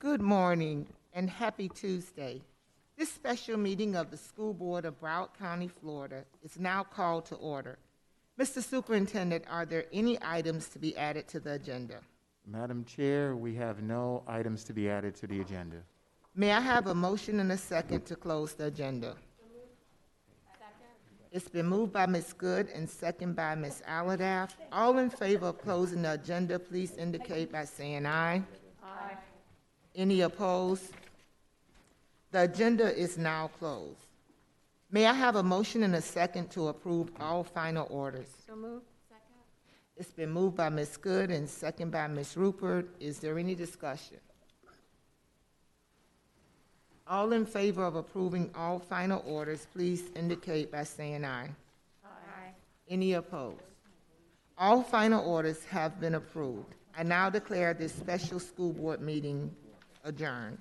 Good morning and happy Tuesday. This special meeting of the School Board of Broward County, Florida is now called to order. Mr. Superintendent, are there any items to be added to the agenda? Madam Chair, we have no items to be added to the agenda. May I have a motion and a second to close the agenda? It's been moved by Ms. Good and second by Ms. Alladaff. All in favor of closing the agenda, please indicate by saying aye. Aye. Any opposed? The agenda is now closed. May I have a motion and a second to approve all final orders? So moved. Second. It's been moved by Ms. Good and second by Ms. Rupert. Is there any discussion? All in favor of approving all final orders, please indicate by saying aye. Aye. Any opposed? All final orders have been approved. I now declare this special school board meeting adjourned.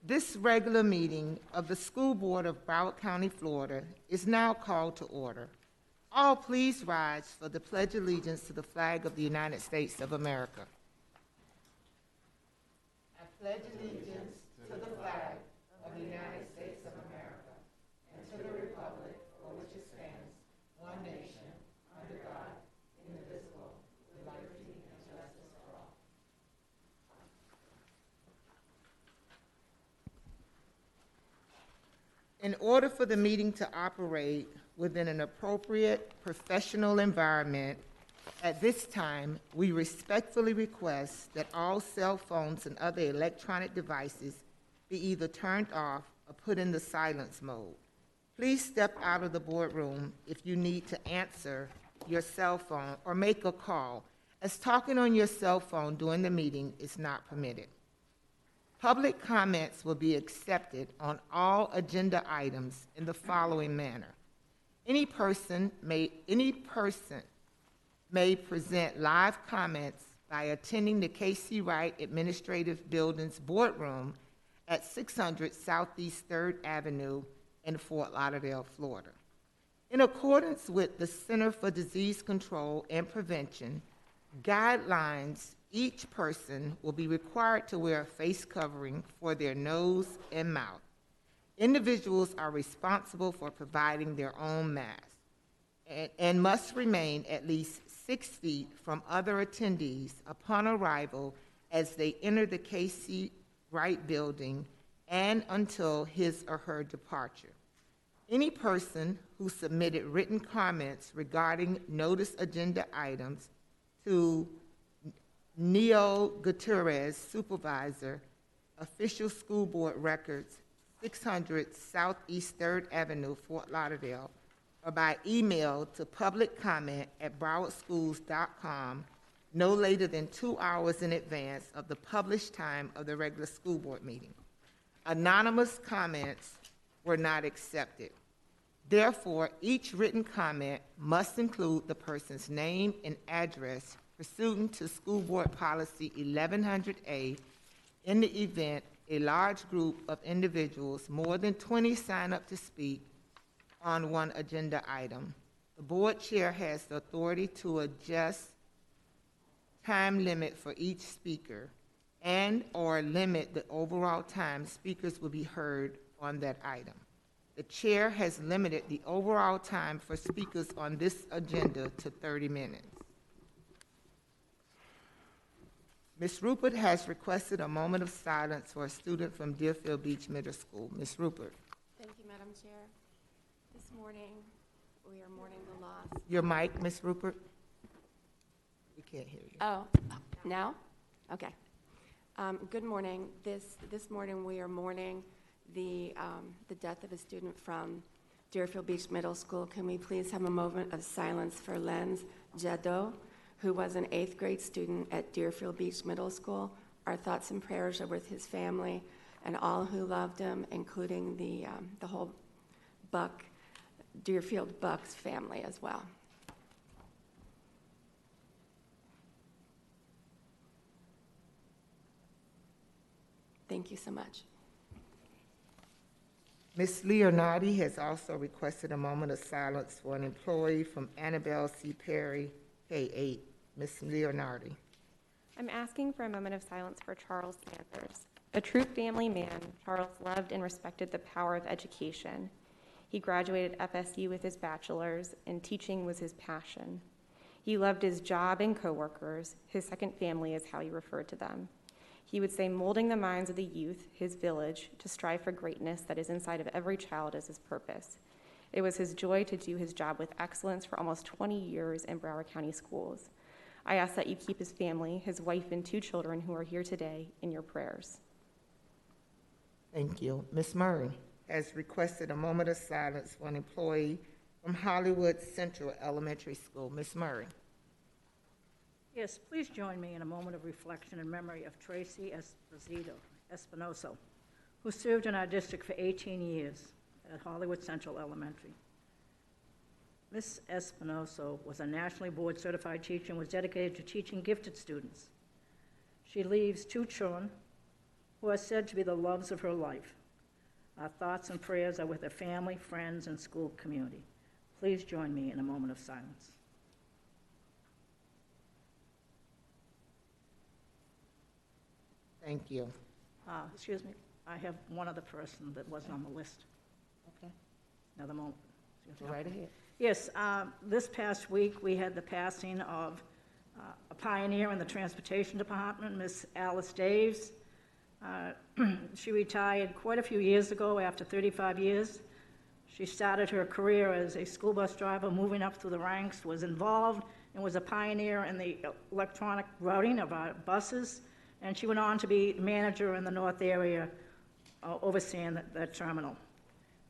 This regular meeting of the School Board of Broward County, Florida is now called to order. All please rise for the Pledge of Allegiance to the flag of the United States of America. I pledge allegiance to the flag of the United States of America and to the republic for which it stands, one nation, under God, indivisible, with liberty and justice for all. In order for the meeting to operate within an appropriate professional environment, at this time, we respectfully request that all cell phones and other electronic devices be either turned off or put in the silence mode. Please step out of the boardroom if you need to answer your cell phone or make a call, as talking on your cell phone during the meeting is not permitted. Public comments will be accepted on all agenda items in the following manner. Any person may present live comments by attending the K.C. Wright Administrative Building's boardroom at 600 Southeast 3rd Avenue in Fort Lauderdale, Florida. In accordance with the Center for Disease Control and Prevention guidelines, each person will be required to wear a face covering for their nose and mouth. Individuals are responsible for providing their own mask and must remain at least 6 feet from other attendees upon arrival as they enter the K.C. Wright building and until his or her departure. Any person who submitted written comments regarding notice agenda items to Neo Gutierrez, Supervisor, Official School Board Records, 600 Southeast 3rd Avenue, Fort Lauderdale, or by email to publiccomment@browardschools.com no later than 2 hours in advance of the published time of the regular school board meeting. Anonymous comments were not accepted. Therefore, each written comment must include the person's name and address pursuant to School Board Policy 1100A. In the event a large group of individuals, more than 20, sign up to speak on one agenda item, the board chair has the authority to adjust time limit for each speaker and or limit the overall time speakers will be heard on that item. The chair has limited the overall time for speakers on this agenda to 30 minutes. Ms. Rupert has requested a moment of silence for a student from Deerfield Beach Middle School. Ms. Rupert. Thank you, Madam Chair. This morning, we are mourning the loss. Your mic, Ms. Rupert. We can't hear you. Oh, now? Okay. Good morning. This morning, we are mourning the death of a student from Deerfield Beach Middle School. Can we please have a moment of silence for Lenz Jadot, who was an 8th grade student at Deerfield Beach Middle School. Our thoughts and prayers are with his family, and all who loved him, including the whole Deerfield Bucks family as well. Thank you so much. Ms. Leonardi has also requested a moment of silence for an employee from Annabelle C. Perry, K-8. Ms. Leonardi. I'm asking for a moment of silence for Charles Sanders. A true family man, Charles loved and respected the power of education. He graduated FSU with his bachelor's, and teaching was his passion. He loved his job and coworkers. His second family is how he referred to them. He would say molding the minds of the youth, his village, to strive for greatness that is inside of every child is his purpose. It was his joy to do his job with excellence for almost 20 years in Broward County schools. I ask that you keep his family, his wife and 2 children who are here today, in your prayers. Thank you. Ms. Murray has requested a moment of silence for an employee from Hollywood Central Elementary School. Ms. Murray. Yes, please join me in a moment of reflection in memory of Tracy Espinoso, who served in our district for 18 years at Hollywood Central Elementary. Ms. Espinoso was a nationally board certified teacher and was dedicated to teaching gifted students. She leaves 2 children who are said to be the loves of her life. Our thoughts and prayers are with her family, friends, and school community. Please join me in a moment of silence. Thank you. Excuse me, I have one other person that wasn't on the list. Okay. Another moment. Go right ahead. Yes, this past week, we had the passing of a pioneer in the Transportation Department, Miss Alice Daves. She retired quite a few years ago after 35 years. She started her career as a school bus driver, moving up through the ranks, was involved and was a pioneer in the electronic routing of our buses, and she went on to be manager in the north area, overseeing that terminal.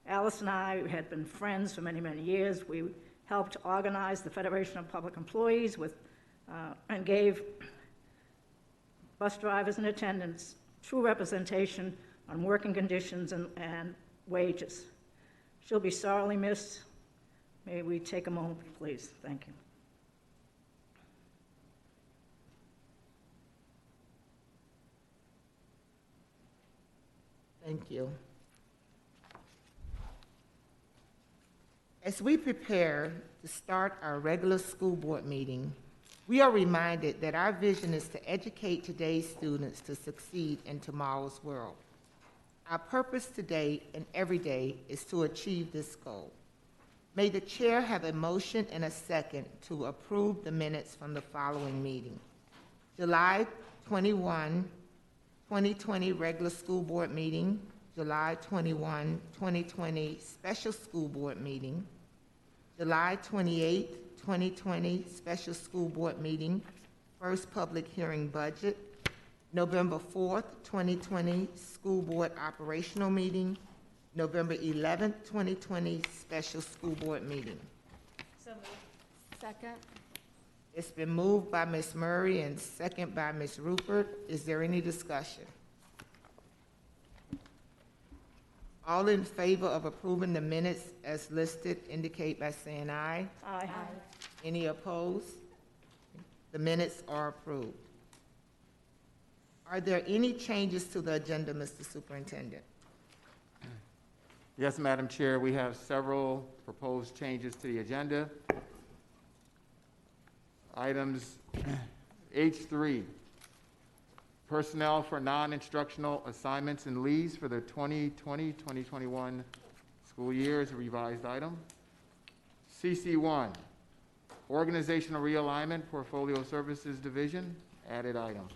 Alice and I had been friends for many, many years. We helped organize the Federation of Public Employees and gave bus drivers and attendants true representation on working conditions and wages. She'll be sorely missed. May we take a moment, please? Thank you. Thank you. As we prepare to start our regular school board meeting, we are reminded that our vision is to educate today's students to succeed in tomorrow's world. Our purpose today and every day is to achieve this goal. May the chair have a motion and a second to approve the minutes from the following meeting. July 21, 2020 regular school board meeting, July 21, 2020 special school board meeting, July 28, 2020 special school board meeting, first public hearing budget, November 4th, 2020 school board operational meeting, November 11th, 2020 special school board meeting. So moved. Second. It's been moved by Ms. Murray and second by Ms. Rupert. Is there any discussion? All in favor of approving the minutes as listed indicate by saying aye. Aye. Any opposed? The minutes are approved. Are there any changes to the agenda, Mr. Superintendent? Yes, Madam Chair, we have several proposed changes to the agenda. Items H3, personnel for non-instructional assignments and leaves for the 2020-2021 school year is a revised item. CC1, organizational realignment, portfolio services division, added item.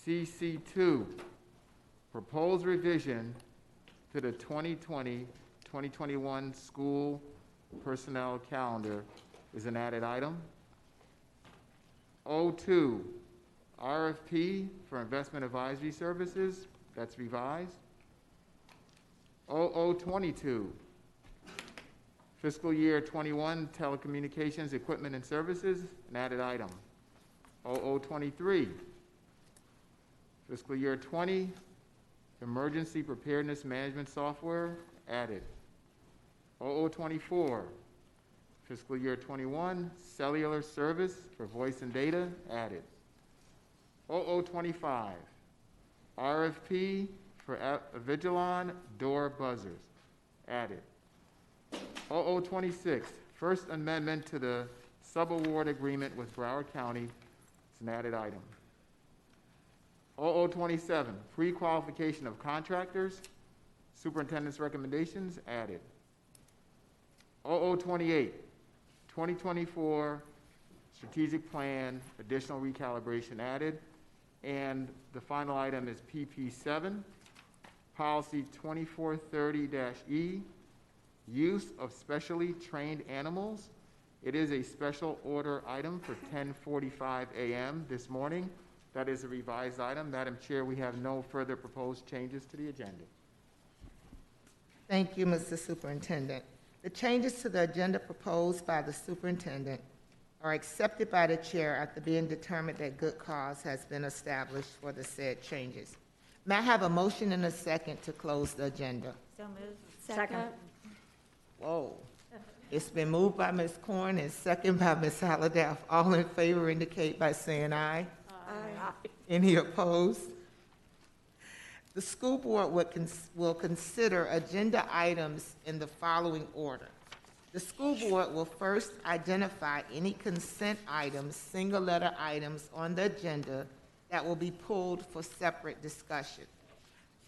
CC2, proposed revision to the 2020-2021 school personnel calendar is an added item. O2, RFP for investment advisory services, that's revised. 0022, fiscal year 21 telecommunications equipment and services, an added item. 0023, fiscal year 20 Emergency Preparedness Management Software, added. 0024, fiscal year 21, cellular service for voice and data, added. 0025, RFP for Vigilon door buzzers, added. 0026, First Amendment to the subaward agreement with Broward County, it's an added item. 0027, pre-qualification of contractors, superintendent's recommendations, added. 0028, 2024 strategic plan, additional recalibration added. And the final item is PP7, policy 2430-E, use of specially trained animals. It is a special order item for 10:45 a.m. this morning. That is a revised item. Madam Chair, we have no further proposed changes to the agenda. Thank you, Mr. Superintendent. The changes to the agenda proposed by the superintendent are accepted by the chair after being determined that good cause has been established for the said changes. May I have a motion and a second to close the agenda? So moved. Second. Whoa. It's been moved by Ms. Corn and second by Ms. Halliday. All in favor indicate by saying aye. Aye. Any opposed? The school board will consider agenda items in the following order. The school board will first identify any consent items, single letter items on the agenda that will be pulled for separate discussion.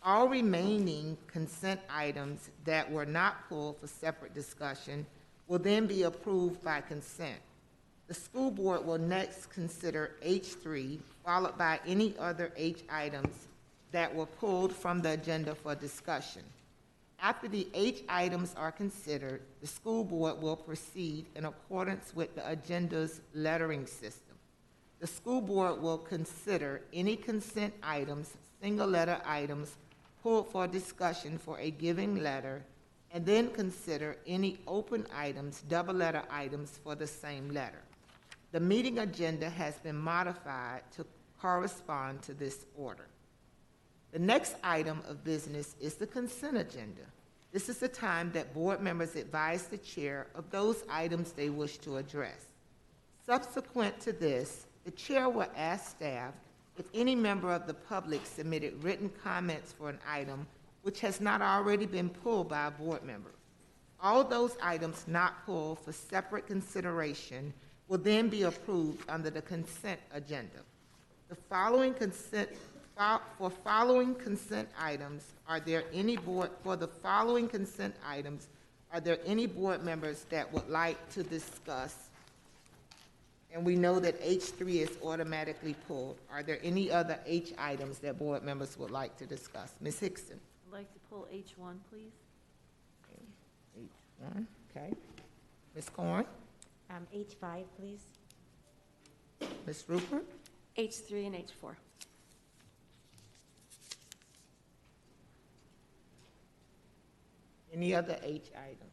All remaining consent items that were not pulled for separate discussion will then be approved by consent. The school board will next consider H3, followed by any other H items that were pulled from the agenda for discussion. After the H items are considered, the school board will proceed in accordance with the agenda's lettering system. The school board will consider any consent items, single letter items, pulled for discussion for a given letter, and then consider any open items, double letter items for the same letter. The meeting agenda has been modified to correspond to this order. The next item of business is the consent agenda. This is the time that board members advise the chair of those items they wish to address. Subsequent to this, the chair will ask staff if any member of the public submitted written comments for an item which has not already been pulled by a board member. All those items not pulled for separate consideration will then be approved under the consent agenda. Following consent items, are there any board members that would like to discuss? And we know that H3 is automatically pulled. Are there any other H items that board members would like to discuss? Ms. Hickson? I'd like to pull H1, please. H1, okay. Ms. Corn? H5, please. Ms. Rupert? H3 and H4. Any other H item?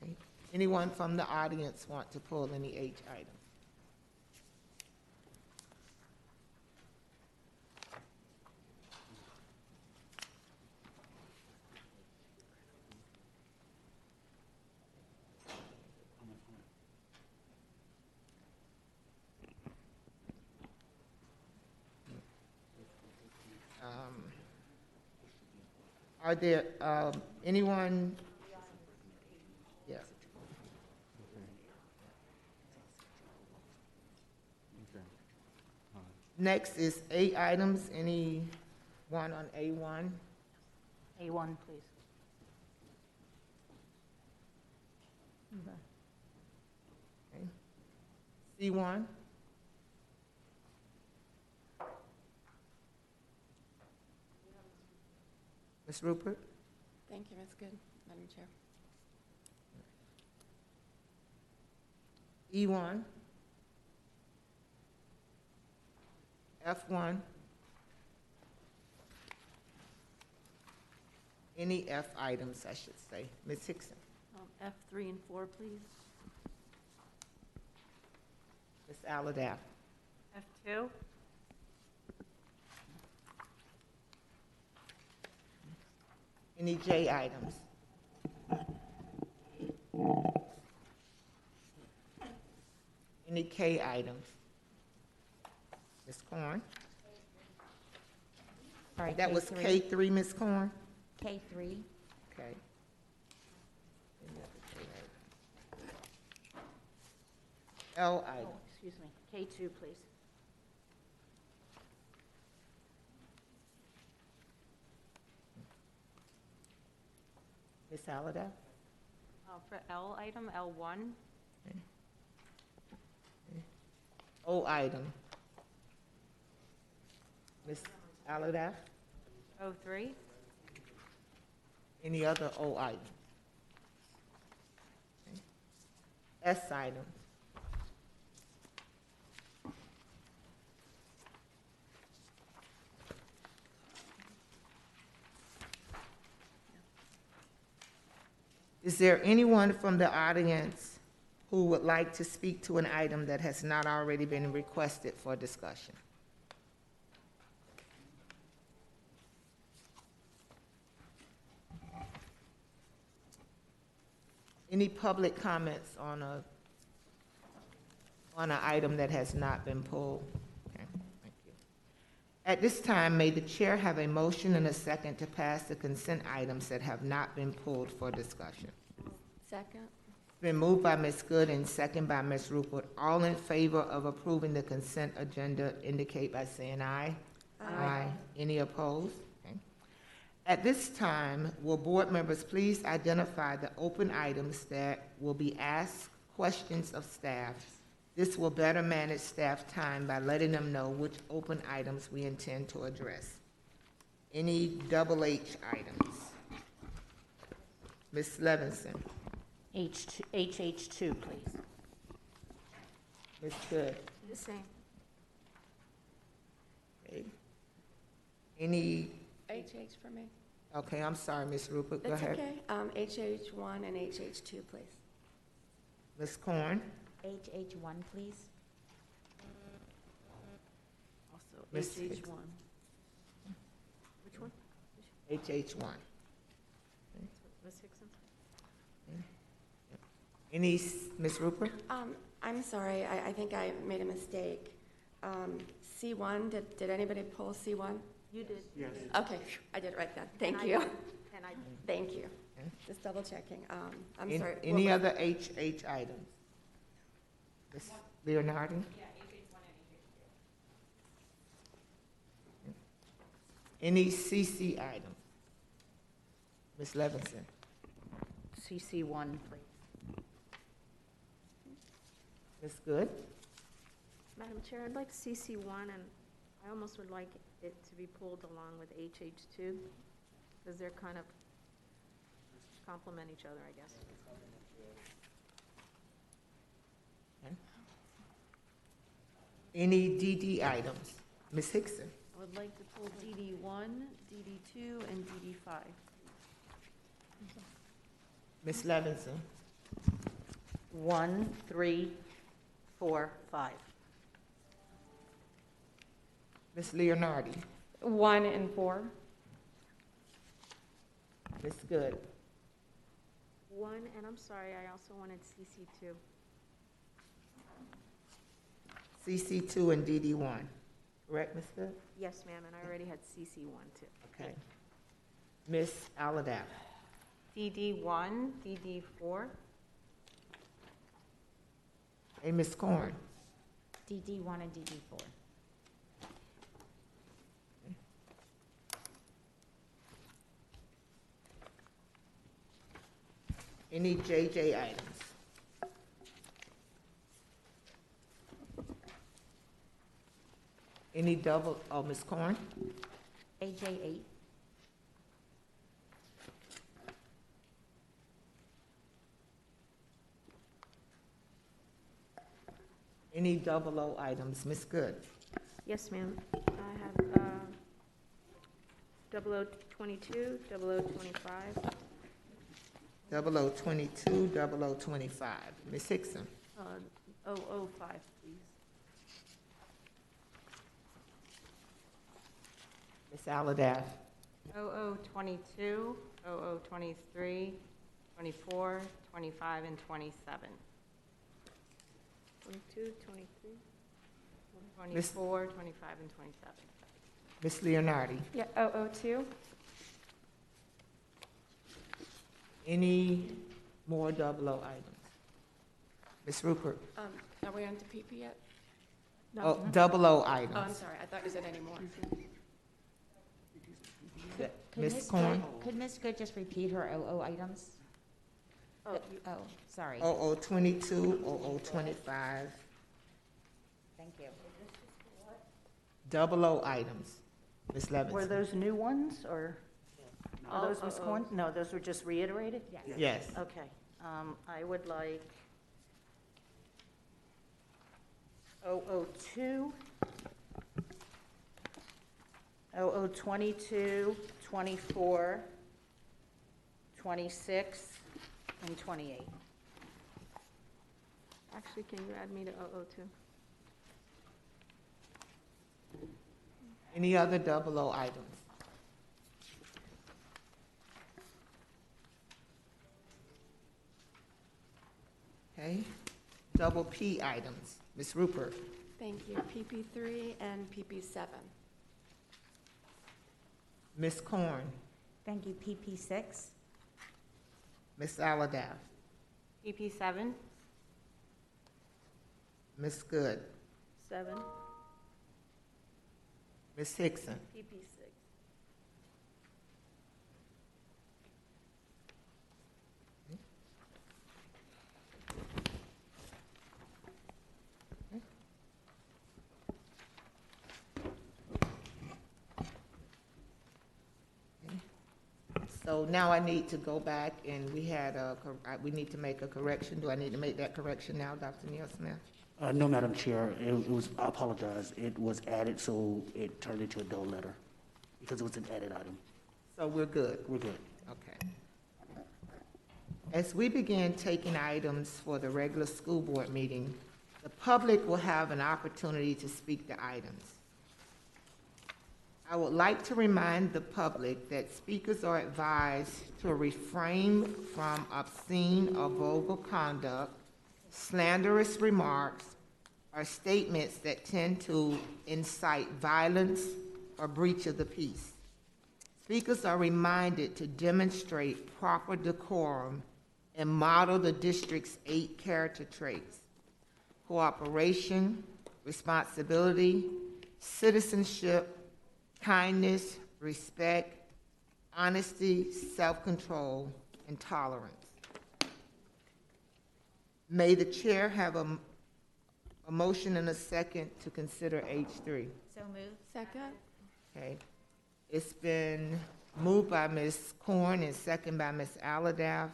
Okay. Anyone from the audience want to pull any H item? Are there anyone? Yeah. Next is A items. Anyone on A1? A1, please. Okay. C1? Ms. Rupert? Thank you, that's good, Madam Chair. E1? F1? Any F items, I should say. Ms. Hickson? F3 and 4, please. Ms. Alladap? F2. Any J items? Any K items? Ms. Corn? Sorry, That was K3. K3, Ms. Corn? K3. Okay. Any other K item? L item. Oh, excuse me, K2, please. Ms. Halliday? For L item, L1, O item. Ms. Halliday? O3, Any other O item? Okay. S item. Is there anyone from the audience who would like to speak to an item that has not already been requested for discussion? Any public comments on an item that has not been pulled? Okay, thank you. At this time, may the chair have a motion and a second to pass the consent items that have not been pulled for discussion? Second? It's been moved by Ms. Good and second by Ms. Rupert. All in favor of approving the consent agenda indicate by saying aye. Aye. Any opposed? Okay. At this time, will board members please identify the open items that will be asked questions of staff? This will better manage staff time by letting them know which open items we intend to address. Any double H items? Ms. Levinson? HH2, please. Ms. Good? The same. Okay. Any, HH for me. okay, I'm sorry, Ms. Rupert, go That's ahead. okay. HH1 and HH2, please. Ms. Corn? HH1, please. Also Miss HH1. Hicks. Which one? HH1. Ms. Hickson? Any, Ms. Rupert? I'm sorry, I think I made a mistake. C1, did anybody pull C1? You did. Yes. Okay, I did it right then. Thank And I you. did. And I, Thank you. Okay. Just double checking. I'm An- sorry. Any what was- other HH items? Ms. Leonardi? Any CC items? Ms. Levinson? CC1, please. Ms. Good? Madam Chair, I'd like CC1, and I almost would like it to be pulled along with HH2, because they're kind of complement each other, I guess. Any DD items? Ms. Hickson? I would like to pull DD1, DD2, and DD5. Ms. Levinson? 1, 3, 4, 5. Ms. Leonardi? 1 and 4. Ms. Good? 1, and I'm sorry, I also wanted CC2. CC2 and DD1, correct, Ms. Good? Yes, ma'am, and I already had CC1 too. Okay. Ms. Alladap? DD1, DD4, Hey, Ms. Corn? DD1 and DD4. Any JJ items? Any double, oh, Ms. Corn? AJ8. Any double O items? Ms. Good? Yes, ma'am. I have 0022, 0025, 0022, 0025. Ms. Hickson? 005, please. Ms. Alladaf? 0022, 0023, 24, 25, and 27. 22, 23? 24, 25, and 27. Ms. Leonardi? Yeah, 002. Any more 00 items? Ms. Rupert? Are we on to PP yet? Oh, 00 Oh, I'm items. sorry, I thought you said any more. Ms. Corn? Could Ms. Good just repeat her 00 items? Oh, Oh, sorry. 0022, 0025, Thank you. 00 items. Ms. Were Levinson? those new ones, or All were those Ms. Corn? No, those were just reiterated? Yes. Okay. I would like 0002, 0022, 24, 26, and 28. Actually, can you add me to 002? Any other 00 items? Okay. Double P items. Ms. Rupert? Thank you. PP3 and PP7. Ms. Corn? Thank you. PP6. Ms. Aladav? PP7, Ms. Good? 7? Ms. Hickson? PP6. So now I need to go back, and we need to make a correction. Do I need to make that correction now, Dr. Neil Smith? No, Madam Chair, it was, I apologize, it was added, so it turned into a dull letter, because it was an added item. So we're good? We're good. Okay. As we begin taking items for the regular school board meeting, the public will have an opportunity to speak to items. I would like to remind the public that speakers are advised to refrain from obscene or vulgar conduct, slanderous remarks, or statements that tend to incite violence or breach of the peace. Speakers are reminded to demonstrate proper decorum and model the district's 8 character traits: cooperation, responsibility, citizenship, kindness, respect, honesty, self-control, and tolerance. May the chair have a motion and a second to consider H3. So moved. Second? Okay. It's been moved by Ms. Corn and second by Ms. Aladav.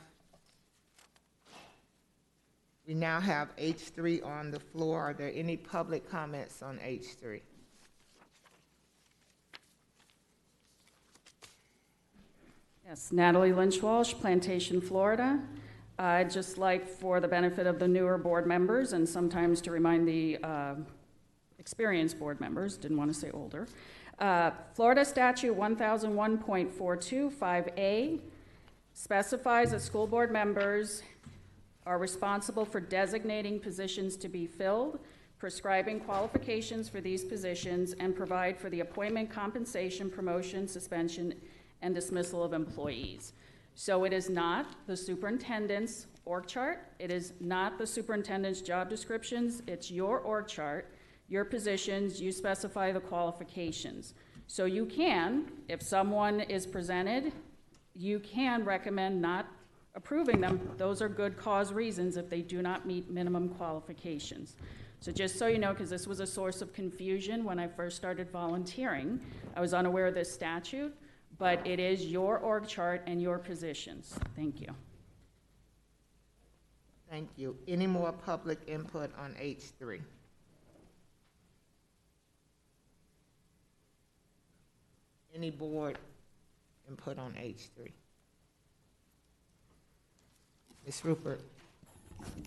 We now have H3 on the floor. Are there any public comments on H3? Yes, Natalie Lynch Walsh, Plantation, Florida. I'd just like, for the benefit of the newer board members, and sometimes to remind the experienced board members, didn't want to say older, Florida Statute 1001.425A specifies that school board members are responsible for designating positions to be filled, prescribing qualifications for these positions, and provide for the appointment, compensation, promotion, suspension, and dismissal of employees. So it is not the superintendent's org chart. It is not the superintendent's job descriptions. It's your org chart, your positions, you specify the qualifications. So you can, if someone is presented, you can recommend not approving them. Those are good cause reasons if they do not meet minimum qualifications. So just so you know, because this was a source of confusion when I first started volunteering, I was unaware of this statute, but it is your org chart and your positions. Thank you. Thank you. Any more public input on H3? Any board input on H3? Ms. Rupert?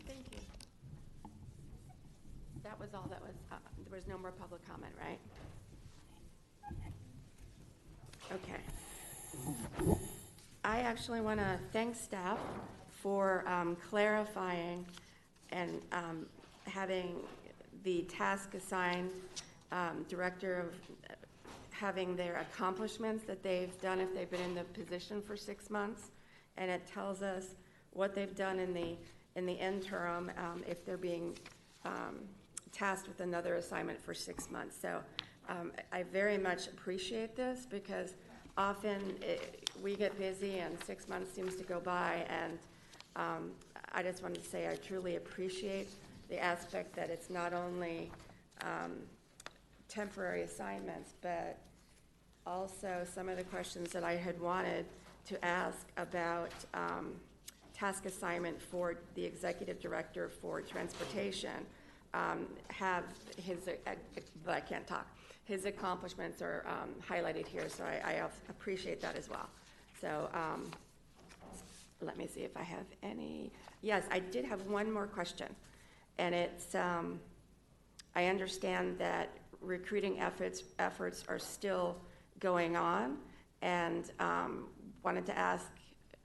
Thank you. That was all that was, there was no more public comment, right? Okay. I actually want to thank staff for clarifying and having the task assigned director of having their accomplishments that they've done if they've been in the position for 6 months, and it tells us what they've done in the interim if they're being tasked with another assignment for 6 months. So I very much appreciate this because often we get busy and 6 months seems to go by, and I just wanted to say I truly appreciate the aspect that it's not only temporary assignments, but also some of the questions that I had wanted to ask about task assignment for the executive director for transportation have his, but I can't talk. His accomplishments are highlighted here, so I appreciate that as well. So let me see if I have any. Yes, I did have one more question, and it's I understand that recruiting efforts are still going on, and wanted to ask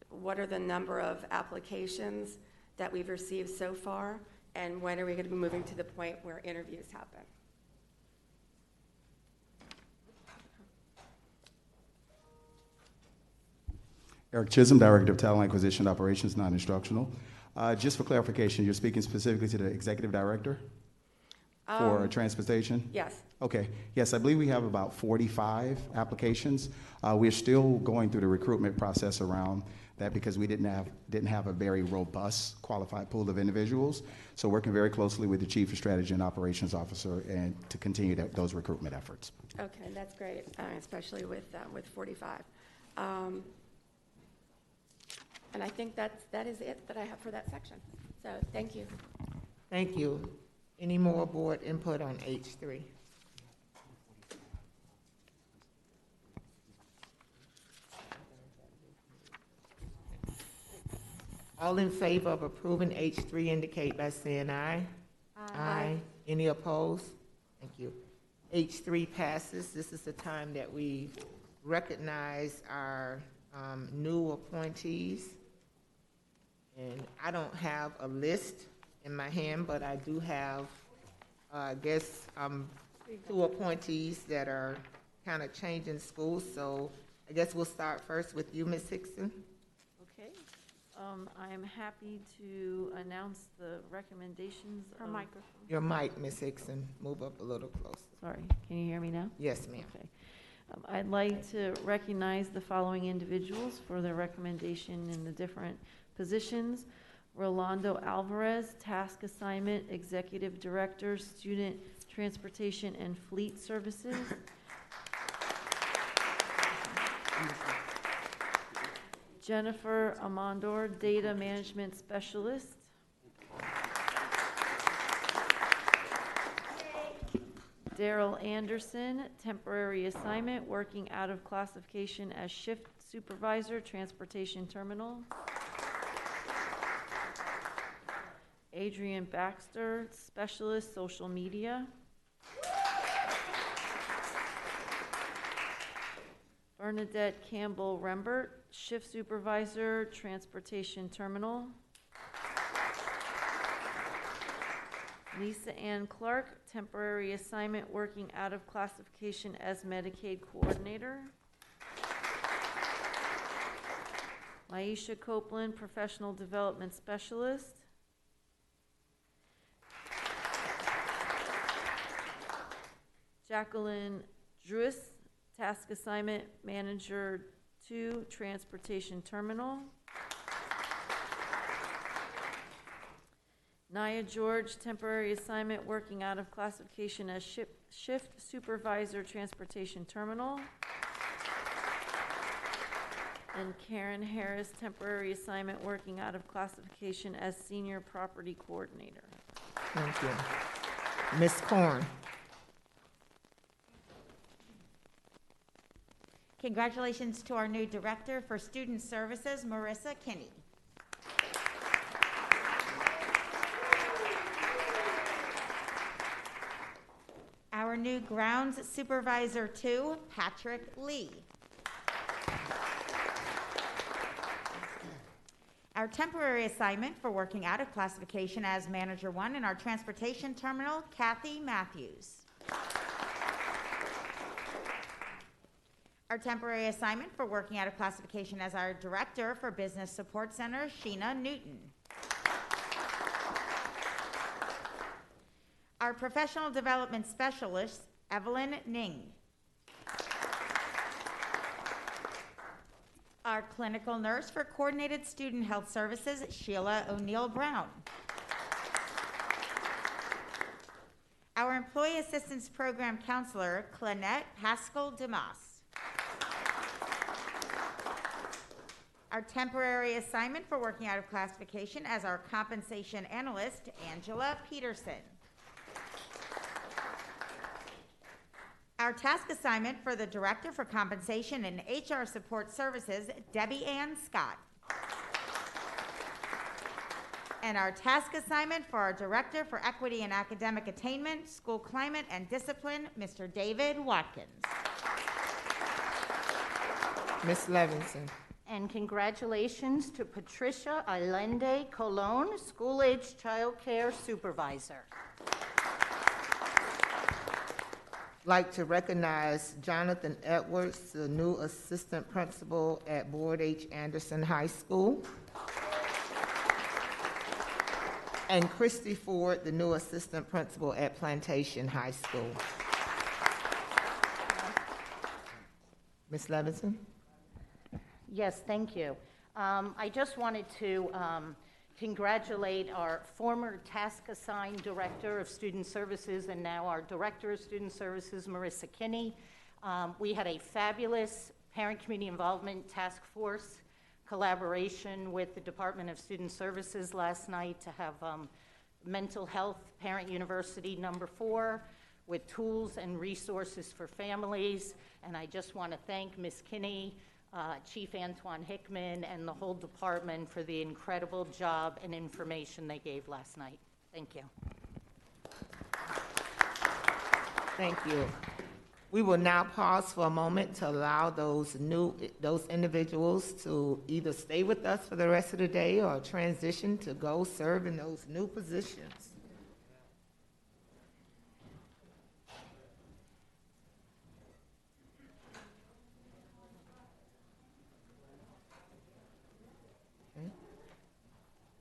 what are the number of applications that we've received so far, and when are we going to be moving to the point where interviews happen? Eric Chisholm, Director of Talent Acquisition Operations, non-instructional. Just for clarification, you're speaking specifically to the Executive Director for transportation? Yes. Okay. Yes, I believe we have about 45 applications. We're still going through the recruitment process around that because we didn't have a very robust qualified pool of individuals. So working very closely with the Chief of Strategy and Operations Officer and to continue those recruitment efforts. Okay, that's great, especially with 45. And I think that is it that I have for that section. So thank you. Thank you. Any more board input on H3? All in favor of approving H3 indicate by saying aye. Aye. Any opposed? Thank you. H3 passes. This is the time that we recognize our new appointees. And I don't have a list in my hand, but I do have, I guess, 2 appointees that are kind of changing schools. So I guess we'll start first with you, Ms. Hickson. Okay. I am happy to announce the recommendations of... Your mic, Ms. Hickson. Move up a little closer. Sorry, can you hear me now? Yes, ma'am. Okay. I'd like to recognize the following individuals for their recommendation in the different positions. Rolando Alvarez, Task Assignment, Executive Director, Student Transportation and Fleet Services. Jennifer Amandor, Data Management Specialist. Daryl Anderson, Temporary Assignment, working out of classification as Shift Supervisor, Transportation Terminal. Adrian Baxter, Specialist, Social Media. Bernadette Campbell Rembert, Shift Supervisor, Transportation Terminal. Lisa Ann Clark, Temporary Assignment, working out of classification as Medicaid Coordinator. Maisha Copeland, Professional Development Specialist. Jacqueline Druis, Task Assignment Manager 2, Transportation Terminal. Naya George, Temporary Assignment, working out of classification as Shift Supervisor, Transportation Terminal. And Karen Harris, Temporary Assignment, working out of classification as Senior Property Coordinator. Thank you. Ms. Korn. Congratulations to our new Director for Student Services, Marissa Kinney. Our new Grounds Supervisor 2, Patrick Lee. Our temporary assignment for working out of classification as Manager 1 in our transportation terminal, Kathy Matthews. Our temporary assignment for working out of classification as our Director for Business Support Center, Sheena Newton. Our Professional Development Specialist, Evelyn Ning. Our Clinical Nurse for Coordinated Student Health Services, Sheila O'Neill Brown. Our Employee Assistance Program Counselor, Clynette Pascal Demas. Our temporary assignment for working out of classification as our Compensation Analyst, Angela Peterson. Our task assignment for the Director for Compensation and HR Support Services, Debbie Ann Scott. And our task assignment for our Director for Equity and Academic Attainment, School Climate and Discipline, Mr. David Watkins. Ms. Levinson. And congratulations to Patricia Allende Colon, School-Age Child Care Supervisor. Like to recognize Jonathan Edwards, the new assistant principal at Board H. Anderson High School. And Christy Ford, the new assistant principal at Plantation High School. Ms. Levinson? Yes, thank you. I just wanted to congratulate our former task-assigned Director of Student Services and now our Director of Student Services, Marissa Kinney. We had a fabulous parent-community involvement task force collaboration with the Department of Student Services last night to have Mental Health Parent University #4 with tools and resources for families. And I just want to thank Ms. Kinney, Chief Antoine Hickman, and the whole department for the incredible job and information they gave last night. Thank you. Thank you. We will now pause for a moment to allow those individuals to either stay with us for the rest of the day or transition to go serve in those new positions.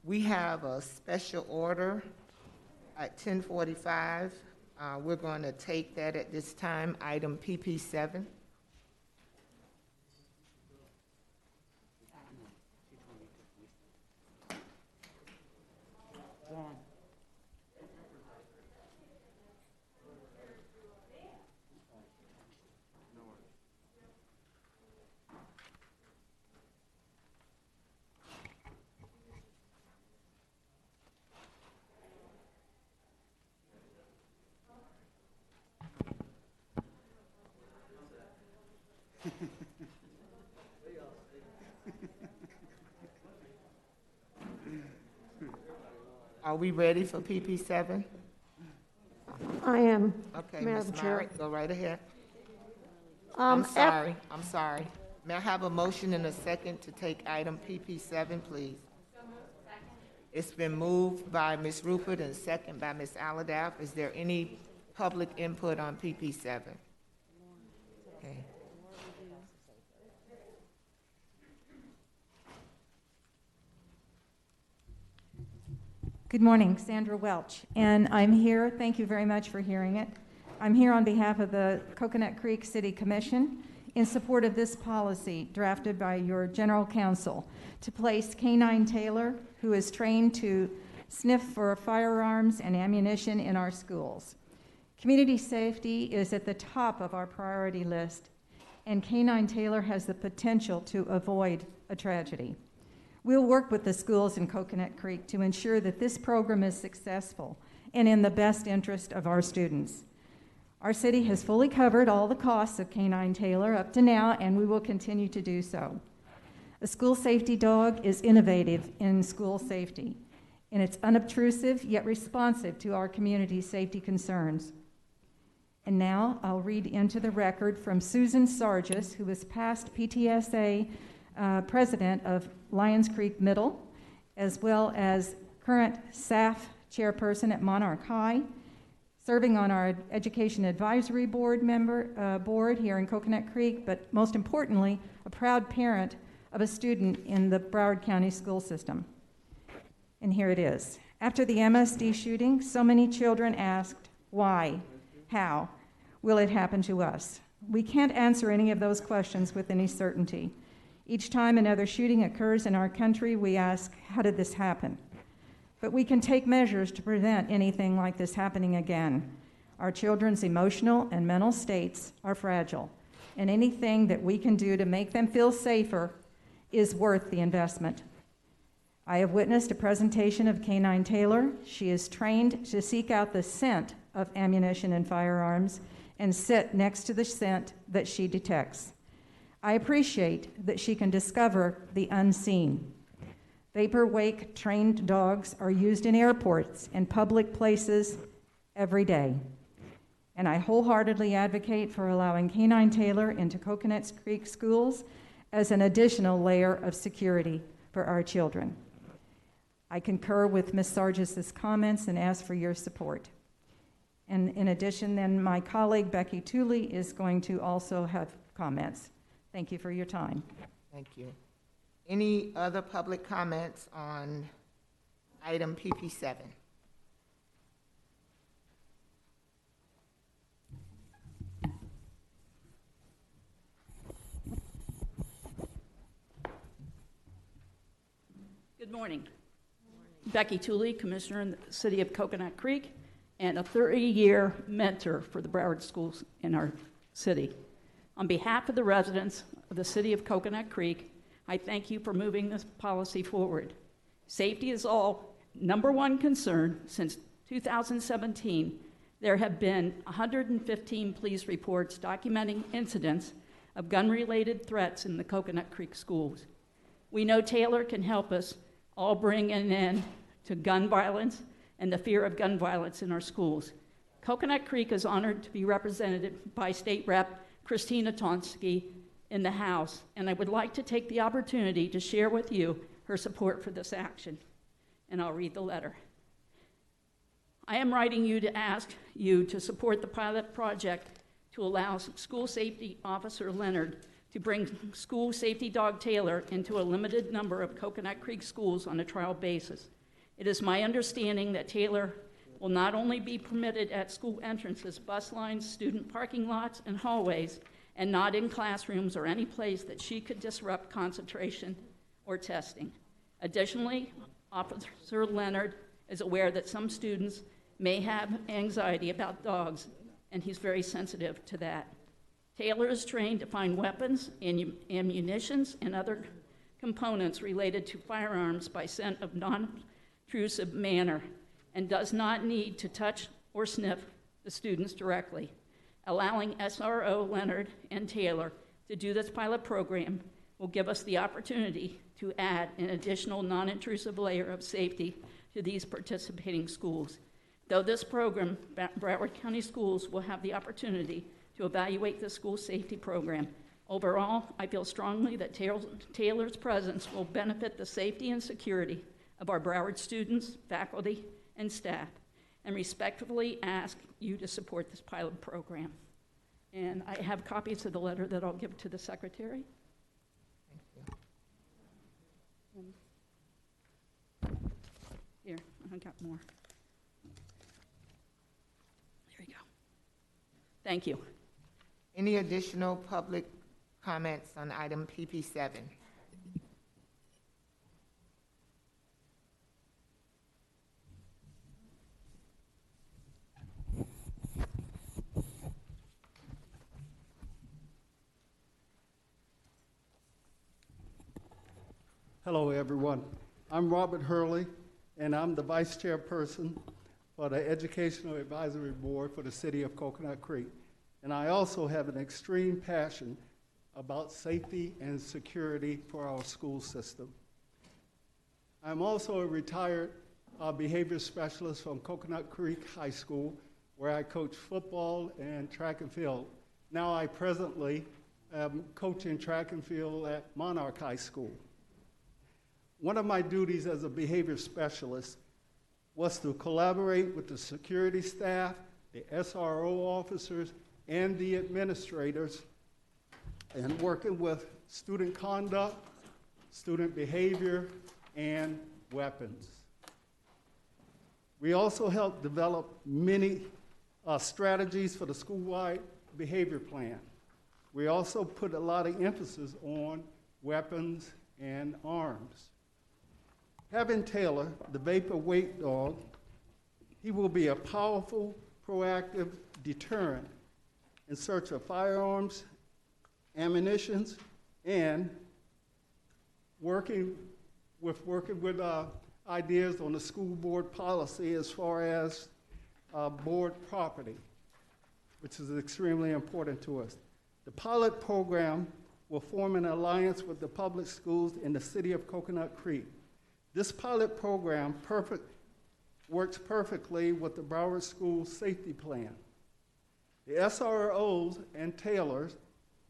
We have a special order at 10:45. We're going to take that at this time, item PP7. Are we ready for PP7? I am, Okay, Madam Ms. Chair. Myrick, go right ahead. Um, I'm sorry. May I have a motion and a second to take item PP7, please? It's been moved by Ms. Rupert and second by Ms. Aladaff. Is there any public input on PP7? Okay. Good morning, Sandra Welch, and I'm here, thank you very much for hearing it. I'm here on behalf of the Coconut Creek City Commission in support of this policy drafted by your General Counsel to place K-9 Taylor, who is trained to sniff for firearms and ammunition in our schools. Community safety is at the top of our priority list, and K-9 Taylor has the potential to avoid a tragedy. We'll work with the schools in Coconut Creek to ensure that this program is successful and in the best interest of our students. Our city has fully covered all the costs of K-9 Taylor up to now, and we will continue to do so. A school safety dog is innovative in school safety, and it's unobtrusive yet responsive to our community's safety concerns. And now I'll read into the record from Susan Sargis, who was past PTSA president of Lions Creek Middle as well as current SAF chairperson at Monarch High, serving on our Education Advisory Board board here in Coconut Creek, but most importantly, a proud parent of a student in the Broward County school system. And here it is. After the MSD shooting, so many children asked, why? How? Will it happen to us? We can't answer any of those questions with any certainty. Each time another shooting occurs in our country, we ask, how did this happen? But we can take measures to prevent anything like this happening again. Our children's emotional and mental states are fragile, and anything that we can do to make them feel safer is worth the investment. I have witnessed a presentation of K-9 Taylor. She is trained to seek out the scent of ammunition and firearms and sit next to the scent that she detects. I appreciate that she can discover the unseen. Vapor wake trained dogs are used in airports and public places every day. And I wholeheartedly advocate for allowing K-9 Taylor into Coconut Creek schools as an additional layer of security for our children. I concur with Ms. Sargis's comments and ask for your support. And in addition, then my colleague Becky Tooley is going to also have comments. Thank you for your time. Thank you. Any other public comments on item PP7? Good morning. Becky Tooley, Commissioner in the City of Coconut Creek, and a 30-year mentor for the Broward schools in our city. On behalf of the residents of the City of Coconut Creek, I thank you for moving this policy forward. Safety is all #1 concern. Since 2017, there have been 115 police reports documenting incidents of gun-related threats in the Coconut Creek schools. We know Taylor can help us all bring an end to gun violence and the fear of gun violence in our schools. Coconut Creek is honored to be represented by State Rep. Christina Tonsky in the House, and I would like to take the opportunity to share with you her support for this action. And I'll read the letter. I am writing you to ask you to support the pilot project to allow School Safety Officer Leonard to bring School Safety Dog Taylor into a limited number of Coconut Creek schools on a trial basis. It is my understanding that Taylor will not only be permitted at school entrances, bus lines, student parking lots, and hallways, and not in classrooms or any place that she could disrupt concentration or testing. Additionally, Officer Leonard is aware that some students may have anxiety about dogs, and he's very sensitive to that. Taylor is trained to find weapons, ammunitions, and other components related to firearms by scent of non-intrusive manner, and does not need to touch or sniff the students directly. Allowing SRO Leonard and Taylor to do this pilot program will give us the opportunity to add an additional non-intrusive layer of safety to these participating schools. Though this program, Broward County Schools will have the opportunity to evaluate the school safety program. Overall, I feel strongly that Taylor's presence will benefit the safety and security of our Broward students, faculty, and staff, and respectfully ask you to support this pilot program. And I have copies of the letter that I'll give to the secretary. Here, I got more. There you go. Thank you. Any additional public comments on item PP7? Hello, everyone. I'm Robert Hurley, and I'm the Vice Chairperson for the Educational Advisory Board for the City of Coconut Creek. And I also have an extreme passion about safety and security for our school system. I'm also a retired behavior specialist from Coconut Creek High School, where I coach football and track and field. Now I presently am coaching track and field at Monarch High School. one of my duties as a behavior specialist was to collaborate with the security staff, the SRO officers, and the administrators, and working with student conduct, student behavior, and weapons. We also helped develop many strategies for the school-wide behavior plan. We also put a lot of emphasis on weapons and arms. Having Taylor, the vapor wake dog, he will be a powerful, proactive deterrent in search of firearms, ammunitions, and working with ideas on the school board policy as far as board property, which is extremely important to us. The pilot program will form an alliance with the public schools in the city of Coconut Creek. This pilot program works perfectly with the Broward School Safety Plan. The SROs and Taylors,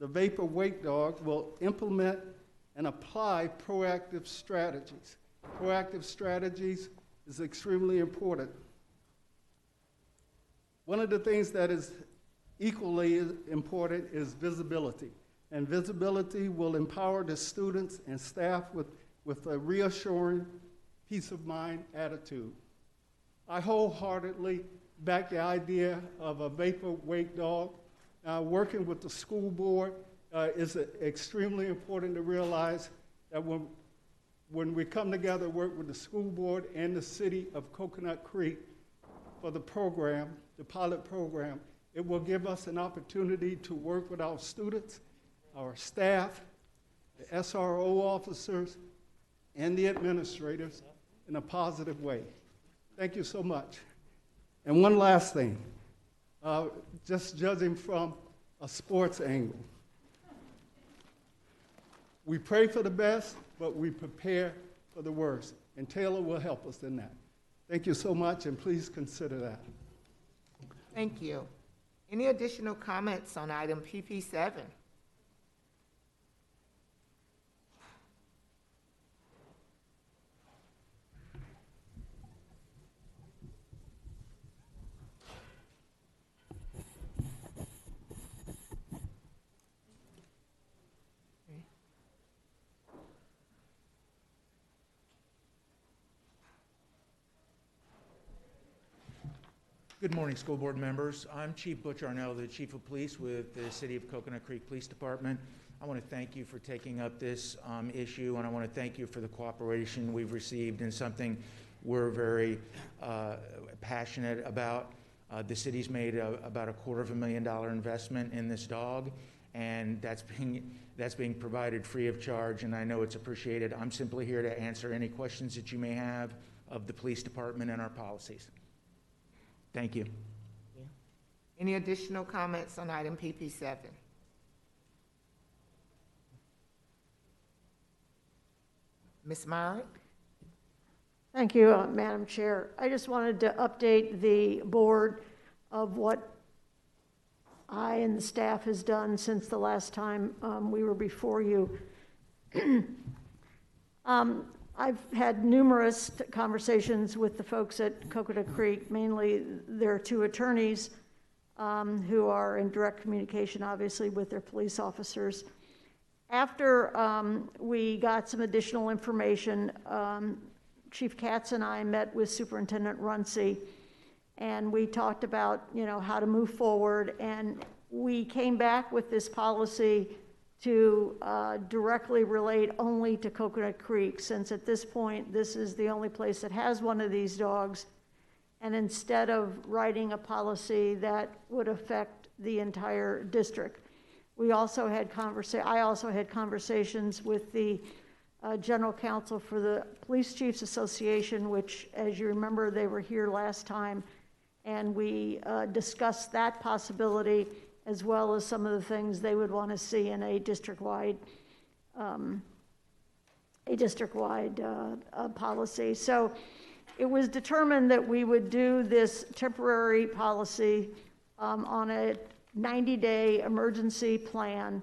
the vapor wake dog, will implement and apply proactive strategies. Proactive strategies is extremely important. One of the things that is equally important is visibility. And visibility will empower the students and staff with a reassuring, peace of mind attitude. I wholeheartedly back the idea of a vapor wake dog. Working with the school board is extremely important to realize that when we come together, work with the school board and the city of Coconut Creek for the program, the pilot program, it will give us an opportunity to work with our students, our staff, the SRO officers, and the administrators in a positive way. Thank you so much. And one last thing, just judging from a sports angle. We pray for the best, but we prepare for the worst. And Taylor will help us in that. Thank you so much, and please consider that. Thank you. Any additional comments on item PP7? Good morning, school board members. I'm Chief Butch Arnell, the Chief of Police with the City of Coconut Creek Police Department. I want to thank you for taking up this issue, and I want to thank you for the cooperation we've received in something we're very passionate about. The city's made about a $250,000 investment in this dog, and that's being provided free of charge, and I know it's appreciated. I'm simply here to answer any questions that you may have of the police department and our policies. Thank you. Any additional comments on item PP7? Ms. Myrick? Thank you, Madam Chair. I just wanted to update the board of what I and the staff has done since the last time we were before you. I've had numerous conversations with the folks at Coconut Creek, mainly their two attorneys who are in direct communication, obviously, with their police officers. After we got some additional information, Chief Katz and I met with Superintendent Runcie, and we talked about, how to move forward, and we came back with this policy to directly relate only to Coconut Creek, since at this point, this is the only place that has one of these dogs. And instead of writing a policy that would affect the entire district, I also had conversations with the General Counsel for the Police Chiefs Association, which, as you remember, they were here last time, and we discussed that possibility, as well as some of the things they would want to see in a district-wide policy. So it was determined that we would do this temporary policy on a 90-day emergency plan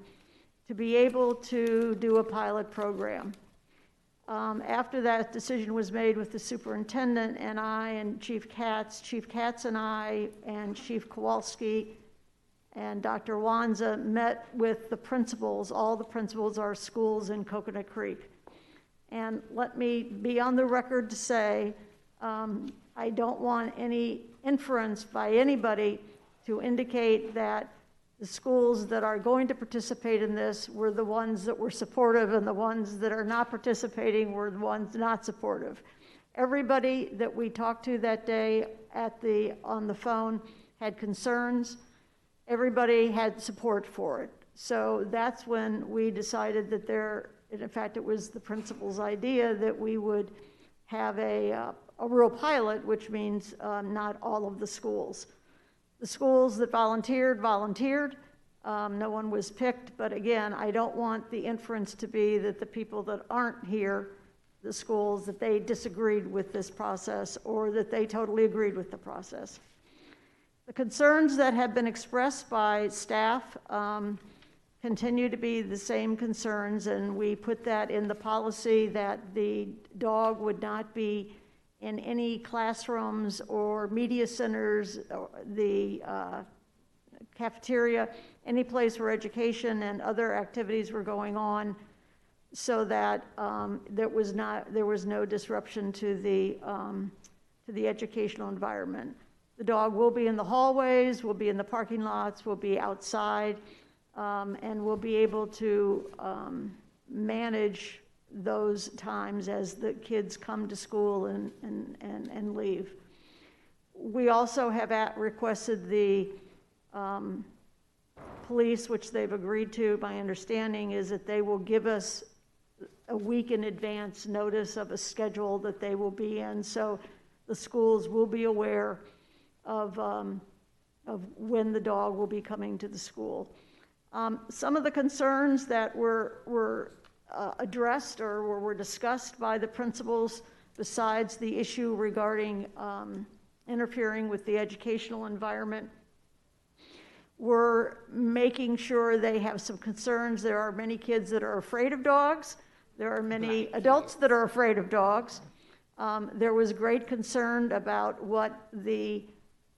to be able to do a pilot program. After that decision was made with the superintendent and I and Chief Katz and I and Chief Kowalski and Dr. Wanza met with the principals, all the principals of our schools in Coconut Creek. And let me be on the record to say, I don't want any inference by anybody to indicate that the schools that are going to participate in this were the ones that were supportive and the ones that are not participating were the ones not supportive. Everybody that we talked to that day on the phone had concerns. Everybody had support for it. So that's when we decided that in fact, it was the principal's idea that we would have a real pilot, which means not all of the schools. The schools that volunteered. No one was picked, but again, I don't want the inference to be that the people that aren't here, the schools, that they disagreed with this process or that they totally agreed with the process. The concerns that have been expressed by staff continue to be the same concerns, and we put that in the policy that the dog would not be in any classrooms or media centers, or the cafeteria, any place where education and other activities were going on, so that there was no disruption to the educational environment. The dog will be in the hallways, will be in the parking lots, will be outside, and will be able to manage those times as the kids come to school and leave. We also have requested the police, which they've agreed to. My understanding is that they will give us a week in advance notice of a schedule that they will be in, so the schools will be aware of when the dog will be coming to the school. Some of the concerns that were addressed or were discussed by the principals, besides the issue regarding interfering with the educational environment, were making sure they have some concerns. There are many kids that are afraid of dogs. There are many adults that are afraid of dogs. There was great concern about what the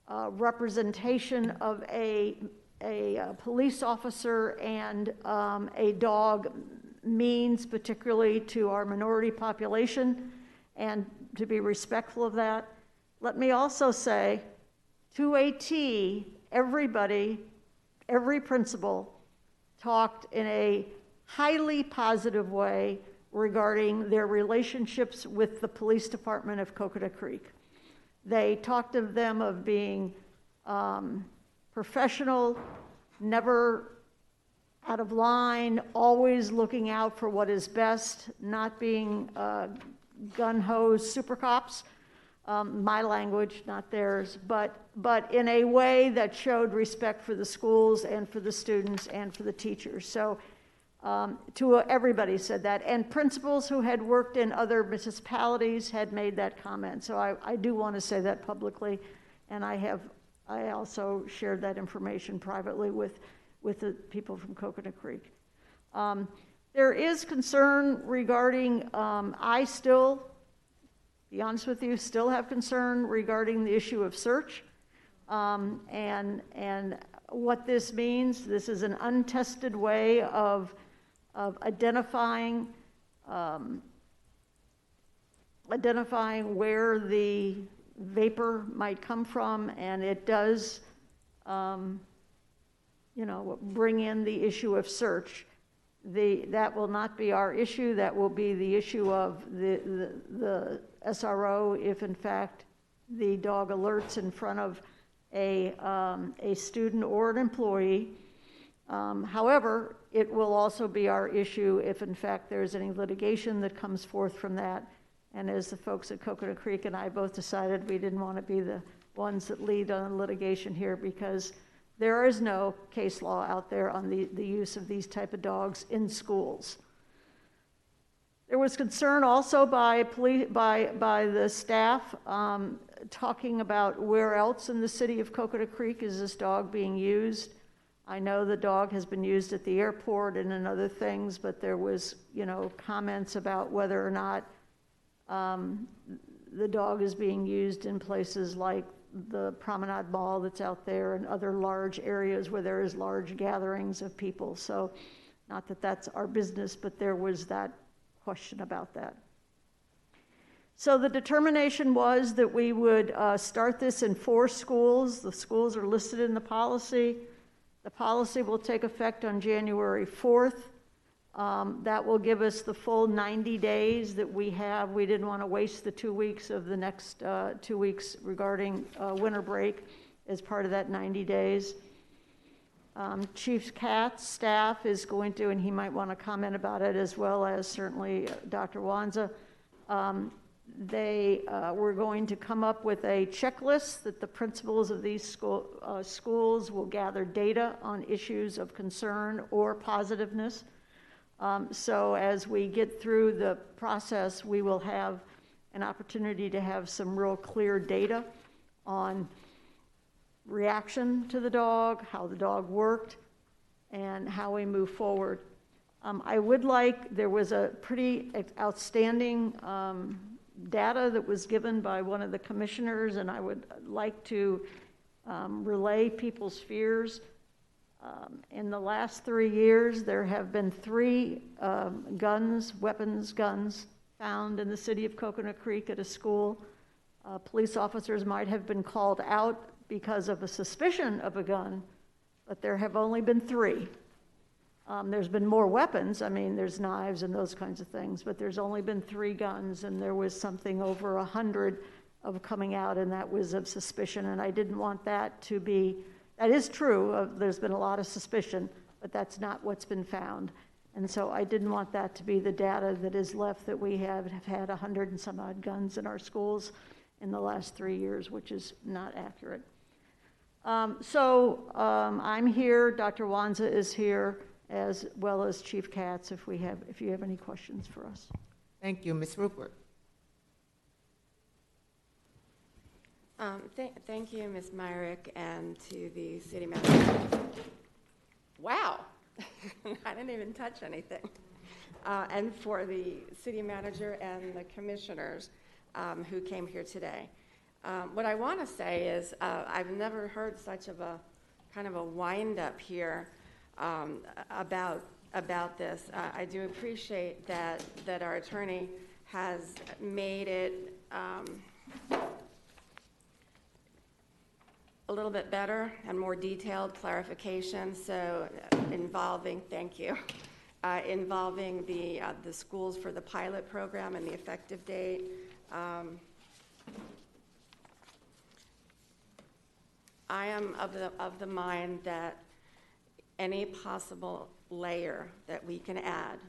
representation of a police officer and a dog means, particularly to our minority population, and to be respectful of that. Let me also say, to a T, everybody, every principal talked in a highly positive way regarding their relationships with the police department of Coconut Creek. They talked of them of being professional, never out of line, always looking out for what is best, not being gun-ho super cops, my language, not theirs, but in a way that showed respect for the schools and for the students and for the teachers. So everybody said that, and principals who had worked in other municipalities had made that comment. So I do want to say that publicly, and I also shared that information privately with the people from Coconut Creek. There is concern regarding, I still, be honest with you, still have concern regarding the issue of search and what this means. This is an untested way of identifying where the vapor might come from, and it does bring in the issue of search. That will not be our issue. That will be the issue of the SRO if, in fact, the dog alerts in front of a student or an employee. However, it will also be our issue if, in fact, there's any litigation that comes forth from that. And as the folks at Coconut Creek and I both decided, we didn't want to be the ones that lead on litigation here, because there is no case law out there on the use of these type of dogs in schools. There was concern also by the staff talking about where else in the city of Coconut Creek is this dog being used. I know the dog has been used at the airport and in other things, but there was, comments about whether or not the dog is being used in places like the Promenade Mall that's out there and other large areas where there is large gatherings of people. So not that that's our business, but there was that question about that. So the determination was that we would start this in 4 schools. The schools are listed in the policy. The policy will take effect on January 4th. That will give us the full 90 days that we have. We didn't want to waste the 2 weeks of the next 2 weeks regarding winter break as part of that 90 days. Chief Katz staff is going to, and he might want to comment about it, as well as certainly Dr. Wanza. We're going to come up with a checklist that the principals of these schools will gather data on issues of concern or positiveness. So as we get through the process, we will have an opportunity to have some real clear data on reaction to the dog, how the dog worked, and how we move forward. There was a pretty outstanding data that was given by one of the commissioners, and I would like to relay people's fears. In the last 3 years, there have been 3 weapons guns, found in the city of Coconut Creek at a school. Police officers might have been called out because of a suspicion of a gun, but there have only been 3. There's been more weapons. I mean, there's knives and those kinds of things, but there's only been 3 guns, and there was something over 100 of coming out, and that was of suspicion, and I didn't want that to be. That is true, there's been a lot of suspicion, but that's not what's been found. And so I didn't want that to be the data that is left, that we have had 100 and some odd guns in our schools in the last 3 years, which is not accurate. I'm here, Dr. Wanza is here, as well as Chief Katz, if you have any questions for us. Thank you. Ms. Rupert. Thank you, Ms. Myrick, and to the city manager. Wow, I didn't even touch anything. And for the city manager and the commissioners who came here today. What I want to say is I've never heard such of a kind of a wind-up here about this. I do appreciate that our attorney has made it a little bit better and more detailed clarification. So involving the schools for the pilot program and the effective date. I am of the mind that any possible layer that we can add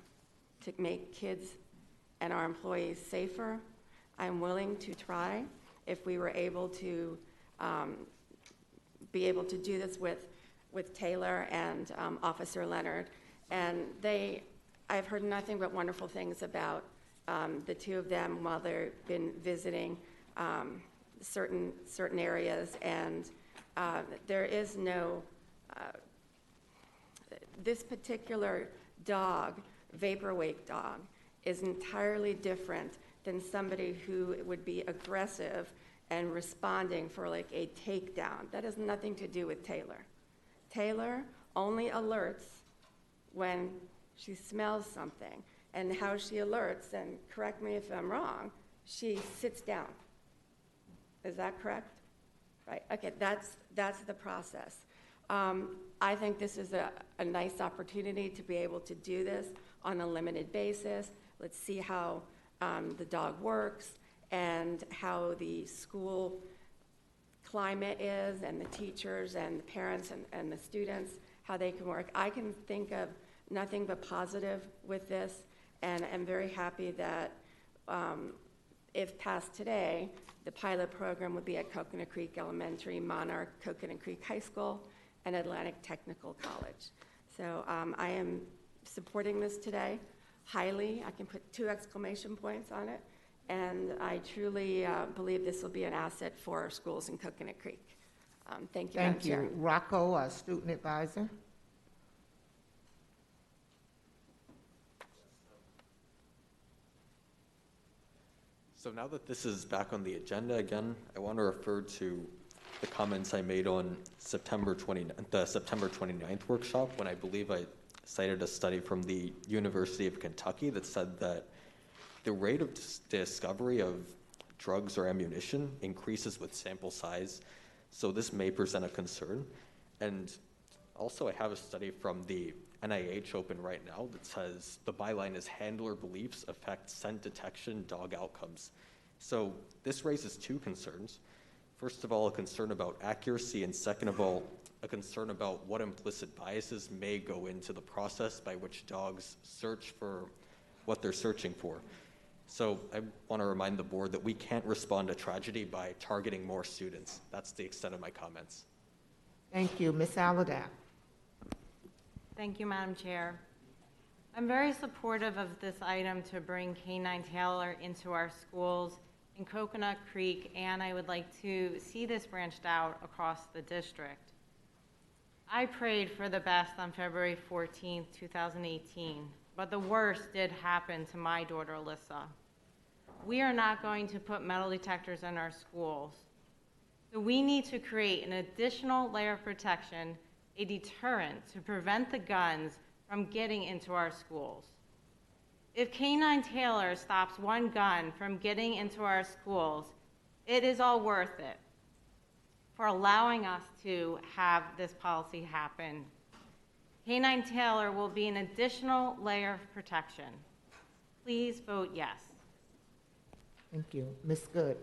to make kids and our employees safer, I'm willing to try. If we were able to be able to do this with Taylor and Officer Leonard, and I've heard nothing but wonderful things about the 2 of them while they've been visiting certain areas, and there is no. This particular dog, Vaporwake dog, is entirely different than somebody who would be aggressive and responding for like a takedown. That has nothing to do with Taylor. Taylor only alerts when she smells something. And how she alerts, and correct me if I'm wrong, she sits down. Is that correct? Right, okay, that's the process. I think this is a nice opportunity to be able to do this on a limited basis. Let's see how the dog works and how the school climate is, and the teachers and the parents and the students, how they can work. I can think of nothing but positive with this, and I'm very happy that if passed today, the pilot program would be at Coconut Creek Elementary, Monarch, Coconut Creek High School, and Atlantic Technical College. So I am supporting this today highly. I can put 2 exclamation points on it. And I truly believe this will be an asset for our schools in Coconut Creek. Thank you, Madam Chair. Thank you. Rocco, our student advisor. So now that this is back on the agenda again, I want to refer to the comments I made on the September 29th workshop, when I believe I cited a study from the University of Kentucky that said that the rate of discovery of drugs or ammunition increases with sample size. So this may present a concern. And also I have a study from the NIH open right now that says the byline is handler beliefs affect scent detection dog outcomes. So this raises two concerns. First of all, a concern about accuracy, and second of all, a concern about what implicit biases may go into the process by which dogs search for what they're searching for. So I want to remind the board that we can't respond to tragedy by targeting more students. That's the extent of my comments. Thank you. Ms. Alladap. Thank you, Madam Chair. I'm very supportive of this item to bring K-9 Taylor into our schools in Coconut Creek, and I would like to see this branched out across the district. I prayed for the best on February 14th, 2018, but the worst did happen to my daughter, Alyssa. We are not going to put metal detectors in our schools. So we need to create an additional layer of protection, a deterrent to prevent the guns from getting into our schools. If K-9 Taylor stops one gun from getting into our schools, it is all worth it for allowing us to have this policy happen. K-9 Taylor will be an additional layer of protection. Please vote yes. Thank you. Ms. Good.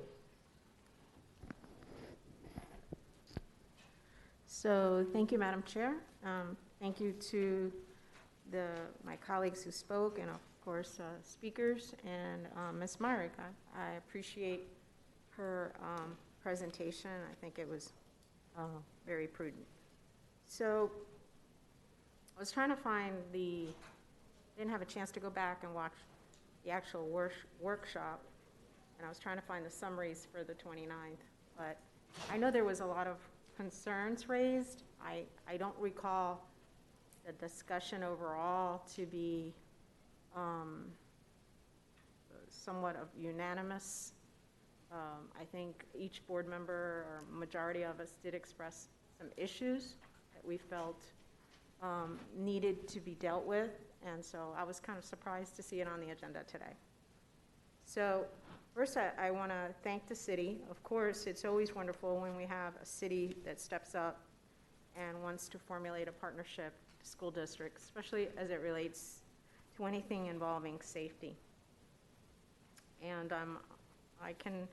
So thank you, Madam Chair. Thank you to my colleagues who spoke, and of course speakers, and Ms. Myrick. I appreciate her presentation. I think it was very prudent. So I was trying to find didn't have a chance to go back and watch the actual workshop, and I was trying to find the summaries for the 29th, but I know there was a lot of concerns raised. I don't recall the discussion overall to be somewhat of unanimous. I think each board member or majority of us did express some issues that we felt needed to be dealt with, and so I was kind of surprised to see it on the agenda today. So first, I want to thank the city. Of course, it's always wonderful when we have a city that steps up and wants to formulate a partnership with school districts, especially as it relates to anything involving safety. And I can,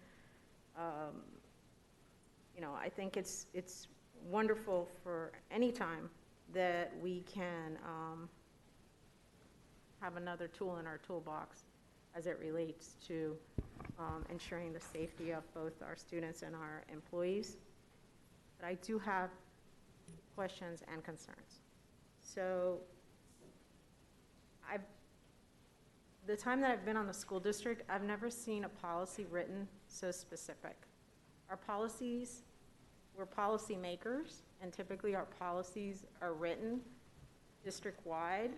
I think it's wonderful for any time that we can have another tool in our toolbox as it relates to ensuring the safety of both our students and our employees. But I do have questions and concerns. So the time that I've been on the school district, I've never seen a policy written so specific. Our policies, we're policy makers, and typically our policies are written district-wide.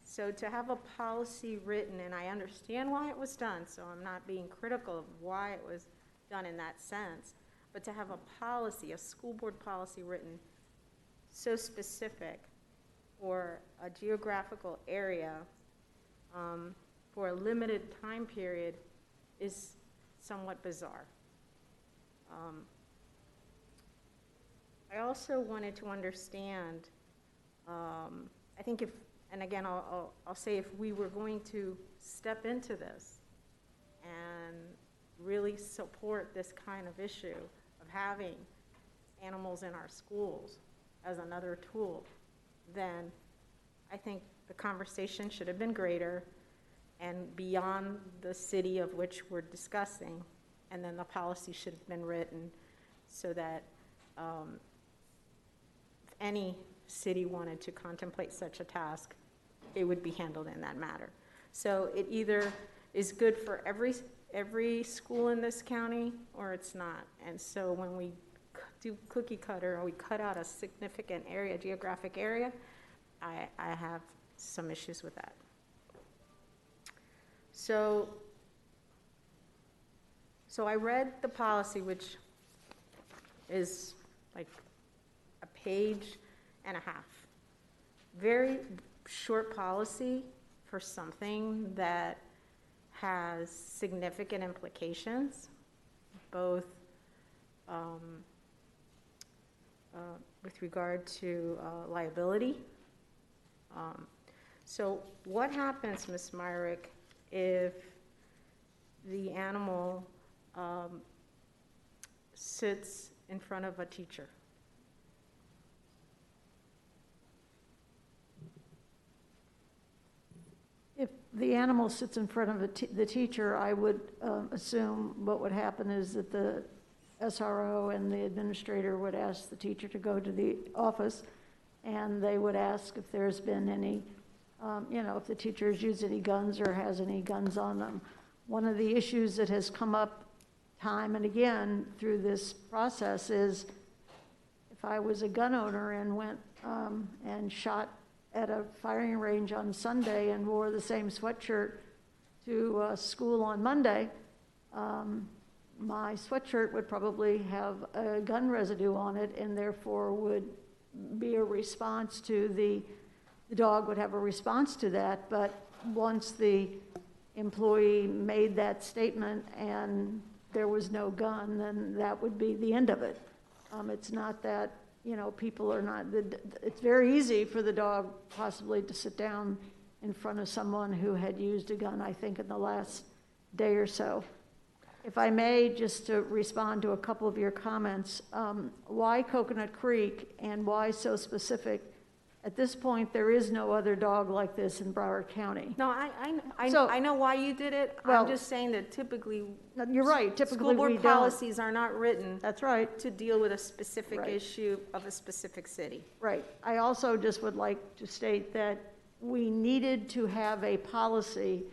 So to have a policy written, and I understand why it was done, so I'm not being critical of why it was done in that sense, but to have a policy, a school board policy written so specific for a geographical area for a limited time period is somewhat bizarre. I also wanted to understand, I think if, and again, I'll say if we were going to step into this and really support this kind of issue of having animals in our schools as another tool, then I think the conversation should have been greater and beyond the city of which we're discussing, and then the policy should have been written so that if any city wanted to contemplate such a task, it would be handled in that matter. So it either is good for every school in this county or it's not. And so when we do cookie cutter or we cut out a significant area, geographic area, I have some issues with that. So I read the policy, which is like a page and a half. Very short policy for something that has significant implications, both with regard to liability. So what happens, Ms. Myrick, if the animal sits in front of a teacher? If the animal sits in front of the teacher, I would assume what would happen is that the SRO and the administrator would ask the teacher to go to the office, and they would ask if there's been any, if the teacher's used any guns or has any guns on them. One of the issues that has come up time and again through this process is if I was a gun owner and went and shot at a firing range on Sunday and wore the same sweatshirt to school on Monday, my sweatshirt would probably have a gun residue on it, and therefore would be a response to the dog would have a response to that. But once the employee made that statement and there was no gun, then that would be the end of it. It's not that, people are not, it's very easy for the dog possibly to sit down in front of someone who had used a gun, I think, in the last day or so. If I may, just to respond to a couple of your comments, why Coconut Creek and why so specific? At this point, there is no other dog like this in Broward County. No, I know why you did it. Well, I'm just saying that typically. You're right, typically school board we don't. policies are not written. That's right. To deal with a specific Right. issue of a specific city. Right. I also just would like to state that we needed to have a policy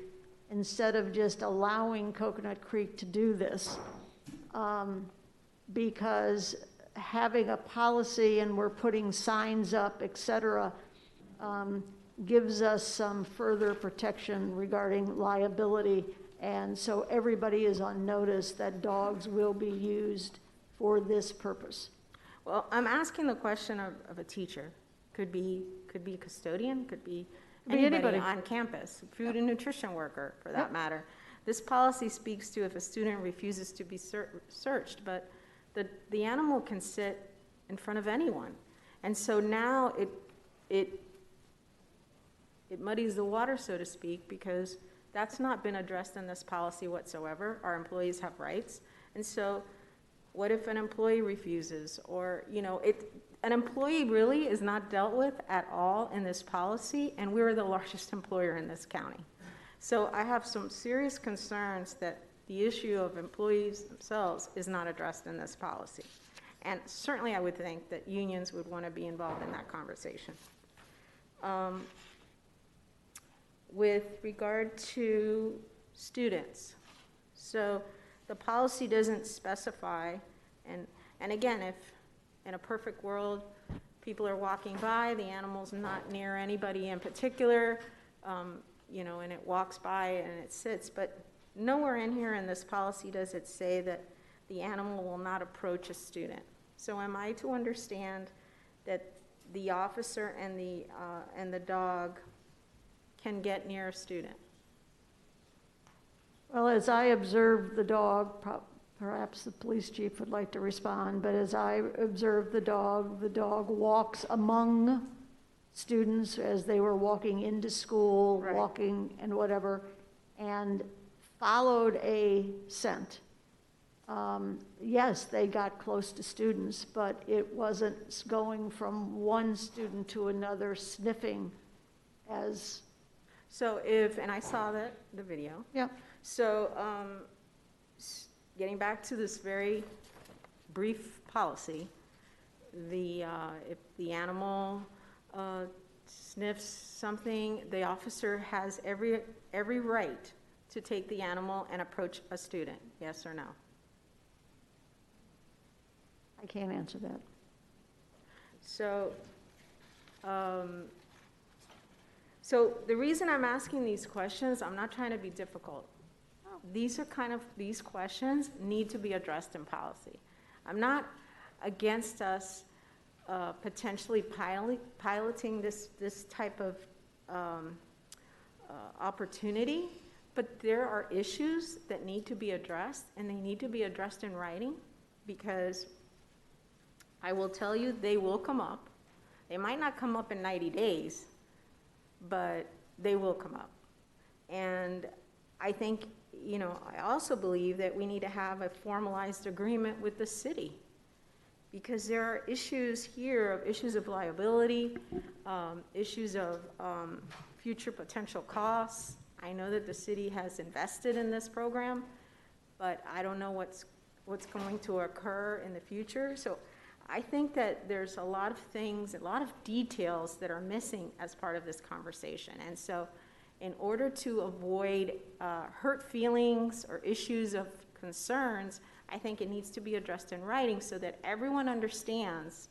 instead of just allowing Coconut Creek to do this, because having a policy and we're putting signs up, et cetera, gives us some further protection regarding liability. And so everybody is on notice that dogs will be used for this purpose. Well, I'm asking the question of a teacher. Could be a custodian, could be anybody on campus, food and nutrition worker for that matter. This policy speaks to if a student refuses to be searched, but the animal can sit in front of anyone. And so now it muddies the water, so to speak, because that's not been addressed in this policy whatsoever. Our employees have rights. And so what if an employee refuses? Or, an employee really is not dealt with at all in this policy, and we're the largest employer in this county. So I have some serious concerns that the issue of employees themselves is not addressed in this policy. And certainly I would think that unions would want to be involved in that conversation. With regard to students, so the policy doesn't specify, and again, if in a perfect world, people are walking by, the animal's not near anybody in particular, and it walks by and it sits, but nowhere in here in this policy does it say that the animal will not approach a student. So am I to understand that the officer and the dog can get near a student? Well, as I observed the dog, perhaps the police chief would like to respond, but as I observed the dog walks among students as they were walking into school, Right. walking and whatever, and followed a scent. Yes, they got close to students, but it wasn't going from one student to another sniffing as. So and I saw the video. Yeah. So getting back to this very brief policy, if the animal sniffs something, the officer has every right to take the animal and approach a student, yes or no? I can't answer that. So So the reason I'm asking these questions, I'm not trying to be difficult. These questions need to be addressed in policy. I'm not against us potentially piloting this type of opportunity, but there are issues that need to be addressed, and they need to be addressed in writing, because I will tell you, they will come up. They might not come up in 90 days, but they will come up. And I think, I also believe that we need to have a formalized agreement with the city, because there are issues here, issues of liability, issues of future potential costs. I know that the city has invested in this program, but I don't know what's going to occur in the future. So I think that there's a lot of things, a lot of details that are missing as part of this conversation. And so in order to avoid hurt feelings or issues of concerns, I think it needs to be addressed in writing so that everyone understands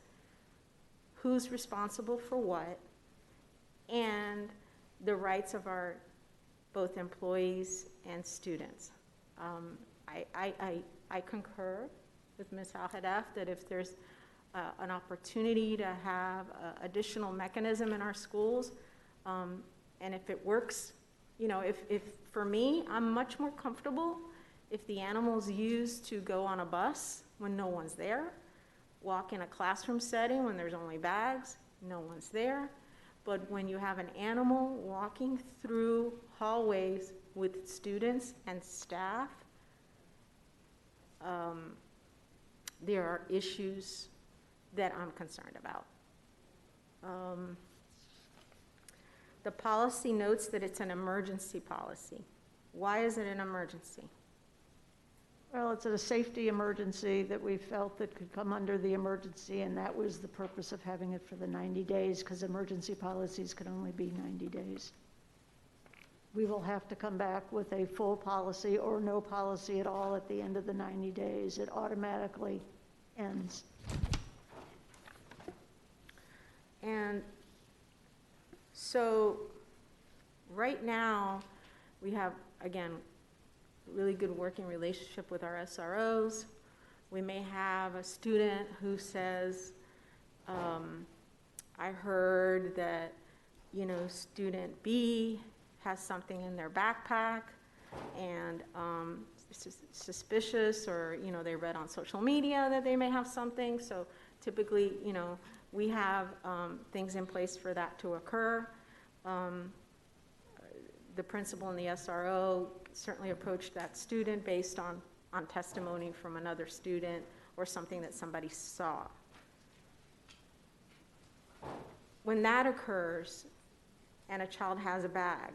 who's responsible for what and the rights of our both employees and students. I concur with Ms. Al-Hadaf that if there's an opportunity to have additional mechanism in our schools, and if it works, if for me, I'm much more comfortable if the animal's used to go on a bus when no one's there, walk in a classroom setting when there's only bags, no one's there. But when you have an animal walking through hallways with students and staff, there are issues that I'm concerned about. The policy notes that it's an emergency policy. Why is it an emergency? Well, it's a safety emergency that we felt that could come under the emergency, and that was the purpose of having it for the 90 days, because emergency policies can only be 90 days. We will have to come back with a full policy or no policy at all at the end of the 90 days. It automatically ends. And so right now, we have, again, really good working relationship with our SROs. We may have a student who says, I heard that, student B has something in their backpack and suspicious, or, they read on social media that they may have something. So typically, we have things in place for that to occur. The principal and the SRO certainly approached that student based on testimony from another student or something that somebody saw. When that occurs and a child has a bag,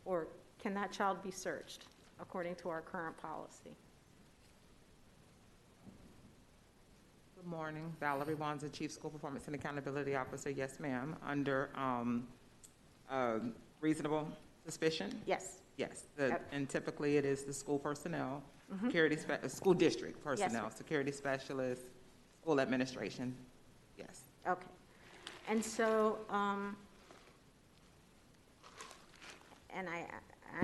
or can that child be searched according to our current policy? Good morning, Valerie Wanza, Chief School Performance and Accountability Officer. Yes, ma'am. Under reasonable suspicion? Yes. Yes, and typically it is the school personnel, school district personnel, Yes, security specialists, school administration, yes. Okay. And so, and I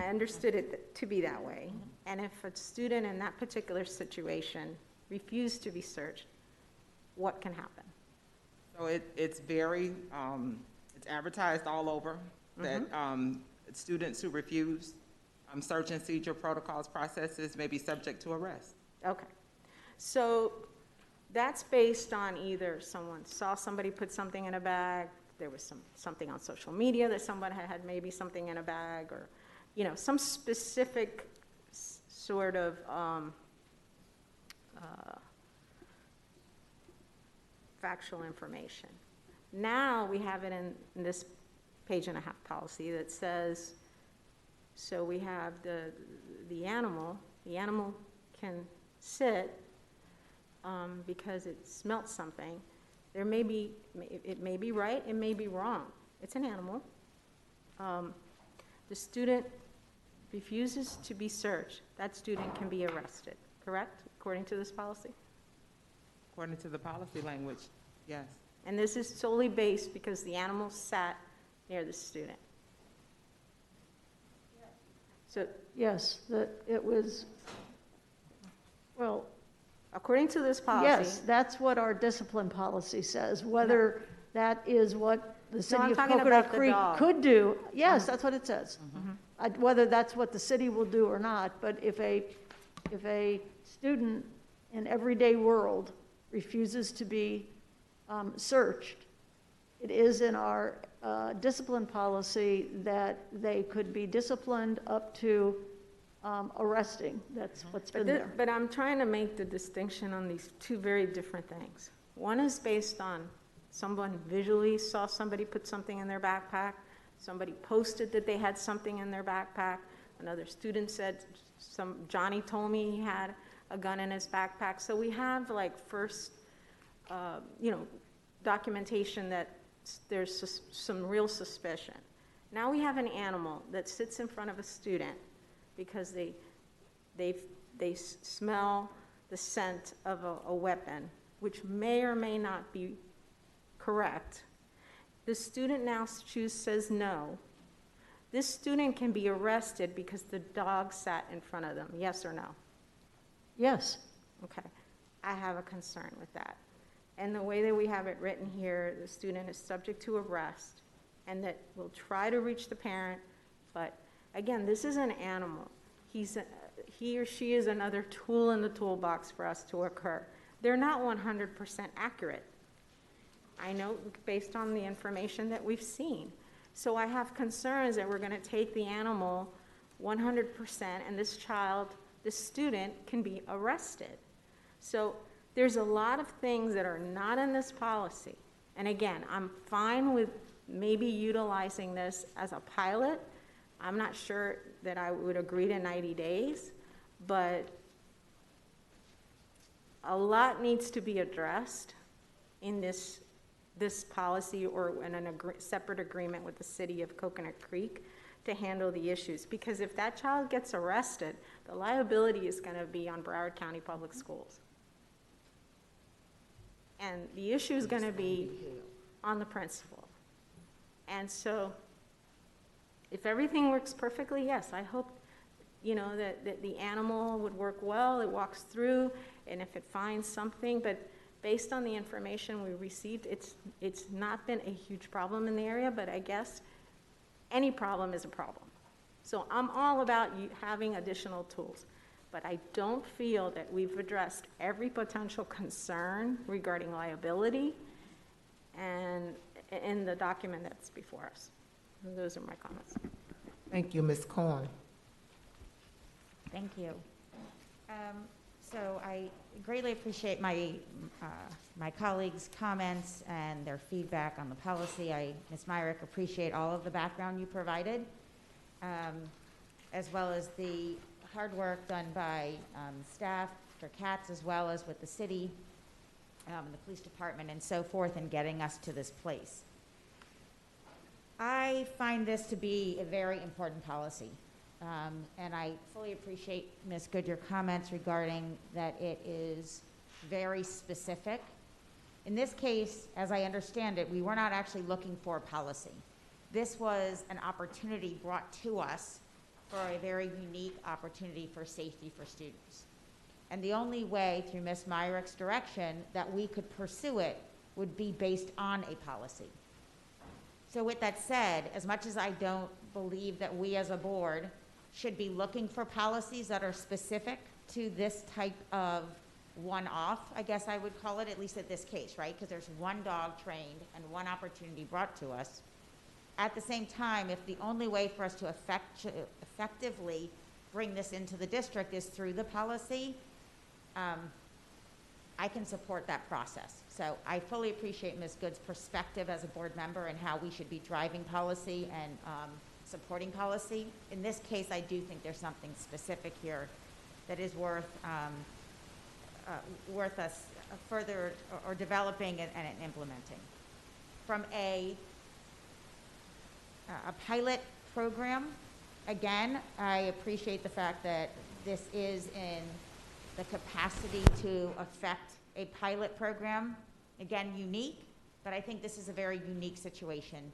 understood it to be that way. And if a student in that particular situation refused to be searched, what can happen? So it's very, it's advertised all over that students who refuse search and seizure protocols processes may be subject to arrest. Okay. So that's based on either someone saw somebody put something in a bag, there was something on social media that someone had maybe something in a bag, or, some specific sort of factual information. Now we have it in this page-and-a-half policy that says, so we have the animal can sit because it smelt something. It may be right, it may be wrong. It's an animal. The student refuses to be searched. That student can be arrested, correct, according to this policy? According to the policy language, yes. And this is solely based because the animal sat near the student. So, Yes, that it was, well, according to this policy. yes, that's what our discipline policy says. Whether that is what the city I'm of talking Coconut about the Creek dog. could do, yes, that's what it says. Mhm. Whether that's what the city will do or not, but if a student in everyday world refuses to be searched, it is in our discipline policy that they could be disciplined up to arresting. That's what's been there. But I'm trying to make the distinction on these two very different things. One is based on someone visually saw somebody put something in their backpack, somebody posted that they had something in their backpack, another student said, Johnny told me he had a gun in his backpack. So we have like first, documentation that there's some real suspicion. Now we have an animal that sits in front of a student because they smell the scent of a weapon, which may or may not be correct. The student now says no. This student can be arrested because the dog sat in front of them, yes or no? Yes. Okay, I have a concern with that. And the way that we have it written here, the student is subject to arrest, and that we'll try to reach the parent, but again, this is an animal. He or she is another tool in the toolbox for us to occur. They're not 100% accurate. I know based on the information that we've seen. So I have concerns that we're going to take the animal 100% and this student can be arrested. So there's a lot of things that are not in this policy. And again, I'm fine with maybe utilizing this as a pilot. I'm not sure that I would agree to 90 days, but a lot needs to be addressed in this policy or in a separate agreement with the city of Coconut Creek to handle the issues. Because if that child gets arrested, the liability is going to be on Broward County Public Schools. And the issue is going to be on the principal. And so if everything works perfectly, yes, I hope, that the animal would work well, it walks through, and if it finds something, but based on the information we received, it's not been a huge problem in the area, but I guess any problem is a problem. So I'm all about having additional tools, but I don't feel that we've addressed every potential concern regarding liability and in the document that's before us. And those are my comments. Thank you, Ms. Corn. Thank you. So I greatly appreciate my colleagues' comments and their feedback on the policy. Ms. Myrick, appreciate all of the background you provided, as well as the hard work done by staff, Dr. Katz, as well as with the city, the police department, and so forth, in getting us to this place. I find this to be a very important policy. And I fully appreciate, Ms. Good, your comments regarding that it is very specific. In this case, as I understand it, we were not actually looking for a policy. This was an opportunity brought to us for a very unique opportunity for safety for students. And the only way, through Ms. Myrick's direction, that we could pursue it would be based on a policy. So with that said, as much as I don't believe that we as a board should be looking for policies that are specific to this type of one-off, I guess I would call it, at least at this case, right? Because there's one dog trained and one opportunity brought to us. At the same time, if the only way for us to effectively bring this into the district is through the policy, I can support that process. So I fully appreciate Ms. Good's perspective as a board member and how we should be driving policy and supporting policy. In this case, I do think there's something specific here that is worth us further or developing and implementing. From a pilot program, again, I appreciate the fact that this is in the capacity to affect a pilot program. Again, unique, but I think this is a very unique situation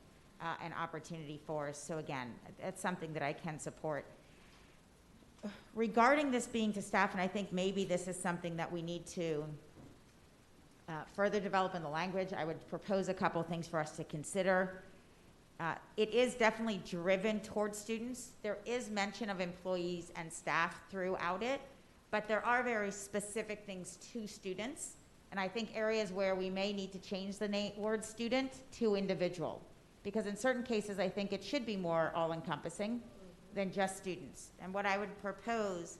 and opportunity for us. So again, that's something that I can support. regarding this being to staff, and I think maybe this is something that we need to further develop in the language, I would propose a couple things for us to consider. It is definitely driven towards students. There is mention of employees and staff throughout it, but there are very specific things to students, and I think areas where we may need to change the word student to individual, because in certain cases I think it should be more all-encompassing than just students. And what I would propose,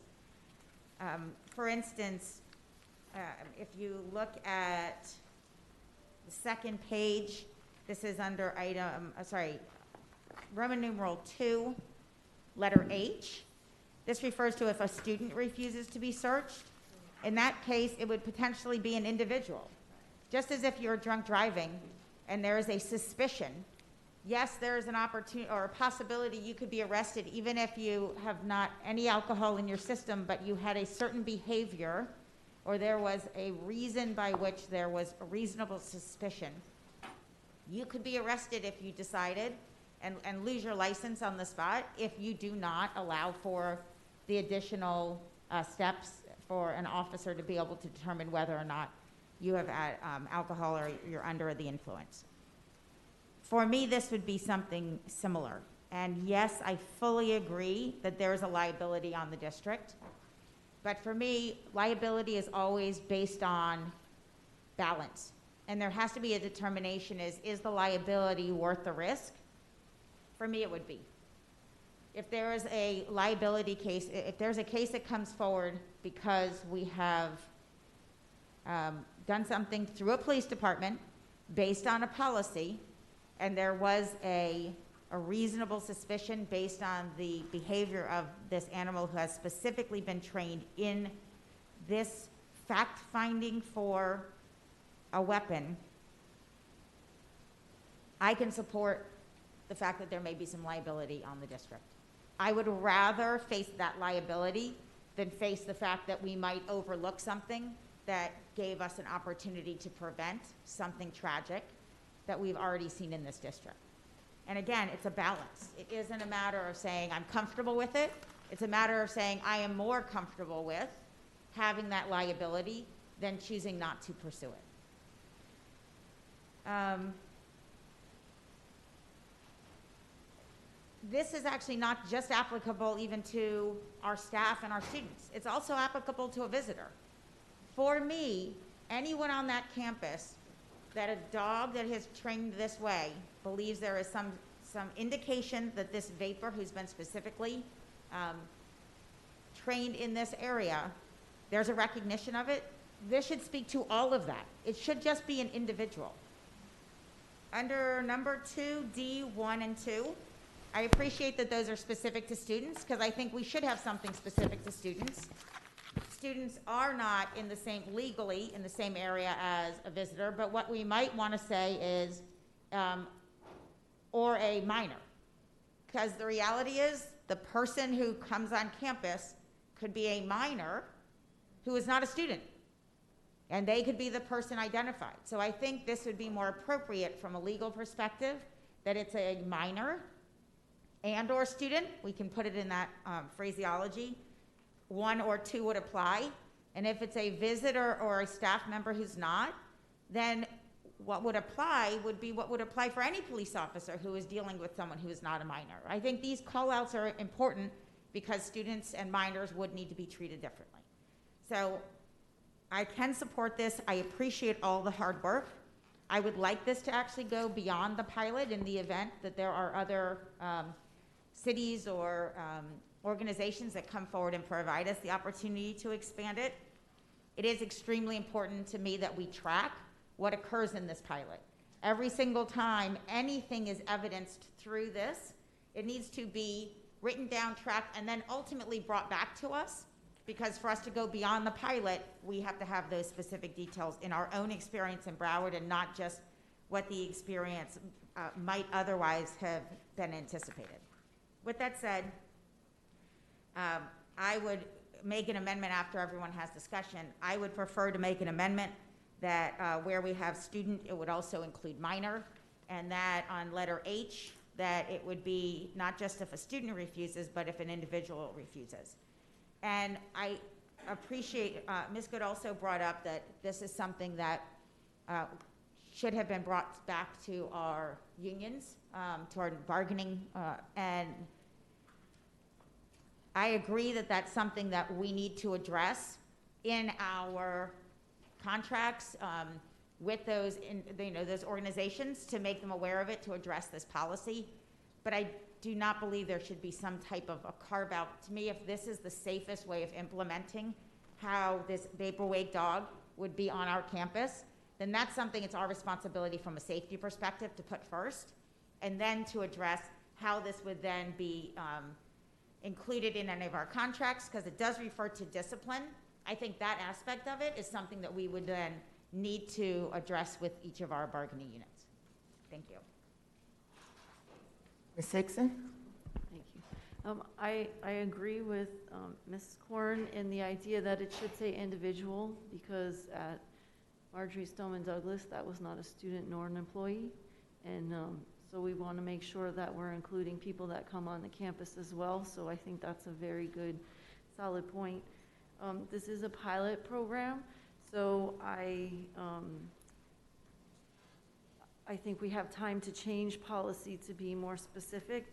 for instance, if you look at the second page, this is under Roman numeral 2, letter H. This refers to if a student refuses to be searched. In that case, it would potentially be an individual. Just as if you're drunk driving and there is a suspicion, yes, there is an opportunity or a possibility you could be arrested even if you have not any alcohol in your system, but you had a certain behavior or there was a reason by which there was a reasonable suspicion. You could be arrested if you decided and lose your license on the spot if you do not allow for the additional steps for an officer to be able to determine whether or not you have alcohol or you're under the influence. For me, this would be something similar. And yes, I fully agree that there is a liability on the district. But for me, liability is always based on balance. And there has to be a determination is the liability worth the risk? For me, it would be. If there is a liability case, if there's a case that comes forward because we have done something through a police department based on a policy, and there was a reasonable suspicion based on the behavior of this animal who has specifically been trained in this fact-finding for a weapon, I can support the fact that there may be some liability on the district. I would rather face that liability than face the fact that we might overlook something that gave us an opportunity to prevent something tragic that we've already seen in this district. And again, it's a balance. It isn't a matter of saying I'm comfortable with it. It's a matter of saying I am more comfortable with having that liability than choosing not to pursue it. This is actually not just applicable even to our staff and our students. It's also applicable to a visitor. For me, anyone on that campus that a dog that is trained this way believes there is some indication that this vapor who's been specifically trained in this area, there's a recognition of it. This should speak to all of that. It should just be an individual. Under number 2, D1 and 2, I appreciate that those are specific to students because I think we should have something specific to students. Students are not legally in the same area as a visitor, but what we might want to say is, or a minor. Because the reality is the person who comes on campus could be a minor who is not a student. And they could be the person identified. So I think this would be more appropriate from a legal perspective, that it's a minor and or student. We can put it in that phraseology. 1 or 2 would apply. And if it's a visitor or a staff member who's not, then what would apply would be what would apply for any police officer who is dealing with someone who is not a minor. I think these call-outs are important because students and minors would need to be treated differently. So I can support this. I appreciate all the hard work. I would like this to actually go beyond the pilot in the event that there are other cities or organizations that come forward and provide us the opportunity to expand it. It is extremely important to me that we track what occurs in this pilot. Every single time anything is evidenced through this, it needs to be written down, tracked, and then ultimately brought back to us, because for us to go beyond the pilot, we have to have those specific details in our own experience in Broward and not just what the experience might otherwise have been anticipated. With that said, I would make an amendment after everyone has discussion. I would prefer to make an amendment that where we have student, it would also include minor, and that on letter H, that it would be not just if a student refuses, but if an individual refuses. And I appreciate, Ms. Good also brought up that this is something that should have been brought back to our unions, to our bargaining, and I agree that that's something that we need to address in our contracts with those, those organizations to make them aware of it, to address this policy. But I do not believe there should be some type of a carve out. To me, if this is the safest way of implementing how this vaporwave dog would be on our campus, then that's something it's our responsibility from a safety perspective to put first, and then to address how this would then be included in any of our contracts, because it does refer to discipline. I think that aspect of it is something that we would then need to address with each of our bargaining units. Thank you. Ms. Hickson? Thank you. I agree with Ms. Korn in the idea that it should say individual, because at Marjorie Stoneman Douglas, that was not a student nor an employee. And so we want to make sure that we're including people that come on the campus as well. So I think that's a very good, solid point. This is a pilot program, so I think we have time to change policy to be more specific.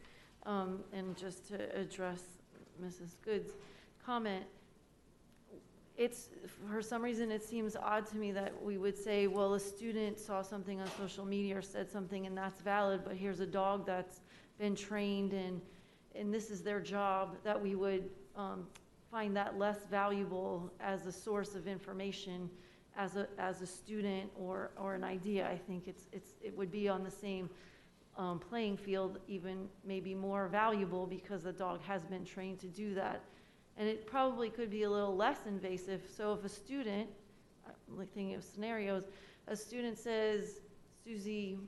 And just to address Mrs. Good's comment, for some reason it seems odd to me that we would say, well, a student saw something on social media or said something and that's valid, but here's a dog that's been trained and this is their job, that we would find that less valuable as a source of information as a student or an idea. I think it would be on the same playing field, even maybe more valuable, because the dog has been trained to do that. And it probably could be a little less invasive. So if a student, like thinking of scenarios, a student says, Susie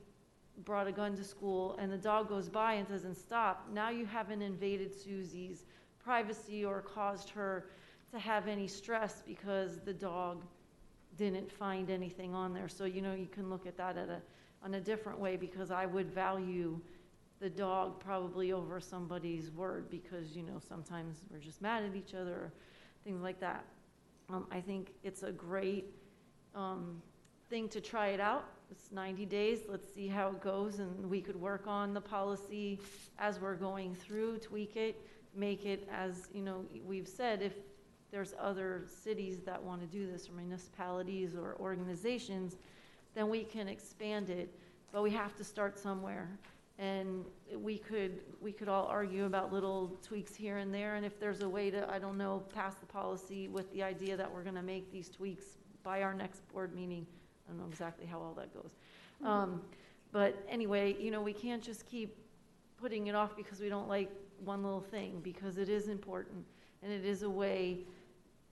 brought a gun to school, and the dog goes by and doesn't stop, now you haven't invaded Susie's privacy or caused her to have any stress because the dog didn't find anything on there. So, you can look at that on a different way, because I would value the dog probably over somebody's word, because, sometimes we're just mad at each other, or things like that. I think it's a great thing to try it out. It's 90 days. Let's see how it goes, and we could work on the policy as we're going through, tweak it, make it as, we've said, if there's other cities that want to do this, or municipalities or organizations, then we can expand it, but we have to start somewhere. And we could all argue about little tweaks here and there, and if there's a way to, I don't know, pass the policy with the idea that we're going to make these tweaks by our next board meeting. I don't know exactly how all that goes. But anyway, we can't just keep putting it off because we don't like one little thing, because it is important, and it is a way,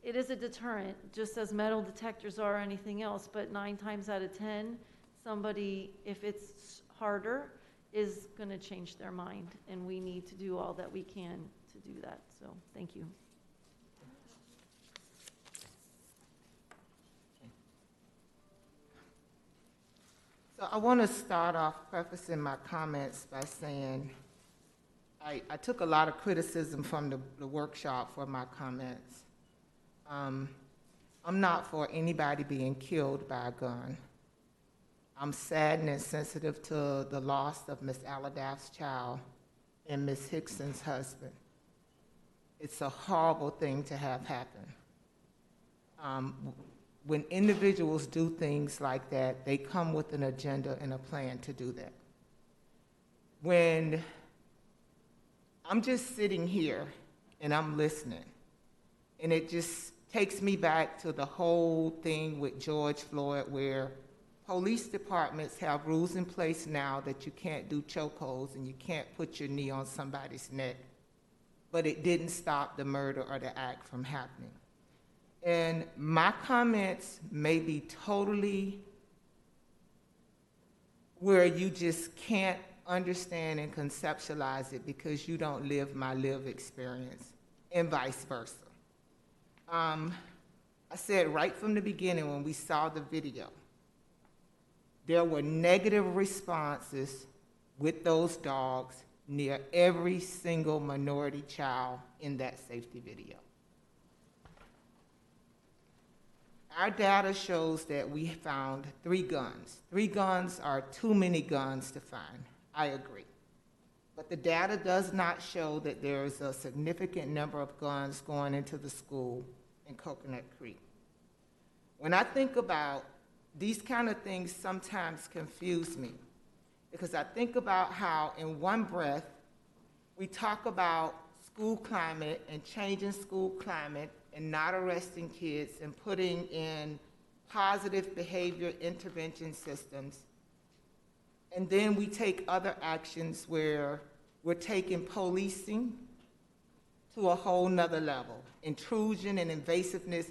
it is a deterrent, just as metal detectors are or anything else. But 9 times out of 10, somebody, if it's harder, is going to change their mind, and we need to do all that we can to do that. So thank you. So I want to start off prefacing my comments by saying I took a lot of criticism from the workshop for my comments. I'm not for anybody being killed by a gun. I'm saddened and sensitive to the loss of Miss Aladaff's child and Miss Hickson's husband. It's a horrible thing to have happen. When individuals do things like that, they come with an agenda and a plan to do that. When I'm just sitting here and I'm listening, and it just takes me back to the whole thing with George Floyd, where police departments have rules in place now that you can't do chokeholds and you can't put your knee on somebody's neck, but it didn't stop the murder or the act from happening. And my comments may be totally where you just can't understand and conceptualize it because you don't live my lived experience, and vice versa. I said right from the beginning when we saw the video, there were negative responses with those dogs near every single minority child in that safety video. our data shows that we found 3 guns. 3 guns are too many guns to find. I agree. But the data does not show that there is a significant number of guns going into the school in Coconut Creek. When I think about these kind of things, sometimes confuse me, because I think about how in one breath we talk about school climate and changing school climate and not arresting kids and putting in positive behavior intervention systems. And then we take other actions where we're taking policing to a whole nother level. Intrusion and invasiveness.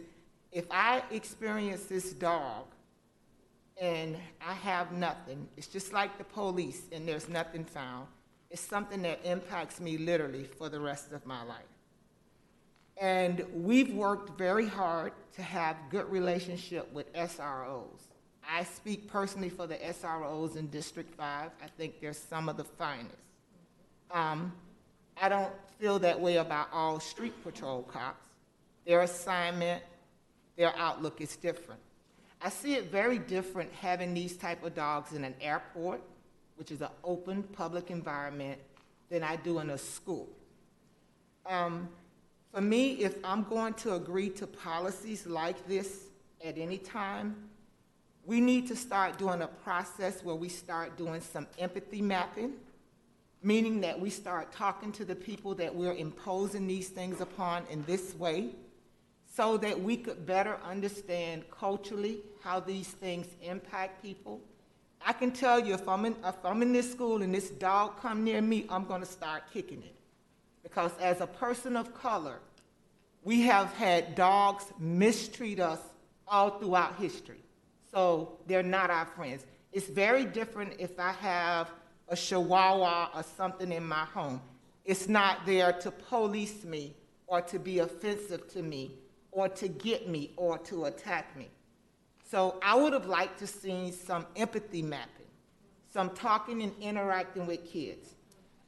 If I experience this dog and I have nothing, it's just like the police and there's nothing found. It's something that impacts me literally for the rest of my life. And we've worked very hard to have good relationship with SROs. I speak personally for the SROs in District 5. I think they're some of the finest. I don't feel that way about all street patrol cops. Their assignment, their outlook is different. I see it very different having these type of dogs in an airport, which is an open public environment, than I do in a school. For me, if I'm going to agree to policies like this at any time, we need to start doing a process where we start doing some empathy mapping, meaning that we start talking to the people that we're imposing these things upon in this way, so that we could better understand culturally how these things impact people. I can tell you, if I'm in this school and this dog come near me, I'm gonna start kicking it. Because as a person of color, we have had dogs mistreat us all throughout history. So they're not our friends. It's very different if I have a Chihuahua or something in my home. It's not there to police me or to be offensive to me or to get me or to attack me. So I would have liked to see some empathy mapping, some talking and interacting with kids.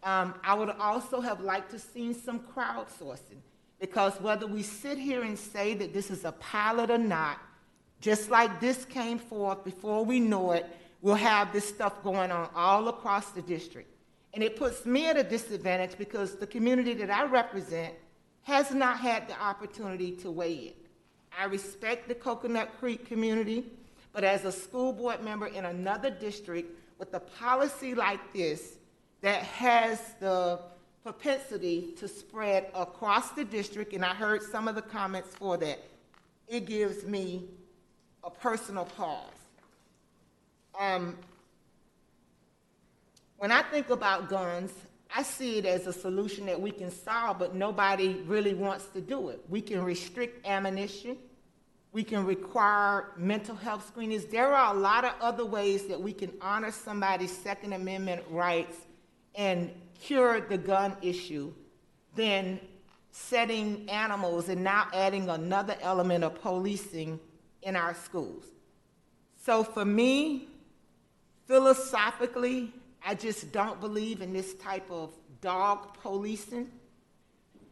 I would also have liked to see some crowdsourcing, because whether we sit here and say that this is a pilot or not, just like this came forth, before we know it, we'll have this stuff going on all across the district. And it puts me at a disadvantage because the community that I represent has not had the opportunity to weigh in. I respect the Coconut Creek community, but as a school board member in another district with a policy like this that has the propensity to spread across the district, and I heard some of the comments for that, it gives me a personal pause. When I think about guns, I see it as a solution that we can solve, but nobody really wants to do it. We can restrict ammunition. We can require mental health screenings. There are a lot of other ways that we can honor somebody's Second Amendment rights and cure the gun issue than setting animals and now adding another element of policing in our schools. So for me, philosophically, I just don't believe in this type of dog policing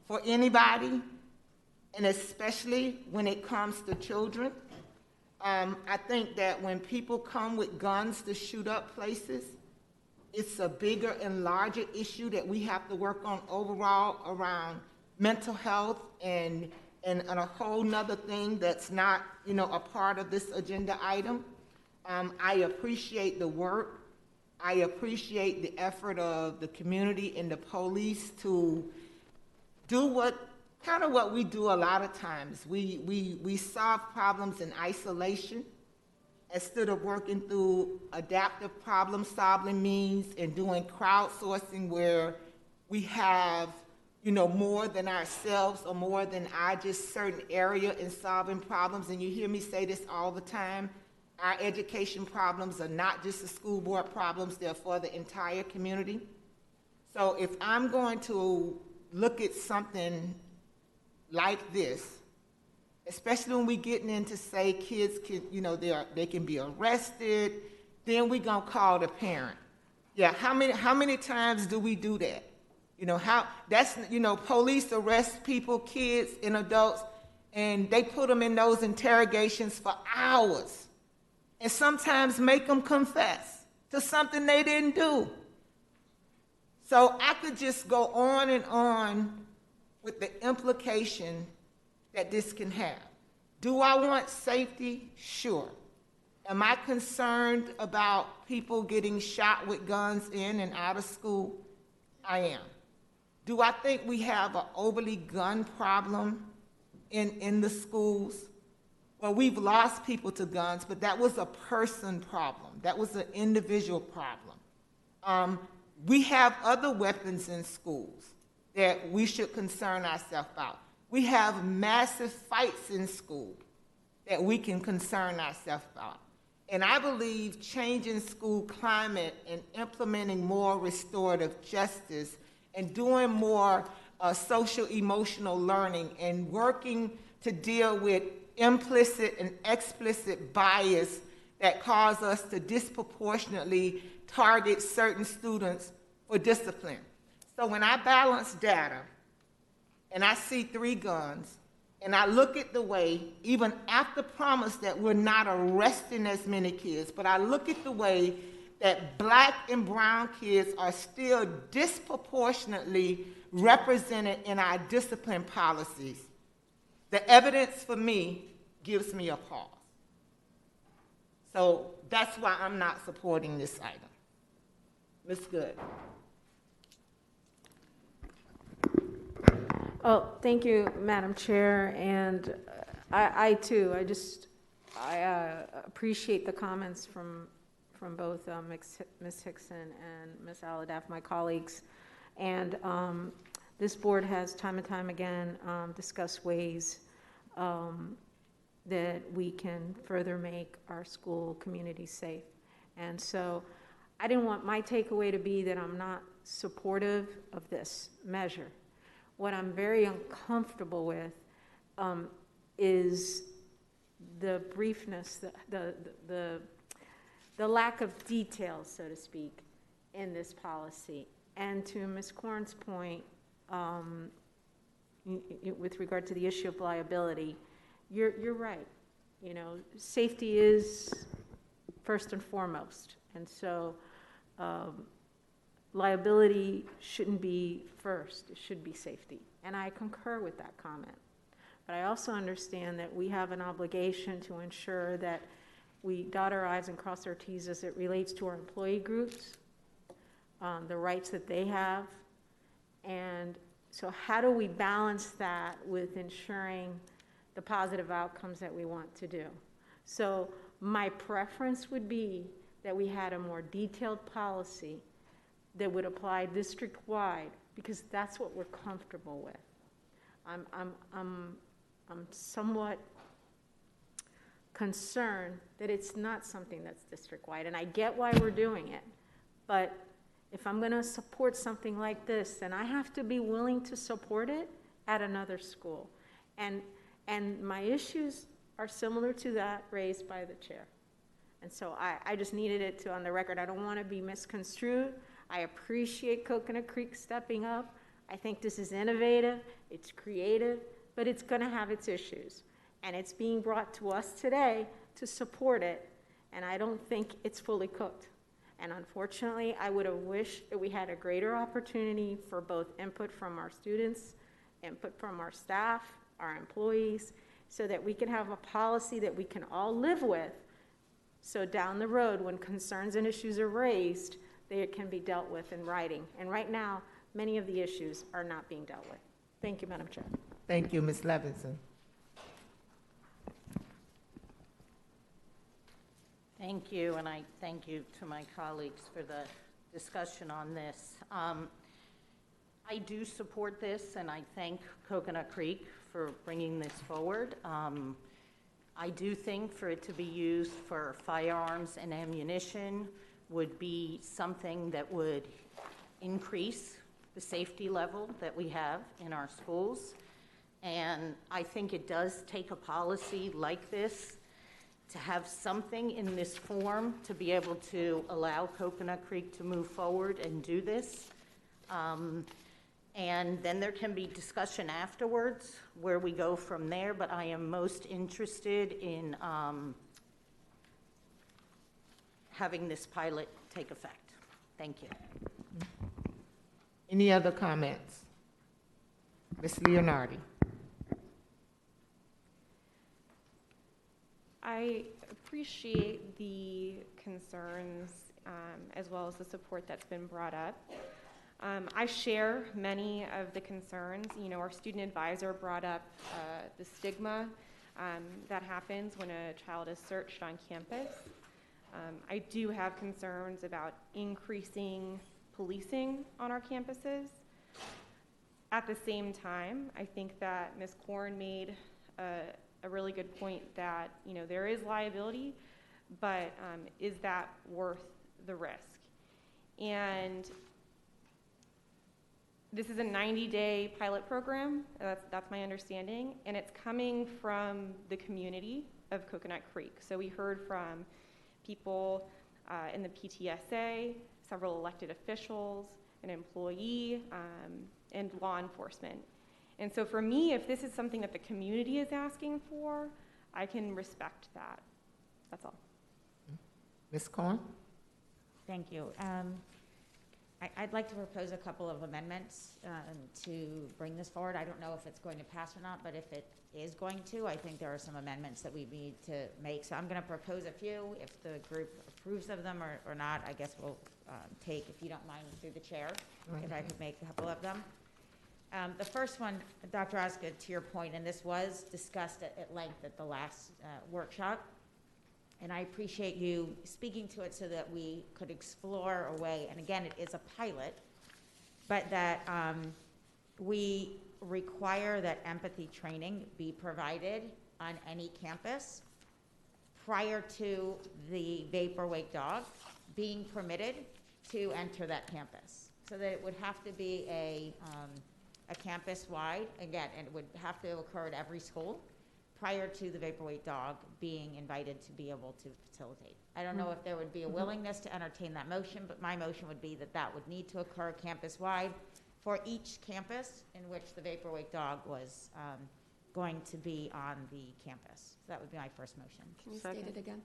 for anybody, and especially when it comes to children. I think that when people come with guns to shoot up places, it's a bigger and larger issue that we have to work on overall around mental health and a whole nother thing that's not, a part of this agenda item. I appreciate the work. I appreciate the effort of the community and the police to do what we do a lot of times. We solve problems in isolation instead of working through adaptive problem-solving means and doing crowdsourcing where we have, more than ourselves or more than our just certain area in solving problems. And you hear me say this all the time. Our education problems are not just the school board problems, they're for the entire community. So if I'm going to look at something like this, especially when we're getting into, say, kids can, they can be arrested, then we're gonna call the parent. Yeah, how many times do we do that? Police arrest people, kids and adults, and they put them in those interrogations for hours, and sometimes make them confess to something they didn't do. So I could just go on and on with the implication that this can have. Do I want safety? Sure. Am I concerned about people getting shot with guns in and out of school? I am. Do I think we have an overly gun problem in the schools? Well, we've lost people to guns, but that was a person problem. That was an individual problem. We have other weapons in schools that we should concern ourselves about. We have massive fights in school that we can concern ourselves about. And I believe changing school climate and implementing more restorative justice and doing more social emotional learning and working to deal with implicit and explicit bias that cause us to disproportionately target certain students for discipline. So when I balance data and I see 3 guns, and I look at the way, even after promise that we're not arresting as many kids, but I look at the way that black and brown kids are still disproportionately represented in our discipline policies, the evidence for me gives me a pause. So that's why I'm not supporting this item. Ms. Good. Oh, thank you, Madam Chair, and I too, I appreciate the comments from both Ms. Hickson and Ms. Aladaff, my colleagues, and this board has time and time again discussed ways that we can further make our school community safe, and so I didn't want my takeaway to be that I'm not supportive of this measure. What I'm very uncomfortable with is the briefness, the lack of detail, so to speak, in this policy. And to Ms. Corn's point, with regard to the issue of liability, you're right. You know, safety is first and foremost, and so liability shouldn't be first, it should be safety. And I concur with that comment. But I also understand that we have an obligation to ensure that we dot our I's and cross our T's as it relates to our employee groups, the rights that they have. And so how do we balance that with ensuring the positive outcomes that we want to do? So my preference would be that we had a more detailed policy that would apply district-wide, because that's what we're comfortable with. I'm somewhat concerned that it's not something that's district-wide, and I get why we're doing it, but if I'm gonna support something like this, then I have to be willing to support it at another school. And my issues are similar to that raised by the chair. And so I just needed it to on the record. I don't wanna be misconstrued. I appreciate Coconut Creek stepping up. I think this is innovative, it's creative, but it's gonna have its issues. And it's being brought to us today to support it, and I don't think it's fully cooked. And unfortunately, I would have wished that we had a greater opportunity for both input from our students, input from our staff, our employees, so that we can have a policy that we can all live with, so down the road, when concerns and issues are raised, they can be dealt with in writing. And right now, many of the issues are not being dealt with. Thank you, Madam Chair. Thank you, Ms. Levinson. Thank you, and I thank you to my colleagues for the discussion on this. I do support this, and I thank Coconut Creek for bringing this forward. I do think for it to be used for firearms and ammunition would be something that would increase the safety level that we have in our schools. And I think it does take a policy like this to have something in this form to be able to allow Coconut Creek to move forward and do this. And then there can be discussion afterwards where we go from there, but I am most interested in having this pilot take effect. Thank you. Any other comments? Ms. Leonardi? I appreciate the concerns as well as the support that's been brought up. I share many of the concerns. You know, our student advisor brought up the stigma that happens when a child is searched on campus. I do have concerns about increasing policing on our campuses. At the same time, I think that Ms. Korn made a really good point that, you know, there is liability, but is that worth the risk? And this is a 90-day pilot program, that's my understanding, and it's coming from the community of Coconut Creek. So we heard from people in the PTSA, several elected officials, an employee, and law enforcement. And so for me, if this is something that the community is asking for, I can respect that. That's all. Ms. Korn? Thank you. I'd like to propose a couple of amendments to bring this forward. I don't know if it's going to pass or not, but if it is going to, I think there are some amendments that we need to make. So I'm going to propose a few. If the group approves of them or not, I guess we'll take, if you don't mind, through the chair, if I could make a couple of them. The first one, Dr. Osgood, to your point, and this was discussed at length at the last workshop, and I appreciate you speaking to it so that we could explore a way, and again, it is a pilot, but that we require that empathy training be provided on any campus prior to the vapor wake dog being permitted to enter that campus. So that it would have to be a campus-wide, again, and it would have to occur at every school prior to the vapor wake dog being invited to be able to facilitate. I don't know if there would be a willingness to entertain that motion, but my motion would be that that would need to occur campus-wide for each campus in which the vapor wake dog was going to be on the campus. So that would be my first motion. Can you state it again?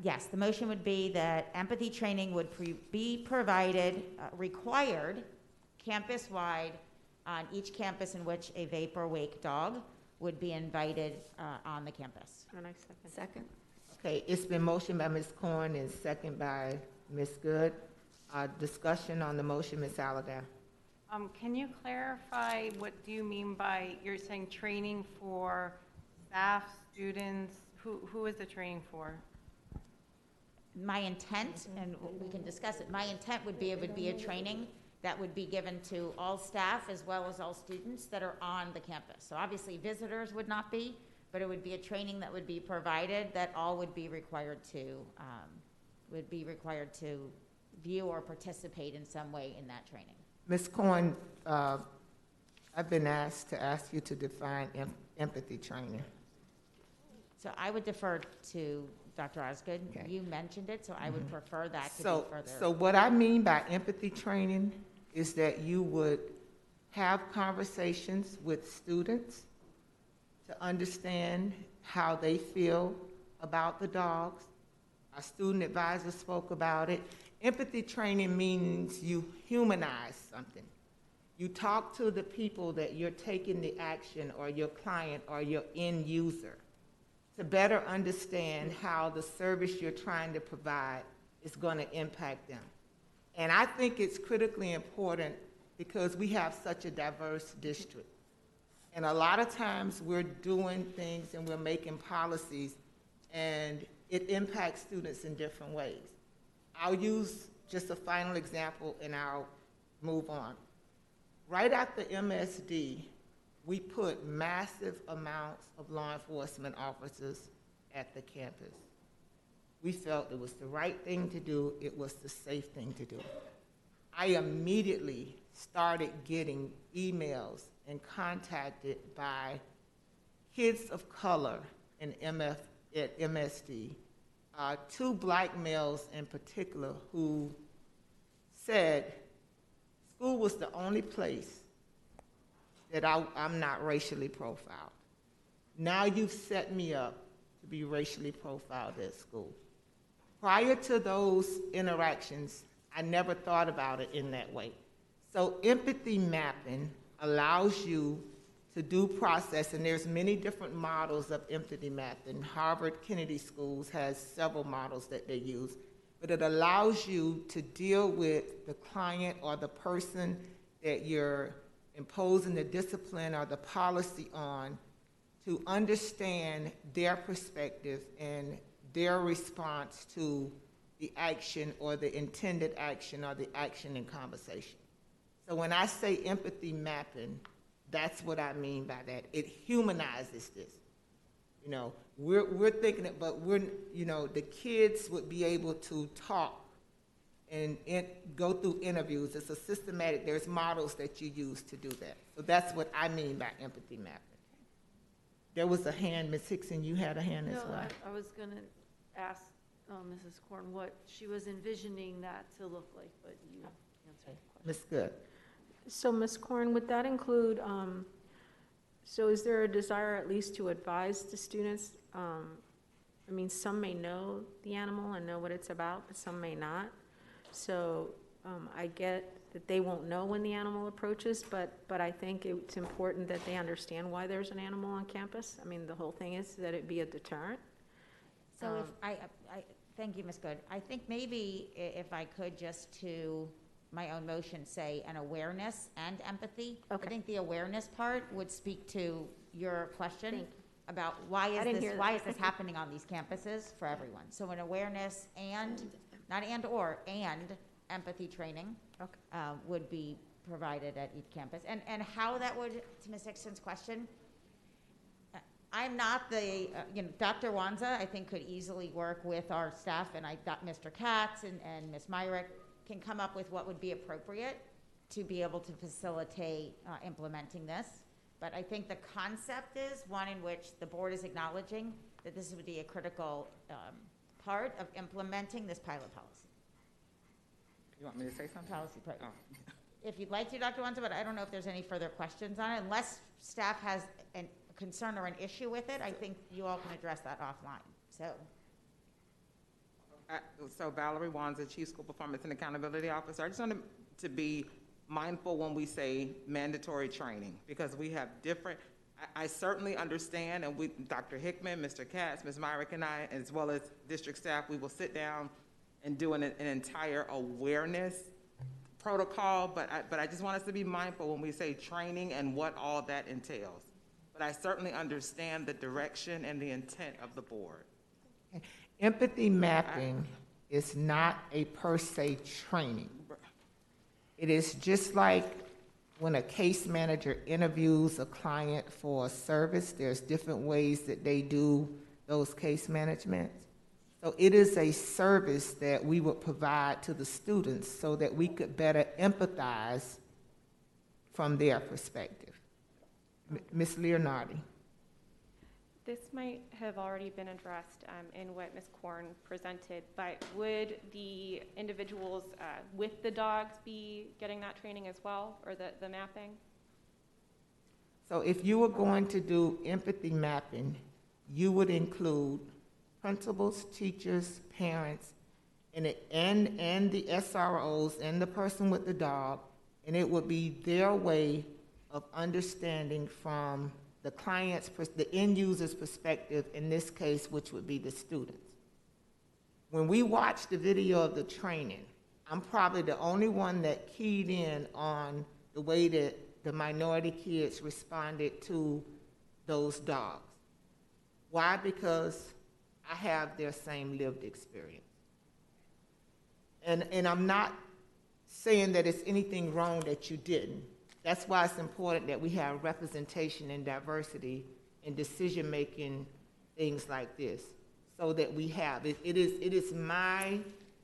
Yes, the motion would be that empathy training would be provided, required, campus-wide on each campus in which a vapor wake dog would be invited on the campus. And I second. Okay, it's been motioned by Ms. Korn and second by Ms. Good. Discussion on the motion, Ms. Alladar. Can you clarify what do you mean by, you're saying training for staff, students? Who is the training for? My intent, and we can discuss it, my intent would be it would be a training that would be given to all staff as well as all students that are on the campus. So obviously visitors would not be, but it would be a training that would be provided that all would be required to view or participate in some way in that training. Ms. Korn, I've been asked to ask you to define empathy training. So I would defer to Dr. Osgood. Okay. You mentioned it, so I would prefer that to be further. So what I mean by empathy training is that you would have conversations with students to understand how they feel about the dogs. Our student advisor spoke about it. Empathy training means you humanize something. You talk to the people that you're taking the action, or your client or your end user, to better understand how the service you're trying to provide is going to impact them. And I think it's critically important because we have such a diverse district. And a lot of times we're doing things and we're making policies and it impacts students in different ways. I'll use just a final example and I'll move on. Right after MSD, we put massive amounts of law enforcement officers at the campus. We felt it was the right thing to do. It was the safe thing to do. I immediately started getting emails and contacted by kids of color at MSD, two black males in particular who said, school was the only place that I'm not racially profiled. Now you've set me up to be racially profiled at school. Prior to those interactions, I never thought about it in that way. So empathy mapping allows you to do process, and there's many different models of empathy mapping. Harvard Kennedy Schools has several models that they use, but it allows you to deal with the client or the person that you're imposing the discipline or the policy on, to understand their perspective and their response to the action or the intended action or the action in conversation. So when I say empathy mapping, that's what I mean by that. It humanizes this. You know, we're thinking it, but the kids would be able to talk and go through interviews. It's a systematic, there's models that you use to do that. So that's what I mean by empathy mapping. There was a hand, Ms. Hickson, you had a hand as well. I was going to ask Mrs. Korn what she was envisioning that to look like, but you answered. Ms. Good. So, Ms. Korn, would that include, so is there a desire at least to advise the students? I mean, some may know the animal and know what it's about, but some may not. So I get that they won't know when the animal approaches, but I think it's important that they understand why there's an animal on campus. I mean, the whole thing is that it be a deterrent. So if I thank you, Ms. Good. I think maybe if I could just to my own motion say an awareness and empathy. Okay. I think the awareness part would speak to your question Thank you. about why I is didn't this hear why that. is this happening on these campuses for everyone. So an awareness and not and or and empathy training would be provided at each campus. And how that would, to Ms. Hickson's question, I'm not the, Dr. Wanza, I think, could easily work with our staff, and I got Mr. Katz and Ms. Myrick can come up with what would be appropriate to be able to facilitate implementing this. But I think the concept is one in which the board is acknowledging that this would be a critical part of implementing this pilot policy. You want me to say something? Policy part. Oh. If you'd like to, Dr. Wanza, but I don't know if there's any further questions on it. Unless staff has a concern or an issue with it, I think you all can address that offline. So Valerie Wanza, Chief School Performance and Accountability Officer. I just wanted to be mindful when we say mandatory training, because we have different, I certainly understand, and we, Dr. Hickman, Mr. Katz, Ms. Myrick, and I, as well as district staff, we will sit down and do an entire awareness protocol, but I just want us to be mindful when we say training and what all that entails. But I certainly understand the direction and the intent of the board. Empathy mapping is not a per se training. It is just like when a case manager interviews a client for a service, there's different ways that they do those case managements. So it is a service that we would provide to the students so that we could better empathize from their perspective. Ms. Leonardi. This might have already been addressed in what Ms. Korn presented, but would the individuals with the dogs be getting that training as well, or the mapping? So if you were going to do empathy mapping, you would include principals, teachers, parents, and the SROs and the person with the dog, and it would be their way of understanding from the client's, the end user's perspective, in this case, which would be the students. When we watched the video of the training, I'm probably the only one that keyed in on the way that the minority kids responded to those dogs. Why? Because I have their same lived experience. And I'm not saying that it's anything wrong that you didn't. That's why it's important that we have representation and diversity in decision-making things like this, so that we have. It is my,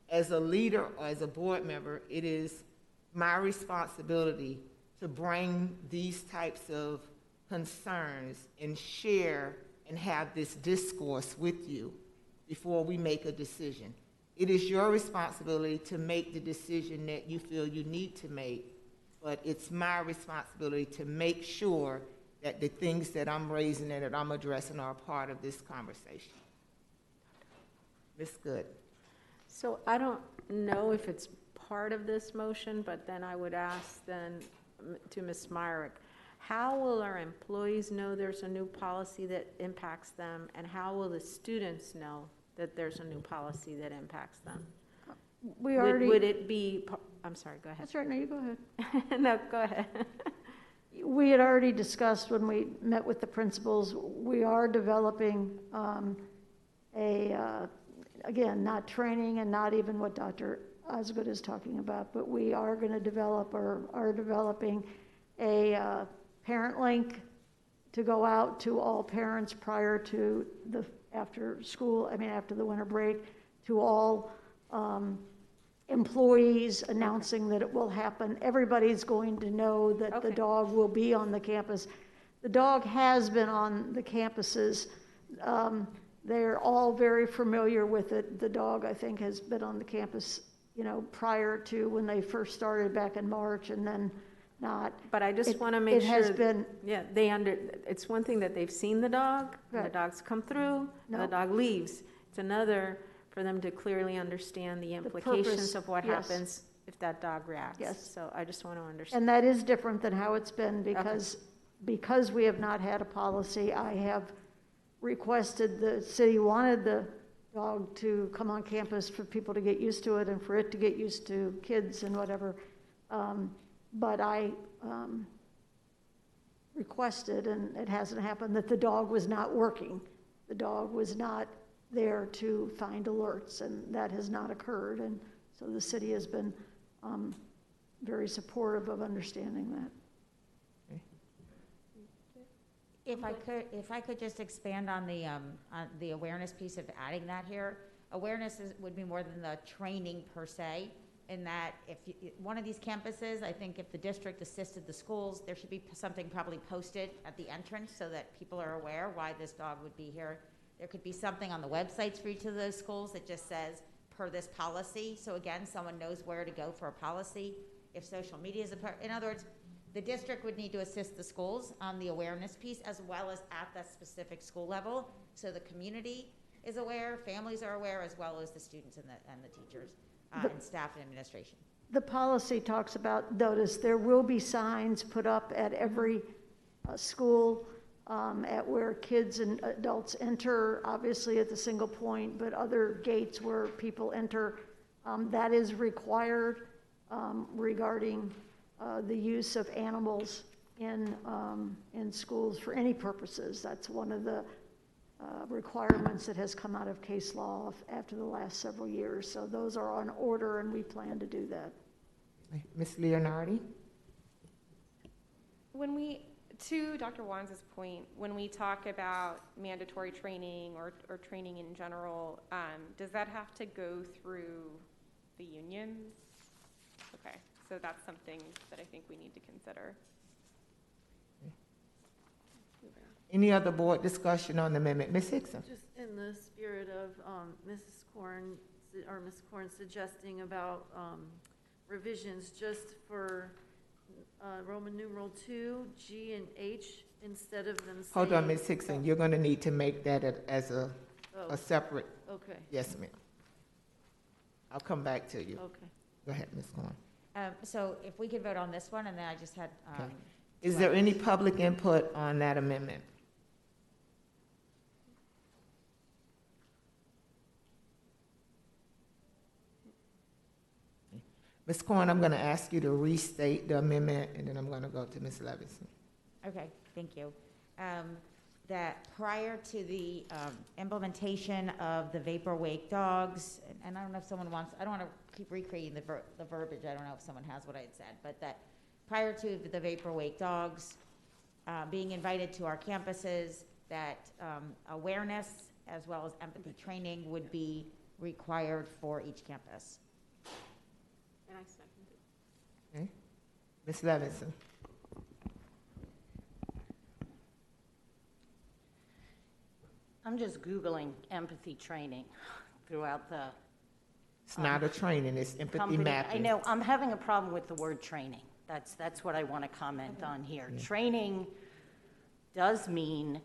as a leader or as a board member, it is my responsibility to bring these types of concerns and share and have this discourse with you before we make a decision. It is your responsibility to make the decision that you feel you need to make but it's my responsibility to make sure that the things that I'm raising and that I'm addressing are a part of this conversation. Ms. Good. So I don't know if it's part of this motion, but then I would ask then to Ms. Myrick, how will our employees know there's a new policy that impacts them, and how will the students know that there's a new policy that impacts them? We already. Would it be, I'm sorry, go ahead. That's right, no, you go ahead. No, go ahead. We had already discussed when we met with the principals, we are developing again, not training and not even what Dr. Osgood is talking about, but we are going to develop or are developing a parent link to go out to all parents prior to after the winter break, to all employees announcing that it will happen. Everybody's going to know that the dog will be on the campus. The dog has been on the campuses. They're all very familiar with it. The dog, I think, has been on the campus, prior to when they first started back in March, and then not. But I just want to make sure. It has been. Yeah, it's one thing that they've seen the dog, and the dog's come through, and the dog leaves. It's another for them to clearly understand the implications of what happens if that dog reacts. Yes. So I just want to understand. And that is different than how it's been because we have not had a policy. I have requested, the city wanted the dog to come on campus for people to get used to it and for it to get used to kids and whatever. But I requested, and it hasn't happened, that the dog was not working. The dog was not there to find alerts, and that has not occurred. And so the city has been very supportive of understanding that. If I could just expand on the awareness piece of adding that here. Awareness would be more than the training per se, in that if one of these campuses, I think if the district assisted the schools, there should be something probably posted at the entrance so that people are aware why this dog would be here. There could be something on the websites for each of those schools that just says, per this policy. So again, someone knows where to go for a policy. If social media is a part, in other words, the district would need to assist the schools on the awareness piece as well as at that specific school level. So the community is aware, families are aware, as well as the students and the teachers and staff and administration. The policy talks about, notice, there will be signs put up at every school at where kids and adults enter, obviously at the single point, but other gates where people enter. That is required regarding the use of animals in schools for any purposes. That's one of the requirements that has come out of case law after the last several years. So those are on order, and we plan to do that. Ms. Leonardi? To Dr. Wands' point, when we talk about mandatory training or training in general, does that have to go through the unions? Okay, so that's something that I think we need to consider. Any other board discussion on the amendment? Ms. Hickson? Just in the spirit of Mrs. Korn, or Ms. Korn suggesting about revisions just for Roman numeral 2, G and H, instead of them saying. Hold on, Ms. Hickson, you're going to need to make that as a separate. Okay. Yes, ma'am. I'll come back to you. Okay. Go ahead, Ms. Korn. So if we could vote on this one, and then I just had. Okay. Is there any public input on that amendment? Ms. Korn, I'm going to ask you to restate the amendment, and then I'm going to go to Ms. Levinson. Okay, thank you. That prior to the implementation of the vapor wake dogs, and I don't know if someone wants, I don't want to keep recreating the verbiage, I don't know if someone has what I had said, but that prior to the vapor wake dogs being invited to our campuses, that awareness as well as empathy training would be required for each campus. And I second it. Okay. Ms. Levinson. I'm just Googling empathy training throughout It's not a training, it's empathy company. mapping. I know, I'm having a problem with the word training. That's what I want to comment on here. Training does mean,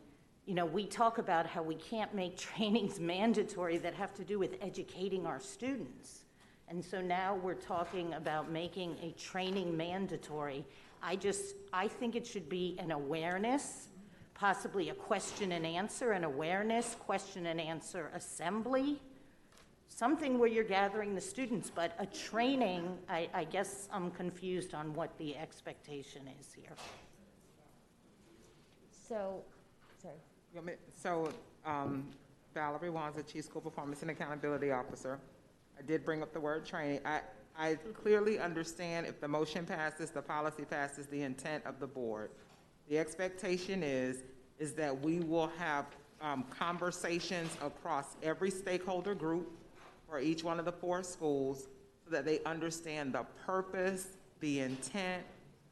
you know, we talk about how we can't make trainings mandatory that have to do with educating our students. And so now we're talking about making a training mandatory. I think it should be an awareness, possibly a question and answer, an awareness, question and answer assembly, something where you're gathering the students, but a training, I guess I'm confused on what the expectation is here. So, sorry. So, Valerie Wanza, Chief School Performance and Accountability Officer. I did bring up the word training. I clearly understand if the motion passes, the policy passes, the intent of the board. The expectation is that we will have conversations across every stakeholder group for each one of the 4 schools so that they understand the purpose, the intent.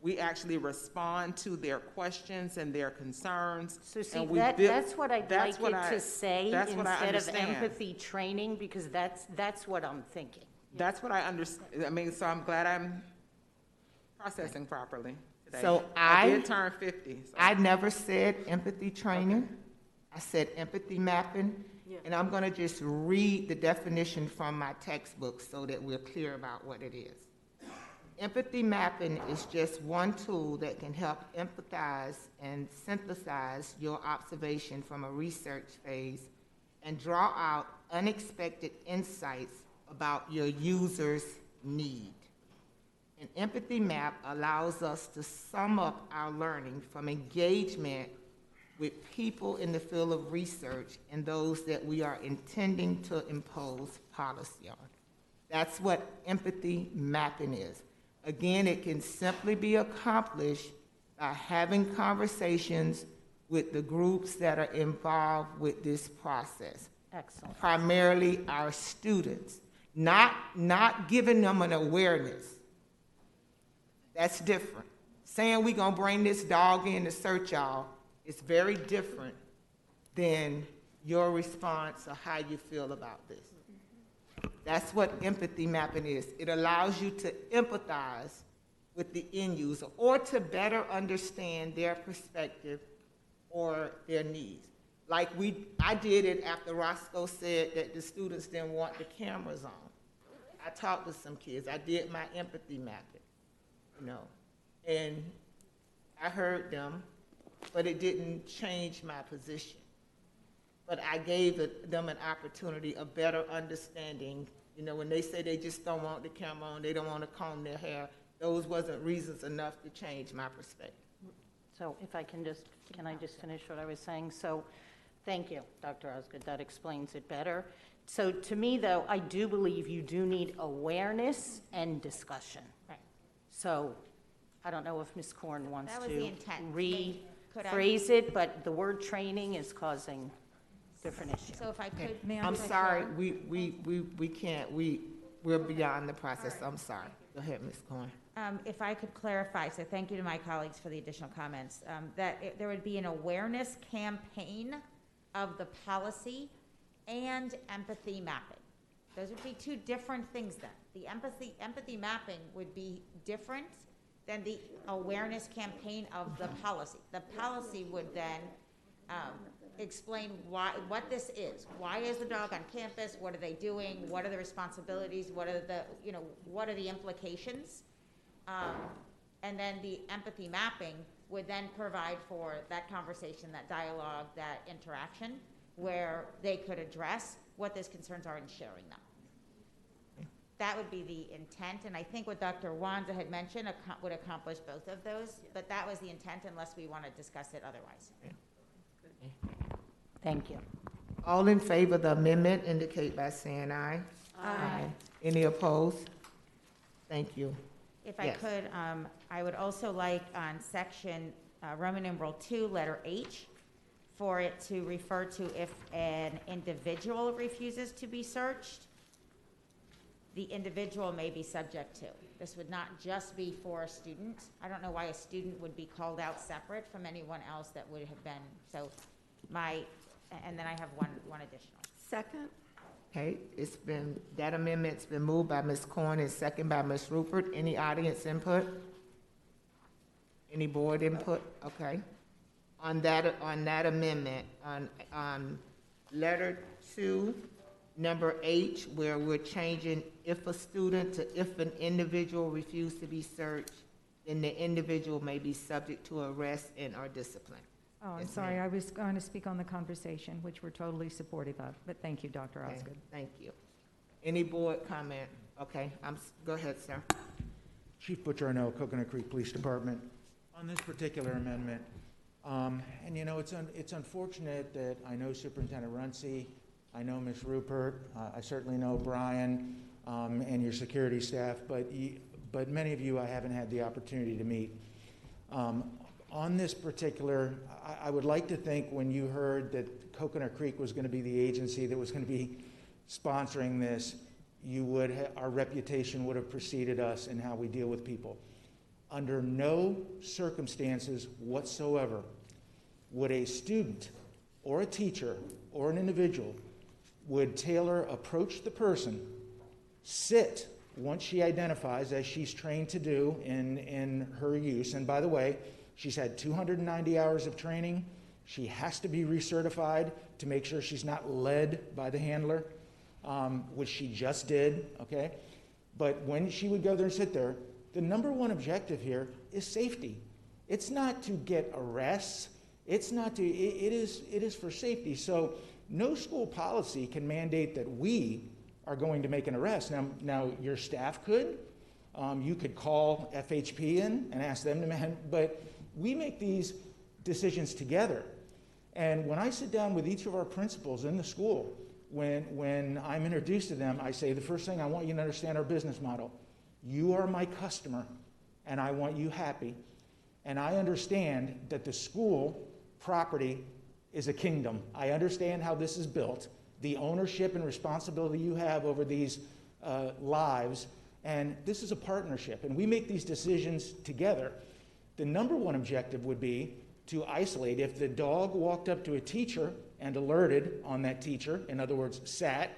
We actually respond to their questions and their concerns. So see, that's what I'd like it to say instead of empathy training, because that's what I'm thinking. That's what I understand. I mean, so I'm glad I'm processing properly today. So I did turn 50. So. I never said empathy training. Okay. I said empathy mapping. Yeah. And I'm going to just read the definition from my textbook so that we're clear about what it is. Empathy mapping is just one tool that can help empathize and synthesize your observation from a research phase and draw out unexpected insights about your user's need. An empathy map allows us to sum up our learning from engagement with people in the field of research and those that we are intending to impose policy on. That's what empathy mapping is. Again, it can simply be accomplished by having conversations with the groups that are involved with this process. Excellent. Primarily our students, not giving them an awareness. That's different. Saying we're gonna bring this dog in to search y'all is very different than your response or how you feel about this. That's what empathy mapping is. It allows you to empathize with the end user or to better understand their perspective or their needs. Like I did it after Roscoe said that the students didn't want the cameras on. I talked to some kids. I did my empathy mapping, you know, and I heard them, but it didn't change my position. But I gave them an opportunity, a better understanding. You know, when they say they just don't want the camera on, they don't want to comb their hair, those wasn't reasons enough to change my perspective. So if I can I just finish what I was saying? So thank you, Dr. Osgood, that explains it better. So to me, though, I do believe you do need awareness and discussion. Right. So I don't know if Ms. Korn wants That was to the intent. rephrase it, but the word training is causing different issues. So if I could, I'm sorry, we can't, we're beyond the process. I'm sorry. Go ahead, Ms. Korn. If I could clarify, so thank you to my colleagues for the additional comments, there would be an awareness campaign of the policy and empathy mapping. Those would be 2 different things then. The empathy mapping would be different than the awareness campaign of the policy. The policy would then explain what this is. Why is the dog on campus? What are they doing? What are the responsibilities? What are the implications? And then the empathy mapping would then provide for that conversation, that dialogue, that interaction, where they could address what those concerns are and sharing them. That would be the intent, and I think what Dr. Wanza had mentioned would accomplish both of those, but that was the intent unless we want to discuss it otherwise. Thank you. All in favor of the amendment indicate by saying aye. Aye. Any opposed? Thank you. If I could, I would also like on section Roman numeral 2, letter H, for it to refer to if an individual refuses to be searched, the individual may be subject to. This would not just be for a student. I don't know why a student would be called out separate from anyone else that would have been. So and then I have one additional. Second. Okay, that amendment's been moved by Ms. Korn and second by Ms. Rupert. Any audience input? Any board input? Okay. On that amendment, on letter 2, number H, where we're changing if a student to if an individual refused to be searched, then the individual may be subject to arrest and/or discipline. Oh, I'm Yes, sorry, ma'am. I was going to speak on the conversation, which we're totally supportive of, but thank you, Dr. Okay, Osgood. thank you. Any board comment? Okay, go ahead, sir. Chief Butcher Arnell, Coconut Creek Police Department. On this particular amendment, and you know, it's unfortunate that I know Superintendent Runcie, I know Ms. Rupert, I certainly know Brian and your security staff, but many of you I haven't had the opportunity to meet. On this particular, I would like to think when you heard that Coconut Creek was going to be the agency that was going to be sponsoring this, our reputation would have preceded us in how we deal with people. Under no circumstances whatsoever would a student or a teacher or an individual would Taylor approach the person, sit once she identifies, as she's trained to do in her use. And by the way, she's had 290 hours of training. She has to be recertified to make sure she's not led by the handler, which she just did, okay? But when she would go there and sit there, the number one objective here is safety. It's not to get arrests. It's not to, it is for safety. So no school policy can mandate that we are going to make an arrest. Now your staff could. You could call FHP in and ask them to man, but we make these decisions together. And when I sit down with each of our principals in the school, when I'm introduced to them, I say, the first thing I want you to understand our business model. You are my customer, and I want you happy. And I understand that the school property is a kingdom. I understand how this is built, the ownership and responsibility you have over these lives, and this is a partnership, and we make these decisions together. The number one objective would be to isolate. If the dog walked up to a teacher and alerted on that teacher, in other words, sat,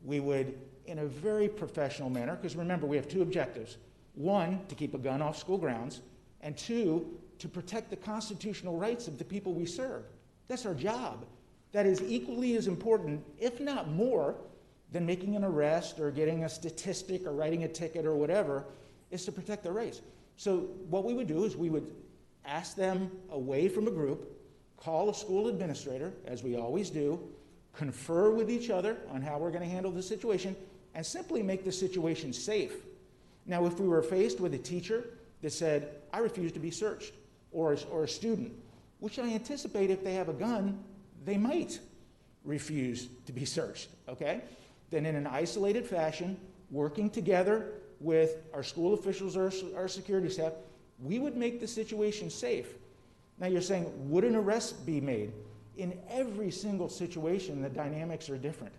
we would, in a very professional manner, because remember, we have two objectives. One, to keep a gun off school grounds, and two, to protect the constitutional rights of the people we serve. That's our job. That is equally as important, if not more, than making an arrest or getting a statistic or writing a ticket or whatever, is to protect their rights. So what we would do is we would ask them away from a group, call a school administrator, as we always do, confer with each other on how we're going to handle the situation, and simply make the situation safe. Now, if we were faced with a teacher that said, I refuse to be searched, or a student, which I anticipate if they have a gun, they might refuse to be searched, okay? Then in an isolated fashion, working together with our school officials or our security staff, we would make the situation safe. Now you're saying, would an arrest be made? In every single situation, the dynamics are different.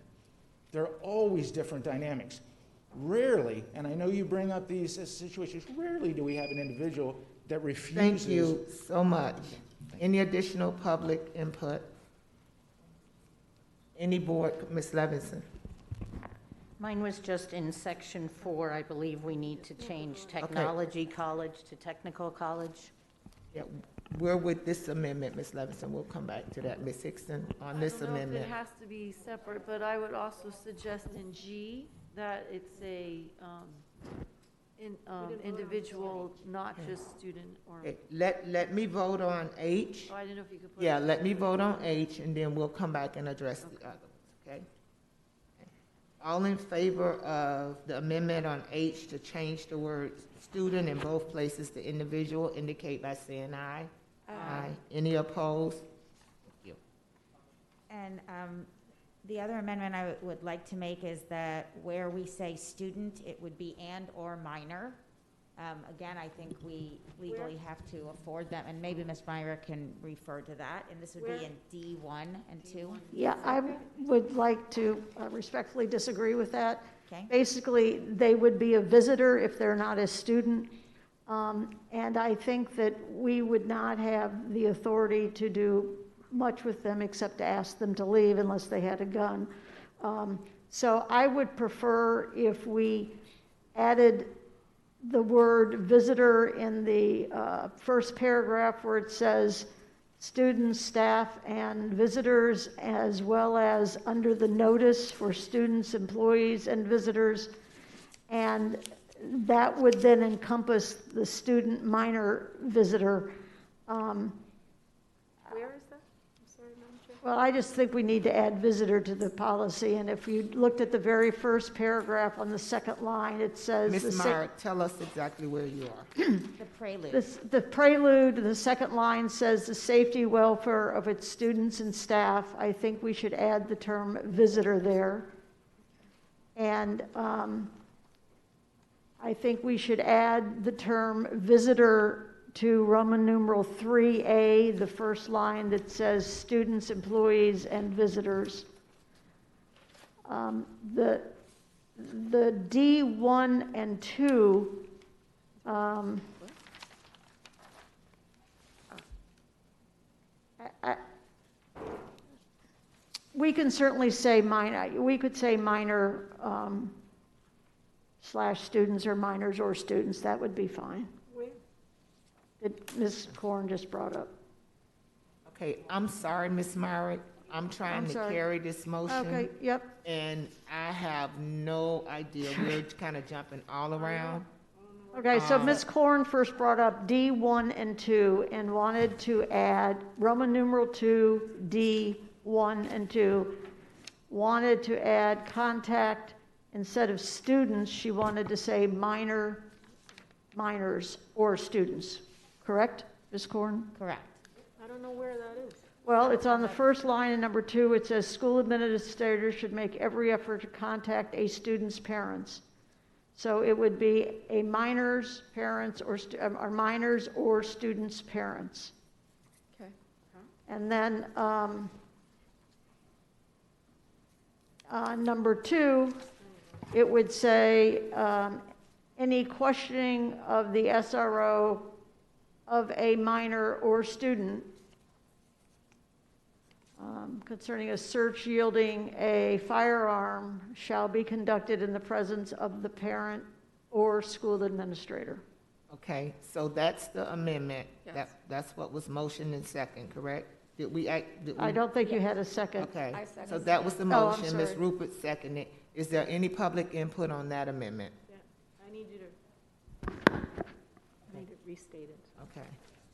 There are always different dynamics. Rarely, and I know you bring up these situations, rarely do we have an individual that refuses. Thank you so much. Any additional public input? Any board, Ms. Levinson? Mine was just in section 4. I believe we need to change technology college to technical college. Yeah, where would this amendment, Ms. Levinson, we'll come back to that, Ms. Hickson, on this I don't know if amendment. it has to be separate, but I would also suggest in G that it's a individual, not just student or. Okay, let me vote on H. Oh, I didn't know if you could put. Yeah, let me vote on H, and then we'll come back and address the other ones, okay? All in favor of the amendment on H to change the word student in both places to individual, indicate by saying aye. Aye. Any opposed? Thank you. And the other amendment I would like to make is that where we say student, it would be and/or minor. Again, I think we legally have to afford them, and maybe Ms. Myra can refer to that, and this would be in D1 and 2. Yeah, I would like to respectfully disagree with that. Okay. Basically, they would be a visitor if they're not a student. And I think that we would not have the authority to do much with them except to ask them to leave unless they had a gun. So I would prefer if we added the word visitor in the first paragraph where it says students, staff, and visitors, as well as under the notice for students, employees, and visitors. And that would then encompass the student minor visitor. Where is that? I'm sorry, Madam Chair. Well, I just think we need to add visitor to the policy, and if you looked at the very first paragraph on the second line, it says. Ms. Meyer, tell us exactly where you are. The prelude. The prelude, the second line says the safety, welfare of its students and staff. I think we should add the term visitor there. And I think we should add the term visitor to Roman numeral 3A, the first line that says students, employees, and visitors. The D1 and 2, we can certainly say minor, we could say minor slash students or minors or students, that would be fine. Where? That Ms. Corn just brought up. Okay, I'm sorry, Ms. Myrick. I'm trying I'm to sorry. carry this motion. Okay, yep. And I have no idea. We're kind of jumping all around. Okay, so Ms. Corn first brought up D1 and 2 and wanted to add Roman numeral 2, D1 and 2, wanted to add contact. Instead of students, she wanted to say minors or students. Correct, Ms. Corn? Correct. I don't know where that is. Well, it's on the first line in number 2. It says school administrators should make every effort to contact a student's parents. So it would be a minor's parents or minors or students' parents. Okay. And then number 2, it would say any questioning of the SRO of a minor or student concerning a search yielding a firearm shall be conducted in the presence of the parent or school administrator. Okay, so that's the amendment. Yes. That's what was motioned and second, correct? Did we I don't think you had a second. Okay, I second so that was the Oh, I'm motion. Ms. sorry. Rupert seconded. Is there any public input on that amendment? Yeah, I need you to, I need to restate it. Okay,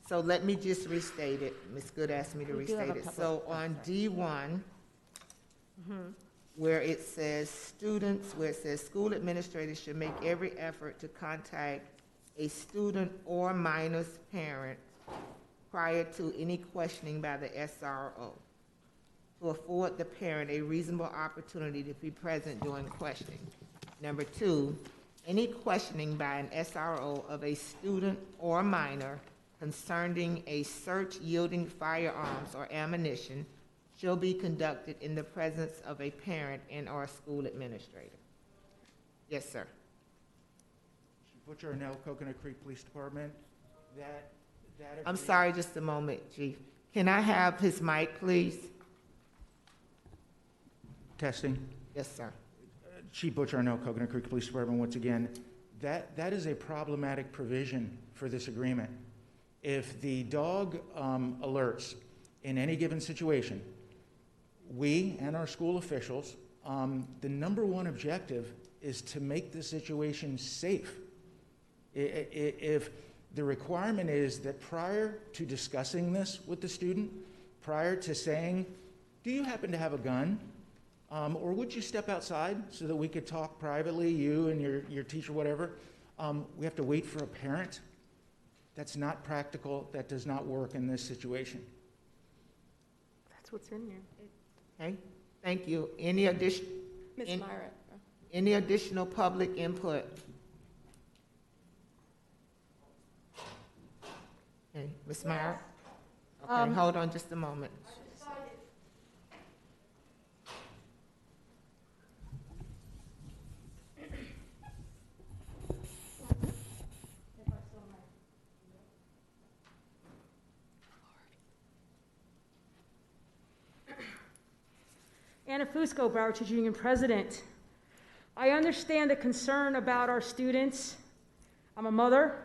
so let me just restate it. Ms. Good asked me to We do have restate a it. So on D1, where it says students, where it says school administrators should make every effort to contact a student or minor's parent prior to any questioning by the SRO to afford the parent a reasonable opportunity to be present during questioning. Number 2, any questioning by an SRO of a student or minor concerning a search yielding firearms or ammunition shall be conducted in the presence of a parent and or school administrator. Yes, sir. Butcher Arnell, Coconut Creek Police Department. I'm sorry, just a moment, Chief. Can I have his mic, please? Testing. Yes, sir. Chief Butcher Arnell, Coconut Creek Police Department, once again. That is a problematic provision for this agreement. If the dog alerts in any given situation, we and our school officials, the number one objective is to make the situation safe. If the requirement is that prior to discussing this with the student, prior to saying, do you happen to have a gun? Or would you step outside so that we could talk privately, you and your teacher, whatever? We have to wait for a parent. That's not practical. That does not work in this situation. That's what's in there. Okay, thank you. Any addition? Ms. Myra. Any additional public input? Okay, Ms. Myra? Okay, hold on just a moment. Anna Fusco, Broward Teachers Union President. I understand the concern about our students. I'm a mother,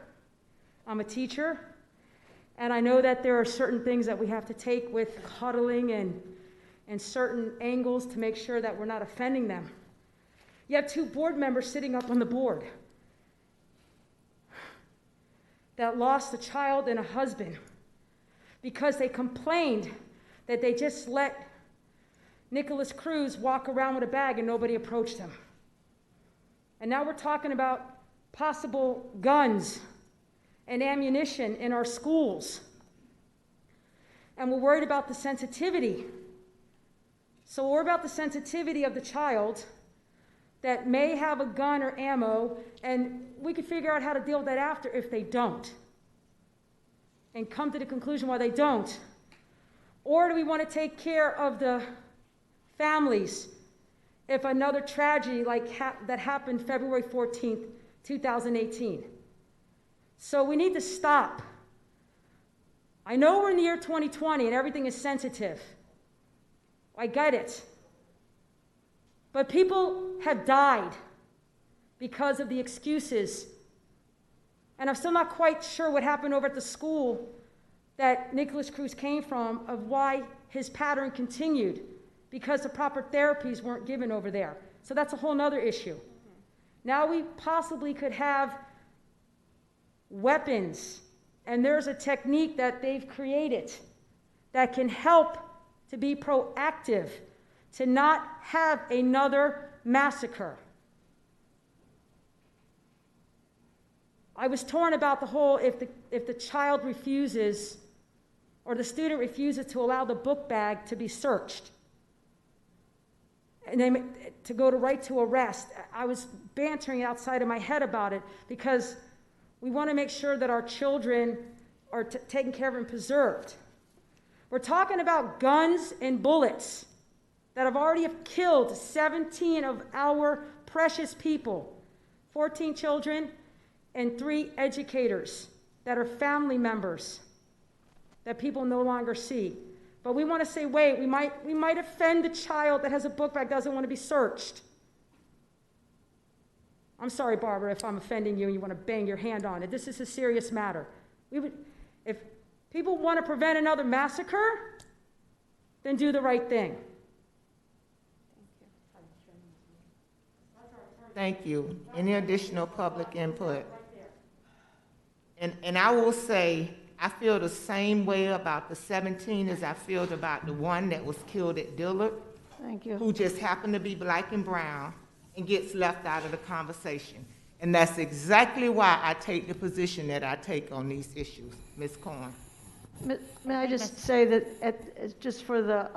I'm a teacher, and I know that there are certain things that we have to take with cuddling and certain angles to make sure that we're not offending them. You have 2 board members sitting up on the board that lost a child and a husband because they complained that they just let Nicholas Cruz walk around with a bag and nobody approached him. And now we're talking about possible guns and ammunition in our schools. And we're worried about the sensitivity. So we're about the sensitivity of the child that may have a gun or ammo, and we can figure out how to deal with that after if they don't, and come to the conclusion why they don't. Or do we want to take care of the families if another tragedy like that happened February 14th, 2018? So we need to stop. I know we're in the year 2020 and everything is sensitive. I get it. But people have died because of the excuses. And I'm still not quite sure what happened over at the school that Nicholas Cruz came from, of why his pattern continued, because the proper therapies weren't given over there. So that's a whole nother issue. Now we possibly could have weapons, and there's a technique that they've created that can help to be proactive, to not have another massacre. I was torn about the whole, if the child refuses, or the student refuses to allow the book bag to be searched, and then to go to right to arrest. I was bantering outside of my head about it because we want to make sure that our children are taken care of and preserved. We're talking about guns and bullets that have already killed 17 of our precious people, 14 children and 3 educators that are family members that people no longer see. But we want to say, wait, we might offend the child that has a book bag, doesn't want to be searched. I'm sorry, Barbara, if I'm offending you and you want to bang your hand on it. This is a serious matter. If people want to prevent another massacre, then do the right thing. Thank you. Any additional public input? And I will say, I feel the same way about the 17 as I feel about the one that was killed at Dillard. Thank you. Who just happened to be black and brown and gets left out of the conversation. And that's exactly why I take the position that I take on these issues. Ms. Corn. May I just say that, just for the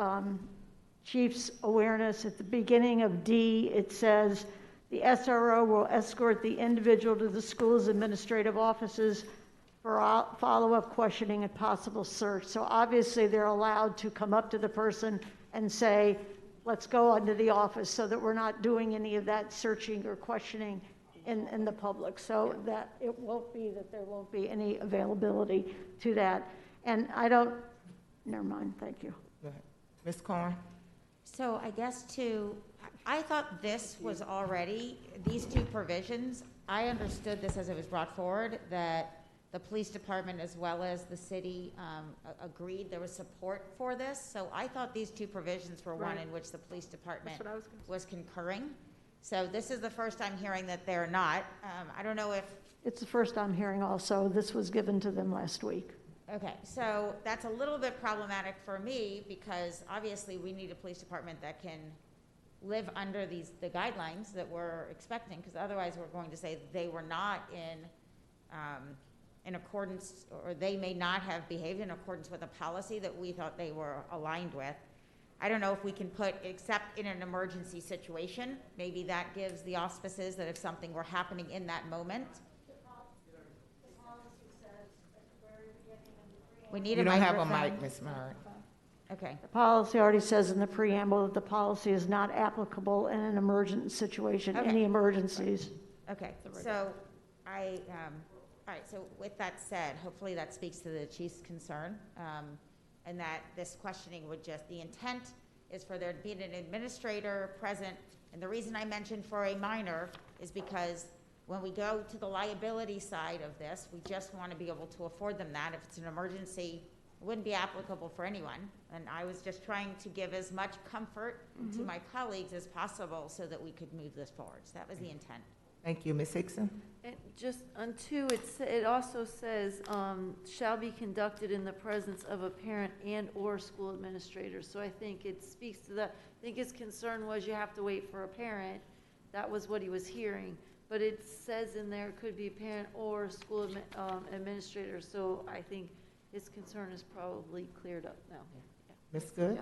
chief's awareness, at the beginning of D, it says, the SRO will escort the individual to the school's administrative offices for follow-up questioning and possible search. So obviously they're allowed to come up to the person and say, let's go into the office, so that we're not doing any of that searching or questioning in the public. So that it won't be that there won't be any availability to that. And never mind, thank you. Go ahead. Ms. Corn. So I guess I thought this was already, these 2 provisions, I understood this as it was brought forward, that the police department as well as the city agreed there was support for this. So I thought these 2 provisions were one in which the police department was concurring. So this is the first I'm hearing that they're not. I don't know if... It's the first I'm hearing also. This was given to them last week. Okay, so that's a little bit problematic for me, because obviously we need a police department that can live under the guidelines that we're expecting, because otherwise we're going to say they were not in accordance, or they may not have behaved in accordance with a policy that we thought they were aligned with. I don't know if we can put, except in an emergency situation, maybe that gives the auspices that if something were happening in that moment. We need a microphone. You don't have a mic, Ms. Murray. Okay. The policy already says in the preamble that the policy is not applicable in an emergent situation, any emergencies. Okay, so all right, so with that said, hopefully that speaks to the chief's concern, and that this questioning would the intent is for there to be an administrator present, and the reason I mentioned for a minor is because When we go to the liability side of this, we just want to be able to afford them that. If it's an emergency, it wouldn't be applicable for anyone. And I was just trying to give as much comfort to my colleagues as possible so that we could move this forward. So that was the intent. Thank you, Ms. Hickson. And just on 2, it also says, shall be conducted in the presence of a parent and/or school administrator. So I think it speaks to that. I think his concern was you have to wait for a parent. That was what he was hearing. But it says in there it could be a parent or a school administrator. So I think his concern is probably cleared up now. Yeah. Ms. Good?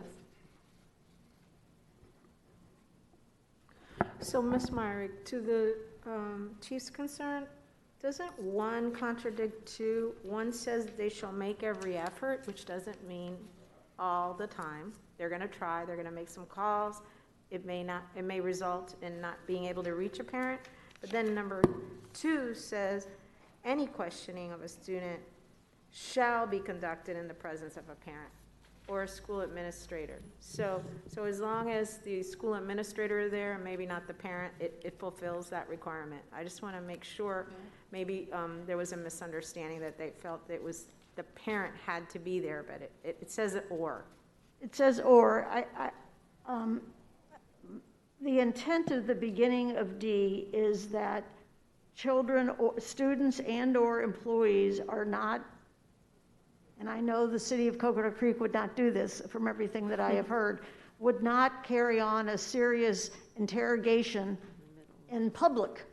Yes. So, Ms. Myrick, to the chief's concern, doesn't 1 contradict 2? 1 says they shall make every effort, which doesn't mean all the time. They're going to try. They're going to make some calls. It may result in not being able to reach a parent. But then number 2 says any questioning of a student shall be conducted in the presence of a parent or a school administrator. So as long as the school administrator is there, and maybe not the parent, it fulfills that requirement. I just want to make sure, maybe there was a misunderstanding that they felt that it was the parent had to be there, but it says or. It says or. The intent of the beginning of D is that children, or students and/or employees are not, and I know the city of Coconut Creek would not do this from everything that I have heard, would not carry on a serious interrogation in public.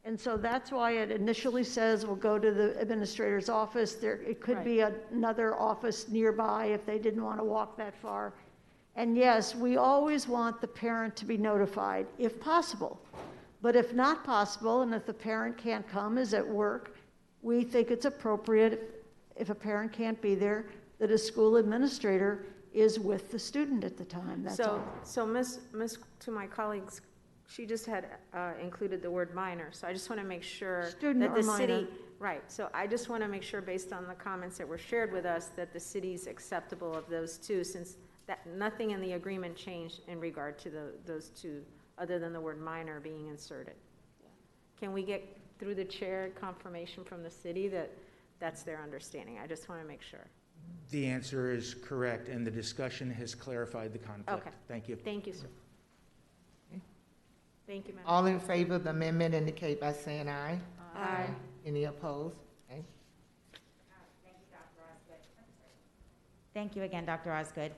And so that's why it initially says we'll go to the administrator's office. It could be another office nearby if they didn't want to walk that far. And yes, we always want the parent to be notified if possible. But if not possible, and if the parent can't come, is at work, we think it's appropriate, if a parent can't be there, that a school administrator is with the student at the time. That's all. So Miss, to my colleagues, she just had included the word minor. So I just want to make sure that the city, right. So I just want to make sure, based on the comments that were shared with us, that the city's acceptable of those 2, since that nothing in the agreement changed in regard to those 2, other than the word minor being inserted. Yeah. Can we get through the chair confirmation from the city that that's their understanding? I just want to make sure. The answer is correct, and the discussion has clarified the conflict. Okay. Thank you. Thank you, sir. Okay. Thank you, Madam. All in favor of the amendment indicate by saying aye. Aye. Any opposed? Okay. Thank you again, Dr. Osgood.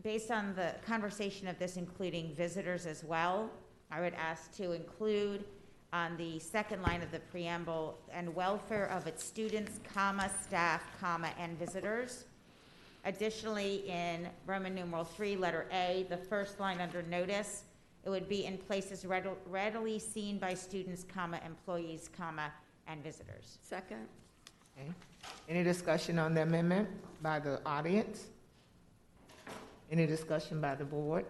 Based on the conversation of this including visitors as well, I would ask to include on the second line of the preamble, and welfare of its students, comma, staff, comma, and visitors. Additionally, in Roman numeral 3, letter A, the first line under notice, it would be in places readily seen by students, comma, employees, comma, and visitors. Second. Okay. Any discussion on the amendment by the audience? Any discussion by the board?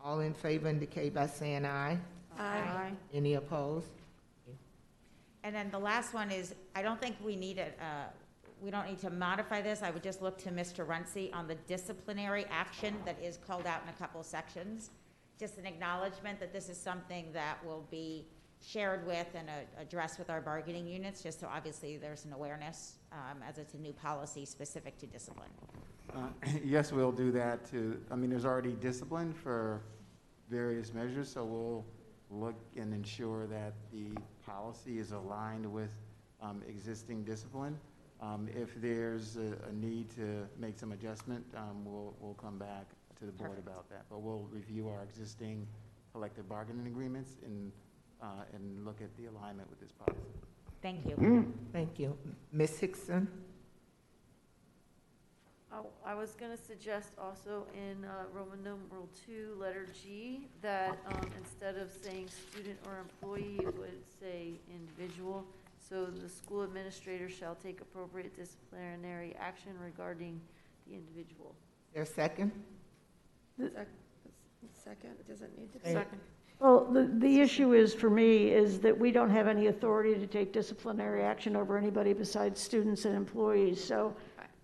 All in favor indicate by saying aye. Aye. Any opposed? And then the last one is, I don't think we need we don't need to modify this. I would just look to Mr. Runcie on the disciplinary action that is called out in a couple sections. Just an acknowledgement that this is something that will be shared with and addressed with our bargaining units, just so obviously there's an awareness as it's a new policy specific to discipline. Yes, we'll do that too. I mean, there's already discipline for various measures, so we'll look and ensure that the policy is aligned with existing discipline. If there's a need to make some adjustment, we'll come back to the board about that. But we'll review our existing collective bargaining agreements and look at the alignment with this policy. Thank you. Thank you. Ms. Hickson? I was going to suggest also in Roman numeral 2, letter G, that instead of saying student or employee, it would say individual. So the school administrator shall take appropriate disciplinary action regarding the individual. Is there a second? Second, it doesn't need to be. Second. Well, the issue is, for me, is that we don't have any authority to take disciplinary action over anybody besides students and employees. So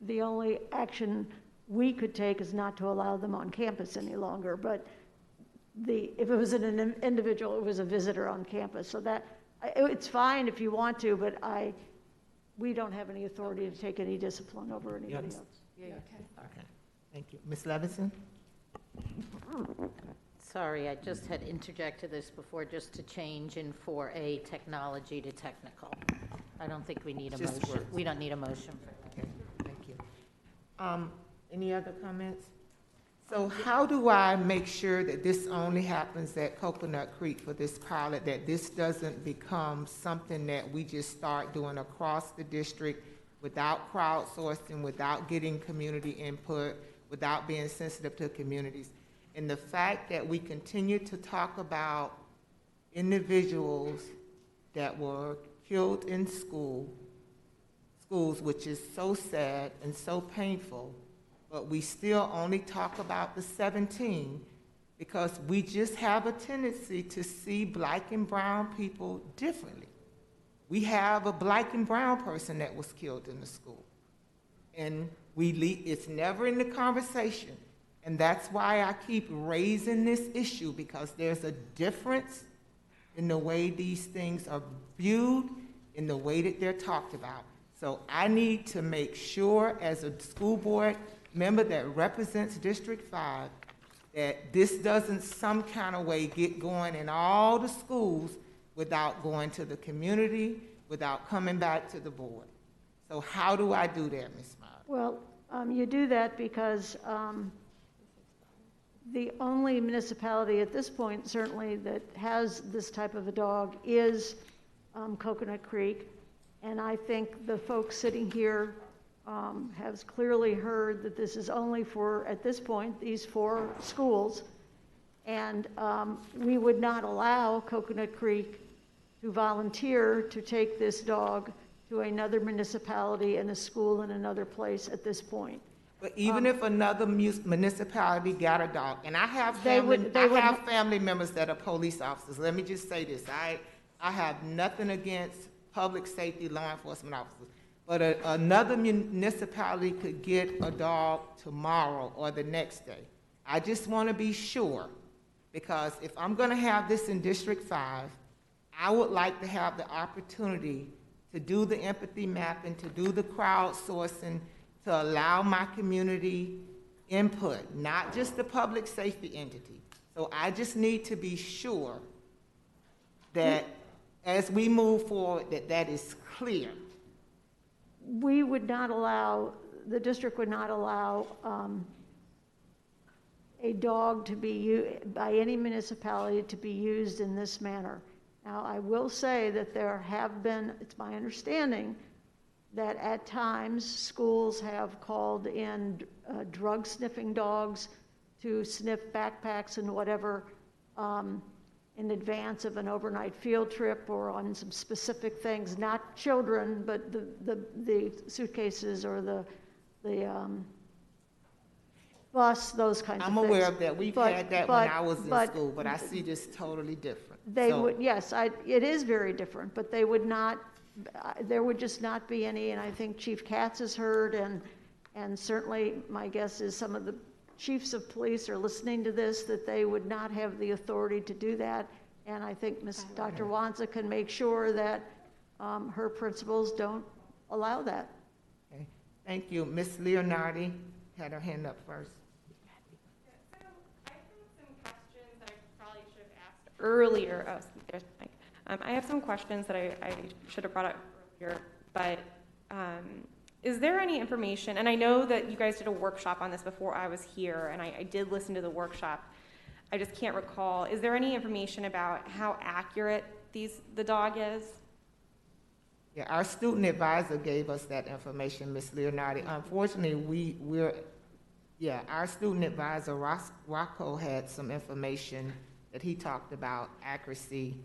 the only action we could take is not to allow them on campus any longer. But if it was an individual, it was a visitor on campus. So that, it's fine if you want to, but we don't have any authority to take any discipline over anybody else. Yeah. Okay, thank you. Ms. Levinson? Sorry, I just had interjected this before just to change in 4A technology to technical. I don't think we need a Just motion. words. We don't need a motion for that. Okay, thank you. Any other comments? So how do I make sure that this only happens at Coconut Creek for this pilot, that this doesn't become something that we just start doing across the district without crowdsourcing, without getting community input, without being sensitive to communities? And the fact that we continue to talk about individuals that were killed in schools, which is so sad and so painful, but we still only talk about the 17 because we just have a tendency to see black and brown people differently. We have a black and brown person that was killed in the school, and it's never in the conversation. And that's why I keep raising this issue, because there's a difference in the way these things are viewed, in the way that they're talked about. So I need to make sure, as a school board member that represents District 5, that this doesn't some kind of way get going in all the schools without going to the community, without coming back to the board. So how do I do that, Ms. Myers? Well, you do that because the only municipality at this point, certainly, that has this type of a dog is Coconut Creek. And I think the folks sitting here have clearly heard that this is only for, at this point, these 4 schools. And we would not allow Coconut Creek to volunteer to take this dog to another municipality and a school in another place at this point. But even if another municipality got a dog, and I have family members that are police officers. Let me just say this. I have nothing against public safety law enforcement officers, but another municipality could get a dog tomorrow or the next day. I just want to be sure, because if I'm going to have this in District 5, I would like to have the opportunity to do the empathy mapping, to do the crowdsourcing, to allow my community input, not just the public safety entity. So I just need to be sure that as we move forward, that is clear. We would not allow, the district would not allow a dog to be by any municipality to be used in this manner. Now, I will say that there have been, it's my understanding, that at times schools have called in drug sniffing dogs to sniff backpacks and whatever in advance of an overnight field trip or on some specific things, not children, but the suitcases or the bus, those kinds of things. I'm aware of that. We've had that when I was in school, but I see this totally different. Yes, it is very different, but they would not, there would just not be any, and I think Chief Katz has heard, and certainly my guess is some of the chiefs of police are listening to this, that they would not have the authority to do that. And I think Dr. Wanza can make sure that her principals don't allow that. Okay. Thank you. Ms. Leonardi had her hand up first. Earlier, there's Mike. I have some questions that I should have brought up earlier, but is there any information, and I know that you guys did a workshop on this before I was here, and I did listen to the workshop, I just can't recall. Is there any information about how accurate the dog is? Yeah, our student advisor gave us that information, Ms. Leonardi. Unfortunately, our student advisor, Rocco, had some information that he talked about accuracy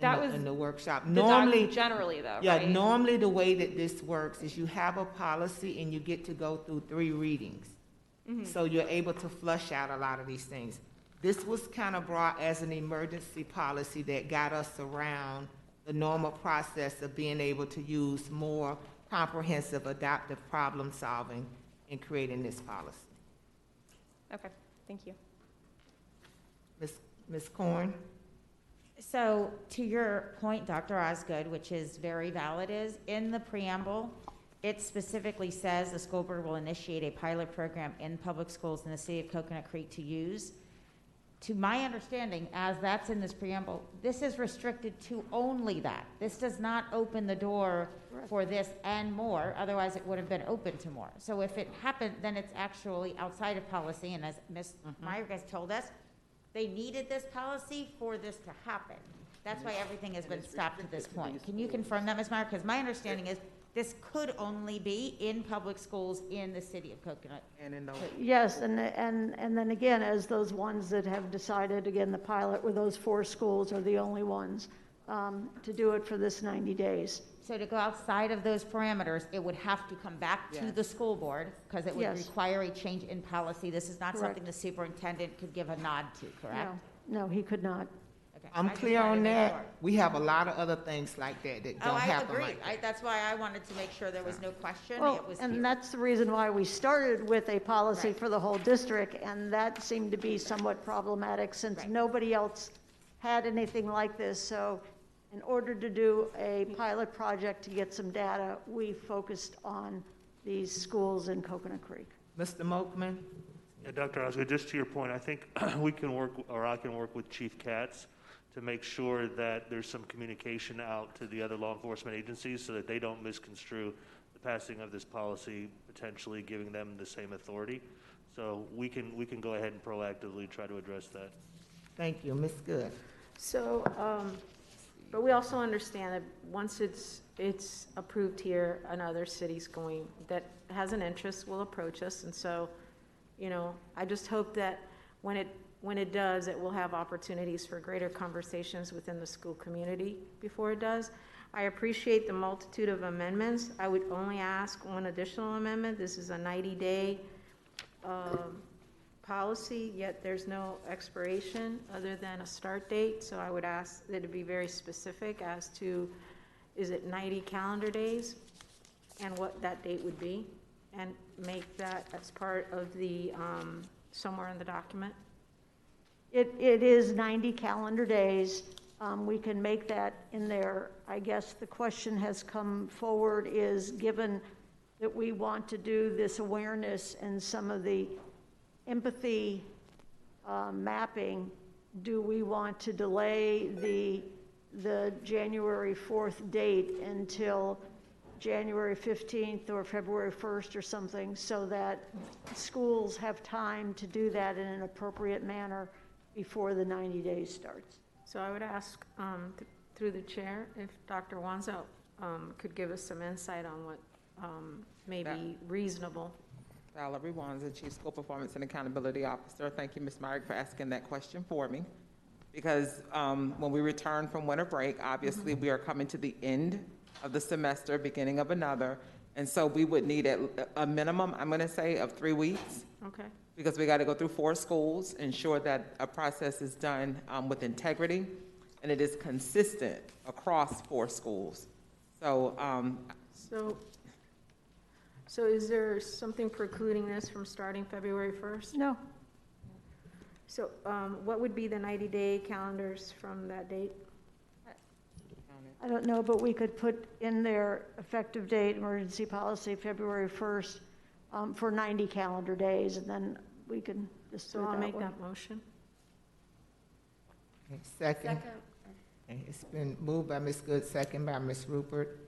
in the workshop. Normally, generally though, yeah, right? Normally the way that this works is you have a policy and you get to go through 3 readings. Mm-hmm. So you're able to flush out a lot of these things. This was kind of brought as an emergency policy that got us around the normal process of being able to use more comprehensive adaptive problem solving in creating this policy. Okay, thank you. Ms. Ms. Corn? So to your point, Dr. Osgood, which is very valid, is in the preamble, it specifically says the school board will initiate a pilot program in public schools in the city of Coconut Creek to use. To my understanding, as that's in this preamble, this is restricted to only that. This does not open the door for this and more, otherwise it would have been open to more. So if it happened, then it's actually outside of policy, and as Ms. Meyer has told us, they needed this policy for this to happen. That's why everything has been stopped to this point. Can you confirm that, Ms. Meyer? Because my understanding is this could only be in public schools in the city of Coconut. And in those. Yes, and then again, as those ones that have decided, again, the pilot with those 4 schools are the only ones to do it for this 90 days. So to go outside of those parameters, it would have to come back to the school board, because it would Yes. require a change in policy. This is not Correct. something the superintendent could give a nod to, correct? No, he could not. Okay. I'm I just clear wanted on to make that. sure. We have a lot of other things like that that Oh, don't I happen agree. like that. That's why I wanted to make sure there was no question. Well, It was and here. that's the reason why we started with a policy Right. for the whole district, and that seemed to be somewhat problematic since Right. nobody else had anything like this. So in order to do a pilot project to get some data, we focused on these schools in Coconut Creek. Mr. Mokman? Yeah, Dr. Osgood, just to your point, I think we can work, or I can work with Chief Katz to make sure that there's some communication out to the other law enforcement agencies so that they don't misconstrue the passing of this policy, potentially giving them the same authority. So we can go ahead and proactively try to address that. Thank you. Ms. Good? So, but we also understand that once it's approved here, another city's going, that has an interest will approach us. And so, you know, I just hope that when it does, it will have opportunities for greater conversations within the school community before it does. I appreciate the multitude of amendments. I would only ask one additional amendment. This is a 90-day policy, yet there's no expiration other than a start date. So I would ask that it be very specific as to, is it 90 calendar days and what that date would be, and make that as part of the, somewhere in the document. It is 90 calendar days. We can make that in there. I guess the question has come forward is, given that we want to do this awareness and some of the empathy mapping, do we want to delay the January 4th date until January 15th or February 1st or something, so that schools have time to do that in an appropriate manner before the 90 days starts? So I would ask, through the chair, if Dr. Wanzo could give us some insight on what may be reasonable. Valerie Wanza, Chief School Performance and Accountability Officer. Thank you, Ms. Myrick, for asking that question for me. Because when we return from winter break, obviously we are coming to the end of the semester, beginning of another. And so we would need a minimum, I'm gonna say, of 3 weeks. Okay. Because we gotta go through 4 schools, ensure that a process is done with integrity and it is consistent across 4 schools. So, So is there something precluding this from starting February 1st? No. So what would be the 90-day calendars from that date? I don't know, but we could put in their effective date, emergency policy, February 1st, for 90 calendar days, and then we can just do it So I'll that make way. that motion. Okay, second. Okay, it's been moved by Ms. Good, second by Ms. Rupert.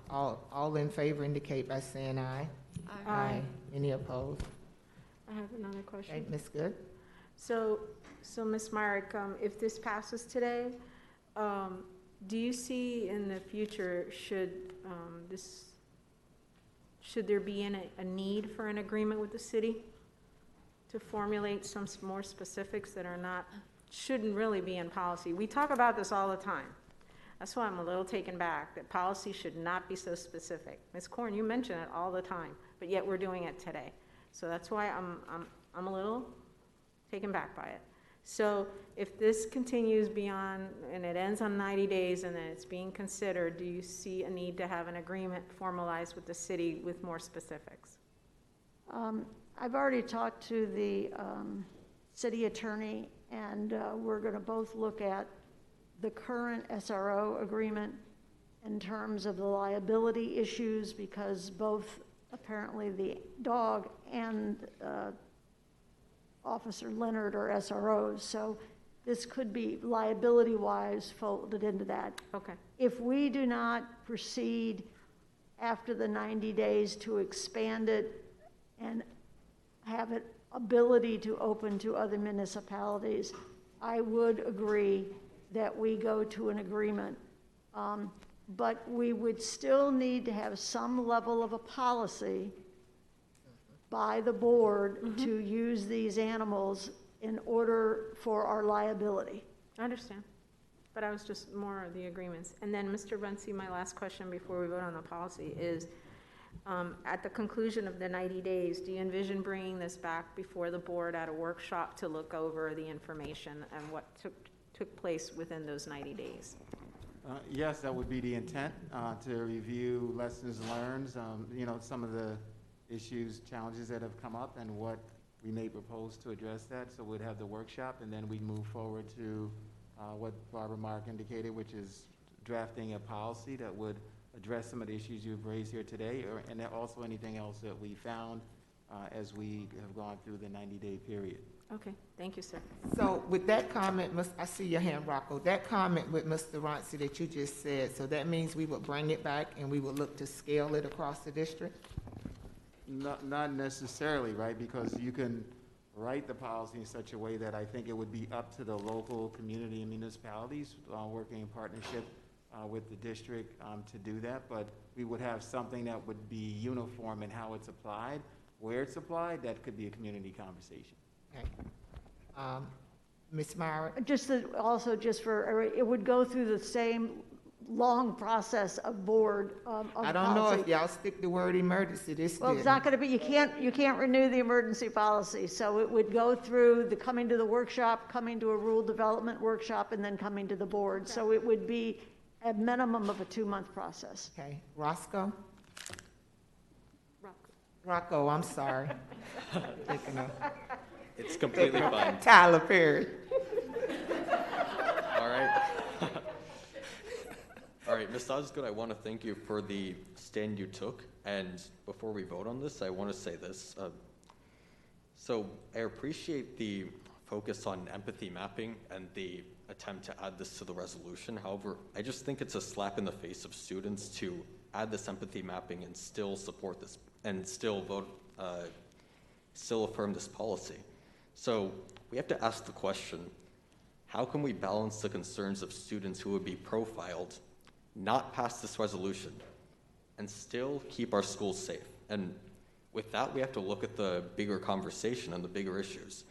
All in favor indicate by saying aye. Aye. Any opposed? I have another question. Okay, Ms. Good? So Ms. Myrick, if this passes today, do you see in the future, should there be a need for an agreement with the city to formulate some more specifics that shouldn't really be in policy? We talk about this all the time. That's why I'm a little taken back, that policy should not be so specific. Ms. Korn, you mention it all the time, but yet we're doing it today. So that's why I'm a little taken back by it. So if this continues beyond, and it ends on 90 days, and then it's being considered, do you see a need to have an agreement formalized with the city with more specifics? I've already talked to the city attorney, and we're going to both look at the current SRO agreement in terms of the liability issues, because both apparently the dog and Officer Leonard are SROs, so this could be liability-wise folded into that. Okay. If we do not proceed after the 90 days to expand it and have it ability to open to other municipalities, I would agree that we go to an agreement. But we would still need to have some level of a policy by the board to use these animals in order for our liability. I understand, but I was just more of the agreements. And then, Mr. Runcie, my last question before we vote on the policy is, at the conclusion of the 90 days, do you envision bringing this back before the board at a workshop to look over the information and what took place within those 90 days? Yes, that would be the intent, to review lessons learned, you know, some of the issues, challenges that have come up and what we may propose to address that. So we'd have the workshop, and then we'd move forward to what Barbara Mark indicated, which is drafting a policy that would address some of the issues you've raised here today, and also anything else that we found as we have gone through the 90-day period. Okay, thank you, sir. So with that comment, I see your hand, Rocco, that comment with Mr. Runcie that you just said, so that means we would bring it back and we would look to scale it across the district? Not necessarily, right? Because you can write the policy in such a way that I think it would be up to the local community and municipalities working in partnership with the district to do that. But we would have something that would be uniform in how it's applied. Where it's applied, that could be a community conversation. Okay. Ms. Myra? Also, it would go through the same long process of board of I don't know if y'all stick the word emergency this Well, it's not going to be, you can't renew the emergency policy, so it would go through the coming to the workshop, coming to a rule development workshop, and then coming to the board. Okay. So it would be a minimum of a 2-month process. Okay. Roscoe? Rocco, I'm sorry. It's completely fine. Tyler Perry. All right. All right, Ms. Osgood, I want to thank you for the stand you took. And before we vote on this, I want to say this. So I appreciate the focus on empathy mapping and the attempt to add this to the resolution. However, I just think it's a slap in the face of students to add this empathy mapping and still support this and still vote, still affirm this policy. So we have to ask the question, how can we balance the concerns of students who would be profiled, not pass this resolution, and still keep our schools safe? And with that, we have to look at the bigger conversation and the bigger issues.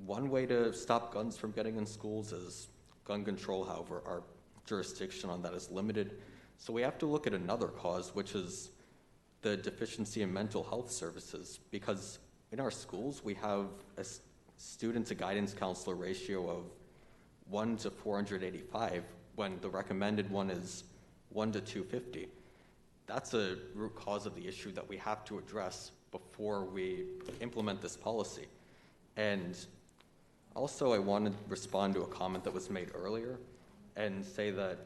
One way to stop guns from getting in schools is gun control. However, our jurisdiction on that is limited. So we have to look at another cause, which is the deficiency in mental health services, because in our schools, we have a student to guidance counselor ratio of 1 to 485, when the recommended one is 1 to 250. That's a root cause of the issue that we have to address before we implement this policy. And also, I want to respond to a comment that was made earlier and say that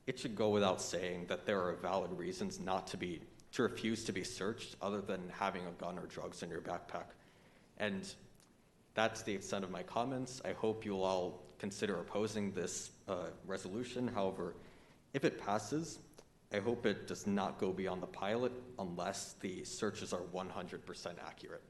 it should go without saying that there are valid reasons to refuse to be searched other than having a gun or drugs in your backpack. And that's the extent of my comments. I hope you'll all consider opposing this resolution. However, if it passes, I hope it does not go beyond the pilot unless the searches are 100% accurate.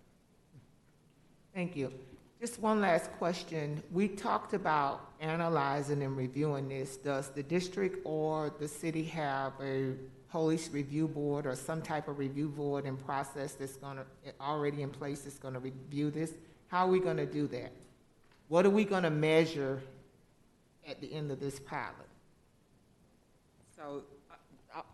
Thank you. Just one last question. We talked about analyzing and reviewing this. Does the district or the city have a police review board or some type of review board and process that's already in place that's going to review this? How are we going to do that? What are we going to measure at the end of this pilot? So,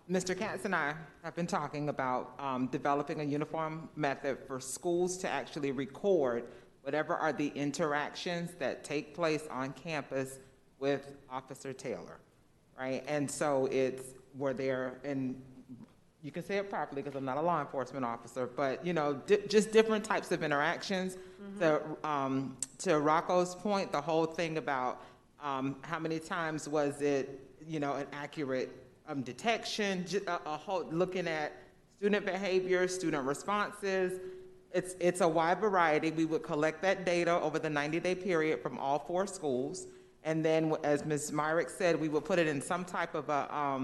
Mr. Katz and I have been talking about developing a uniform method for schools to actually record whatever are the interactions that take place on campus with Officer Taylor, right? And so it's where they're in you can say it properly because I'm not a law enforcement officer, but, you know, just different types of interactions. To Rocco's point, the whole thing about how many times was it, you know, an accurate detection, a whole looking at student behavior, student responses. It's a wide variety. We would collect that data over the 90-day period from all 4 schools. And then, as Ms. Myrick said, we would put it in some type of a,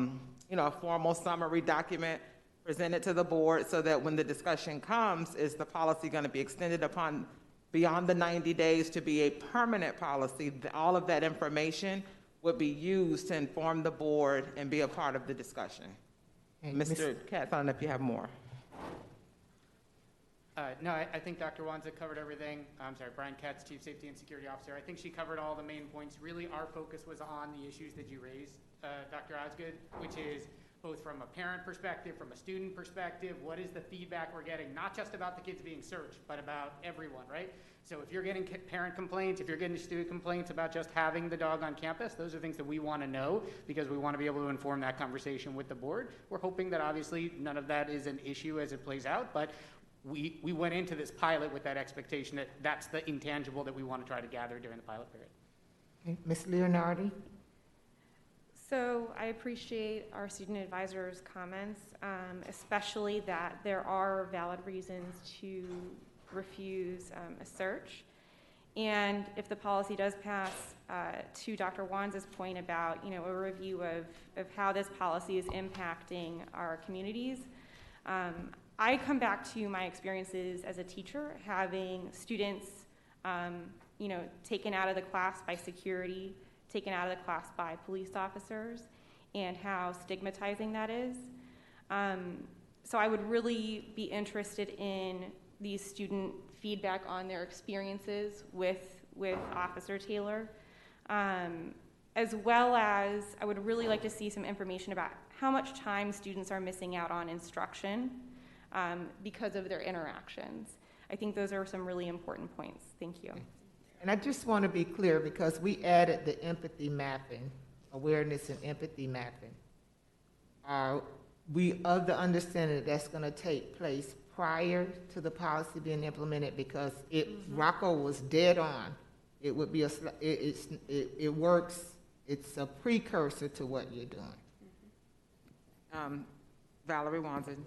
you know, a formal summary document, present it to the board so that when the discussion comes, is the policy going to be extended upon beyond the 90 days to be a permanent policy? All of that information would be used to inform the board and be a part of the discussion. Okay, Mr. Katz, I don't know if you have more. No, I think Dr. Wanza covered everything. I'm sorry, Brian Katz, Chief Safety and Security Officer. I think she covered all the main points. Really, our focus was on the issues that you raised, Dr. Osgood, which is both from a parent perspective, from a student perspective, what is the feedback we're getting, not just about the kids being searched, but about everyone, right? So if you're getting parent complaints, if you're getting student complaints about just having the dog on campus, those are things that we want to know because we want to be able to inform that conversation with the board. We're hoping that obviously none of that is an issue as it plays out, but we went into this pilot with that expectation that that's the intangible that we want to try to gather during the pilot period. Okay, Ms. Leonardi? So I appreciate our student advisor's comments, especially that there are valid reasons to refuse a search. And if the policy does pass, to Dr. Wanza's point about, you know, a review of how this policy is impacting our communities, I come back to my experiences as a teacher, having students, you know, taken out of the class by security, taken out of the class by police officers, and how stigmatizing that is. So I would really be interested in these student feedback on their experiences with Officer Taylor, as well as I would really like to see some information about how much time students are missing out on instruction because of their interactions. I think those are some really important points. Thank you. And I just want to be clear because we added the empathy mapping, awareness and empathy mapping. We of the understanding that that's going to take place prior to the policy being implemented because Rocco was dead on. It would be it works. It's a precursor to what you're doing. Valerie Wanza,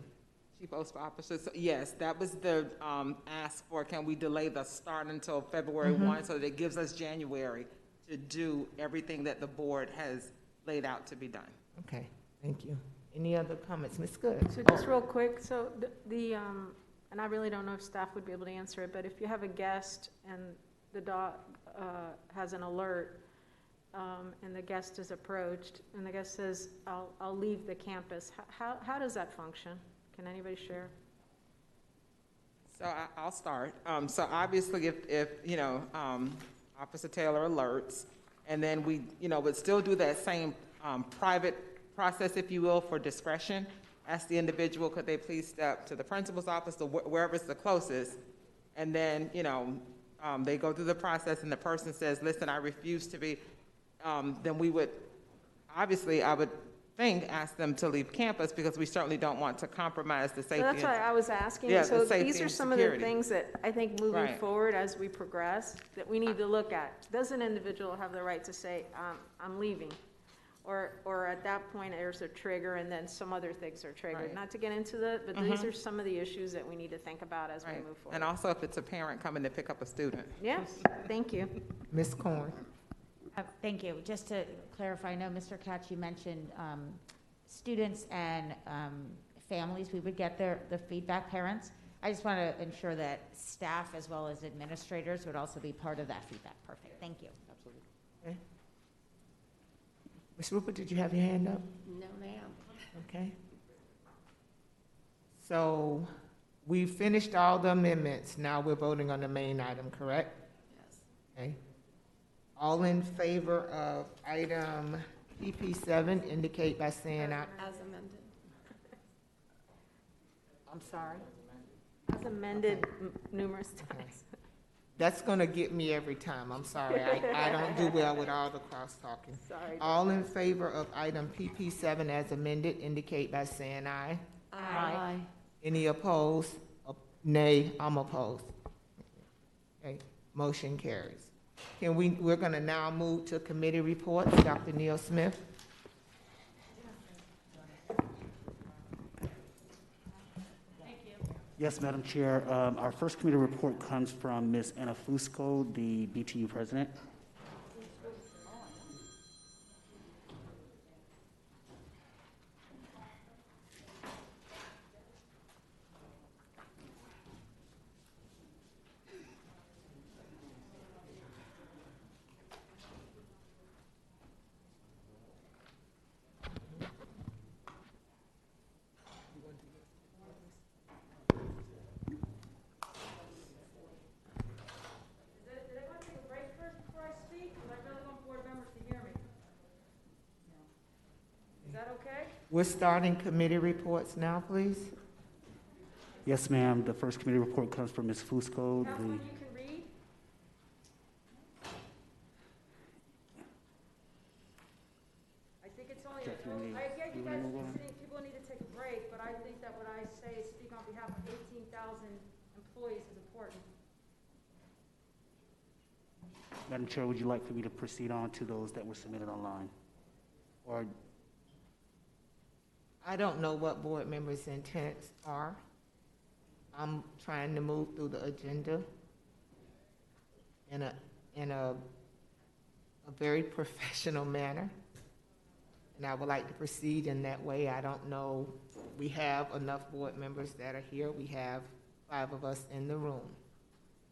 Chief OSPA Officer. So yes, that was the ask for, can we delay the start until February 1 so that it gives us January to do everything that the board has laid out to be done. Okay, thank you. Any other comments? Ms. Good? So just real quick, so and I really don't know if staff would be able to answer it, but if you have a guest and the dog has an alert and the guest is approached and the guest says, I'll leave the campus, how does that function? Can anybody share? So I'll start. So obviously if you know, Officer Taylor alerts, and then we, you know, would still do that same private process, if you will, for discretion. Ask the individual, could they please step to the principal's office or wherever's the closest, and then, you know, they go through the process and the person says, listen, I refuse to be, then we would, obviously, I would think, ask them to leave campus because we certainly don't want to compromise the safety. So that's why I was asking. Yeah, so the these are some of the things that I think moving forward as we progress that we need to look at. Does an individual have the right to say, I'm leaving? Or at that point, there's a trigger and then some other things are triggered. Right. Not to get into but these are some of the issues that we need to think about as we move forward. And also if it's a parent coming to pick up a student. Yes, thank you. Ms. Corn? Thank you. Just to clarify, I know Mr. Katz, you mentioned students and families, we would get the feedback, parents. I just want to ensure that staff as well as administrators would also be part of that feedback. Perfect. Thank you. Absolutely. Okay. Ms. Rupert, did you have your hand up? No, ma'am. Okay. So we finished all the amendments. Now we're voting on the main item, correct? Yes. Okay. All in favor of item PP7 indicate by saying aye. As amended. I'm sorry? As amended numerous times. That's going to get me every time. I'm sorry. I don't do well with all the cross-talking. Sorry. All in favor of item PP7 as amended indicate by saying aye. Aye. Any opposed? Nay, I'm opposed. Okay, motion carries. We're gonna now move to committee reports. Dr. Neil Smith. Yes, Madam Chair. Our first committee report comes from Ms. Anna Fusco, the BTU president. We're starting committee reports now, please. Yes, ma'am. The first committee report comes from Ms. Fusco. Councilman, you can read? I think it's only, I get you guys, people need to take a break, but I think that what I say, speak on behalf of 18,000 employees is important. Madam Chair, would you like for me to proceed on to those that were submitted online? Or I don't know what board members' intents are. I'm trying to move through the agenda in a very professional manner. And I would like to proceed in that way. I don't know, we have enough board members that are here. We have 5 of us in the room.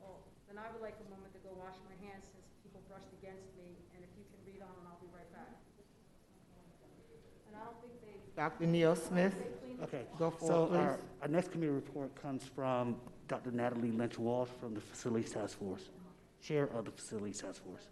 Well, then I would like a moment to go wash my hands since people brushed against me, and if you can read on, I'll be right back. And I don't think they... Dr. Neil Smith? okay. Go for So it, please. our next committee report comes from Dr. Natalie Lynch-Walsh from the Facilities Task Force, Chair of the Facilities Task Force.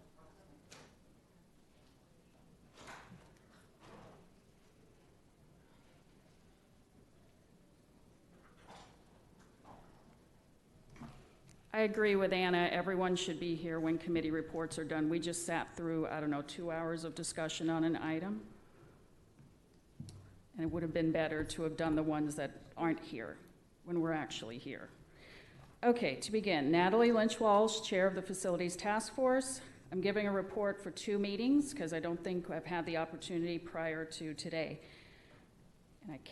I agree with Anna. Everyone should be here when committee reports are done. We just sat through, 2 hours of discussion on an item. And it would have been better to have done the ones that aren't here when we're actually here. Okay, to begin, Natalie Lynch-Walsh, Chair of the Facilities Task Force. I'm giving a report for 2 meetings because I don't think I've had the opportunity prior to today.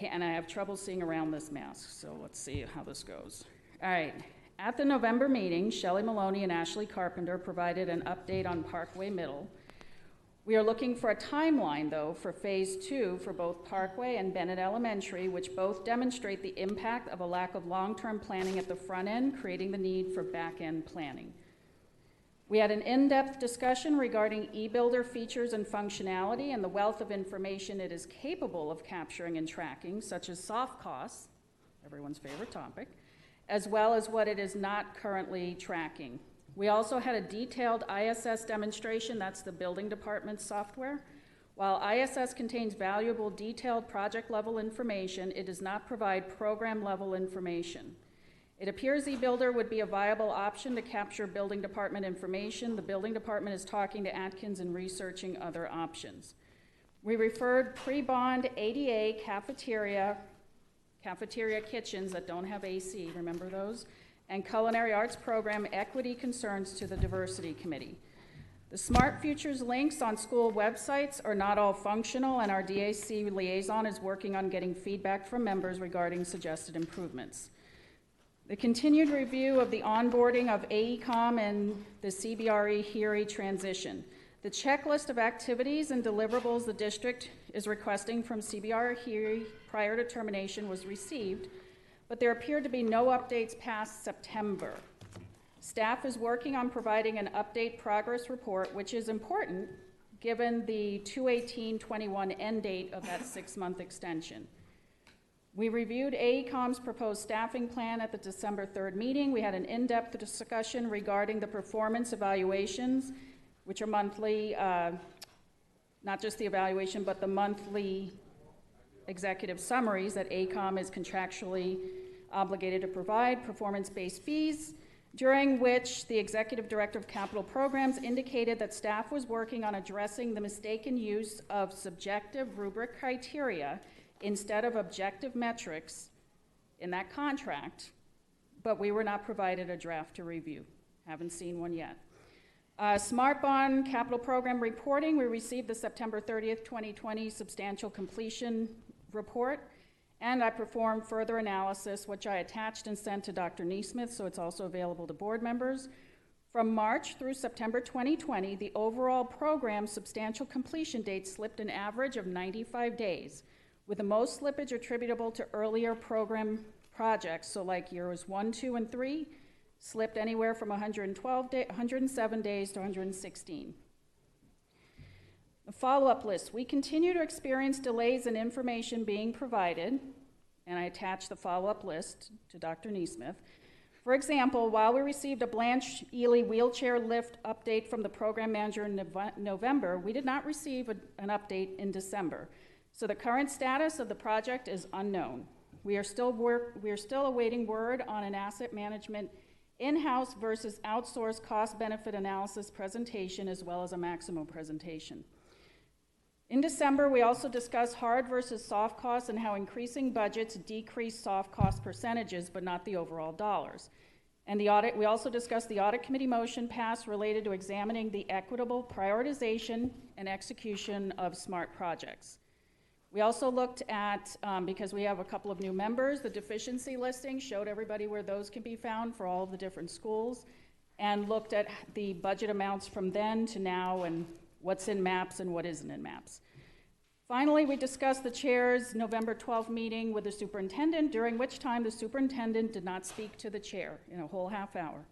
And I have trouble seeing around this mask, so let's see how this goes. All right. At the November meeting, Shelley Maloney and Ashley Carpenter provided an update on Parkway Middle. We are looking for a timeline, though, for Phase 2 for both Parkway and Bennett Elementary, which both demonstrate the impact of a lack of long-term planning at the front end, creating the need for back-end planning. We had an in-depth discussion regarding e-Builder features and functionality and the wealth of information it is capable of capturing and tracking, such as soft costs, everyone's favorite topic, as well as what it is not currently tracking. We also had a detailed ISS demonstration, that's the building department's software. While ISS contains valuable detailed project level information, it does not provide program level information. It appears eBuilder would be a viable option to capture building department information. The building department is talking to Atkins and researching other options. We referred pre-bond ADA cafeteria kitchens that don't have AC, remember those? And culinary arts program equity concerns to the diversity committee. The Smart Futures links on school websites are not all functional, and our DAC liaison is working on getting feedback from members regarding suggested improvements. The continued review of the onboarding of AECOM and the CBRE HERE transition. The checklist of activities and deliverables the district is requesting from CBRE HERE prior to termination was received, but there appear to be no updates past September. Staff is working on providing an update progress report, which is important given the 2/18/21 end date of that 6-month extension. We reviewed AECOM's proposed staffing plan at the December 3rd meeting. We had an in-depth discussion regarding the performance evaluations, which are monthly, not just the evaluation, but the monthly executive summaries that AECOM is contractually obligated to provide, performance-based fees, during which the Executive Director of Capital Programs indicated that staff was working on addressing the mistaken use of subjective rubric criteria instead of objective metrics in that contract, but we were not provided a draft to review. Haven't seen one yet. Smart Bond Capital Program reporting, we received the September 30th, 2020 substantial completion report, and I performed further analysis, which I attached and sent to Dr. Neesmith, so it's also available to board members. From March through September 2020, the overall program substantial completion date slipped an average of 95 days, with the most slippage attributable to earlier program projects, so like years 1, 2, and 3, slipped anywhere from 107 days to 116. The follow-up list. We continue to experience delays in information being provided, and I attached the follow-up list to Dr. Neesmith. For example, while we received a Blanche Ely wheelchair lift update from the program manager in November, we did not receive an update in December. So the current status of the project is unknown. We are still awaiting word on an asset management in-house versus outsourced cost-benefit analysis presentation, as well as a maximum presentation. In December, we also discussed hard versus soft costs and how increasing budgets decrease soft cost percentages, but not the overall dollars. And we also discussed the audit committee motion passed related to examining the equitable prioritization and execution of SMART projects. We also looked at, because we have a couple of new members, the deficiency listing showed everybody where those can be found for all of the different schools, and looked at the budget amounts from then to now and what's in MAPS and what isn't in MAPS. Finally, we discussed the chair's November 12th meeting with the superintendent, during which time the superintendent did not speak to the chair in a whole half hour.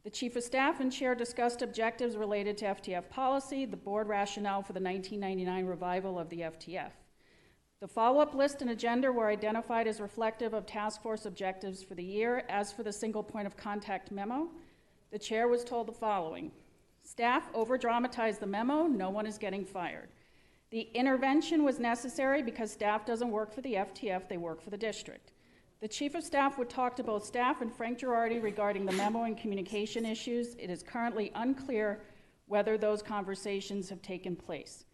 The chief of staff and chair discussed objectives related to FTF policy, the board rationale for the 1999 revival of the FTF. The follow-up list and agenda were identified as reflective of task force objectives for the year. As for the single point of contact memo, the chair was told the following. Staff over-dramatized the memo, no one is getting fired. The intervention was necessary because staff doesn't work for the FTF, they work for the district. The chief of staff would talk to both staff and Frank Girardi regarding the memo and communication issues. It is currently unclear whether those conversations have taken place.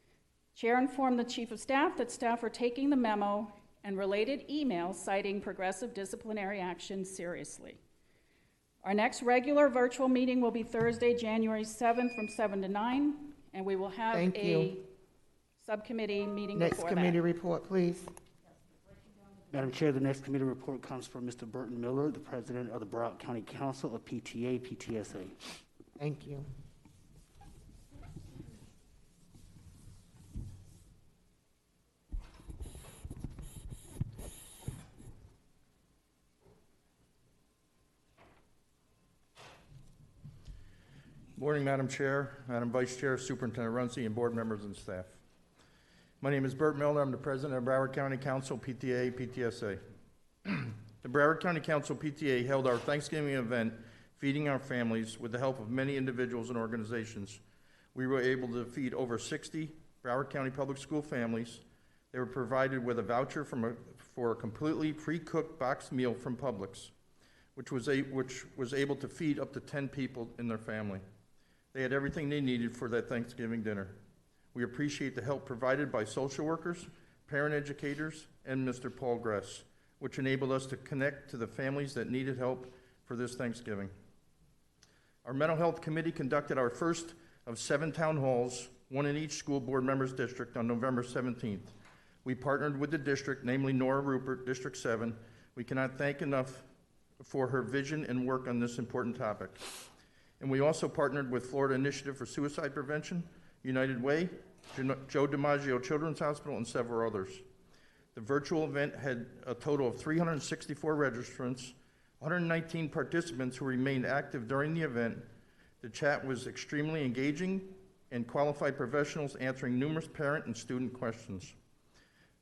Chair informed the chief of staff that staff are taking the memo and related emails citing progressive disciplinary action seriously. Our next regular virtual meeting will be Thursday, January 7th from 7 to 9, and we will have a subcommittee meeting Next before committee that. report, please. Madam Chair, the next committee report comes from Mr. Burton Miller, the president of the Broward County Council of PTA, PTSA. Thank you. Morning, Madam Chair, Madam Vice Chair, Superintendent Runcie, and board members and staff. My name is Bert Miller. I'm the president of Broward County Council, PTA, PTSA. The Broward County Council, PTA, held our Thanksgiving event, Feeding Our Families, with the help of many individuals and organizations. We were able to feed over 60 Broward County public school families. They were provided with a voucher for a completely pre-cooked boxed meal from Publix, which was able to feed up to 10 people in their family. They had everything they needed for that Thanksgiving dinner. We appreciate the help provided by social workers, parent educators, and Mr. Paul Gress, which enabled us to connect to the families that needed help for this Thanksgiving. Our mental health committee conducted our first of 7 town halls, one in each school board member's district, on November 17th. We partnered with the district, namely Nora Rupert, District 7. We cannot thank enough for her vision and work on this important topic. And we also partnered with Florida Initiative for Suicide Prevention, United Way, Joe DiMaggio Children's Hospital, and several others. The virtual event had a total of 364 registrants, 119 participants who remained active during the event. The chat was extremely engaging and qualified professionals answering numerous parent and student questions.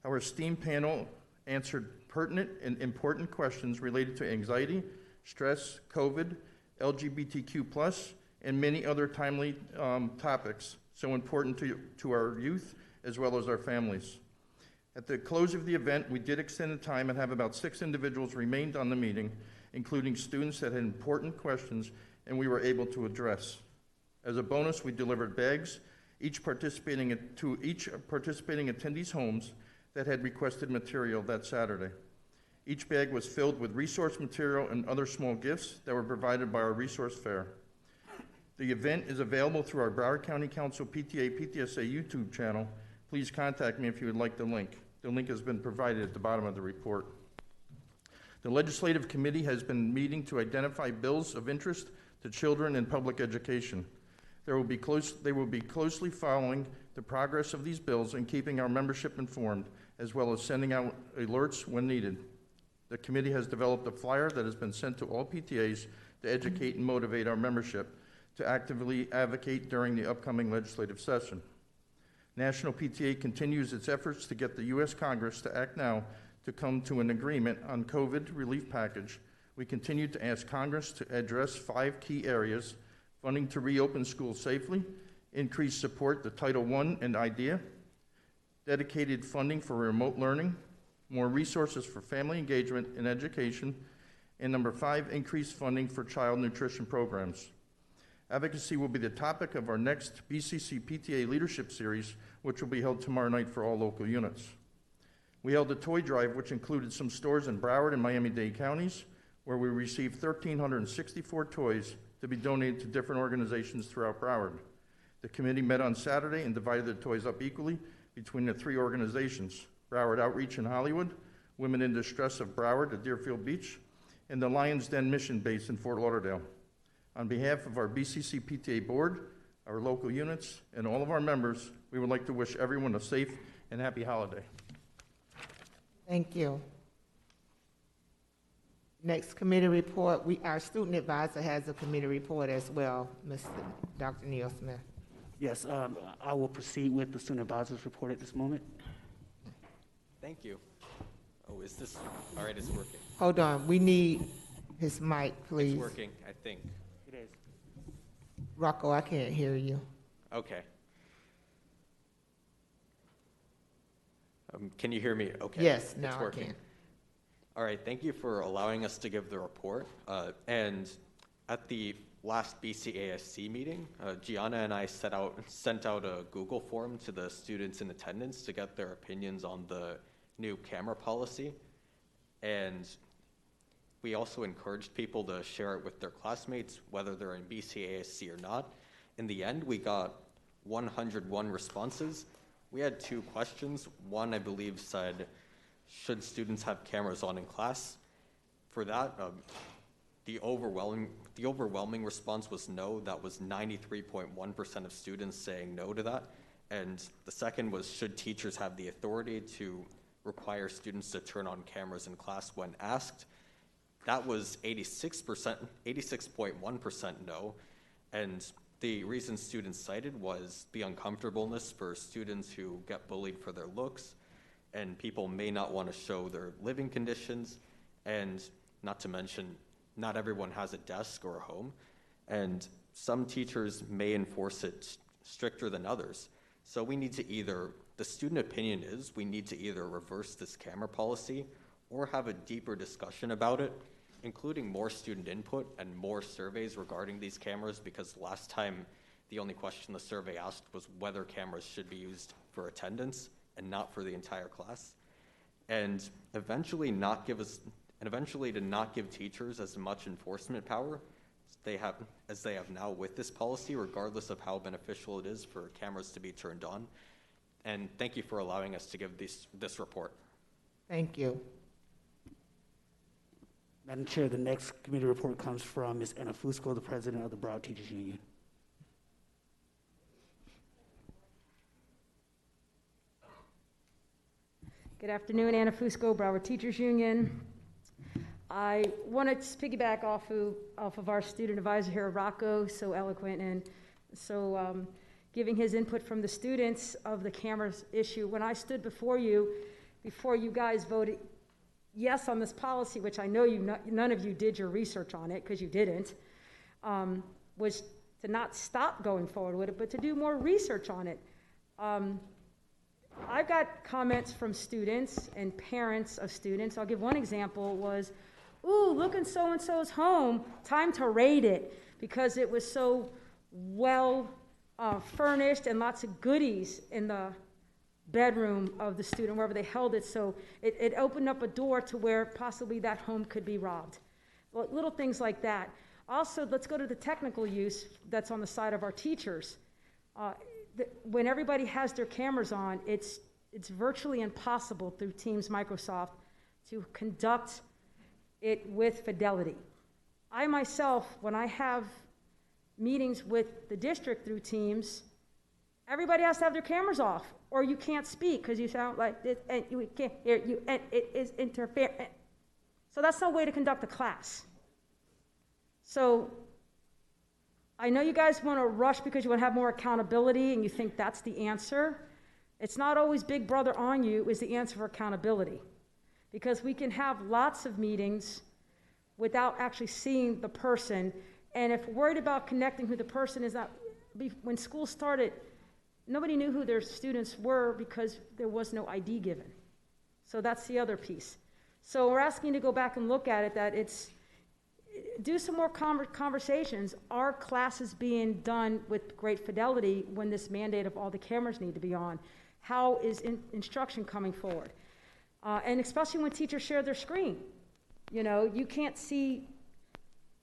Our esteemed panel answered pertinent and important questions related to anxiety, stress, COVID, LGBTQ+, and many other timely topics so important to our youth as well as our families. At the close of the event, we did extend the time and have about 6 individuals remained on the meeting, including students that had important questions and we were able to address. As a bonus, we delivered bags to each participating attendees' homes that had requested material that Saturday. Each bag was filled with resource material and other small gifts that were provided by our resource fair. The event is available through our Broward County Council PTA PTSA YouTube channel. Please contact me if you would like the link. The link has been provided at the bottom of the report. The Legislative Committee has been meeting to identify bills of interest to children in public education. They will be closely following the progress of these bills and keeping our membership informed, as well as sending out alerts when needed. The committee has developed a flyer that has been sent to all PTAs to educate and motivate our membership to actively advocate during the upcoming legislative session. National PTA continues its efforts to get the U.S. Congress to act now to come to an agreement on COVID relief package. We continue to ask Congress to address 5 key areas: funding to reopen schools safely, increased support to Title I and IDEA, dedicated funding for remote learning, more resources for family engagement and education, and number 5, increased funding for child nutrition programs. Advocacy will be the topic of our next BCC PTA Leadership Series, which will be held tomorrow night for all local units. We held a toy drive, which included some stores in Broward and Miami-Dade counties, where we received 1,364 toys to be donated to different organizations throughout Broward. The committee met on Saturday and divided the toys up equally between the 3 organizations: Broward Outreach in Hollywood, Women in Distress of Broward at Deerfield Beach, and the Lions Den Mission Base in Fort Lauderdale. On behalf of our BCC PTA board, our local units, and all of our members, we would like to wish everyone a safe and happy holiday. Thank you. Next committee report, our student advisor has a committee report as well, Dr. Neil Smith. Yes, I will proceed with the student advisor's report at this moment. Thank you. Oh, is this, all right, it's working. Hold on, we need his mic, please. It's working, I think. It is. Rocco, I can't hear you. Okay. Can you hear me? Okay. Yes, it's now I working. can. All right, thank you for allowing us to give the report. And at the last BCASC meeting, Gianna and I sent out a Google form to the students in attendance to get their opinions on the new camera policy. And we also encouraged people to share it with their classmates, whether they're in BCASC or not. In the end, we got 101 responses. We had 2 questions. One, I believe, said, should students have cameras on in class? For that, the overwhelming response was no. That was 93.1% of students saying no to that. And the second was, should teachers have the authority to require students to turn on cameras in class when asked? That was 86.1% no. And the reason students cited was the uncomfortableness for students who get bullied for their looks, and people may not want to show their living conditions, and not to mention, not everyone has a desk or a home, and some teachers may enforce it stricter than others. So we need to the student opinion is we need to either reverse this camera policy or have a deeper discussion about it, including more student input and more surveys regarding these cameras, because last time the only question the survey asked was whether cameras should be used for attendance and not for the entire class. And eventually to not give teachers as much enforcement power as they have now with this policy, regardless of how beneficial it is for cameras to be turned on. And thank you for allowing us to give this report. Thank you. Madam Chair, the next committee report comes from Ms. Anna Fusco, the president of the Broward Teachers Union. Good afternoon, Anna Fusco, Broward Teachers Union. I wanted to piggyback off of our student advisor here, Rocco, so eloquent and so giving his input from the students of the cameras issue. When I stood before you guys voted yes on this policy, which I know none of you did your research on it because you didn't, was to not stop going forward with it, but to do more research on it. I've got comments from students and parents of students. I'll give one example was, ooh, look in so-and-so's home, time to raid it because it was so well furnished and lots of goodies in the bedroom of the student, wherever they held it, so it opened up a door to where possibly that home could be robbed. Well, little things like that. Also, let's go to the technical use that's on the side of our teachers. When everybody has their cameras on, it's virtually impossible through Teams Microsoft to conduct it with fidelity. I myself, when I have meetings with the district through Teams, everybody has to have their cameras off, or you can't speak because you sound like this, and you can't hear you, and it is interfering. So that's no way to conduct a class. So I know you guys want to rush because you want to have more accountability and you think that's the answer. It's not always Big Brother on you is the answer for accountability, because we can have lots of meetings without actually seeing the person. And if we're worried about connecting who the person is, not, when school started, nobody knew who their students were because there was no ID given. So that's the other piece. So we're asking you to go back and look at it, that it's, do some more conversations. Are classes being done with great fidelity when this mandate of all the cameras need to be on? How is instruction coming forward? And especially when teachers share their screen. You know, you can't see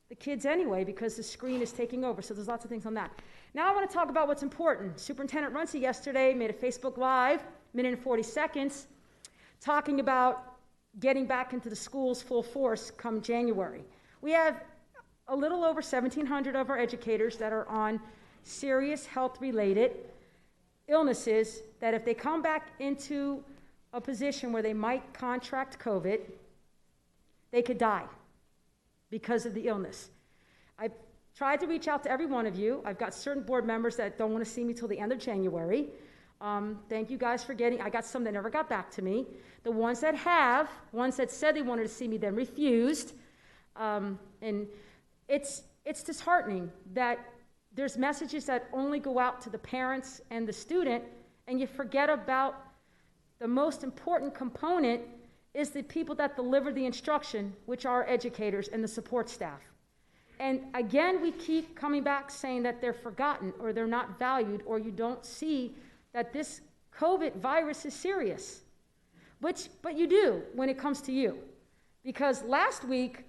the kids anyway because the screen is taking over. So there's lots of things on that. Now I want to talk about what's important. Superintendent Runcie yesterday made a Facebook Live, minute and 40 seconds, talking about getting back into the schools full force come January. We have a little over 1,700 of our educators that are on serious health-related illnesses that if they come back into a position where they might contract COVID, they could die because of the illness. I've tried to reach out to every one of you. I've got certain board members that don't want to see me till the end of January. Thank you guys for getting, I got some that never got back to me. The ones that have, ones that said they wanted to see me then refused. And it's disheartening that there's messages that only go out to the parents and the student, and you forget about the most important component is the people that deliver the instruction, which are educators and the support staff. And again, we keep coming back saying that they're forgotten or they're not valued or you don't see that this COVID virus is serious. But you do when it comes to you. Because last week,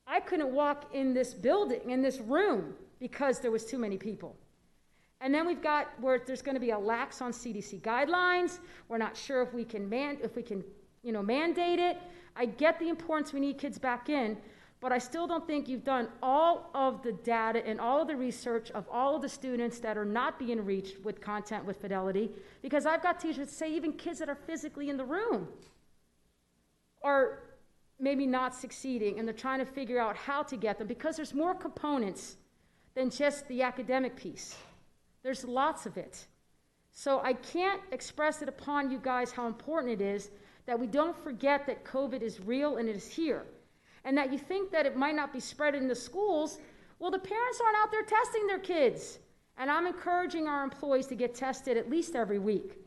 I couldn't walk in this building, in this room, because there was too many people. And then we've got where there's going to be a lax on CDC guidelines. We're not sure if we can mandate it. I get the importance we need kids back in, but I still don't think you've done all of the data and all of the research of all of the students that are not being reached with content with fidelity, because I've got teachers that say even kids that are physically in the room are maybe not succeeding, and they're trying to figure out how to get them, because there's more components than just the academic piece. There's lots of it. So I can't express it upon you guys how important it is that we don't forget that COVID is real and it is here. And that you think that it might not be spread in the schools. Well, the parents aren't out there testing their kids. And I'm encouraging our employees to get tested at least every week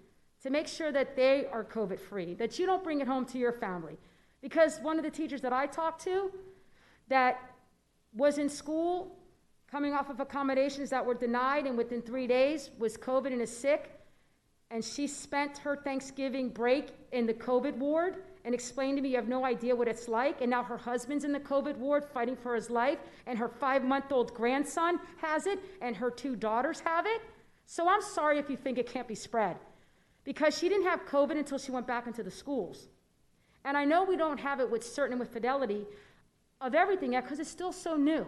to make sure that they are COVID-free, that you don't bring it home to your family. Because one of the teachers that I talked to that was in school coming off of accommodations that were denied and within 3 days was COVID and is sick, and she spent her Thanksgiving break in the COVID ward and explained to me, you have no idea what it's like, and now her husband's in the COVID ward fighting for his life, and her 5-month-old grandson has it, and her 2 daughters have it. So I'm sorry if you think it can't be spread, because she didn't have COVID until she went back into the schools. And I know we don't have it with certain with fidelity of everything yet because it's still so new.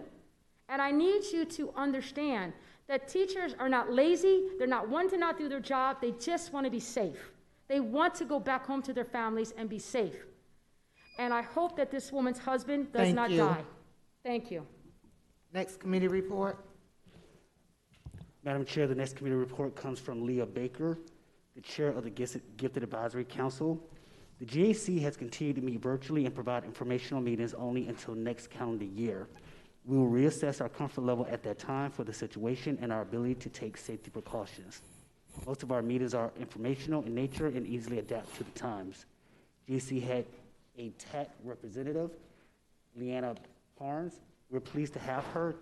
And I need you to understand that teachers are not lazy. They're not one to not do their job. They just want to be safe. They want to go back home to their families and be safe. And I hope that this woman's husband does not die. Thank you. Next committee report. Madam Chair, the next committee report comes from Leah Baker, the chair of the Gifted Advisory Council. The GAC has continued to meet virtually and provide informational meetings only until next calendar year. We will reassess our comfort level at that time for the situation and our ability to take safety precautions. Most of our meetings are informational in nature and easily adapt to the times. GAC had a TAC representative, Leanna Parnes, We're pleased to have her.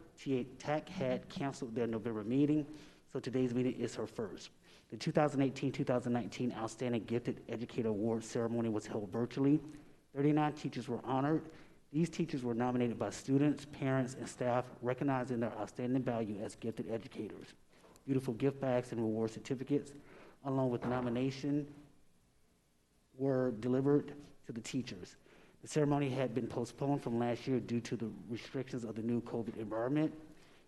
TAC had canceled their November meeting, so today's meeting is her first. The 2018-2019 Outstanding Gifted Educator Award ceremony was held virtually. 39 teachers were honored. These teachers were nominated by students, parents, and staff, recognizing their outstanding value as gifted educators. Beautiful gift bags and reward certificates, along with nomination, were delivered to the teachers. The ceremony had been postponed from last year due to the restrictions of the new COVID environment.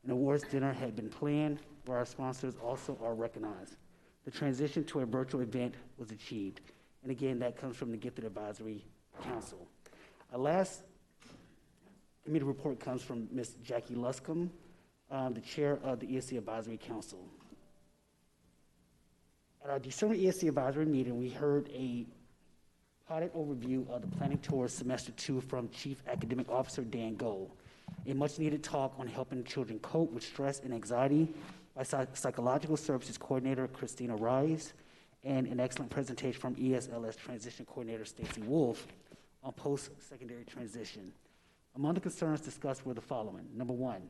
An awards dinner had been planned, where our sponsors also are recognized. The transition to a virtual event was achieved. And again, that comes from the Gifted Advisory Council. Our last committee report comes from Ms. Jackie Luscombe, the chair of the ESC Advisory Council. At our December ESC Advisory meeting, we heard a potted overview of the Planning Tours Semester 2 from Chief Academic Officer Dan Gold. A much-needed talk on helping children cope with stress and anxiety by Psychological Services Coordinator Christina Rice, and an excellent presentation from ESLS Transition Coordinator Stacy Wolf on post-secondary transition. Among the concerns discussed were the following. Number one,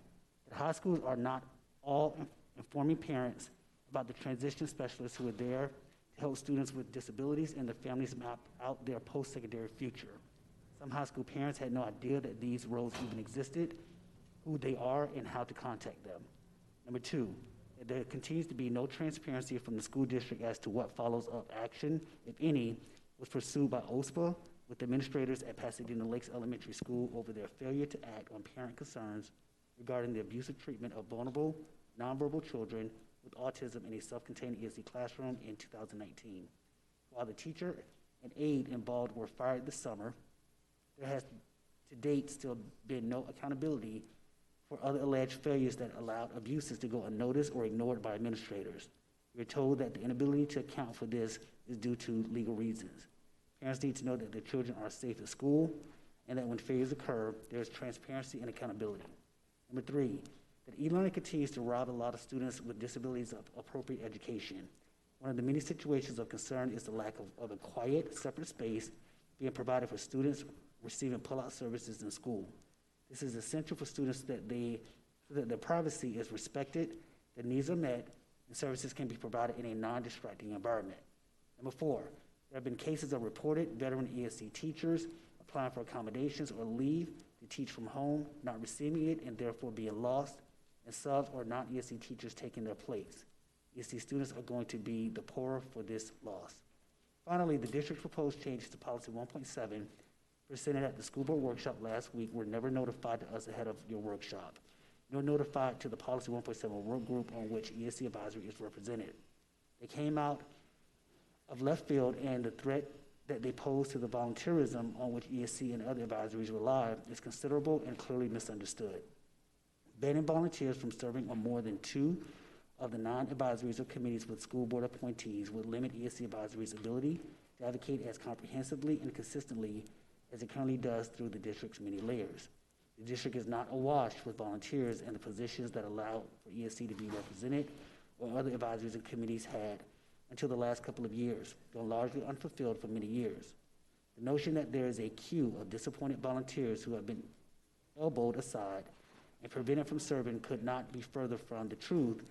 that high schools are not all informing parents about the transition specialists who are there to help students with disabilities and their families map out their post-secondary future. Some high school parents had no idea that these roles even existed, who they are, and how to contact them. Number two, that there continues to be no transparency from the school district as to what follows up action, if any, was pursued by OSPA with administrators at Pasadena Lakes Elementary School over their failure to act on parent concerns regarding the abusive treatment of vulnerable, nonverbal children with autism in a self-contained ESC classroom in 2019. While the teacher and aide involved were fired this summer, there has to date still been no accountability for other alleged failures that allowed abuses to go unnoticed or ignored by administrators. We are told that the inability to account for this is due to legal reasons. Parents need to know that their children are safe at school and that when failures occur, there is transparency and accountability. Number three, that e-learning continues to rob a lot of students with disabilities of appropriate education. One of the many situations of concern is the lack of a quiet, separate space being provided for students receiving pull-out services in school. This is essential for students that their privacy is respected, their needs are met, and services can be provided in a non-distracting environment. Number four, there have been cases of reported veteran ESC teachers applying for accommodations or leave to teach from home, not receiving it, and therefore being lost, and subs or non-ESC teachers taking their place. ESC students are going to be the poorer for this loss. Finally, the district's proposed changes to Policy 1.7 presented at the school board workshop last week were never notified to us ahead of your workshop, nor notified to the Policy 1.7 work group on which ESC Advisory is represented. They came out of left field, and the threat that they pose to the volunteerism on which ESC and other advisories rely is considerable and clearly misunderstood. Banning volunteers from serving on more than 2 of the 9 advisories or committees with school board appointees would limit ESC Advisory's ability to advocate as comprehensively and consistently as it currently does through the district's many layers. The district is not awash with volunteers, and the positions that allow for ESC to be represented or other advisories and committees had until the last couple of years, gone largely unfulfilled for many years. The notion that there is a queue of disappointed volunteers who have been elbowed aside and prevented from serving could not be further from the truth,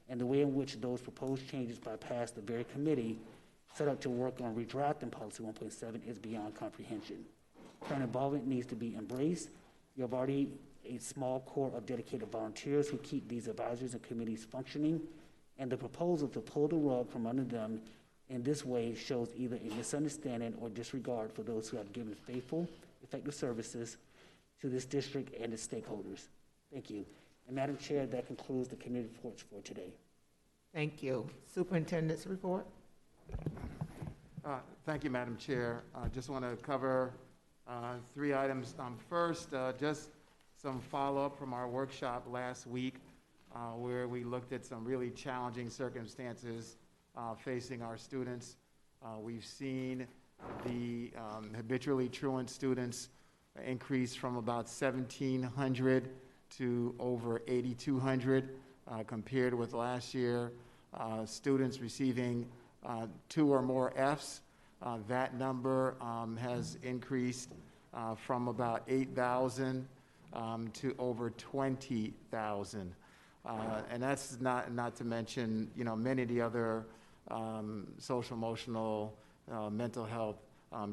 and the way in which those proposed changes bypass the very committee set up to work on redrafting Policy 1.7 is beyond comprehension. Parent involvement needs to be embraced. You have already a small core of dedicated volunteers who keep these advisories and committees functioning, and the proposal to pull the rug from under them in this way shows either a misunderstanding or disregard for those who have given faithful, effective services to this district and its stakeholders. Thank you. And Madam Chair, that concludes the committee reports for today. Thank you. Superintendent's report. Thank you, Madam Chair. I just want to cover 3 items. First, just some follow-up from our workshop last week where we looked at some really challenging circumstances facing our students. We've seen the habitually truant students increase from about 1,700 to over 8,200 compared with last year. Students receiving 2 or more Fs, that number has increased from about 8,000 to over 20,000. And that's not to mention, many of the other social, emotional, mental health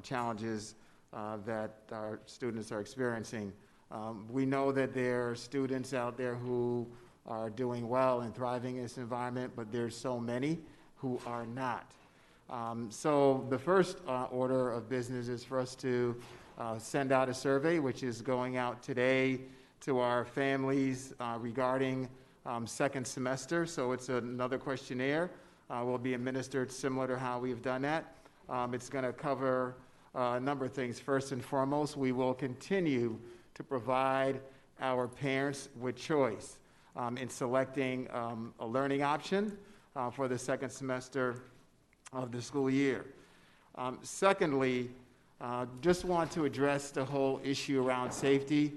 challenges that our students are experiencing. We know that there are students out there who are doing well and thriving in this environment, but there's so many who are not. So the first order of business is for us to send out a survey, which is going out today to our families regarding second semester. So it's another questionnaire. Will be administered similar to how we've done that. It's going to cover a number of things. First and foremost, we will continue to provide our parents with choice in selecting a learning option for the second semester of the school year. Secondly, just want to address the whole issue around safety.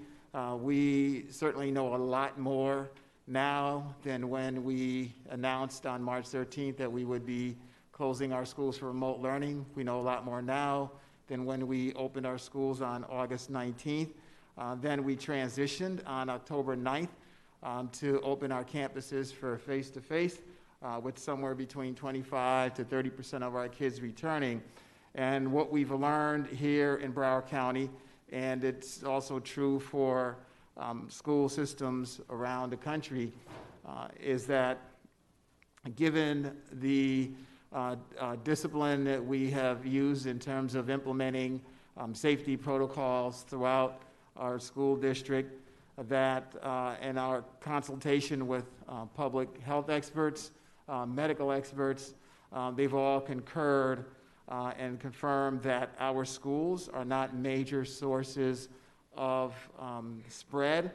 We certainly know a lot more now than when we announced on March 13th that we would be closing our schools for remote learning. We know a lot more now than when we opened our schools on August 19th. Then we transitioned on October 9th to open our campuses for face-to-face with somewhere between 25 to 30% of our kids returning. And what we've learned here in Broward County, and it's also true for school systems around the country, is that given the discipline that we have used in terms of implementing safety protocols throughout our school district, that in our consultation with public health experts, medical experts, they've all concurred and confirmed that our schools are not major sources of spread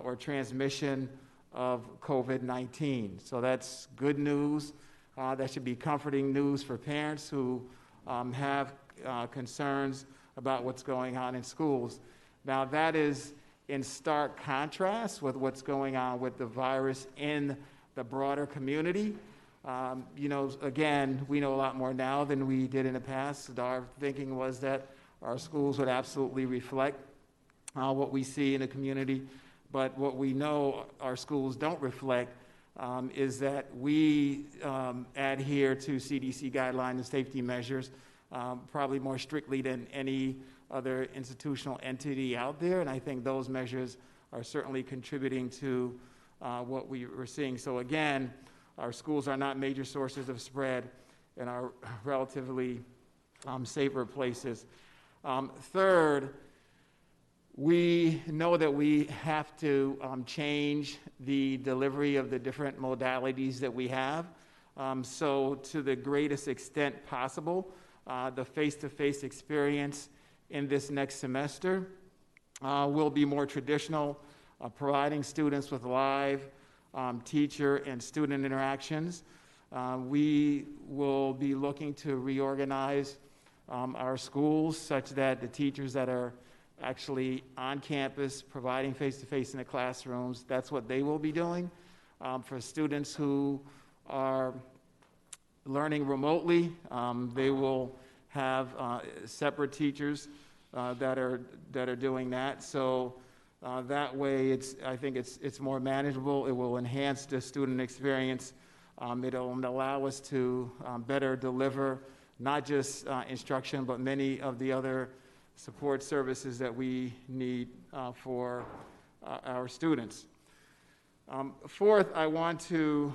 or transmission of COVID-19. So that's good news. That should be comforting news for parents who have concerns about what's going on in schools. Now, that is in stark contrast with what's going on with the virus in the broader community. Again, we know a lot more now than we did in the past. Our thinking was that our schools would absolutely reflect what we see in the community, but what we know our schools don't reflect is that we adhere to CDC guidelines and safety measures probably more strictly than any other institutional entity out there, and I think those measures are certainly contributing to what we were seeing. So again, our schools are not major sources of spread and are relatively safer places. Third, we know that we have to change the delivery of the different modalities that we have. So to the greatest extent possible, the face-to-face experience in this next semester will be more traditional, providing students with live teacher and student interactions. We will be looking to reorganize our schools such that the teachers that are actually on campus providing face-to-face in the classrooms, that's what they will be doing. For students who are learning remotely, they will have separate teachers that are doing that. So that way, I think it's more manageable. It will enhance the student experience. It'll allow us to better deliver not just instruction, but many of the other support services that we need for our students. Fourth, I want to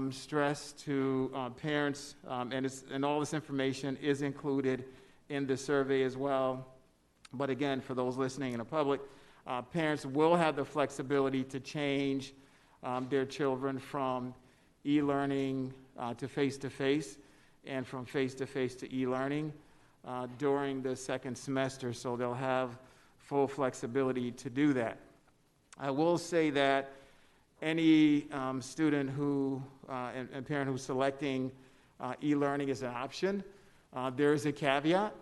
stress to parents, and all this information is included in the survey as well. But again, for those listening in the public, parents will have the flexibility to change their children from e-learning to face-to-face and from face-to-face to e-learning during the second semester, so they'll have full flexibility to do that. I will say that any student who and parent who's selecting e-learning as an option, there is a caveat.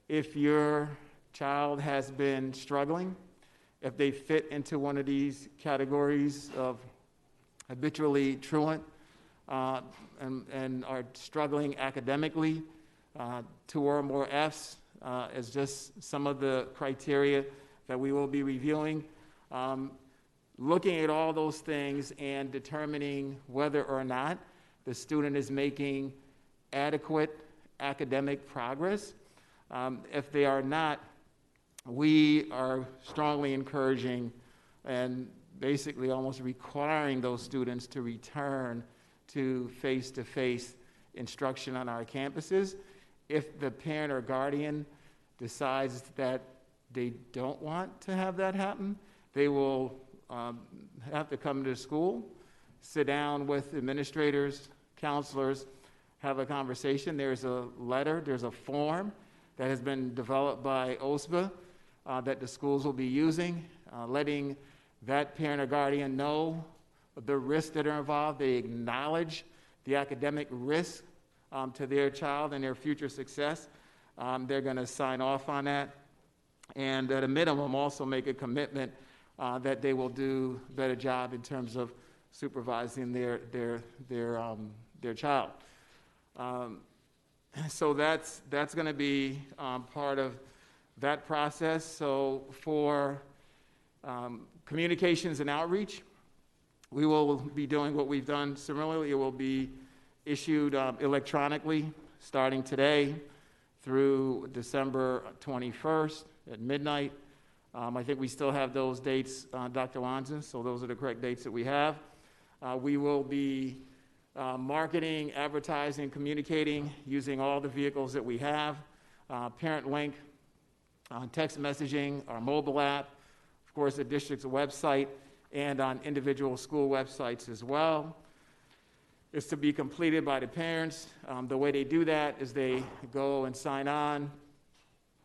If your child has been struggling, if they fit into one of these categories of habitually truant and are struggling academically, 2 or more Fs is just some of the criteria that we will be reviewing, looking at all those things and determining whether or not the student is making adequate academic progress. If they are not, we are strongly encouraging and basically almost requiring those students to return to face-to-face instruction on our campuses. If the parent or guardian decides that they don't want to have that happen, they will have to come to school, sit down with administrators, counselors, have a conversation. There's a letter, there's a form that has been developed by OSBA that the schools will be using, letting that parent or guardian know the risks that are involved. They acknowledge the academic risk to their child and their future success. They're going to sign off on that, and at a minimum also make a commitment that they will do a better job in terms of supervising their child. So that's going to be part of that process. So for communications and outreach, we will be doing what we've done similarly. It will be issued electronically starting today through December 21st at midnight. I think we still have those dates, Dr. Wanza, so those are the correct dates that we have. We will be marketing, advertising, communicating using all the vehicles that we have, parent link, text messaging, our mobile app, of course, the district's website, and on individual school websites as well. It's to be completed by the parents. The way they do that is they go and sign on,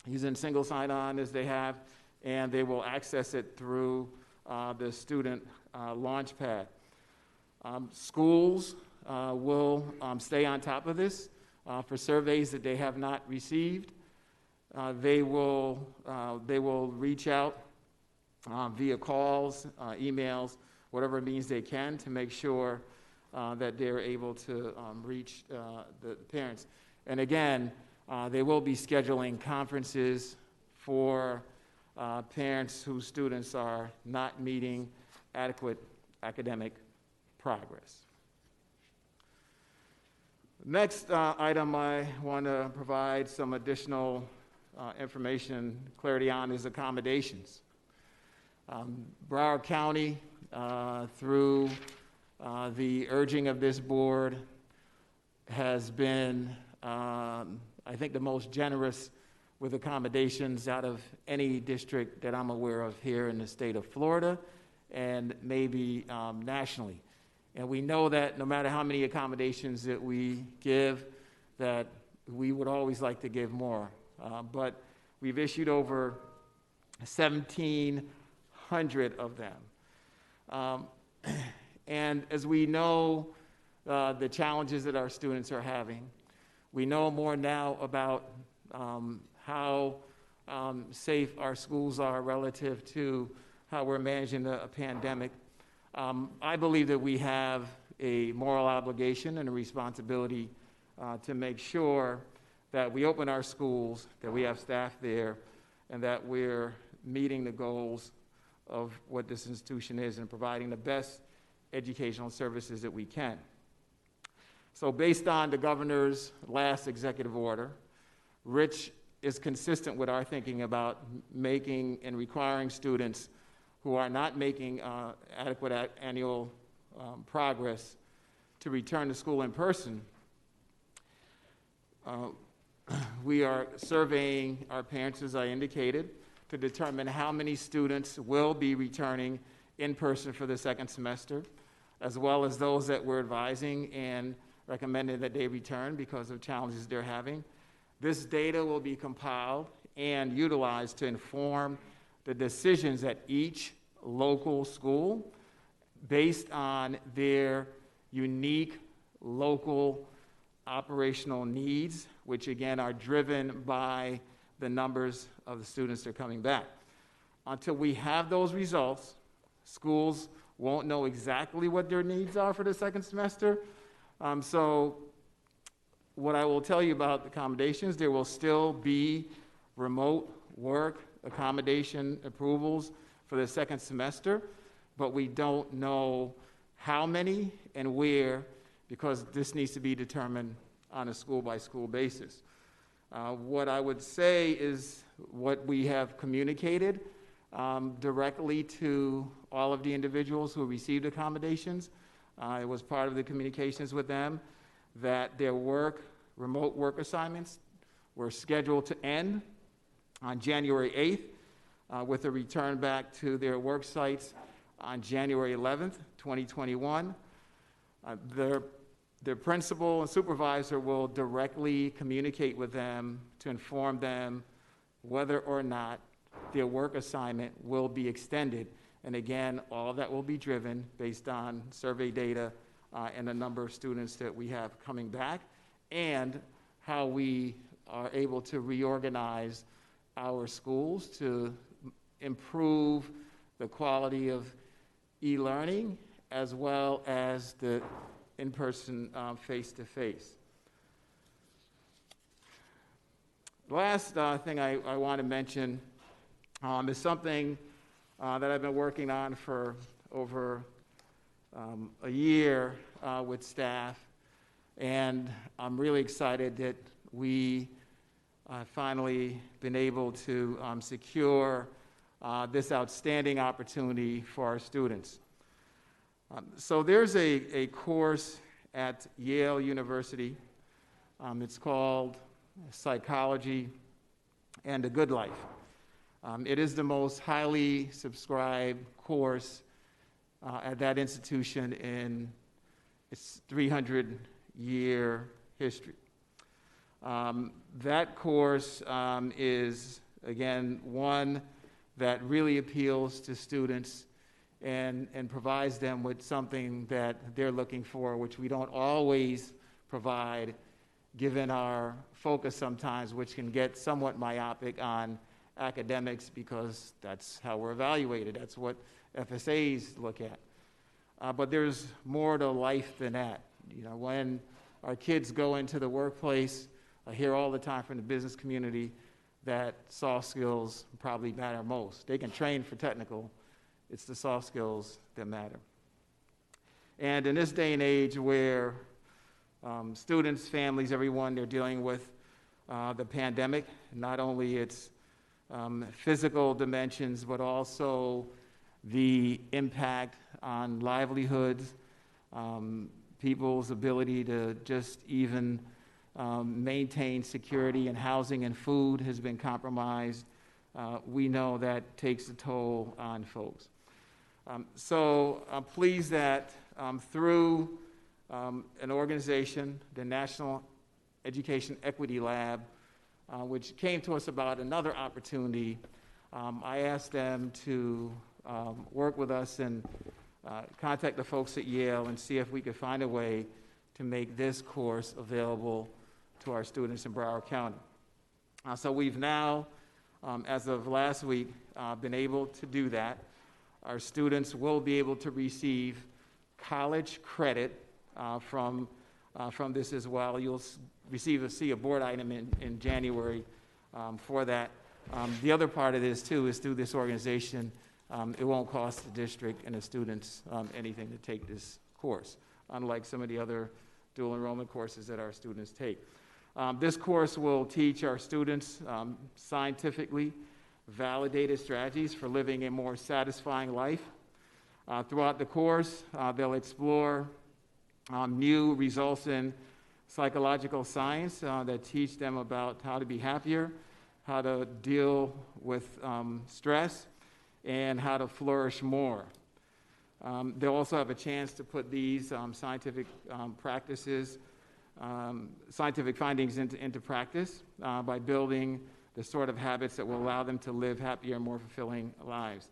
using single sign-on as they have, and they will access it through the student launchpad. Schools will stay on top of this for surveys that they have not received. They will reach out via calls, emails, whatever means they can to make sure that they're able to reach the parents. And again, they will be scheduling conferences for parents whose students are not meeting adequate academic progress. Next item I want to provide some additional information, clarity on, is accommodations. Broward County, through the urging of this board, has been, I think, the most generous with accommodations out of any district that I'm aware of here in the state of Florida and maybe nationally. And we know that no matter how many accommodations that we give, that we would always like to give more. But we've issued over 1,700 of them. And as we know the challenges that our students are having, we know more now about how safe our schools are relative to how we're managing a pandemic. I believe that we have a moral obligation and a responsibility to make sure that we open our schools, that we have staff there, and that we're meeting the goals of what this institution is and providing the best educational services that we can. So based on the governor's last executive order, which is consistent with our thinking about making and requiring students who are not making adequate annual progress to return to school in person, we are surveying our parents, as I indicated, to determine how many students will be returning in person for the second semester, as well as those that we're advising and recommending that they return because of challenges they're having. This data will be compiled and utilized to inform the decisions at each local school based on their unique local operational needs, which again are driven by the numbers of the students that are coming back. Until we have those results, schools won't know exactly what their needs are for the second semester. So what I will tell you about accommodations, there will still be remote work accommodation approvals for the second semester, but we don't know how many and where, because this needs to be determined on a school-by-school basis. What I would say is what we have communicated directly to all of the individuals who received accommodations. It was part of the communications with them that their remote work assignments were scheduled to end on January 8th with a return back to their work sites on January 11th, 2021. Their principal and supervisor will directly communicate with them to inform them whether or not their work assignment will be extended. And again, all of that will be driven based on survey data and the number of students that we have coming back, and how we are able to reorganize our schools to improve the quality of e-learning as well as the in-person face-to-face. The last thing I want to mention is something that I've been working on for over a year with staff, and I'm really excited that we finally been able to secure this outstanding opportunity for our students. So there's a course at Yale University. It's called Psychology and a Good Life. It is the most highly subscribed course at that institution in its 300-year history. That course is, again, one that really appeals to students and provides them with something that they're looking for, which we don't always provide, given our focus sometimes, which can get somewhat myopic on academics, because that's how we're evaluated. That's what FSAs look at. But there's more to life than that. You know, when our kids go into the workplace, I hear all the time from the business community that soft skills probably matter most. They can train for technical. It's the soft skills that matter. And in this day and age where students, families, everyone, they're dealing with the pandemic, not only its physical dimensions, but also the impact on livelihoods, people's ability to just even maintain security and housing and food has been compromised. We know that takes a toll on folks. So I'm pleased that through an organization, the National Education Equity Lab, which came to us about another opportunity, I asked them to work with us and contact the folks at Yale and see if we could find a way to make this course available to our students in Broward County. So we've now, as of last week, been able to do that. Our students will be able to receive college credit from this as well. You'll see a board item in January for that. The other part of this, too, is through this organization, it won't cost the district and the students anything to take this course, unlike some of the other dual enrollment courses that our students take. This course will teach our students scientifically validated strategies for living a more satisfying life. Throughout the course, they'll explore new results in psychological science that teach them about how to be happier, how to deal with stress, and how to flourish more. They'll also have a chance to put these scientific practices, scientific findings into practice by building the sort of habits that will allow them to live happier, more fulfilling lives.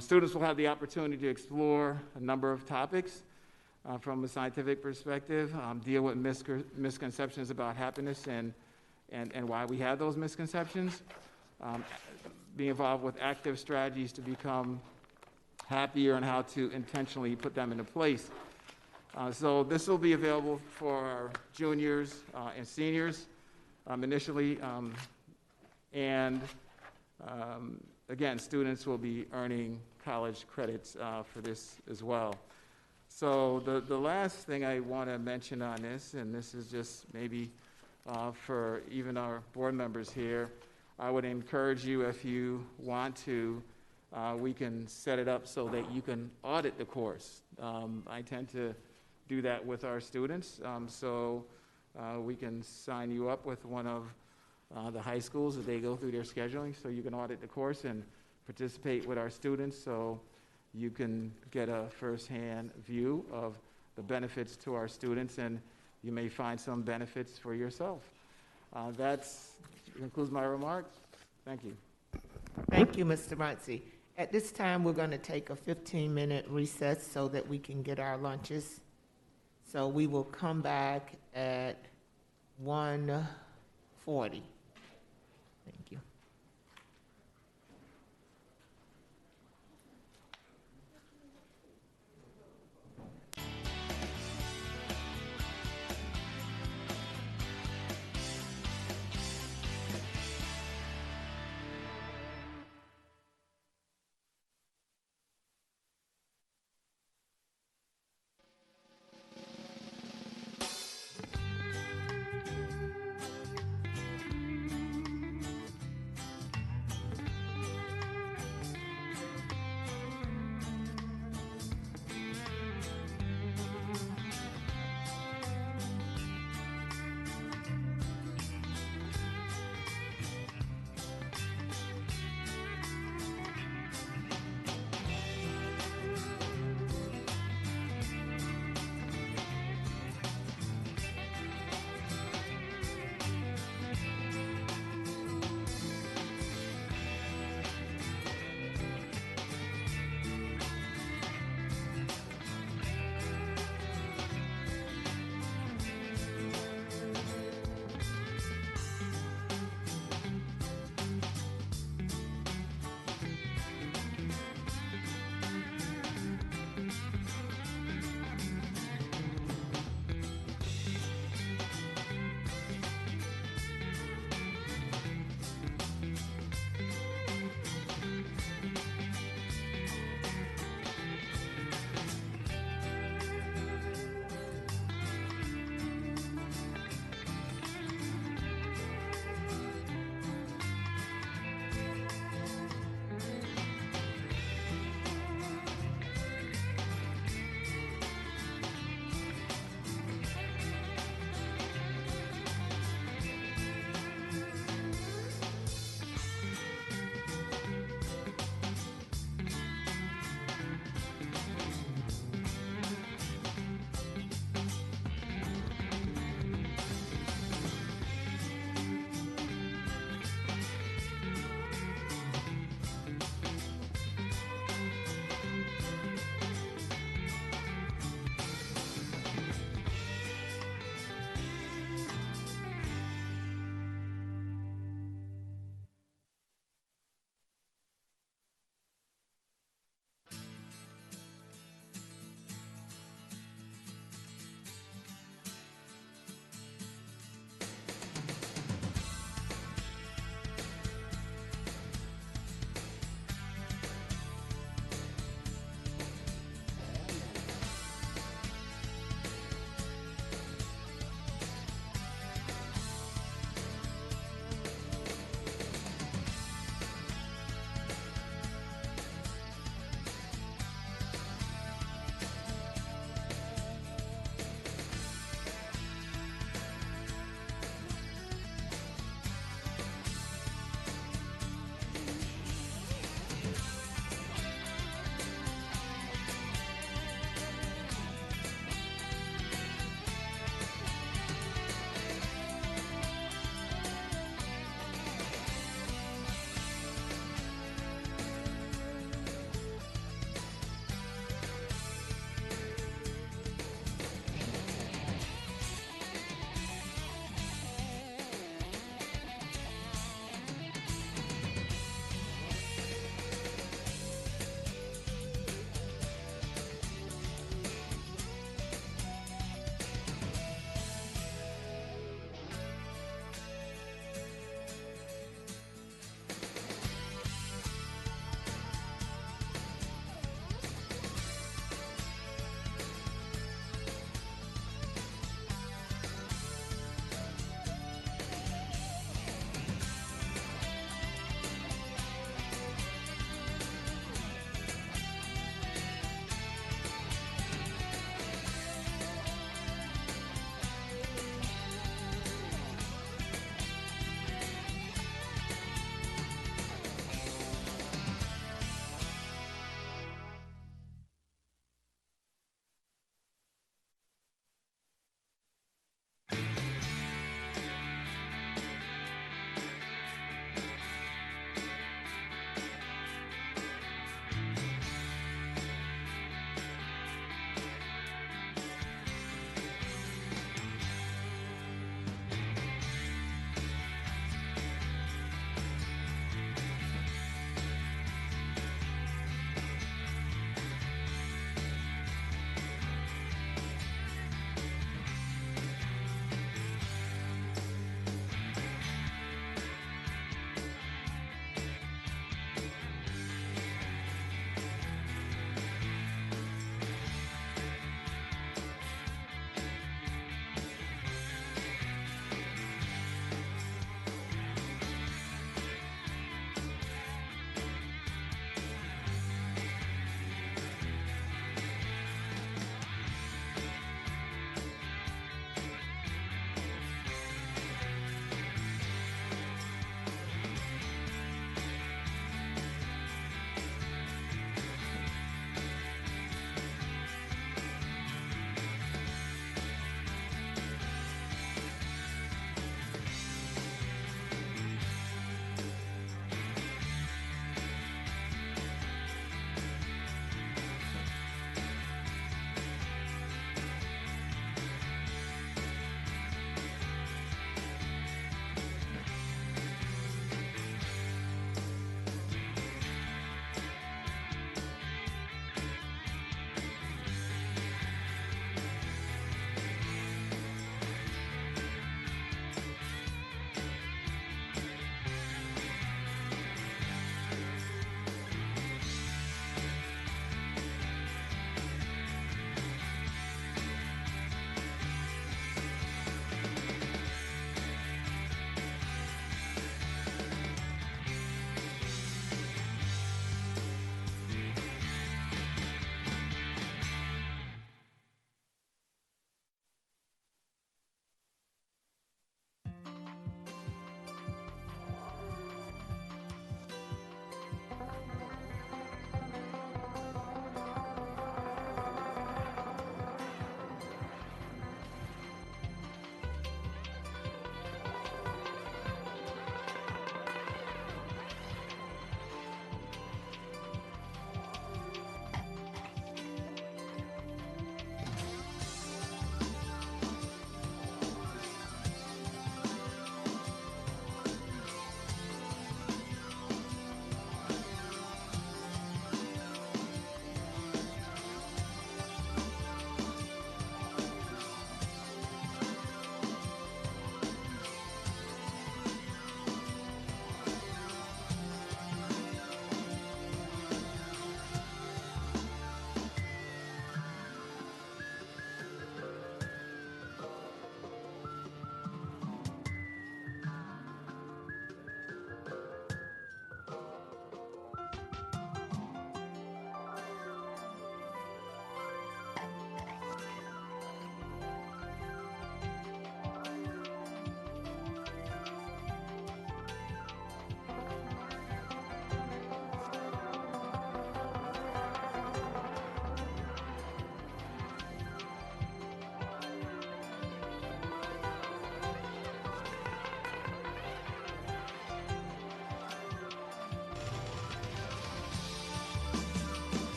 Students will have the opportunity to explore a number of topics from a scientific perspective, deal with misconceptions about happiness and why we have those misconceptions, be involved with active strategies to become happier and how to intentionally put them into place. So this will be available for our juniors and seniors initially, and Again, students will be earning college credits for this as well. So the last thing I want to mention on this, and this is just maybe for even our board members here, I would encourage you, if you want to, we can set it up so that you can audit the course. I tend to do that with our students, so we can sign you up with one of the high schools as they go through their scheduling, so you can audit the course and participate with our students, so you can get a firsthand view of the benefits to our students, and you may find some benefits for yourself. That concludes my remarks. Thank you. Thank you, Mr. Muncy. At this time, we're going to take a 15-minute recess so that we can get our lunches. So we will come back at 1:40. Thank you.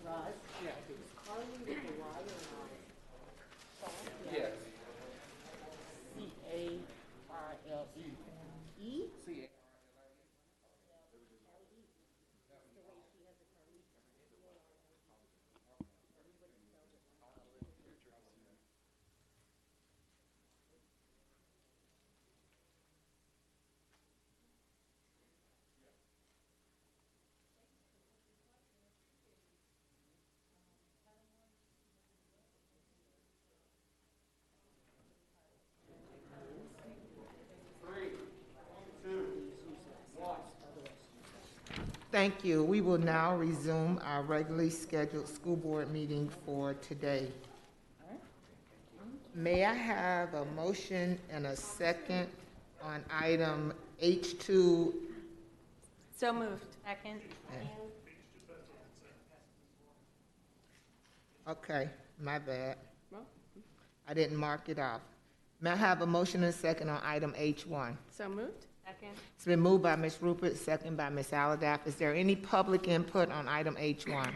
Roz? Yeah. Is Carly with a Y or an I? Yes. C-A-R-L-E. E? C-A. Thank you. We will now resume our regularly scheduled school board meeting for today. May I have a motion and a second on item H2? So moved. Second. Okay, my bad. I didn't mark it off. May I have a motion and a second on item H1? So moved. Second. It's been moved by Ms. Rupert, second by Ms. Aladaff. Is there any public input on item H1?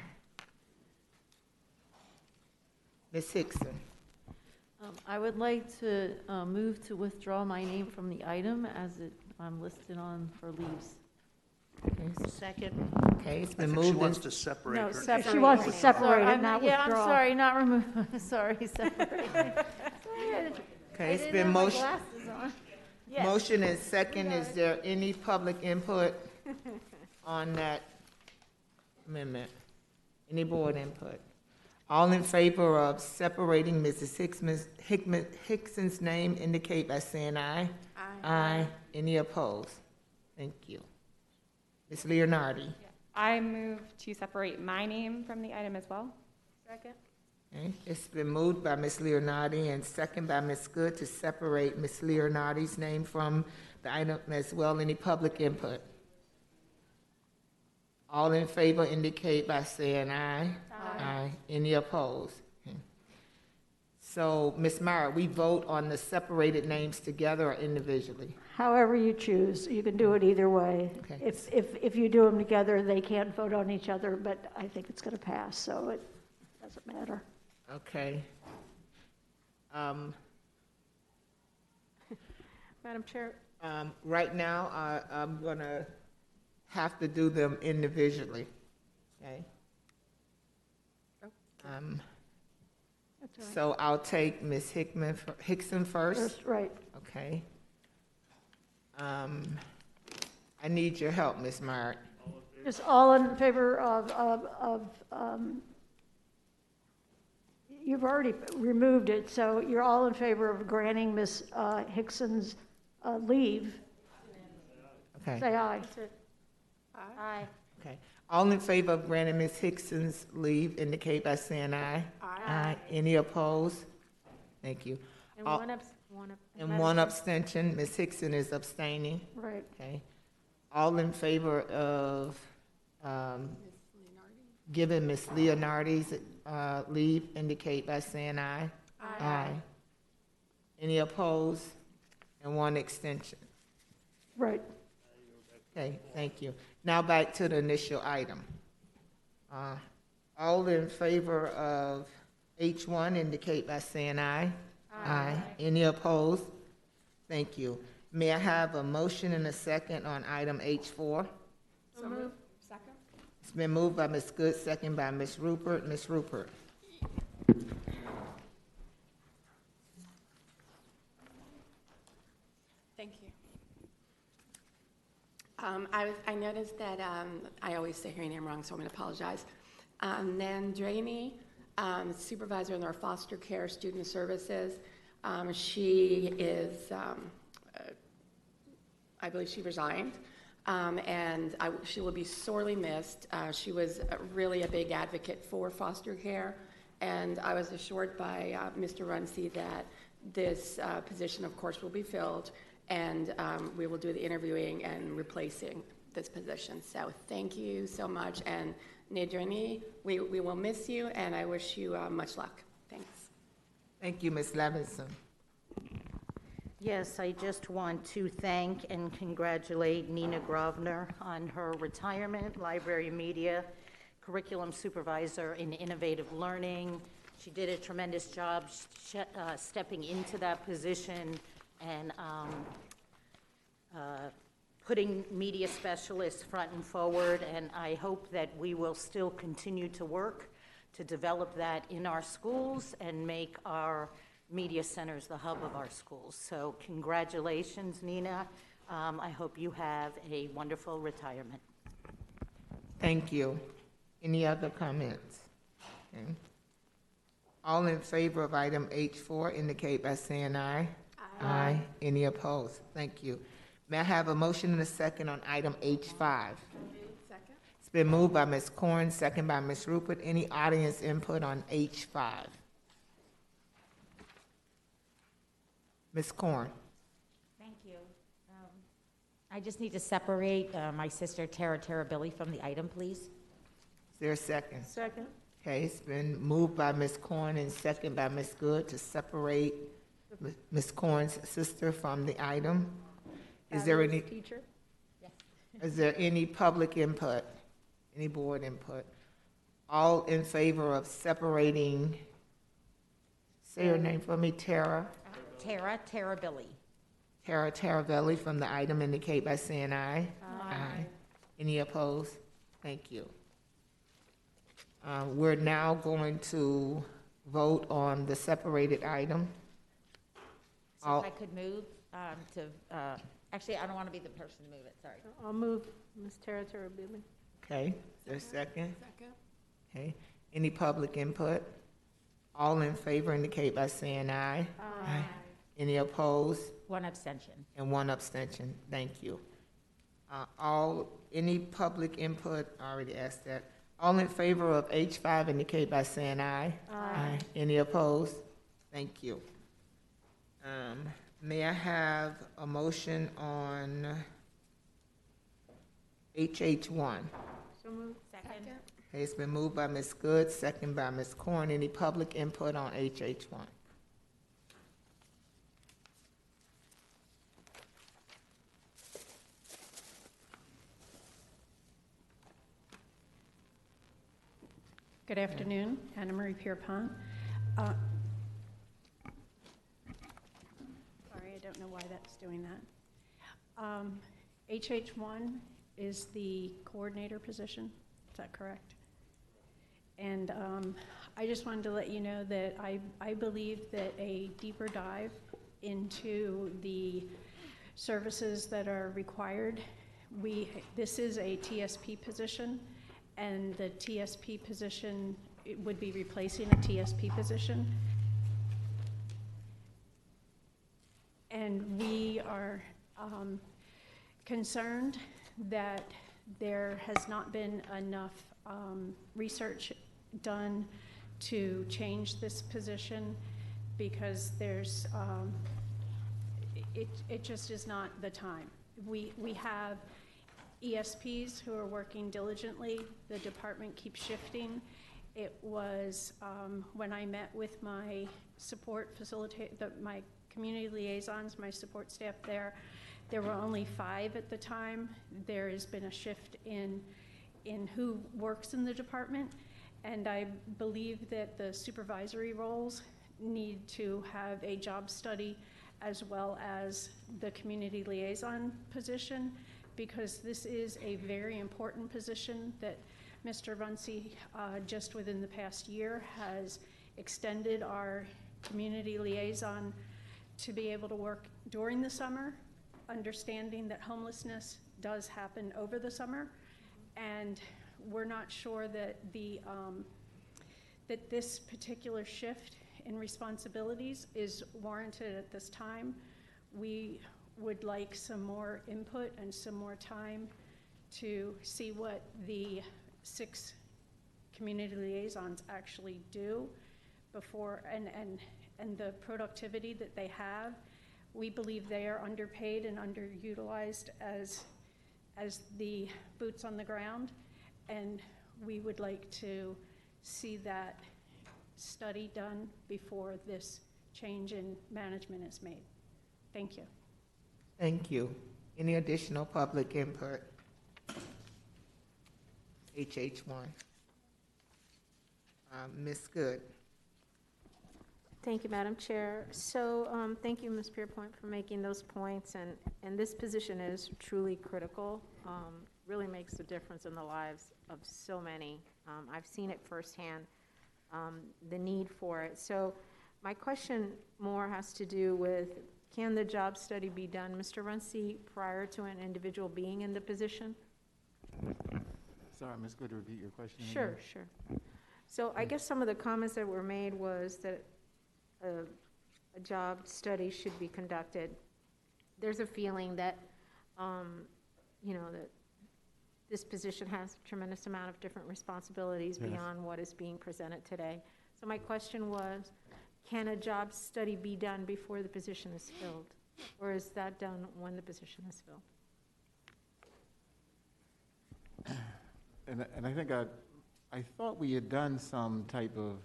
Ms. Hickson. I would like to move to withdraw my name from the item as I'm listed on for leaves. Second. Okay, it's I been think she moved. wants to separate her. Separate. She wants to separate it, not Yeah, I'm withdraw. sorry, not remove, sorry, separate. Okay, it's been motion. Yes. Motion and second. Is there any public input on that amendment? Any board input? All in favor of separating Mrs. Hickson's name indicate by saying aye. Aye. Aye. Any opposed? Thank you. Ms. Leonardi. I move to separate my name from the item as well. Second. Okay, it's been moved by Ms. Leonardi and second by Ms. Good to separate Ms. Leonardi's name from the item as well. Any public input? All in favor indicate by saying aye. Aye. Any opposed? Okay. So, Ms. Meyer, we vote on the separated names together or individually? However you choose, you can do it either way. Okay. If you do them together, they can't vote on each other, but I think it's going to pass, so it doesn't matter. Okay. Madam Chair, Right now, I'm gonna have to do them individually, okay? That's all right. So I'll take Ms. Hickson first. First, right. Okay. I need your help, Ms. Mark. Just all in favor you've already removed it, so you're all in favor of granting Ms. Hickson's leave. Okay. Say aye. Aye. Okay. All in favor of granting Ms. Hickson's leave indicate by saying aye. Aye. Any opposed? Thank you. and All- one one abstention. Ms. Hickson is abstaining. Right. Okay. All in favor of giving Ms. Leonardi's leave indicate by saying aye. Aye. Any opposed? And one extension. Right. Okay, thank you. Now back to the initial item. All in favor of H1 indicate by saying aye. Aye. Any opposed? Thank you. May I have a motion and a second on item H4? So moved. Second. It's been moved by Ms. Good, second by Ms. Rupert. Ms. Rupert. Thank you. I noticed that, I always say her name wrong, so I'm going to apologize. Nandrini, supervisor in our foster care student services. She is, I believe she resigned, and she will be sorely missed. She was really a big advocate for foster care, and I was assured by Mr. Runcie that this position, of course, will be filled, and we will do the interviewing and replacing this position. So thank you so much, and Nandrini, we will miss you, and I wish you much luck. Thanks. Thank you, Ms. Levinson. Yes, I just want to thank and congratulate Nina Grovner on her retirement. Library Media curriculum supervisor in innovative learning. She did a tremendous job stepping into that position and putting media specialists front and forward, and I hope that we will still continue to work to develop that in our schools and make our media centers the hub of our schools. So congratulations, Nina. I hope you have a wonderful retirement. Thank you. Any other comments? Okay. All in favor of item H4 indicate by saying aye. Aye. Any opposed? Thank you. May I have a motion and a second on item H5? Second. It's been moved by Ms. Corn, second by Ms. Rupert. Any audience input on H5? Ms. Corn. Thank you. I just need to separate my sister Tara Billy from the item, please. Is there a second? Second. Okay, it's been moved by Ms. Corn and second by Ms. Good to separate Ms. Corn's sister from the item. Is there any? Teacher? Is there any public input? Any board input? All in favor of separating, say her name for me, Tara Billy. Tara Taravelli from the item indicate by saying aye. Aye. Any opposed? Thank you. We're now going to vote on the separated item. So if I could move actually, I don't want to be the person to move it, sorry. I'll move Ms. Tara Billy. Okay, is there a second? Second. Okay, any public input? All in favor indicate by saying aye. Aye. Any opposed? One abstention. And one abstention, thank you. Any public input, I already asked that. All in favor of H5 indicate by saying aye. Aye. Any opposed? Thank you. May I have a motion on HH1? So moved. Second. Okay, it's been moved by Ms. Good, second by Ms. Corn. Any public input on HH1? Good afternoon, Anna Marie Pierpont. Sorry, I don't know why that's doing that. HH1 is the coordinator position, is that correct? And I just wanted to let you know that I believe that a deeper dive into the services that are required, this is a TSP position, and the TSP position, it would be replacing a TSP position. And we are concerned that there has not been enough research done to change this position because there's, it just is not the time. We have ESPs who are working diligently. The department keeps shifting. It was when I met with my support my community liaisons, my support staff there were only 5 at the time. There has been a shift in who works in the department, and I believe that the supervisory roles need to have a job study as well as the community liaison position, because this is a very important position that Mr. Runcie, just within the past year, has extended our community liaison to be able to work during the summer, understanding that homelessness does happen over the summer, and we're not sure that that this particular shift in responsibilities is warranted at this time. We would like some more input and some more time to see what the 6 community liaisons actually do before, and the productivity that they have. We believe they are underpaid and underutilized as the boots on the ground, and we would like to see that study done before this change in management is made. Thank you. Thank you. Any additional public input? HH1. Ms. Good. Thank you, Madam Chair. So, thank you, Ms. Pierpoint, for making those points, and this position is truly critical, really makes a difference in the lives of so many. I've seen it firsthand, the need for it. So, my question more has to do with, can the job study be done, Mr. Runcie, prior to an individual being in the position? Sorry, Ms. Good, repeat your question again. Sure, sure. So I guess some of the comments that were made was that a job study should be conducted. There's a feeling that, that this position has a tremendous amount of different responsibilities beyond what is being presented today. So my question was, can a job study be done before the position is filled? Or is that done when the position is filled? And I think I thought we had done some type of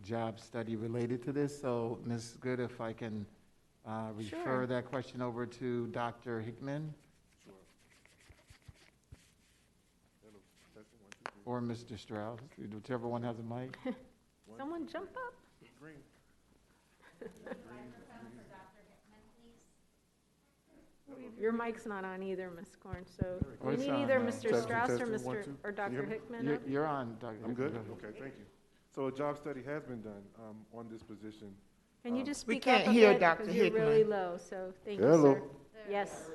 job study related to this, so Ms. Good, if I can refer Sure. that question over to Dr. Hickman. Or Mr. Strauss, whichever one has a mic. Someone jump up. Your mic's not on either, Ms. Korn, so Oh, we it's need on either now. Mr. Strauss or Testing, 1, Mr. 2. or Can you Dr. hear me? Hickman up. You're on, Dr. I'm good? Hickman. Go ahead. Okay, thank you. So a job study has been done on this position. Can you just We speak up can't a hear bit, Dr. because you're really Hickman. low, so thank you, Hello. sir. Yes.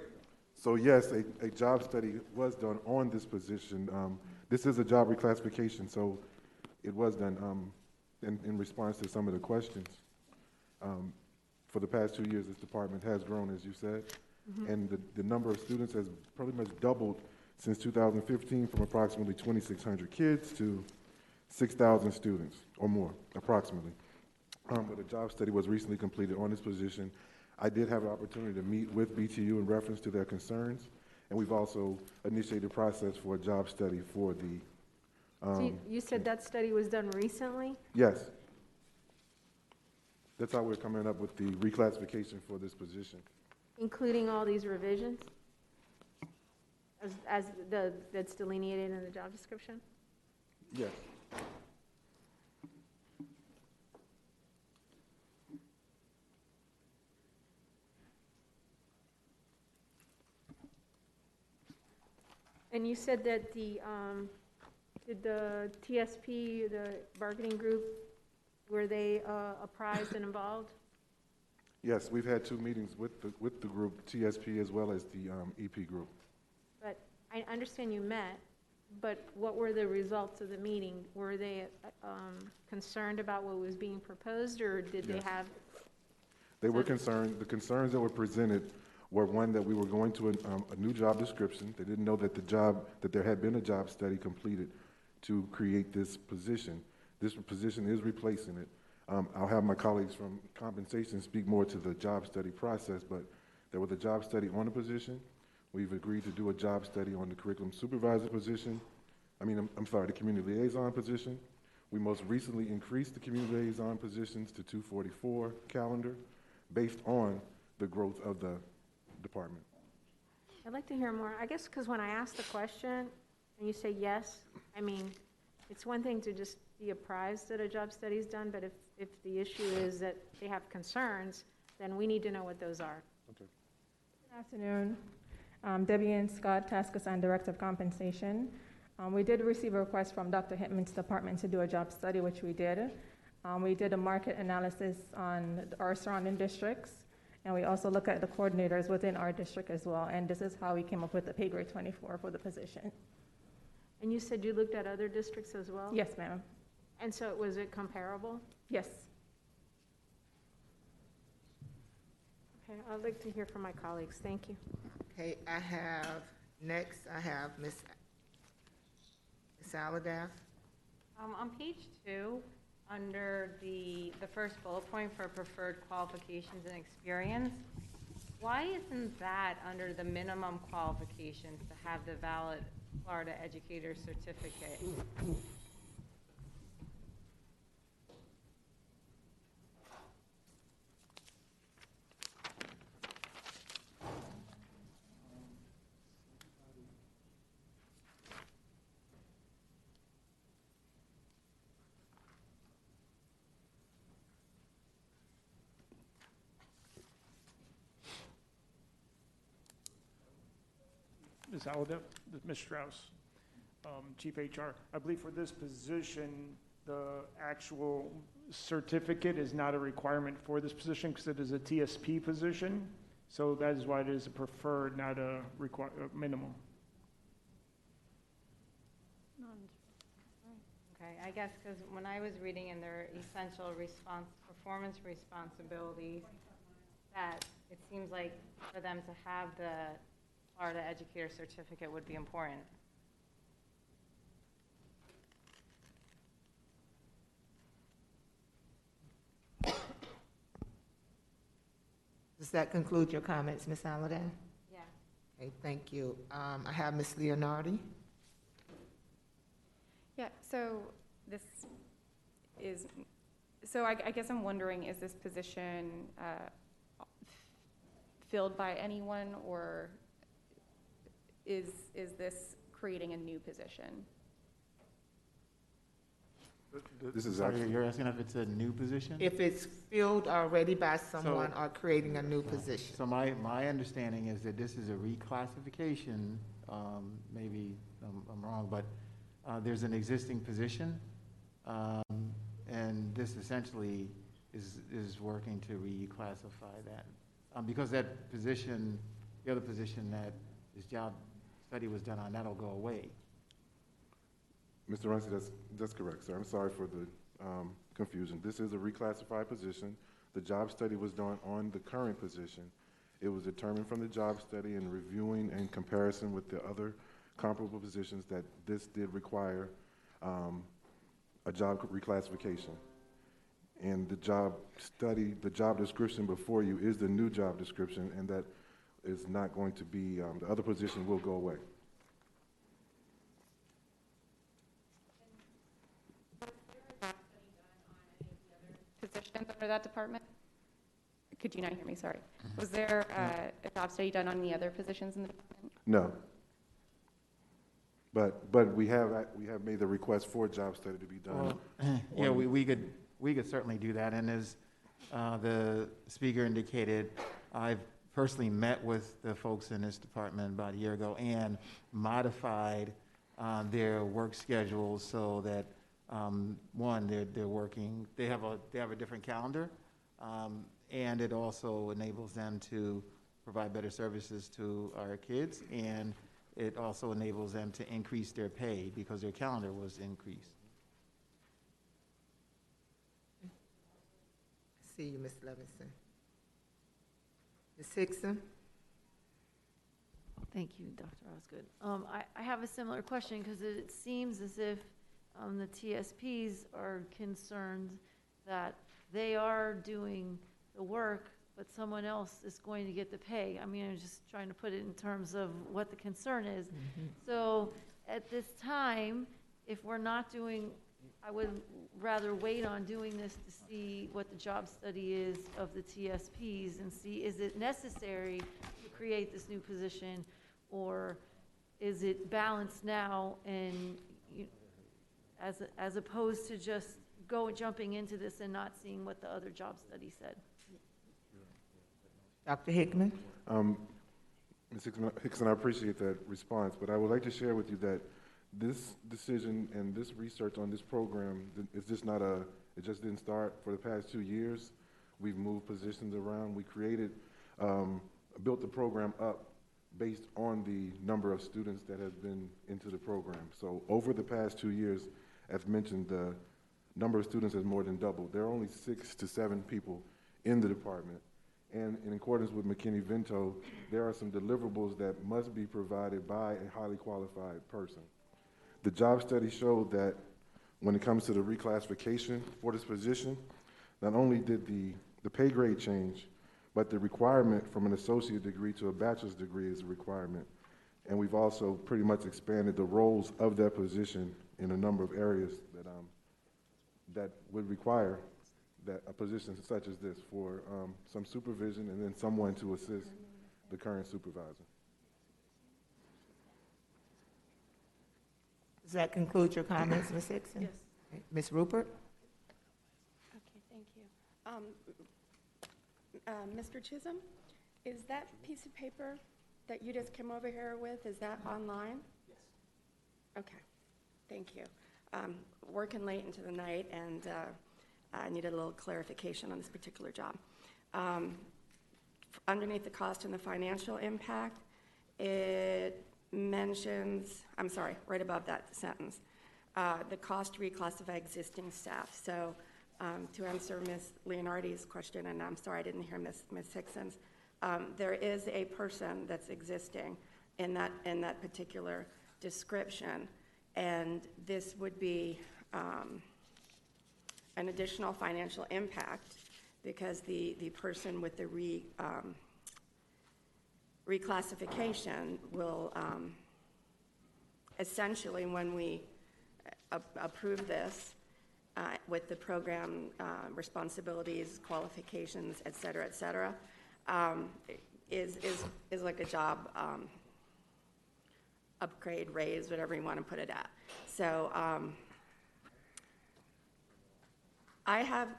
So yes, a job study was done on this position. This is a job reclassification, so it was done in response to some of the questions. For the past 2 years, this department has grown, as you said, and the number of students has pretty much doubled since 2015, from approximately 2,600 kids to 6,000 students or more, approximately. But a job study was recently completed on this position. I did have an opportunity to meet with BTU in reference to their concerns, and we've also initiated a process for a job study for the, So you said that study was done recently? yes. That's how we're coming up with the reclassification for this position. Including all these revisions? That's delineated in the job description? Yes. And you said that did the TSP, the bargaining group, were they apprised and involved? Yes, we've had 2 meetings with the group, TSP, as well as the EP group. But I understand you met, but what were the results of the meeting? Were they concerned about what was being proposed, or did they Yes. have? They were concerned, the concerns that were presented were, one, that we were going to a new job description. They didn't know that that there had been a job study completed to create this position. This position is replacing it. I'll have my colleagues from compensation speak more to the job study process, but there was a job study on the position. We've agreed to do a job study on the curriculum supervisor position. I'm sorry, the community liaison position. We most recently increased the community liaison positions to 244 calendar based on the growth of the department. I'd like to hear more. I guess because when I asked the question and you say yes, it's one thing to just be apprised that a job study is done, but if the issue is that they have concerns, then we need to know what those are. Okay. Good afternoon. Debbie Ann Scott, Task Assigned Director of Compensation. We did receive a request from Dr. Hickman's department to do a job study, which we did. We did a market analysis on our surrounding districts, and we also looked at the coordinators within our district as well, and this is how we came up with the pay grade 24 for the position. And you said you looked at other districts as well? Yes, ma'am. And so was it comparable? Yes. Okay, I'd like to hear from my colleagues. Thank you. Okay, next I have Ms. Aladav. On page 2, under the first bullet point for preferred qualifications and experience, why isn't that under the minimum qualifications to have the valid Florida Educator Certificate? Ms. Alada, Ms. Strauss, Chief HR. I believe for this position, the actual certificate is not a requirement for this position because it is a TSP position. So that is why it is a preferred, not a minimum. Okay, I guess because when I was reading in their essential performance responsibilities, that it seems like for them to have the Florida Educator Certificate would be important. Does that conclude your comments, Ms. Allen? Yeah. Okay, thank you. I have Ms. Leonardi. Yeah, so this is, so I guess I'm wondering, is this position filled by anyone, or is this creating a new position? This is actually, you're asking if it's a new position? If it's filled already by someone or creating a new position. So my understanding is that this is a reclassification, maybe I'm wrong, but there's an existing position, and this essentially is working to reclassify that. Because that position, the other position that this job study was done on, that'll go away. Mr. Runcie, that's correct, sir. I'm sorry for the confusion. This is a reclassified position. The job study was done on the current position. It was determined from the job study and reviewing in comparison with the other comparable positions that this did require a job reclassification. And the job study, the job description before you is the new job description, and that is not going to be, the other position will go away. Positions under that department? Could you not hear me? Sorry. Was there a job study done on the other positions in the department? No. But we have made the request for a job study to be done. Well, yeah, we could certainly do that. And as the speaker indicated, I've personally met with the folks in this department about a year ago and modified their work schedules so that one, they're working. They have a different calendar, and it also enables them to provide better services to our kids, and it also enables them to increase their pay because their calendar was increased. See you, Ms. Levinson. Ms. Hickson? Thank you, Dr. Osgood. I have a similar question because it seems as if the TSPs are concerned that they are doing the work, but someone else is going to get the pay. I mean, I'm just trying to put it in terms of what the concern is. Mm-hmm. So at this time, if we're not doing, I would rather wait on doing this to see what the job study is of the TSPs and see, is it necessary to create this new position, or is it balanced now, and as opposed to just jumping into this and not seeing what the other job study said? Dr. Hickman? Ms. Hickson, I appreciate that response, but I would like to share with you that this decision and this research on this program is just not it just didn't start for the past 2 years. We've moved positions around. We created, built the program up based on the number of students that have been into the program. So over the past 2 years, as mentioned, the number of students has more than doubled. There are only 6 to 7 people in the department. And in accordance with McKinney-Vento, there are some deliverables that must be provided by a highly qualified person. The job study showed that when it comes to the reclassification for this position, not only did the pay grade change, but the requirement from an associate degree to a bachelor's degree is a requirement. And we've also pretty much expanded the roles of that position in a number of areas that would require that a position such as this for some supervision and then someone to assist the current supervisor. Does that conclude your comments, Ms. Hickson? Yes. Okay. Ms. Rupert? Okay, thank you. Mr. Chisholm, is that piece of paper that you just came over here with, is that online? Yes. Okay, thank you. Working late into the night, and I needed a little clarification on this particular job. Underneath the cost and the financial impact, it mentions, I'm sorry, right above that sentence, the cost to reclassify existing staff. So to answer Ms. Leonardi's question, and I'm sorry I didn't hear Ms. Hickson's, there is a person that's existing in that particular description, and this would be an additional financial impact because the person with the reclassification will essentially, when we approve this with the program responsibilities, qualifications, et cetera, is like a job upgrade, raise, whatever you want to put it at. So I have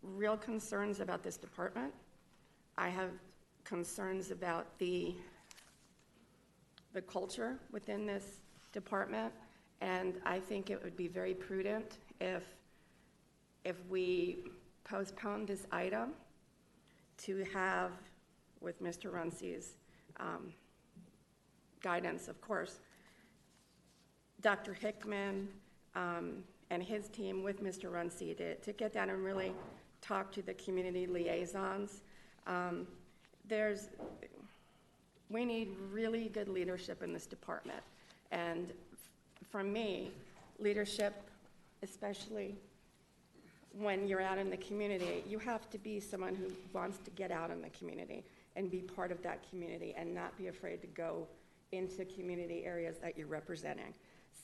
real concerns about this department. I have concerns about the culture within this department, and I think it would be very prudent if we postpone this item to have, with Mr. Runcie's guidance, of course, Dr. Hickman and his team with Mr. Runcie to get down and really talk to the community liaisons. We need really good leadership in this department. And for me, leadership, especially when you're out in the community, you have to be someone who wants to get out in the community and be part of that community and not be afraid to go into community areas that you're representing.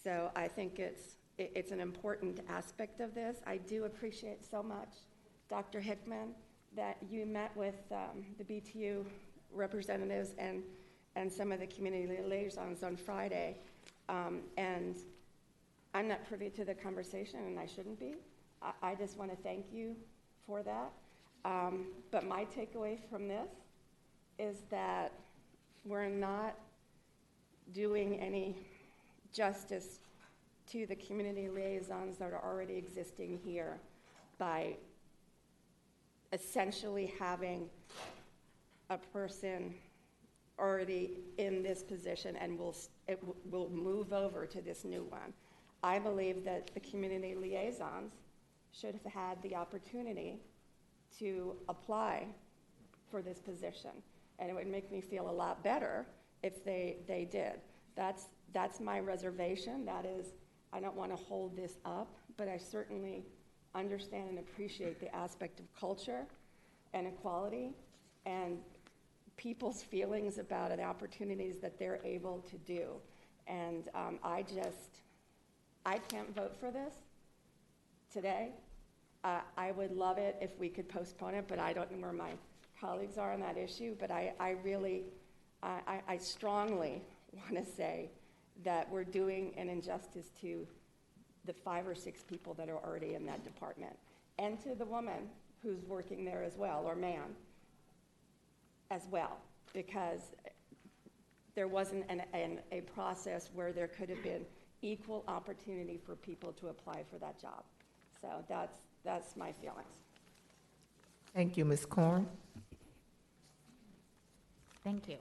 So I think it's an important aspect of this. I do appreciate so much, Dr. Hickman, that you met with the BTU representatives and some of the community liaisons on Friday. And I'm not privy to the conversation, and I shouldn't be. I just want to thank you for that. But my takeaway from this is that we're not doing any justice to the community liaisons that are already existing here by essentially having a person already in this position, and it will move over to this new one. I believe that the community liaisons should have had the opportunity to apply for this position, and it would make me feel a lot better if they did. That's my reservation. That is, I don't want to hold this up, but I certainly understand and appreciate the aspect of culture and equality and people's feelings about the opportunities that they're able to do. And I can't vote for this today. I would love it if we could postpone it, but I don't know where my colleagues are on that issue. But I strongly want to say that we're doing an injustice to the 5 or 6 people that are already in that department, and to the woman who's working there as well, or man as well, because there wasn't a process where there could have been equal opportunity for people to apply for that job. So that's my feelings. Thank you, Ms. Korn. Thank you.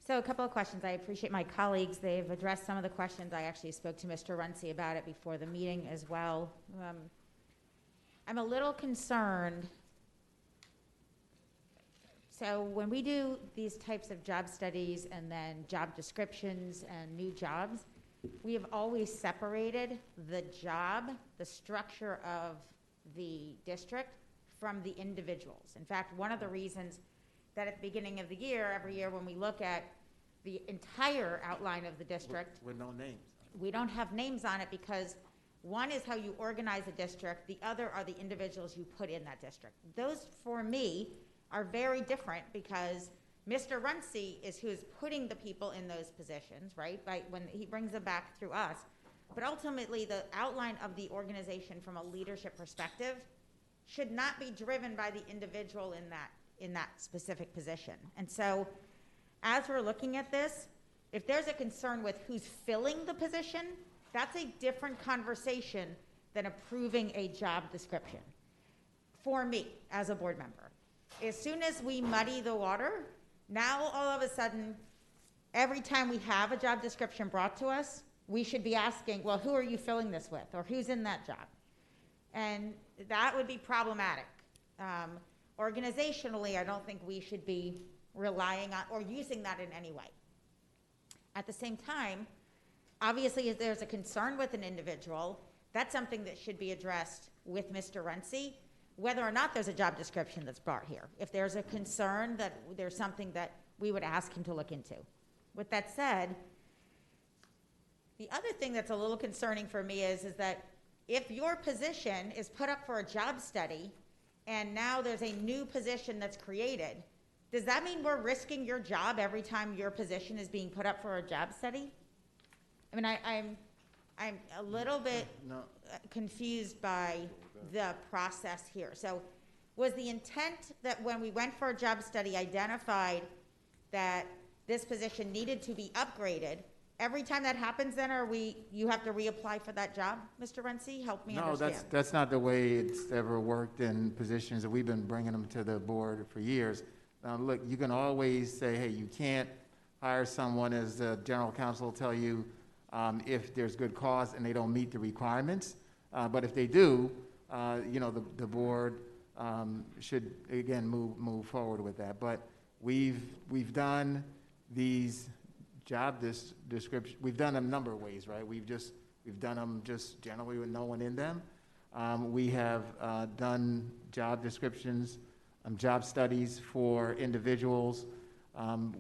So a couple of questions. I appreciate my colleagues. They've addressed some of the questions. I actually spoke to Mr. Runcie about it before the meeting as well. I'm a little concerned. So when we do these types of job studies and then job descriptions and new jobs, we have always separated the job, the structure of the district, from the individuals. In fact, one of the reasons that at the beginning of the year, every year when we look at the entire outline of the district, with no names, we don't have names on it because one is how you organize a district, the other are the individuals you put in that district. Those, for me, are very different because Mr. Runcie is who's putting the people in those positions, right? When he brings them back through us. But ultimately, the outline of the organization from a leadership perspective should not be driven by the individual in that specific position. And so as we're looking at this, if there's a concern with who's filling the position, that's a different conversation than approving a job description. For me, as a board member, as soon as we muddy the water, now all of a sudden, every time we have a job description brought to us, we should be asking, well, who are you filling this with, or who's in that job? And that would be problematic. Organizationally, I don't think we should be relying on or using that in any way. At the same time, obviously, if there's a concern with an individual, that's something that should be addressed with Mr. Runcie, whether or not there's a job description that's brought here. If there's a concern that there's something that we would ask him to look into. With that said, the other thing that's a little concerning for me is that if your position is put up for a job study and now there's a new position that's created, does that mean we're risking your job every time your position is being put up for a job study? I mean, I'm a little bit confused by the process here. So was the intent that when we went for a job study identified that this position needed to be upgraded, every time that happens then you have to reapply for that job, Mr. Runcie? Help me understand. No, that's not the way it's ever worked in positions that we've been bringing them to the board for years. Look, you can always say, hey, you can't hire someone, as the general counsel will tell you, if there's good cause and they don't meet the requirements. But if they do, the board should, again, move forward with that. But we've done these job descriptions, we've done them a number of ways, right? We've done them just generally with no one in them. We have done job descriptions, job studies for individuals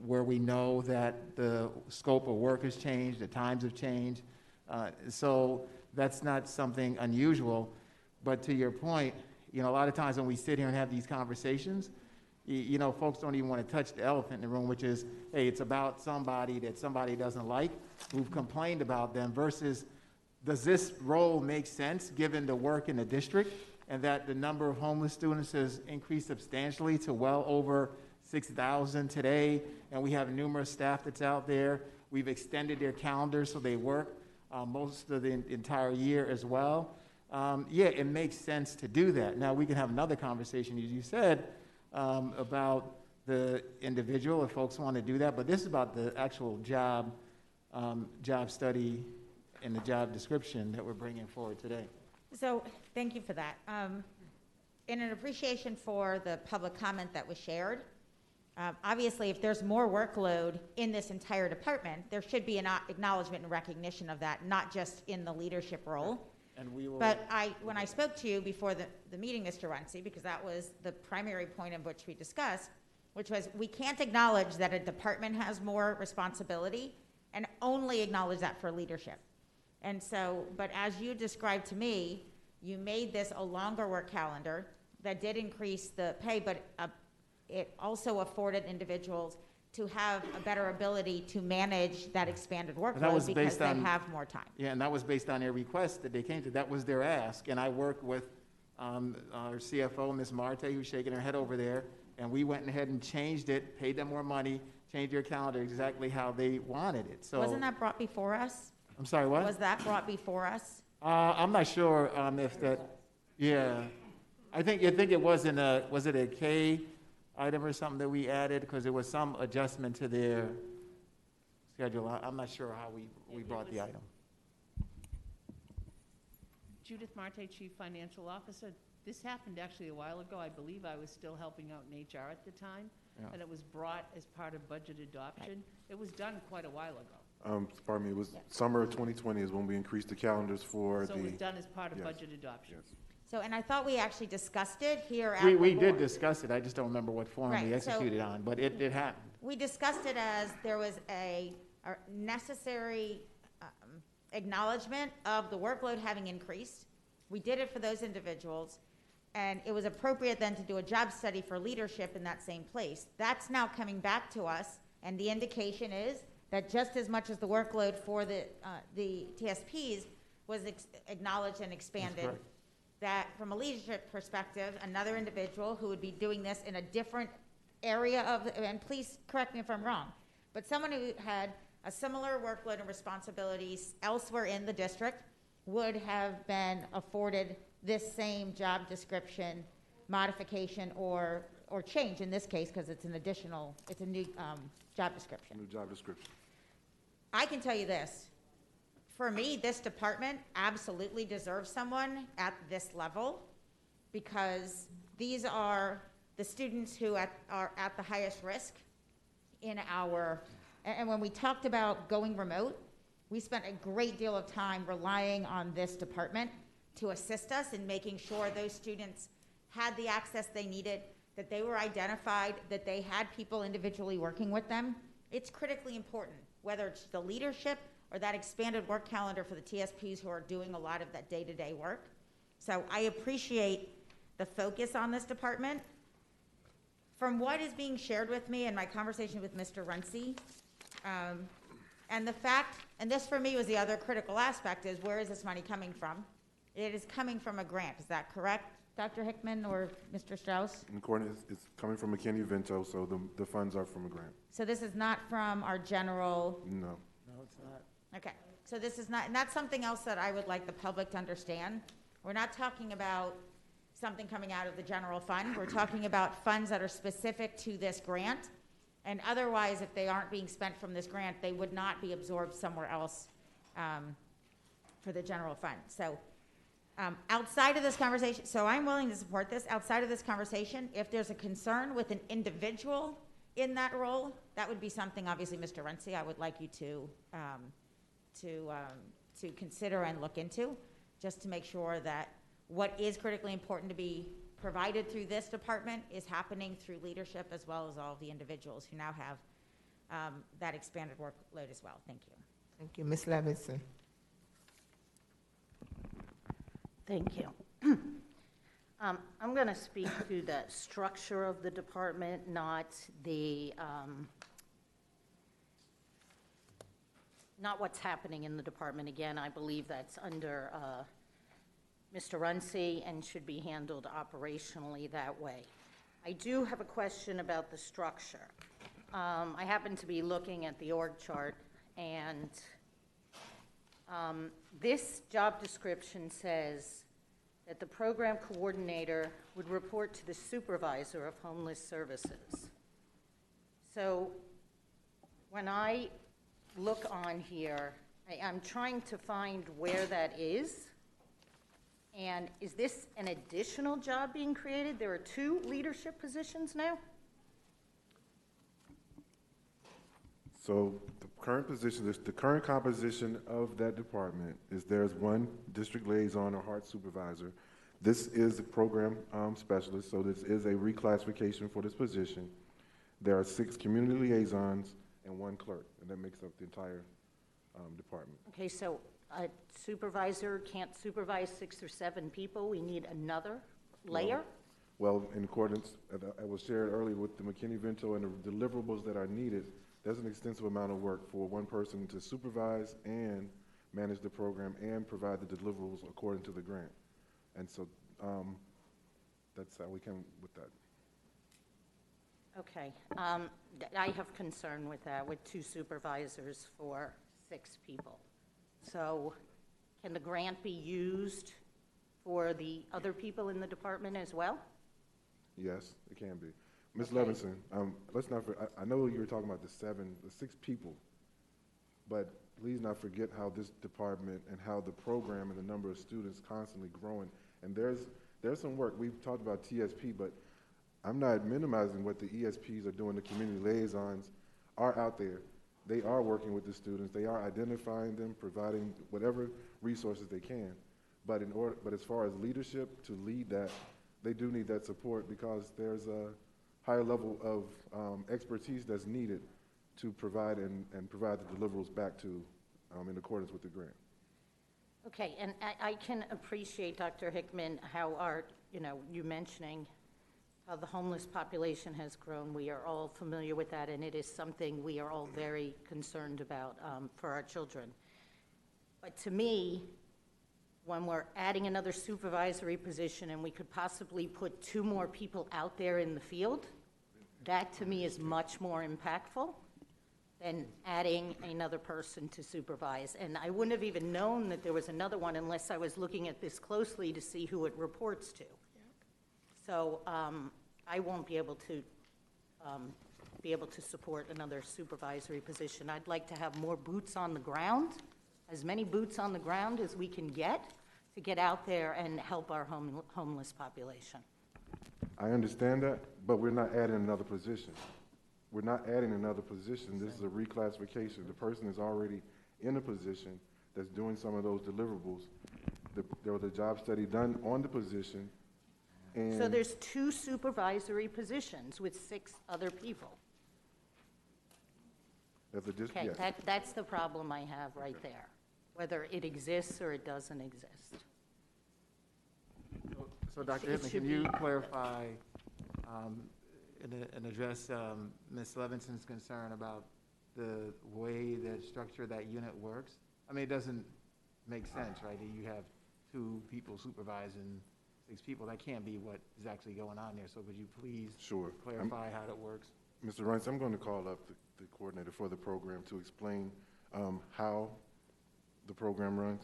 where we know that the scope of work has changed, the times have changed. So that's not something unusual. But to your point, a lot of times when we sit here and have these conversations, folks don't even want to touch the elephant in the room, which is, hey, it's about somebody that somebody doesn't like, who've complained about them, versus does this role make sense given the work in the district and that the number of homeless students has increased substantially to well over 6,000 today, and we have numerous staff that's out there. We've extended their calendars so they work most of the entire year as well. Yeah, it makes sense to do that. Now, we can have another conversation, as you said, about the individual if folks want to do that, but this is about the actual job study and the job description that we're bringing forward today. So thank you for that. In an appreciation for the public comment that was shared, obviously if there's more workload in this entire department, there should be an acknowledgement and recognition of that, not just in the leadership role. And we will. But when I spoke to you before the meeting, Mr. Runcie, because that was the primary point of which we discussed, which was we can't acknowledge that a department has more responsibility and only acknowledge that for leadership. And so, but as you described to me, you made this a longer work calendar that did increase the pay, but it also afforded individuals to have a better ability to manage that expanded workload because they have more time. Yeah, and that was based on their request that they came to. That was their ask. And I worked with our CFO, Ms. Marte, who's shaking her head over there, and we went ahead and changed it, paid them more money, changed their calendar exactly how they wanted it. So wasn't that brought before us? I'm sorry, what? Was that brought before us? I'm not sure if that, yeah. I think it was was it a K item or something that we added, because there was some adjustment to their schedule. I'm not sure how we brought the item. Judith Marte, Chief Financial Officer. This happened actually a while ago. I believe I was still helping out in HR at the time, and it was brought as part of budget adoption. Right. It was done quite a while ago. Pardon me, it was summer of 2020 is when we increased the calendars for so it was done as part of budget adoption. Yes. So, and I thought we actually discussed it here at We the did board. Discuss it. I just don't remember what form we executed on, but it happened. We discussed it as there was a necessary acknowledgement of the workload having increased. We did it for those individuals, and it was appropriate then to do a job study for leadership in that same place. That's now coming back to us, and the indication is that just as much as the workload for the TSPs was acknowledged and expanded, that from a leadership perspective, another individual who would be doing this in a different area of, and please correct me if I'm wrong, but someone who had a similar workload and responsibilities elsewhere in the district would have been afforded this same job description modification or change in this case, because it's a new job description. New job description. I can tell you this. For me, this department absolutely deserves someone at this level, because these are the students who are at the highest risk in and when we talked about going remote, we spent a great deal of time relying on this department to assist us in making sure those students had the access they needed, that they were identified, that they had people individually working with them. It's critically important, whether it's the leadership or that expanded work calendar for the TSPs who are doing a lot of that day-to-day work. So I appreciate the focus on this department. From what is being shared with me in my conversation with Mr. Runcie, and the fact, and this for me was the other critical aspect, is where is this money coming from? It is coming from a grant. Is that correct, Dr. Hickman or Mr. Strauss? In accordance, it's coming from McKinney-Vento, so the funds are from a grant. So this is not from our general? No. No, it's not. Okay, so this is not, and that's something else that I would like the public to understand. We're not talking about something coming out of the general fund. We're talking about funds that are specific to this grant. And otherwise, if they aren't being spent from this grant, they would not be absorbed somewhere else for the general fund. So outside of this conversation, so I'm willing to support this. Outside of this conversation, if there's a concern with an individual in that role, that would be something, obviously, Mr. Runcie, I would like you to consider and look into, just to make sure that what is critically important to be provided through this department is happening through leadership, as well as all of the individuals who now have that expanded workload as well. Thank you. Thank you. Ms. Levinson. Thank you. I'm going to speak to the structure of the department, not what's happening in the department. Again, I believe that's under Mr. Runcie and should be handled operationally that way. I do have a question about the structure. I happen to be looking at the org chart, and this job description says that the program coordinator would report to the supervisor of homeless services. So when I look on here, I'm trying to find where that is. And is this an additional job being created? There are 2 leadership positions now? So the current position, the current composition of that department is there's 1 district liaison or heart supervisor. This is a program specialist, so this is a reclassification for this position. There are 6 community liaisons and 1 clerk, and that makes up the entire department. Okay, so a supervisor can't supervise 6 or 7 people. We need another layer? Well, in accordance, I was shared earlier with the McKinney-Vento and the deliverables that are needed, there's an extensive amount of work for 1 person to supervise and manage the program and provide the deliverables according to the grant. And so that's how we came with that. Okay. I have concern with that, with 2 supervisors for 6 people. So can the grant be used for the other people in the department as well? Yes, it can be. Ms. Okay. Levinson, let's not, I know you were talking about the 6 people, but please not forget how this department and how the program and the number of students constantly growing. And there's some work. We've talked about TSP, but I'm not minimizing what the ESPs are doing. The community liaisons are out there. They are working with the students. They are identifying them, providing whatever resources they can. But as far as leadership to lead that, they do need that support, because there's a higher level of expertise that's needed to provide and provide the deliverables back to in accordance with the grant. Okay, and I can appreciate, Dr. Hickman, how you mentioning how the homeless population has grown. We are all familiar with that, and it is something we are all very concerned about for our children. But to me, when we're adding another supervisory position and we could possibly put 2 more people out there in the field, that to me is much more impactful than adding another person to supervise. And I wouldn't have even known that there was another one unless I was looking at this closely to see who it reports to. So I won't be able to support another supervisory position. I'd like to have more boots on the ground, as many boots on the ground as we can get to get out there and help our homeless population. I understand that, but we're not adding another position. We're not adding another position. This is a reclassification. The person is already in a position that's doing some of those deliverables. There was a job study done on the position. And So there's 2 supervisory positions with 6 other people. Okay, yes. that's the problem I have right there, whether it exists or it doesn't exist. So Dr. Hickman, can you clarify and address Ms. Levinson's concern about the way the structure of that unit works? I mean, it doesn't make sense, right? That you have 2 people supervising 6 people. That can't be what is actually going on there. So could you please clarify how that works? Mr. Reince, I'm going to call up the coordinator for the program to explain how the program runs.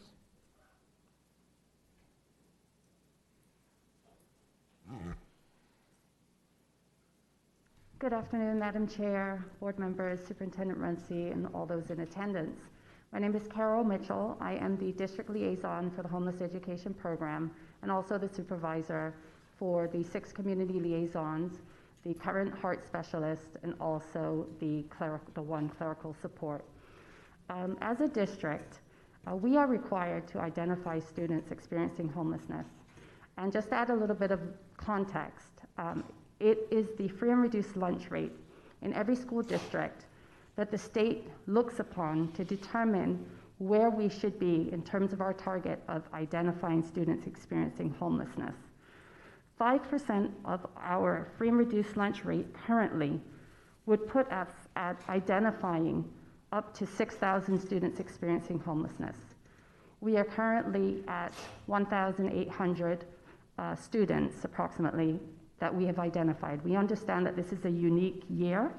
Good afternoon, Madam Chair, board members, Superintendent Runcie, and all those in attendance. My name is Carol Mitchell. I am the district liaison for the Homeless Education Program and also the supervisor for the 6 community liaisons, the current heart specialist, and also the 1 clerical support. As a district, we are required to identify students experiencing homelessness. And just to add a little bit of context, it is the free and reduced lunch rate in every school district that the state looks upon to determine where we should be in terms of our target of identifying students experiencing homelessness. 5% of our free and reduced lunch rate currently would put us at identifying up to 6,000 students experiencing homelessness. We are currently at 1,800 students approximately that we have identified. We understand that this is a unique year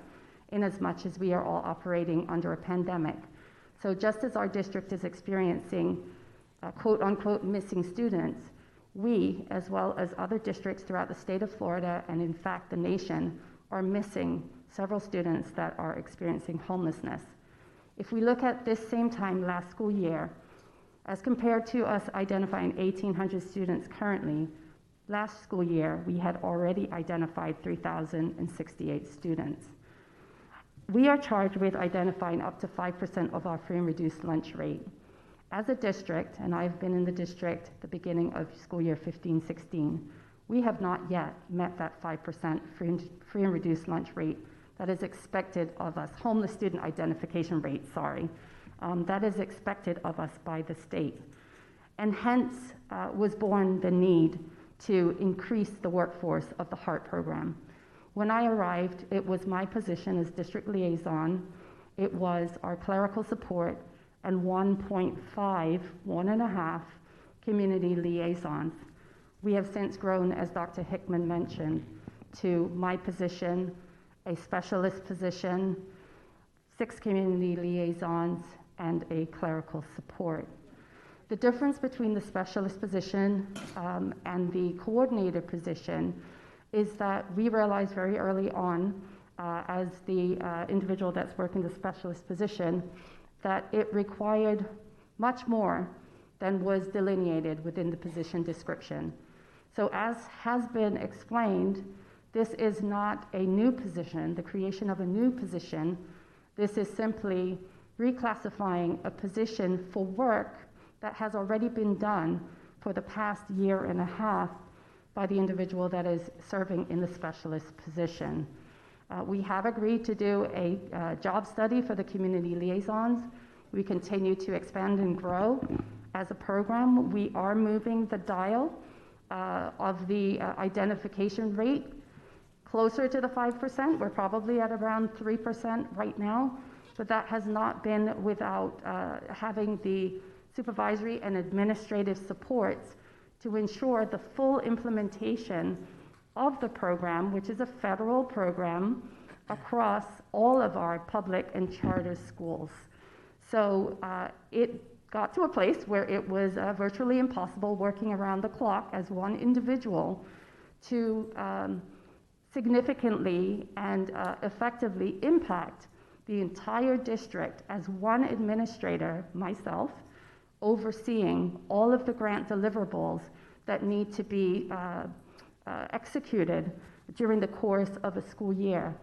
in as much as we are all operating under a pandemic. So just as our district is experiencing quote unquote missing students, we, as well as other districts throughout the state of Florida and in fact the nation, are missing several students that are experiencing homelessness. If we look at this same time last school year, as compared to us identifying 1,800 students currently, last school year we had already identified 3,068 students. We are charged with identifying up to 5% of our free and reduced lunch rate. As a district, and I've been in the district at the beginning of school year 15-16, we have not yet met that 5% free and reduced lunch rate that is expected of us, homeless student identification rate, that is expected of us by the state. And hence was born the need to increase the workforce of the HEART program. When I arrived, it was my position as district liaison, it was our clerical support, and 1.5 community liaisons. We have since grown, as Dr. Hickman mentioned, to my position, a specialist position, 6 community liaisons, and a clerical support. The difference between the specialist position and the coordinator position is that we realized very early on, as the individual that's working the specialist position, that it required much more than was delineated within the position description. So as has been explained, this is not a new position, the creation of a new position. This is simply reclassifying a position for work that has already been done for the past year and a half by the individual that is serving in the specialist position. We have agreed to do a job study for the community liaisons. We continue to expand and grow as a program. We are moving the dial of the identification rate closer to the 5%. We're probably at around 3% right now, but that has not been without having the supervisory and administrative supports to ensure the full implementation of the program, which is a federal program across all of our public and charter schools. So it got to a place where it was virtually impossible working around the clock as one individual to significantly and effectively impact the entire district as one administrator, myself, overseeing all of the grant deliverables that need to be executed during the course of a school year.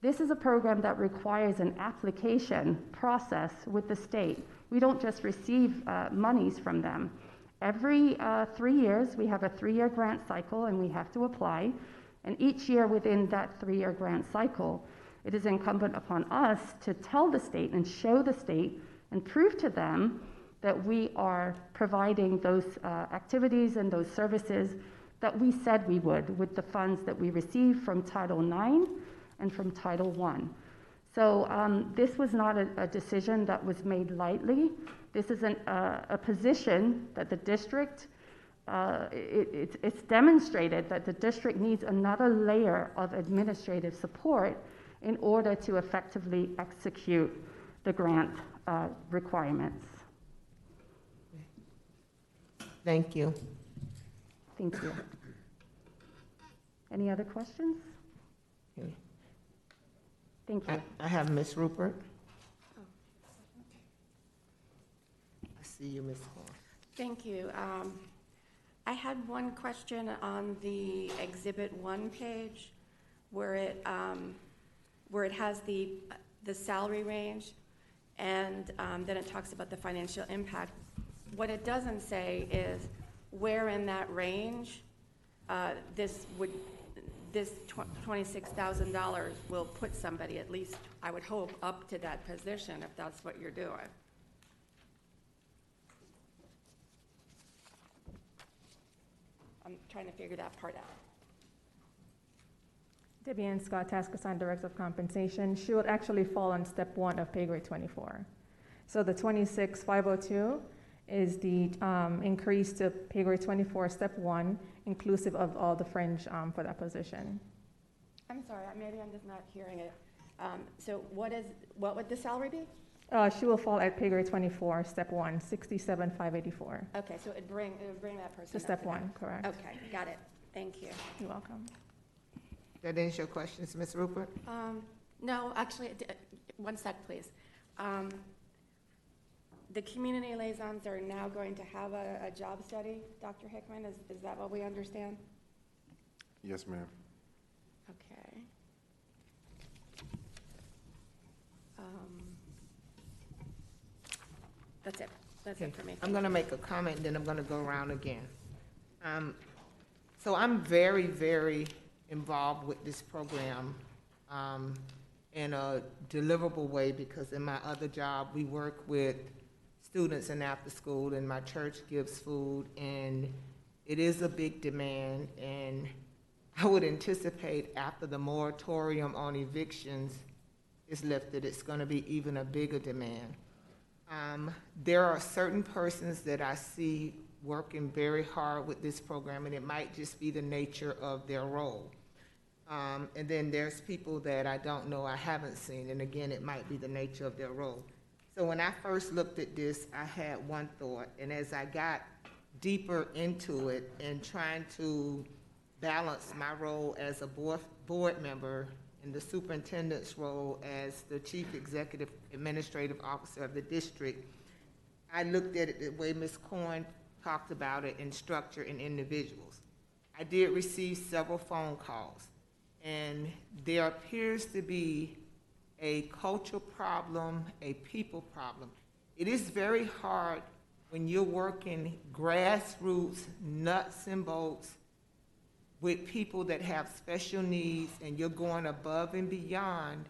This is a program that requires an application process with the state. We don't just receive monies from them. Every 3 years, we have a 3-year grant cycle and we have to apply. And each year within that 3-year grant cycle, it is incumbent upon us to tell the state and show the state and prove to them that we are providing those activities and those services that we said we would with the funds that we receive from Title IX and from Title I. So this was not a decision that was made lightly. This is a position that the district, it's demonstrated that the district needs another layer of administrative support in order to effectively execute the grant requirements. Thank you. Thank you. Any other questions? Okay. Thank you. I have Ms. Rupert. I see you, Ms. Hall. Thank you. I had one question on the Exhibit 1 page where it has the salary range and then it talks about the financial impact. What it doesn't say is where in that range this $26,000 will put somebody, at least I would hope, up to that position if that's what you're doing. I'm trying to figure that part out. Debbie Ann Scott, Task Assigned Director of Compensation. She would actually fall on step 1 of pay grade 24. So the 26,502 is the increase to pay grade 24, step 1, inclusive of all the fringe for that position. I'm sorry, maybe I'm just not hearing it. So what would the salary be? She will fall at pay grade 24, step 1, 67,584. Okay, so it would bring that person To up step to 1, that. correct. Okay, got it. Thank you. You're welcome. That ends your questions, Ms. Rupert? No, actually, one sec, please. The community liaisons are now going to have a job study, Dr. Hickman, is that what we understand? Yes, ma'am. Okay. That's it. That's it for me. I'm going to make a comment, and then I'm going to go around again. So I'm very, very involved with this program in a deliverable way because in my other job, we work with students in after school, and my church gives food, and it is a big demand, and I would anticipate after the moratorium on evictions is lifted, it's going to be even a bigger demand. There are certain persons that I see working very hard with this program, and it might just be the nature of their role. And then there's people that I don't know, I haven't seen, and again, it might be the nature of their role. So when I first looked at this, I had one thought, and as I got deeper into it and trying to balance my role as a board member and the superintendent's role as the chief executive administrative officer of the district, I looked at it the way Ms. Corn talked about it in structure and individuals. I did receive several phone calls, and there appears to be a cultural problem, a people problem. It is very hard when you're working grassroots, nuts and bolts, with people that have special needs and you're going above and beyond,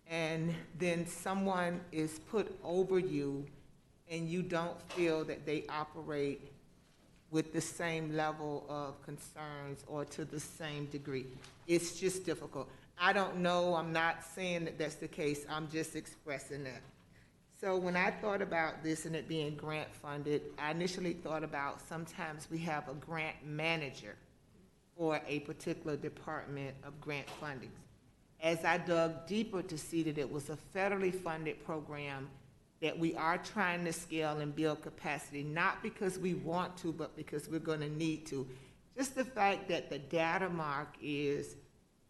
and then someone is put over you and you don't feel that they operate with the same level of concerns or to the same degree. It's just difficult. I don't know, I'm not saying that that's the case, I'm just expressing that. So when I thought about this and it being grant funded, I initially thought about sometimes we have a grant manager for a particular department of grant funding. as I dug deeper to see that it was a federally funded program, that we are trying to scale and build capacity, not because we want to, but because we're going to need to. Just the fact that the data mark is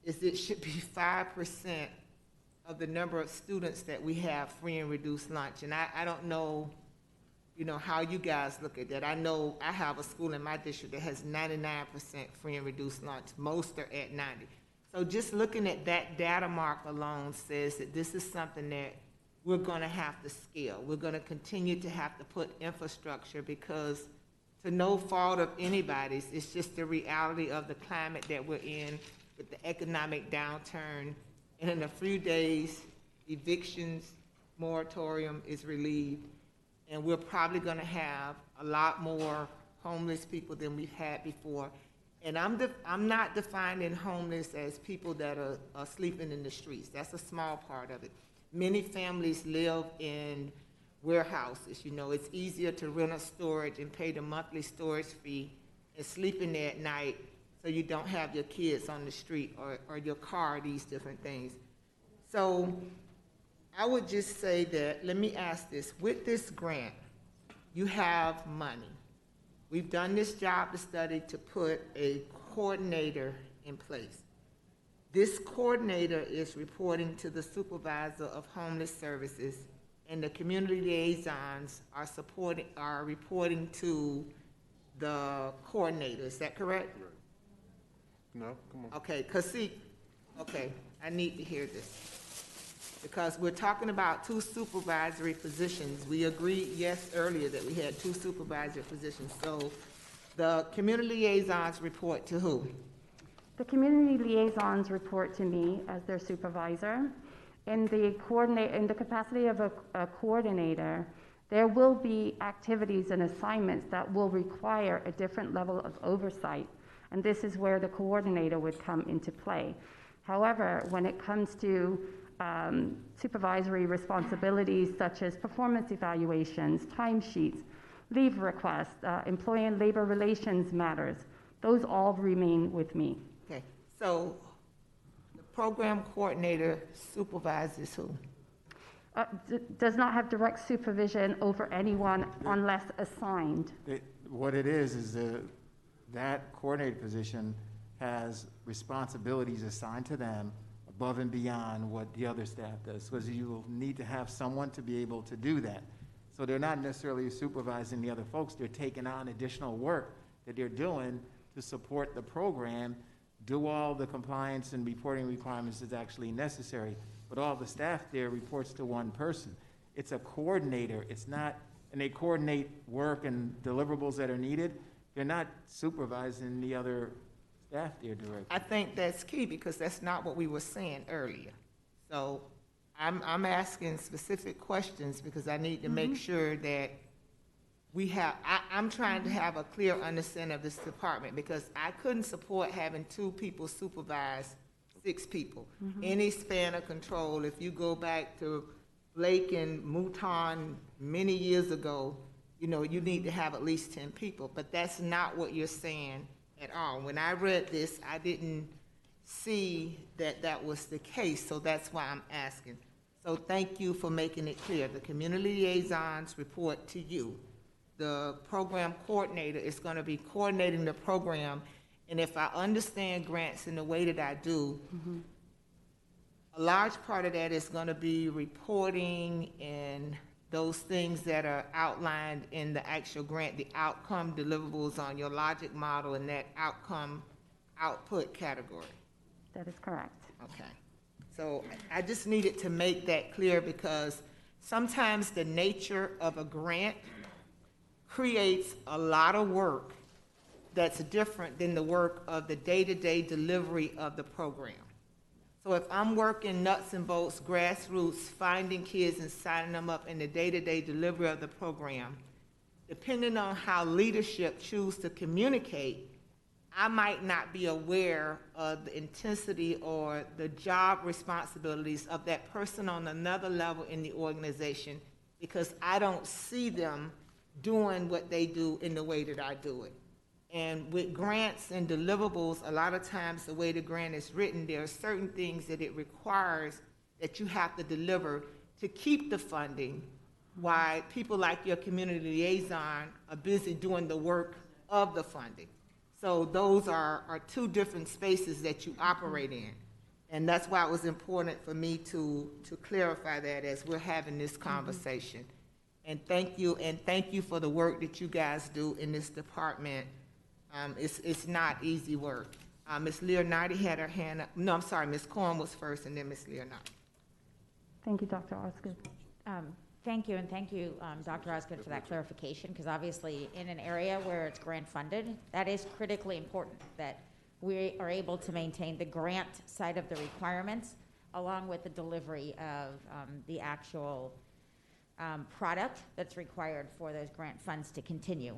it should be 5% of the number of students that we have free and reduced lunch. And I don't know, how you guys look at that. I know I have a school in my district that has 99% free and reduced lunch. Most are at 90. So just looking at that data mark alone says that this is something that we're going to have to scale. We're going to continue to have to put infrastructure, because to no fault of anybody's, it's just the reality of the climate that we're in with the economic downturn. And in a few days, evictions moratorium is relieved, and we're probably going to have a lot more homeless people than we've had before. And I'm not defining homeless as people that are sleeping in the streets. That's a small part of it. Many families live in warehouses. It's easier to rent a storage and pay the monthly storage fee and sleep in there at night so you don't have your kids on the street or your car, these different things. So I would just say that, let me ask this. With this grant, you have money. We've done this job to study to put a coordinator in place. This coordinator is reporting to the supervisor of homeless services, and the community liaisons are reporting to the coordinator. Is that correct? No, come on. Okay, I need to hear this. Because we're talking about 2 supervisory positions. We agreed, earlier that we had 2 supervisory positions. So the community liaisons report to who? The community liaisons report to me as their supervisor. In the capacity of a coordinator, there will be activities and assignments that will require a different level of oversight, and this is where the coordinator would come into play. However, when it comes to supervisory responsibilities such as performance evaluations, timesheets, leave requests, employee and labor relations matters, those all remain with me. Okay, so the program coordinator supervises who? Does not have direct supervision over anyone unless assigned. What it is that coordinator position has responsibilities assigned to them above and beyond what the other staff does, because you will need to have someone to be able to do that. So they're not necessarily supervising the other folks, they're taking on additional work that they're doing to support the program, do all the compliance and reporting requirements that's actually necessary. But all the staff there reports to one person. It's a coordinator, it's not, and they coordinate work and deliverables that are needed. They're not supervising the other staff there directly. I think that's key, because that's not what we were saying earlier. So I'm asking specific questions because I need to make sure that I'm trying to have a clear understanding of this department, because I couldn't support having 2 people supervise 6 people. Any span of control, if you go back to Blake and Mouton many years ago, you need to have at least 10 people, but that's not what you're saying at all. When I read this, I didn't see that that was the case, so that's why I'm asking. So thank you for making it clear. The community liaisons report to you. The program coordinator is going to be coordinating the program, and if I understand grants in the way that I do, a large part of that is going to be reporting and those things that are outlined in the actual grant, the outcome deliverables on your logic model and that outcome output category. That is correct. Okay. So I just needed to make that clear, because sometimes the nature of a grant creates a lot of work that's different than the work of the day-to-day delivery of the program. So if I'm working nuts and bolts, grassroots, finding kids and signing them up in the day-to-day delivery of the program, depending on how leadership choose to communicate, I might not be aware of the intensity or the job responsibilities of that person on another level in the organization, because I don't see them doing what they do in the way that I do it. And with grants and deliverables, a lot of times the way the grant is written, there are certain things that it requires that you have to deliver to keep the funding, while people like your community liaison are busy doing the work of the funding. So those are two different spaces that you operate in. And that's why it was important for me to clarify that as we're having this conversation. And thank you for the work that you guys do in this department. It's not easy work. Ms. Leonardi had her hand up. No, I'm sorry, Ms. Corn was first, and then Ms. Leonardi. Thank you, Dr. Osgood. Thank you, and thank you, Dr. Osgood, for that clarification, because obviously in an area where it's grant funded, that is critically important, that we are able to maintain the grant side of the requirements along with the delivery of the actual product that's required for those grant funds to continue.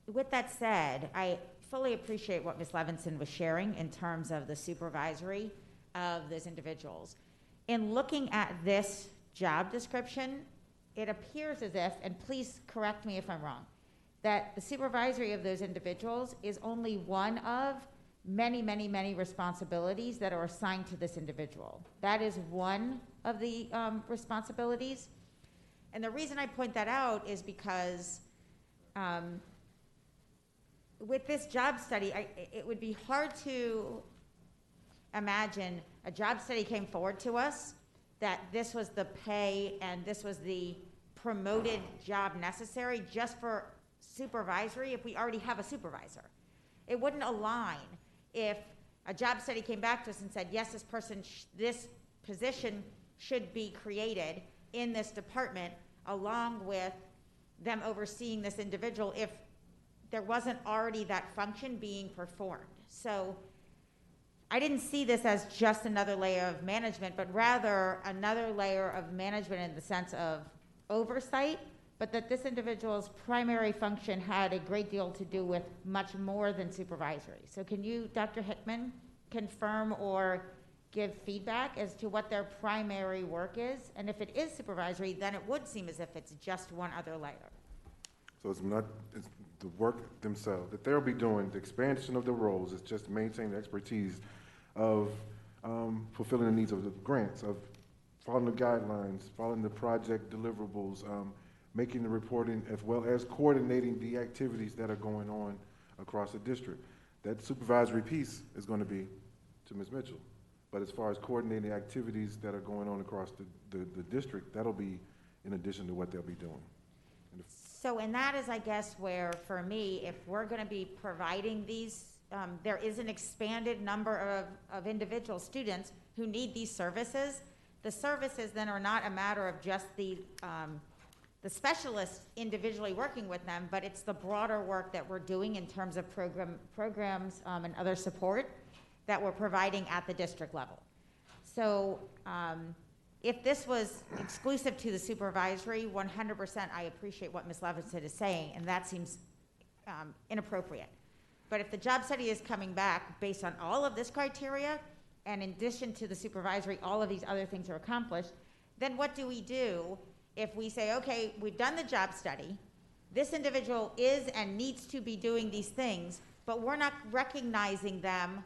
With that said, I fully appreciate what Ms. Levinson was sharing in terms of the supervisory of those individuals. In looking at this job description, it appears as if, and please correct me if I'm wrong, that the supervisory of those individuals is only one of many, many, many responsibilities that are assigned to this individual. That is one of the responsibilities. And the reason I point that out is because with this job study, it would be hard to imagine a job study came forward to us that this was the pay and this was the promoted job necessary just for supervisory if we already have a supervisor. It wouldn't align if a job study came back to us and said, yes, this position should be created in this department along with them overseeing this individual if there wasn't already that function being performed. So I didn't see this as just another layer of management, but rather another layer of management in the sense of oversight, but that this individual's primary function had a great deal to do with much more than supervisory. So can you, Dr. Hickman, confirm or give feedback as to what their primary work is? And if it is supervisory, then it would seem as if it's just one other layer. So it's the work themselves that they'll be doing, the expansion of the roles is just maintaining the expertise of fulfilling the needs of the grants, of following the guidelines, following the project deliverables, making the reporting, as well as coordinating the activities that are going on across the district. That supervisory piece is going to be to Ms. Mitchell. But as far as coordinating the activities that are going on across the district, that'll be in addition to what they'll be doing. So, and that is, I guess, where, for me, if we're going to be providing these, there is an expanded number of individual students who need these services. The services then are not a matter of just the specialists individually working with them, but it's the broader work that we're doing in terms of programs and other support that we're providing at the district level. So if this was exclusive to the supervisory, 100% I appreciate what Ms. Levinson is saying, and that seems inappropriate. But if the job study is coming back based on all of this criteria, and in addition to the supervisory, all of these other things are accomplished, then what do we do if we say, okay, we've done the job study, this individual is and needs to be doing these things, but we're not recognizing them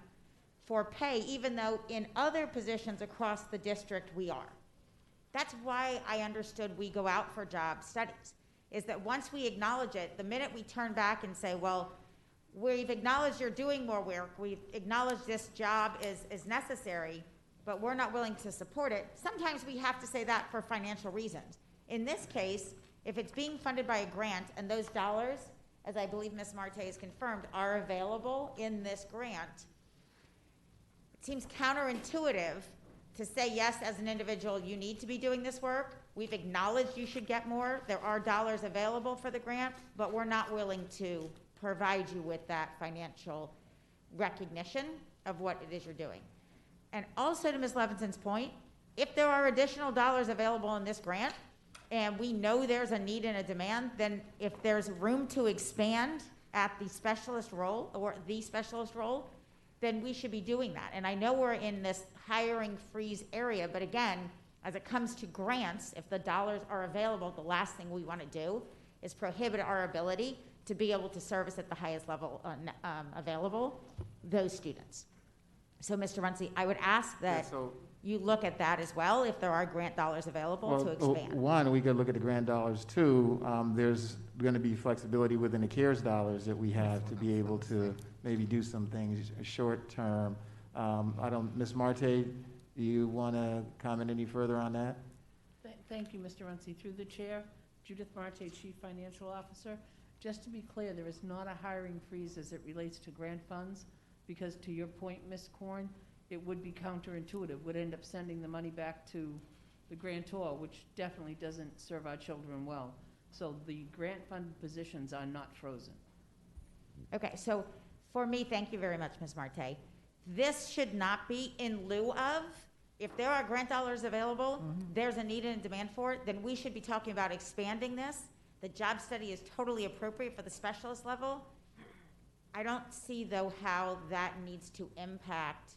for pay, even though in other positions across the district we are. That's why I understood we go out for job studies, is that once we acknowledge it, the minute we turn back and say, well, we've acknowledged you're doing more work, we've acknowledged this job is necessary, but we're not willing to support it, sometimes we have to say that for financial reasons. In this case, if it's being funded by a grant and those dollars, as I believe Ms. Marte has confirmed, are available in this grant, it seems counterintuitive to say, yes, as an individual, you need to be doing this work. We've acknowledged you should get more. There are dollars available for the grant, but we're not willing to provide you with that financial recognition of what it is you're doing. And also to Ms. Levinson's point, if there are additional dollars available in this grant, and we know there's a need and a demand, then if there's room to expand at the specialist role or the specialist role, then we should be doing that. And I know we're in this hiring freeze area, but again, as it comes to grants, if the dollars are available, the last thing we want to do is prohibit our ability to be able to service at the highest level available those students. So, Mr. Runcie, I would ask that you look at that as well, if there are grant dollars available to expand. One, we could look at the grant dollars. Two, there's going to be flexibility within the CARES dollars that we have to be able to maybe do some things short term. Ms. Marte, do you want to comment any further on that? Thank you, Mr. Runcie. Through the chair, Judith Marte, Chief Financial Officer. Just to be clear, there is not a hiring freeze as it relates to grant funds, because to your point, Ms. Korn, it would be counterintuitive, would end up sending the money back to the grantor, which definitely doesn't serve our children well. So the grant funded positions are not frozen. Okay, so for me, thank you very much, Ms. Marte. This should not be in lieu of. If there are grant dollars available, there's a need and a demand for it, then we should be talking about expanding this. The job study is totally appropriate for the specialist level. I don't see, though, how that needs to impact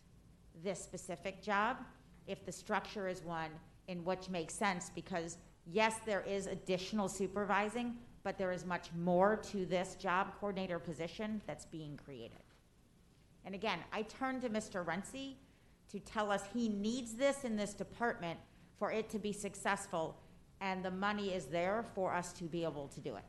this specific job if the structure is one in which makes sense, because yes, there is additional supervising, but there is much more to this job coordinator position that's being created. And again, I turn to Mr. Runcie to tell us he needs this in this department for it to be successful, and the money is there for us to be able to do it.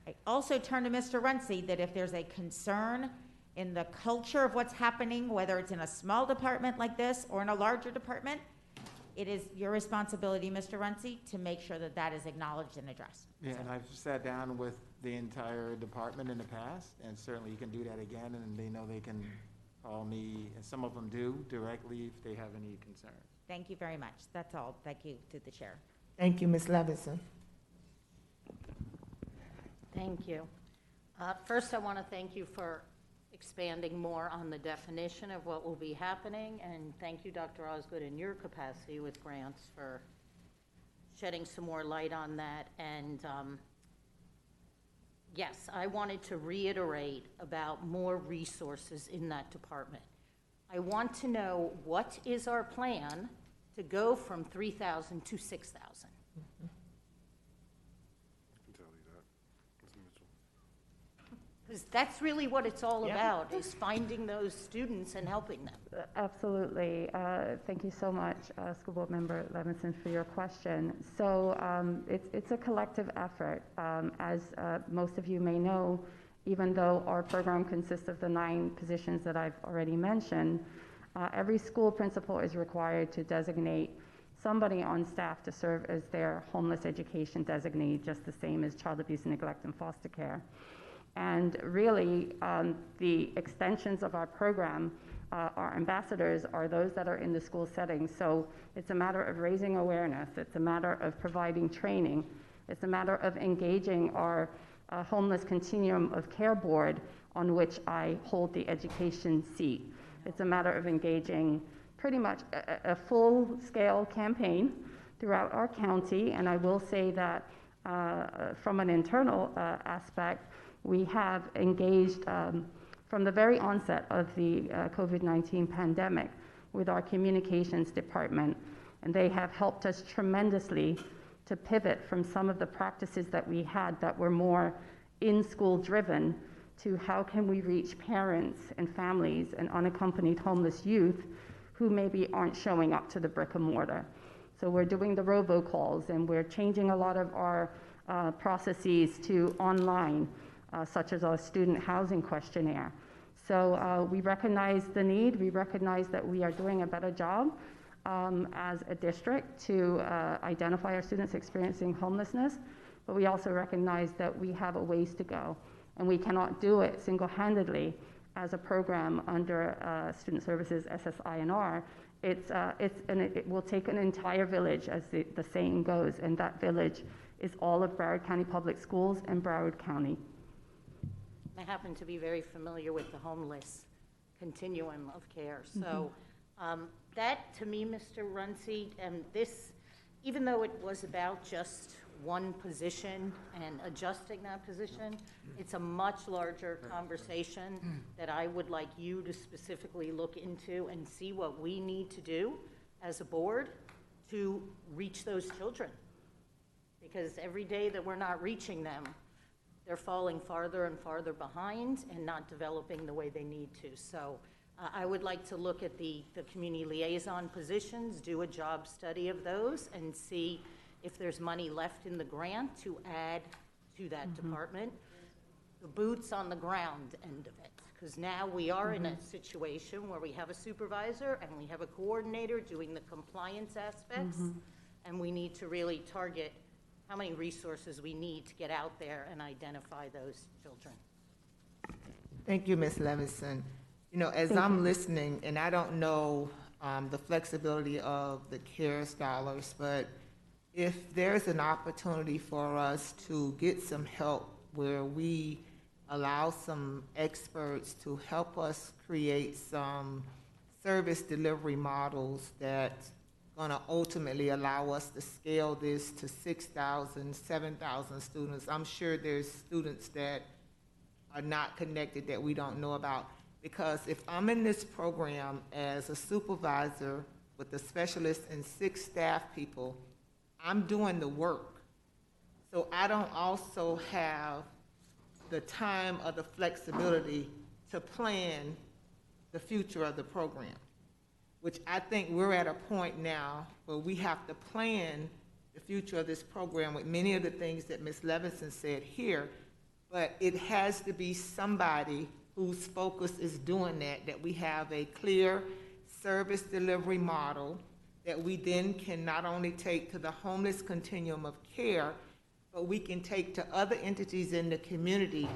I also turn to Mr. Runcie that if there's a concern in the culture of what's happening, whether it's in a small department like this or in a larger department, it is your responsibility, Mr. Runcie, to make sure that that is acknowledged and addressed. Yeah, and I've sat down with the entire department in the past, and certainly you can do that again, and they know they can call me, and some of them do, directly if they have any concerns. Thank you very much. That's all. Thank you to the chair. Thank you, Ms. Levinson. Thank you. First, I want to thank you for expanding more on the definition of what will be happening, and thank you, Dr. Osgood, in your capacity with grants for shedding some more light on that. And yes, I wanted to reiterate about more resources in that department. I want to know what is our plan to go from 3,000 to 6,000. Because that's really what it's all about, is finding those students and helping them. Absolutely. Thank you so much, School Board Member Levinson, for your question. So it's a collective effort. As most of you may know, even though our program consists of the 9 positions that I've already mentioned, every school principal is required to designate somebody on staff to serve as their homeless education designee, just the same as child abuse, neglect, and foster care. And really, the extensions of our program, our ambassadors, are those that are in the school setting. So it's a matter of raising awareness. It's a matter of providing training. It's a matter of engaging our Homeless Continuum of Care Board, on which I hold the education seat. It's a matter of engaging pretty much a full-scale campaign throughout our county. And I will say that from an internal aspect, we have engaged from the very onset of the COVID-19 pandemic with our communications department, and they have helped us tremendously to pivot from some of the practices that we had that were more in-school driven to how can we reach parents and families and unaccompanied homeless youth who maybe aren't showing up to the brick and mortar. So we're doing the robocalls, and we're changing a lot of our processes to online, such as our student housing questionnaire. So we recognize the need. We recognize that we are doing a better job as a district to identify our students experiencing homelessness, but we also recognize that we have a ways to go, and we cannot do it single-handedly as a program under Student Services SSINR. It will take an entire village, as the saying goes, and that village is all of Broward County Public Schools and Broward County. I happen to be very familiar with the homeless continuum of care. So that, to me, Mr. Runcie, and this, even though it was about just one position and adjusting that position, it's a much larger conversation that I would like you to specifically look into and see what we need to do as a board to reach those children. Because every day that we're not reaching them, they're falling farther and farther behind and not developing the way they need to. So I would like to look at the community liaison positions, do a job study of those, and see if there's money left in the grant to add to that department. The boots on the ground end of it. Because now we are in a situation where we have a supervisor and we have a coordinator doing the compliance aspects, and we need to really target how many resources we need to get out there and identify those children. Thank you, Ms. Levinson. You know, as I'm listening, and I don't know the flexibility of the CARES dollars, but if there's an opportunity for us to get some help where we allow some experts to help us create some service delivery models that's going to ultimately allow us to scale this to 6,000, 7,000 students. I'm sure there's students that are not connected that we don't know about. Because if I'm in this program as a supervisor with a specialist and 6 staff people, I'm doing the work. So I don't also have the time or the flexibility to plan the future of the program, which I think we're at a point now where we have to plan the future of this program with many of the things that Ms. Levinson said here, but it has to be somebody whose focus is doing that we have a clear service delivery model that we then can not only take to the homeless continuum of care, but we can take to other entities in the community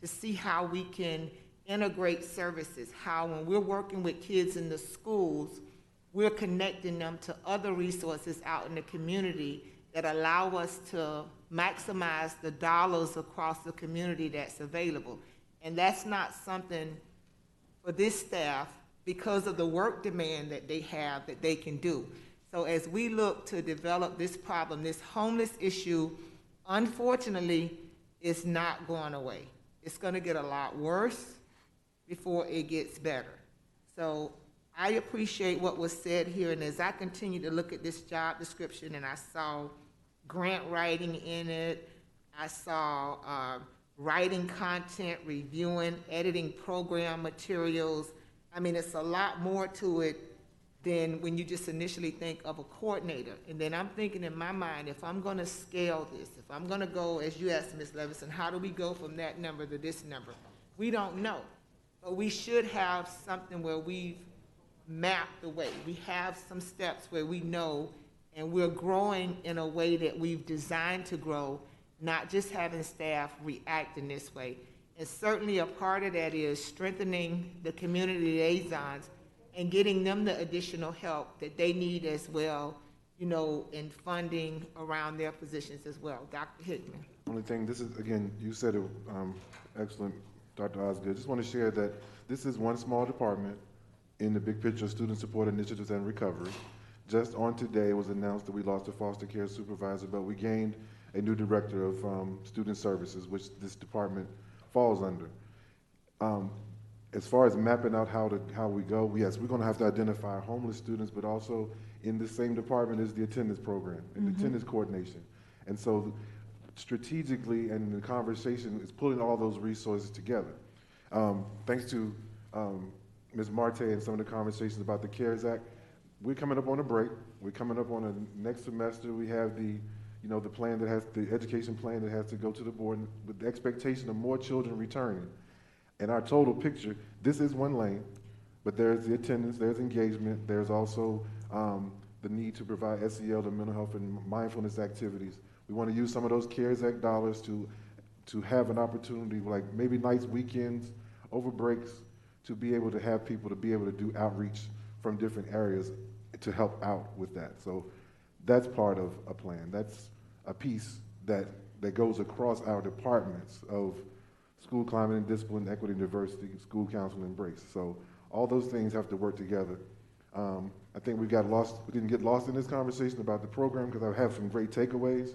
to see how we can integrate services, how when we're working with kids in the schools, we're connecting them to other resources out in the community that allow us to maximize the dollars across the community that's available. And that's not something for this staff, because of the work demand that they have, that they can do. So as we look to develop this problem, this homeless issue, unfortunately, is not going away. It's going to get a lot worse before it gets better. So I appreciate what was said here, and as I continue to look at this job description, and I saw grant writing in it, I saw writing content, reviewing, editing program materials. I mean, it's a lot more to it than when you just initially think of a coordinator. And then I'm thinking in my mind, if I'm going to scale this, if I'm going to go, as you asked, Ms. Levinson, how do we go from that number to this number? We don't know. But we should have something where we've mapped the way. We have some steps where we know, and we're growing in a way that we've designed to grow, not just having staff react in this way. And certainly a part of that is strengthening the community liaisons and getting them the additional help that they need as well, you know, in funding around their positions as well. Dr. Hickman. Only thing, this is, again, you said it, excellent, Dr. Osgood. Just want to share that this is one small department in the big picture of student support initiatives and recovery. Just on today, it was announced that we lost a foster care supervisor, but we gained a new director of student services, which this department falls under. As far as mapping out how we go, yes, we're going to have to identify homeless students, but also in the same department is the attendance program and the attendance coordination. And so strategically, and the conversation is pulling all those resources together. Thanks to Ms. Marte and some of the conversations about the CARES Act, we're coming up on a break. We're coming up on a next semester. We have the, you know, the plan that has, the education plan that has to go to the board with the expectation of more children returning. And our total picture, this is one lane, but there's the attendance, there's engagement, there's also the need to provide SEL, the mental health and mindfulness activities. We want to use some of those CARES Act dollars to have an opportunity, like maybe nights, weekends, over breaks, to be able to have people to be able to do outreach from different areas to help out with that. So that's part of a plan. That's a piece that goes across our departments of school climate and discipline, equity and diversity, school council and embrace. So all those things have to work together. I think we didn't get lost in this conversation about the program because I have some great takeaways,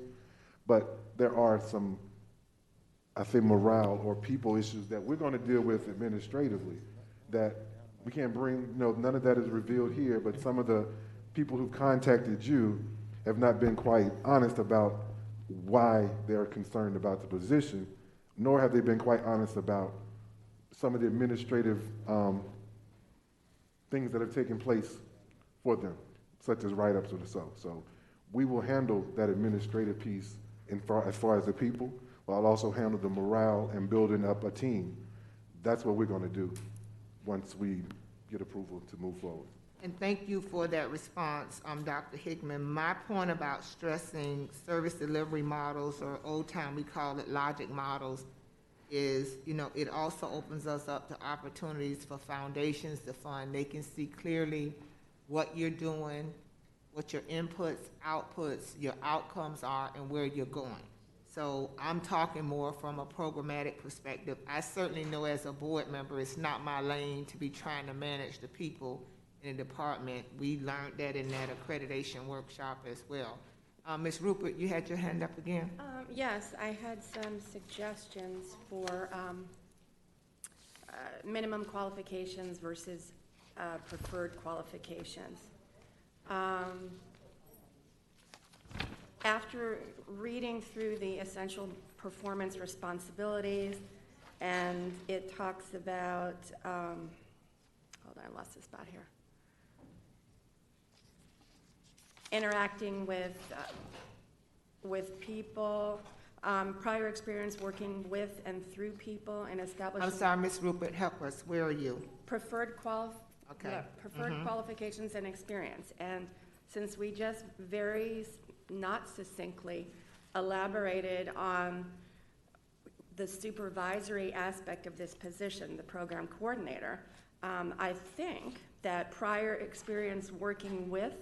but there are some, I think, morale or people issues that we're going to deal with administratively that we can't bring, you know, none of that is revealed here, but some of the people who've contacted you have not been quite honest about why they're concerned about the position. nor have they been quite honest about some of the administrative things that have taken place for them, such as write-ups or so. So we will handle that administrative piece as far as the people, while also handle the morale and building up a team. That's what we're going to do once we get approval to move forward. And thank you for that response, Dr. Hickman. My point about stressing service delivery models, or old time we call it logic models, is, it also opens us up to opportunities for foundations to fund. They can see clearly what you're doing, what your inputs, outputs, your outcomes are, and where you're going. So I'm talking more from a programmatic perspective. I certainly know as a board member, it's not my lane to be trying to manage the people in the department. We learned that in that accreditation workshop as well. Ms. Rupert, you had your hand up again? Yes, I had some suggestions for minimum qualifications versus preferred qualifications. After reading through the essential performance responsibilities, and it talks about, hold on, I lost the spot here. Interacting with people, prior experience working with and through people, and establishing. I'm sorry, Ms. Rupert, help us. Where are you? Preferred Okay. qualifications and experience. And since we just very not succinctly elaborated on the supervisory aspect of this position, the program coordinator, I think that prior experience working with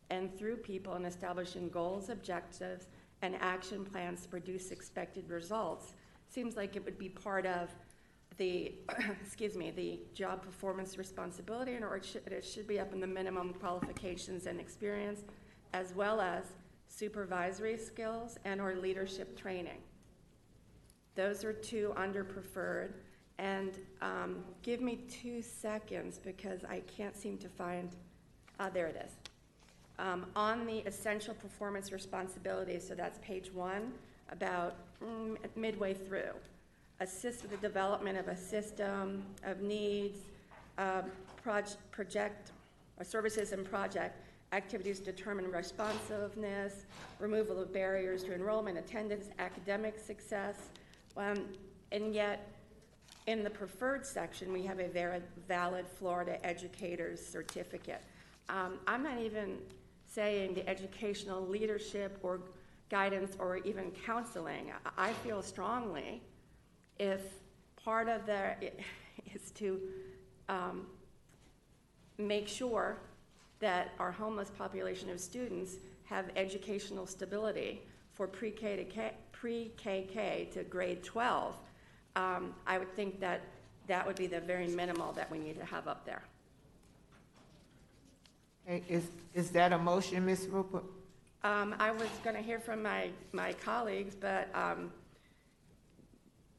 and through people and establishing goals, objectives, and action plans to produce expected results seems like it would be part of the, the job performance responsibility, or it should be up in the minimum qualifications and experience, as well as supervisory skills and or leadership training. Those are two under preferred. And give me 2 seconds because I can't seem to find, there it is. On the essential performance responsibilities, so that's page 1, about midway through. Assist with the development of a system of needs, project or services and project activities determine responsiveness, removal of barriers to enrollment, attendance, academic success, and yet in the preferred section we have a very valid Florida educator's certificate. I'm not even saying the educational leadership or guidance or even counseling. I feel strongly if part of that is to make sure that our homeless population of students have educational stability for pre-KK to grade 12, I would think that that would be the very minimal that we need to have up there. Hey, is that a motion, Ms. Rupert? I was going to hear from my colleagues, but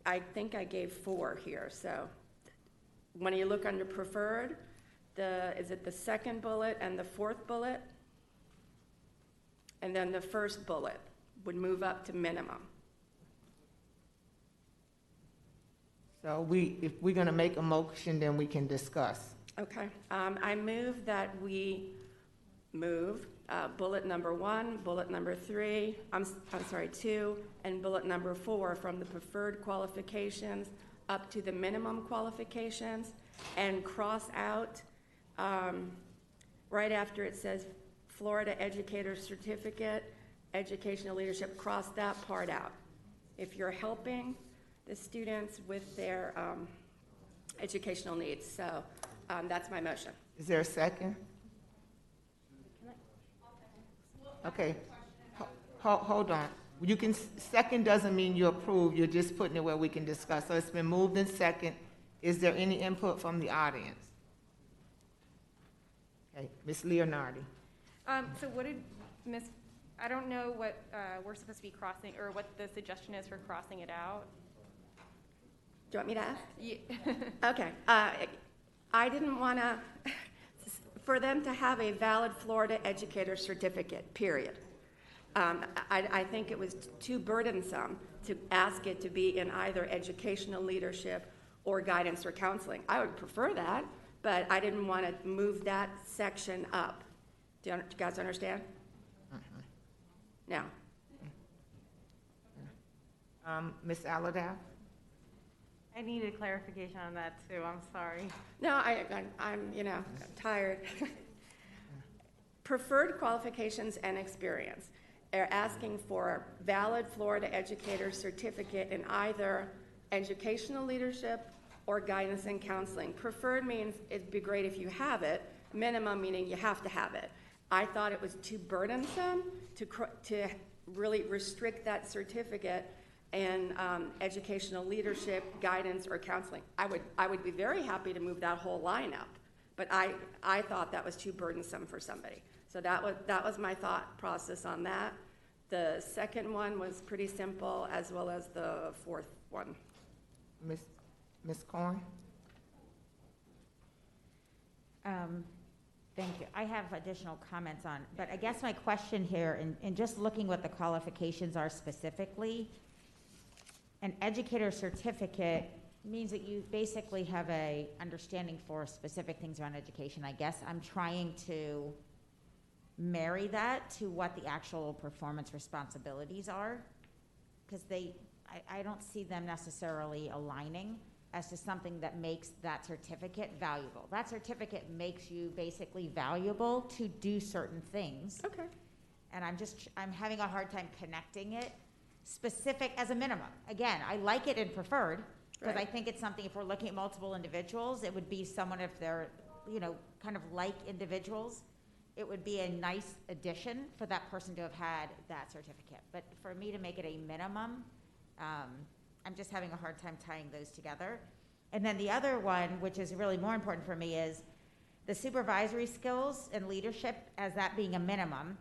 I think I gave 4 here. So when you look under preferred, is it the second bullet and the 4th bullet? And then the first bullet would move up to minimum. So if we're going to make a motion, then we can discuss. Okay. I move that we move bullet number 1, bullet number 3, 2, and bullet number 4 from the preferred qualifications up to the minimum qualifications, and cross out right after it says Florida Educator Certificate, Educational Leadership, cross that part out. If you're helping the students with their educational needs. So that's my motion. Is there a second? Okay. Hold on. You can, second doesn't mean you approve. You're just putting it where we can discuss. So it's been moved in second. Is there any input from the audience? Okay, Ms. Leonardi. So what did I don't know what we're supposed to be crossing, or what the suggestion is for crossing it out. Do you want me to ask? Yeah. Okay. I didn't want to, for them to have a valid Florida Educator Certificate, period. I think it was too burdensome to ask it to be in either educational leadership or guidance or counseling. I would prefer that, but I didn't want to move that section up. Do you guys understand? Now. Ms. Allerdale? I needed clarification on that too, I'm sorry. No, I'm tired. Preferred qualifications and experience. They're asking for valid Florida educator certificate in either educational leadership or guidance and counseling. Preferred means it'd be great if you have it. Minimum meaning you have to have it. I thought it was too burdensome to really restrict that certificate in educational leadership, guidance, or counseling. I would be very happy to move that whole line up, but I thought that was too burdensome for somebody. So that was my thought process on that. The second one was pretty simple, as well as the fourth one. Ms. Corn? Thank you. I have additional comments on, but I guess my question here, in just looking what the qualifications are specifically, an educator certificate means that you basically have a understanding for specific things around education. I guess I'm trying to marry that to what the actual performance responsibilities are, because I don't see them necessarily aligning as to something that makes that certificate valuable. That certificate makes you basically valuable to do certain things. Okay. And I'm having a hard time connecting it specific as a minimum. Again, I like it in preferred, because I think it's something, if we're looking at multiple individuals, it would be someone, if they're, kind of like individuals, it would be a nice addition for that person to have had that certificate. But for me to make it a minimum, I'm just having a hard time tying those together. And then the other one, which is really more important for me, is the supervisory skills and leadership as that being a minimum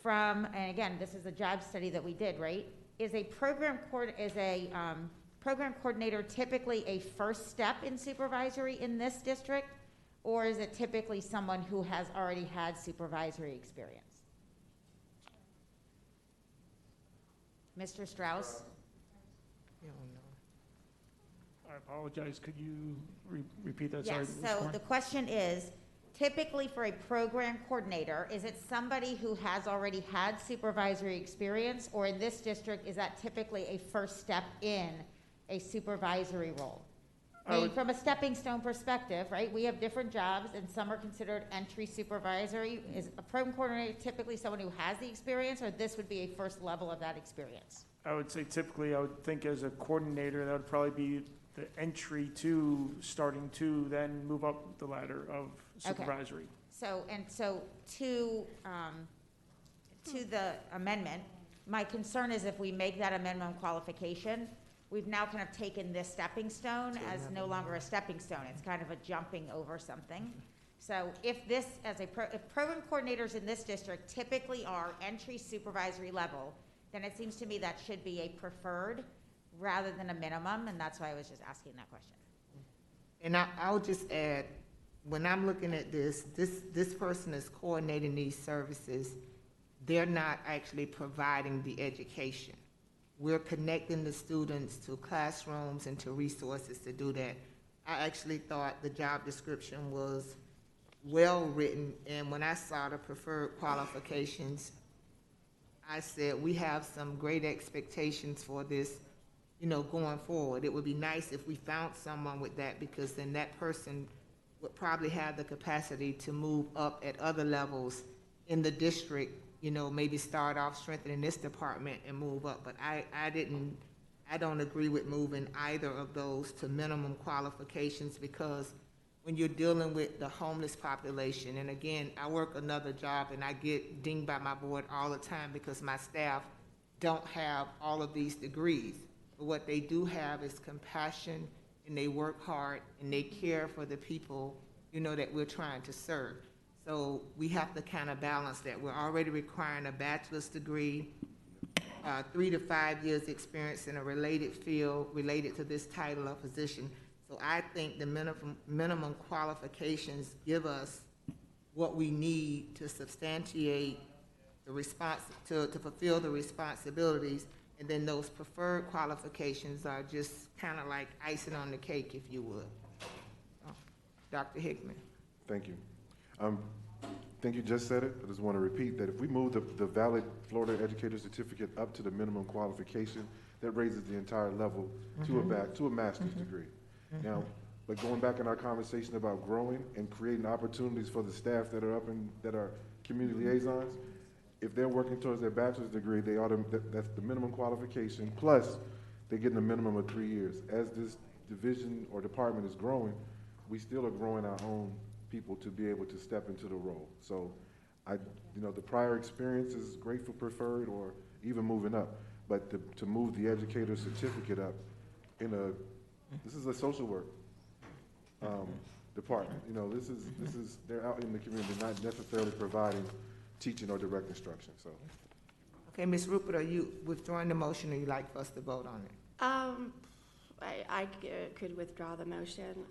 from, and again, this is a job study that we did, right? Is a program coordinator typically a first step in supervisory in this district, or is it typically someone who has already had supervisory experience? Mr. Strauss? I apologize, could you repeat that? Yes, Sorry, so the question is, typically for a program coordinator, is it somebody who has already had supervisory experience, or in this district, is that typically a first step in a supervisory role? I mean, from a stepping stone perspective, right, we have different jobs, and some are considered entry supervisory. Is a program coordinator typically someone who has the experience, or this would be a first level of that experience? I would say typically, I would think as a coordinator, that would probably be the entry to starting to then move up the ladder of supervisory. Okay. So to the amendment, my concern is if we make that a minimum qualification, we've now kind of taken this stepping stone as no longer a stepping stone. It's kind of a jumping over something. So if this, if program coordinators in this district typically are entry supervisory level, then it seems to me that should be a preferred rather than a minimum, and that's why I was just asking that question. And I'll just add, when I'm looking at this person is coordinating these services. They're not actually providing the education. We're connecting the students to classrooms and to resources to do that. I actually thought the job description was well-written, and when I saw the preferred qualifications, I said, we have some great expectations for this, going forward. It would be nice if we found someone with that, because then that person would probably have the capacity to move up at other levels in the district, maybe start off strengthening this department and move up. But I don't agree with moving either of those to minimum qualifications, because when you're dealing with the homeless population, and again, I work another job and I get dinged by my board all the time because my staff don't have all of these degrees. But what they do have is compassion, and they work hard, and they care for the people, that we're trying to serve. So we have to kind of balance that. We're already requiring a bachelor's degree, 3 to 5 years experience in a related field related to this title or position. So I think the minimum qualifications give us what we need to substantiate to fulfill the responsibilities, and then those preferred qualifications are just kind of like icing on the cake, if you would. Dr. Hickman. Thank you. I think you just said it. I just want to repeat that if we move the valid Florida Educator Certificate up to the minimum qualification, that raises the entire level to a master's degree. Now, but going back in our conversation about growing and creating opportunities for the staff that are that are community liaisons, if they're working towards their bachelor's degree, they ought to, that's the minimum qualification, plus they're getting a minimum of 3 years. As this division or department is growing, we still are growing our own people to be able to step into the role. So the prior experience is great for preferred or even moving up, but to move the educator certificate up this is a social work department. They're out in the community, not necessarily providing teaching or direct instruction, so. Okay, Ms. Rupert, are you withdrawing the motion, or you like for us to vote on it? I could withdraw the motion.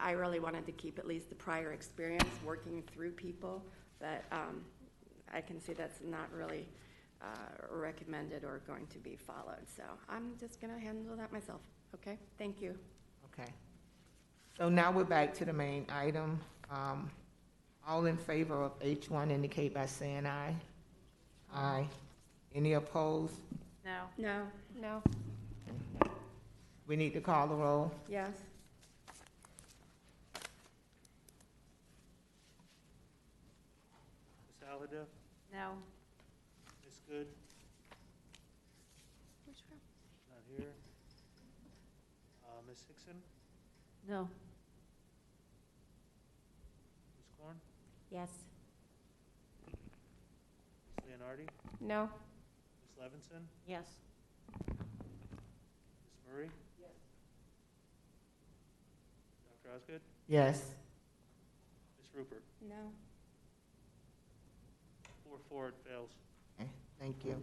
I really wanted to keep at least the prior experience working through people, but I can see that's not really recommended or going to be followed. So I'm just going to handle that myself. Okay, thank you. Okay. So now we're back to the main item. All in favor of H1 indicate by saying aye. Aye. Any opposed? No. No. No. We need to call the roll. Yes. Ms. Alhadeff? No. Ms. Good? Which one? Not here. Ms. Hickson? No. Ms. Korn? Yes. Ms. Leonardi? No. Ms. Levinson? Yes. Ms. Murray? Yes. Dr. Osgood? Yes. Ms. Rupert? No. 4-4, it fails. Okay, thank you.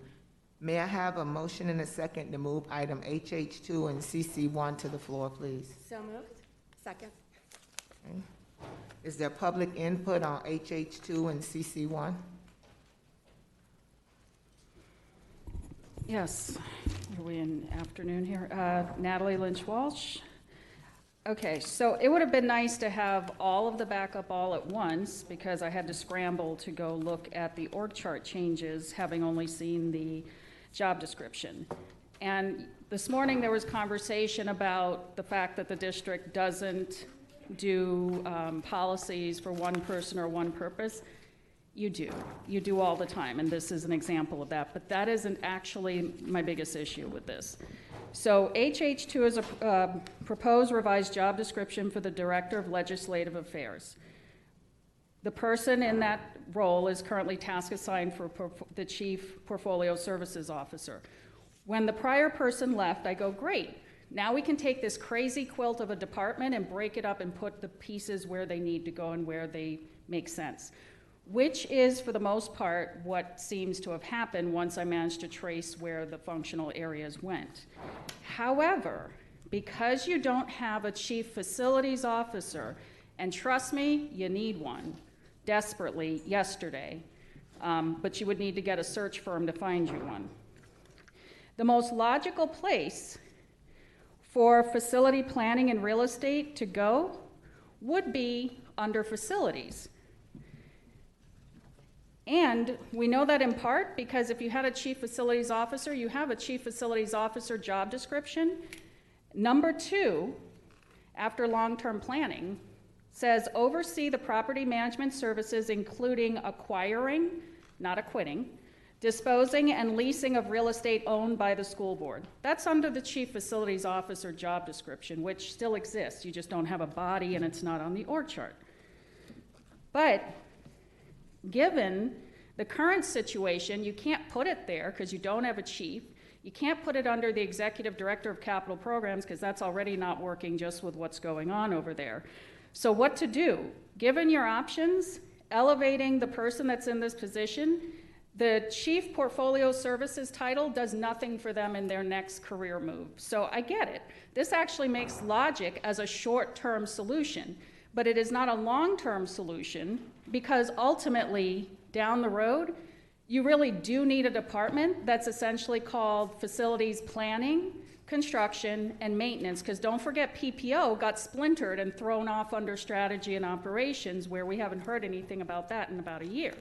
May I have a motion and a second to move item HH2 and CC1 to the floor, please? So moved. Second. Okay. Is there public input on HH2 and CC1? Yes, are we in afternoon here? Natalie Lynch-Walsh. Okay, so it would have been nice to have all of the backup all at once, because I had to scramble to go look at the org chart changes, having only seen the job description. And this morning there was conversation about the fact that the district doesn't do policies for one person or one purpose. You do all the time, and this is an example of that, but that isn't actually my biggest issue with this. So HH2 is a proposed revised job description for the Director of Legislative Affairs. The person in that role is currently task assigned for the Chief Portfolio Services Officer. When the prior person left, I go, great, now we can take this crazy quilt of a department and break it up and put the pieces where they need to go and where they make sense, which is, for the most part, what seems to have happened once I managed to trace where the functional areas went. However, because you don't have a Chief Facilities Officer, and trust me, you need one desperately yesterday, but you would need to get a search firm to find you one. The most logical place for facility planning and real estate to go would be under facilities. And we know that in part because if you had a Chief Facilities Officer, you have a Chief Facilities Officer job description. Number 2, after long-term planning, says oversee the property management services including acquiring, not acquitting, disposing and leasing of real estate owned by the school board. That's under the Chief Facilities Officer job description, which still exists. You just don't have a body and it's not on the org chart. But given the current situation, you can't put it there because you don't have a chief. You can't put it under the Executive Director of Capital Programs because that's already not working just with what's going on over there. So what to do? Given your options, elevating the person that's in this position, the Chief Portfolio Services title does nothing for them in their next career move. So I get it. This actually makes logic as a short-term solution, but it is not a long-term solution because ultimately, down the road, you really do need a department that's essentially called Facilities Planning, Construction, and Maintenance, because don't forget PPO got splintered and thrown off under Strategy and Operations, where we haven't heard anything about that in about a year.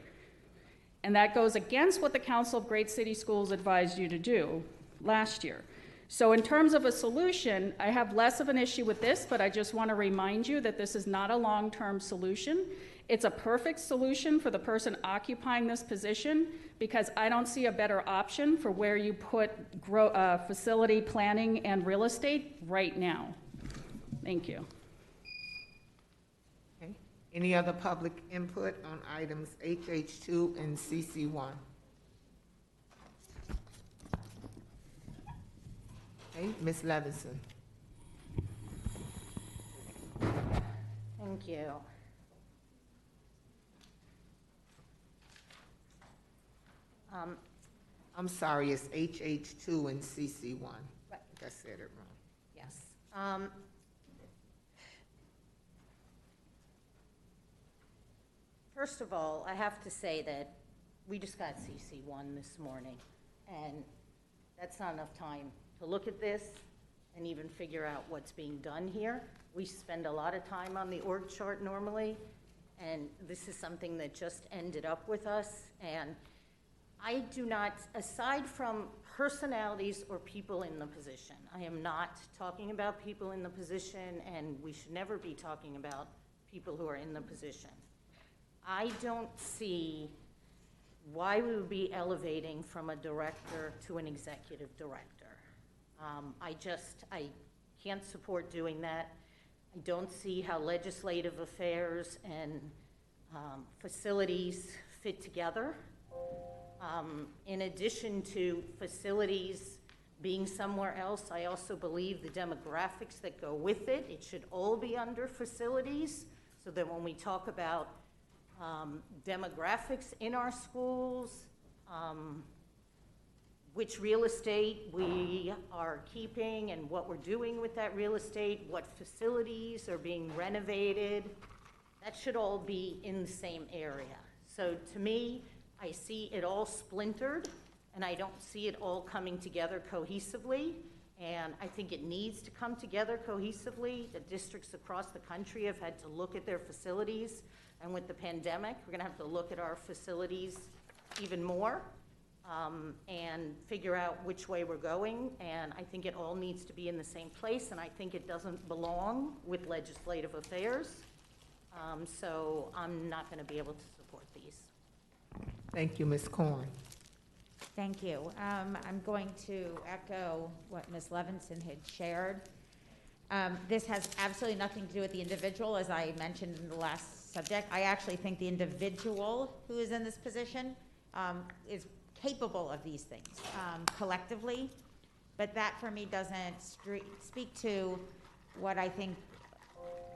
And that goes against what the Council of Great City Schools advised you to do last year. So in terms of a solution, I have less of an issue with this, but I just want to remind you that this is not a long-term solution. It's a perfect solution for the person occupying this position, because I don't see a better option for where you put facility planning and real estate right now. Thank you. Okay. Any other public input on items HH2 and CC1? Okay, Ms. Levinson. Thank you. I'm sorry, it's HH2 and CC1. Right. I think I said it wrong. Yes. First of all, I have to say that we just got CC1 this morning, and that's not enough time to look at this and even figure out what's being done here. We spend a lot of time on the org chart normally, and this is something that just ended up with us. And I do not, aside from personalities or people in the position, I am not talking about people in the position, and we should never be talking about people who are in the position. I don't see why we would be elevating from a director to an executive director. I can't support doing that. I don't see how legislative affairs and facilities fit together. In addition to facilities being somewhere else, I also believe the demographics that go with it, it should all be under facilities, so that when we talk about demographics in our schools, which real estate we are keeping and what we're doing with that real estate, what facilities are being renovated, that should all be in the same area. So to me, I see it all splintered, and I don't see it all coming together cohesively, and I think it needs to come together cohesively. The districts across the country have had to look at their facilities, and with the pandemic, we're gonna have to look at our facilities even more and figure out which way we're going, and I think it all needs to be in the same place, and I think it doesn't belong with legislative affairs, so I'm not gonna be able to support these. Thank you, Ms. Corn. Thank you. I'm going to echo what Ms. Levinson had shared. This has absolutely nothing to do with the individual, as I mentioned in the last subject. I actually think the individual who is in this position is capable of these things collectively, but that for me doesn't speak to what I think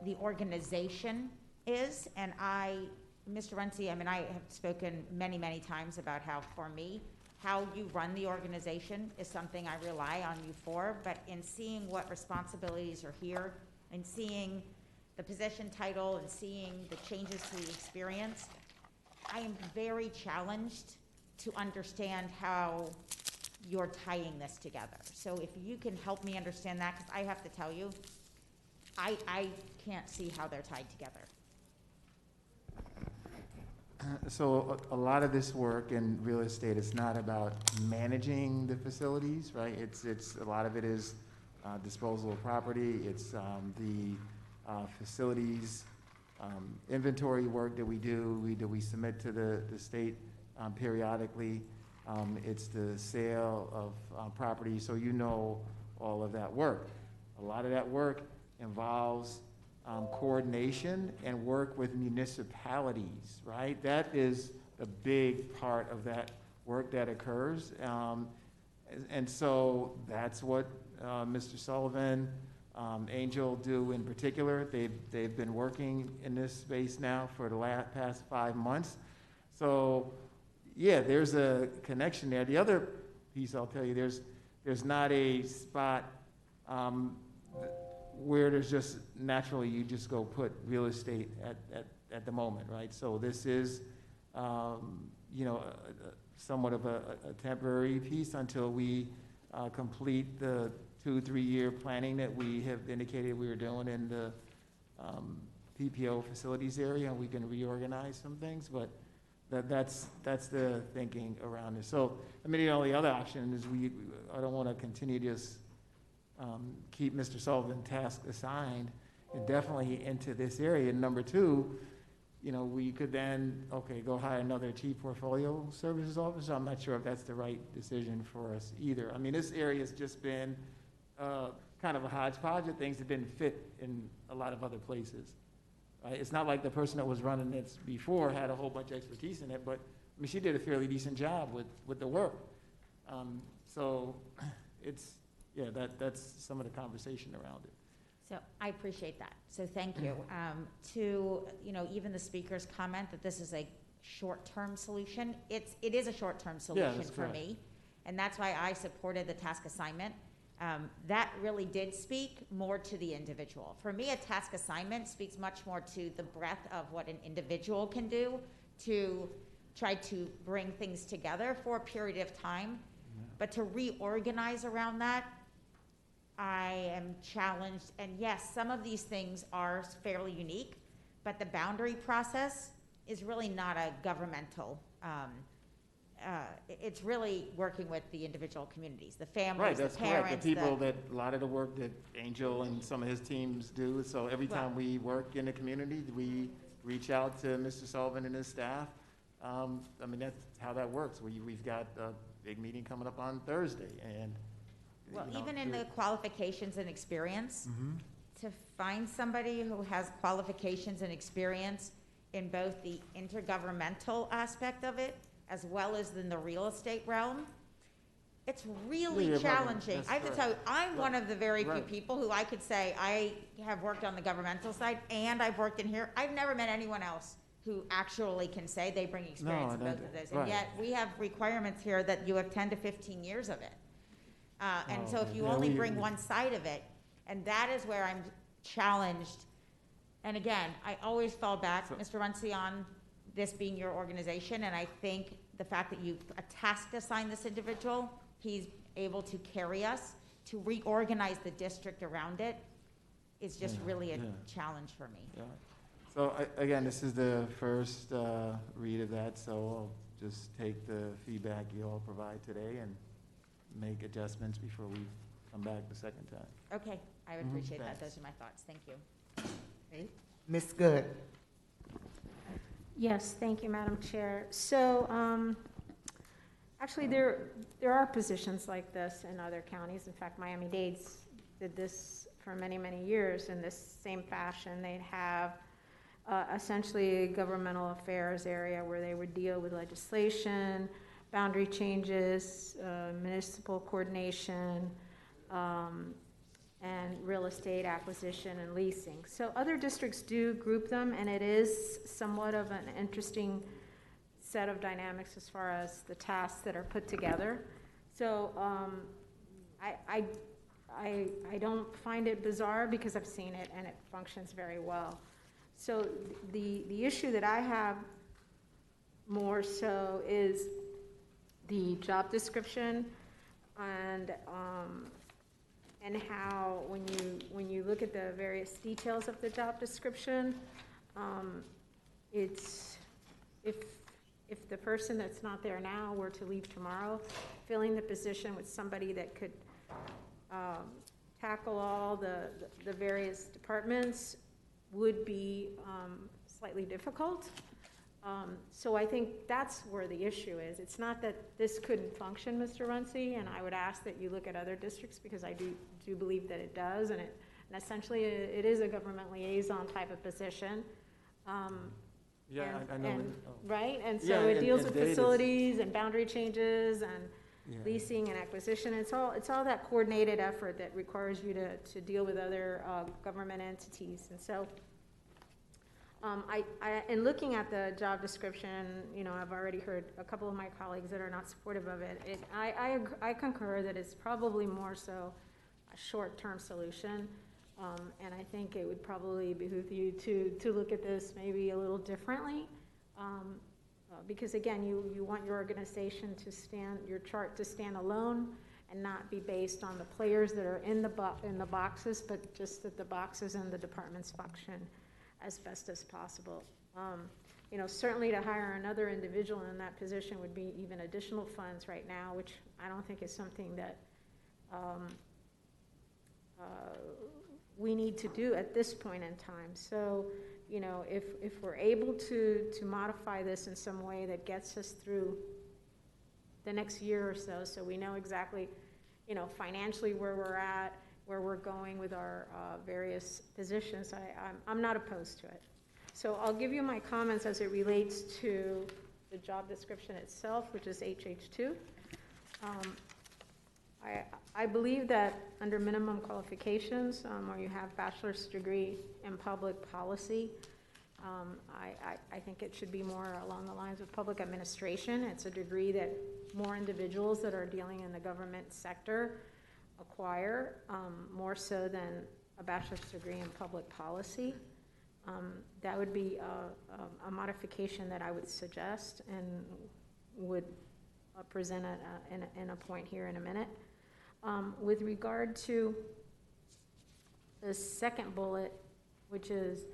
the organization is. And Mr. Runcie, I mean, I have spoken many, many times about how, for me, how you run the organization is something I rely on you for, but in seeing what responsibilities are here and seeing the position title and seeing the changes to the experience, I am very challenged to understand how you're tying this together. So if you can help me understand that, because I have to tell you, I can't see how they're tied together. So a lot of this work in real estate is not about managing the facilities, right? It's a lot of it is disposal of property. It's the facilities inventory work that we do. We submit to the state periodically. It's the sale of property. So you know all of that work. A lot of that work involves coordination and work with municipalities, right? That is a big part of that work that occurs. And so that's what Mr. Sullivan, Angel do in particular. They've been working in this space now for the past 5 months. So yeah, there's a connection there. The other piece I'll tell you, there's not a spot where there's just naturally you just go put real estate at the moment, right? So this is you know, somewhat of a temporary piece until we complete the 2-3 year planning that we have indicated we were doing in the PPO facilities area, and we can reorganize some things, but that's the thinking around it. So, I mean, the only other option is I don't want to continue to just keep Mr. Sullivan task assigned indefinitely into this area. And number two, you know, we could then, okay, go hire another chief portfolio services officer. I'm not sure if that's the right decision for us either. I mean, this area has just been kind of a hodgepodge of things that didn't fit in a lot of other places. Right? It's not like the person that was running this before had a whole bunch of expertise in it, but I mean, she did a fairly decent job with the work. So it's, yeah, that's some of the conversation around it. So I appreciate that. So thank you. To, you know, even the speaker's comment that this is a short-term solution, it is a short-term solution for me. And that's why I supported the task assignment. That really did speak more to the individual. For me, a task assignment speaks much more to the breadth of what an individual can do to try to bring things together for a period of time. But to reorganize around that, I am challenged. And yes, some of these things are fairly unique, but the boundary process is really not a governmental, it's really working with the individual communities, the families, the parents. Right, that's correct. The people that, a lot of the work that Angel and some of his teams do. So every time we work in the community, we reach out to Mr. Sullivan and his staff. I mean, that's how that works. We've got a big meeting coming up on Thursday, and well, even in the qualifications and experience, to find somebody who has qualifications and experience in both the intergovernmental aspect of it as well as in the real estate realm, it's really challenging. I have to tell you, I'm one of the very few people who I could say I have worked on the governmental side and I've worked in here. I've never met anyone else who actually can say they bring experience in both of those. And yet we have requirements here that you have 10 to 15 years of it. And so if you only bring one side of it, and that is where I'm challenged. And again, I always fall back, Mr. Runcie, on this being your organization, and I think the fact that you tasked assign this individual, he's able to carry us, to reorganize the district around it, is just really a challenge for me. Yeah. So again, this is the first read of that, so I'll just take the feedback you all provide today and make adjustments before we come back the second time. Okay, I would appreciate that. Those are my thoughts. Thank you. Okay. Ms. Good. Yes, thank you, Madam Chair. So actually, there are positions like this in other counties. In fact, Miami-Dade did this for many, many years in this same fashion. They'd have essentially a governmental affairs area where they would deal with legislation, boundary changes, municipal coordination, and real estate acquisition and leasing. So other districts do group them, and it is somewhat of an interesting set of dynamics as far as the tasks that are put together. So I don't find it bizarre because I've seen it and it functions very well. So the issue that I have more so is the job description and how when you look at the various details of the job description, it's if the person that's not there now were to leave tomorrow, filling the position with somebody that could tackle all the various departments would be slightly difficult. So I think that's where the issue is. It's not that this couldn't function, Mr. Runcie, and I would ask that you look at other districts because I do believe that it does, and essentially it is a government liaison type of position. I know. Right, and so it deals with facilities and boundary changes and leasing and acquisition. It's all that coordinated effort that requires you to deal with other government entities, and so. In looking at the job description, you know, I've already heard a couple of my colleagues that are not supportive of it. I concur that it's probably more so a short-term solution, and I think it would probably behoove you to look at this maybe a little differently. because again, you want your organization to stand, your chart to stand alone and not be based on the players that are in the boxes, but just that the boxes and the departments function as best as possible. You know, certainly to hire another individual in that position would be even additional funds right now, which I don't think is something that we need to do at this point in time. So, you know, if we're able to modify this in some way that gets us through the next year or so, so we know exactly, you know, financially where we're at, where we're going with our various positions, I'm not opposed to it. So I'll give you my comments as it relates to the job description itself, which is HH2. I believe that under minimum qualifications, where you have bachelor's degree in public policy, I think it should be more along the lines of public administration. It's a degree that more individuals that are dealing in the government sector acquire, more so than a bachelor's degree in public policy. That would be a modification that I would suggest and would present in a point here in a minute. With regard to the second bullet, which is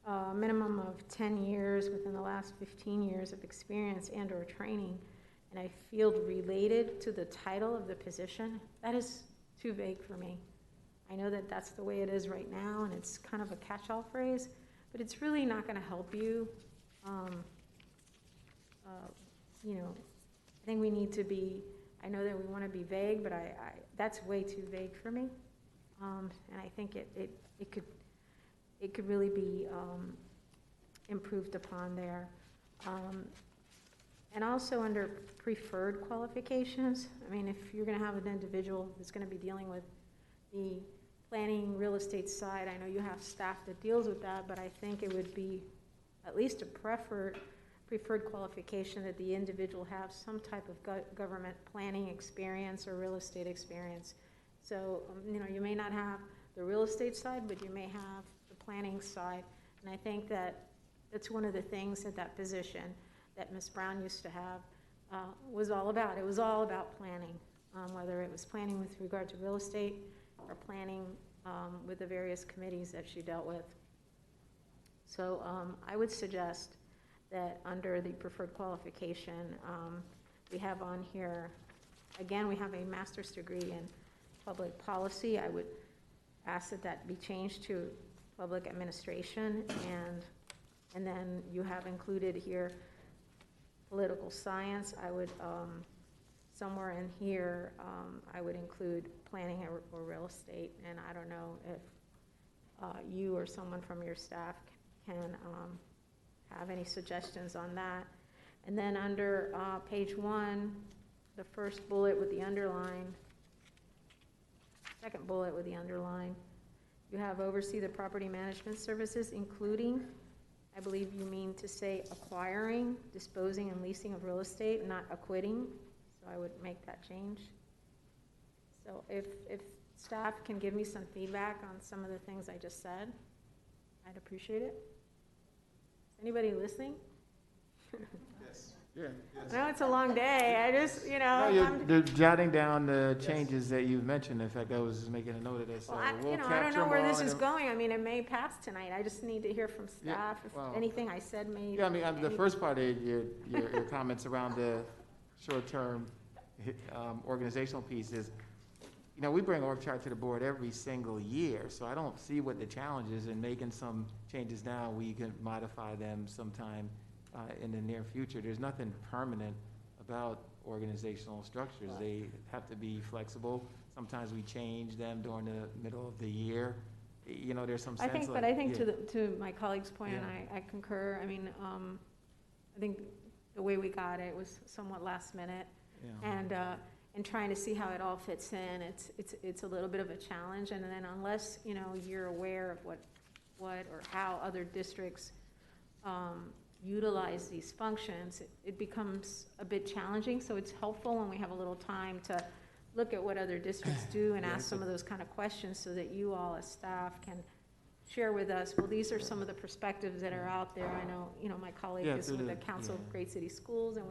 a minimum of 10 years within the last 15 years of experience and or training in a field related to the title of the position, that is too vague for me. I know that that's the way it is right now, and it's kind of a catch-all phrase, but it's really not going to help you. You know, I think we need to be, I know that we want to be vague, but that's way too vague for me. And I think it could really be improved upon there. And also under preferred qualifications, I mean, if you're going to have an individual that's going to be dealing with the planning real estate side, I know you have staff that deals with that, but I think it would be at least a preferred qualification that the individual have some type of government planning experience or real estate experience. So, you know, you may not have the real estate side, but you may have the planning side. And I think that that's one of the things that position that Ms. Brown used to have was all about. It was all about planning, whether it was planning with regard to real estate or planning with the various committees that she dealt with. So I would suggest that under the preferred qualification, we have on here, again, we have a master's degree in public policy. I would ask that that be changed to public administration, and then you have included here political science. I would, somewhere in here, I would include planning or real estate, and I don't know if you or someone from your staff can have any suggestions on that. And then under page 1, the first bullet with the underline, second bullet with the underline, you have oversee the property management services, including, I believe you mean to say acquiring, disposing, and leasing of real estate, not acquitting. So I would make that change. So if staff can give me some feedback on some of the things I just said, I'd appreciate it. Anybody listening? Yes. Yeah. Yes. I know it's a long day. I just, you know. No, you're jotting down the changes that you've mentioned. In fact, I was just making a note of that. So well, I don't know where this is going. I mean, it may pass tonight. I just need to hear from staff if anything I said may. Yeah, I mean, the first part of your comments around the short-term organizational piece is, you know, we bring org chart to the board every single year, so I don't see what the challenge is in making some changes now. We can modify them sometime in the near future. There's nothing permanent about organizational structures. They have to be flexible. Sometimes we change them during the middle of the year. You know, there's some sense I think to my colleague's point, and I concur. I mean, I think the way we got it was somewhat last minute, and trying to see how it all fits in, it's a little bit of a challenge. And then unless, you know, you're aware of what or how other districts utilize these functions, it becomes a bit challenging. So it's helpful when we have a little time to look at what other districts do and ask some of those kind of questions, so that you all as staff can share with us, well, these are some of the perspectives that are out there. I know, my colleague is with the Council of Great City Schools, and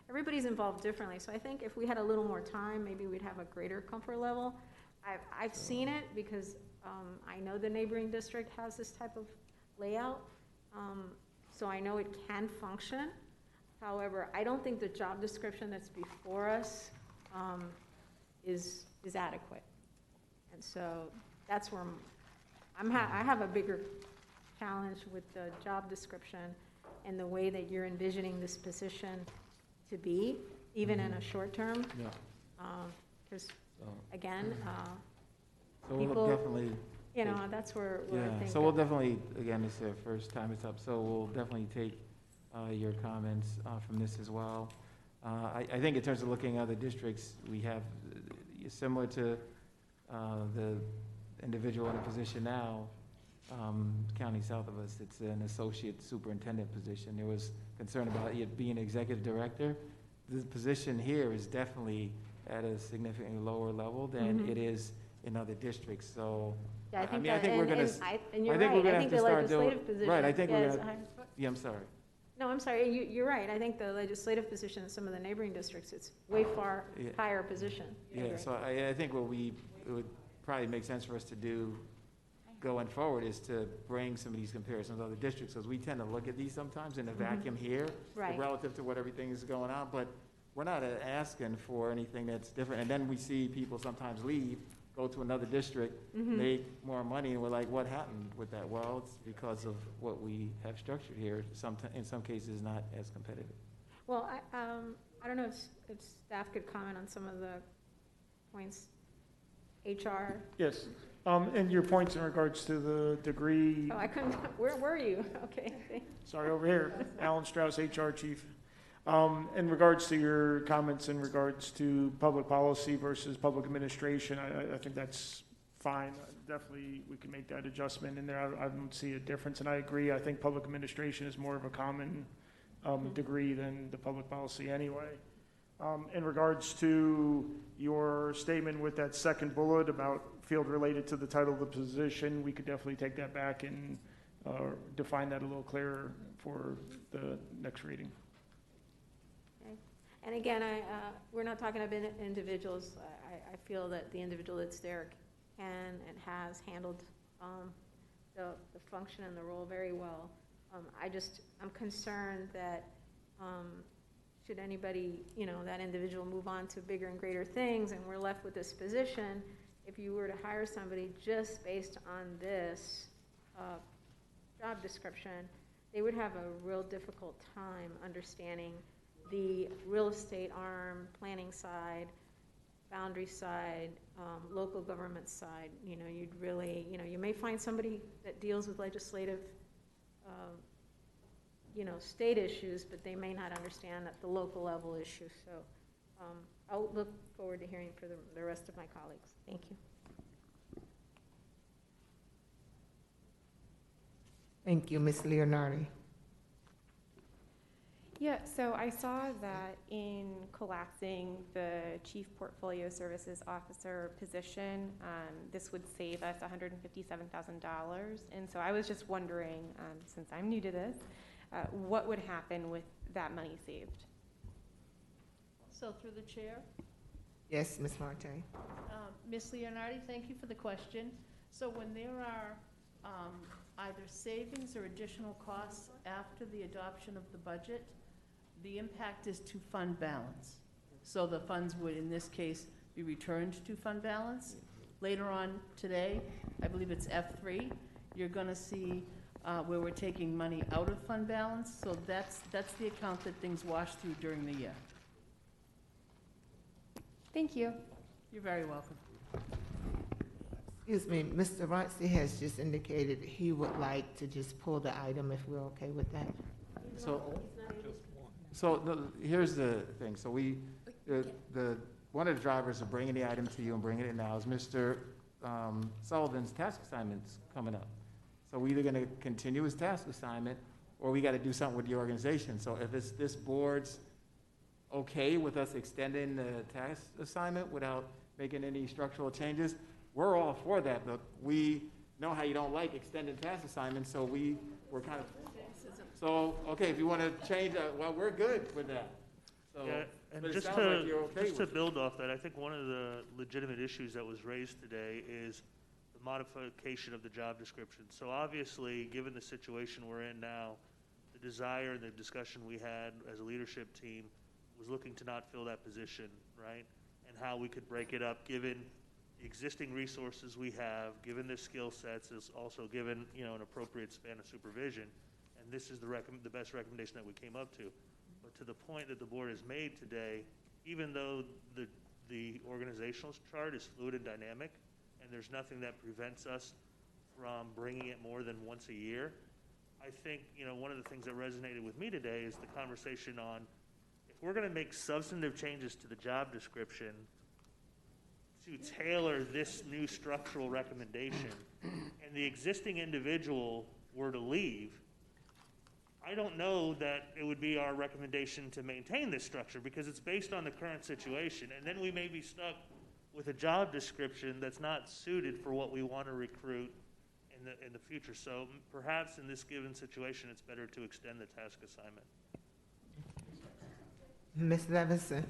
everybody's involved differently. So I think if we had a little more time, maybe we'd have a greater comfort level. I've seen it because I know the neighboring district has this type of layout. So I know it can function. However, I don't think the job description that's before us is adequate. And so that's where I have a bigger challenge with the job description and the way that you're envisioning this position to be, even in a short term. Yeah. Because again, So people, we'll definitely, that's where I think. so we'll definitely, again, this is the first time it's up, so we'll definitely take your comments from this as well. I think in terms of looking at other districts, we have, similar to the individual in a position now, county south of us, it's an associate superintendent position. There was concern about it being executive director. The position here is definitely at a significantly lower level than it is in other districts. So Yeah, I think we're going to. And you're right. I think the legislative position. Right. I think we're yes, going to. Yeah, I'm sorry. No, I'm sorry. You're right. I think the legislative position in some of the neighboring districts, it's way far higher position. Yeah. So I think it would probably make sense for us to do going forward is to bring some of these comparisons to other districts, because we tend to look at these sometimes in a vacuum here, Right. relative to what everything is going on, but we're not asking for anything that's different. And then we see people sometimes leave, go to another district, make more money, and we're like, what happened with that? Well, it's because of what we have structured here, in some cases not as competitive. Well, I don't know if staff could comment on some of the points. HR. Yes. And your points in regards to the degree. Oh, I couldn't. Where were you? Okay. Sorry, over here. Alan Strauss, HR Chief. In regards to your comments in regards to public policy versus public administration, I think that's fine. Definitely, we can make that adjustment in there. I don't see a difference, and I agree. I think public administration is more of a common degree than the public policy anyway. In regards to your statement with that second bullet about field related to the title of the position, we could definitely take that back and define that a little clearer for the next reading. Okay. And again, we're not talking about individuals. I feel that the individual that's there can and has handled the function and the role very well. I'm concerned that should anybody, that individual move on to bigger and greater things and we're left with this position, if you were to hire somebody just based on this job description, they would have a real difficult time understanding the real estate arm, planning side, boundary side, local government side. You'd really, you may find somebody that deals with legislative state issues, but they may not understand at the local level issue. So I'll look forward to hearing from the rest of my colleagues. Thank you. Thank you, Ms. Leonardi. Yeah, so I saw that in collapsing the Chief Portfolio Services Officer position, this would save us $157,000. And so I was just wondering, since I'm new to this, what would happen with that money saved? So through the chair, Yes, Ms. Marte. Ms. Leonardi, thank you for the question. So when there are either savings or additional costs after the adoption of the budget, the impact is to fund balance. So the funds would, in this case, be returned to fund balance. Later on today, I believe it's F3, you're going to see where we're taking money out of fund balance. So that's the account that things wash through during the year. Thank you. You're very welcome. Excuse me, Mr. Runcie has just indicated he would like to just pull the item if we're okay with that. Here's the thing. So one of the drivers of bringing the item to you and bringing it now is Mr. Sullivan's task assignment's coming up. So we're either going to continue his task assignment or we got to do something with the organization. So if it's this board's okay with us extending the task assignment without making any structural changes, we're all for that. But we know how you don't like extended task assignments, so we were kind of, so, okay, if you want to change that, well, we're good with that. So, Yeah, and but it just sounds to, like you're okay just to with it. build off that, I think one of the legitimate issues that was raised today is the modification of the job description. So obviously, given the situation we're in now, the desire and the discussion we had as a leadership team was looking to not fill that position, right? And how we could break it up, given the existing resources we have, given their skill sets, is also given, you know, an appropriate span of supervision. And this is the best recommendation that we came up to. But to the point that the board has made today, even though the organizational chart is fluid and dynamic, and there's nothing that prevents us from bringing it more than once a year, I think, you know, one of the things that resonated with me today is the conversation on, if we're going to make substantive changes to the job description to tailor this new structural recommendation, and the existing individual were to leave, I don't know that it would be our recommendation to maintain this structure, because it's based on the current situation, and then we may be stuck with a job description that's not suited for what we want to recruit in the future. So perhaps in this given situation, it's better to extend the task assignment. Ms. Levinson?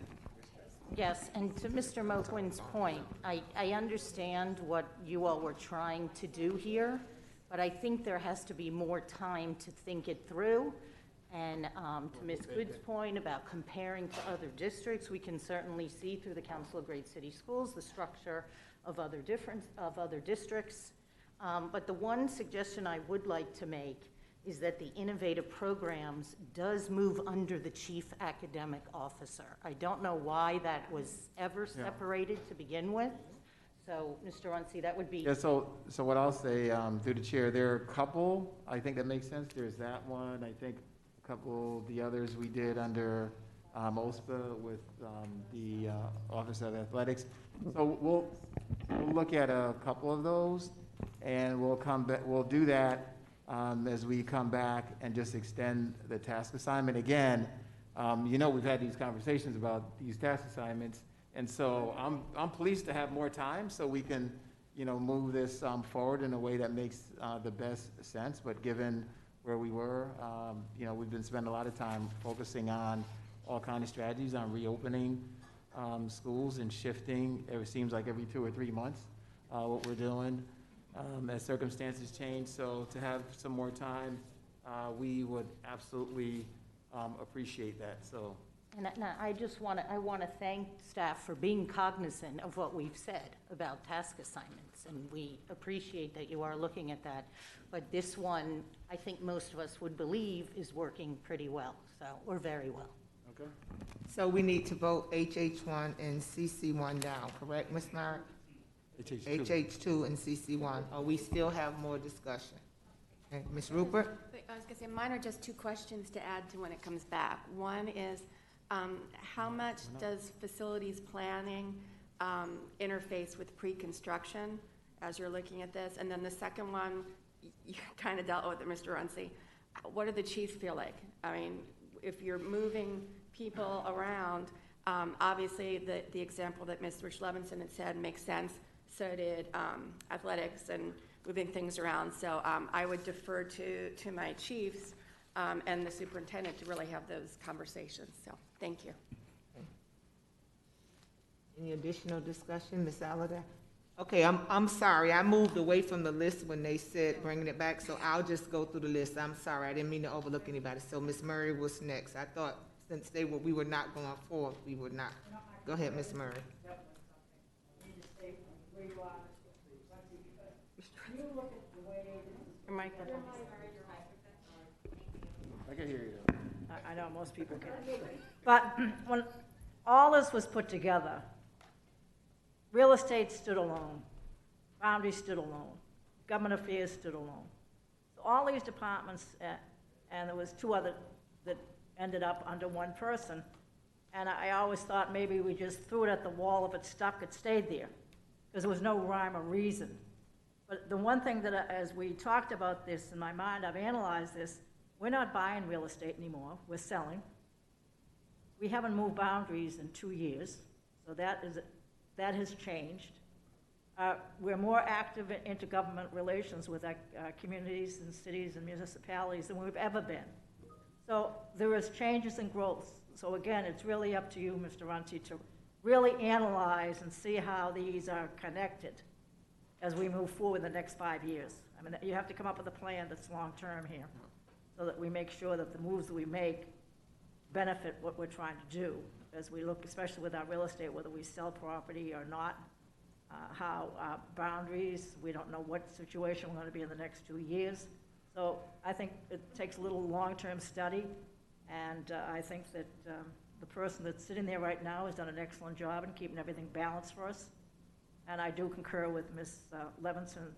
Yes, and to Mr. Moquin's point, I understand what you all were trying to do here, but I think there has to be more time to think it through. And to Ms. Good's point about comparing to other districts, we can certainly see through the Council of Great City Schools the structure of other districts. But the one suggestion I would like to make is that the innovative programs does move under the chief academic officer. I don't know why that was ever separated to begin with. So, Mr. Runcie, that would be. Yeah, so what I'll say, through the chair, there are a couple, I think that makes sense. There's that one, I think a couple, the others we did under OSPA with the Office of Athletics. So we'll look at a couple of those, and we'll come back, we'll do that as we come back and just extend the task assignment. Again, you know, we've had these conversations about these task assignments, and so I'm pleased to have more time so we can, you know, move this forward in a way that makes the best sense. But given where we were, you know, we've been spending a lot of time focusing on all kinds of strategies on reopening schools and shifting. It seems like every 2 or 3 months what we're doing as circumstances change. So to have some more time, we would absolutely appreciate that. So. And I just want to thank staff for being cognizant of what we've said about task assignments, and we appreciate that you are looking at that. But this one, I think most of us would believe, is working pretty well, or very well. Okay. So we need to vote HH1 and CC1 down, correct, Ms. Merrick? HH2 and CC1. Or we still have more discussion? Okay, Ms. Rupert? I was going to say, mine are just 2 questions to add to when it comes back. One is, how much does facilities planning interface with pre-construction as you're looking at this? And then the second one, you kind of dealt with it, Mr. Runcie. What do the chiefs feel like? I mean, if you're moving people around, obviously the example that Ms. Rich Levinson had said makes sense. So did athletics and moving things around. So I would defer to my chiefs and the superintendent to really have those conversations. So thank you. Any additional discussion, Ms. Allardyce? Okay, I'm sorry. I moved away from the list when they said bringing it back, so I'll just go through the list. I'm sorry. I didn't mean to overlook anybody. So Ms. Murray was next. I thought since we were not going forward, we would not. Go ahead, Ms. Murray. I can hear you. I know most people can. But when all this was put together, real estate stood alone, boundary stood alone, government affairs stood alone. So all these departments, and there was 2 other that ended up under one person. And I always thought maybe we just threw it at the wall. If it stuck, it stayed there, because there was no rhyme or reason. But the one thing that, as we talked about this in my mind, I've analyzed this, we're not buying real estate anymore, we're selling. We haven't moved boundaries in 2 years, so that has changed. we're more active in intergovernment relations with our communities and cities and municipalities than we've ever been. So there is changes and growth. So again, it's really up to you, Mr. Runcie, to really analyze and see how these are connected as we move forward the next 5 years. I mean, you have to come up with a plan that's long-term here, so that we make sure that the moves that we make benefit what we're trying to do as we look, especially with our real estate, whether we sell property or not, how boundaries, we don't know what situation we're going to be in the next 2 years. So I think it takes a little long-term study, and I think that the person that's sitting there right now has done an excellent job in keeping everything balanced for us. And I do concur with Ms. Levinson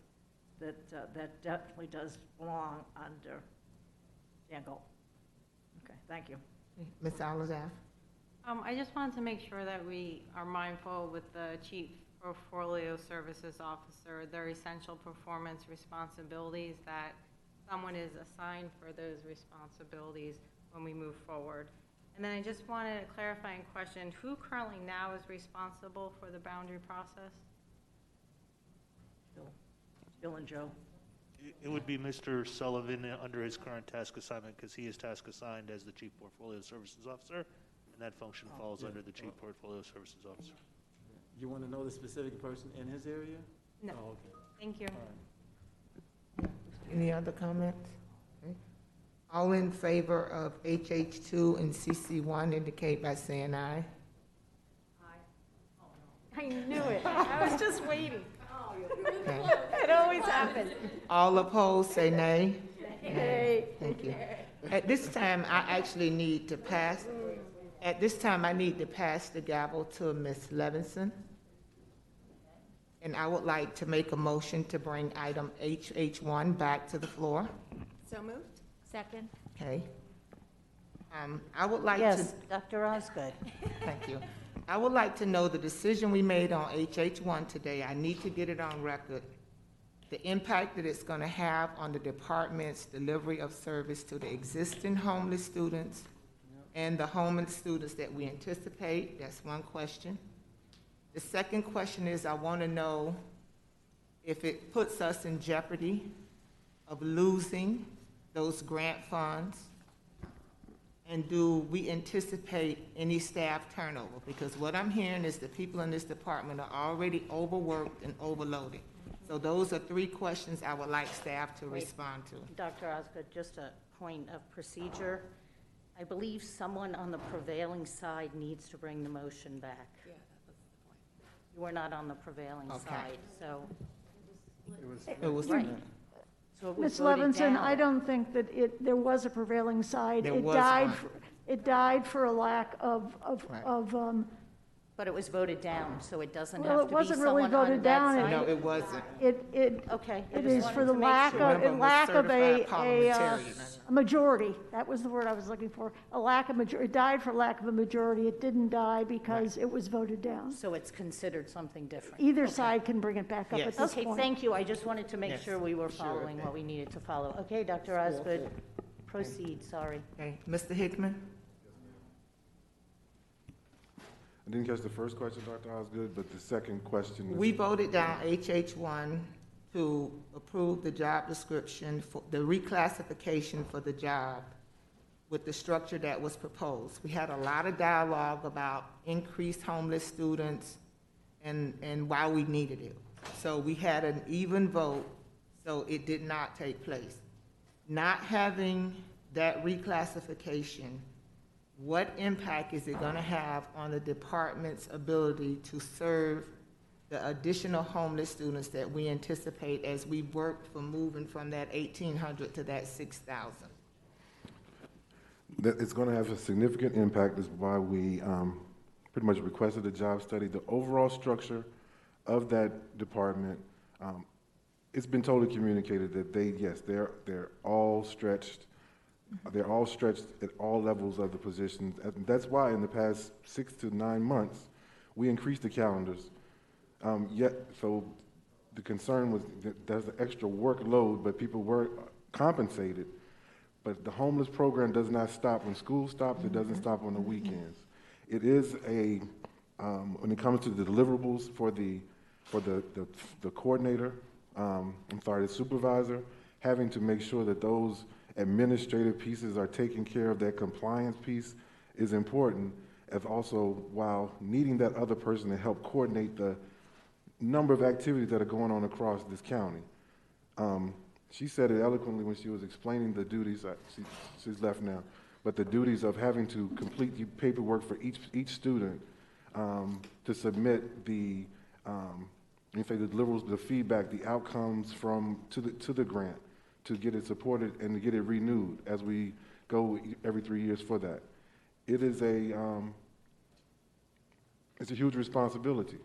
that that definitely does belong under Dan Gold. Okay, thank you. Ms. Alazaf? I just wanted to make sure that we are mindful with the Chief Portfolio Services Officer, their essential performance responsibilities, that someone is assigned for those responsibilities when we move forward. And then I just wanted a clarifying question. Who currently now is responsible for the boundary process? Bill and Joe. It would be Mr. Sullivan under his current task assignment, because he is task assigned as the Chief Portfolio Services Officer, and that function falls under the Chief Portfolio Services Officer. You want to know the specific person in his area? No. Oh, okay. Thank you. All right. Any other comments? Okay. All in favor of HH2 and CC1 indicate by saying aye. I knew it. I was just waiting. Okay. It always happens. All opposed, say nay. Nay. Thank you. At this time, I actually need to pass, at this time, I need to pass the gavel to Ms. Levinson. And I would like to make a motion to bring item HH1 back to the floor. So moved? Second? Okay. I would like to. Yes, Dr. Osgood. Thank you. I would like to know the decision we made on HH1 today. I need to get it on record. The impact that it's going to have on the department's delivery of service to the existing homeless students and the homeless students that we anticipate. That's one question. The second question is, I want to know if it puts us in jeopardy of losing those grant funds. And do we anticipate any staff turnover? Because what I'm hearing is that people in this department are already overworked and overloaded. So those are three questions I would like staff to respond to. Dr. Osgood, just a point of procedure. I believe someone on the prevailing side needs to bring the motion back. Yeah, that was the point. You were not on the prevailing side, so. It was right. So it was Ms. voted Levinson, down. I don't think that there was a prevailing side. There It was died. one. It died for a lack of, Right. But it was voted down, so it doesn't Well, have it to be wasn't really someone on voted that down. side? No, it wasn't. Okay. I It just is wanted for the to make lack sure. of, Remember, a it was lack of certified parliamentarian. a majority. That was the word I was looking for. A lack of majority. It died for lack of a majority. It didn't die because it was voted down. So it's considered something different. Either side can bring it back up Yes. at this Okay, point. thank you. I just wanted to make Yes. sure we were Sure. following what we needed to follow. Okay, Dr. Osgood, proceed, sorry. Okay, Mr. Hickman? I didn't catch the first question, Dr. Osgood, but the second question is. We voted down HH1 to approve the job description for the reclassification for the job with the structure that was proposed. We had a lot of dialogue about increased homeless students and why we needed it. So we had an even vote, so it did not take place. Not having that reclassification, what impact is it going to have on the department's ability to serve the additional homeless students that we anticipate as we work for moving from that 1,800 to that 6,000? That it's going to have a significant impact, is why we pretty much requested a job study. The overall structure of that department, it's been totally communicated that they're all stretched. They're all stretched at all levels of the positions. And that's why in the past 6 to 9 months, we increased the calendars. So the concern was that there's an extra workload, but people were compensated. But the homeless program does not stop when school stops. It doesn't stop on the weekends. It is when it comes to the deliverables for the for the coordinator, the supervisor, having to make sure that those administrative pieces are taken care of, that compliance piece is important, as also while needing that other person to help coordinate the number of activities that are going on across this county. She said it eloquently when she was explaining the duties, she's left now, but the duties of having to complete the paperwork for each student to submit the deliverables, the feedback, the outcomes to the grant, to get it supported and to get it renewed as we go every 3 years for that. It is it's a huge responsibility.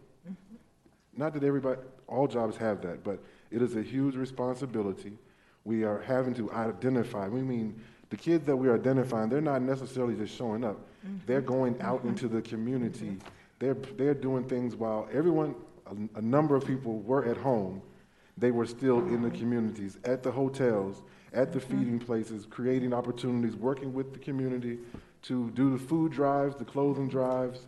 Not that all jobs have that, but it is a huge responsibility. We are having to identify. We mean the kids that we are identifying, they're not necessarily just showing up. They're going out into the community. They're doing things while a number of people were at home. They were still in the communities, at the hotels, at the feeding places, creating opportunities, working with the community to do the food drives, the clothing drives,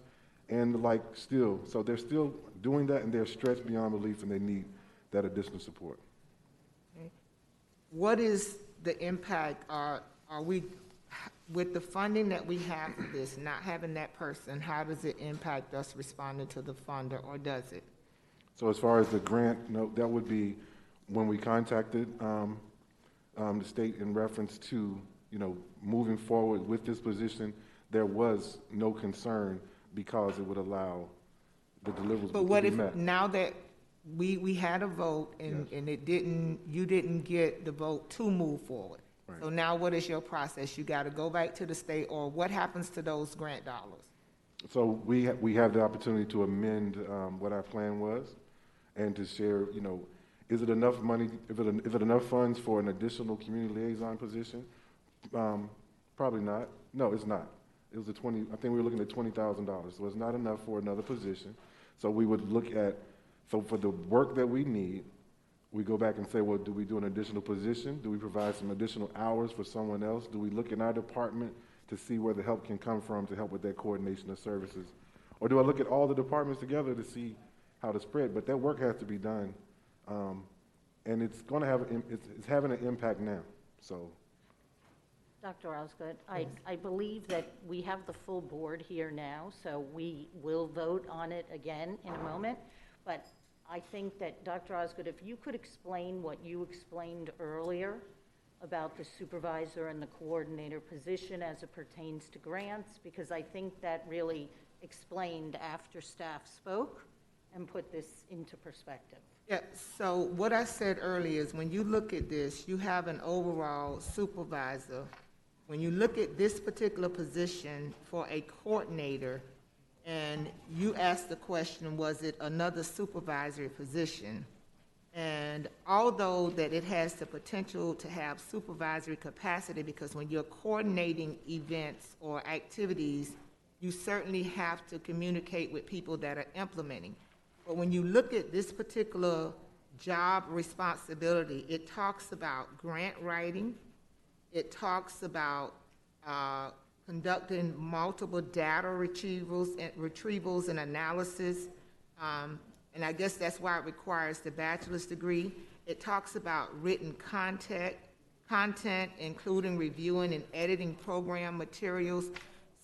and the like still. So they're still doing that, and they're stretched beyond belief, and they need that additional support. Okay. What is the impact? Are we, with the funding that we have for this, not having that person, how does it impact us responding to the funder, or does it? So as far as the grant, no, that would be when we contacted the state in reference to, moving forward with this position, there was no concern because it would allow the deliverables But what to if, be met. now that we had a vote and you didn't get the vote to move forward? Right. So now what is your process? You got to go back to the state, or what happens to those grant dollars? So we have the opportunity to amend what our plan was and to share, is it enough money, is it enough funds for an additional community liaison position? Probably not. No, it's not. It was I think we were looking at $20,000, so it's not enough for another position. So we would look at, so for the work that we need, we go back and say, well, do we do an additional position? Do we provide some additional hours for someone else? Do we look in our department to see where the help can come from to help with that coordination of services? Or do I look at all the departments together to see how to spread? But that work has to be done, and it's going to have, it's having an impact now, so. Dr. Osgood, I believe that we have the full board here now, so we will vote on it again in a moment. But I think that, Dr. Osgood, if you could explain what you explained earlier about the supervisor and the coordinator position as it pertains to grants, because I think that really explained after staff spoke and put this into perspective. Yeah, so what I said earlier is when you look at this, you have an overall supervisor. When you look at this particular position for a coordinator, and you ask the question, was it another supervisory position? And although that it has the potential to have supervisory capacity, because when you're coordinating events or activities, you certainly have to communicate with people that are implementing. But when you look at this particular job responsibility, it talks about grant writing, it talks about conducting multiple data retrievals and analysis, and I guess that's why it requires the bachelor's degree. It talks about written content, including reviewing and editing program materials.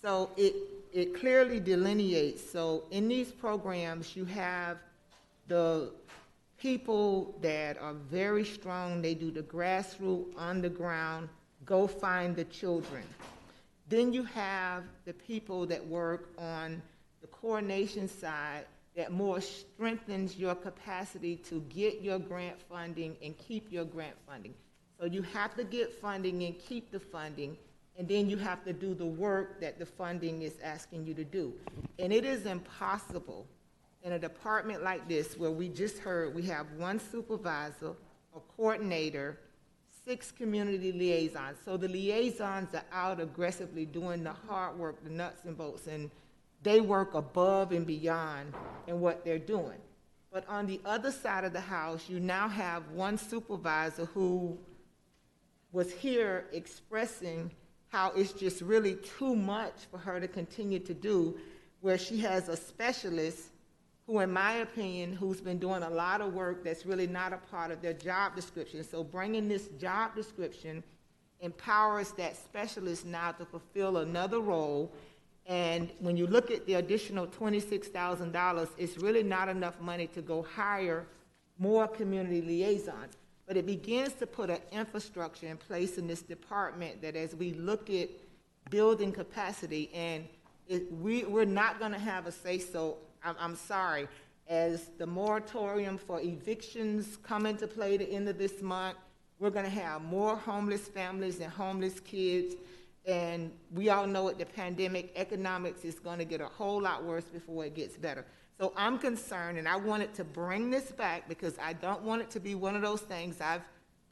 So it clearly delineates. So in these programs, you have the people that are very strong. They do the grassroots, underground, go find the children. Then you have the people that work on the coordination side that more strengthens your capacity to get your grant funding and keep your grant funding. So you have to get funding and keep the funding, and then you have to do the work that the funding is asking you to do. And it is impossible in a department like this, where we just heard we have one supervisor, a coordinator, 6 community liaisons. So the liaisons are out aggressively doing the hard work, the nuts and bolts, and they work above and beyond in what they're doing. But on the other side of the house, you now have one supervisor who was here expressing how it's just really too much for her to continue to do, where she has a specialist who, in my opinion, who's been doing a lot of work that's really not a part of their job description. So bringing this job description empowers that specialist now to fulfill another role. And when you look at the additional $26,000, it's really not enough money to go hire more community liaisons. But it begins to put an infrastructure in place in this department that as we look at building capacity, and we're not going to have a say-so. I'm sorry. As the moratorium for evictions come into play at the end of this month, we're going to have more homeless families and homeless kids. And we all know with the pandemic, economics is going to get a whole lot worse before it gets better. So I'm concerned, and I wanted to bring this back because I don't want it to be one of those things. I've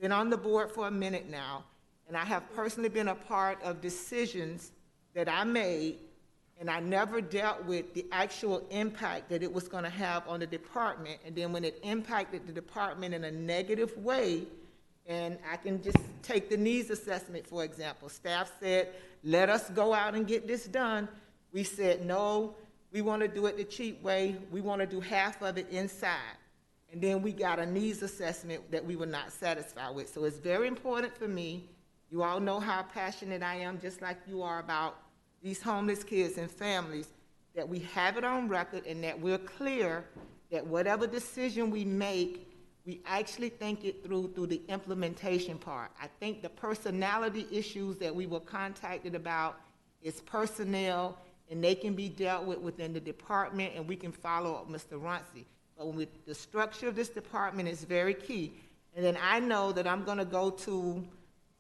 been on the board for a minute now, and I have personally been a part of decisions that I made, and I never dealt with the actual impact that it was going to have on the department. And then when it impacted the department in a negative way, and I can just take the needs assessment, for example. Staff said, let us go out and get this done. We said, no, we want to do it the cheap way. We want to do half of it inside. And then we got a needs assessment that we were not satisfied with. So it's very important for me. You all know how passionate I am, just like you are, about these homeless kids and families, that we have it on record and that we're clear that whatever decision we make, we actually think it through the implementation part. I think the personality issues that we were contacted about is personnel, and they can be dealt with within the department, and we can follow up Mr. Runcie. But the structure of this department is very key. And then I know that I'm going to go to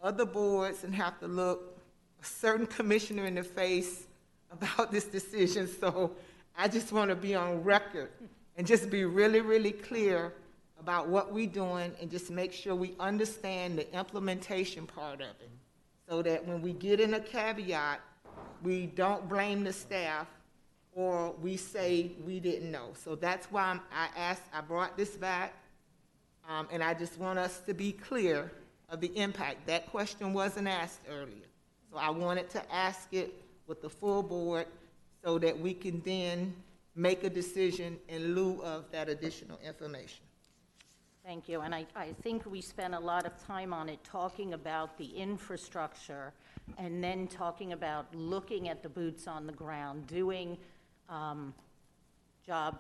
other boards and have to look a certain commissioner in the face about this decision. So I just want to be on record and just be really, really clear about what we're doing, and just make sure we understand the implementation part of it, so that when we get in a caveat, we don't blame the staff or we say we didn't know. So that's why I brought this back, and I just want us to be clear of the impact. That question wasn't asked earlier. So I wanted to ask it with the full board so that we can then make a decision in lieu of that additional information. Thank you, and I think we spent a lot of time on it, talking about the infrastructure, and then talking about looking at the boots on the ground, doing job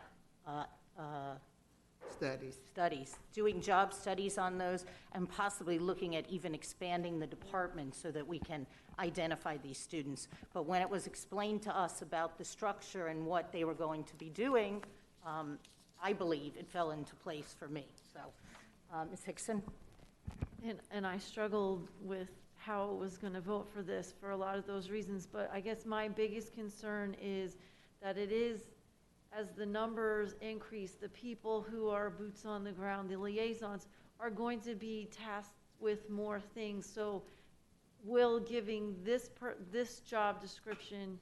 studies, doing job studies on those, and possibly looking at even expanding the department so that we can identify these students. But when it was explained to us about the structure and what they were going to be doing, I believe it fell into place for me. So, Ms. Hickson? And I struggled with how I was going to vote for this for a lot of those reasons, but I guess my biggest concern is that it is, as the numbers increase, the people who are boots on the ground, the liaisons, are going to be tasked with more things. So will giving this job description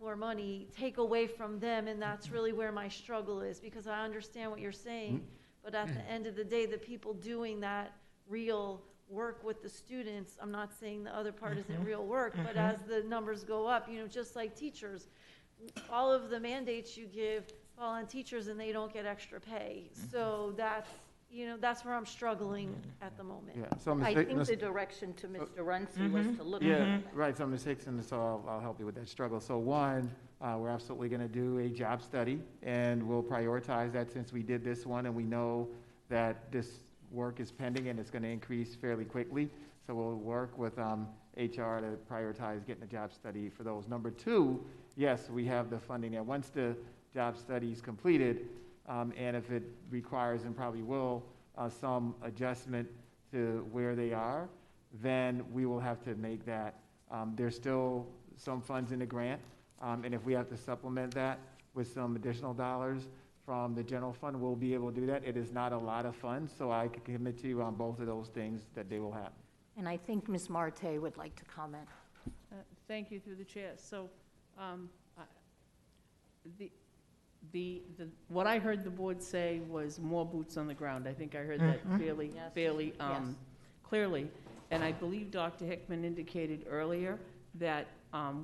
more money take away from them? And that's really where my struggle is, because I understand what you're saying, but at the end of the day, the people doing that real work with the students, I'm not saying the other part isn't real work, but as the numbers go up, just like teachers, all of the mandates you give fall on teachers and they don't get extra pay. So that's where I'm struggling at the moment. Yeah. So I think the direction to Mr. Runcie was to look at right. So Ms. Hickson, so I'll help you with that struggle. So one, we're absolutely going to do a job study, and we'll prioritize that since we did this one and we know that this work is pending and it's going to increase fairly quickly. So we'll work with HR to prioritize getting a job study for those. Number two, yes, we have the funding there. Once the job study is completed, and if it requires, and probably will, some adjustment to where they are, then we will have to make that. There's still some funds in the grant, and if we have to supplement that with some additional dollars from the general fund, we'll be able to do that. It is not a lot of funds, so I can commit to you on both of those things that they will happen. And I think Ms. Marte would like to comment. Thank you, through the chair. So what I heard the board say was more boots on the ground. I think I heard that fairly clearly. And I believe Dr. Hickman indicated earlier that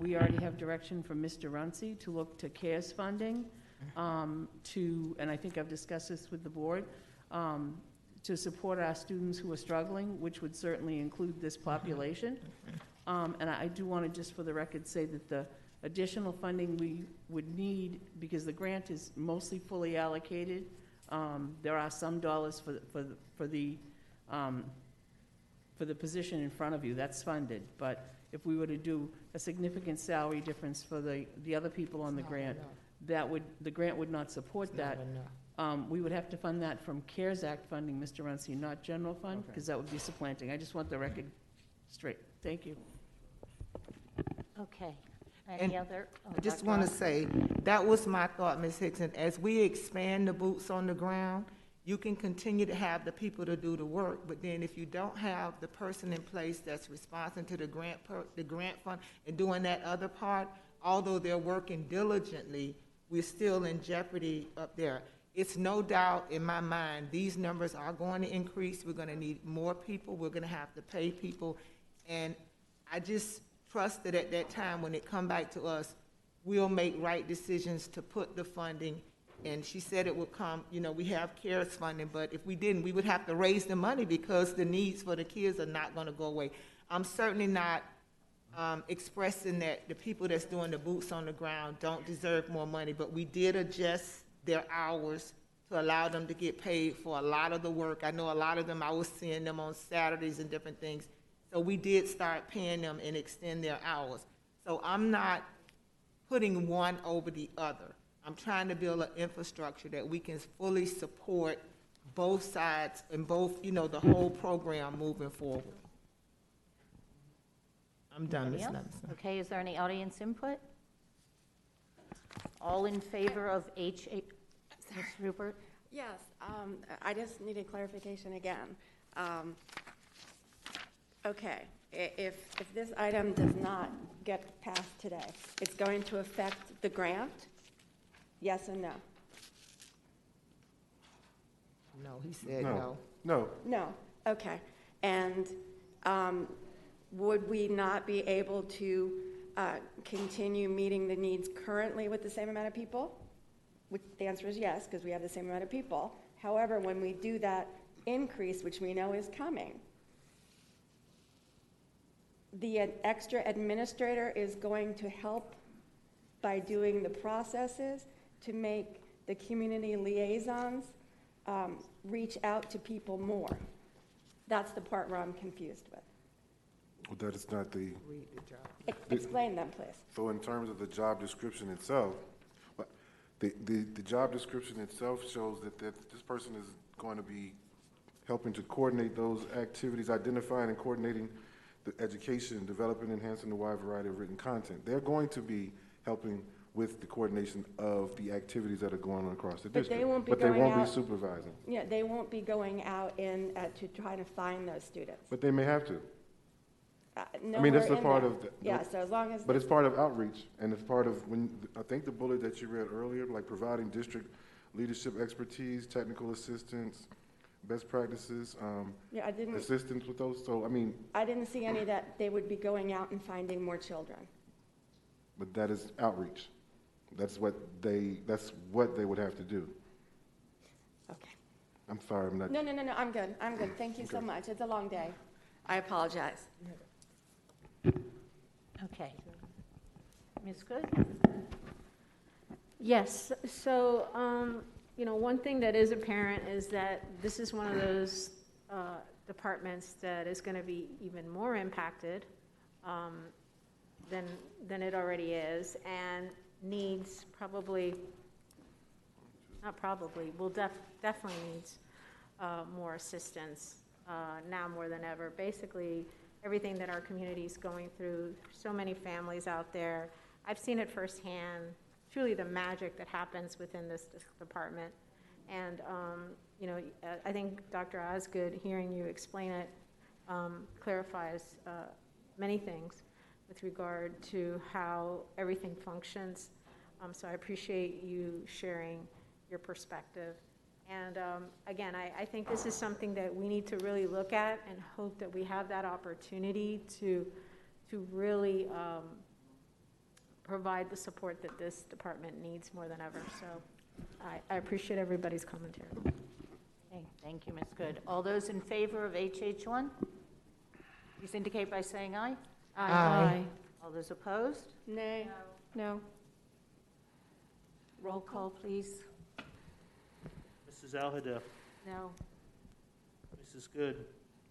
we already have direction from Mr. Runcie to look to CARES funding. and I think I've discussed this with the board, to support our students who are struggling, which would certainly include this population. And I do want to, just for the record, say that the additional funding we would need, because the grant is mostly fully allocated, there are some dollars for the position in front of you, that's funded. But if we were to do a significant salary difference for the other people on the grant, the grant would not support that. We would have to fund that from CARES Act funding, Mr. Runcie, not general fund, because that would be supplanting. I just want the record straight. Thank you. Okay. Any other? I just want to say, that was my thought, Ms. Hickson. As we expand the boots on the ground, you can continue to have the people to do the work, but then if you don't have the person in place that's responsible to the grant fund and doing that other part, although they're working diligently, we're still in jeopardy up there. It's no doubt in my mind, these numbers are going to increase. We're going to need more people. We're going to have to pay people. And I just trust that at that time, when it come back to us, we'll make right decisions to put the funding. And she said it will come, you know, we have CARES funding, but if we didn't, we would have to raise the money because the needs for the kids are not going to go away. I'm certainly not expressing that the people that's doing the boots on the ground don't deserve more money, but we did adjust their hours to allow them to get paid for a lot of the work. I know a lot of them, I was seeing them on Saturdays and different things. So we did start paying them and extend their hours. So I'm not putting one over the other. I'm trying to build an infrastructure that we can fully support both sides and both, you know, the whole program moving forward. I'm done, Ms. Levinson. Okay, is there any audience input? All in favor of H8? Ms. Rupert? Yes, I just needed clarification again. Okay, if this item does not get passed today, it's going to affect the grant? Yes or no? No, he said No. no. No, okay. And would we not be able to continue meeting the needs currently with the same amount of people? The answer is yes, because we have the same amount of people. However, when we do that increase, which we know is coming, the extra administrator is going to help by doing the processes to make the community liaisons reach out to people more. That's the part where I'm confused with. Well, that is not the. Explain them, please. So in terms of the job description itself, the job description itself shows that this person is going to be helping to coordinate those activities, identifying and coordinating the education, developing and enhancing the wide variety of written content. They're going to be helping with the coordination of the activities that are going on across the district. They won't be but they won't out, be supervising. Yeah, they won't be going out in to try to find those students. But they may have to. I mean, that's the part of the, yeah. So as long as. But it's part of outreach, and it's part of when I think the bullet that you read earlier, like providing district leadership expertise, technical assistance, best practices, yeah, I didn't. assistance with those. So I mean. I didn't see any that they would be going out and finding more children. But that is outreach. That's what they would have to do. Okay. I'm sorry, I'm not. No, I'm good. I'm good. Thank you so much. It's a long day. I apologize. Okay. Ms. Good? Yes, so, you know, one thing that is apparent is that this is one of those departments that is going to be even more impacted than it already is, and needs definitely needs more assistance now more than ever. Basically, everything that our community is going through, so many families out there. I've seen it firsthand, truly the magic that happens within this department. And, you know, I think Dr. Osgood, hearing you explain it, clarifies many things with regard to how everything functions. So I appreciate you sharing your perspective. And again, I think this is something that we need to really look at and hope that we have that opportunity to really provide the support that this department needs more than ever. So I appreciate everybody's commentary. Okay, thank you, Ms. Good. All those in favor of HH1, please indicate by saying aye. Aye. All those opposed? Nay. No. Roll call, please. Mrs. Alhadeff, No. Mrs. Good,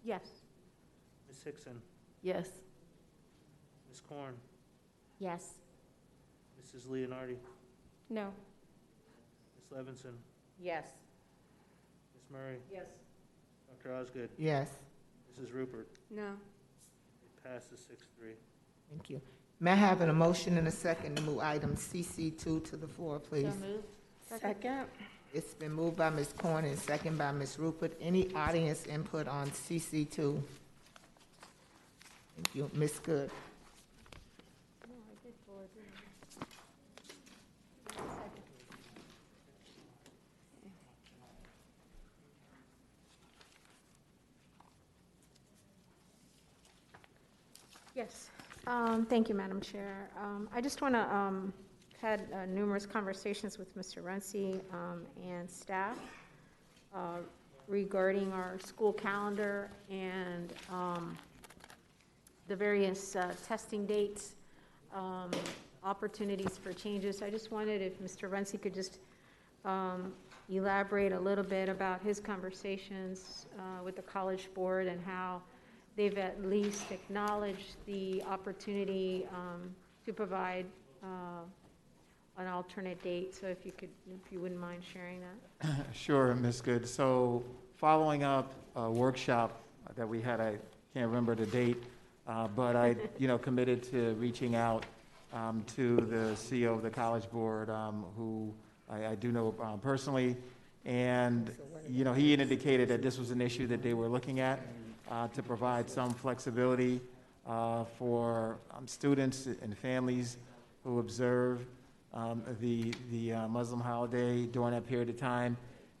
Yes. Ms. Hickson, Yes. Ms. Korn, Yes. Mrs. Leonardi, No. Ms. Levinson, Yes. Ms. Murray, Yes. Dr. Osgood, Yes. Mrs. Rupert. No. It passes 6-3. Thank you. May I have a motion and a second to move item CC2 to the floor, please? So moved. Second. It's been moved by Ms. Corn and second by Ms. Rupert. Any audience input on CC2? Thank you. Ms. Good. Yes. Thank you, Madam Chair. I just want to, had numerous conversations with Mr. Runcie and staff regarding our school calendar and the various testing dates, opportunities for changes. I just wondered if Mr. Runcie could just elaborate a little bit about his conversations with the College Board and how they've at least acknowledged the opportunity to provide an alternate date. So if you wouldn't mind sharing that. Sure, Ms. Good. So following up a workshop that we had, I can't remember the date, but I, committed to reaching out to the CEO of the College Board, who I do know personally, and, he indicated that this was an issue that they were looking at to provide some flexibility for students and families who observe the Muslim holiday during that period of time.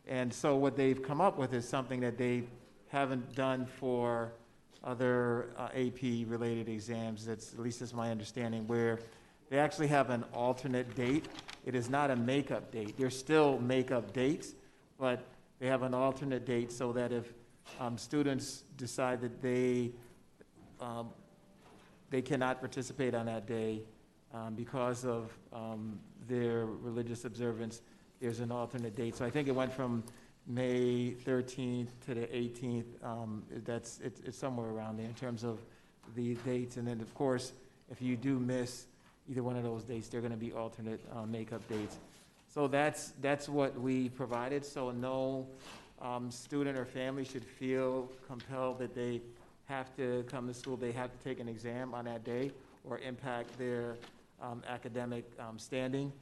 And so what they've come up with is something that they haven't done for other AP-related exams. That's, at least that's my understanding, where they actually have an alternate date. It is not a makeup date. There's still makeup dates, but they have an alternate date so that if students decide that they cannot participate on that day because of their religious observance, there's an alternate date. So I think it went from May 13th to the 18th. It's somewhere around there in terms of the dates. And then, of course, if you do miss either one of those dates, they're going to be alternate makeup dates. So that's what we provided. So no student or family should feel compelled that they have to come to school, they have to take an exam on that day or impact their academic standing.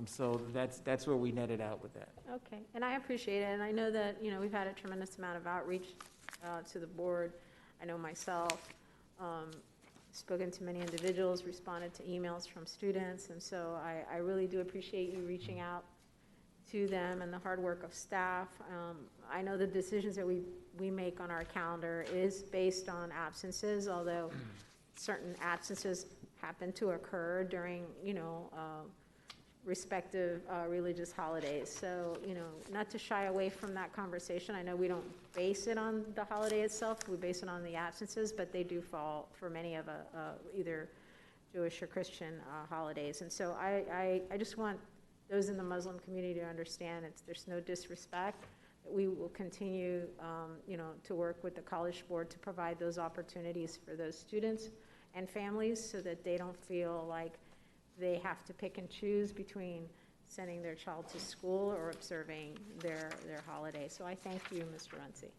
So that's where we netted out with that. Okay, and I appreciate it, and I know that, we've had a tremendous amount of outreach to the board. I know myself, spoken to many individuals, responded to emails from students, and so I really do appreciate you reaching out to them and the hard work of staff. I know the decisions that we make on our calendar is based on absences, although certain absences happen to occur during, respective religious holidays. So, not to shy away from that conversation. I know we don't base it on the holiday itself, we base it on the absences, but they do fall for many of either Jewish or Christian holidays. And so I just want those in the Muslim community to understand there's no disrespect. We will continue, to work with the College Board to provide those opportunities for those students and families so that they don't feel like they have to pick and choose between sending their child to school or observing their holiday. So I thank you, Mr. Runcie.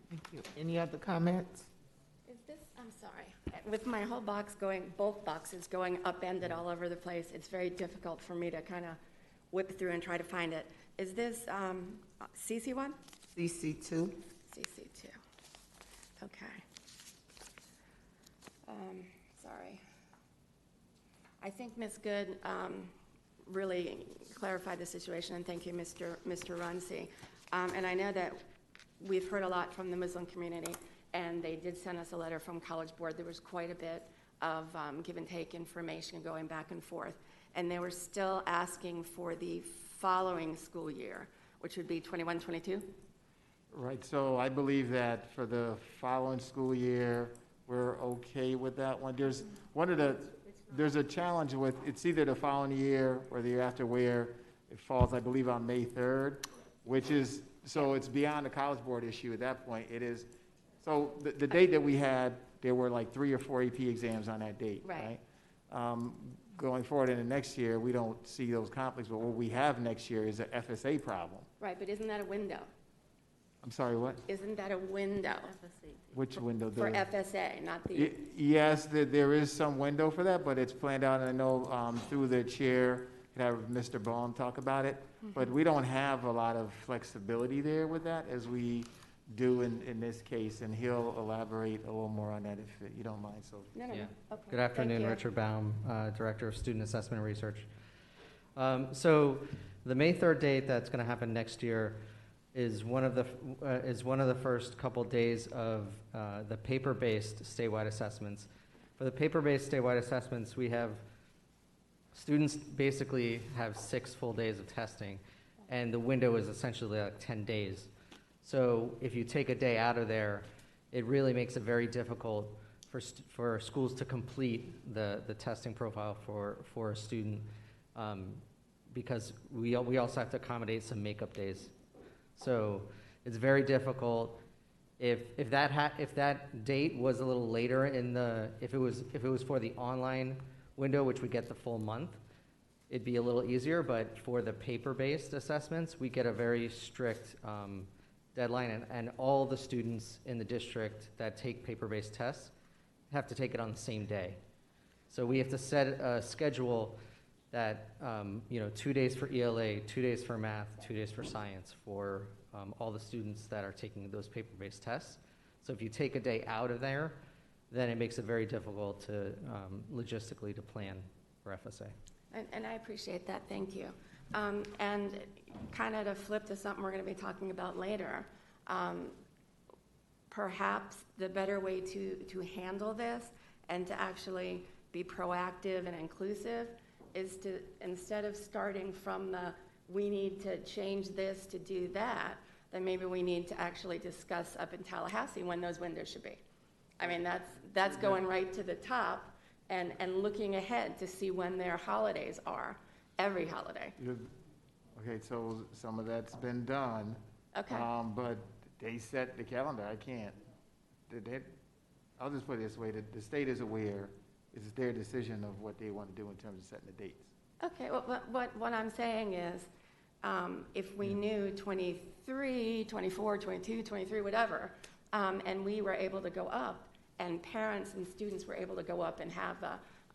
Thank you. Any other comments? Is this, I'm sorry, with my whole both boxes going upended all over the place, it's very difficult for me to kind of whip through and try to find it. Is this CC1? CC2. CC2. Okay. Sorry. I think Ms. Good really clarified the situation, and thank you, Mr. Runcie. And I know that we've heard a lot from the Muslim community, and they did send us a letter from College Board. There was quite a bit of give and take information going back and forth. And they were still asking for the following school year, which would be 21, 22? Right, so I believe that for the following school year, we're okay with that one. There's a challenge with, it's either the following year or the year after where it falls, I believe, on May 3rd, which is, so it's beyond the College Board issue at that point. It is, so the date that we had, there were like 3 or 4 AP exams on that date, Right. Going forward into next year, we don't see those conflicts, but what we have next year is an FSA problem. Right, but isn't that a window? I'm sorry, what? Isn't that a window? Which window? For FSA, not the... Yes, there is some window for that, but it's planned out, and I know through the chair, could have Mr. Baum talk about it, but we don't have a lot of flexibility there with that as we do in this case, and he'll elaborate a little more on that if you don't mind, Sophie. No. Yeah. Okay. Good afternoon, Richard Baum, Director of Student Assessment and Research. So the May 3rd date that's going to happen next year is one of the first couple days of the paper-based statewide assessments. For the paper-based statewide assessments, we have students basically have 6 full days of testing, and the window is essentially like 10 days. So if you take a day out of there, it really makes it very difficult for schools to complete the testing profile for a student, because we also have to accommodate some makeup days. So it's very difficult. If that date was a little later if it was for the online window, which would get the full month, it'd be a little easier. But for the paper-based assessments, we get a very strict deadline, and all the students in the district that take paper-based tests have to take it on the same day. So we have to set a schedule that 2 days for ELA, 2 days for math, 2 days for science for all the students that are taking those paper-based tests. So if you take a day out of there, then it makes it very difficult to logistically to plan for FSA. And I appreciate that, thank you. And kind of to flip to something we're going to be talking about later, perhaps the better way to handle this and to actually be proactive and inclusive is to, instead of starting from we need to change this to do that, then maybe we need to actually discuss up in Tallahassee when those windows should be. I mean, that's going right to the top and looking ahead to see when their holidays are, every holiday. Okay, so some of that's been done. Okay. But they set the calendar, I can't. I'll just put it this way, the state is aware, it's their decision of what they want to do in terms of setting the dates. Okay, well, what I'm saying is, if we knew 23, 24, 22, 23, whatever, and we were able to go up, and parents and students were able to go up and have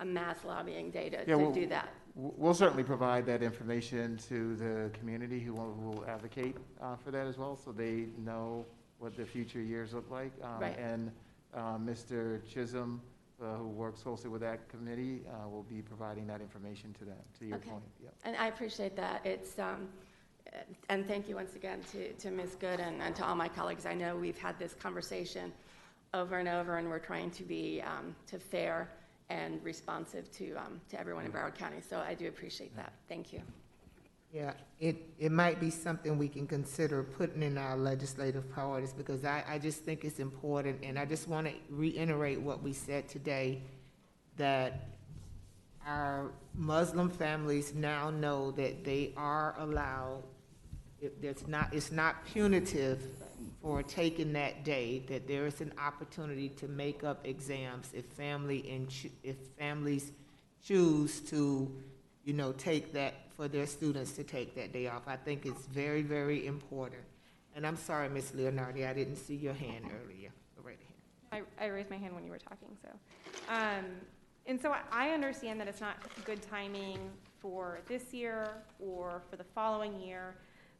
a mass lobbying day to do that. We'll certainly provide that information to the community who will advocate for that as well, so they know what the future years look like. Right. And Mr. Chisholm, who works closely with that committee, will be providing that information to them, to your point. Yep. And I appreciate that. It's, and thank you once again to Ms. Good and to all my colleagues. I know we've had this conversation over and over, and we're trying to be fair and responsive to everyone in Broward County. So I do appreciate that. Thank you. Yeah, it might be something we can consider putting in our legislative priorities, because I just think it's important, and I just want to reiterate what we said today, that our Muslim families now know that they are allowed, it's not punitive for taking that day, that there is an opportunity to make up exams if families choose to, take that, for their students to take that day off. I think it's very, very important. And I'm sorry, Ms. Leonardi, I didn't see your hand earlier. Go right ahead. I raised my hand when you were talking, so. And so I understand that it's not good timing for this year or for the following year,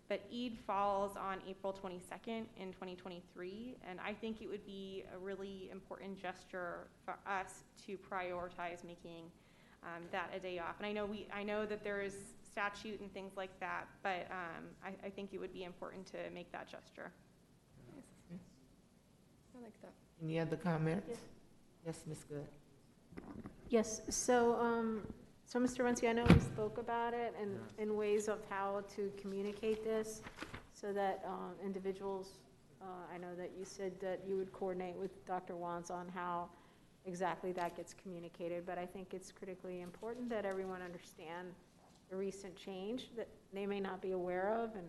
but Eid falls on April 22nd in 2023, and I think it would be a really important gesture for us to prioritize making that a day off. And I know that there is statute and things like that, but I think it would be important to make that gesture. I like that. Any other comments? Yes, Ms. Good. Yes, so Mr. Runcie, I know we spoke about it and in ways of how to communicate this so that individuals, I know that you said that you would coordinate with Dr. Wands on how exactly that gets communicated, but I think it's critically important that everyone understand the recent change that they may not be aware of. And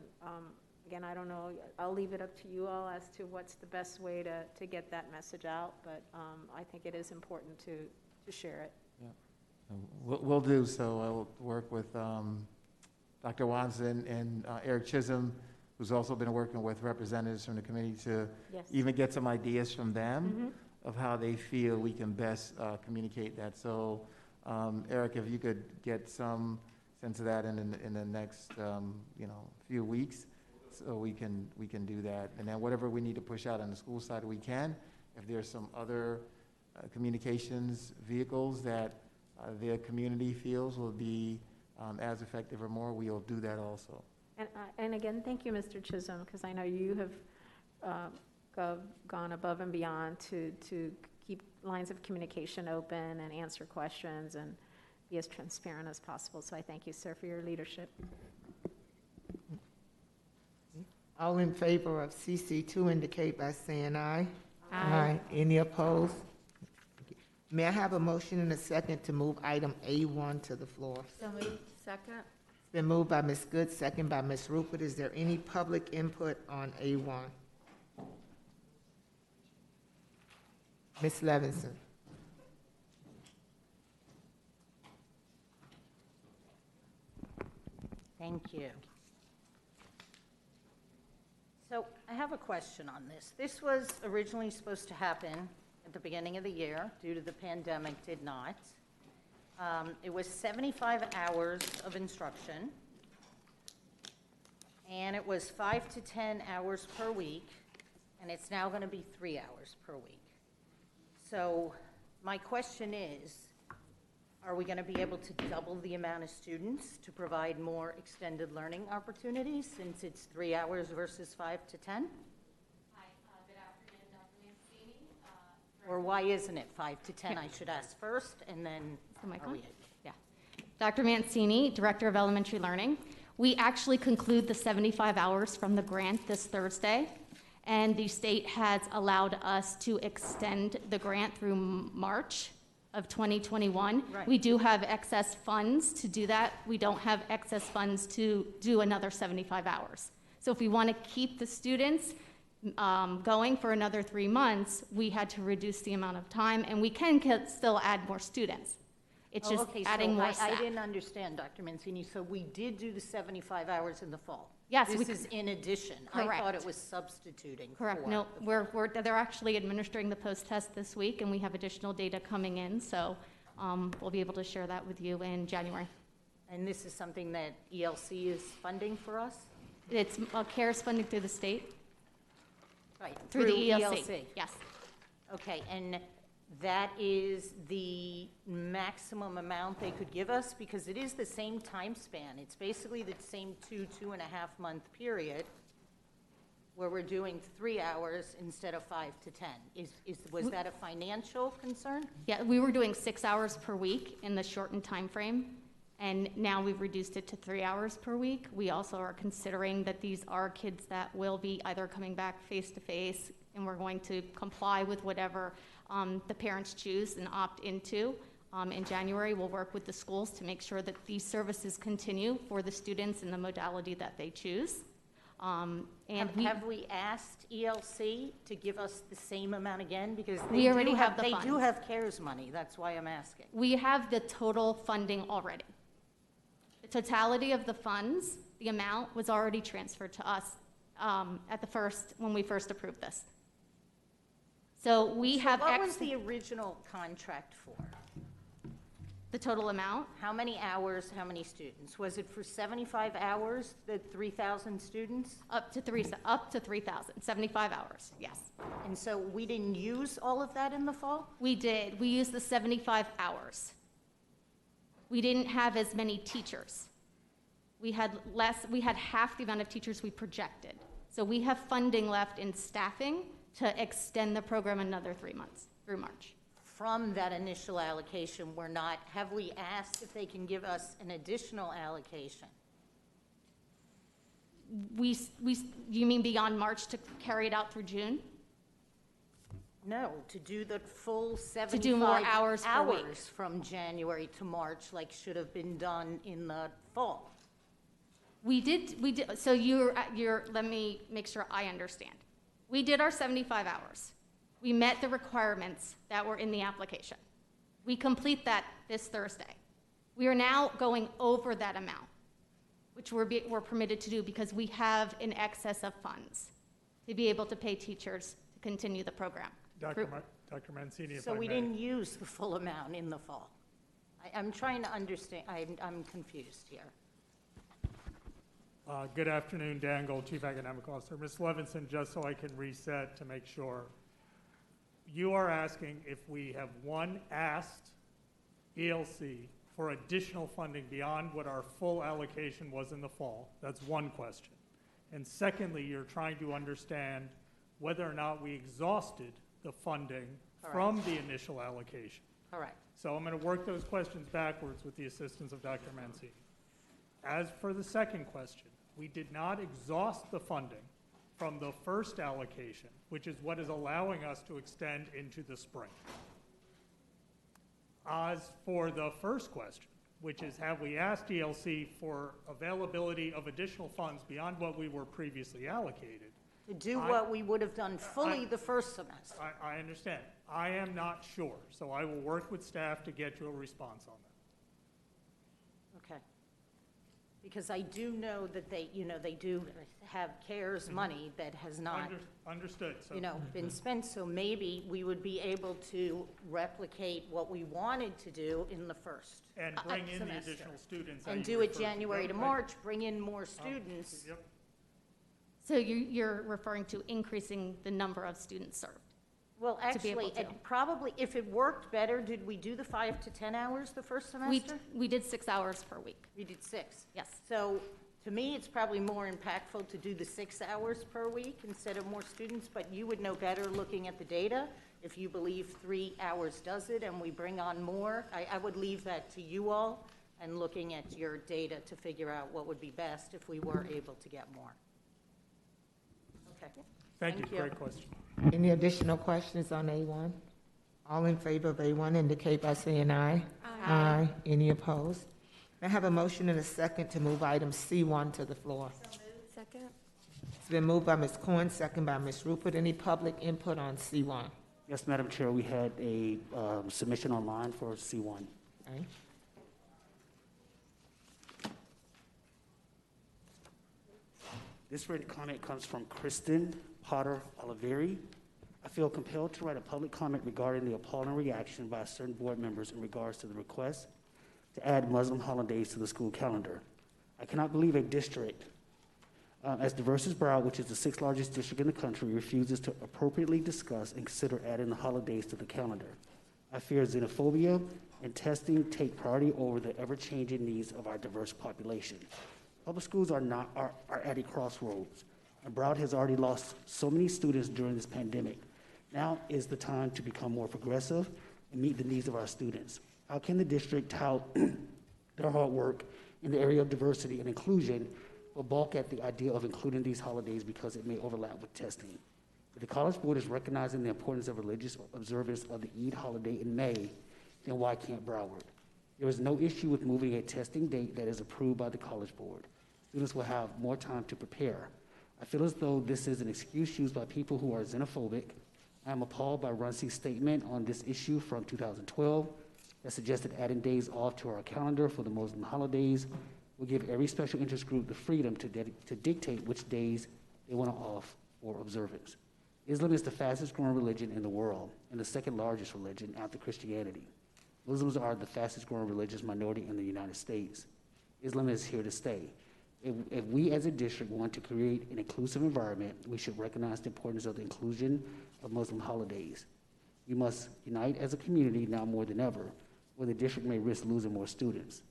again, I don't know, I'll leave it up to you all as to what's the best way to get that message out, but I think it is important to share it. Yeah. We'll do so. I'll work with Dr. Watson and Eric Chisholm, who's also been working with representatives from the committee to even get some ideas from them of how they feel we can best communicate that. So, Eric, if you could get some sense of that in the next few weeks, so we can do that. And then whatever we need to push out on the school side, we can. If there's some other communications vehicles that the community feels will be as effective or more, we'll do that also. And again, thank you, Mr. Chisholm, because I know you have gone above and beyond to keep lines of communication open and answer questions and be as transparent as possible. So I thank you, sir, for your leadership. All in favor of CC2 indicate by saying aye. Aye. Any opposed? May I have a motion and a second to move item A1 to the floor? So moved. Second. It's been moved by Ms. Good, second by Ms. Rupert. Is there any public input on A1? Ms. Levinson. Thank you. So I have a question on this. This was originally supposed to happen at the beginning of the year. Due to the pandemic, did not. It was 75 hours of instruction, and it was 5 to 10 hours per week, and it's now going to be 3 hours per week. So my question is, are we going to be able to double the amount of students to provide more extended learning opportunities since it's 3 hours versus 5 to 10? Hi, good afternoon, Dr. Mancini. Or why isn't it 5 to 10? I should ask first, and then Yeah. Dr. Mancini, Director of Elementary Learning. We actually conclude the 75 hours from the grant this Thursday, and the state has allowed us to extend the grant through March of 2021. Right. We do have excess funds to do that. We don't have excess funds to do another 75 hours. So if we want to keep the students going for another 3 months, we had to reduce the amount of time, and we can still add more students. It's just okay, adding so more I staff. didn't understand, Dr. Mancini. So we did do the 75 hours in the fall? Yes, This we is in addition? I thought Correct. it was substituting Correct. for No, the they're actually administering the post-test this week, and we have additional data coming in, so we'll be able to share that with you in January. And this is something that ELC is funding for us? It's CARES funding through the state, Right. through the ELC. Yes. Okay, and that is the maximum amount they could give us? Because it is the same time span. It's basically the same 2.5 month period where we're doing 3 hours instead of 5 to 10. Was that a financial concern? Yeah, we were doing 6 hours per week in the shortened time frame, and now we've reduced it to 3 hours per week. We also are considering that these are kids that will be either coming back face-to-face, and we're going to comply with whatever the parents choose and opt into. In January, we'll work with the schools to make sure that these services continue for the students in the modality that they choose. Have we asked ELC to give us the same amount again? Because We already have the they do funds. have CARES money. That's why I'm asking. We have the total funding already. The totality of the funds, the amount was already transferred to us when we first approved this. So we have. What was the original contract for? The total amount? How many hours, how many students? Was it for 75 hours, the 3,000 students? Up to 3,000, 75 hours, yes. And so we didn't use all of that in the fall? We did. We used the 75 hours. We didn't have as many teachers. We had half the amount of teachers we projected. So we have funding left in staffing to extend the program another 3 months through March. from that initial allocation. Have we asked if they can give us an additional allocation? You mean beyond March to carry it out through June? No, to do the full 75 To do more hours per week. from January to March, like should have been done in the fall. We did, so let me make sure I understand. We did our 75 hours. We met the requirements that were in the application. We complete that this Thursday. We are now going over that amount, which we're permitted to do because we have an excess of funds to be able to pay teachers to continue the program. Dr. Mancini, if So I we may. didn't use the full amount in the fall. I'm trying to understand, I'm confused here. Good afternoon, Dan Gold, Chief Academic Officer. Ms. Levinson, just so I can reset to make sure, you are asking if we have, one, asked ELC for additional funding beyond what our full allocation was in the fall. That's one question. And secondly, you're trying to understand whether or not we exhausted the funding from the initial allocation. Correct. So I'm going to work those questions backwards with the assistance of Dr. Mancini. As for the second question, we did not exhaust the funding from the first allocation, which is what is allowing us to extend into the spring. As for the first question, which is have we asked ELC for availability of additional funds beyond what we were previously allocated? To do what we would have done fully the first semester. I understand. I am not sure, so I will work with staff to get you a response on that. Okay. Because I do know that they do have CARES money that has not, Understood. So, been spent, so maybe we would be able to replicate what we wanted to do in the first and bring in the semester. additional students. And do it January to March, bring in more students. Yep. So you're referring to increasing the number of students served? Well, to be able actually, to. probably, if it worked better, did we do the 5 to 10 hours the first semester? We did 6 hours per week. We did 6. Yes. So, to me, it's probably more impactful to do the 6 hours per week instead of more students, but you would know better looking at the data. If you believe 3 hours does it and we bring on more, I would leave that to you all and looking at your data to figure out what would be best if we were able to get more. Okay. Thank you. Great question. Any additional questions on A1? All in favor of A1 indicate by saying aye. Aye. Any opposed? I have a motion and a second to move item C1 to the floor. Second? It's been moved by Ms. Corn, second by Ms. Rupert. Any public input on C1? Yes, Madam Chair, we had a submission online for C1. Okay. This written comment comes from Kristen Potter Oliveri. I feel compelled to write a public comment regarding the appalling reaction by certain board members in regards to the request to add Muslim holidays to the school calendar. I cannot believe a district as diverse as Broward, which is the 6th largest district in the country, refuses to appropriately discuss and consider adding the holidays to the calendar. I fear xenophobia and testing take priority over the ever-changing needs of our diverse population. Public schools are at a crossroads, and Broward has already lost so many students during this pandemic. Now is the time to become more progressive and meet the needs of our students. How can the district tout their hard work in the area of diversity and inclusion, but balk at the idea of including these holidays because it may overlap with testing? If the College Board is recognizing the importance of religious observance of the Eid holiday in May, then why can't Broward? There is no issue with moving a testing date that is approved by the College Board. Students will have more time to prepare. I feel as though this is an excuse used by people who are xenophobic. I am appalled by Runcie's statement on this issue from 2012 that suggested adding days off to our calendar for the Muslim holidays will give every special interest group the freedom to dictate which days they want off for observance. Islam is the fastest growing religion in the world and the 2nd largest religion after Christianity. Muslims are the fastest growing religious minority in the United States. Islam is here to stay. If we as a district want to create an inclusive environment, we should recognize the importance of the inclusion of Muslim holidays. We must unite as a community now more than ever, or the district may risk losing more students.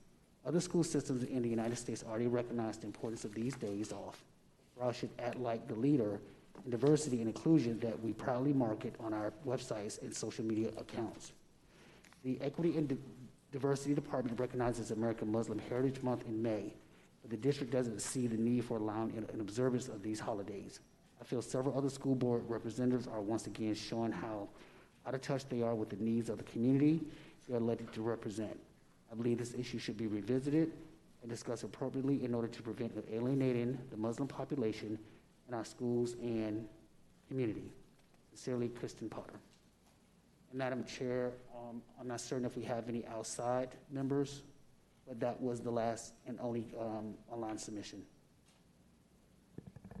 Other school systems in the United States already recognize the importance of these days off. Broward should act like the leader in diversity and inclusion that we proudly market on our websites and social media accounts. The Equity and Diversity Department recognizes American Muslim Heritage Month in May, but the district doesn't see the need for allowing an observance of these holidays. I feel several other school board representatives are once again showing how out of touch they are with the needs of the community they are elected to represent. I believe this issue should be revisited and discussed appropriately in order to prevent alienating the Muslim population in our schools and community. Sincerely, Kristen Potter. And Madam Chair, I'm not certain if we have any outside members, but that was the last and only online submission.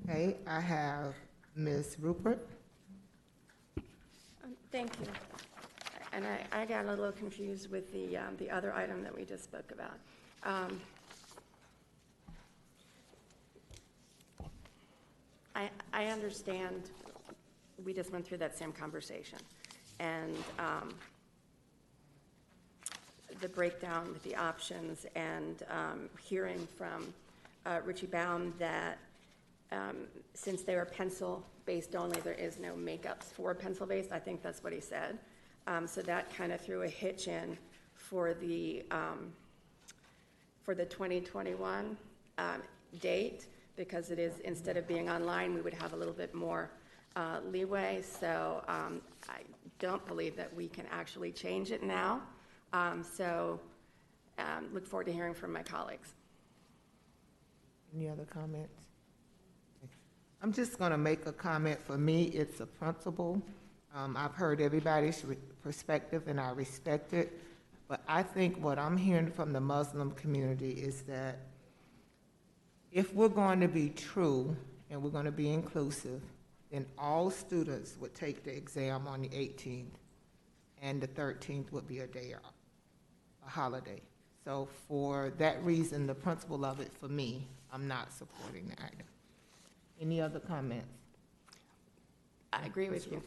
Okay, I have Ms. Rupert. Thank you. And I got a little confused with the other item that we just spoke about. I understand we just went through that same conversation. And the breakdown with the options and hearing from Richie Baum that since they were pencil-based only, there is no makeups for pencil-based. I think that's what he said. So that kind of threw a hitch in for the 2021 date, because it is, instead of being online, we would have a little bit more leeway. So I don't believe that we can actually change it now. Look forward to hearing from my colleagues. Any other comments? I'm just going to make a comment. For me, it's a principle. I've heard everybody's perspective, and I respect it. But I think what I'm hearing from the Muslim community is that if we're going to be true and we're going to be inclusive, then all students would take the exam on the 18th, and the 13th would be a day off, a holiday. So for that reason, the principle of it, for me, I'm not supporting the item. Any other comments? I agree with you.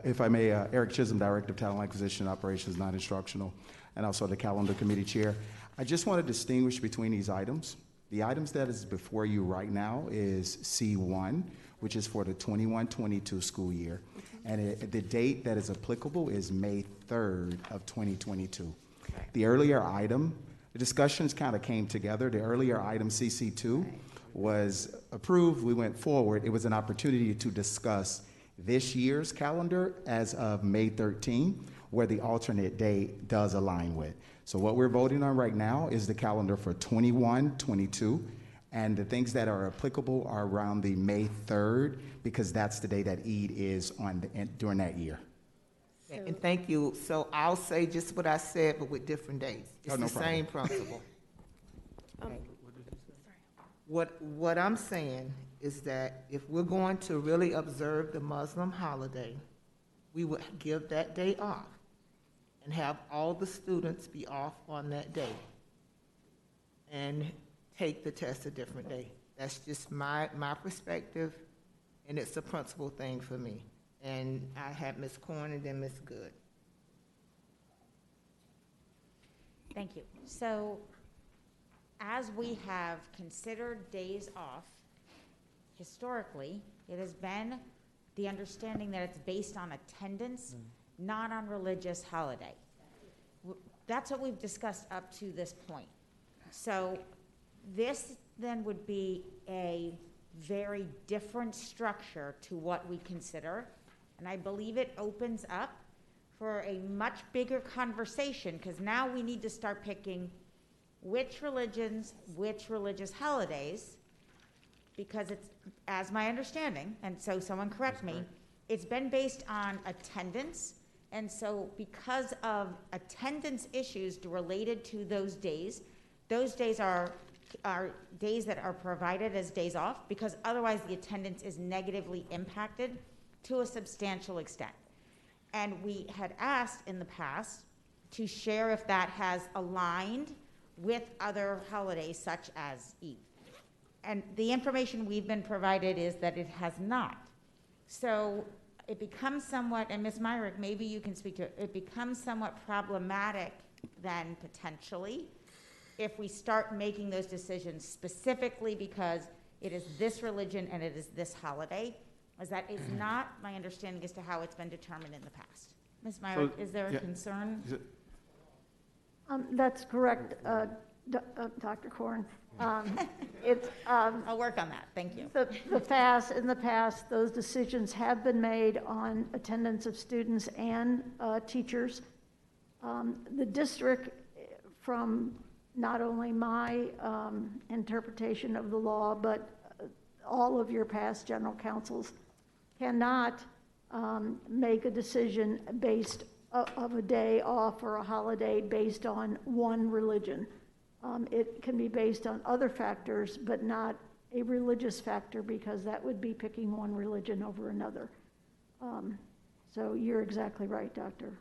If I may, Eric Chisholm, Director of Talent Acquisition Operations, Non-Instructional, and also the Calendar Committee Chair. I just want to distinguish between these items. The items that is before you right now is C1, which is for the 21-22 school year. And the date that is applicable is May 3rd of 2022. The earlier item, the discussions kind of came together. The earlier item, CC2, was approved. We went forward. It was an opportunity to discuss this year's calendar as of May 13, where the alternate date does align with. So what we're voting on right now is the calendar for 21-22, and the things that are applicable are around the May 3rd, because that's the day that Eid is on during that year. And thank you. So I'll say just what I said, but with different days. It's no the problem. same principle. What I'm saying is that if we're going to really observe the Muslim holiday, we would give that day off and have all the students be off on that day and take the test a different day. That's just my perspective, and it's a principal thing for me. And I have Ms. Corn and then Ms. Good. Thank you. So, as we have considered days off, historically, it has been the understanding that it's based on attendance, not on religious holiday. That's what we've discussed up to this point. So this then would be a very different structure to what we consider, and I believe it opens up for a much bigger conversation, because now we need to start picking which religions, which religious holidays, because it's, as my understanding, and so someone correct me, it's been based on attendance, and so because of attendance issues related to those days are days that are provided as days off, because otherwise the attendance is negatively impacted to a substantial extent. And we had asked in the past to share if that has aligned with other holidays such as Eid. And the information we've been provided is that it has not. So it becomes somewhat, and Ms. Myrick, maybe you can speak to it, it becomes somewhat problematic then potentially if we start making those decisions specifically because it is this religion and it is this holiday, as that is not my understanding as to how it's been determined in the past. Ms. Myrick, is there a yeah. concern? Is it- That's correct, Dr. Korn. It's, I'll work on that, thank you. in the past, those decisions have been made on attendance of students and teachers. The district, from not only my interpretation of the law, but all of your past general counsels, cannot make a decision based of a day off or a holiday based on one religion. It can be based on other factors, but not a religious factor, because that would be picking one religion over another. So you're exactly right, Dr.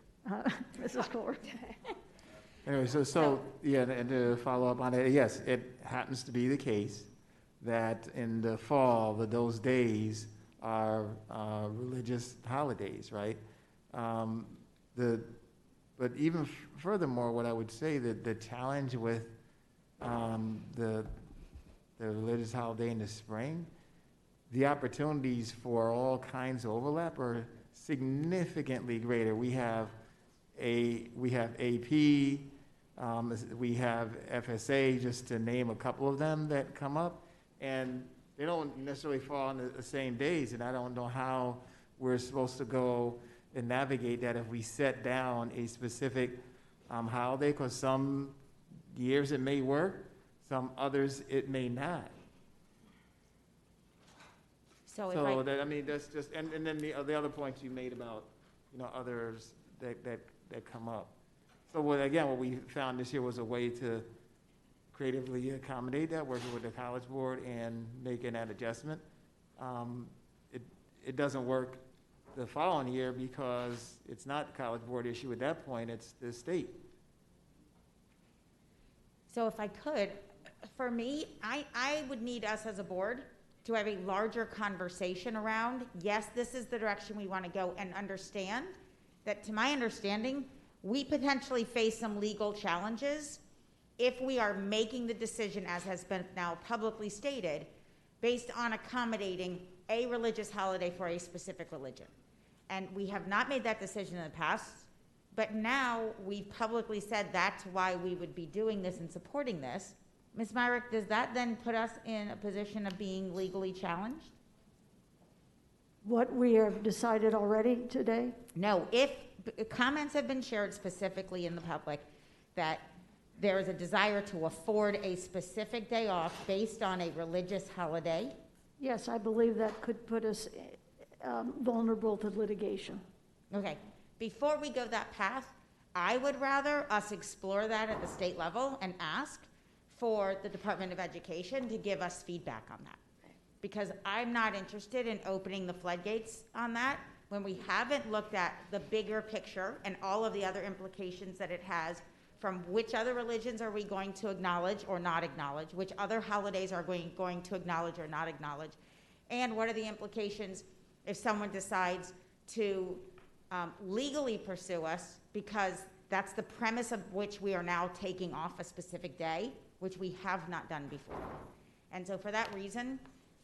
Mrs. Ford. Anyway, so yeah, and to follow up on it, yes, it happens to be the case that in the fall, those days are religious holidays, right? But even furthermore, what I would say that the challenge with the religious holiday in the spring, the opportunities for all kinds of overlap are significantly greater. We have AP, we have FSA, just to name a couple of them that come up, and they don't necessarily fall on the same days, and I don't know how we're supposed to go and navigate that if we set down a specific holiday, because some years it may work, some others it may not. So that, I mean, that's just, and then the other points you made about, others that come up. So what we found this year was a way to creatively accommodate that, working with the College Board and making that adjustment. It doesn't work the following year because it's not the College Board issue at that point, it's the state. So if I could, for me, I would need us as a board to have a larger conversation around, yes, this is the direction we want to go, and understand that, to my understanding, we potentially face some legal challenges if we are making the decision, as has been now publicly stated, based on accommodating a religious holiday for a specific religion. And we have not made that decision in the past, but now we've publicly said that's why we would be doing this and supporting this. Ms. Myrick, does that then put us in a position of being legally challenged? What we have decided already today? No, if comments have been shared specifically in the public that there is a desire to afford a specific day off based on a religious holiday. Yes, I believe that could put us vulnerable to litigation. Okay, before we go that path, I would rather us explore that at the state level and ask for the Department of Education to give us feedback on that. Because I'm not interested in opening the floodgates on that when we haven't looked at the bigger picture and all of the other implications that it has, from which other religions are we going to acknowledge or not acknowledge, which other holidays are we going to acknowledge or not acknowledge, and what are the implications if someone decides to legally pursue us, because that's the premise of which we are now taking off a specific day, which we have not done before. And so for that reason,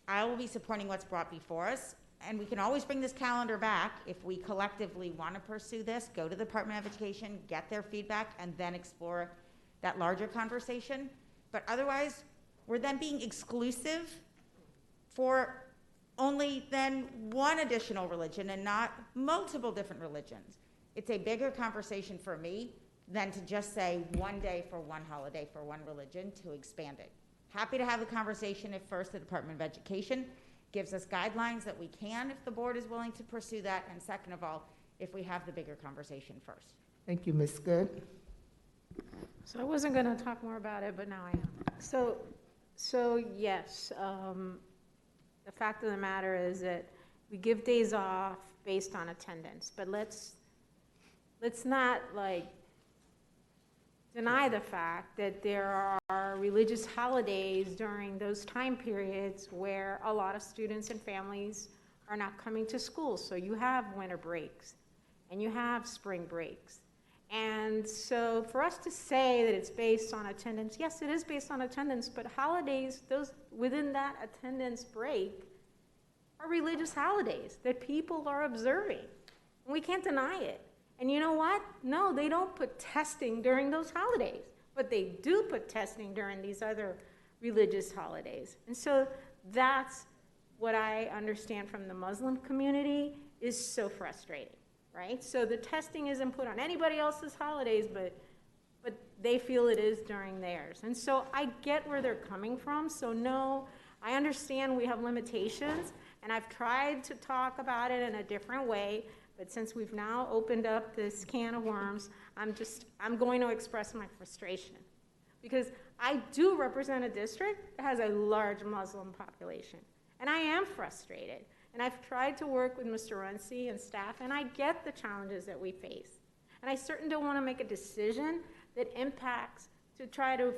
I will be supporting what's brought before us, and we can always bring this calendar back if we collectively want to pursue this, go to the Department of Education, get their feedback, and then explore that larger conversation. But otherwise, we're then being exclusive for only then one additional religion and not multiple different religions. It's a bigger conversation for me than to just say one day for one holiday for one religion, to expand it. Happy to have the conversation if first the Department of Education gives us guidelines that we can, if the board is willing to pursue that, and second of all, if we have the bigger conversation first. Thank you, Ms. Good. So I wasn't going to talk more about it, but now I am. So yes, the fact of the matter is that we give days off based on attendance, but let's not deny the fact that there are religious holidays during those time periods where a lot of students and families are not coming to school. So you have winter breaks and you have spring breaks. And so for us to say that it's based on attendance, yes, it is based on attendance, but holidays, those within that attendance break are religious holidays that people are observing. And we can't deny it. And you know what? No, they don't put testing during those holidays, but they do put testing during these other religious holidays. And so that's what I understand from the Muslim community is so frustrating, right? So the testing isn't put on anybody else's holidays, but they feel it is during theirs. And so I get where they're coming from. So no, I understand we have limitations, and I've tried to talk about it in a different way, but since we've now opened up this can of worms, I'm going to express my frustration. Because I do represent a district that has a large Muslim population, and I am frustrated. And I've tried to work with Mr. Runcie and staff, and I get the challenges that we face. And I certainly don't want to make a decision that impacts to try to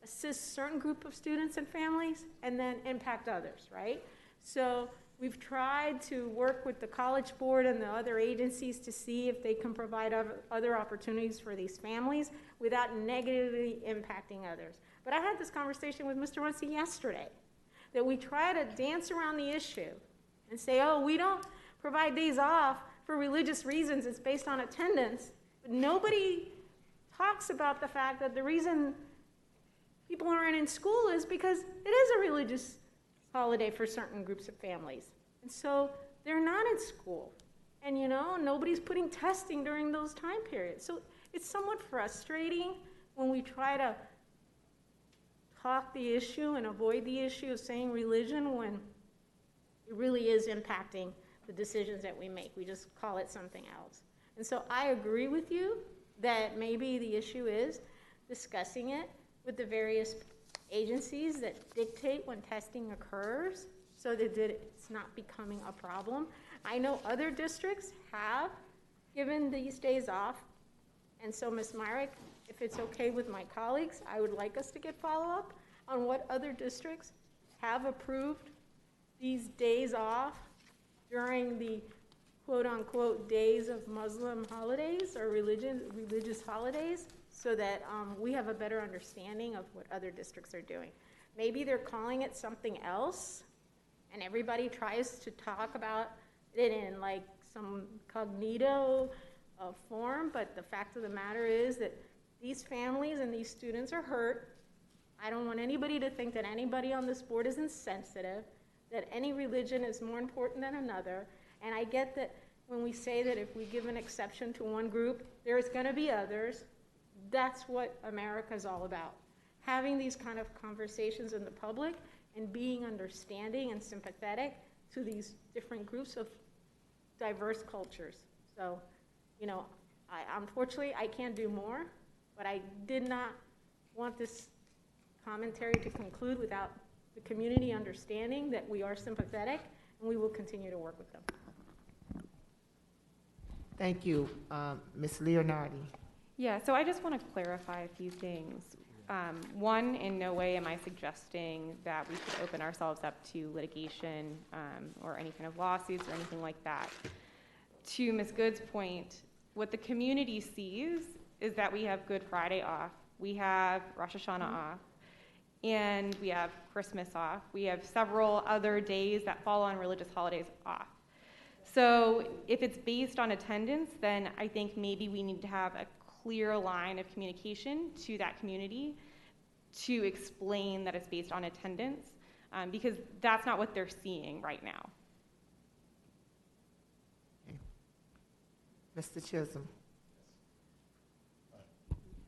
assist certain group of students and families and then impact others, right? So we've tried to work with the College Board and the other agencies to see if they can provide other opportunities for these families without negatively impacting others. But I had this conversation with Mr. Runcie yesterday, that we try to dance around the issue and say, oh, we don't provide days off for religious reasons, it's based on attendance, but nobody talks about the fact that the reason people aren't in school is because it is a religious holiday for certain groups of families. And so they're not in school. And you know, nobody's putting testing during those time periods. So it's somewhat frustrating when we try to talk the issue and avoid the issue of saying religion when it really is impacting the decisions that we make. We just call it something else. And so I agree with you that maybe the issue is discussing it with the various agencies that dictate when testing occurs so that it's not becoming a problem. I know other districts have given these days off, and so Ms. Myrick, if it's okay with my colleagues, I would like us to get follow-up on what other districts have approved these days off during the quote-unquote days of Muslim holidays or religious holidays, so that we have a better understanding of what other districts are doing. Maybe they're calling it something else, and everybody tries to talk about it in like some cognito form, but the fact of the matter is that these families and these students are hurt. I don't want anybody to think that anybody on this board is insensitive, that any religion is more important than another. And I get that when we say that if we give an exception to one group, there's going to be others. That's what America's all about. Having these kind of conversations in the public and being understanding and sympathetic to these different groups of diverse cultures. So, you know, unfortunately, I can't do more, but I did not want this commentary to conclude without the community understanding that we are sympathetic and we will continue to work with them. Thank you. Ms. Leonardi. Yeah, so I just want to clarify a few things. One, in no way am I suggesting that we should open ourselves up to litigation or any kind of lawsuits or anything like that. To Ms. Good's point, what the community sees is that we have Good Friday off, we have Rosh Hashanah off, and we have Christmas off. We have several other days that fall on religious holidays off. So if it's based on attendance, then I think maybe we need to have a clear line of communication to that community to explain that it's based on attendance, because that's not what they're seeing right now. Okay. Mr. Chisholm.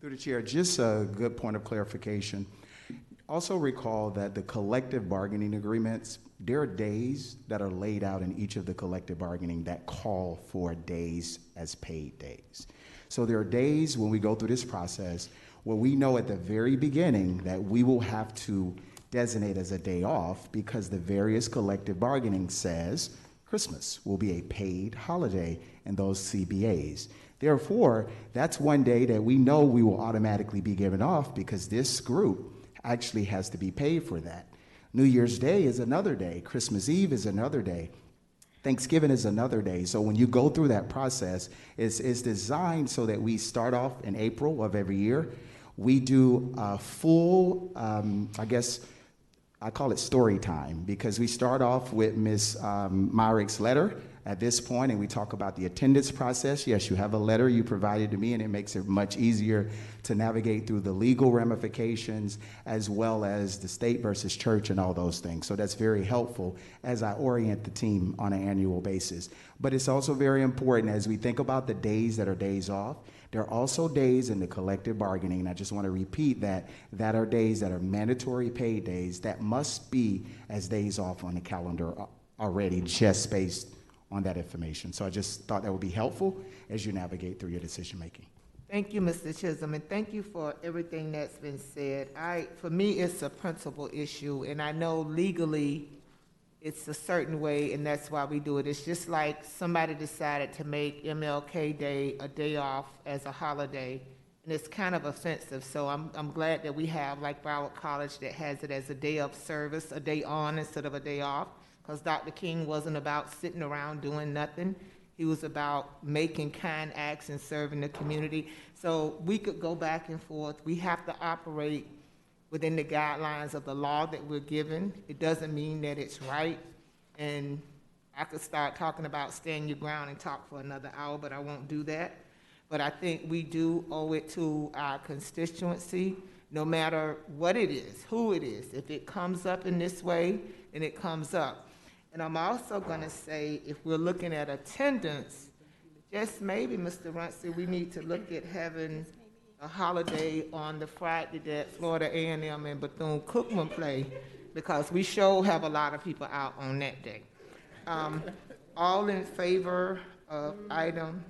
Through the chair, just a good point of clarification. Also recall that the collective bargaining agreements, there are days that are laid out in each of the collective bargaining that call for days as paid days. So there are days when we go through this process where we know at the very beginning that we will have to designate as a day off because the various collective bargaining says Christmas will be a paid holiday in those CBAs. Therefore, that's one day that we know we will automatically be given off because this group actually has to be paid for that. New Year's Day is another day. Christmas Eve is another day. Thanksgiving is another day. So when you go through that process, it's designed so that we start off in April of every year. We do a full, I guess, I call it story time, because we start off with Ms. Myrick's letter at this point, and we talk about the attendance process, yes, you have a letter you provided to me, and it makes it much easier to navigate through the legal ramifications as well as the state versus church and all those things. So that's very helpful as I orient the team on an annual basis. But it's also very important as we think about the days that are days off. There are also days in the collective bargaining, and I just want to repeat that are days that are mandatory paid days that must be as days off on the calendar already, just based on that information. So I just thought that would be helpful as you navigate through your decision making. Thank you, Mr. Chisholm, and thank you for everything that's been said. For me, it's a principal issue, and I know legally it's a certain way, and that's why we do it. It's just like somebody decided to make MLK Day a day off as a holiday, and it's kind of offensive. So I'm glad that we have, like Broward College, that has it as a day of service, a day on instead of a day off, because Dr. King wasn't about sitting around doing nothing. He was about making kind acts and serving the community. So we could go back and forth. We have to operate within the guidelines of the law that we're given. It doesn't mean that it's right. And I could start talking about stand your ground and talk for another hour, but I won't do that. But I think we do owe it to our constituency, no matter what it is, who it is. If it comes up in this way, then it comes up. And I'm also going to say, if we're looking at attendance, just maybe, Mr. Runcie, we need to look at having a holiday on the Friday that Florida A&M and Bethune-Cookman play, because we sure have a lot of people out on that day. All in favor of item,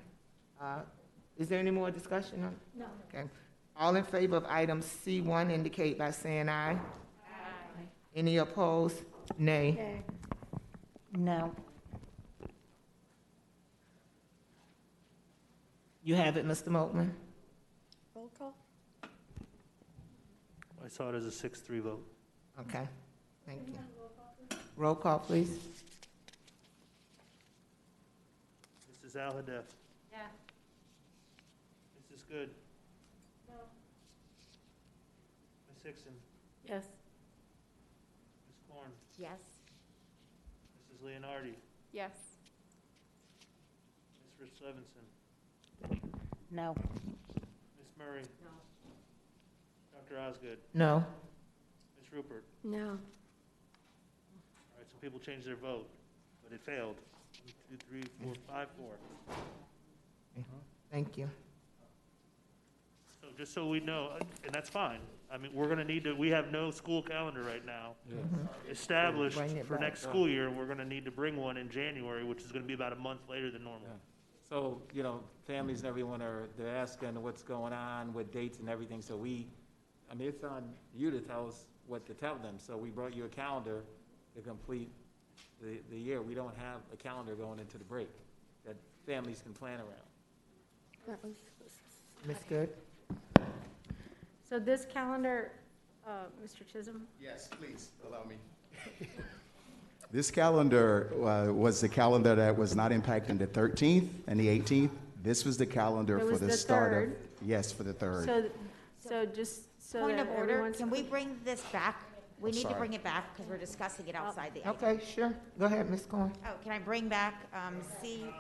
is there any more discussion on it? No. Okay. All in favor of item C1 indicate by saying aye. Aye. Any opposed? Nay. Yay. No. You have it, Mr. Moatman? Roll call? I saw it as a 6-3 vote. Okay, thank you. Roll call, please. Mrs. Al-Hadef. Yeah. Mrs. Good. No. Ms. Hickson. Yes. Ms. Korn. Yes. Mrs. Leonardi. Yes. Ms. Rich Levinson. No. Ms. Murray. No. Dr. Osgood. No. Ms. Rupert. No. All right, some people changed their vote, but it failed. 1, 2, 3, 4, 5, 4. Thank you. So just so we know, and that's fine. I mean, we're going to need to, we have no school calendar right now established Bring it for back. next school year. We're going to need to bring one in January, which is going to be about a month later than normal. So, you know, families and everyone they're asking what's going on, what dates and everything, so it's on you to tell us what to tell them. So we brought you a calendar to complete the year. We don't have a calendar going into the break that families can plan around. Ms. Good? So this calendar, Mr. Chisholm? Yes, please, allow me. This calendar was the calendar that was not impacting the 13th and the 18th. This was the calendar It for was the the start of. 3rd. Yes, for the 3rd. So just so Point that of order, everyone's can we clear. bring this back? We need to sorry. bring it back because we're discussing it outside the item. Okay, sure. Go ahead, Ms. Korn. Oh, can I bring back C1?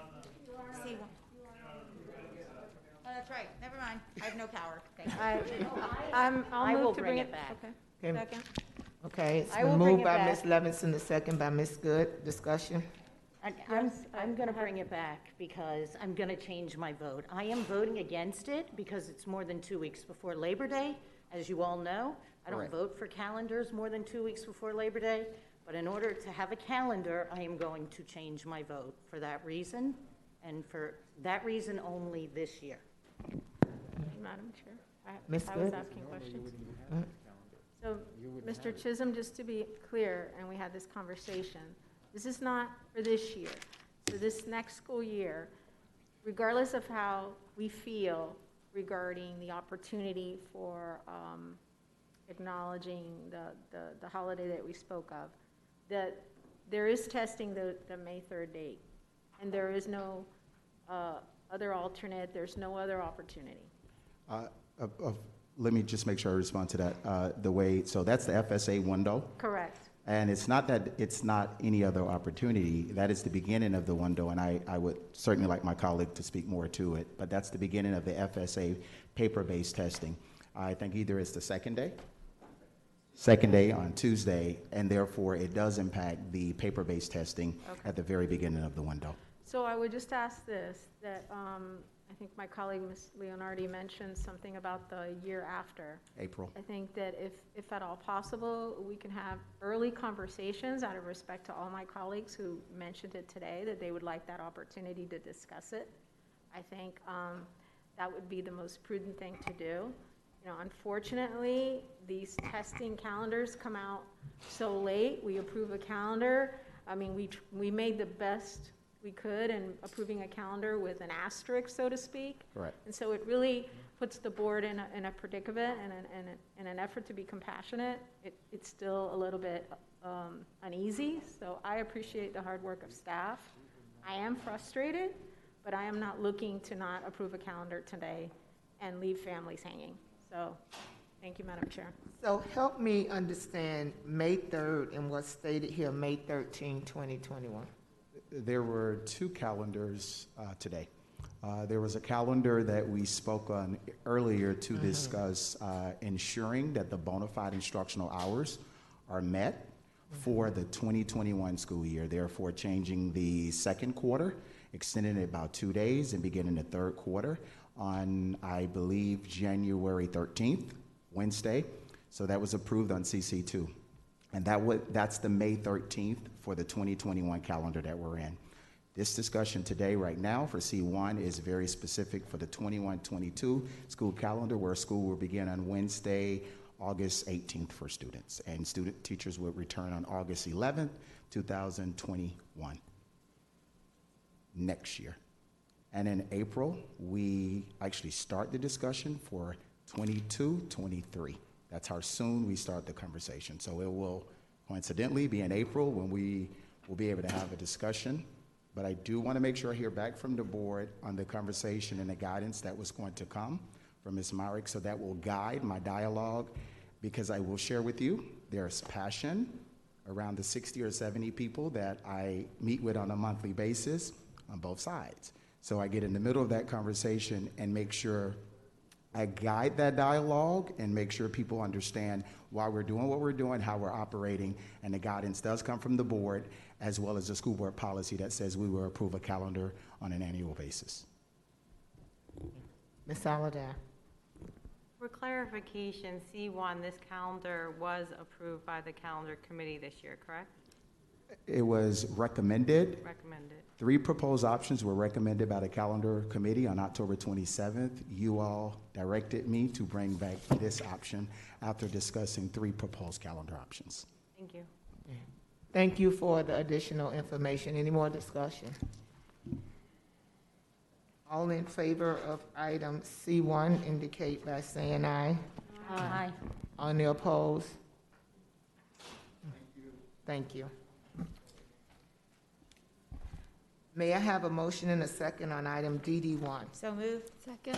Oh, that's right, never mind, I have no power. Thank you. I'll I will move to bring bring it it back. Okay. Okay. Second. Okay, it's I been will bring moved it by Ms. back. Levinson, the second by Ms. Good. Discussion? I'm going to bring it back because I'm going to change my vote. I am voting against it because it's more than 2 weeks before Labor Day, as you all know. I don't Correct. vote for calendars more than 2 weeks before Labor Day, but in order to have a calendar, I am going to change my vote for that reason, and for that reason only this year. Madam Chair, Ms. I was Good? asking questions. Uh, So, Mr. Chisholm, just to be clear, and we had this conversation, this is not for this year. So this next school year, regardless of how we feel regarding the opportunity for acknowledging the holiday that we spoke of, that there is testing the May 3rd date, and there is no other alternate, there's no other opportunity. Let me just make sure I respond to that. So that's the FSA window. Correct. And it's not that it's not any other opportunity. That is the beginning of the window, and I would certainly like my colleague to speak more to it, but that's the beginning of the FSA paper-based testing. I think either it's the second day on Tuesday, and therefore it does impact the paper-based testing at the very beginning of the window. So I would just ask this, that I think my colleague, Ms. Leonardi, mentioned something about the year after. April. I think that if at all possible, we can have early conversations out of respect to all my colleagues who mentioned it today, that they would like that opportunity to discuss it. I think that would be the most prudent thing to do. You know, unfortunately, these testing calendars come out so late. We approve a calendar. I mean, we made the best we could in approving a calendar with an asterisk, so to speak. Correct. And so it really puts the board in a predicament, and in an effort to be compassionate, it's still a little bit uneasy. So I appreciate the hard work of staff. I am frustrated, but I am not looking to not approve a calendar today and leave families hanging. So thank you, Madam Chair. So help me understand May 3rd and what's stated here, May 13, 2021. There were two calendars today. There was a calendar that we spoke on earlier to discuss ensuring that the bona fide instructional hours are met for the 2021 school year, therefore changing the second quarter, extending it about 2 days, and beginning the third quarter on, I believe, January 13th, Wednesday. So that was approved on CC2. And that's the May 13th for the 2021 calendar that we're in. This discussion today, right now, for C1 is very specific for the 21-22 school calendar, where school will begin on Wednesday, August 18th for students. And teachers will return on August 11th, 2021, next year. And in April, we actually start the discussion for 22-23. That's how soon we start the conversation. So it will coincidentally be in April when we will be able to have a discussion. But I do want to make sure I hear back from the board on the conversation and the guidance that was going to come from Ms. Myrick. So that will guide my dialogue, because I will share with you, there's passion around the 60 or 70 people that I meet with on a monthly basis on both sides. So I get in the middle of that conversation and make sure I guide that dialogue and make sure people understand why we're doing what we're doing, how we're operating, and the guidance does come from the board, as well as the school board policy that says we will approve a calendar on an annual basis. Ms. Alladar. For clarification, C1, this calendar was approved by the calendar committee this year, correct? It was recommended. Recommended. 3 proposed options were recommended by the calendar committee on October 27th. You all directed me to bring back this option after discussing 3 proposed calendar options. Thank you. Thank you for the additional information. Any more discussion? All in favor of item C1 indicate by saying aye. Aye. Any opposed? Thank you. May I have a motion and a second on item DD1? So moved. Second.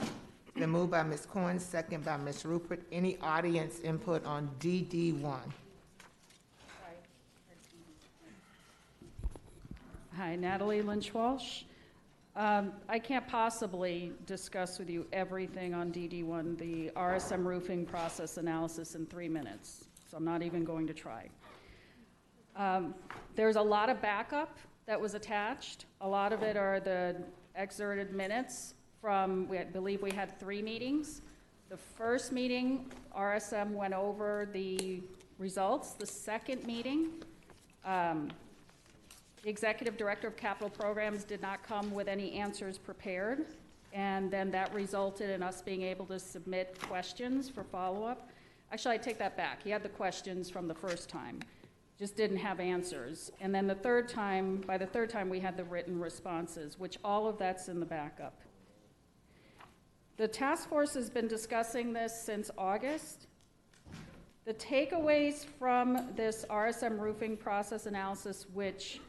Been moved by Ms. Corn, second by Ms. Rupert. Any audience input on DD1? Hi, Natalie Lynch-Walsh. I can't possibly discuss with you everything on DD1, the RSM roofing process analysis, in 3 minutes, so I'm not even going to try. There's a lot of backup that was attached. A lot of it are the excerpted minutes from, I believe we had 3 meetings. The first meeting, RSM went over the results. The second meeting, the Executive Director of Capital Programs did not come with any answers prepared, and then that resulted in us being able to submit questions for follow-up. Actually, I take that back. He had the questions from the first time, just didn't have answers. And then the third time, by the third time, we had the written responses, which all of that's in the backup. The task force has been discussing this since August. The takeaways from this RSM roofing process analysis, which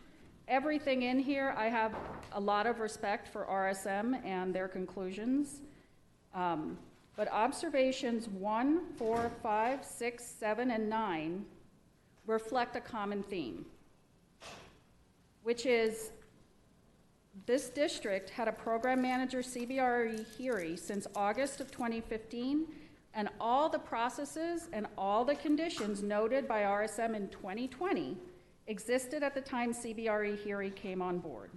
everything in here, I have a lot of respect for RSM and their conclusions. But observations 1, 4, 5, 6, 7, and 9 reflect a common theme, which is this district had a program manager CBRE HERE since August of 2015, and all the processes and all the conditions noted by RSM in 2020 existed at the time CBRE HERE came on board.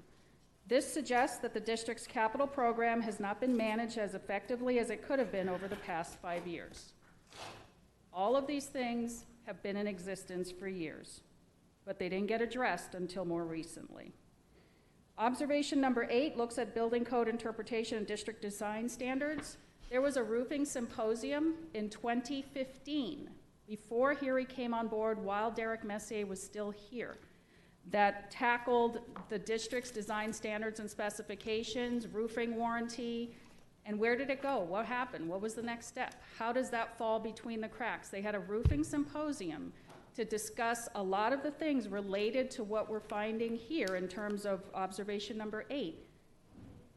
This suggests that the district's capital program has not been managed as effectively as it could have been over the past 5 years. All of these things have been in existence for years, but they didn't get addressed until more recently. Observation number 8 looks at building code interpretation and district design standards. There was a roofing symposium in 2015, before HERE came on board, while Derek Messier was still here, that tackled the district's design standards and specifications, roofing warranty, and where did it go? What happened? What was the next step? How does that fall between the cracks? They had a roofing symposium to discuss a lot of the things related to what we're finding here in terms of observation number 8,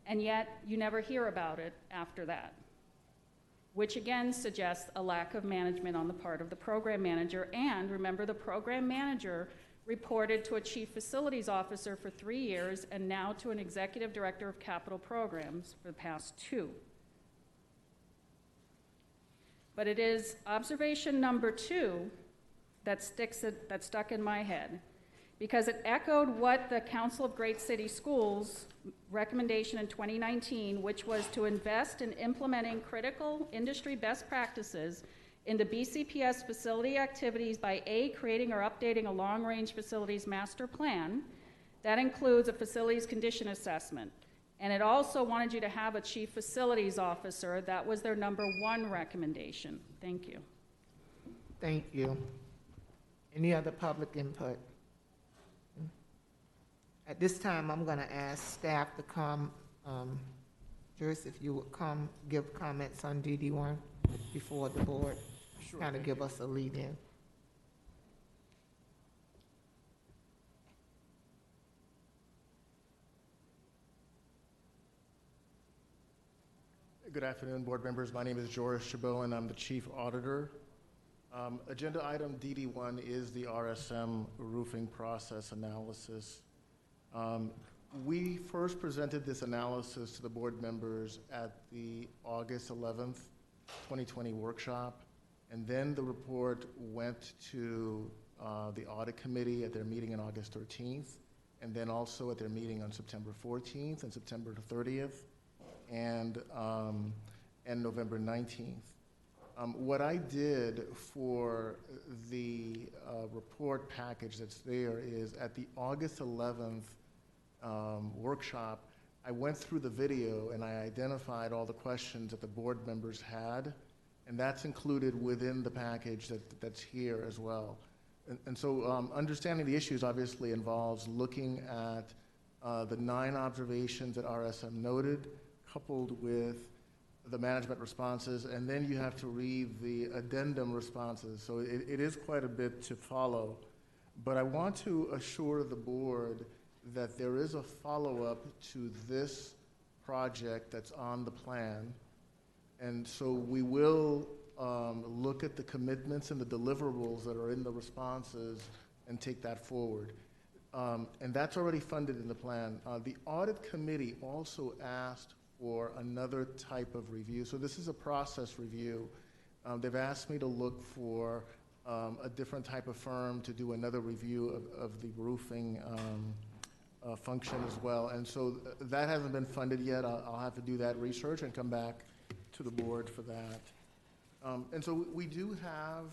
and yet you never hear about it after that, which again suggests a lack of management on the part of the program manager. And remember, the program manager reported to a chief facilities officer for 3 years and now to an executive director of capital programs for the past 2. But it is observation number 2 that stuck in my head, because it echoed what the Council of Great City Schools recommendation in 2019, which was to invest in implementing critical industry best practices into BCPS facility activities by A, creating or updating a long-range facilities master plan. That includes a facilities condition assessment. And it also wanted you to have a chief facilities officer. That was their number 1 recommendation. Thank you. Thank you. Any other public input? At this time, I'm going to ask staff to come. Joyce, if you would come give comments on DD1 before the board. Sure, kind of give us a lead in. Good afternoon, board members. My name is Joris Chabot, and I'm the chief auditor. Agenda item DD1 is the RSM roofing process analysis. We first presented this analysis to the board members at the August 11th, 2020 workshop, and then the report went to the audit committee at their meeting on August 13th, and then also at their meeting on September 14th and September 30th, and November 19th. What I did for the report package that's there is at the August 11th workshop, I went through the video and I identified all the questions that the board members had, and that's included within the package that's here as well. And so understanding the issues obviously involves looking at the 9 observations that RSM noted, coupled with the management responses, and then you have to read the addendum responses. So it is quite a bit to follow. But I want to assure the board that there is a follow-up to this project that's on the plan. And so we will look at the commitments and the deliverables that are in the responses and take that forward. And that's already funded in the plan. The audit committee also asked for another type of review. So this is a process review. They've asked me to look for a different type of firm to do another review of the roofing function as well. And so that hasn't been funded yet. I'll have to do that research and come back to the board for that. And so we do have,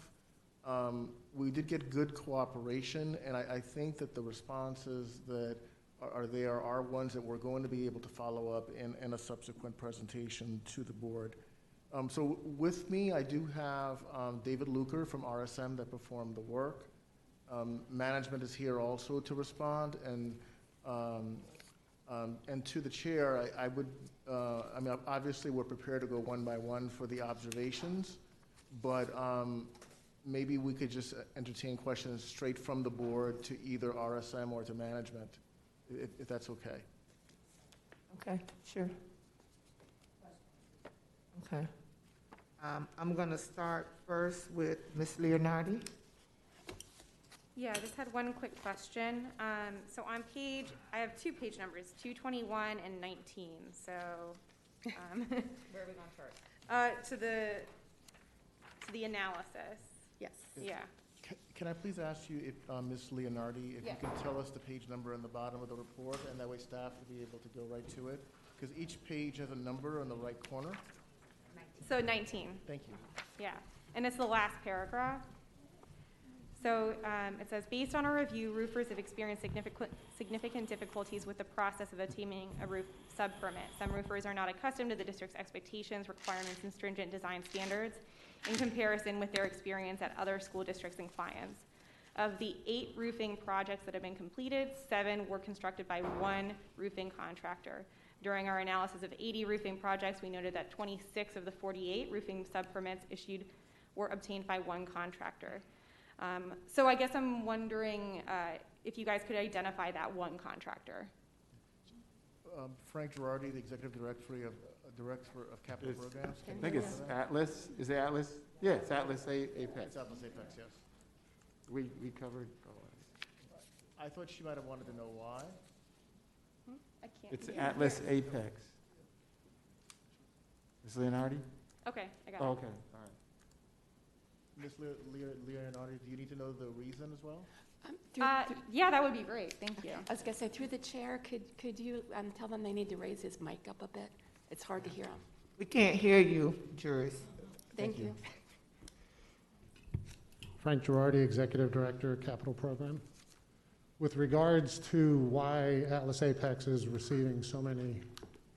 we did get good cooperation, and I think that the responses that are there are ones that we're going to be able to follow up in a subsequent presentation to the board. So with me, I do have David Luker from RSM that performed the work. Management is here also to respond, and to the chair, I would, I mean, obviously we're prepared to go one by one for the observations, but maybe we could just entertain questions straight from the board to either RSM or to management, if that's okay. Okay, sure. Okay. I'm going to start first with Ms. Leonardi. Yeah, I just had one quick question. So on page, I have two page numbers, 221 and 19. So, Where are we going first? to the analysis. Yes. Yeah. Can I please ask you if, Ms. Leonardi, if Yeah. you can tell us the page number on the bottom of the report, and that way staff will be able to go right to it? Because each page has a number on the right corner. So 19. Thank you. Yeah, and it's the last paragraph. So it says, based on our review, roofers have experienced significant difficulties with the process of obtaining a roof sub-permit. Some roofers are not accustomed to the district's expectations, requirements, and stringent design standards in comparison with their experience at other school districts and clients. Of the 8 roofing projects that have been completed, 7 were constructed by one roofing contractor. During our analysis of 80 roofing projects, we noted that 26 of the 48 roofing sub-permits issued were obtained by one contractor. So I guess I'm wondering if you guys could identify that one contractor. Frank Girardi, the Executive Director of Capital Programs. I think it's Atlas. Is it Atlas? Yeah, it's Atlas Apex. It's Atlas Apex, yes. We covered. I thought she might have wanted to know why. I can't. It's Atlas Apex. Ms. Leonardi? Okay, I got Oh, it. okay, all right. Ms. Leonardi, do you need to know the reason as well? Yeah, that would be great. Thank you. I was going to say, through the chair, could you tell them they need to raise his mic up a bit? It's hard to hear him. We can't hear you, Juris. Thank you. Frank Girardi, Executive Director, Capital Program. With regards to why Atlas Apex is receiving so many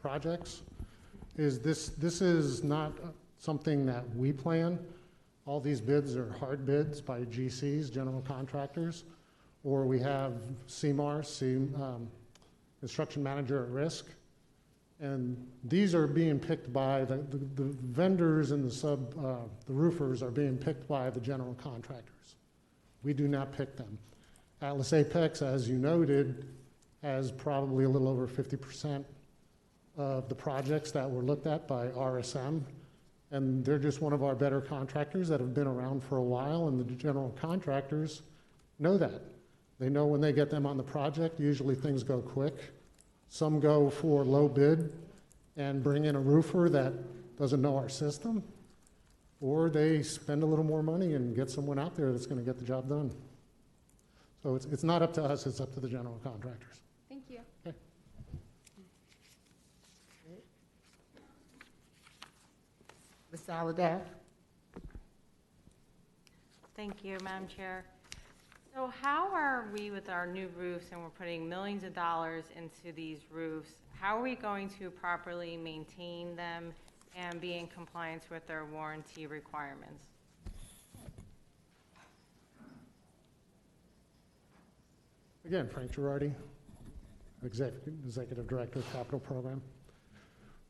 projects, this is not something that we plan. All these bids are hard bids by GCs, general contractors, or we have CMAR, Construction Manager at Risk, and these are being picked by the vendors and the roofers are being picked by the general contractors. We do not pick them. Atlas Apex, as you noted, has probably a little over 50% of the projects that were looked at by RSM, and they're just one of our better contractors that have been around for a while, and the general contractors know that. They know when they get them on the project, usually things go quick. Some go for low bid and bring in a roofer that doesn't know our system, or they spend a little more money and get someone out there that's going to get the job done. So it's not up to us, it's up to the general contractors. Thank you. Okay. Ms. Soliday? Thank you, Madam Chair. So how are we with our new roofs, and we're putting millions of dollars into these roofs, how are we going to properly maintain them and be in compliance with their warranty requirements? Again, Frank Girardi, Executive Director of Capital Program.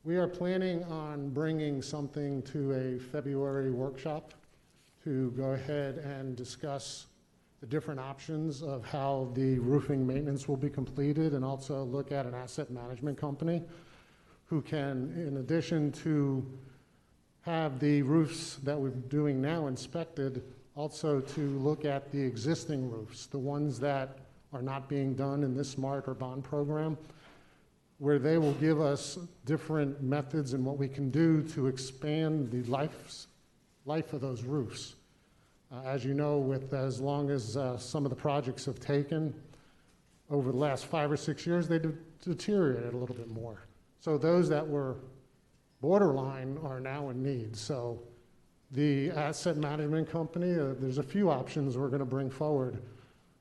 We are planning on bringing something to a February workshop to go ahead and discuss the different options of how the roofing maintenance will be completed, and also look at an asset management company who can, in addition to have the roofs that we're doing now inspected, also to look at the existing roofs, the ones that are not being done in this SMART or bond program, where they will give us different methods and what we can do to expand the life of those roofs. As you know, as long as some of the projects have taken, over the last 5 or 6 years, they deteriorated a little bit more. So those that were borderline are now in need. So the asset management company, there's a few options we're going to bring forward.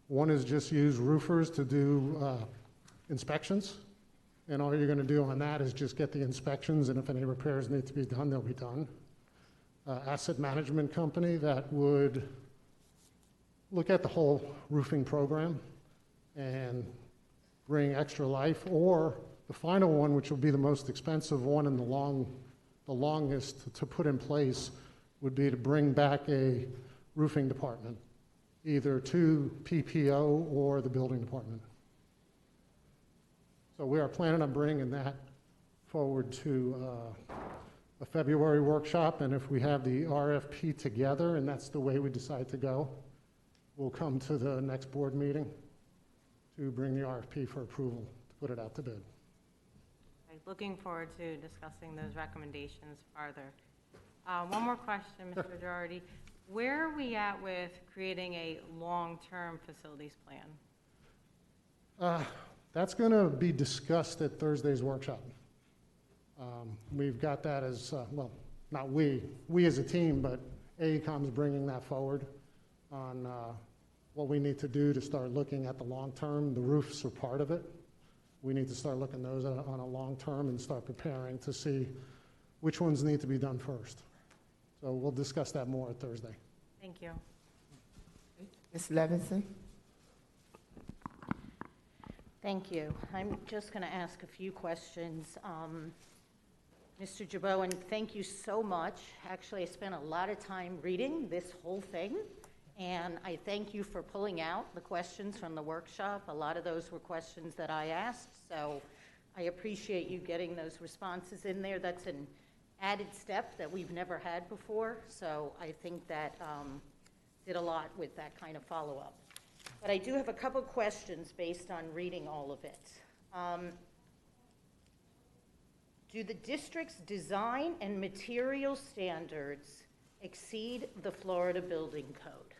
One is just use roofers to do inspections, and all you're going to do on that is just get the inspections, and if any repairs need to be done, they'll be done. Asset management company that would look at the whole roofing program and bring extra life, or the final one, which will be the most expensive one and the longest to put in place, would be to bring back a roofing department, either to PPO or the building department. So we are planning on bringing that forward to a February workshop, and if we have the RFP together and that's the way we decide to go, we'll come to the next board meeting to bring the RFP for approval, to put it out to bid. Okay, looking forward to discussing those recommendations farther. One more question, Mr. Girardi. Where are we at with creating a long-term facilities plan? That's going to be discussed at Thursday's workshop. We've got that as, well, not we as a team, but AECOM's bringing that forward on what we need to do to start looking at the long term. The roofs are part of it. We need to start looking those on a long term and start preparing to see which ones need to be done first. So we'll discuss that more at Thursday. Thank you. Ms. Levinson? Thank you. I'm just going to ask a few questions. Mr. Jabot, and thank you so much. Actually, I spent a lot of time reading this whole thing, and I thank you for pulling out the questions from the workshop. A lot of those were questions that I asked, so I appreciate you getting those responses in there. That's an added step that we've never had before, so I think that did a lot with that kind of follow-up. But I do have a couple questions based on reading all of it. Do the district's design and material standards exceed the Florida Building Code?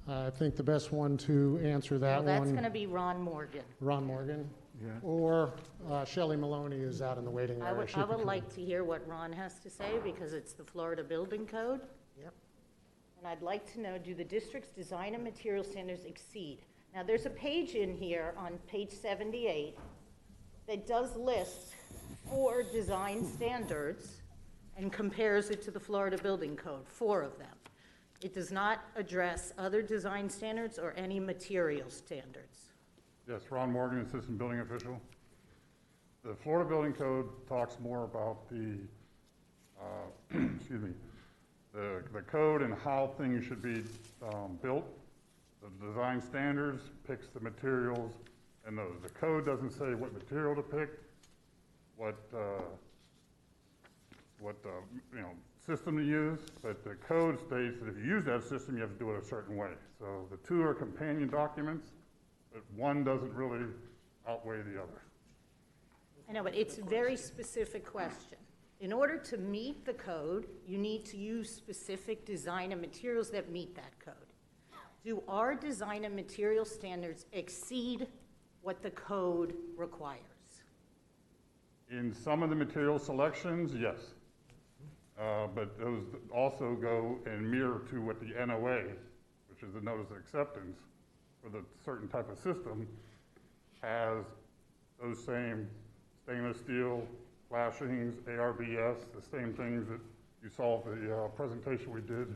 I think the best one to answer that Well, that's one. going to be Ron Morgan. Ron Morgan? Yeah. Or Shelley Maloney is out in the waiting I area. would, She I could would come. like to hear what Ron has to say because it's the Florida Building Code. Yep. And I'd like to know, do the district's design and material standards exceed? Now, there's a page in here on page 78 that does list 4 design standards and compares it to the Florida Building Code, 4 of them. It does not address other design standards or any material standards. Yes, Ron Morgan, Assistant Building Official. The Florida Building Code talks more about the, excuse me, the code and how things should be built. The design standards picks the materials, and the code doesn't say what material to pick, what system to use, but the code states that if you use that system, you have to do it a certain way. So the 2 are companion documents, but one doesn't really outweigh the other. I know, but it's a very specific question. In order to meet the code, you need to use specific design and materials that meet that code. Do our design and material standards exceed what the code requires? In some of the material selections, yes. But those also go and mirror to what the NOA, which is the Notice of Acceptance for the certain type of system, has those same stainless steel, flashings, ARBS, the same things that you saw for the presentation we did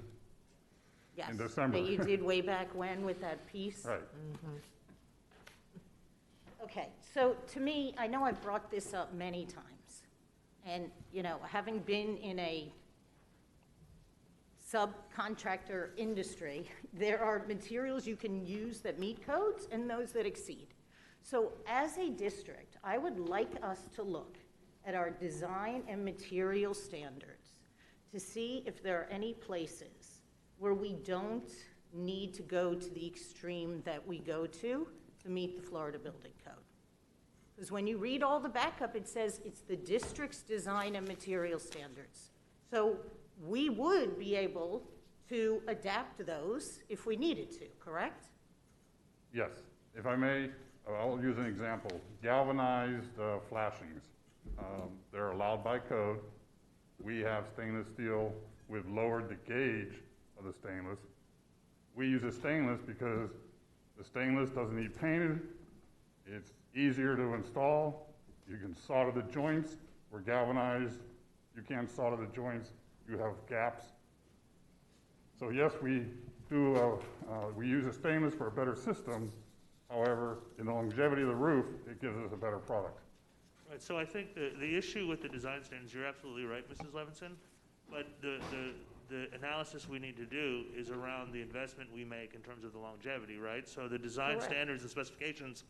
in December. That you did way back when with that piece? Right. Mm-hmm. Okay, so to me, I know I've brought this up many times. And, you know, having been in a subcontractor industry, there are materials you can use that meet codes and those that exceed. So as a district, I would like us to look at our design and material standards to see if there are any places where we don't need to go to the extreme that we go to meet the Florida Building Code. Because when you read all the backup, it says it's the district's design and material standards. So we would be able to adapt those if we needed to, correct? Yes. If I may, I'll use an example. Galvanized flashings. They're allowed by code. We have stainless steel. We've lowered the gauge of the stainless. We use a stainless because the stainless doesn't need painted. It's easier to install. You can solder the joints. We're galvanized. You can't solder the joints. You have gaps. So yes, we do. We use a stainless for a better system. However, in the longevity of the roof, it gives us a better product. Right, so I think the issue with the design standards, you're absolutely right, Mrs. Levinson, but the analysis we need to do is around the investment we make in terms of the longevity, right? So the design Correct. standards and specifications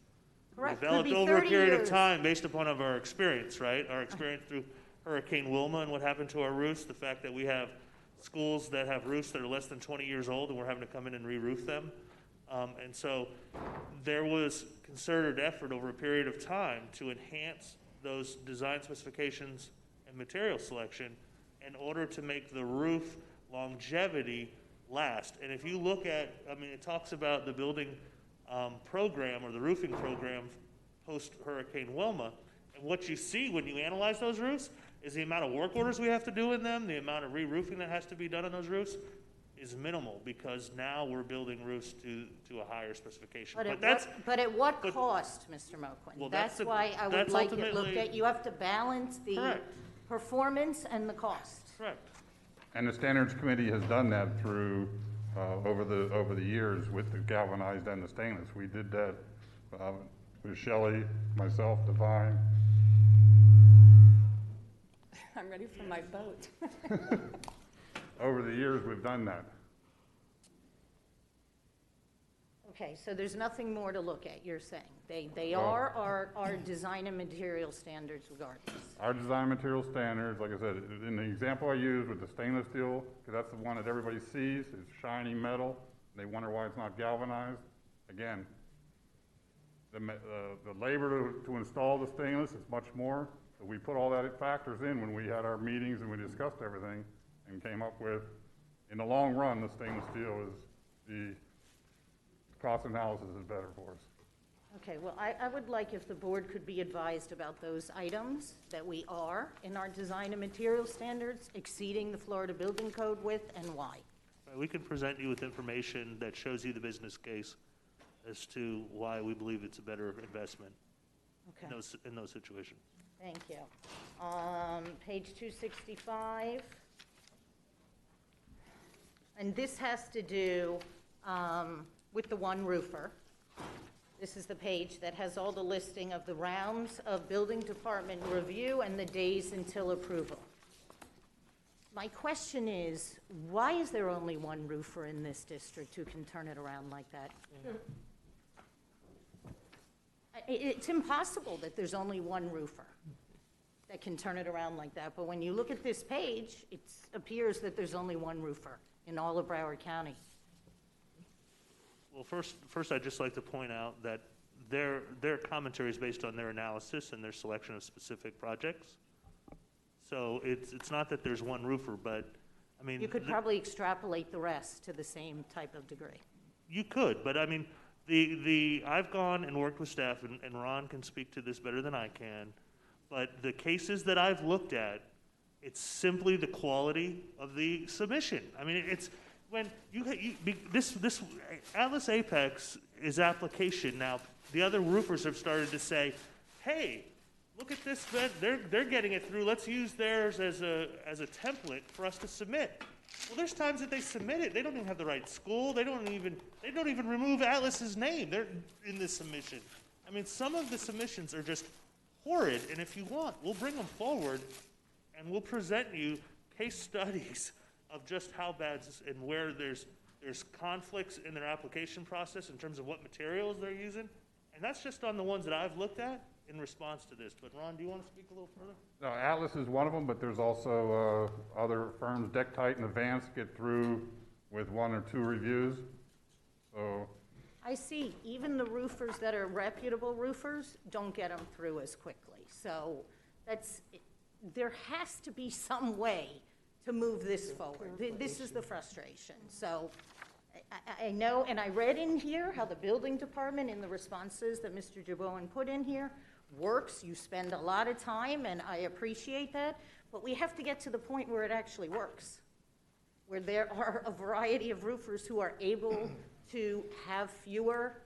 Correct. developed Could be over a 30 period years. of time based upon our experience, right? Our experience through Hurricane Wilma and what happened to our roofs, the fact that we have schools that have roofs that are less than 20 years old, and we're having to come in and re-roof them. And so there was concerted effort over a period of time to enhance those design specifications and material selection in order to make the roof longevity last. And if you look at, I mean, it talks about the building program or the roofing program post-Hurricane Wilma. And what you see when you analyze those roofs is the amount of work orders we have to do in them, the amount of re-roofing that has to be done on those roofs is minimal, because now we're building roofs to a higher specification. But at what cost, Mr. Moquin? Well, that's why I would like it looked at. You have to balance the Correct. performance and the cost. Correct. And the Standards Committee has done that through, over the years with the galvanized and the stainless. We did that with Shelley, myself, Divine. I'm ready for my vote. Over the years, we've done that. Okay, so there's nothing more to look at, you're saying? They Well- are our design and material standards regardless. Our design material standards, like I said, in the example I used with the stainless steel, because that's the one that everybody sees, it's shiny metal. They wonder why it's not galvanized. Again, the labor to install the stainless is much more. So we put all that factors in when we had our meetings and we discussed everything and came up with, in the long run, the stainless steel is the cost analysis is better for us. Okay, well, I would like if the board could be advised about those items that we are in our design and material standards exceeding the Florida Building Code with, and why. We can present you with information that shows you the business case as to why we believe it's a better investment Okay. in those situations. Thank you. Page 265. And this has to do with the one roofer. This is the page that has all the listing of the rounds of building department review and the days until approval. My question is, why is there only one roofer in this district who can turn it around like that? It's impossible that there's only one roofer that can turn it around like that. But when you look at this page, it appears that there's only one roofer in all of Broward County. Well, first, I'd just like to point out that their commentary is based on their analysis and their selection of specific projects. So it's not that there's one roofer, but, I mean... You could probably extrapolate the rest to the same type of degree. You could, but I mean, I've gone and worked with staff, and Ron can speak to this better than I can, but the cases that I've looked at, it's simply the quality of the submission. I mean, it's when this Atlas Apex is application now. The other roofers have started to say, "Hey, look at this. They're getting it through. Let's use theirs as a template for us to submit." Well, there's times that they submit it. They don't even have the right school. They don't even remove Atlas's name. They're in this submission. I mean, some of the submissions are just horrid. And if you want, we'll bring them forward, and we'll present you case studies of just how bad and where there's conflicts in their application process in terms of what materials they're using. And that's just on the ones that I've looked at in response to this. But Ron, do you want to speak a little further? No, Atlas is one of them, but there's also other firms, Dectite and Advance, get through with 1 or 2 reviews. So I see. Even the roofers that are reputable roofers don't get them through as quickly. So there has to be some way to move this forward. This is the frustration. So I know, and I read in here how the building department in the responses that Mr. Jaboan put in here works. You spend a lot of time, and I appreciate that, but we have to get to the point where it actually works, where there are a variety of roofers who are able to have fewer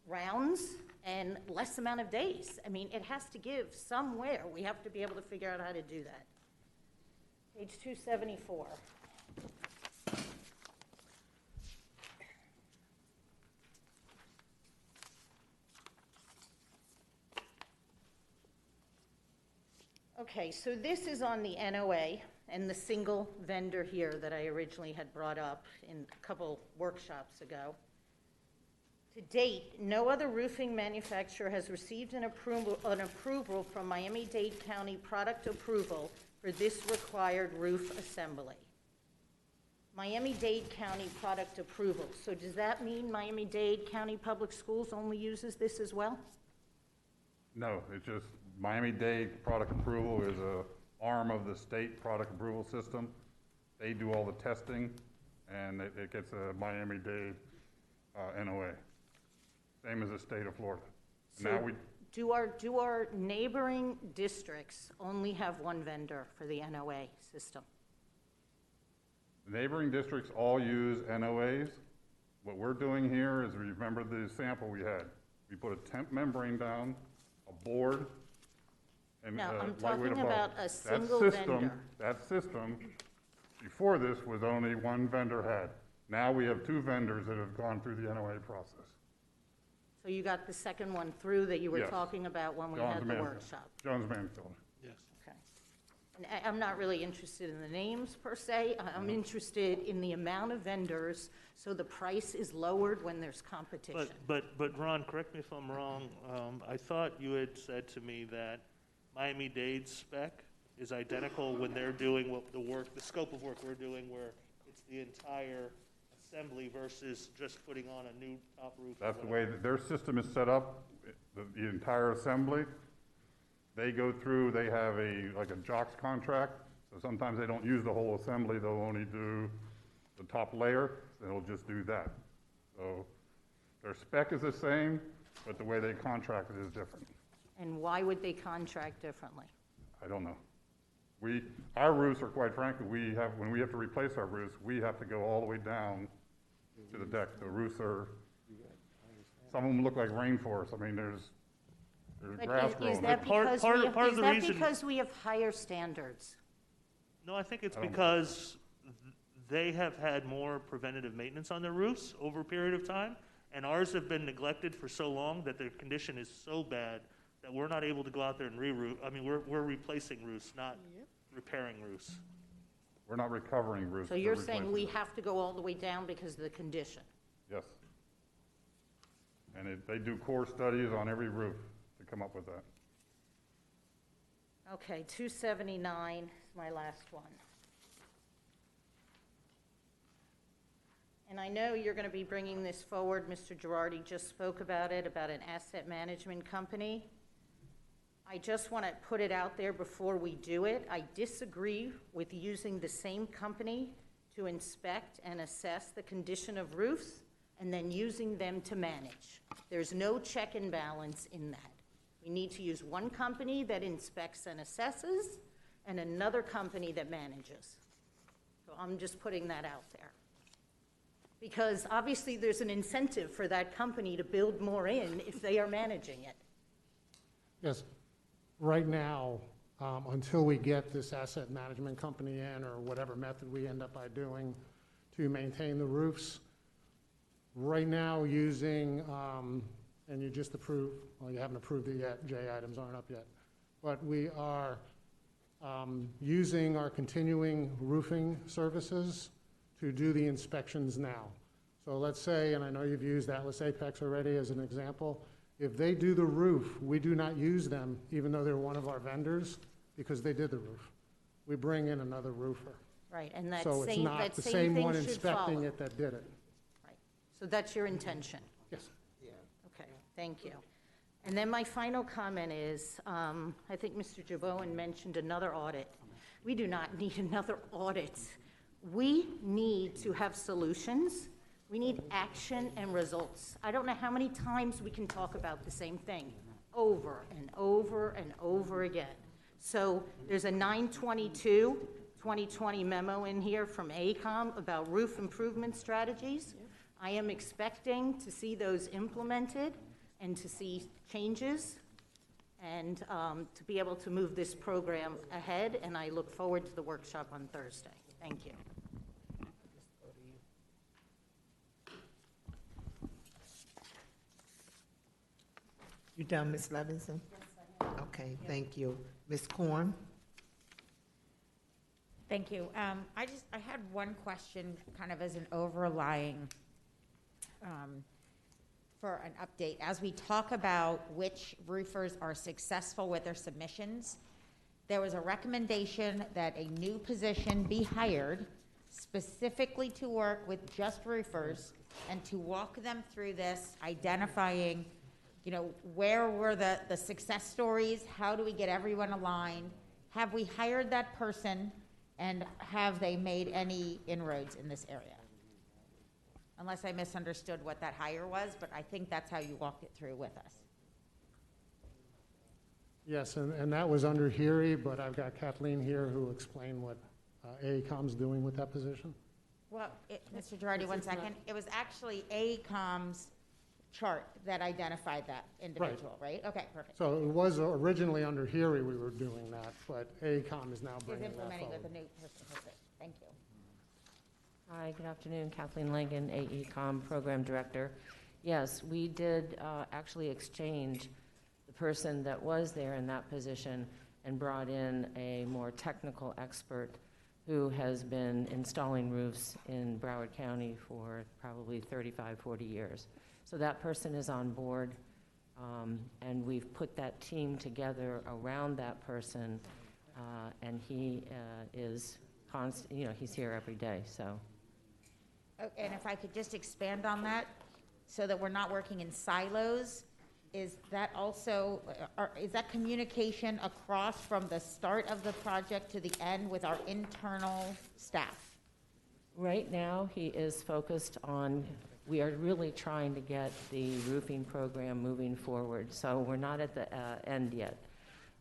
rounds and less amount of days. I mean, it has to give somewhere. We have to be able to figure out how to do that. Page 274. Okay, so this is on the NOA and the single vendor here that I originally had brought up in a couple workshops ago. To date, no other roofing manufacturer has received an approval from Miami-Dade County Product Approval for this required roof assembly. Miami-Dade County product approval. So does that mean Miami-Dade County Public Schools only uses this as well? No, it's just Miami-Dade product approval is a arm of the state product approval system. They do all the testing, and it gets a Miami-Dade NOA. Same as the state of Florida. So Now we, do our neighboring districts only have one vendor for the NOA system? the neighboring districts all use NOAs. What we're doing here is, remember the sample we had. We put a temp membrane down, a board, and No, I'm lightweight talking above. about a That single system- vendor. That system, before this, was only one vendor had. Now we have two vendors that have gone through the NOA process. So you got the second one through that you were Yes. talking about when we Jones had the Mansfield. workshop? Jones Mansfield. Yes. Okay. And I'm not really interested in the names per se. I'm interested in the amount of vendors, so the price is lowered when there's competition. But Ron, correct me if I'm wrong, I thought you had said to me that Miami-Dade's spec is identical when they're doing the scope of work we're doing, where it's the entire assembly versus just putting on a new top roof. or That's the whatever. way that their system is set up, the entire assembly. They go through, they have like a JOX contract, so sometimes they don't use the whole assembly, they'll only do the top layer, and they'll just do that. So their spec is the same, but the way they contract it is different. And why would they contract differently? I don't know. Our roofs are, quite frankly, when we have to replace our roofs, we have to go all the way down to the deck. The roofs are, some of them look like rainforests. I mean, there's But grass growing. is that Part- because part we of- have, part of is the that reason- because we have higher standards? No, I think it's I don't- because they have had more preventative maintenance on their roofs over a period of time, and ours have been neglected for so long that their condition is so bad that we're not able to go out there and re-roof. I mean, we're replacing roofs, not repairing roofs. We're not recovering roofs. So we're you're saying replacing we them. have to go all the way down because of the condition? Yes. And they do core studies on every roof to come up with that. Okay, 279 is my last one. And I know you're going to be bringing this forward. Mr. Girardi just spoke about it, about an asset management company. I just want to put it out there before we do it. I disagree with using the same company to inspect and assess the condition of roofs and then using them to manage. There's no check and balance in that. We need to use one company that inspects and assesses and another company that manages. So I'm just putting that out there. Because obviously there's an incentive for that company to build more in if they are managing it. Yes, right now, until we get this asset management company in, or whatever method we end up by doing to maintain the roofs, right now using, and you just approved, well, you haven't approved it yet, J items aren't up yet, but we are using our continuing roofing services to do the inspections now. So let's say, and I know you've used Atlas Apex already as an example, if they do the roof, we do not use them, even though they're one of our vendors, because they did the roof. We bring in another roofer. Right, and that So it's same, not that the same same thing one should inspecting follow. it that did it. Right, so that's your intention? Yes. Okay, thank you. And then my final comment is, I think Mr. Javoen mentioned another audit. We do not need another audit. We need to have solutions. We need action and results. I don't know how many times we can talk about the same thing over and over and over again. So there's a 9/22/2020 memo in here from AECOM about roof improvement strategies. I am expecting to see those implemented and to see changes and to be able to move this program ahead, and I look forward to the workshop on Thursday. Thank you. You done, Ms. Levinson? Yes, I am. Okay, thank you. Ms. Korn? Thank you. I had one question, kind of as an overlying, for an update. As we talk about which roofers are successful with their submissions, there was a recommendation that a new position be hired specifically to work with just roofers and to walk them through this, identifying, you know, where were the success stories, how do we get everyone aligned, have we hired that person, and have they made any inroads in this area? Unless I misunderstood what that hire was, but I think that's how you walked it through with us. Yes, and that was under Heary, but I've got Kathleen here who will explain what AECom's doing with that position. Well, Mr. Girardi, one second. It was actually AECom's chart that identified that individual, right? Okay, perfect. So it was originally under Heary we were doing that, but AECom is now Is bringing that implementing forward. with a new person. Perfect. Thank you. Hi, good afternoon. Kathleen Langen, AECom Program Director. Yes, we did actually exchange the person that was there in that position and brought in a more technical expert who has been installing roofs in Broward County for probably 35, 40 years. So that person is on board, and we've put that team together around that person, and he is constant, you know, he's here every day, so. And if I could just expand on that, so that we're not working in silos, is that also, is that communication across from the start of the project to the end with our internal staff? Right now, he is focused on, we are really trying to get the roofing program moving forward, so we're not at the end yet.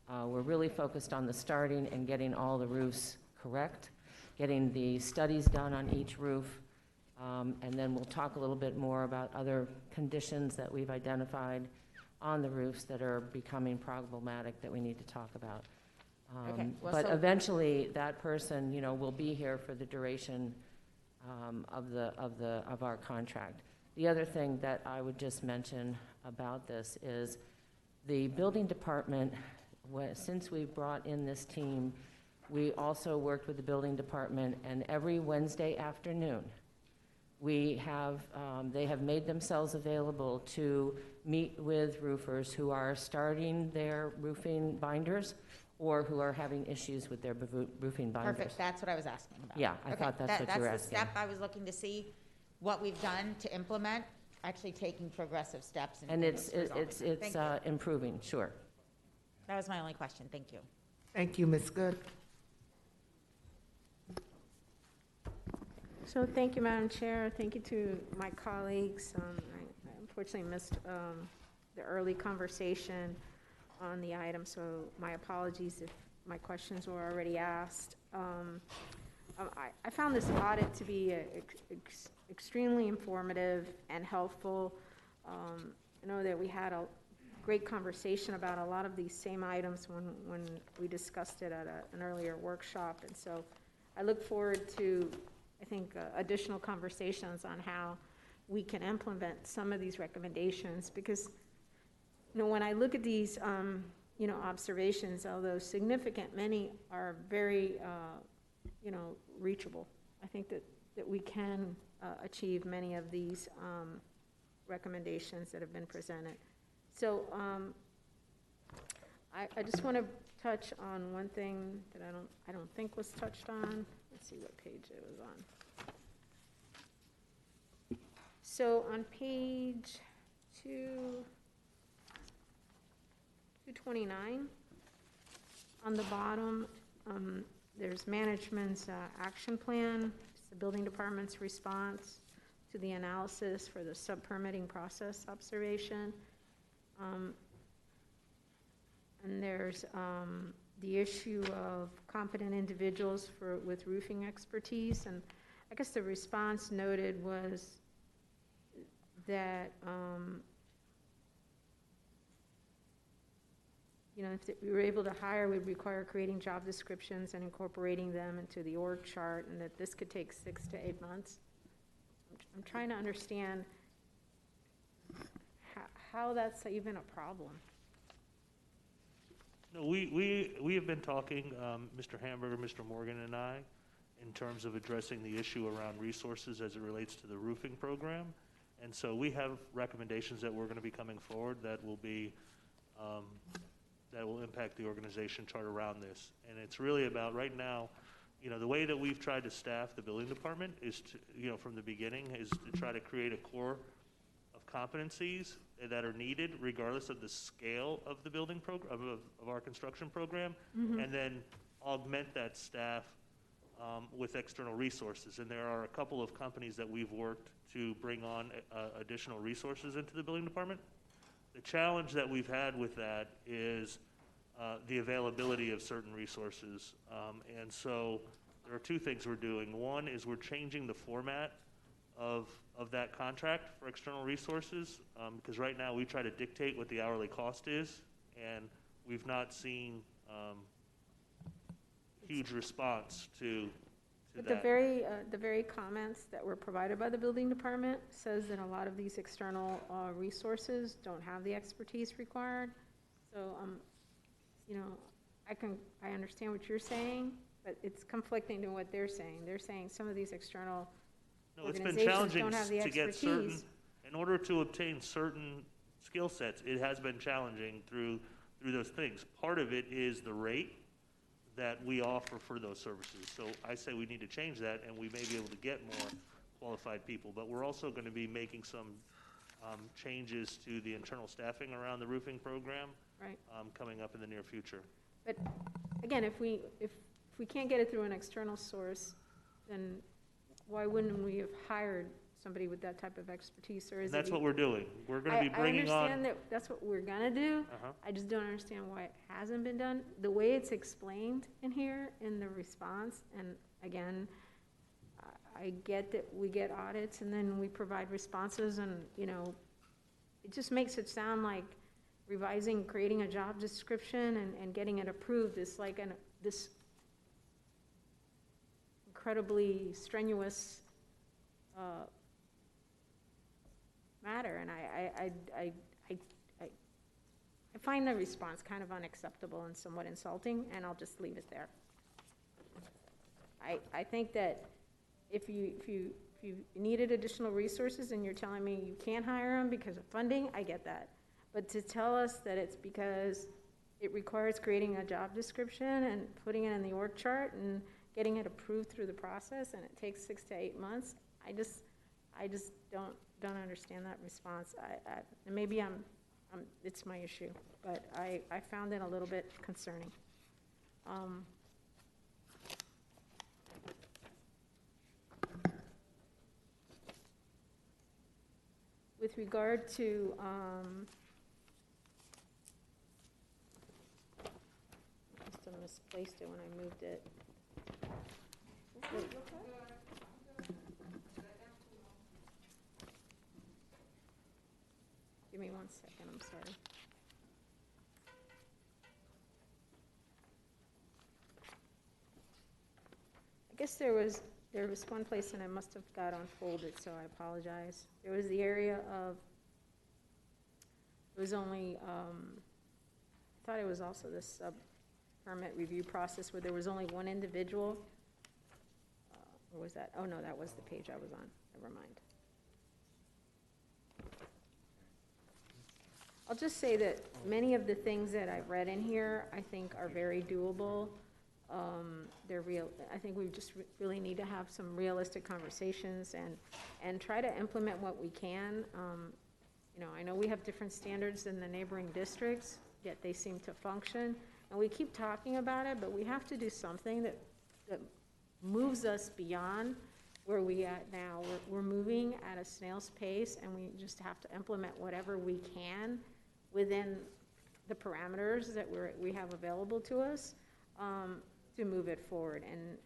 We're really focused on the starting and getting all the roofs correct, getting the studies done on each roof, and then we'll talk a little bit more about other conditions that we've identified on the roofs that are becoming problematic that we need to talk about. Okay, well, but so- eventually, that person, you know, will be here for the duration of our contract. The other thing that I would just mention about this is the building department, since we've brought in this team, we also worked with the building department, and every Wednesday afternoon, we have, they have made themselves available to meet with roofers who are starting their roofing binders or who are having issues with their roofing binders. Perfect, that's what I was asking about. Yeah, I thought that's what you were That's the asking. step I was looking to see, what we've done to implement, actually taking progressive steps. And it's Thank you. improving, sure. That was my only question, thank you. Thank you, Ms. Good. So thank you, Madam Chair. Thank you to my colleagues. I unfortunately missed the early conversation on the item, so my apologies if my questions were already asked. I found this audit to be extremely informative and helpful. I know that we had a great conversation about a lot of these same items when we discussed it at an earlier workshop, and so I look forward to, I think, additional conversations on how we can implement some of these recommendations, because, you know, when I look at these, you know, observations, although significant, many are very, you know, reachable. I think that we can achieve many of these recommendations that have been presented. So I just want to touch on one thing that I don't think was touched on. Let's see what page it was on. So on page 229, on the bottom, there's management's action plan. It's the building department's response to the analysis for the sub-permitting process observation. And there's the issue of competent individuals with roofing expertise. And I guess the response noted was that, you know, if we were able to hire, we'd require creating job descriptions and incorporating them into the org chart, and that this could take 6 to 8 months. I'm trying to understand how that's even a problem. No, we have been talking, Mr. Hamburger, Mr. Morgan, and I, in terms of addressing the issue around resources as it relates to the roofing program. And so we have recommendations that we're going to be coming forward that will be that will impact the organization chart around this. And it's really about, right now, the way that we've tried to staff the building department is to, from the beginning, is to try to create a core of competencies that are needed regardless of the scale of the building program, of our construction program, and then augment that staff with external resources. And there are a couple of companies that we've worked to bring on additional resources into the building department. The challenge that we've had with that is the availability of certain resources. And so there are two things we're doing. One is we're changing the format of that contract for external resources, because right now we try to dictate what the hourly cost is, and we've not seen huge response to But that. the very comments that were provided by the building department says that a lot of these external resources don't have the expertise required. So, I understand what you're saying, but it's conflicting to what they're saying. They're saying some of these external No, it's been organizations challenging don't have the to get certain, expertise. in order to obtain certain skill sets, it has been challenging through those things. Part of it is the rate that we offer for those services. So I say we need to change that, and we may be able to get more qualified people. But we're also going to be making some changes to the internal staffing around the roofing program Right. Coming up in the near future. But again, if we can't get it through an external source, then why wouldn't we have hired somebody with that type of expertise? Or is And that's it what we're doing. We're going to be bringing I on. understand that that's what we're gonna do. Uh-huh. I just don't understand why it hasn't been done. The way it's explained in here, in the response, and again, I get that we get audits and then we provide responses, and, it just makes it sound like revising, creating a job description and getting it approved is like this incredibly strenuous matter, and I find the response kind of unacceptable and somewhat insulting, and I'll just leave it there. I think that if you needed additional resources and you're telling me you can't hire them because of funding, I get that. But to tell us that it's because it requires creating a job description and putting it in the org chart and getting it approved through the process, and it takes 6 to 8 months, I just don't understand that response. And maybe it's my issue, but I found it a little bit concerning. With regard to, must have misplaced it when I moved it. Give me 1 second, I'm sorry. I guess there was one place, and I must have got unfolded, so I apologize. There was the area of, it was only, I thought it was also this sub-permit review process where there was only one individual. Or was that, oh no, that was the page I was on, never mind. I'll just say that many of the things that I've read in here, I think are very doable. They're real. I think we just really need to have some realistic conversations and try to implement what we can. I know we have different standards than the neighboring districts, yet they seem to function. And we keep talking about it, but we have to do something that moves us beyond where we at now. We're moving at a snail's pace, and we just have to implement whatever we can within the parameters that we have available to us to move it forward. And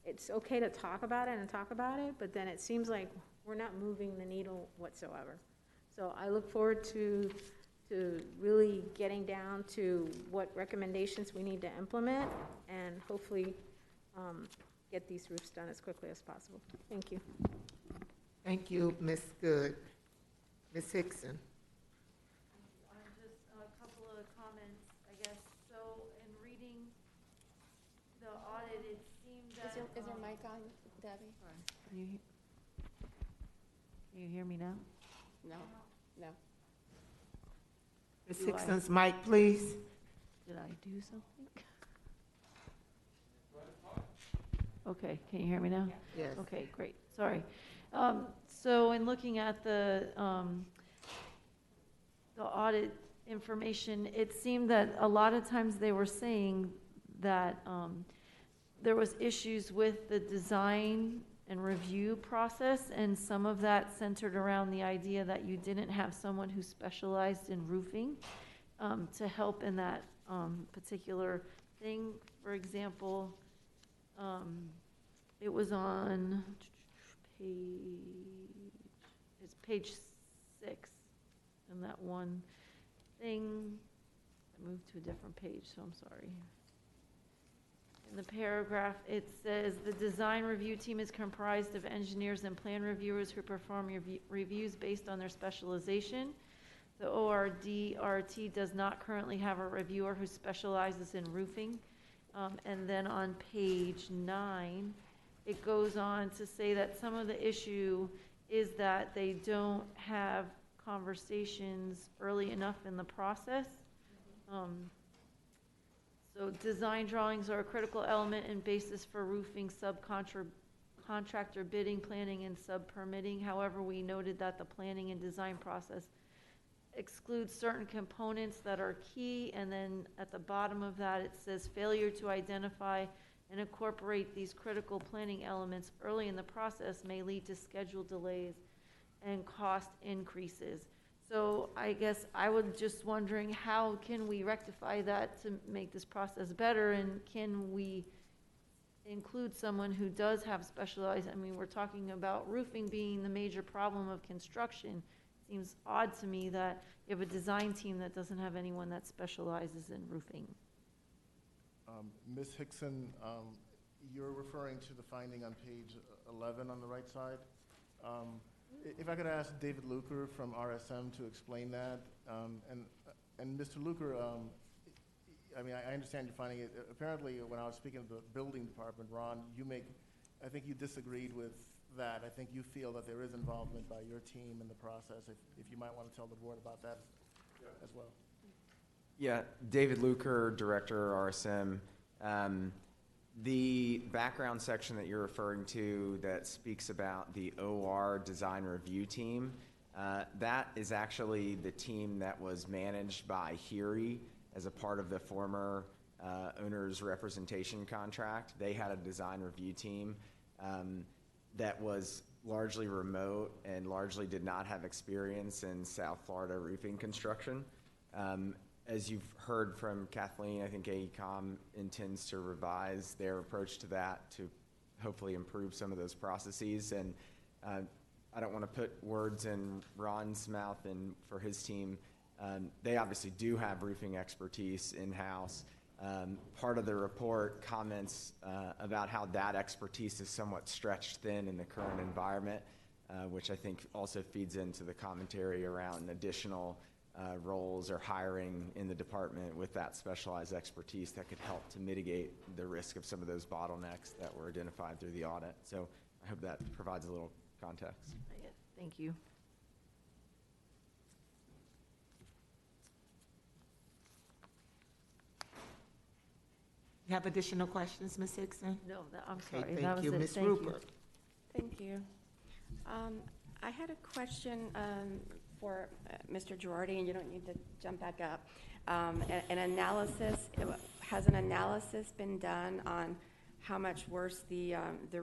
it's okay to talk about it, but then it seems like we're not moving the needle whatsoever. So I look forward to really getting down to what recommendations we need to implement, and hopefully get these roofs done as quickly as possible. Thank you. Thank you, Ms. Good. Ms. Hickson. Just a couple of comments, I guess. So in reading the audit, it seemed that. Is your mic on, Debbie? Can you hear me now? No, no. Ms. Do I- Hickson's mic, please. Did I do something? Okay, can you hear me now? Yes. Okay, great, sorry. So in looking at the audit information, it seemed that a lot of times they were saying that there was issues with the design and review process, and some of that centered around the idea that you didn't have someone who specialized in roofing to help in that particular thing. For example, it was on page 6 in that one thing. I moved to a different page, so I'm sorry. In the paragraph, it says, the design review team is comprised of engineers and plan reviewers who perform reviews based on their specialization. The ORDRT does not currently have a reviewer who specializes in roofing. And then on page 9, it goes on to say that some of the issue is that they don't have conversations early enough in the process. So design drawings are a critical element and basis for roofing subcontractor bidding, planning, and sub-permitting. However, we noted that the planning and design process excludes certain components that are key, and then at the bottom of that it says failure to identify and incorporate these critical planning elements early in the process may lead to schedule delays and cost increases. So I guess I was just wondering, how can we rectify that to make this process better, and can we include someone who does have specialized, I mean, we're talking about roofing being the major problem of construction. Seems odd to me that you have a design team that doesn't have anyone that specializes in roofing. Ms. Hickson, you're referring to the finding on page 11 on the right side. If I could ask David Luker from RSM to explain that. And Mr. Luker, I mean, I understand you're finding it. Apparently, when I was speaking to the building department, Ron, I think you disagreed with that. I think you feel that there is involvement by your team in the process. If you might want to tell the board about that as well. Yeah, David Luker, Director, RSM. The background section that you're referring to that speaks about the OR design review team, that is actually the team that was managed by Heery as a part of the former owner's representation contract. They had a design review team that was largely remote and largely did not have experience in South Florida roofing construction. As you've heard from Kathleen, I think AECOM intends to revise their approach to that to hopefully improve some of those processes. And I don't want to put words in Ron's mouth and for his team. They obviously do have roofing expertise in-house. Part of the report comments about how that expertise is somewhat stretched thin in the current environment, which I think also feeds into the commentary around additional roles or hiring in the department with that specialized expertise that could help to mitigate the risk of some of those bottlenecks that were identified through the audit. So I hope that provides a little context. Thank you. You have additional questions, Ms. Hickson? No, I'm Okay, sorry. That thank was you. it. Ms. Thank you. Rupert? Thank you. I had a question for Mr. Girardi, and you don't need to jump back up. An analysis, has an analysis been done on how much worse the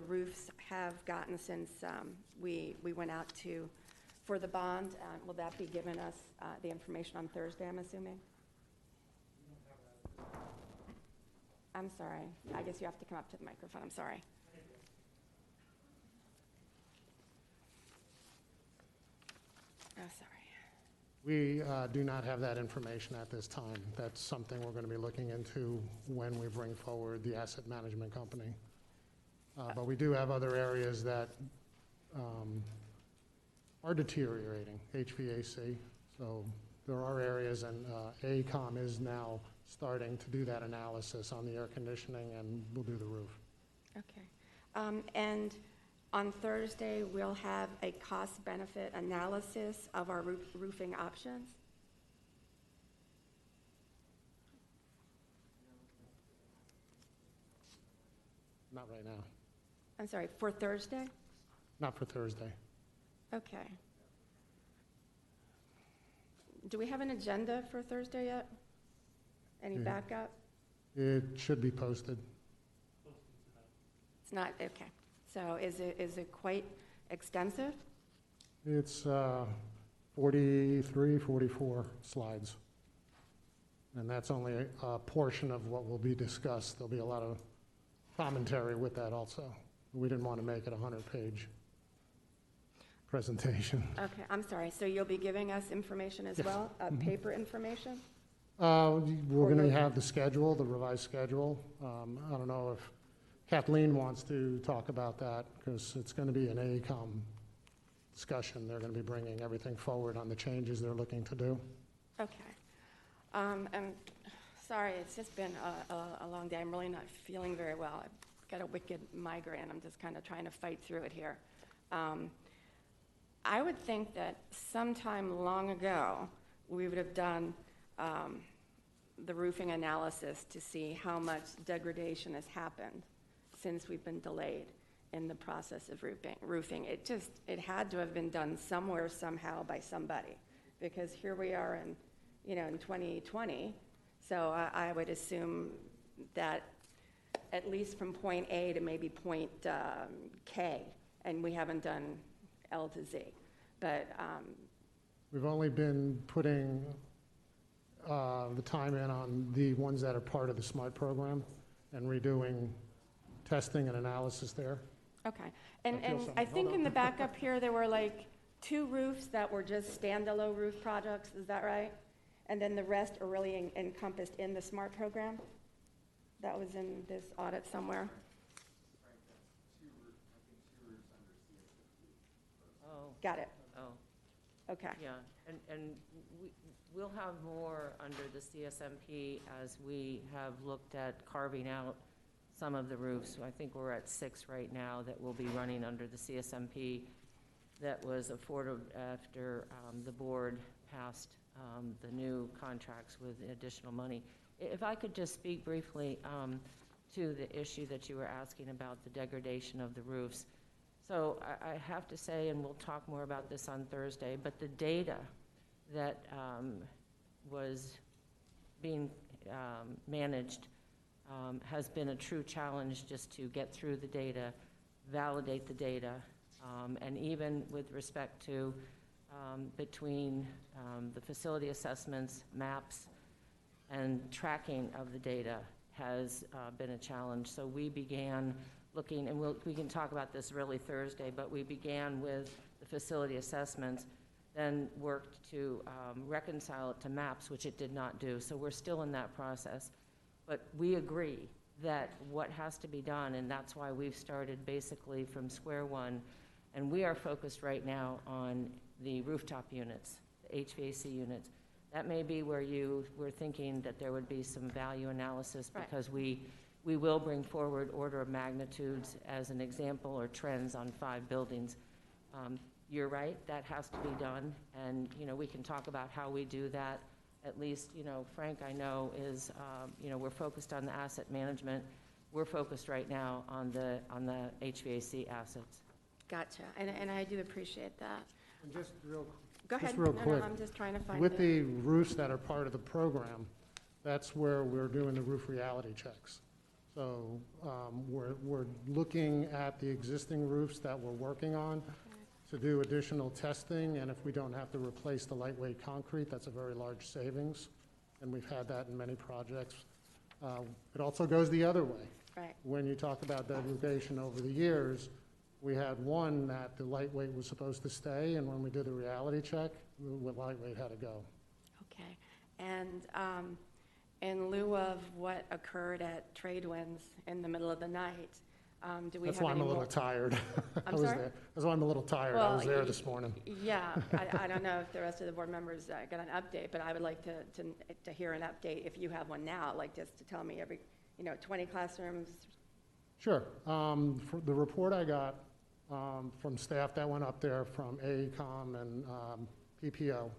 roofs have gotten since we went out for the bond? Will that be giving us the information on Thursday, I'm assuming? I'm sorry. I guess you have to come up to the microphone. I'm sorry. Oh, sorry. We do not have that information at this time. That's something we're going to be looking into when we bring forward the asset management company. But we do have other areas that are deteriorating, HVAC. So there are areas, and AECOM is now starting to do that analysis on the air conditioning, and we'll do the roof. Okay. And on Thursday, we'll have a cost-benefit analysis of our roofing options? I'm sorry, for Thursday? Not for Thursday. Okay. Do we have an agenda for Thursday yet? Any Yeah. backup? It should be posted. It's not, okay. So is it quite extensive? It's 43, 44 slides. And that's only a portion of what will be discussed. There'll be a lot of commentary with that also. We didn't want to make it a 100-page presentation. Okay, I'm sorry. So you'll be giving us information as Yes. well, paper information? We're going to you'll- have the schedule, the revised schedule. I don't know if Kathleen wants to talk about that, because it's going to be an AECOM discussion. They're going to be bringing everything forward on the changes they're looking to do. Okay. And sorry, it's just been a long day. I'm really not feeling very well. I've got a wicked migraine. I'm just kind of trying to fight through it here. I would think that sometime long ago, we would have done the roofing analysis to see how much degradation has happened since we've been delayed in the process of roofing. It had to have been done somewhere, somehow, by somebody, because here we are in 2020. So I would assume that at least from point A to maybe point K, and we haven't done L to Z. But We've only been putting the time in on the ones that are part of the SMART program and redoing testing and analysis there. okay. And something. I think Hold in on. the backup here, there were like 2 roofs that were just standalone roof projects. Is that right? And then the rest are really encompassed in the SMART program? That was in this audit somewhere? Oh. Got it. Oh. Okay. Yeah, and we'll have more under the CSMP as we have looked at carving out some of the roofs. I think we're at 6 right now that will be running under the CSMP that was afforded after the board passed the new contracts with additional money. If I could just speak briefly to the issue that you were asking about, the degradation of the roofs. So I have to say, and we'll talk more about this on Thursday, but the data that was being managed has been a true challenge just to get through the data, validate the data, and even with respect to between the facility assessments, maps, and tracking of the data has been a challenge. So we began looking, and we can talk about this really Thursday, but we began with the facility assessments, then worked to reconcile it to maps, which it did not do. So we're still in that process. But we agree that what has to be done, and that's why we've started basically from square one, and we are focused right now on the rooftop units, the HVAC units. That may be where you were thinking that there would be some value analysis, Right. because we will bring forward order of magnitudes as an example or trends on 5 buildings. You're right, that has to be done, and, we can talk about how we do that. At least, Frank, I know, is, we're focused on the asset management. We're focused right now on the HVAC assets. Gotcha. And I do appreciate that. And just real Go ahead. Just real No, quick. I'm just trying to find With it. the roofs that are part of the program, that's where we're doing the roof reality checks. So we're looking at the existing roofs that we're working on to do additional testing, and if we don't have to replace the lightweight concrete, that's a very large savings, and we've had that in many projects. It also goes the other way. Right. When you talk about degradation over the years, we had one that the lightweight was supposed to stay, and when we did the reality check, the lightweight had to go. Okay. And in lieu of what occurred at Tradewinds in the middle of the night, do we have That's why I'm any a little more- tired. I I'm was sorry? there. That's why I'm a little tired. I Well, was there this morning. Yeah, I don't know if the rest of the board members got an update, but I would like to hear an update if you have one now, like just to tell me every, 20 classrooms. Sure. For the report I got from staff that went up there from AECOM and PPO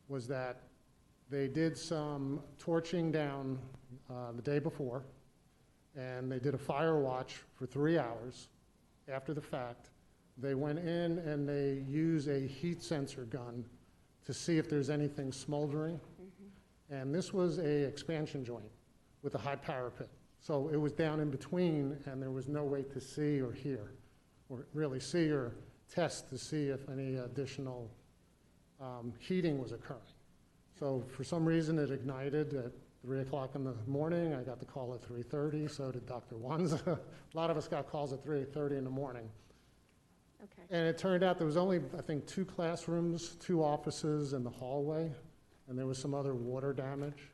was that they did some torching down the day before, and they did a fire watch for 3 hours, after the fact. They went in and they use a heat sensor gun to see if there's anything smoldering. And this was a expansion joint with a high parapet. So it was down in between, and there was no way to see or hear, or really see or test to see if any additional heating was occurring. So for some reason, it ignited at 3 o'clock in the morning. I got the call at 3:30, so did Dr. Wanza. A lot of us got calls at 3:30 in the morning. Okay. And it turned out there was only, I think, 2 classrooms, 2 offices, and the hallway, and there was some other water damage.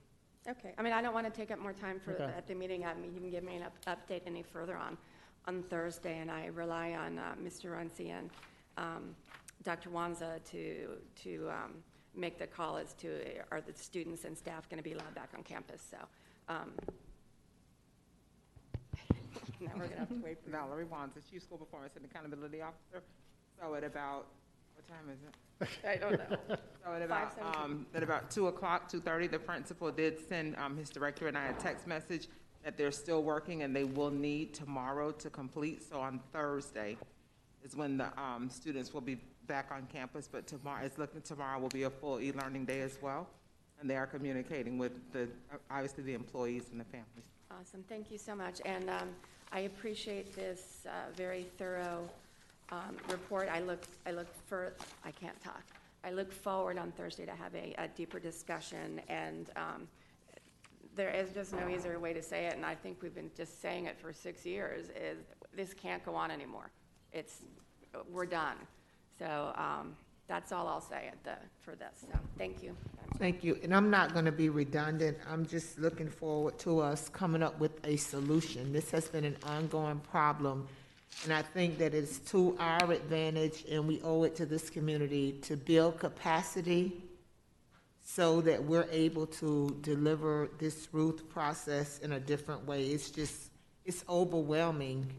Okay, I mean, I don't want to take up more time for, Okay. at the meeting. I mean, you can give me an update any further on Thursday, and I rely on Mr. Runcie and Dr. Wanza to make the call as to are the students and staff going to be allowed back on campus. So now we're going to have to wait for Valerie Wanza, Chief School Performance and Accountability Officer. So at about, what time is it? I don't know. So at about 2 o'clock, 2:30, the principal did send his director and I a text message that they're still working and they will need tomorrow to complete. So on Thursday is when the students will be back on campus, but tomorrow will be a full e-learning day as well. And they are communicating with obviously the employees and the families. Awesome, thank you so much. And I appreciate this very thorough report. I look forward on Thursday to have a deeper discussion, and there is just no easier way to say it, and I think we've been just saying it for 6 years, is this can't go on anymore. We're done. So that's all I'll say for this. So thank you. Thank you. And I'm not going to be redundant. I'm just looking forward to us coming up with a solution. This has been an ongoing problem, and I think that it's to our advantage, and we owe it to this community to build capacity so that we're able to deliver this Ruth process in a different way. It's overwhelming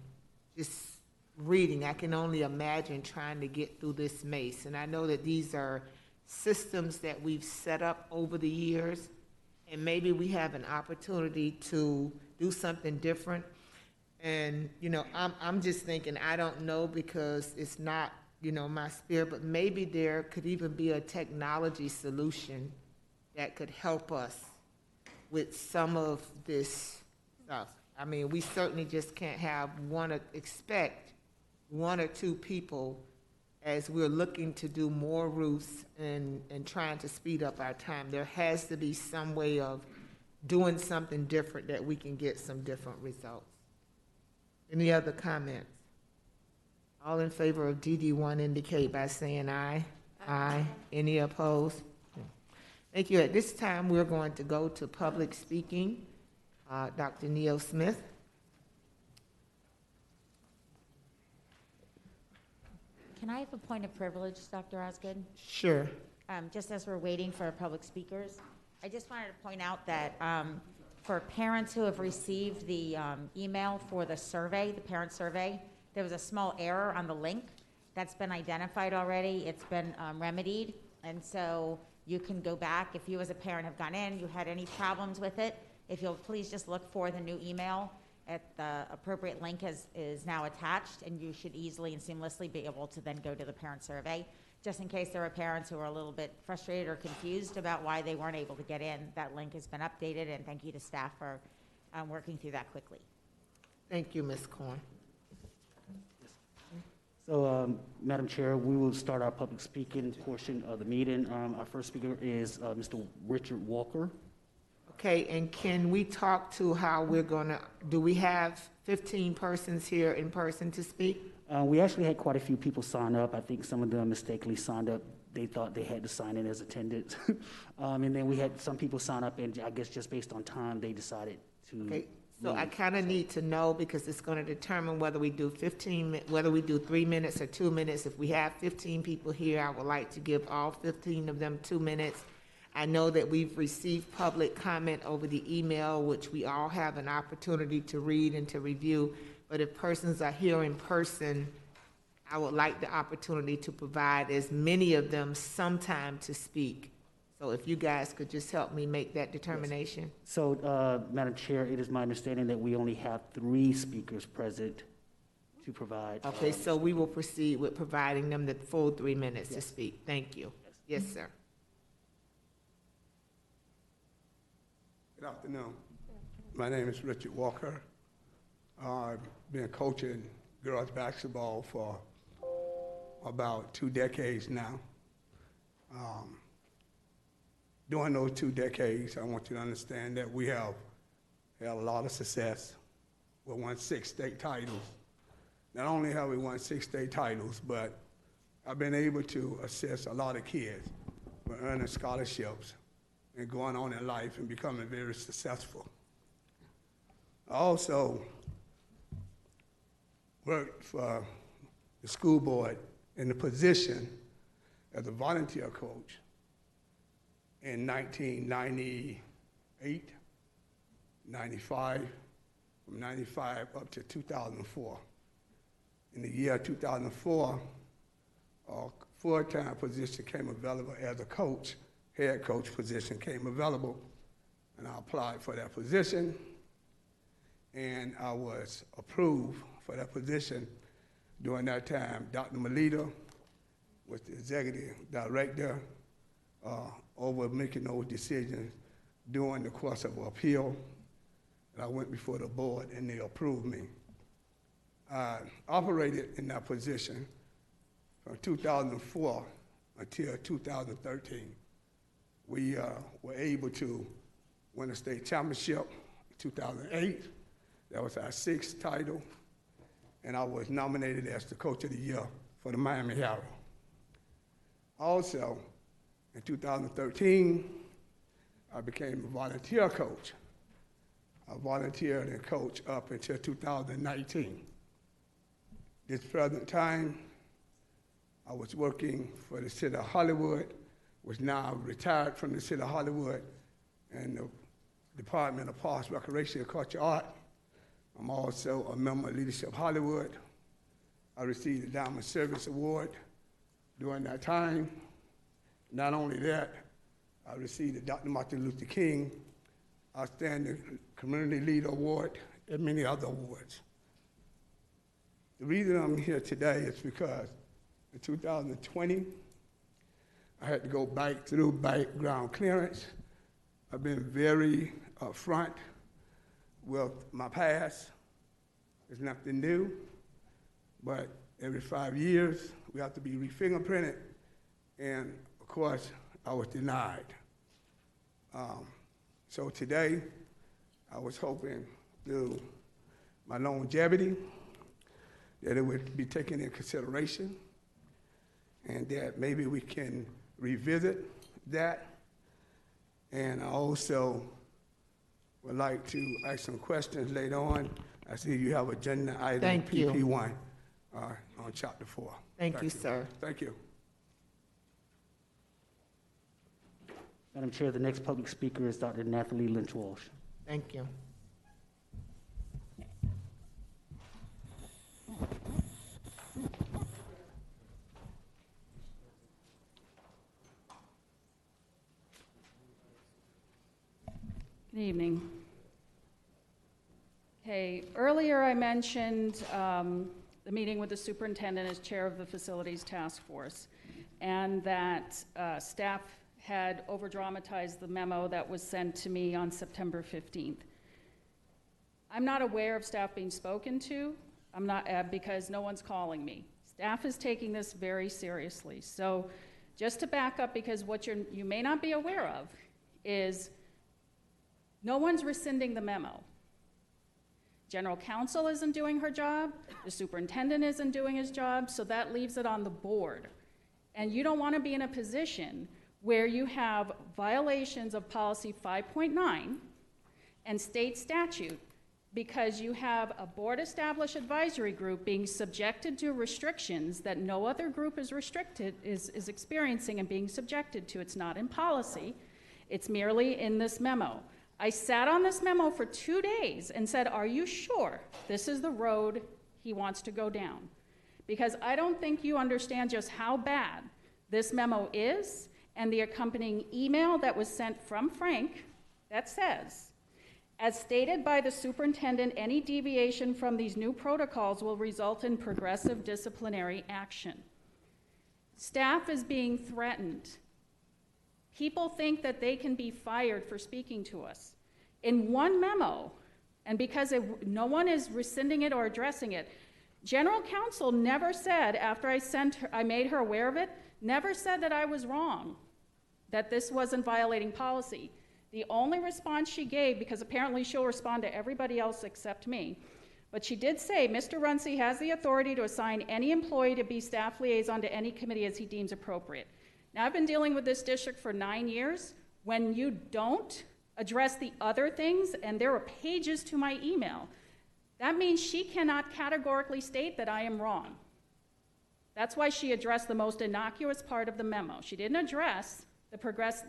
just reading. I can only imagine trying to get through this maze. And I know that these are systems that we've set up over the years, and maybe we have an opportunity to do something different. And, I'm just thinking, I don't know, because it's not, my spirit, but maybe there could even be a technology solution that could help us with some of this stuff. I mean, we certainly just can't expect 1 or 2 people as we're looking to do more routes and trying to speed up our time. There has to be some way of doing something different that we can get some different results. Any other comments? All in favor of DD1 indicate by saying aye. Aye. Any opposed? Thank you. At this time, we're going to go to public speaking. Dr. Neil Smith. Can I have a point of privilege, Dr. Osgood? Sure. Just as we're waiting for our public speakers, I just wanted to point out that for parents who have received the email for the survey, the parent survey, there was a small error on the link. That's been identified already. It's been remedied. And so you can go back. If you as a parent have gone in, you had any problems with it, if you'll please just look for the new email. At the appropriate link is now attached, and you should easily and seamlessly be able to then go to the parent survey. Just in case there are parents who are a little bit frustrated or confused about why they weren't able to get in, that link has been updated, and thank you to staff for working through that quickly. Thank you, Ms. Korn. So, Madam Chair, we will start our public speaking portion of the meeting. Our first speaker is Mr. Richard Walker. Okay, and can we talk to how we're gonna, do we have 15 persons here in person to speak? We actually had quite a few people sign up. I think some of them mistakenly signed up. They thought they had to sign in as attendants. And then we had some people sign up, and I guess just based on time, they decided to. Okay, so I kind of need to know, because it's going to determine whether we do 3 minutes or 2 minutes. If we have 15 people here, I would like to give all 15 of them 2 minutes. I know that we've received public comment over the email, which we all have an opportunity to read and to review. But if persons are here in person, I would like the opportunity to provide as many of them some time to speak. So if you guys could just help me make that determination. Yes. So, Madam Chair, it is my understanding that we only have 3 speakers present to provide. Okay, so we will proceed with providing them the full 3 minutes to speak. Thank you. Yes, sir. Good afternoon. My name is Richard Walker. I've been coaching girls basketball for about 2 decades now. During those 2 decades, I want you to understand that we have had a lot of success. We won 6 state titles. Not only have we won 6 state titles, but I've been able to assist a lot of kids with earning scholarships and going on in life and becoming very successful. I also worked for the school board in the position as a volunteer coach in 1998, 95, from 95 up to 2004. In the year 2004, a full-time position came available as a coach, head coach position came available, and I applied for that position, and I was approved for that position. During that time, Dr. Melita was the executive director over making those decisions during the course of an appeal. And I went before the board and they approved me. I operated in that position from 2004 until 2013. We were able to win a state championship in 2008. That was our 6th title. And I was nominated as the Coach of the Year for the Miami Herald. Also, in 2013, I became a volunteer coach. I volunteered and coached up until 2019. This present time, I was working for the city of Hollywood, was now retired from the city of Hollywood and the Department of Parks, Recreation, and Culture Art. I'm also a member of Leadership Hollywood. I received the Diamond Service Award during that time. Not only that, I received the Dr. Martin Luther King Outstanding Community Leader Award and many other awards. The reason I'm here today is because in 2020, I had to go back through background clearance. I've been very upfront with my past. It's nothing new, but every 5 years, we have to be re-fingerprinted, and of course, I was denied. So today, I was hoping through my longevity that it would be taken into consideration and that maybe we can revisit that. And I also would like to ask some questions later on. I see you have agenda item Thank you. PP1 on chapter 4. Thank you, sir. Thank you. Madam Chair, the next public speaker is Dr. Nathalie Lynch-Walsh. Thank you. Good evening. Okay, earlier I mentioned the meeting with the superintendent as chair of the facilities task force, and that staff had over-dramatized the memo that was sent to me on September 15th. I'm not aware of staff being spoken to. I'm not, because no one's calling me. Staff is taking this very seriously. So just to back up, because what you may not be aware of is no one's rescinding the memo. General counsel isn't doing her job, the superintendent isn't doing his job, so that leaves it on the board. And you don't want to be in a position where you have violations of policy 5.9 and state statute because you have a board-established advisory group being subjected to restrictions that no other group is experiencing and being subjected to. It's not in policy, it's merely in this memo. I sat on this memo for 2 days and said, are you sure this is the road he wants to go down? Because I don't think you understand just how bad this memo is, and the accompanying email that was sent from Frank that says, As stated by the superintendent, any deviation from these new protocols will result in progressive disciplinary action. Staff is being threatened. People think that they can be fired for speaking to us. In one memo, and because no one is rescinding it or addressing it, General Counsel never said, after I made her aware of it, never said that I was wrong, that this wasn't violating policy. The only response she gave, because apparently she'll respond to everybody else except me, but she did say, Mr. Runcie has the authority to assign any employee to be staff liaison to any committee as he deems appropriate. Now, I've been dealing with this district for 9 years. When you don't address the other things, and there are pages to my email, that means she cannot categorically state that I am wrong. That's why she addressed the most innocuous part of the memo. She didn't address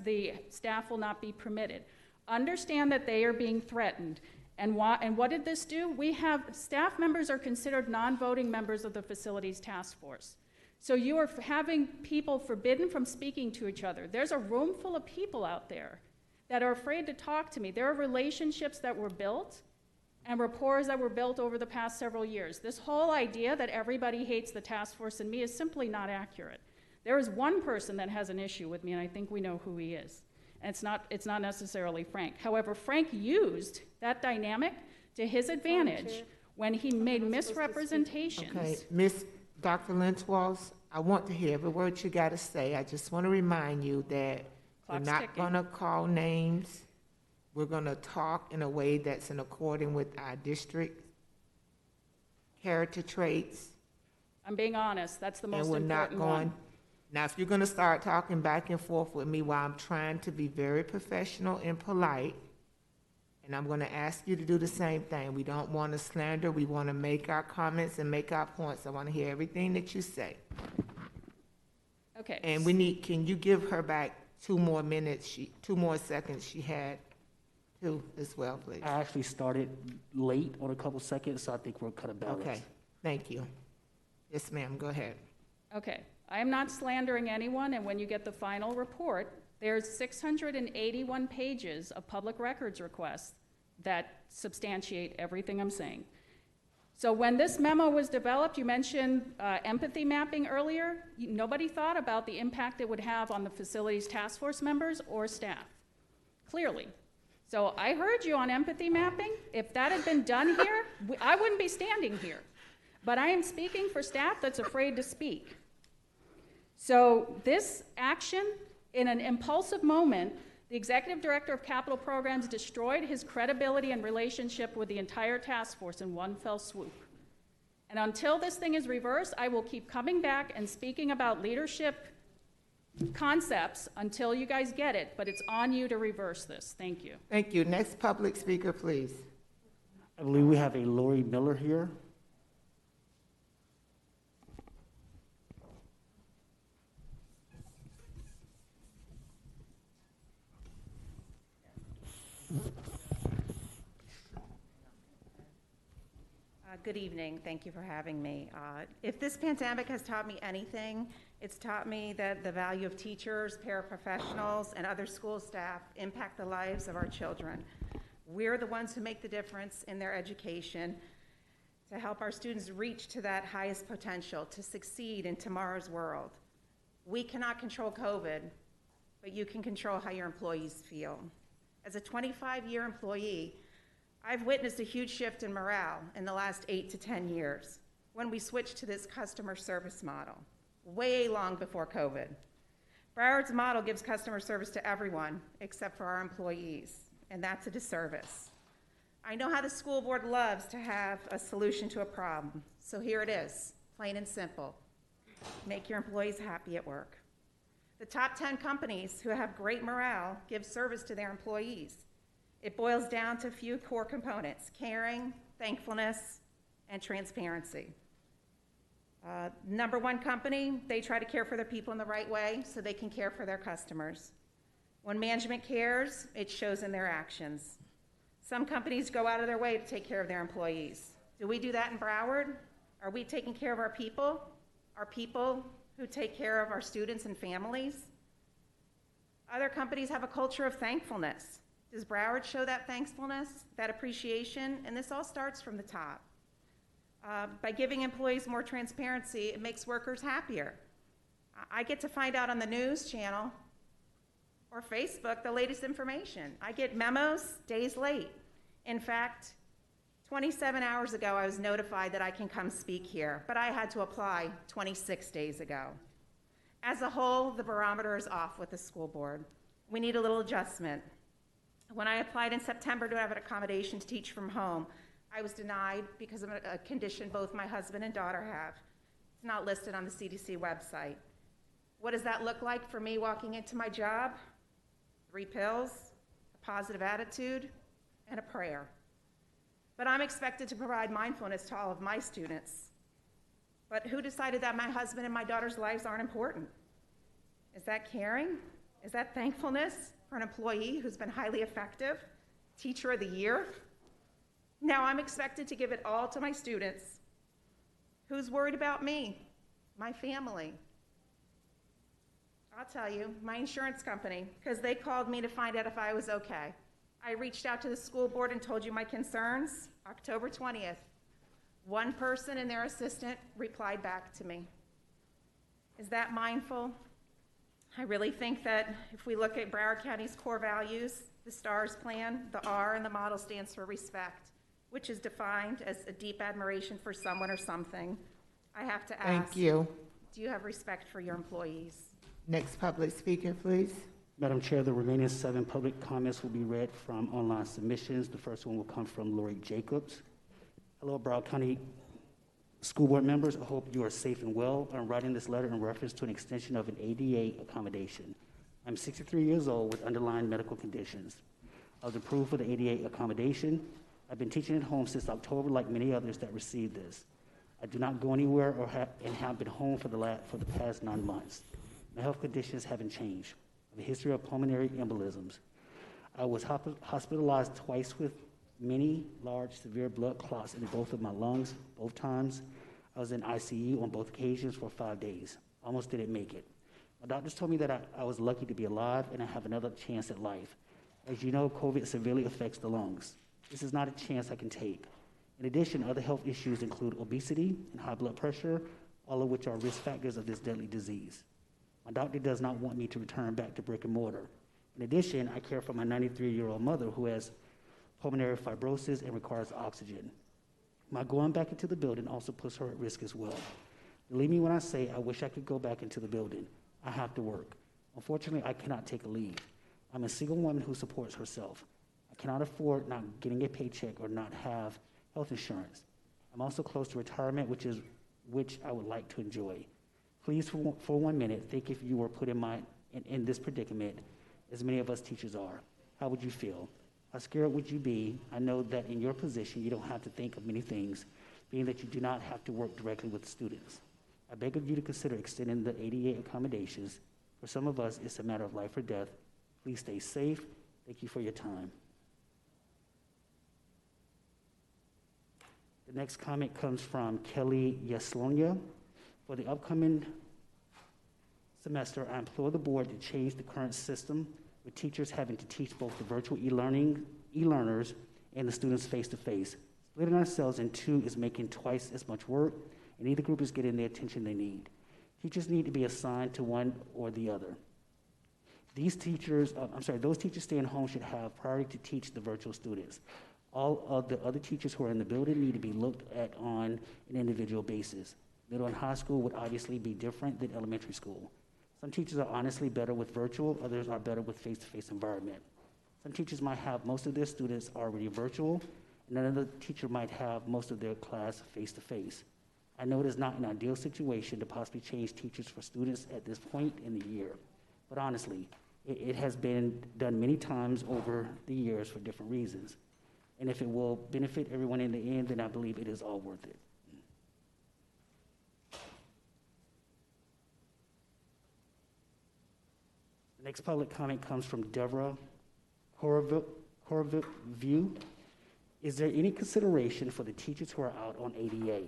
the staff will not be permitted. Understand that they are being threatened. And what did this do? We have staff members are considered non-voting members of the facilities task force. So you are having people forbidden from speaking to each other. There's a room full of people out there that are afraid to talk to me. There are relationships that were built and rapport that were built over the past several years. This whole idea that everybody hates the task force and me is simply not accurate. There is one person that has an issue with me, and I think we know who he is. And it's not necessarily Frank. However, Frank used that dynamic to his advantage when he made misrepresentations. Okay, Dr. Lentwals, I want to hear every word you got to say. I just want to remind you that we're not going to call names. We're going to talk in a way that's in accordance with our district character traits. I'm being honest. That's the most and we're important not going, one. Now, if you're going to start talking back and forth with me while I'm trying to be very professional and polite, and I'm going to ask you to do the same thing. We don't want to slander. We want to make our comments and make our points. I want to hear everything that you say. Okay. And can you give her back 2 more minutes, 2 more seconds she had to as well, please? I actually started late on a couple seconds, so I think we'll cut a balance. Okay, thank you. Yes, ma'am, go ahead. Okay. I am not slandering anyone, and when you get the final report, there's 681 pages of public records requests that substantiate everything I'm saying. So when this memo was developed, you mentioned empathy mapping earlier. Nobody thought about the impact it would have on the facilities task force members or staff, clearly. So I heard you on empathy mapping. If that had been done here, I wouldn't be standing here. But I am speaking for staff that's afraid to speak. So this action, in an impulsive moment, the executive director of capital programs destroyed his credibility and relationship with the entire task force in one fell swoop. And until this thing is reversed, I will keep coming back and speaking about leadership concepts until you guys get it, but it's on you to reverse this. Thank you. Thank you. Next public speaker, please. I believe we have a Lori Miller here. Good evening. Thank you for having me. If this pandemic has taught me anything, it's taught me that the value of teachers, paraprofessionals, and other school staff impact the lives of our children. We're the ones who make the difference in their education to help our students reach to that highest potential, to succeed in tomorrow's world. We cannot control COVID, but you can control how your employees feel. As a 25-year employee, I've witnessed a huge shift in morale in the last 8 to 10 years when we switched to this customer service model, way long before COVID. Broward's model gives customer service to everyone except for our employees, and that's a disservice. I know how the school board loves to have a solution to a problem, so here it is, plain and simple. Make your employees happy at work. The top 10 companies who have great morale give service to their employees. It boils down to a few core components: caring, thankfulness, and transparency. Number 1 company, they try to care for their people in the right way so they can care for their customers. When management cares, it shows in their actions. Some companies go out of their way to take care of their employees. Do we do that in Broward? Are we taking care of our people? Our people who take care of our students and families? Other companies have a culture of thankfulness. Does Broward show that thankfulness, that appreciation? And this all starts from the top. By giving employees more transparency, it makes workers happier. I get to find out on the news channel or Facebook the latest information. I get memos days late. In fact, 27 hours ago, I was notified that I can come speak here, but I had to apply 26 days ago. As a whole, the barometer is off with the school board. We need a little adjustment. When I applied in September to have an accommodation to teach from home, I was denied because of a condition both my husband and daughter have. It's not listed on the CDC website. What does that look like for me walking into my job? 3 pills, a positive attitude, and a prayer. But I'm expected to provide mindfulness to all of my students. But who decided that my husband and my daughter's lives aren't important? Is that caring? Is that thankfulness for an employee who's been highly effective? Teacher of the Year? Now I'm expected to give it all to my students. Who's worried about me? My family. I'll tell you, my insurance company, because they called me to find out if I was okay. I reached out to the school board and told you my concerns, October 20th. One person and their assistant replied back to me. Is that mindful? I really think that if we look at Broward County's core values, the STARS plan, the R in the model stands for respect, which is defined as a deep admiration for someone or something. I have to ask. Thank you. Do you have respect for your employees? Next public speaker, please. Madam Chair, the remaining 7 public comments will be read from online submissions. The first one will come from Lori Jacobs. Hello, Broward County School Board members. I hope you are safe and well. I'm writing this letter in reference to an extension of an ADA accommodation. I'm 63 years old with underlying medical conditions. I was approved for the ADA accommodation. I've been teaching at home since October, like many others that received this. I do not go anywhere and have been home for the past 9 months. My health conditions haven't changed. I have a history of pulmonary embolisms. I was hospitalized twice with many large, severe blood clots in both of my lungs, both times. I was in ICU on both occasions for 5 days. Almost didn't make it. My doctors told me that I was lucky to be alive and I have another chance at life. As you know, COVID severely affects the lungs. This is not a chance I can take. In addition, other health issues include obesity and high blood pressure, all of which are risk factors of this deadly disease. My doctor does not want me to return back to brick and mortar. In addition, I care for my 93-year-old mother who has pulmonary fibrosis and requires oxygen. My going back into the building also puts her at risk as well. Believe me when I say I wish I could go back into the building. I have to work. Unfortunately, I cannot take a leave. I'm a single woman who supports herself. I cannot afford not getting a paycheck or not have health insurance. I'm also close to retirement, which I would like to enjoy. Please, for 1 minute, think if you were put in this predicament, as many of us teachers are. How would you feel? How scared would you be? I know that in your position, you don't have to think of many things, being that you do not have to work directly with students. I beg of you to consider extending the ADA accommodations. For some of us, it's a matter of life or death. Please stay safe. Thank you for your time. The next comment comes from Kelly Yaslonia. For the upcoming semester, I implore the board to change the current system with teachers having to teach both the virtual e-learners and the students face-to-face. Splitting ourselves in 2 is making twice as much work, and neither group is getting the attention they need. Teachers need to be assigned to one or the other. Those teachers staying home should have priority to teach the virtual students. All of the other teachers who are in the building need to be looked at on an individual basis. Middle and high school would obviously be different than elementary school. Some teachers are honestly better with virtual, others are better with face-to-face environment. Some teachers might have most of their students already virtual, and another teacher might have most of their class face-to-face. I know it is not an ideal situation to possibly change teachers for students at this point in the year, but honestly, it has been done many times over the years for different reasons. And if it will benefit everyone in the end, then I believe it is all worth it. The next public comment comes from Deborah Horview. Is there any consideration for the teachers who are out on ADA?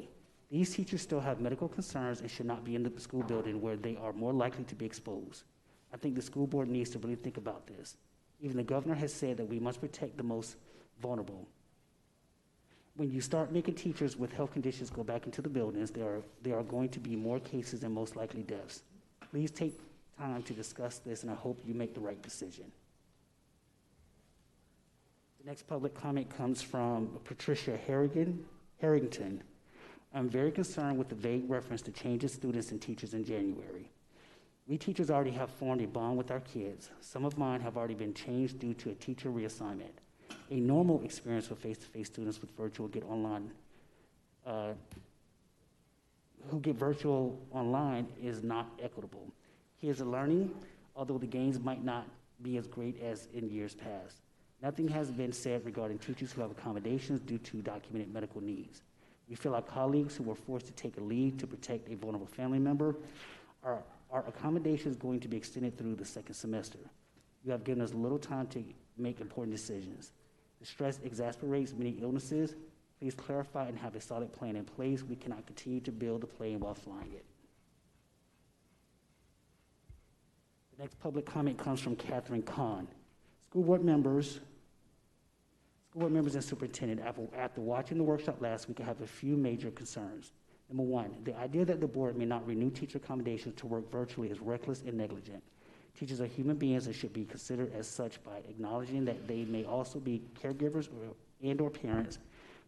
These teachers still have medical concerns and should not be in the school building where they are more likely to be exposed. I think the school board needs to really think about this. Even the governor has said that we must protect the most vulnerable. When you start making teachers with health conditions go back into the buildings, there are going to be more cases and most likely deaths. Please take time to discuss this, and I hope you make the right decision. The next public comment comes from Patricia Harrington. I'm very concerned with the vague reference to changing students and teachers in January. We teachers already have formed a bond with our kids. Some of mine have already been changed due to a teacher reassignment. A normal experience for face-to-face students with virtual get online, who get virtual online is not equitable. Kids are learning, although the gains might not be as great as in years past. Nothing has been said regarding teachers who have accommodations due to documented medical needs. We feel our colleagues who were forced to take a leave to protect a vulnerable family member are accommodations going to be extended through the second semester. You have given us little time to make important decisions. The stress exasperates many illnesses. Please clarify and have a solid plan in place. We cannot continue to build the plane while flying it. The next public comment comes from Catherine Kahn. School board members and superintendent, after watching the workshop last week, I have a few major concerns. Number one, the idea that the board may not renew teacher accommodations to work virtually is reckless and negligent. Teachers are human beings and should be considered as such by acknowledging that they may also be caregivers and/or parents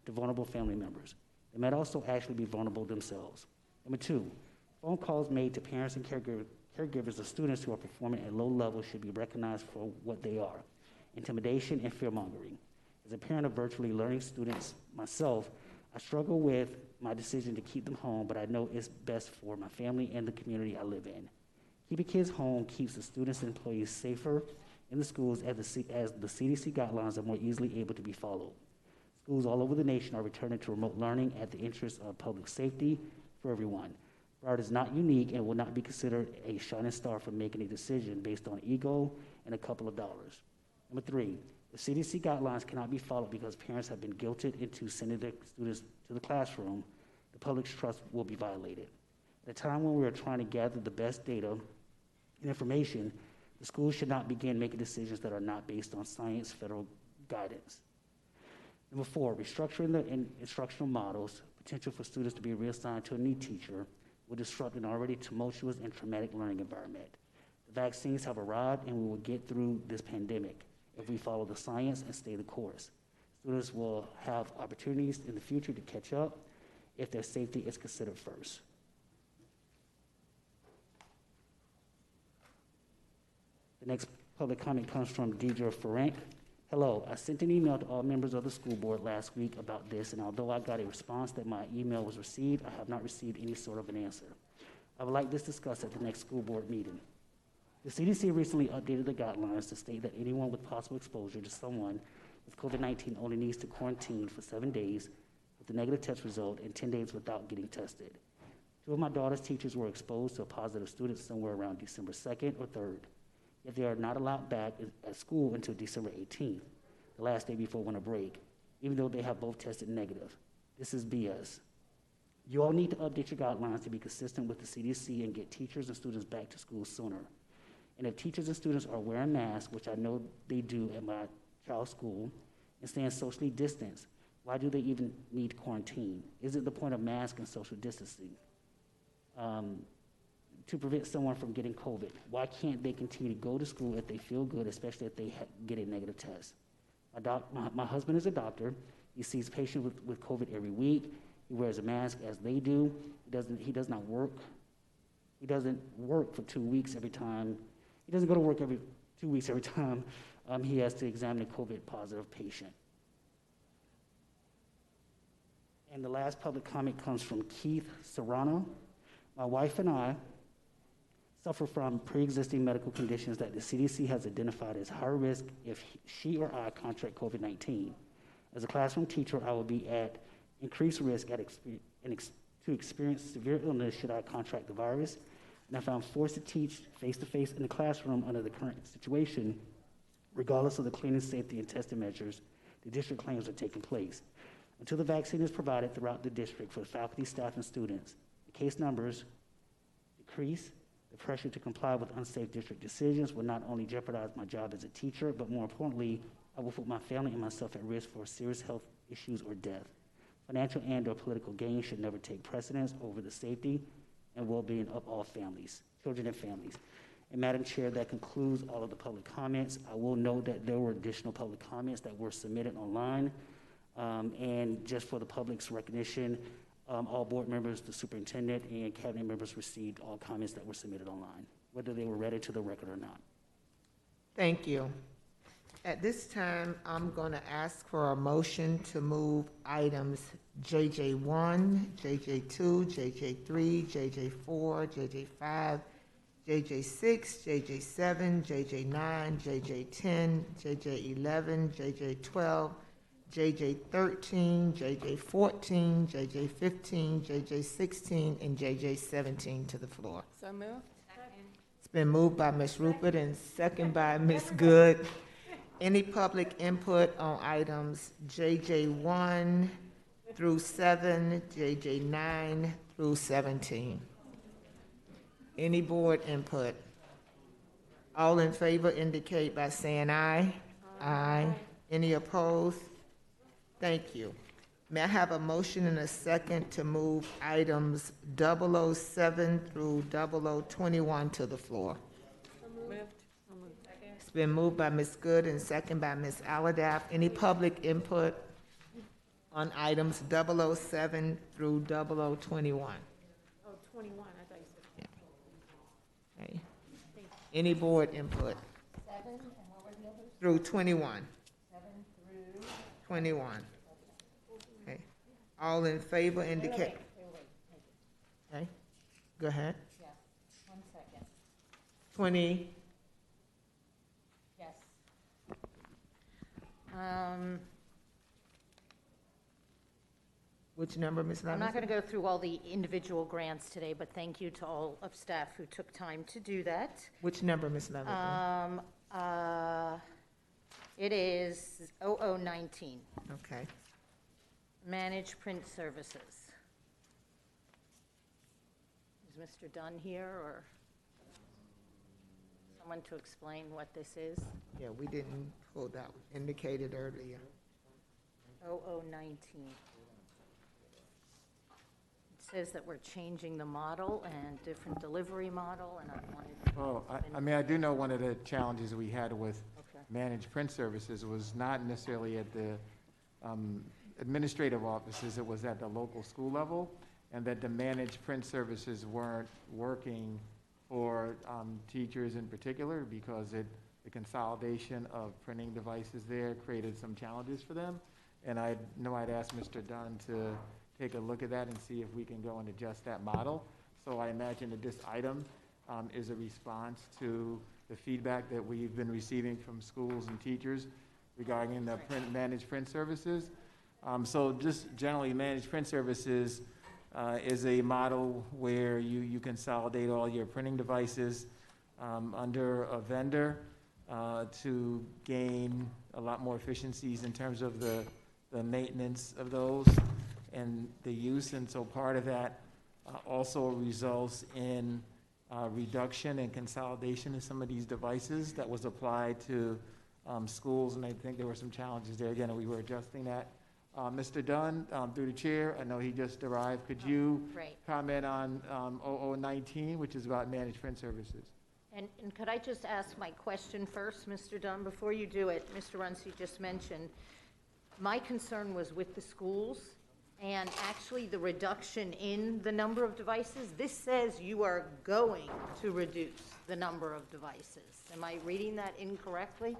to vulnerable family members. They might also actually be vulnerable themselves. Number two, phone calls made to parents and caregivers of students who are performing at low levels should be recognized for what they are: intimidation and fear-mongering. As a parent of virtually learning students myself, I struggle with my decision to keep them home, but I know it's best for my family and the community I live in. Keeping kids home keeps the students and employees safer in the schools as the CDC guidelines are more easily able to be followed. Schools all over the nation are returning to remote learning at the interest of public safety for everyone. Broward is not unique and will not be considered a shining star for making a decision based on ego and a couple of dollars. Number three, the CDC guidelines cannot be followed because parents have been guilted into sending their students to the classroom. The public's trust will be violated. At a time when we are trying to gather the best data and information, the schools should not begin making decisions that are not based on science, federal guidance. Number four, restructuring the instructional models, potential for students to be reassigned to a new teacher, will disrupt an already tumultuous and traumatic learning environment. The vaccines have arrived and we will get through this pandemic if we follow the science and stay the course. Students will have opportunities in the future to catch up if their safety is considered first. The next public comment comes from Deidre Ferenc. Hello, I sent an email to all members of the school board last week about this, and although I got a response that my email was received, I have not received any sort of an answer. I would like this discussed at the next school board meeting. The CDC recently updated the guidelines to state that anyone with possible exposure to someone with COVID-19 only needs to quarantine for 7 days with a negative test result and 10 days without getting tested. 2 of my daughter's teachers were exposed to a positive student somewhere around December 2nd or 3rd, yet they are not allowed back at school until December 18th, the last day before winter break, even though they have both tested negative. This is BS. You all need to update your guidelines to be consistent with the CDC and get teachers and students back to school sooner. And if teachers and students are wearing masks, which I know they do at my child's school, and staying socially distanced, why do they even need quarantine? Is it the point of mask and social distancing? To prevent someone from getting COVID? Why can't they continue to go to school if they feel good, especially if they get a negative test? My husband is a doctor. He sees patients with COVID every week. He wears a mask as they do. He does not work. He doesn't work for 2 weeks every time. He doesn't go to work every 2 weeks every time he has to examine a COVID positive patient. And the last public comment comes from Keith Serrano. My wife and I suffer from pre-existing medical conditions that the CDC has identified as high risk if she or I contract COVID-19. As a classroom teacher, I will be at increased risk to experience severe illness should I contract the virus. And if I'm forced to teach face-to-face in the classroom under the current situation, regardless of the cleaning, safety, and testing measures, the district claims are taking place. Until the vaccine is provided throughout the district for faculty, staff, and students, the case numbers decrease, the pressure to comply with unsafe district decisions will not only jeopardize my job as a teacher, but more importantly, I will put my family and myself at risk for serious health issues or death. Financial and/or political gain should never take precedence over the safety and well-being of all families, children and families. And Madam Chair, that concludes all of the public comments. I will note that there were additional public comments that were submitted online. And just for the public's recognition, all board members, the superintendent, and cabinet members received all comments that were submitted online, whether they were read into the record or not. Thank you. At this time, I'm going to ask for a motion to move items JJ1, JJ2, JJ3, JJ4, JJ5, JJ6, JJ7, JJ9, JJ10, JJ11, JJ12, JJ13, JJ14, JJ15, JJ16, and JJ17 to the floor. So moved. It's been moved by Ms. Rupert and second by Ms. Good. Any public input on items JJ1 through 7, JJ9 through 17? Any board input? All in favor indicate by saying aye. Aye. Any opposed? Thank you. May I have a motion and a second to move items 007 through 0021 to the floor? It's been moved by Ms. Good and second by Ms. Aladaff. Any public input on items 007 through 0021? Oh, 21, I thought you said. Okay. Any board input? 7, and what were the others? Through 21. 7 through? 21. Okay. All in favor indicate. Okay. Go ahead. Yes, 1 second. 20. Yes. Which number, Ms. I'm not Levinson? going to go through all the individual grants today, but thank you to all of staff who took time to do that. Which number, Ms. Levinson? It is 0019. Okay. Managed print services. Is Mr. Dunn here, or someone to explain what this is? Yeah, we didn't pull that indicated earlier. 0019. It says that we're changing the model and different delivery model, and I wanted to... Well, I mean, I do know one of the challenges we had with Okay. managed print services was not necessarily at the administrative offices, it was at the local school level, and that the managed print services weren't working for teachers in particular because the consolidation of printing devices there created some challenges for them. And I know I'd asked Mr. Dunn to take a look at that and see if we can go and adjust that model. So I imagine that this item is a response to the feedback that we've been receiving from schools and teachers regarding the managed print services. So just generally, managed print services is a model where you consolidate all your printing devices under a vendor to gain a lot more efficiencies in terms of the maintenance of those and the use. And so part of that also results in reduction and consolidation of some of these devices that was applied to schools, and I think there were some challenges there. Again, we were adjusting that. Mr. Dunn, through the chair, I know he just arrived. Could you comment on 0019, which is about managed print services? And could I just ask my question first, Mr. Dunn? Before you do it, Mr. Runcie just mentioned, my concern was with the schools and actually the reduction in the number of devices. This says you are going to reduce the number of devices. Am I reading that incorrectly?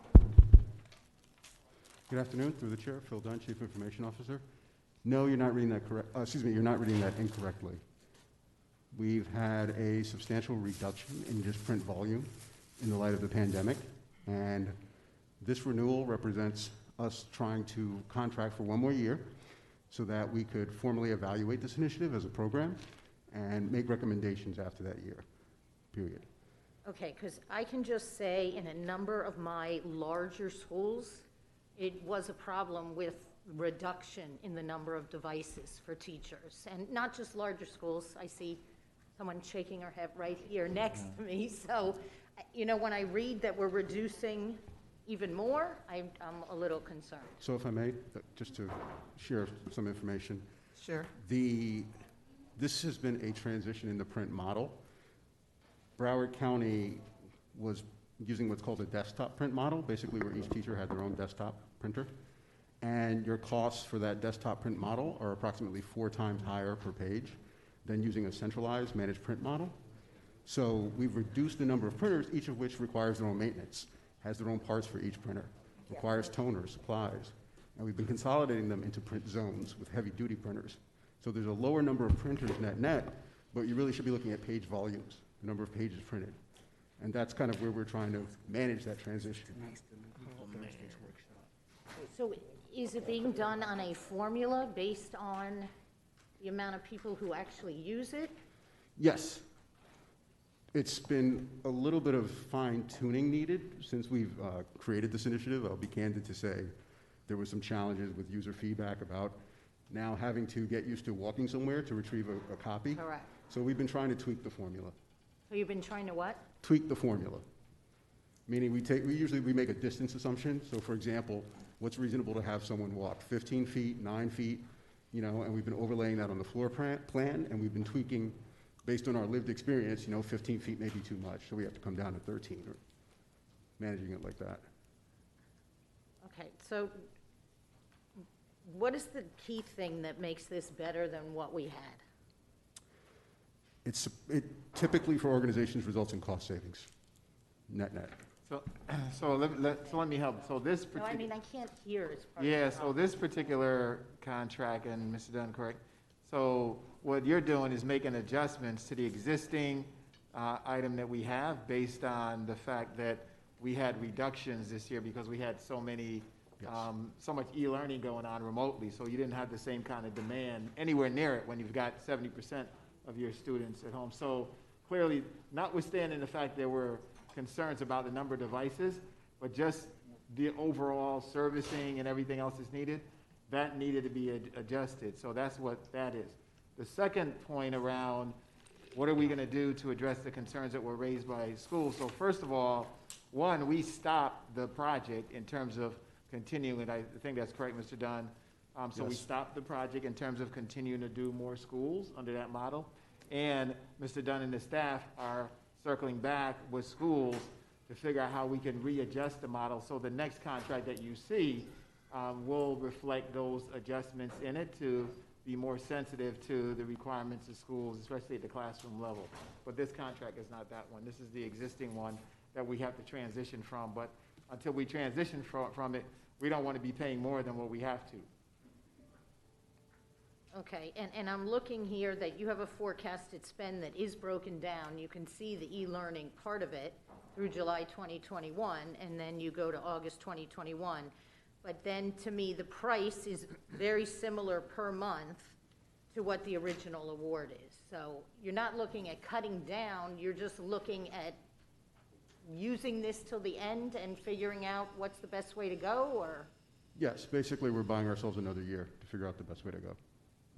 Good afternoon, through the chair, Phil Dunn, Chief Information Officer. No, you're not reading that correct. You're not reading that incorrectly. We've had a substantial reduction in just print volume in the light of the pandemic, and this renewal represents us trying to contract for one more year so that we could formally evaluate this initiative as a program and make recommendations after that year, period. Okay, because I can just say in a number of my larger schools, it was a problem with reduction in the number of devices for teachers. And not just larger schools, I see someone shaking her head right here next to me. So, you know, when I read that we're reducing even more, I'm a little concerned. So if I may, just to share some information. Sure. This has been a transition in the print model. Broward County was using what's called a desktop print model, basically where each teacher had their own desktop printer. And your costs for that desktop print model are approximately 4 times higher per page than using a centralized managed print model. So we've reduced the number of printers, each of which requires their own maintenance, has their own parts for each printer, requires toners, supplies. And we've been consolidating them into print zones with heavy-duty printers. So there's a lower number of printers net, but you really should be looking at page volumes, the number of pages printed. And that's kind of where we're trying to manage that transition. So is it being done on a formula based on the amount of people who actually use it? Yes. It's been a little bit of fine-tuning needed since we've created this initiative. I'll be candid to say there were some challenges with user feedback about now having to get used to walking somewhere to retrieve a copy. Correct. So we've been trying to tweak the formula. So you've been trying to what? Tweak the formula. Meaning we make a distance assumption. So for example, what's reasonable to have someone walk? 15 feet, 9 feet, you know, and we've been overlaying that on the floor plan, and we've been tweaking based on our lived experience, you know, 15 feet may be too much, so we have to come down to 13 or managing it like that. Okay, so what is the key thing that makes this better than what we had? It typically for organizations results in cost savings, net. So let me help. So this No, I mean, I can't hear as part Yeah, of the so this particular contract, and Mr. Dunn, correct? So what you're doing is making adjustments to the existing item that we have based on the fact that we had reductions this year because we had so much e-learning going on remotely. So you didn't have the same kind of demand anywhere near it when you've got 70% of your students at home. So clearly, notwithstanding the fact there were concerns about the number of devices, but just the overall servicing and everything else that's needed, that needed to be adjusted. So that's what that is. The second point around what are we going to do to address the concerns that were raised by schools? So first of all, one, we stopped the project in terms of continuing, I think that's correct, Mr. Dunn. So we Yes. stopped the project in terms of continuing to do more schools under that model. And Mr. Dunn and the staff are circling back with schools to figure out how we can readjust the model. So the next contract that you see will reflect those adjustments in it to be more sensitive to the requirements of schools, especially at the classroom level. But this contract is not that one. This is the existing one that we have to transition from. But until we transition from it, we don't want to be paying more than what we have to. Okay, and I'm looking here that you have a forecasted spend that is broken down. You can see the e-learning part of it through July 2021, and then you go to August 2021. But then, to me, the price is very similar per month to what the original award is. So you're not looking at cutting down, you're just looking at using this till the end and figuring out what's the best way to go, or? Yes, basically we're buying ourselves another year to figure out the best way to go.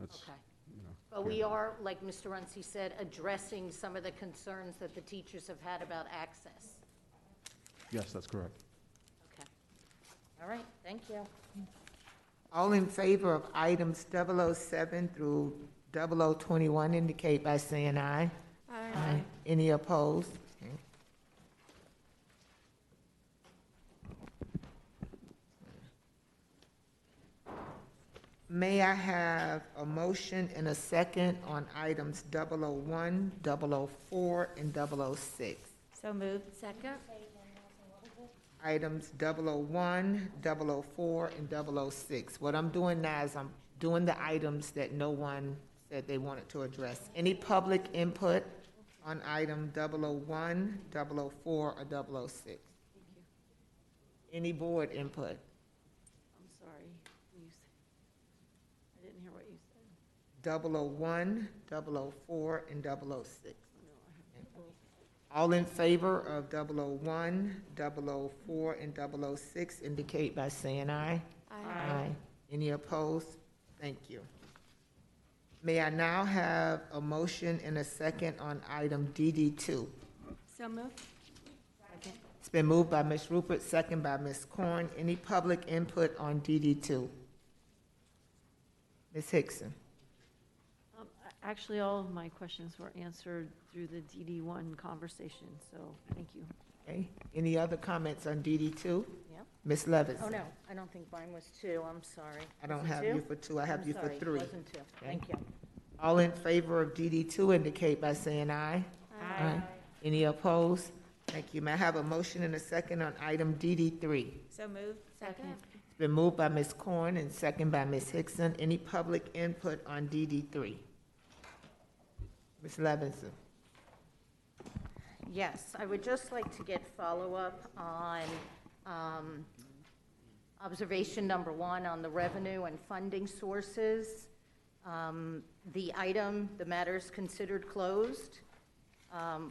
That's, Okay. you know, But we are, like Mr. Runcie said, addressing some of the concerns that the teachers have had about access. yes, that's correct. Okay. All right, thank you. All in favor of items 007 through 0021 indicate by saying aye. Aye. Any opposed? Okay. May I have a motion and a second on items 001, 004, and 006? So moved. Second? Items 001, 004, and 006. What I'm doing now is I'm doing the items that no one said they wanted to address. Any public input on item 001, 004, or 006? Any board input? I'm sorry. I didn't hear what you said. 001, 004, and 006. All in favor of 001, 004, and 006 indicate by saying aye. Aye. Any opposed? Thank you. May I now have a motion and a second on item DD2? So moved. Second. It's been moved by Ms. Rupert, second by Ms. Corn. Any public input on DD2? Ms. Hickson? Actually, all of my questions were answered through the DD1 conversation, so thank you. Okay. Any other comments on DD2? Yep. Ms. Levinson? Oh, no, I don't think mine was 2, I'm sorry. I don't Was it have 2? you for 2, I have I'm you for sorry, 3. It wasn't 2, thank you. All in favor of DD2 indicate by saying aye. Aye. Any opposed? Thank you. May I have a motion and a second on item DD3? So moved. Second. It's been moved by Ms. Corn and second by Ms. Hickson. Any public input on DD3? Ms. Levinson? Yes, I would just like to get follow-up on observation number 1 on the revenue and funding sources. The item, the matter's considered closed,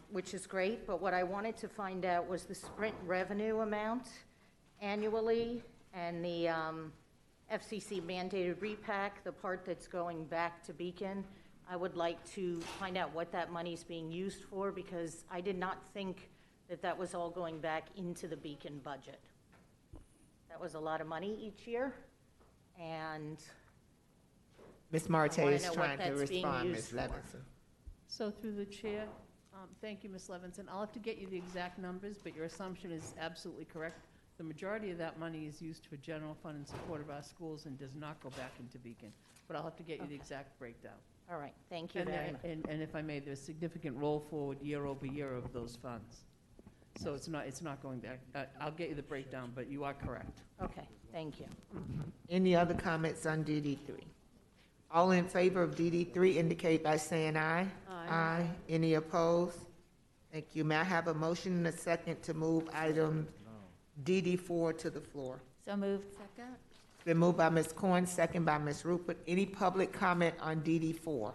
which is great, but what I wanted to find out was the Sprint revenue amount annually and the FCC mandated repack, the part that's going back to Beacon. I would like to find out what that money's being used for, because I did not think that that was all going back into the Beacon budget. That was a lot of money each year, and Ms. Marte I wanna is know what trying to that's being respond, Ms. used for. Levinson. So through the chair, thank you, Ms. Levinson. I'll have to get you the exact numbers, but your assumption is absolutely correct. The majority of that money is used for general fund in support of our schools and does not go back into Beacon. But I'll have to get you the exact breakdown. all right, thank you And, very much. and if I may, there's significant roll forward year over year of those funds. So it's not going back. I'll get you the breakdown, but you are correct. Okay, thank you. Any other comments on DD3? All in favor of DD3 indicate by saying aye. Aye. Any opposed? Thank you. May I have a motion and a second to move item DD4 to the floor? So moved. Second. It's been moved by Ms. Corn, second by Ms. Rupert. Any public comment on DD4?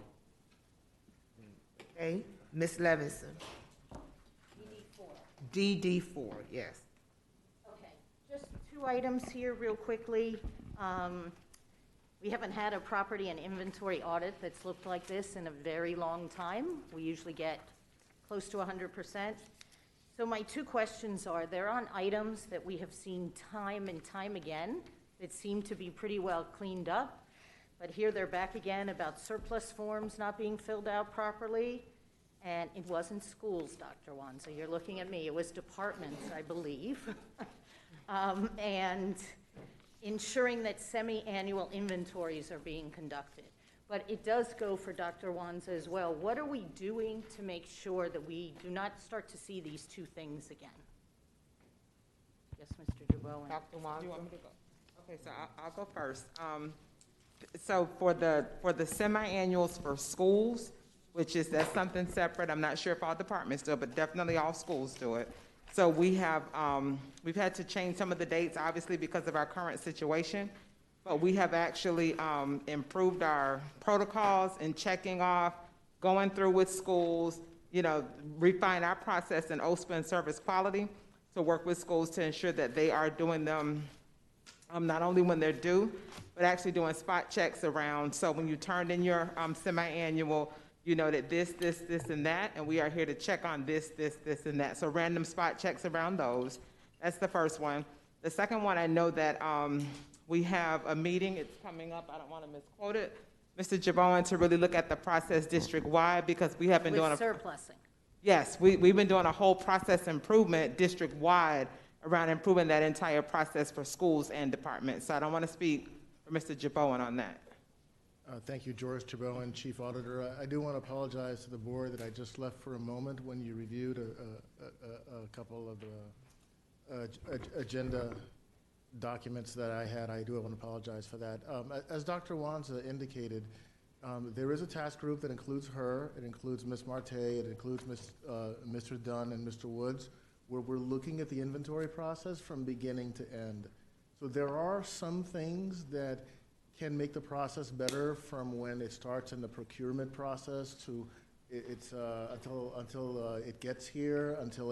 Okay, Ms. Levinson? DD4, yes. Okay, just 2 items here real quickly. We haven't had a property and inventory audit that's looked like this in a very long time. We usually get close to 100%. So my 2 questions are, they're on items that we have seen time and time again that seem to be pretty well cleaned up, but here they're back again about surplus forms not being filled out properly. And it wasn't schools, Dr. Wan, so you're looking at me. It was departments, I believe. And ensuring that semi-annual inventories are being conducted. But it does go for Dr. Wanza as well. What are we doing to make sure that we do not start to see these 2 things again? Yes, Mr. DuBois. Dr. Wanza? Do you want me to go? Okay, so I'll go first. So for the semi-annuals for schools, that's something separate. I'm not sure if all departments do it, but definitely all schools do it. So we've had to change some of the dates, obviously, because of our current situation. But we have actually improved our protocols and checking off, going through with schools, refine our process in OSPA and service quality to work with schools to ensure that they are doing them not only when they're due, but actually doing spot checks around. So when you turned in your semi-annual, you know that this, and that, and we are here to check on this, and that. So random spot checks around those. That's the first one. The second one, I know that we have a meeting. It's coming up. I don't want to misquote it. Mr. Jabon, to really look at the process district-wide, because we have been doing surplusing. Yes, we've been doing a whole process improvement district-wide around improving that entire process for schools and departments. So I don't want to speak for Mr. Jabon on that. Thank you, George Chaboen, Chief Auditor. I do want to apologize to the board that I just left for a moment when you reviewed a couple of agenda documents that I had. I do want to apologize for that. As Dr. Wanza indicated, there is a task group that includes her, it includes Ms. Marte, it includes Mr. Dunn and Mr. Woods, where we're looking at the inventory process from beginning to end. So there are some things that can make the process better from when it starts in the procurement process to until it gets here, until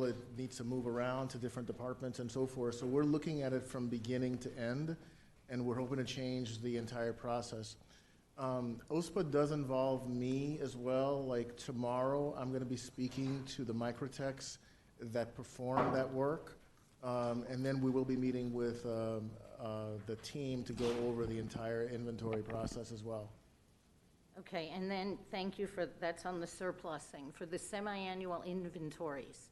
it needs to move around to different departments and so forth. So we're looking at it from beginning to end, and we're hoping to change the entire process. OSPA does involve me as well. Like tomorrow, I'm going to be speaking to the microtechs that perform that work. And then we will be meeting with the team to go over the entire inventory process as well. Okay, and then, thank you for, that's on the surplusing. For the semi-annual inventories,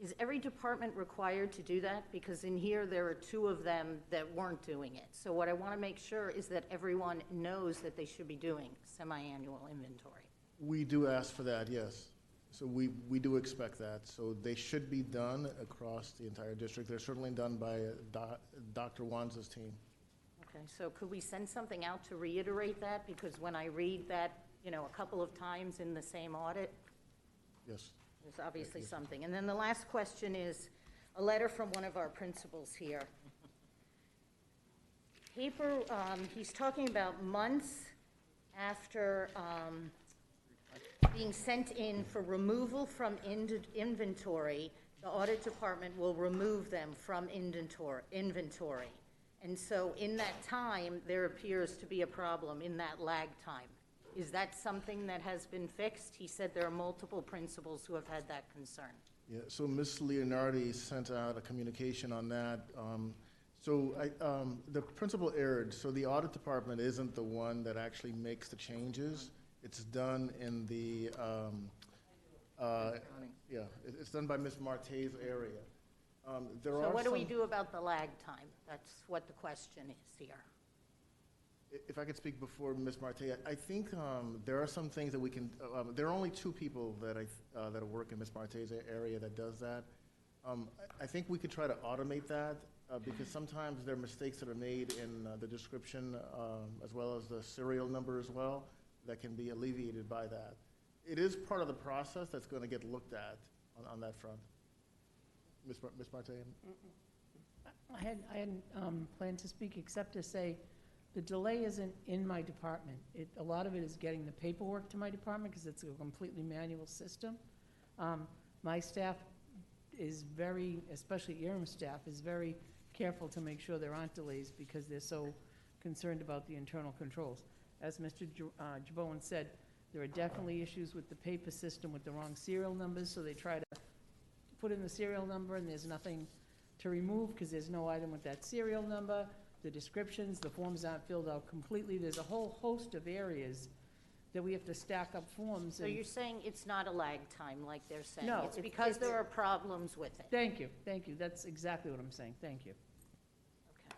is every department required to do that? Because in here, there are 2 of them that weren't doing it. So what I want to make sure is that everyone knows that they should be doing semi-annual inventory. We do ask for that, yes. So we do expect that. So they should be done across the entire district. They're certainly done by Dr. Wanza's team. Okay, so could we send something out to reiterate that? Because when I read that, a couple of times in the same audit, Yes. there's obviously something. And then the last question is a letter from one of our principals here. He's talking about months after being sent in for removal from inventory, the audit department will remove them from inventory. And so in that time, there appears to be a problem in that lag time. Is that something that has been fixed? He said there are multiple principals who have had that concern. Yeah, so Ms. Leonardi sent out a communication on that. The principal erred, so the audit department isn't the one that actually makes the changes. It's done in the, it's done by Ms. Marte's area. So what do we do about the lag time? That's what the question is here. If I could speak before Ms. Marte, I think there are some things that we can, there are only 2 people that work in Ms. Marte's area that does that. I think we could try to automate that because sometimes there are mistakes that are made in the description as well as the serial number as well that can be alleviated by that. It is part of the process that's going to get looked at on that front. Ms. Marte? I hadn't planned to speak except to say the delay isn't in my department. A lot of it is getting the paperwork to my department because it's a completely manual system. My staff is very, especially ERM staff, is very careful to make sure there aren't delays because they're so concerned about the internal controls. As Mr. Jaboan said, there are definitely issues with the paper system with the wrong serial numbers, so they try to put in the serial number and there's nothing to remove because there's no item with that serial number. The descriptions, the forms aren't filled out completely. There's a whole host of areas that we have to stack up forms. So you're saying it's not a lag time like they're saying? No, it's because there are problems with it. Thank you. That's exactly what I'm saying. Thank you. Okay.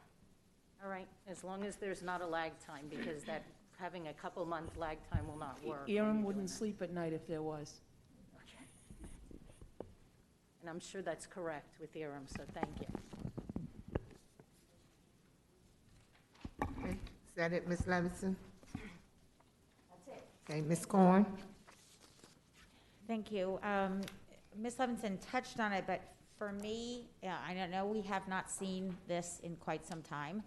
All right, as long as there's not a lag time, because that having a couple-month lag time will not work. ERM wouldn't sleep at night if there was. Okay. And I'm sure that's correct with ERM, so thank you. Okay, is that it, Ms. Levinson? That's it. Okay, Ms. Corn? Thank you. Ms. Levinson touched on it, but for me, I don't know, we have not seen this in quite some time,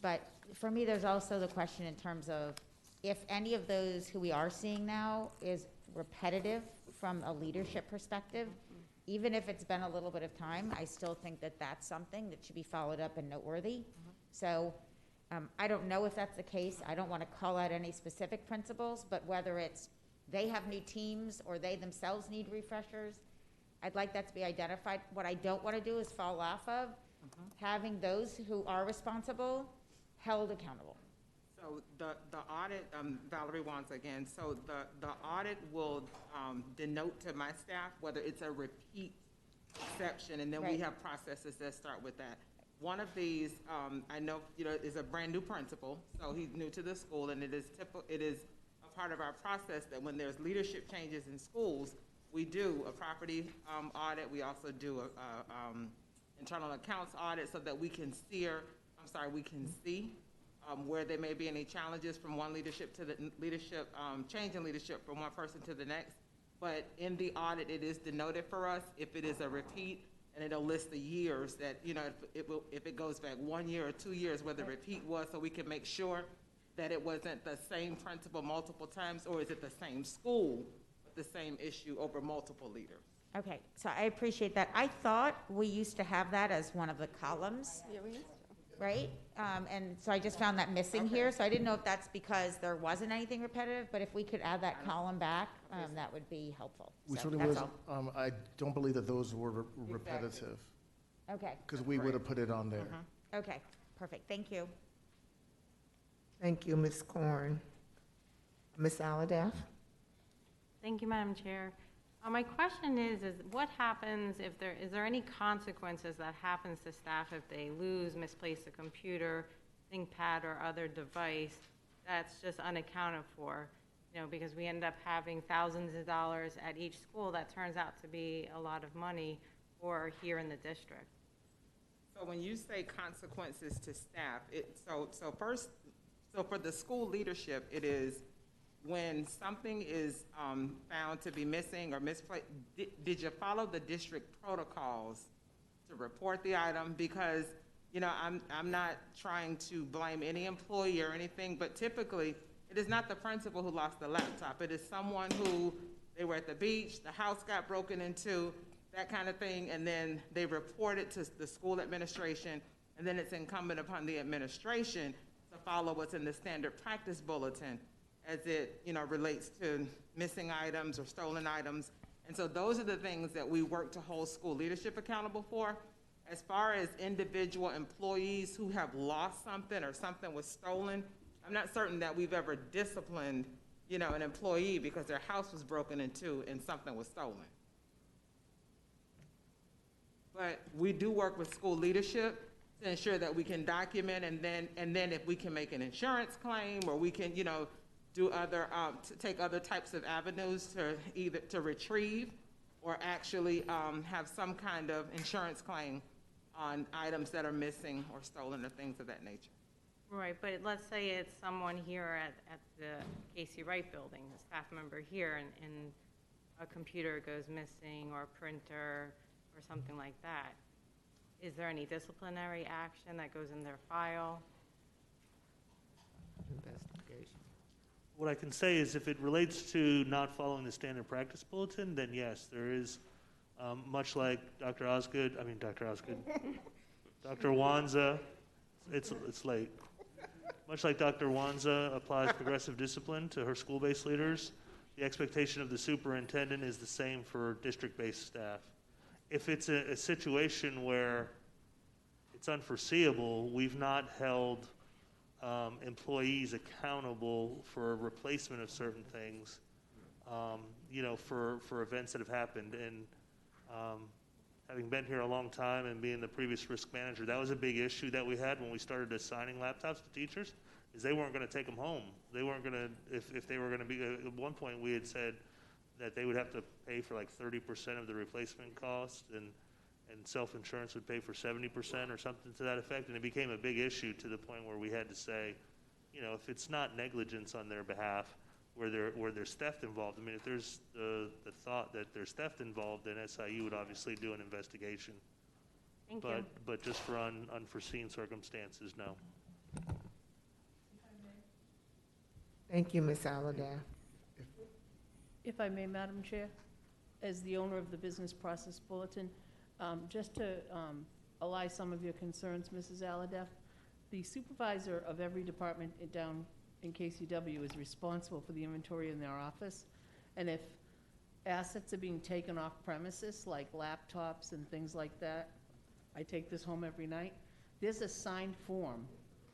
but for me, there's also the question in terms of if any of those who we are seeing now is repetitive from a leadership perspective, even if it's been a little bit of time, I still think that that's something that should be followed up and noteworthy. So I don't know if that's the case. I don't want to call out any specific principles, but whether it's they have new teams or they themselves need refreshers, I'd like that to be identified. What I don't want to do is fall off of having those who are responsible held accountable. So the audit, Valerie Wanza again, so the audit will denote to my staff whether it's a repeat exception, and then we have processes that start with that. One of these, I know, is a brand new principal, so he's new to the school, and it is a part of our process that when there's leadership changes in schools, we do a property audit. We also do a internal accounts audit so that we can see where there may be any challenges from one leadership to the leadership, change in leadership from one person to the next. But in the audit, it is denoted for us if it is a repeat, and it'll list the years that, if it goes back 1 year or 2 years, where the repeat was, so we can make sure that it wasn't the same principal multiple times, or is it the same school with the same issue over multiple leaders. Okay, so I appreciate that. I thought we used to have that as one of the columns. Yeah, we used right? And so I just found that missing here, so I didn't know if that's because there wasn't anything repetitive, but if we could add that column back, that would be helpful. We So certainly that's was, all. I don't believe that those were repetitive, Okay, because we would have put it on there. okay, perfect, thank you. Thank you, Ms. Corn. Ms. Aladaff? Thank you, Madam Chair. My question is what happens if is there any consequences that happens to staff if they lose, misplace a computer, ThinkPad, or other device that's just unaccounted for? You know, because we end up having thousands of dollars at each school that turns out to be a lot of money for here in the district. So when you say consequences to staff, so for the school leadership, it is when something is found to be missing or misplaced, did you follow the district protocols to report the item? Because, you know, I'm not trying to blame any employee or anything, but typically it is not the principal who lost the laptop. It is someone who, they were at the beach, the house got broken into, that kind of thing, and then they report it to the school administration, and then it's incumbent upon the administration to follow what's in the standard practice bulletin as it, you know, relates to missing items or stolen items. And so those are the things that we work to hold school leadership accountable for. As far as individual employees who have lost something or something was stolen, I'm not certain that we've ever disciplined, you know, an employee because their house was broken into and something was stolen. But we do work with school leadership to ensure that we can document, and then if we can make an insurance claim, or we can, you know, do other, to take other types of avenues to either to retrieve or actually have some kind of insurance claim on items that are missing or stolen or things of that nature. Right, but let's say it's someone here at the Casey Wright building, a staff member here, and a computer goes missing or a printer or something like that. Is there any disciplinary action that goes in their file? Investigation. What I can say is if it relates to not following the standard practice bulletin, then yes, there is, much like Dr. Wanza, it's late. Much like Dr. Wanza applies progressive discipline to her school-based leaders, the expectation of the superintendent is the same for district-based staff. If it's a situation where it's unforeseeable, we've not held employees accountable for replacement of certain things, you know, for events that have happened. And having been here a long time and being the previous risk manager, that was a big issue that we had when we started assigning laptops to teachers, is they weren't going to take them home. They weren't going to, if they were going to be, at one point we had said that they would have to pay for like 30% of the replacement cost, and self-insurance would pay for 70% or something to that effect. And it became a big issue to the point where we had to say, you know, if it's not negligence on their behalf, where there's theft involved. I mean, if there's the thought that there's theft involved, then SIU would obviously do an investigation. Thank you. But just for unforeseen circumstances, no. Thank you, Ms. Aladaff. If I may, Madam Chair, as the owner of the Business Process Bulletin, just to allay some of your concerns, Mrs. Aladaff, the supervisor of every department down in KCW is responsible for the inventory in their office. And if assets are being taken off premises, like laptops and things like that, I take this home every night, there's a signed form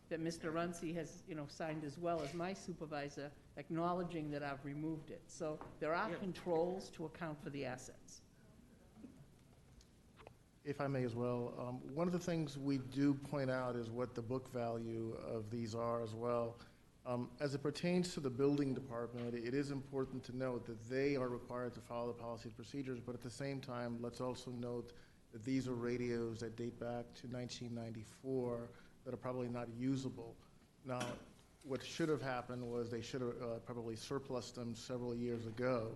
that Mr. Runcie has, you know, signed as well as my supervisor, acknowledging that I've removed it. So there are controls to account for the assets. If I may as well, one of the things we do point out is what the book value of these are as well. As it pertains to the building department, it is important to note that they are required to follow the policy and procedures, but at the same time, let's also note that these are radios that date back to 1994 that are probably not usable. Now, what should have happened was they should have probably surplused them several years ago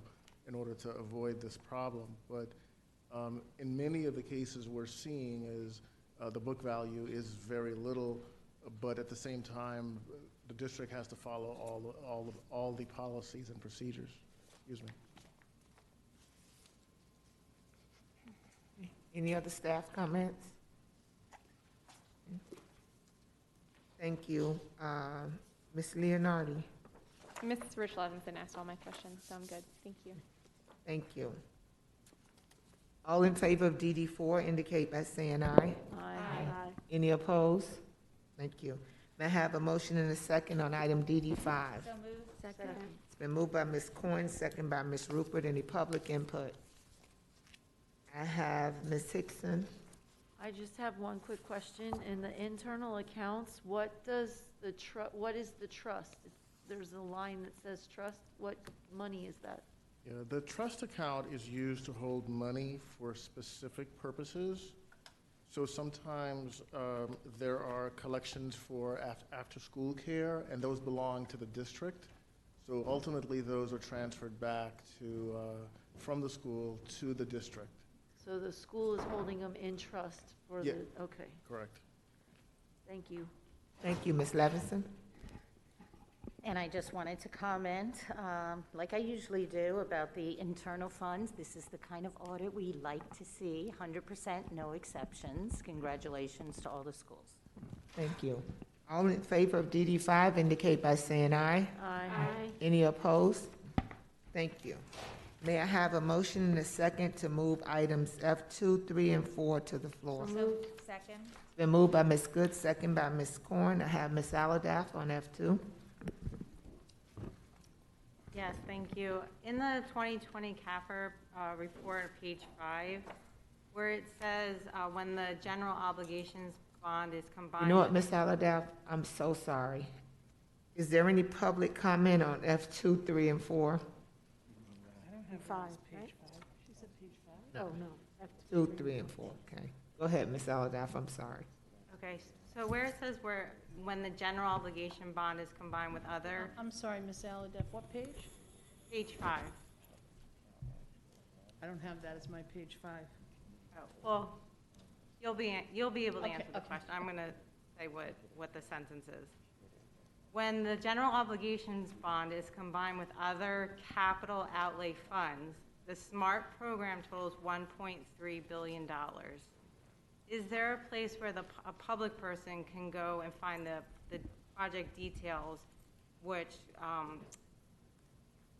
in order to avoid this problem. But in many of the cases we're seeing is the book value is very little, but at the same time, the district has to follow all the policies and procedures. Excuse me. Any other staff comments? Thank you. Ms. Leonardi? Mrs. Rich Levinson asked all my questions, so I'm good. Thank you. Thank you. All in favor of DD4 indicate by saying aye. Aye. Any opposed? Thank you. May I have a motion and a second on item DD5? So moved. Second. It's been moved by Ms. Coyne, second by Ms. Rupert. Any public input? I have Ms. Hickson. I just have one quick question. In the internal accounts, what is the trust? There's a line that says trust. What money is that? Yeah, the trust account is used to hold money for specific purposes. So sometimes there are collections for after-school care, and those belong to the district. So ultimately, those are transferred back to, from the school to the district. So the school is holding them in trust for Yeah. the, okay, Correct. thank you. Thank you, Ms. Levinson. And I just wanted to comment, like I usually do, about the internal funds. This is the kind of audit we like to see, 100%, no exceptions. Congratulations to all the schools. Thank you. All in favor of DD5 indicate by saying aye. Aye. Any opposed? Thank you. May I have a motion and a second to move items F2, 3, and 4 to the floor? So moved. Second. It's been moved by Ms. Good, second by Ms. Corn. I have Ms. Aladaff on F2. Yes, thank you. In the 2020 CAFR report, page 5, where it says when the general obligations bond is combined. You know what, Ms. Aladaff? I'm so sorry. Is there any public comment on F2, 3, and 4? Five, right? She said page 5? Oh, no. 2, 3, and 4, okay. Go ahead, Ms. Aladaff, I'm sorry. Okay, so where it says when the general obligation bond is combined with other, I'm sorry, Ms. Aladaff, what page? page 5. I don't have that as my page 5. Oh, well, you'll be able to Okay, answer the okay. question. I'm going to say what the sentence is. When the general obligations bond is combined with other capital outlay funds, the SMART program totals $1.3 billion. Is there a place where a public person can go and find the project details which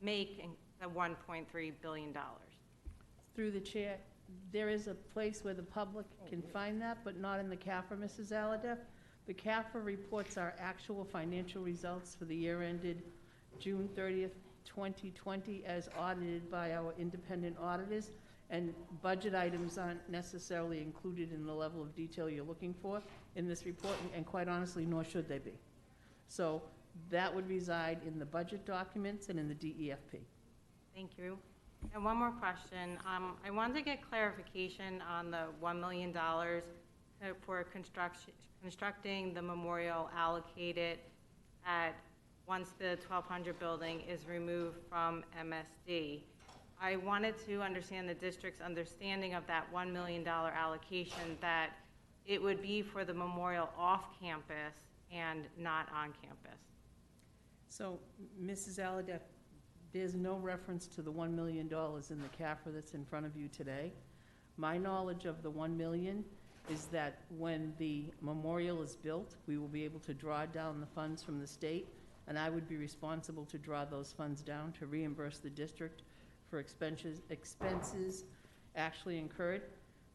make the $1.3 billion? Through the chair, there is a place where the public can find that, but not in the CAFR, Mrs. Aladaff. The CAFR reports our actual financial results for the year ended June 30th, 2020, as audited by our independent auditors, and budget items aren't necessarily included in the level of detail you're looking for in this report, and quite honestly, nor should they be. So that would reside in the budget documents and in the DEFP. Thank you. And one more question. I wanted to get clarification on the $1 million for constructing the memorial allocated at once the 1200 building is removed from MSD. I wanted to understand the district's understanding of that $1 million allocation, that it would be for the memorial off campus and not on campus. So, Mrs. Aladaff, there's no reference to the $1 million in the CAFR that's in front of you today. My knowledge of the $1 million is that when the memorial is built, we will be able to draw down the funds from the state, and I would be responsible to draw those funds down to reimburse the district for expenses actually incurred.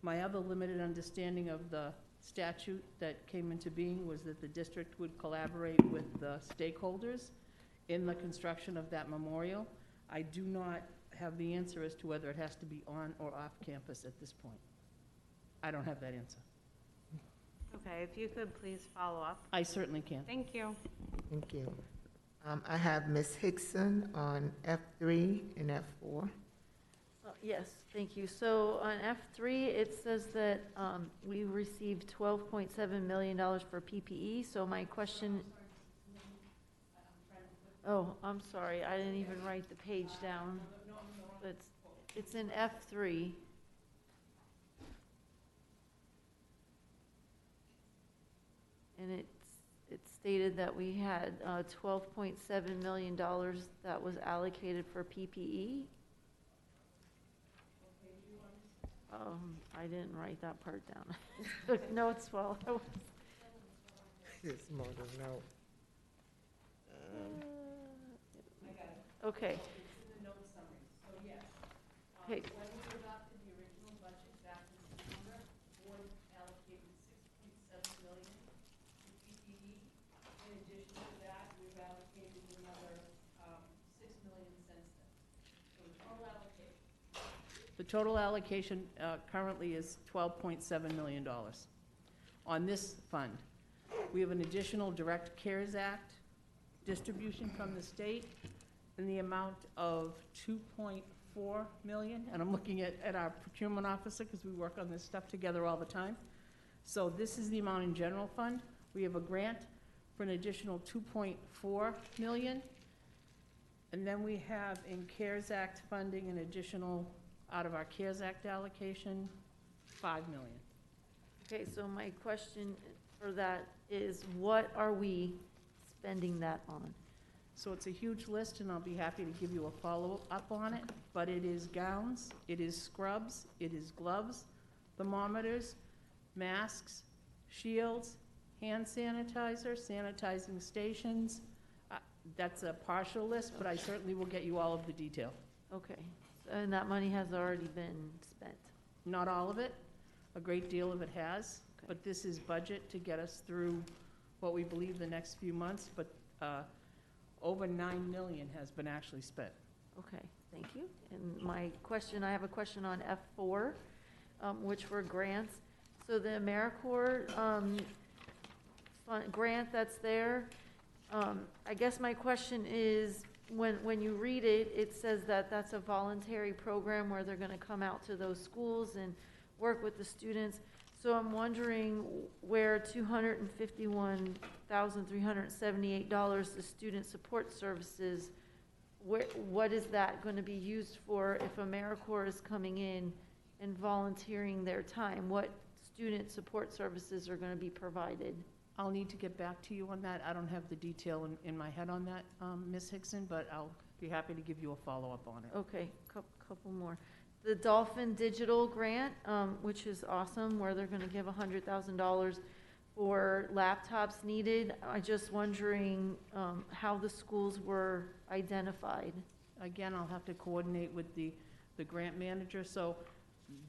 My other limited understanding of the statute that came into being was that the district would collaborate with the stakeholders in the construction of that memorial. I do not have the answer as to whether it has to be on or off campus at this point. I don't have that answer. Okay, if you could please follow up. I certainly can. Thank you. Thank you. I have Ms. Hickson on F3 and F4. Yes, thank you. So on F3, it says that we received $12.7 million for PPE. So my question, oh, I'm sorry, I didn't even write the page down. It's in F3. And it stated that we had $12.7 million that was allocated for PPE. I didn't write that part down. I took notes while I was. This motor note. Okay. Okay. When we adopted the original budget back in December, the board allocated $6.7 million to PPE. In addition to that, we've allocated another $6 million since then. So the total allocation currently is $12.7 million on this fund. We have an additional Direct CARES Act distribution from the state in the amount of $2.4 million, and I'm looking at our procurement officer because we work on this stuff together all the time. So this is the amount in general fund. We have a grant for an additional $2.4 million, and then we have in CARES Act funding an additional, out of our CARES Act allocation, $5 million. Okay, so my question for that is, what are we spending that on? So it's a huge list, and I'll be happy to give you a follow-up on it, but it is gowns, it is scrubs, it is gloves, thermometers, masks, shields, hand sanitizer, sanitizing stations. That's a partial list, but I certainly will get you all of the detail. Okay, and that money has already been spent? Not all of it. A great deal of it has, but this is budget to get us through what we believe the next few months, but over $9 million has been actually spent. Okay, thank you. And my question, I have a question on F4, which were grants. So the AmeriCorps grant that's there, I guess my question is, when you read it, it says that that's a voluntary program where they're going to come out to those schools and work with the students. So I'm wondering where $251,378, the student support services, what is that going to be used for if AmeriCorps is coming in and volunteering their time? What student support services are going to be provided? I'll need to get back to you on that. I don't have the detail in my head on that, Ms. Hickson, but I'll be happy to give you a follow-up on it. Okay, couple more. The Dolphin Digital Grant, which is awesome, where they're going to give $100,000 for laptops needed. I'm just wondering how the schools were identified. Again, I'll have to coordinate with the grant manager. So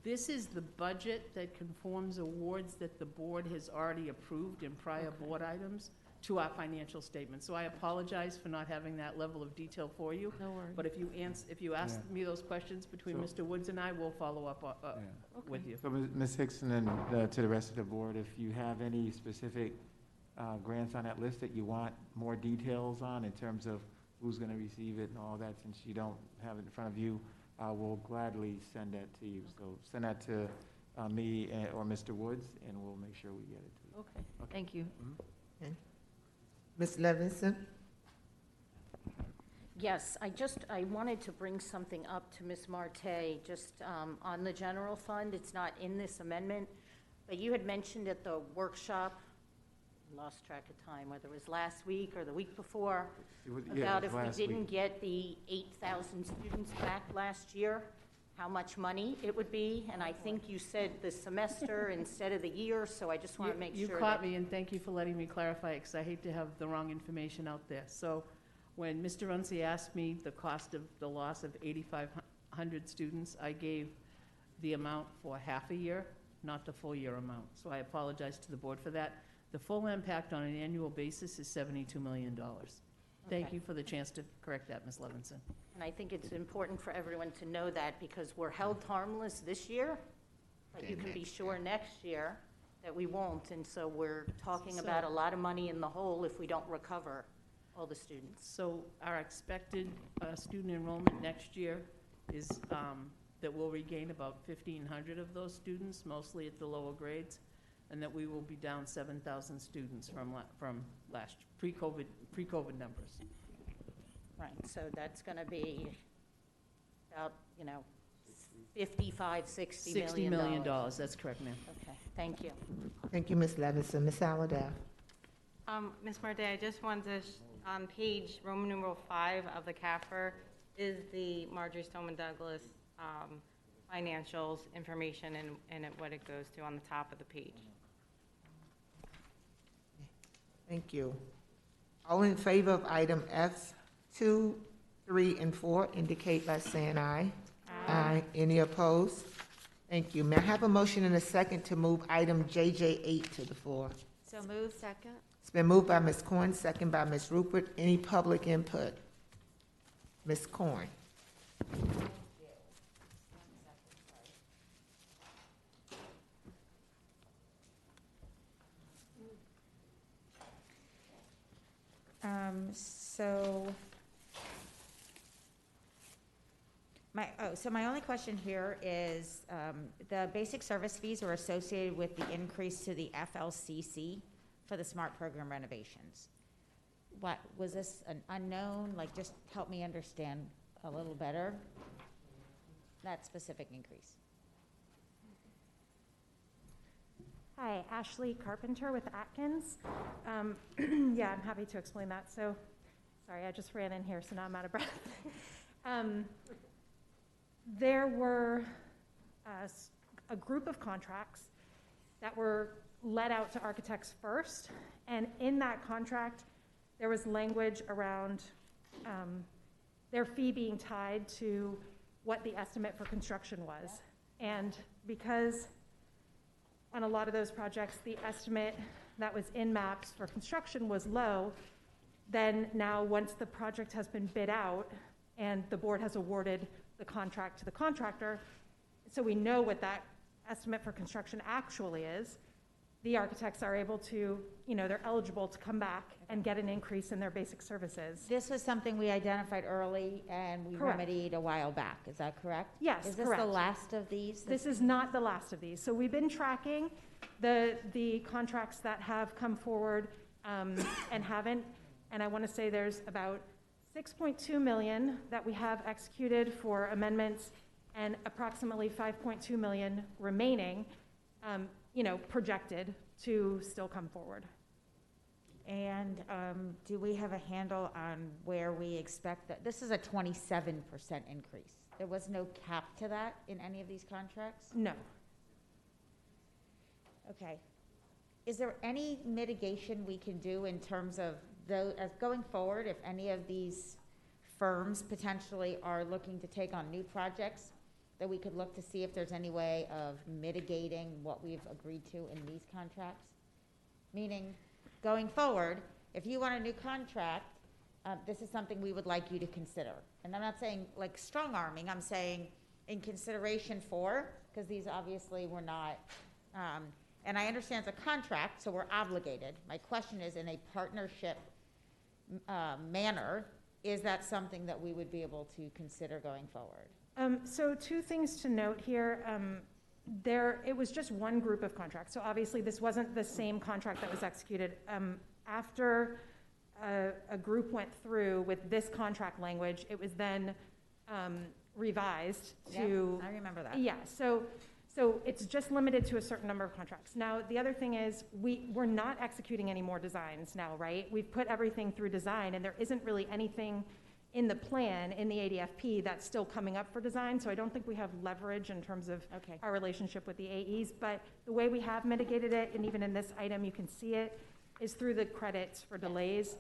this is the budget that conforms awards that the board has already approved in prior board items to our financial statement. So I apologize for not having that level of detail for you. No worries. But if you ask me those questions between Mr. Woods and I, we'll follow up with you. So Ms. Hickson and to the rest of the board, if you have any specific grants on that list that you want more details on in terms of who's going to receive it and all that, since you don't have it in front of you, we'll gladly send that to you. So send that to me or Mr. Woods, and we'll make sure we get it to you. Okay. Thank you. Okay. Ms. Levinson? Yes, I wanted to bring something up to Ms. Marte, just on the general fund. It's not in this amendment, but you had mentioned at the workshop, lost track of time, whether it was last week or the week before, about if we didn't get the 8,000 students back last year, how much money it would be, and I think you said the semester instead of the year, so I just want to make sure. You caught me, and thank you for letting me clarify, because I hate to have the wrong information out there. So when Mr. Runcie asked me the cost of the loss of 8,500 students, I gave the amount for half a year, not the full year amount. So I apologize to the board for that. The full impact on an annual basis is $72 million. Thank you for the chance to correct that, Ms. Levinson. And I think it's important for everyone to know that, because we're held harmless this year, but you can be sure next year that we won't. And so we're talking about a lot of money in the hole if we don't recover all the students. So our expected student enrollment next year is that we'll regain about 1,500 of those students, mostly at the lower grades, and that we will be down 7,000 students from last pre-COVID numbers. Right, so that's going to be about, $55, $60 million. That's correct, ma'am. Okay, thank you. Thank you, Ms. Levinson. Ms. Allardyce? Ms. Marte, I just wanted to, on page Roman numeral 5 of the CAFR is the Marjorie Stoneman Douglas financials information and what it goes to on the top of the page. Thank you. All in favor of item F2, 3, and 4 indicate by saying aye. Aye. Any opposed? Thank you. May I have a motion and a second to move item JJ8 to the floor? So move. Second? It's been moved by Ms. Corn, second by Ms. Rupert. Any public input? Ms. Corn. So my only question here is, the basic service fees are associated with the increase to the FLCC for the smart program renovations. What, was this an unknown? Like, just help me understand a little better that specific increase. Hi, Ashley Carpenter with Atkins. Yeah, I'm happy to explain that. So, sorry, I just ran in here, so now I'm out of breath. There were a group of contracts that were let out to architects first, and in that contract, there was language around their fee being tied to what the estimate for construction was. And because on a lot of those projects, the estimate that was in maps for construction was low, then now once the project has been bid out and the board has awarded the contract to the contractor, so we know what that estimate for construction actually is, the architects are able to, they're eligible to come back and get an increase in their basic services. This was something we identified early and we Correct. remedied a while back, is that correct? Yes, Is this correct. the last of these? This is not the last of these. So we've been tracking the contracts that have come forward and haven't, and I want to say there's about 6.2 million that we have executed for amendments and approximately 5.2 million remaining, projected to still come forward. And do we have a handle on where we expect that? This is a 27% increase. There was no cap to that in any of these contracts? No. Okay. Is there any mitigation we can do in terms of going forward, if any of these firms potentially are looking to take on new projects, that we could look to see if there's any way of mitigating what we've agreed to in these contracts? Meaning, going forward, if you want a new contract, this is something we would like you to consider. And I'm not saying like strong arming, I'm saying in consideration for, because these obviously were not, and I understand it's a contract, so we're obligated. My question is, in a partnership manner, is that something that we would be able to consider going forward? So two things to note here. It was just one group of contracts. So obviously this wasn't the same contract that was executed. After a group went through with this contract language, it was then revised to. Yeah, I remember that. Yeah, so it's just limited to a certain number of contracts. Now, the other thing is we're not executing any more designs now, right? We've put everything through design, and there isn't really anything in the plan, in the ADFP, that's still coming up for design, so I don't think we have leverage in terms of our relationship with the AEs, but the way we have mitigated it, and even in this item you can see it, is through the credits for delays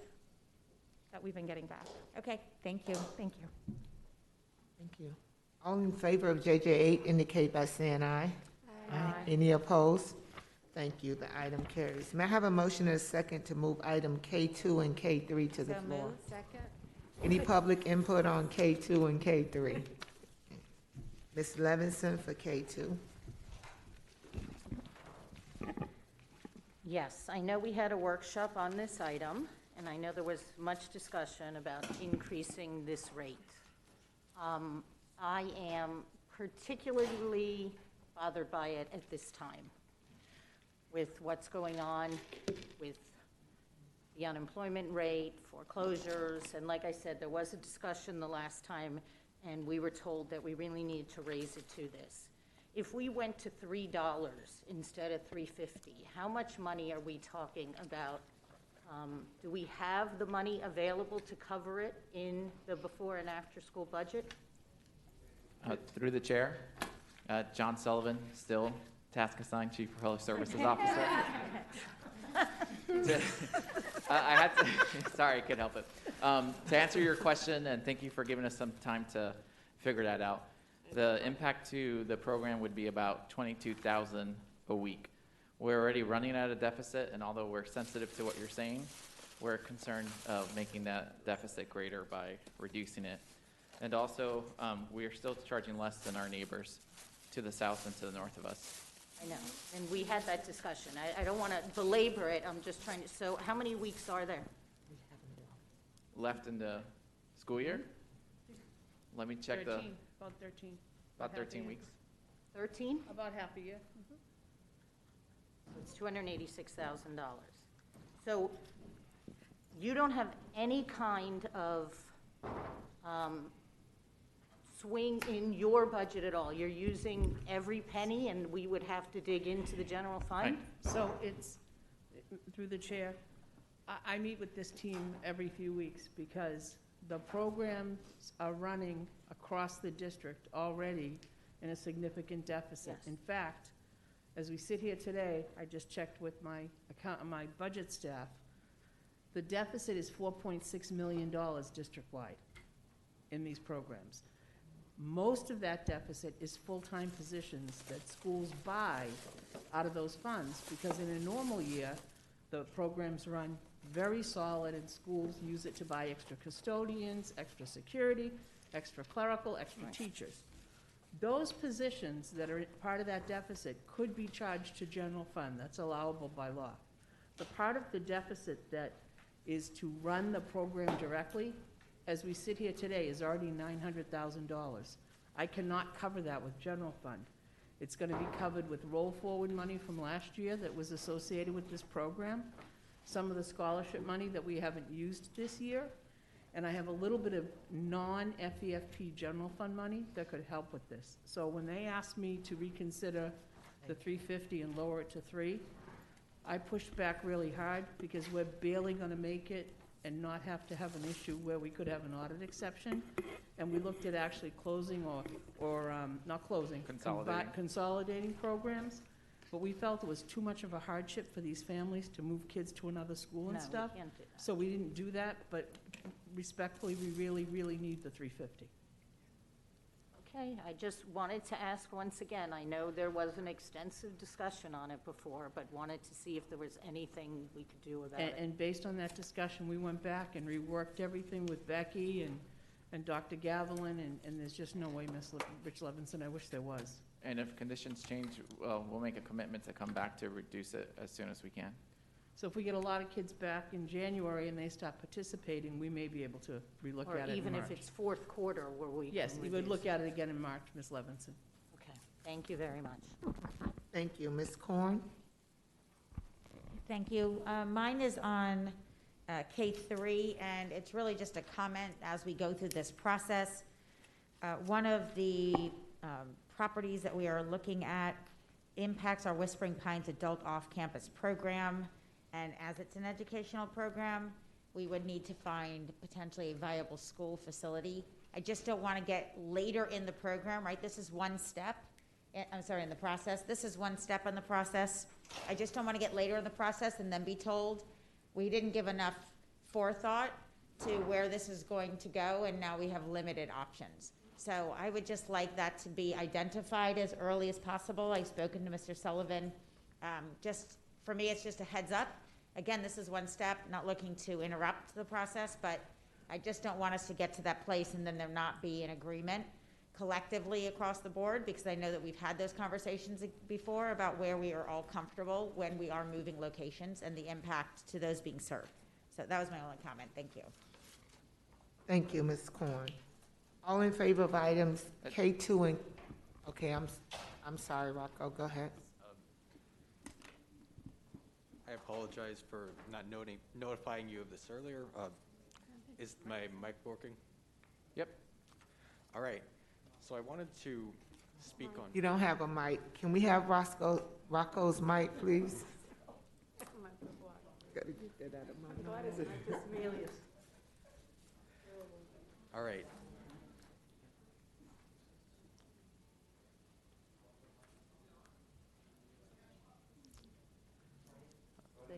that we've been getting back. Okay, thank you. Thank you. Thank you. All in favor of JJ8 indicate by saying aye. Aye. Any opposed? Thank you. The item carries. May I have a motion and a second to move item K2 and K3 to the So floor? moved. Second? Any public input on K2 and K3? Ms. Levinson for K2. Yes, I know we had a workshop on this item, and I know there was much discussion about increasing this rate. I am particularly bothered by it at this time, with what's going on with the unemployment rate, foreclosures, and like I said, there was a discussion the last time, and we were told that we really needed to raise it to this. If we went to $3 instead of $3.50, how much money are we talking about? Do we have the money available to cover it in the before and after school budget? Through the chair, John Sullivan, still task assigned Chief Public Services Officer. I had to, sorry, I couldn't help it. To answer your question, and thank you for giving us some time to figure that out. The impact to the program would be about $22,000 a week. We're already running at a deficit, and although we're sensitive to what you're saying, we're concerned of making that deficit greater by reducing it. And also, we are still charging less than our neighbors to the south and to the north of us. I know, and we had that discussion. I don't want to belabor it, I'm just trying to, so how many weeks are there? Left in the school year? Let me check 13, about 13. about half a 13 year. weeks. 13? About half a year. So it's $286,000. So you don't have any kind of swing in your budget at all? You're using every penny, and we would have to dig into the general fund? So it's, through the chair, I meet with this team every few weeks because the programs are running across the district already in a significant deficit. Yes. In fact, as we sit here today, I just checked with my budget staff. The deficit is $4.6 million district-wide in these programs. Most of that deficit is full-time positions that schools buy out of those funds, because in a normal year, the programs run very solid and schools use it to buy extra custodians, extra security, extra clerical, extra teachers. Those positions that are part of that deficit could be charged to general fund. That's allowable by law. The part of the deficit that is to run the program directly, as we sit here today, is already $900,000. I cannot cover that with general fund. It's going to be covered with roll-forward money from last year that was associated with this program, some of the scholarship money that we haven't used this year, and I have a little bit of non-FEFP general fund money that could help with this. So when they asked me to reconsider the 350 and lower it to 3, I pushed back really hard because we're barely going to make it and not have to have an issue where we could have an audit exception. And we looked at actually closing or not closing, consolidating programs. But we felt it was too much of a hardship for these families to move kids to another school and No, we stuff. can't do that. So we didn't do that, but respectfully, we really, really need the 350. Okay, I just wanted to ask once again, I know there was an extensive discussion on it before, but wanted to see if there was anything we could do about it. And based on that discussion, we went back and reworked everything with Becky and Dr. Gavilan, and there's just no way, Rich Levinson, I wish there was. And if conditions change, we'll make a commitment to come back to reduce it as soon as we can. So if we get a lot of kids back in January and they start participating, we may be able to relook Or at it in even March. if it's fourth quarter where we Yes, can we would reduce look it. at it again in March, Ms. Levinson. Okay, thank you very much. Thank you. Ms. Corn? Thank you. Mine is on K3, and it's really just a comment as we go through this process. One of the properties that we are looking at impacts our Whispering Pines adult off-campus program, and as it's an educational program, we would need to find potentially a viable school facility. I just don't want to get later in the program, right? This is one step. In the process. This is one step in the process. I just don't want to get later in the process and then be told we didn't give enough forethought to where this is going to go, and now we have limited options. So I would just like that to be identified as early as possible. I've spoken to Mr. Sullivan. Just for me, it's just a heads up. Again, this is one step, not looking to interrupt the process, but I just don't want us to get to that place and then there not be an agreement collectively across the board, because I know that we've had those conversations before about where we are all comfortable when we are moving locations and the impact to those being served. So that was my only comment. Thank you. Thank you, Ms. Corn. All in favor of items K2 and, okay, I'm sorry, Rocco, go ahead. I apologize for not notifying you of this earlier. Is my mic working? Yep. All right. So I wanted to speak on. You don't have a mic. Can we have Rocco's mic, please? Gotta get that out of my mind. All right.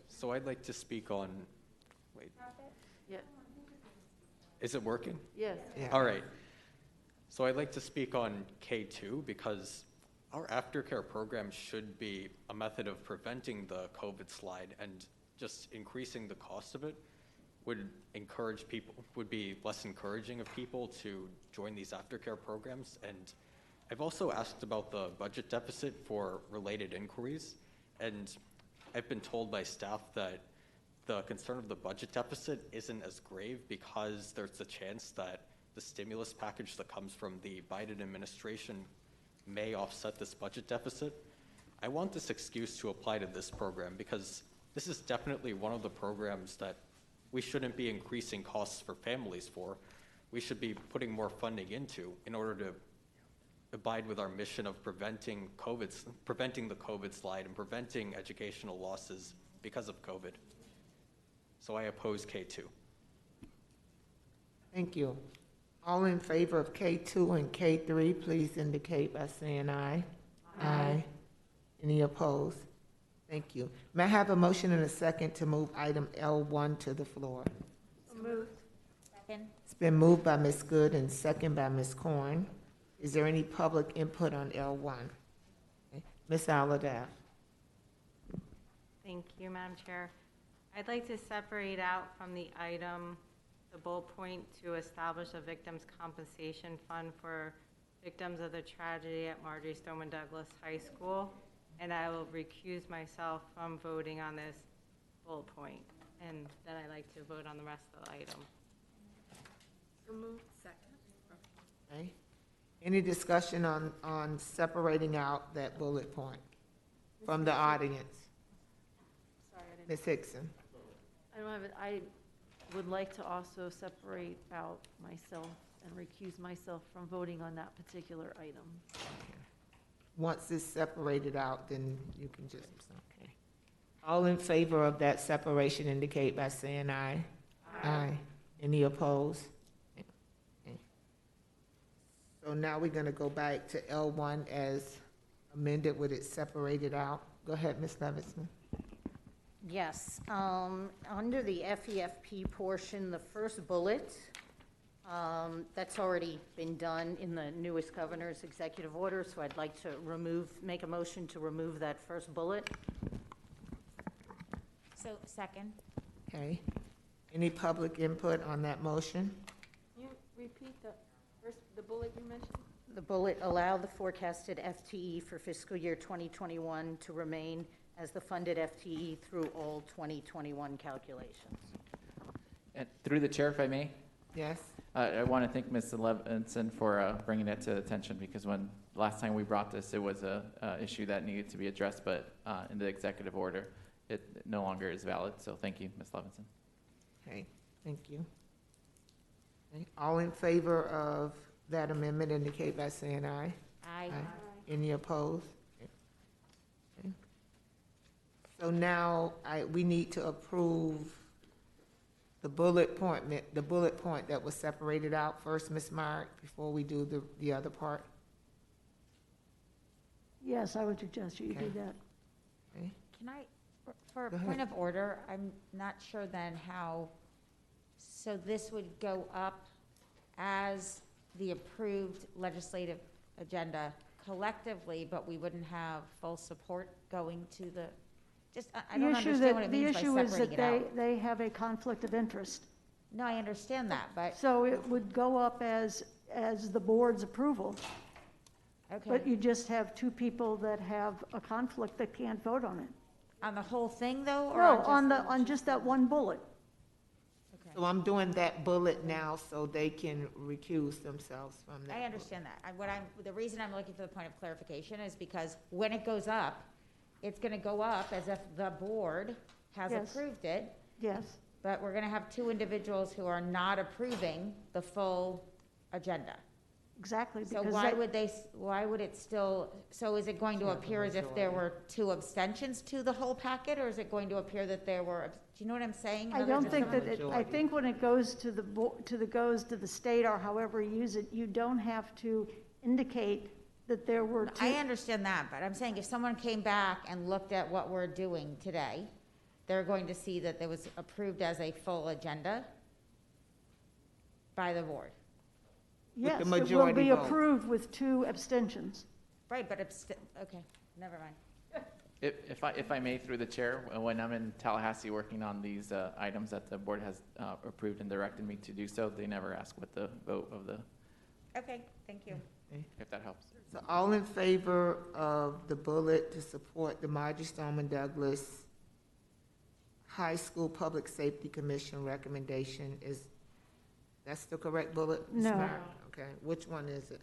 So I'd like to speak on Yeah, Is it working? yes. Yeah. All right. So I'd like to speak on K2 because our aftercare program should be a method of preventing the COVID slide, and just increasing the cost of it would encourage people, would be less encouraging of people to join these aftercare programs. And I've also asked about the budget deficit for related inquiries, and I've been told by staff that the concern of the budget deficit isn't as grave because there's a chance that the stimulus package that comes from the Biden administration may offset this budget deficit. I want this excuse to apply to this program because this is definitely one of the programs that we shouldn't be increasing costs for families for. We should be putting more funding into in order to abide with our mission of preventing the COVID slide and preventing educational losses because of COVID. So I oppose K2. Thank you. All in favor of K2 and K3, please indicate by saying aye. Aye. Any opposed? Thank you. May I have a motion and a second to move item L1 to the floor? Moved. Second. It's been moved by Ms. Good and second by Ms. Corn. Is there any public input on L1? Okay. Ms. Aladav. Thank you, Madam Chair. I'd like to separate out from the item the bullet point to establish a victims' compensation fund for victims of the tragedy at Marjorie Stoneman Douglas High School, and I will recuse myself from voting on this bullet point, and then I'd like to vote on the rest of the item. So moved. Okay. Any discussion on separating out that bullet point from the audience? Sorry, I didn't. Ms. Hickson. I don't have it. I would like to also separate out myself and recuse myself from voting on that particular item. Once it's separated out, then you can just, okay. All in favor of that separation indicate by saying aye. Aye. Any opposed? Okay. So now we're gonna go back to L1 as amended with it separated out. Go ahead, Ms. Levinson. Yes, under the FEFP portion, the first bullet, that's already been done in the newest governor's executive order, so I'd like to make a motion to remove that first bullet. So, second. Okay. Any public input on that motion? Can you repeat the bullet you mentioned? The bullet, allow the forecasted FTE for fiscal year 2021 to remain as the funded FTE through all 2021 calculations. And through the chair, if I may, Yes? I want to thank Ms. Levinson for bringing it to attention, because when last time we brought this, it was a issue that needed to be addressed, but in the executive order, it no longer is valid. So thank you, Ms. Levinson. Okay, thank you. Okay. All in favor of that amendment indicate by saying aye. Aye. Any opposed? Okay. Okay. So now we need to approve the bullet point that was separated out first, Ms. Mark, before we do the other part. Yes, I would suggest you Okay. do that. Okay. Can I, for a Go ahead. point of order, I'm not sure then how, so this would go up as the approved legislative agenda collectively, but we wouldn't have full support going to the, just, I don't understand what it means by separating it out. The issue is that they have a conflict of interest. No, I understand that, but, So it would go up as the board's approval, okay. but you just have two people that have a conflict that can't vote on it. On the whole thing, though, or No, on on just that one bullet. Okay. So I'm doing that bullet now so they can recuse themselves from that. I understand that. The reason I'm looking for the point of clarification is because when it goes up, it's gonna go up as if the board has Yes. approved it, Yes. but we're gonna have two individuals who are not approving the full agenda. Exactly, So because why would it still, so is it going to appear as if there were two abstentions to the whole packet, or is it going to appear that there were, do you know what I'm saying? I don't think that, I think when it goes to the state, or however you use it, you don't have to indicate that there were two. I understand that, but I'm saying if someone came back and looked at what we're doing today, they're going to see that it was approved as a full agenda by the board. Yes, the it will majority be vote. approved with 2 abstentions. Right, but okay, never mind. If I may, through the chair, when I'm in Tallahassee working on these items that the board has approved and directed me to do so, they never ask what the vote of the, Okay, thank you. if that helps. So all in favor of the bullet to support the Marjorie Stoneman Douglas High School Public Safety Commission recommendation is, that's the correct bullet? Ms. No. Mary? Okay, which one is it?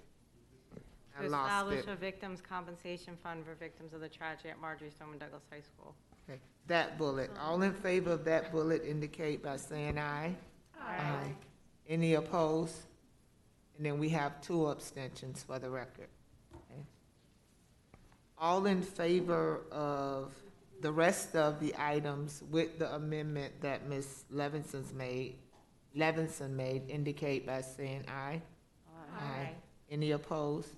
I To lost establish it. a victims' compensation fund for victims of the tragedy at Marjorie Stoneman Douglas High School. Okay, that bullet. All in favor of that bullet indicate by saying aye. Aye. Any opposed? And then we have 2 abstentions for the record. Okay. All in favor of the rest of the items with the amendment that Ms. Levinson made indicate by saying aye. Aye. Any opposed?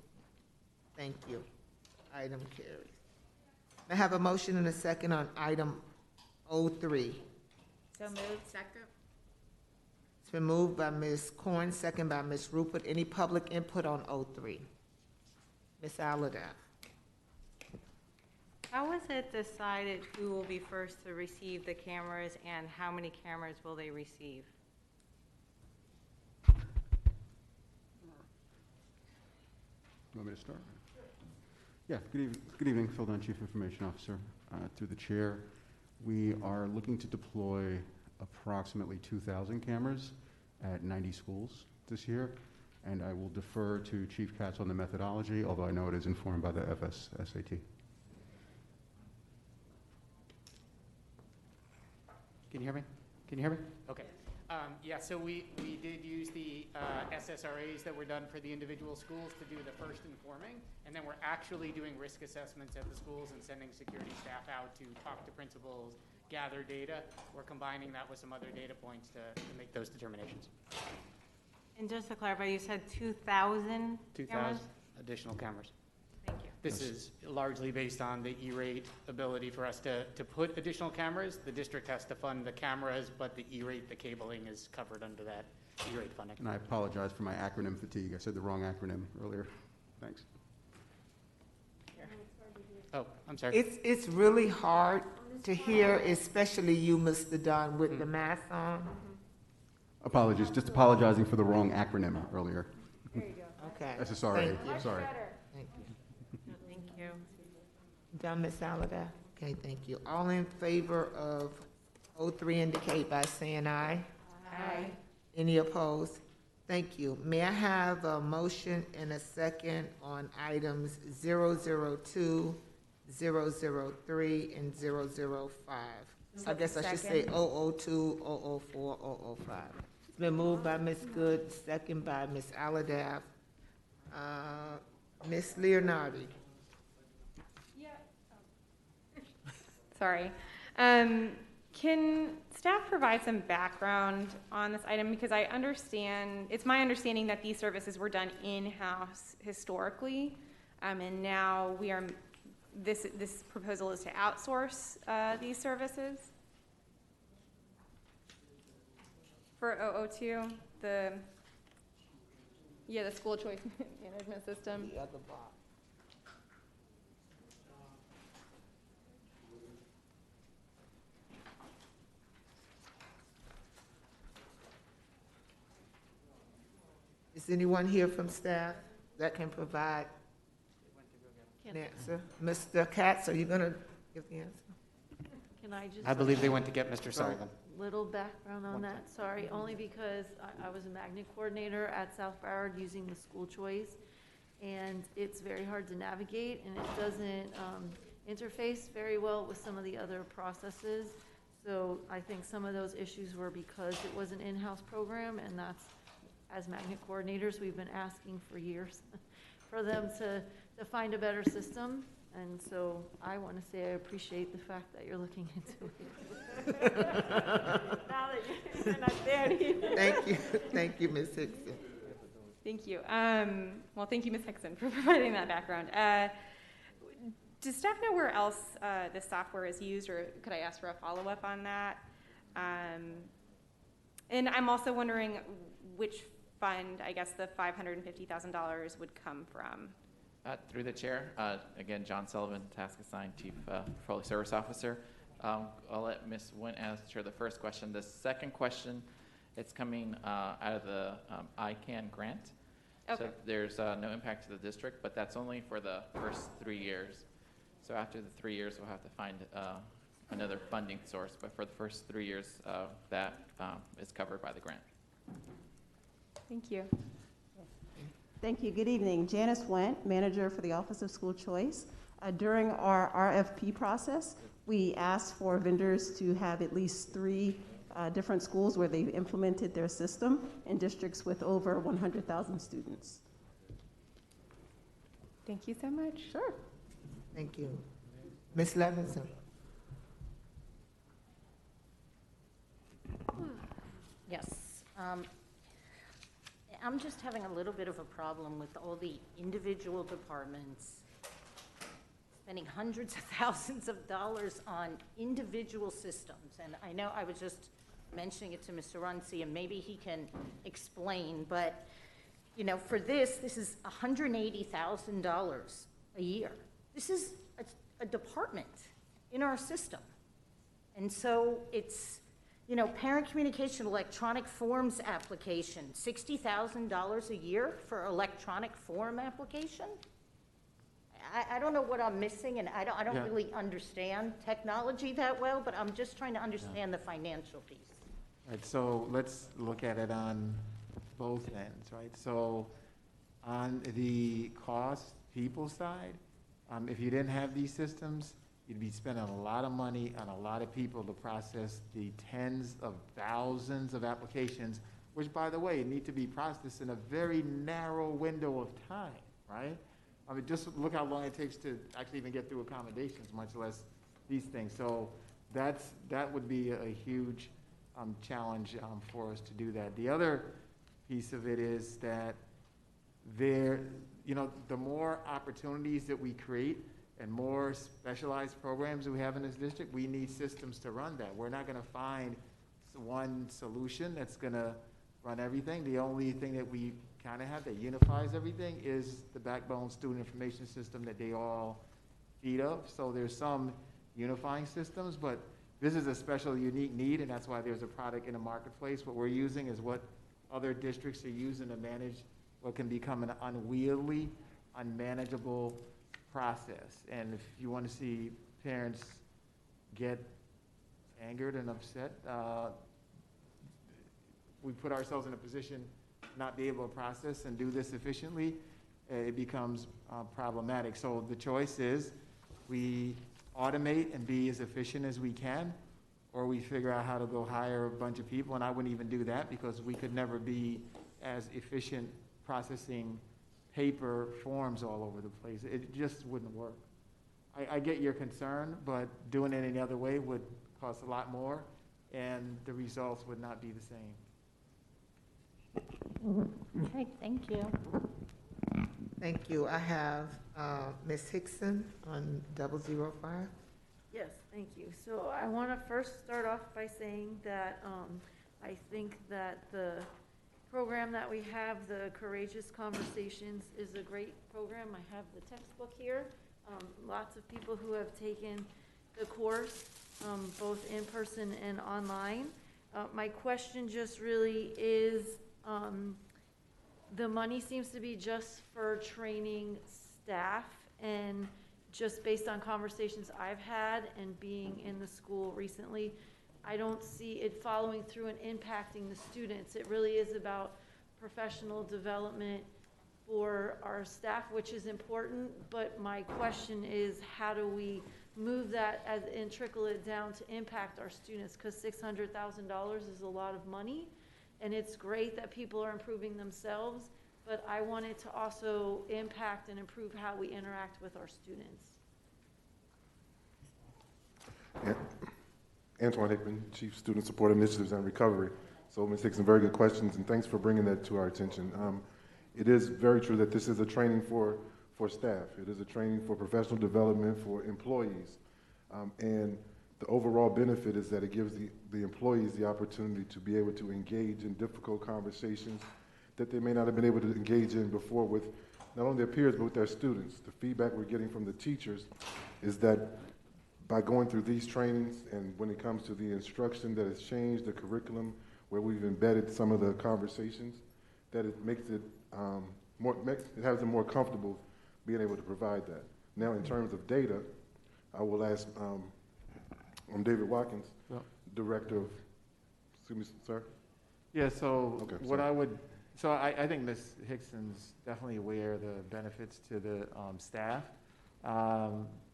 Thank you. Item carries. I have a motion and a second on item 03. So moved. Second. It's been moved by Ms. Corn, second by Ms. Rupert. Any public input on 03? Ms. Allardyce. How was it decided who will be first to receive the cameras and how many cameras will they receive? You want me to start? Yeah, good evening, Phil Dunn, Chief Information Officer. Through the chair, we are looking to deploy approximately 2,000 cameras at 90 schools this year, and I will defer to Chief Katz on the methodology, although I know it is informed by the FSSAT. Can you hear me? Can you hear me? Okay. Yeah, so we did use the SSRAs that were done for the individual schools to do the first informing, and then we're actually doing risk assessments at the schools and sending security staff out to talk to principals, gather data. We're combining that with some other data points to make those determinations. And just to clarify, you said 2,000 cameras? 2,000 additional cameras. Thank you. This is largely based on the E-rate ability for us to put additional cameras. The district has to fund the cameras, but the E-rate, the cabling is covered under that E-rate funding. And I apologize for my acronym fatigue. I said the wrong acronym earlier. Thanks. Oh, I'm sorry. It's really hard to hear, especially you, Mr. Dunn, with the mask on. Apologies, just apologizing for the wrong acronym earlier. There you go. Okay. SSRA, Thank you. sorry. Thank you. Thank you. Done, Ms. Allardyce? Okay, thank you. All in favor of 03 indicate by saying aye. Aye. Any opposed? Thank you. May I have a motion and a second on items 002, 003, and 005? I guess I should say 002, 004, 005. It's been moved by Ms. Good, second by Ms. Allardyce. Ms. Leonardi? Sorry. Can staff provide some background on this item? Because I understand, it's my understanding that these services were done in-house historically, and now we are, this proposal is to outsource these services for 002, the school choice management system. The other box. Is anyone here from staff that can provide an answer? Mr. Katz, are you going to give the answer? Can I just? I believe they went to get Mr. Sullivan. Little background on that, sorry, only because I was a magnet coordinator at South Broward using the school choice, and it's very hard to navigate, and it doesn't interface very well with some of the other processes. So I think some of those issues were because it was an in-house program, and that's, as magnet coordinators, we've been asking for years for them to find a better system. And so I want to say I appreciate the fact that you're looking into it. Now that you're not there anymore. Thank you, Ms. Hickson. Thank you. Well, thank you, Ms. Hickson, for providing that background. Does staff know where else the software is used, or could I ask for a follow-up on that? And I'm also wondering which fund, I guess, the $550,000 would come from. Through the chair, again, John Sullivan, task assigned Chief Public Service Officer. I'll let Ms. Wynn answer the first question. The second question, it's coming out of the ICANN grant. Okay. So there's no impact to the district, but that's only for the first 3 years. So after the 3 years, we'll have to find another funding source. But for the first 3 years, that is covered by the grant. Thank you. Thank you. Good evening. Janice Went, Manager for the Office of School Choice. During our RFP process, we asked for vendors to have at least 3 different schools where they've implemented their system in districts with over 100,000 students. Thank you so much. Sure. Thank you. Ms. Levinson. Yes. I'm just having a little bit of a problem with all the individual departments spending hundreds of thousands of dollars on individual systems. And I know I was just mentioning it to Mr. Runcie, and maybe he can explain, but you know, for this is $180,000 a year. This is a department in our system. And so it's, you know, parent communication, electronic forms application, $60,000 a year for electronic form application? I don't know what I'm missing, and I don't Yeah. really understand technology that well, but I'm just trying to understand the financial piece. Right, so let's look at it on both ends, right? So on the cost people side, if you didn't have these systems, you'd be spending a lot of money on a lot of people to process the tens of thousands of applications, which, by the way, need to be processed in a very narrow window of time, right? I mean, just look how long it takes to actually even get through accommodations, much less these things. So that would be a huge challenge for us to do that. The other piece of it is that the more opportunities that we create and more specialized programs that we have in this district, we need systems to run that. We're not going to find one solution that's going to run everything. The only thing that we kind of have that unifies everything is the backbone student information system that they all feed off. So there's some unifying systems, but this is a special, unique need, and that's why there's a product in the marketplace. What we're using is what other districts are using to manage what can become an unwieldy, unmanageable process. And if you want to see parents get angered and upset, we put ourselves in a position not be able to process and do this efficiently, it becomes problematic. So the choice is we automate and be as efficient as we can, or we figure out how to go hire a bunch of people, and I wouldn't even do that because we could never be as efficient processing paper forms all over the place. It just wouldn't work. I get your concern, but doing it any other way would cost a lot more, and the results would not be the same. Okay, thank you. Thank you. I have Ms. Hickson on 005. Yes, thank you. So I want to first start off by saying that I think that the program that we have, the Courageous Conversations, is a great program. I have the textbook here. Lots of people who have taken the course, both in person and online. My question just really is, the money seems to be just for training staff, and just based on conversations I've had and being in the school recently, I don't see it following through and impacting the students. It really is about professional development for our staff, which is important, but my question is, how do we move that and trickle it down to impact our students? Because $600,000 is a lot of money, and it's great that people are improving themselves, but I want it to also impact and improve how we interact with our students. Antoine Hickman, Chief Student Support Initiatives and Recovery. So Ms. Hickson, very good questions, and thanks for bringing that to our attention. It is very true that this is a training for for staff. It is a training for professional development for employees. And the overall benefit is that it gives the employees the opportunity to be able to engage in difficult conversations that they may not have been able to engage in before with not only their peers, but with their students. The feedback we're getting from the teachers is that by going through these trainings, and when it comes to the instruction that has changed, the curriculum, where we've embedded some of the conversations, that it makes it it has them more comfortable being able to provide that. Now, in terms of data, I will ask I'm David Watkins, Director of, excuse me, sir? Yeah, so Okay, what sorry. I think Ms. Hickson's definitely aware of the benefits to the staff,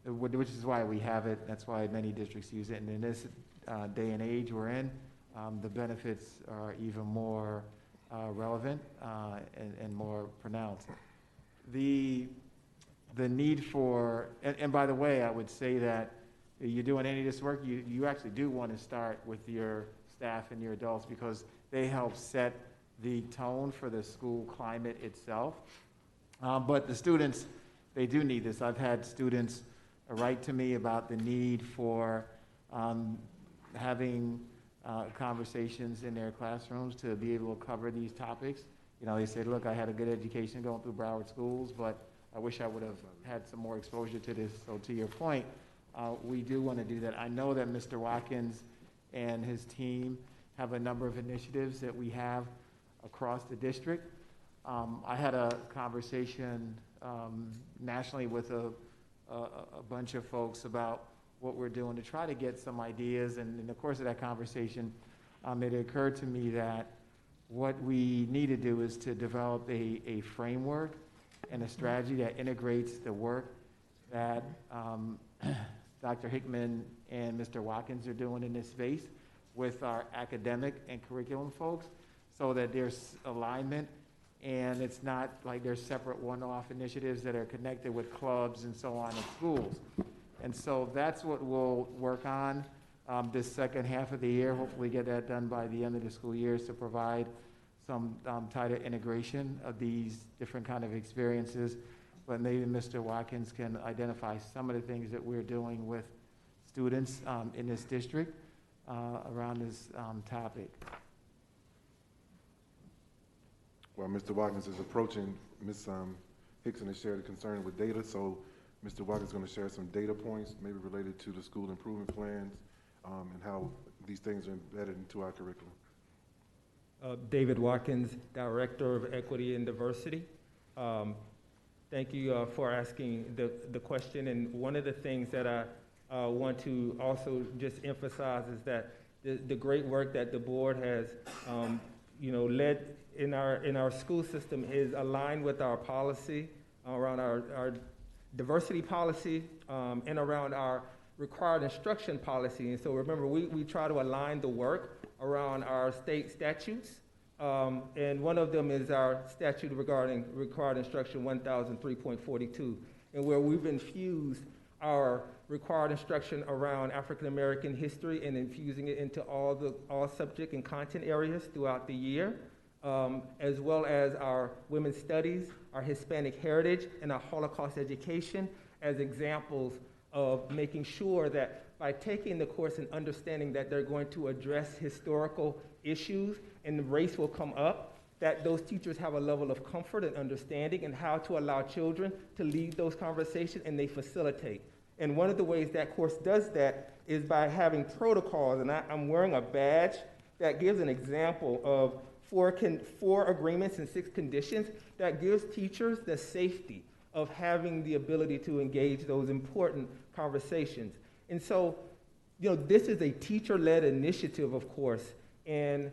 which is why we have it. That's why many districts use it. And in this day and age we're in, the benefits are even more relevant and more pronounced. The need for, and by the way, I would say that you're doing any of this work, you actually do want to start with your staff and your adults, because they help set the tone for the school climate itself. But the students, they do need this. I've had students write to me about the need for having conversations in their classrooms to be able to cover these topics. You know, they say, look, I had a good education going through Broward schools, but I wish I would have had some more exposure to this. So to your point, we do want to do that. I know that Mr. Watkins and his team have a number of initiatives that we have across the district. I had a conversation nationally with a bunch of folks about what we're doing to try to get some ideas, and in the course of that conversation, it occurred to me that what we need to do is to develop a framework and a strategy that integrates the work that Dr. Hickman and Mr. Watkins are doing in this space with our academic and curriculum folks, so that there's alignment and it's not like there's separate one-off initiatives that are connected with clubs and so on in schools. And so that's what we'll work on this second half of the year. Hopefully get that done by the end of the school year, to provide some tighter integration of these different kind of experiences. But maybe Mr. Watkins can identify some of the things that we're doing with students in this district around this topic. Well, Mr. Watkins is approaching, Ms. Hickson has shared a concern with data, so Mr. Watkins is going to share some data points, maybe related to the school improvement plans and how these things are embedded into our curriculum. David Watkins, Director of Equity and Diversity. Thank you for asking the question. And one of the things that I want to also just emphasize is that the great work that the board has led in our school system is aligned with our policy around our diversity policy and around our required instruction policy. And so remember, we try to align the work around our state statutes. And one of them is our statute regarding required instruction 1003.42, and where we've infused our required instruction around African American history and infusing it into all subject and content areas throughout the year, as well as our women's studies, our Hispanic heritage, and our Holocaust education as examples of making sure that by taking the course and understanding that they're going to address historical issues and race will come up, that those teachers have a level of comfort and understanding and how to allow children to lead those conversations, and they facilitate. And one of the ways that course does that is by having protocols, and I'm wearing a badge that gives an example of 4 agreements and 6 conditions that gives teachers the safety of having the ability to engage those important conversations. And so, this is a teacher-led initiative, of course, and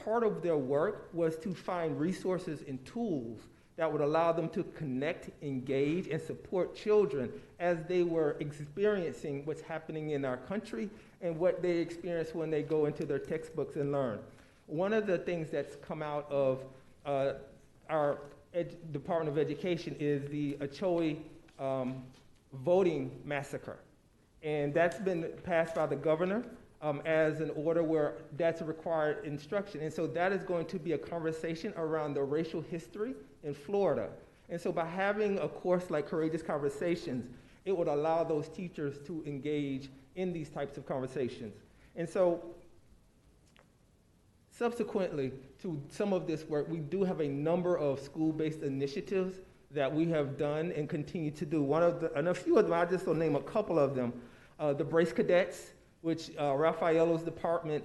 part of their work was to find resources and tools that would allow them to connect, engage, and support children as they were experiencing what's happening in our country and what they experience when they go into their textbooks and learn. One of the things that's come out of our Department of Education is the Ochoa voting massacre. And that's been passed by the governor as an order where that's a required instruction. And so that is going to be a conversation around the racial history in Florida. And so by having a course like Courageous Conversations, it would allow those teachers to engage in these types of conversations. And so subsequently to some of this work, we do have a number of school-based initiatives that we have done and continue to do. And a few of them, I just will name a couple of them. The Brace Cadets, which Raffaello's department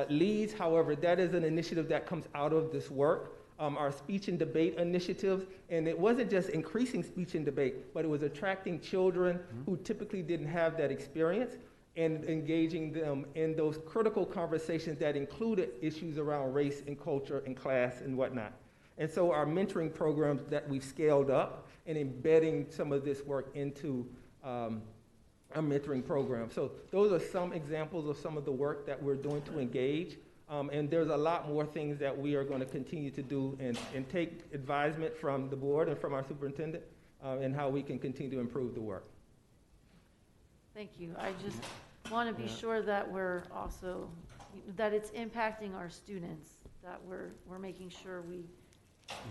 leads. However, that is an initiative that comes out of this work. Our speech and debate initiatives, and it wasn't just increasing speech and debate, but it was attracting children who typically didn't have that experience and engaging them in those critical conversations that included issues around race and culture and class and whatnot. And so our mentoring programs that we've scaled up and embedding some of this work into our mentoring program. So those are some examples of some of the work that we're doing to engage. And there's a lot more things that we are going to continue to do and take advisement from the board and from our superintendent and how we can continue to improve the work. Thank you. I just want to be sure that we're also, that it's impacting our students, that we're making sure we,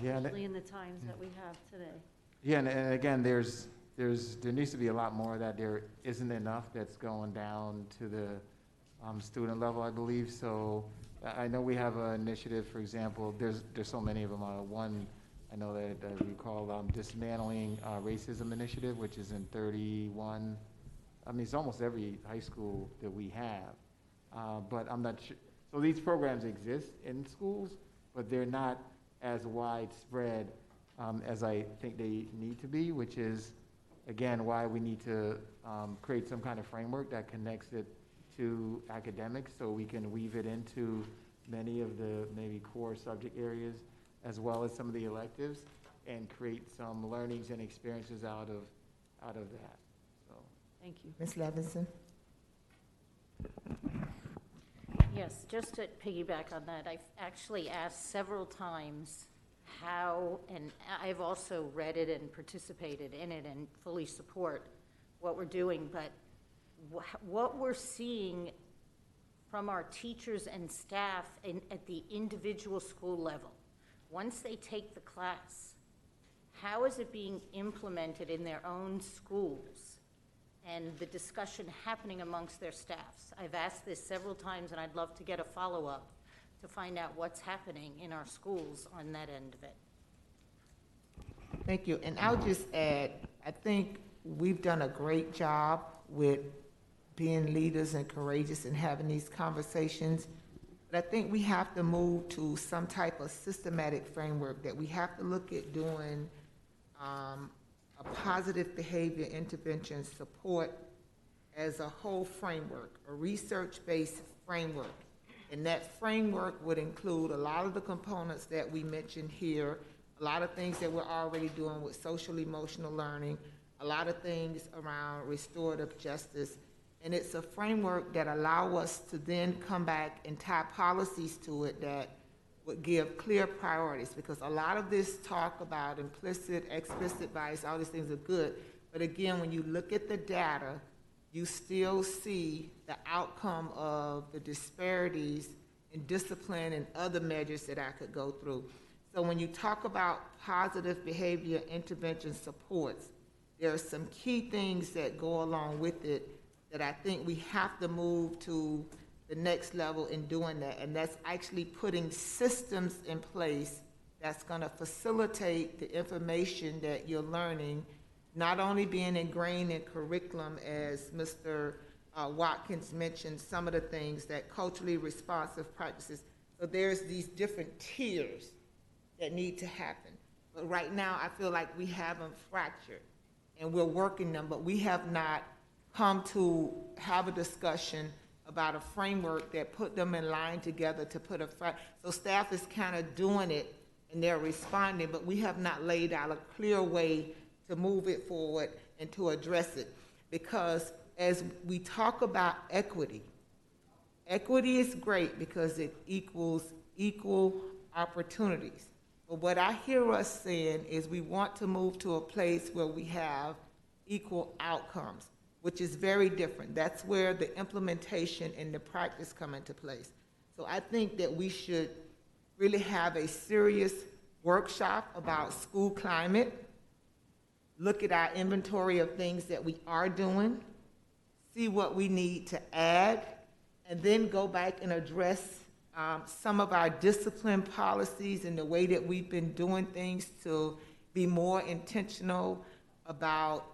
especially in the times that we have today. Yeah, and again, there needs to be a lot more of that. There isn't enough that's going down to the student level, I believe. So I know we have an initiative, for example, there's so many of them. One I know that we call Dismantling Racism Initiative, which is in 31, I mean, it's almost every high school that we have. But I'm not sure, so these programs exist in schools, but they're not as widespread as I think they need to be, which is, again, why we need to create some kind of framework that connects it to academics so we can weave it into many of the maybe core subject areas as well as some of the electives and create some learnings and experiences out of that. So. Thank you. Ms. Levinson? Yes, just to piggyback on that, I've actually asked several times how, and I've also read it and participated in it and fully support what we're doing, but what we're seeing from our teachers and staff at the individual school level, once they take the class, how is it being implemented in their own schools and the discussion happening amongst their staffs? I've asked this several times, and I'd love to get a follow-up to find out what's happening in our schools on that end of it. Thank you. And I'll just add, I think we've done a great job with being leaders and courageous and having these conversations. But I think we have to move to some type of systematic framework that we have to look at doing a positive behavior intervention support as a whole framework, a research-based framework. And that framework would include a lot of the components that we mentioned here, a lot of things that we're already doing with social emotional learning, a lot of things around restorative justice. And it's a framework that allow us to then come back and tie policies to it that would give clear priorities, because a lot of this talk about implicit, explicit bias, all these things are good. But again, when you look at the data, you still see the outcome of the disparities in discipline and other measures that I could go through. So when you talk about positive behavior intervention supports, there are some key things that go along with it that I think we have to move to the next level in doing that, and that's actually putting systems in place that's going to facilitate the information that you're learning, not only being ingrained in curriculum, as Mr. Watkins mentioned, some of the things that culturally responsive practices. So there's these different tiers that need to happen. But right now, I feel like we have them fractured, and we're working them, but we have not come to have a discussion about a framework that put them in line together to put so staff is kind of doing it and they're responding, but we have not laid out a clear way to move it forward and to address it. Because as we talk about equity, equity is great because it equals equal opportunities. But what I hear us saying is we want to move to a place where we have equal outcomes, which is very different. That's where the implementation and the practice come into place. So I think that we should really have a serious workshop about school climate look at our inventory of things that we are doing, see what we need to add, and then go back and address some of our discipline policies and the way that we've been doing things to be more intentional about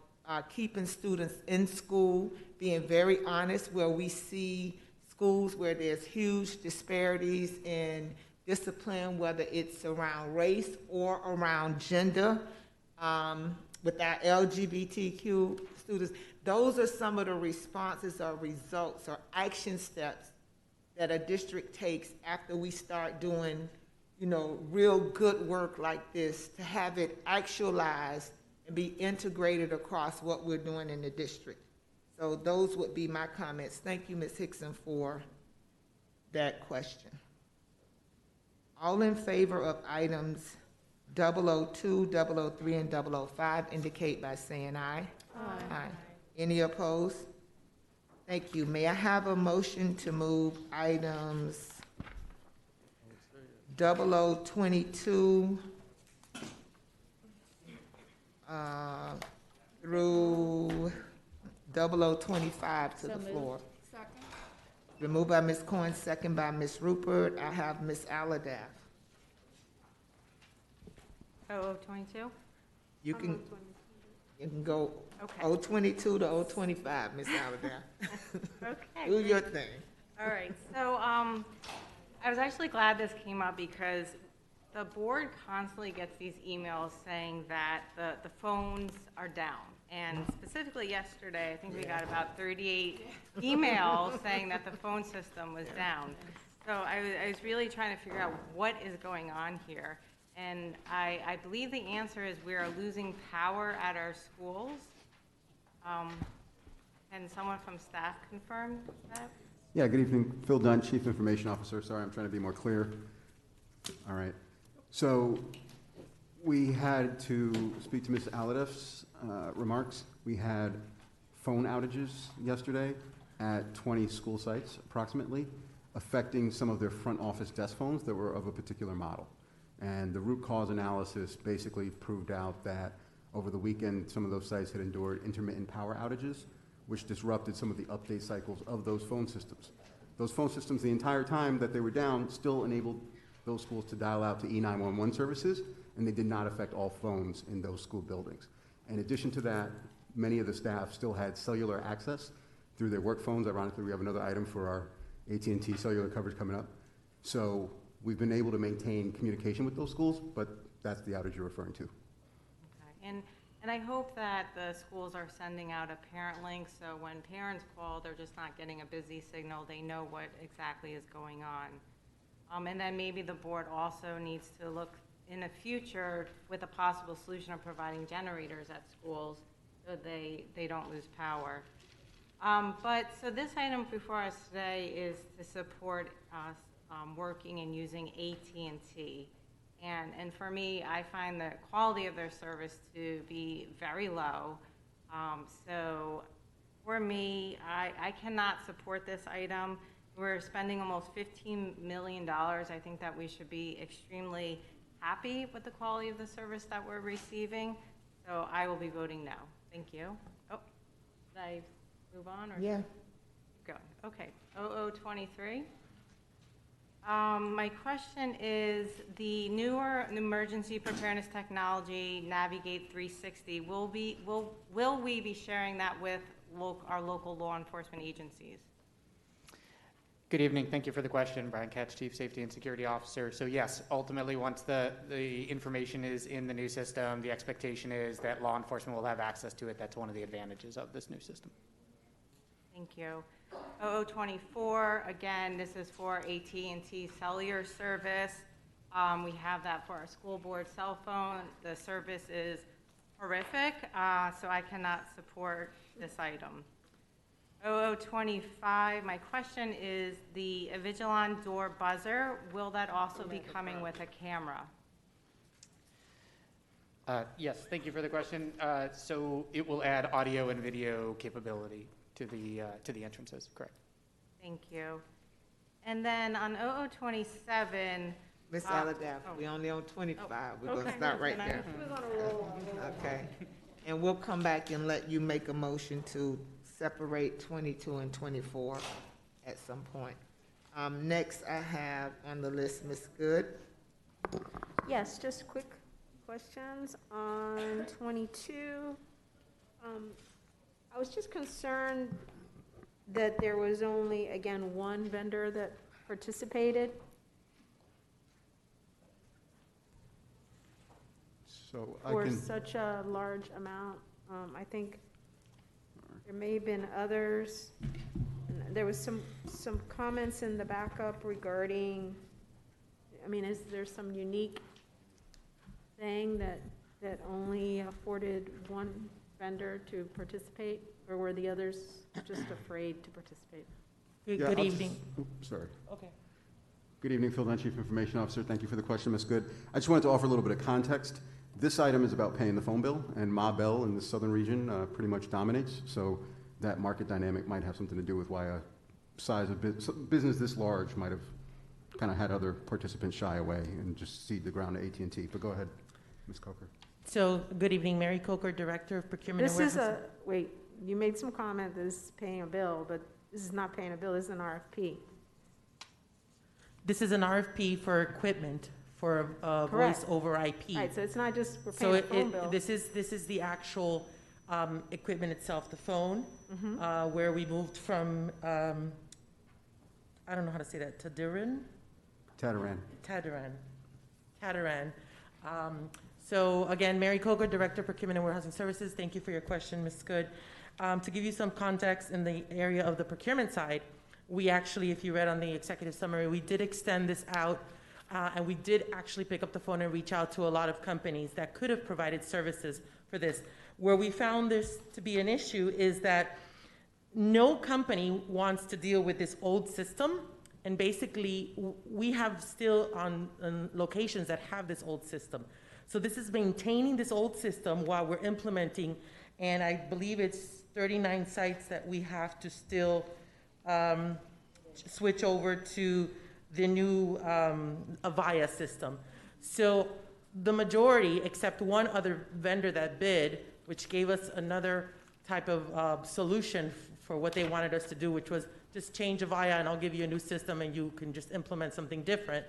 keeping students in school, being very honest where we see schools where there's huge disparities in discipline, whether it's around race or around gender, with our LGBTQ students. Those are some of the responses or results or action steps that a district takes after we start doing, you know, real good work like this, to have it actualized and be integrated across what we're doing in the district. So those would be my comments. Thank you, Ms. Hickson, for that question. All in favor of items 002, 003, and 005 indicate by saying aye. Aye. Any opposed? Thank you. May I have a motion to move items 0022 through 0025 to the floor? Second. Been moved by Ms. Cohen, second by Ms. Rupert. I have Ms. Aladaff. 0022? You can go Okay. 022 to 025, Ms. Aladaff. Okay. Do your thing. All right, so I was actually glad this came up because the board constantly gets these emails saying that the phones are down. And specifically yesterday, I think we got about 38 emails saying that the phone system was down. So I was really trying to figure out what is going on here. And I believe the answer is we are losing power at our schools. Can someone from staff confirm that? Yeah, good evening. Phil Dunn, Chief Information Officer. Sorry, I'm trying to be more clear. All right. So we had to speak to Ms. Aladaff's remarks. We had phone outages yesterday at 20 school sites approximately, affecting some of their front office desk phones that were of a particular model. And the root cause analysis basically proved out that over the weekend, some of those sites had endured intermittent power outages, which disrupted some of the update cycles of those phone systems. Those phone systems, the entire time that they were down, still enabled those schools to dial out to E911 services, and they did not affect all phones in those school buildings. In addition to that, many of the staff still had cellular access through their work phones. Ironically, we have another item for our AT&T cellular coverage coming up. So we've been able to maintain communication with those schools, but that's the outage you're referring to. Okay. And I hope that the schools are sending out a parent link, so when parents call, they're just not getting a busy signal. They know what exactly is going on. And then maybe the board also needs to look in the future with a possible solution of providing generators at schools so they don't lose power. But so this item before us today is to support us working and using AT&T. And for me, I find the quality of their service to be very low. So for me, I cannot support this item. We're spending almost $15 million. I think that we should be extremely happy with the quality of the service that we're receiving. So I will be voting no. Thank you. Oh, did I move on? Or Yeah. Go. Okay. 0023. My question is the newer emergency preparedness technology, Navigate 360. Will we be sharing that with our local law enforcement agencies? Good evening. Thank you for the question. Brian Katz, Chief Safety and Security Officer. So yes, ultimately, once the information is in the new system, the expectation is that law enforcement will have access to it. That's one of the advantages of this new system. Thank you. 0024, again, this is for AT&T cellular service. We have that for our school board cell phone. The service is horrific, so I cannot support this item. 0025, my question is the Avigilon door buzzer, will that also be coming with a camera? Yes, thank you for the question. So it will add audio and video capability to the entrances, correct? Thank you. And then on 0027, Ms. Aladaff, we only on 25. We're going to start right there. We're going to roll on. Okay. And we'll come back and let you make a motion to separate 22 and 24 at some point. Next, I have on the list Ms. Good. Yes, just quick questions on 22. I was just concerned that there was only, again, one vendor that participated. So For such a large amount. I think there may have been others. And there was some comments in the backup regarding, I mean, is there some unique thing that only afforded one vendor to participate? Or were the others just afraid to participate? Good evening. Sorry. Okay. Good evening, Phil Dunn, Chief Information Officer. Thank you for the question, Ms. Good. I just wanted to offer a little bit of context. This item is about paying the phone bill, and Ma Bell in the southern region pretty much dominates, so that market dynamic might have something to do with why a size of business this large might have kind of had other participants shy away and just cede the ground to AT&T. But go ahead, Ms. Coker. So, good evening, Mary Coker, Director of Procurement and Warehousing. Wait, you made some comment that this is paying a bill, but this is not paying a bill, this is an RFP. This is an RFP for equipment for voice over IP. Right, so it's not just we're paying a phone bill. This is the actual equipment itself, the phone, where we moved from, I don't know how to say that, Tadiran? Tadaran. So again, Mary Coker, Director of Procurement and Warehousing Services. Thank you for your question, Ms. Good. To give you some context in the area of the procurement side, we actually, if you read on the executive summary, we did extend this out, and we did actually pick up the phone and reach out to a lot of companies that could have provided services for this. Where we found this to be an issue is that no company wants to deal with this old system, and basically we have still on locations that have this old system. So this is maintaining this old system while we're implementing, and I believe it's 39 sites that we have to still switch over to the new Avaya system. So the majority, except one other vendor that bid, which gave us another type of solution for what they wanted us to do, which was just change Avaya and I'll give you a new system and you can just implement something different.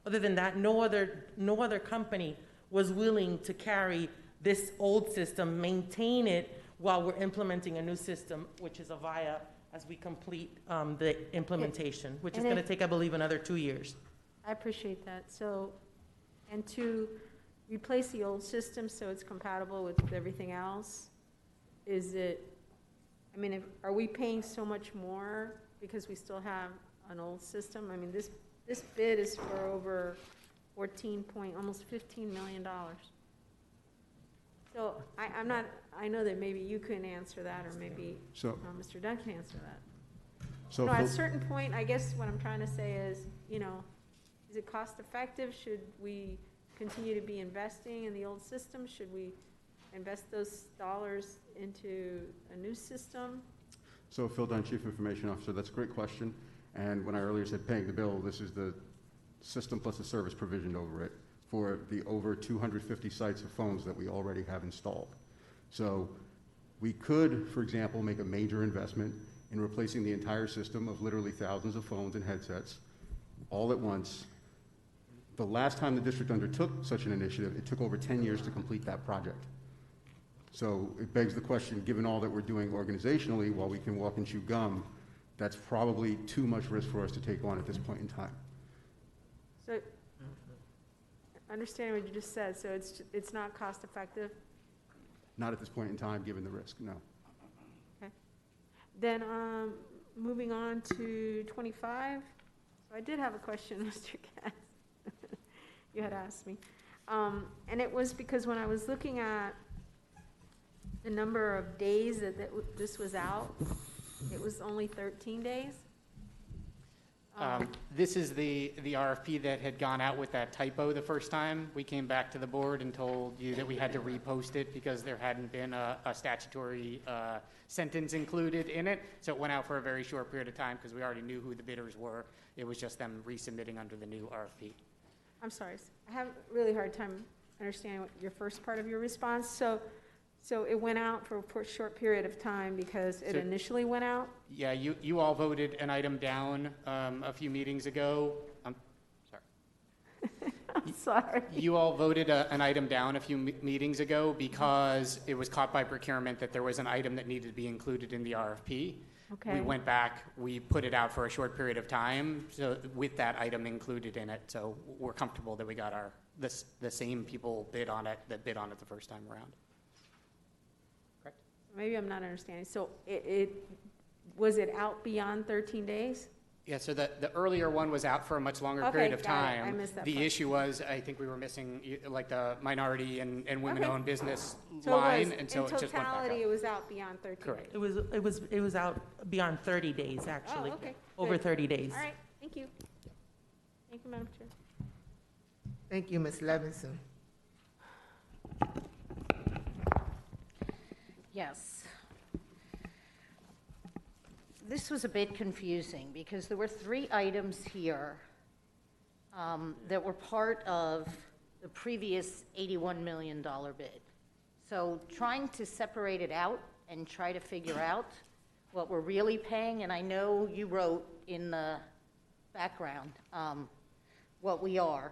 Other than that, no other company was willing to carry this old system, maintain it while we're implementing a new system, which is Avaya, as we complete the implementation, which is going to take, I believe, another 2 years. I appreciate that. So, and to replace the old system so it's compatible with everything else, is it, I mean, are we paying so much more because we still have an old system? I mean, this bid is for over almost $15 million. So I'm not, I know that maybe you couldn't answer that, or maybe Mr. Dunn can answer that. So at a certain point, I guess what I'm trying to say is, is it cost effective? Should we continue to be investing in the old system? Should we invest those dollars into a new system? So Phil Dunn, Chief Information Officer, that's a great question. And when I earlier said paying the bill, this is the system plus a service provision over it for the over 250 sites of phones that we already have installed. So we could, for example, make a major investment in replacing the entire system of literally thousands of phones and headsets all at once. The last time the district undertook such an initiative, it took over 10 years to complete that project. So it begs the question, given all that we're doing organizationally, while we can walk and chew gum, that's probably too much risk for us to take on at this point in time. So, understanding what you just said, so it's not cost effective? Not at this point in time, given the risk, no. Okay. Then, moving on to 25. So I did have a question, Mr. Katz. You had asked me. And it was because when I was looking at the number of days that this was out, it was only 13 days. This is the RFP that had gone out with that typo the first time. We came back to the board and told you that we had to repost it because there hadn't been a statutory sentence included in it. So it went out for a very short period of time because we already knew who the bidders were. It was just them resubmitting under the new RFP. I'm sorry. I have a really hard time understanding your first part of your response. So So it went out for a short period of time because it So- initially went out? Yeah, you all voted an item down a few meetings ago. I'm sorry. You all voted an item down a few meetings ago because it was caught by procurement that there was an item that needed to be included in the RFP. Okay. We went back, we put it out for a short period of time, so with that item included in it. So we're comfortable that we got the same people bid on it that bid on it the first time around. Maybe I'm not understanding. So was it out beyond 13 days? Yeah, so the earlier one was out for a much longer Okay, period of got it. time. I missed that The part. issue was, I think we were missing like the minority and women-owned business So line, it and so was, it just went back in up. totality, it was out beyond 13 Correct. days? It was out beyond 30 days, actually. Oh, okay. Over Good. 30 days. All right, thank you. Thank you, Madam Chair. Thank you, Ms. Levinson. Yes. This was a bit confusing because there were 3 items here that were part of the previous $81 million bid. So trying to separate it out and try to figure out what we're really paying, and I know you wrote in the background what we are,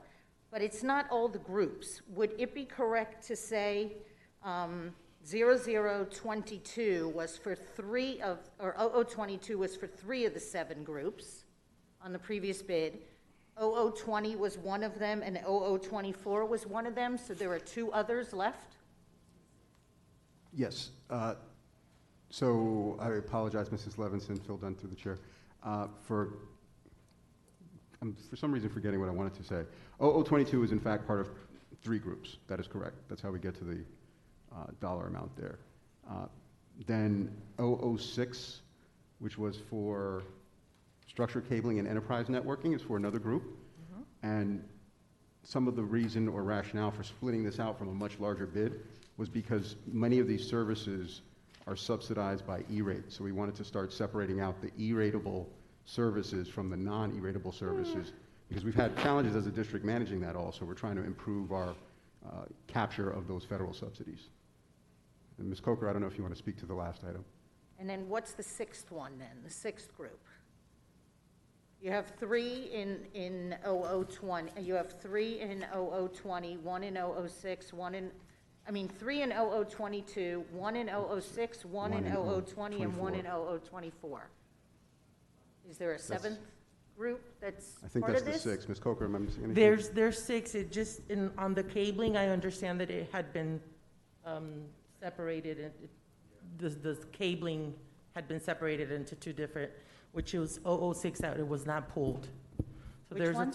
but it's not all the groups. Would it be correct to say 0022 was for 3 of, or 0022 was for 3 of the 7 groups on the previous bid. 0020 was one of them, and 0024 was one of them, so there are 2 others left? Yes. So I apologize, Mrs. Levinson, Phil Dunn through the chair. I'm for some reason forgetting what I wanted to say. 0022 is in fact part of 3 groups. That is correct. That's how we get to the dollar amount there. Then 006, which was for structured cabling and enterprise networking, is for another group. And some of the reason or rationale for splitting this out from a much larger bid was because many of these services are subsidized by E-rate. So we wanted to start separating out the E-ratable services from the non-E-ratable services, because we've had challenges as a district managing that also. We're trying to improve our capture of those federal subsidies. And Ms. Coker, I don't know if you want to speak to the last item. And then what's the 6th one then, the 6th group? You have 3 in 0020, you have 3 in 0020, 1 in 006, 3 in 0022, 1 in 006, 1 in 0020, and 1 in 0024. Is there a 7th group that's I think part that's of this? the 6. Ms. Coker, remember seeing anything? There's 6. It just, on the cabling, I understand that it had been separated. The cabling had been separated into 2 different, which was 006 out, it was not pulled. So Which there's one?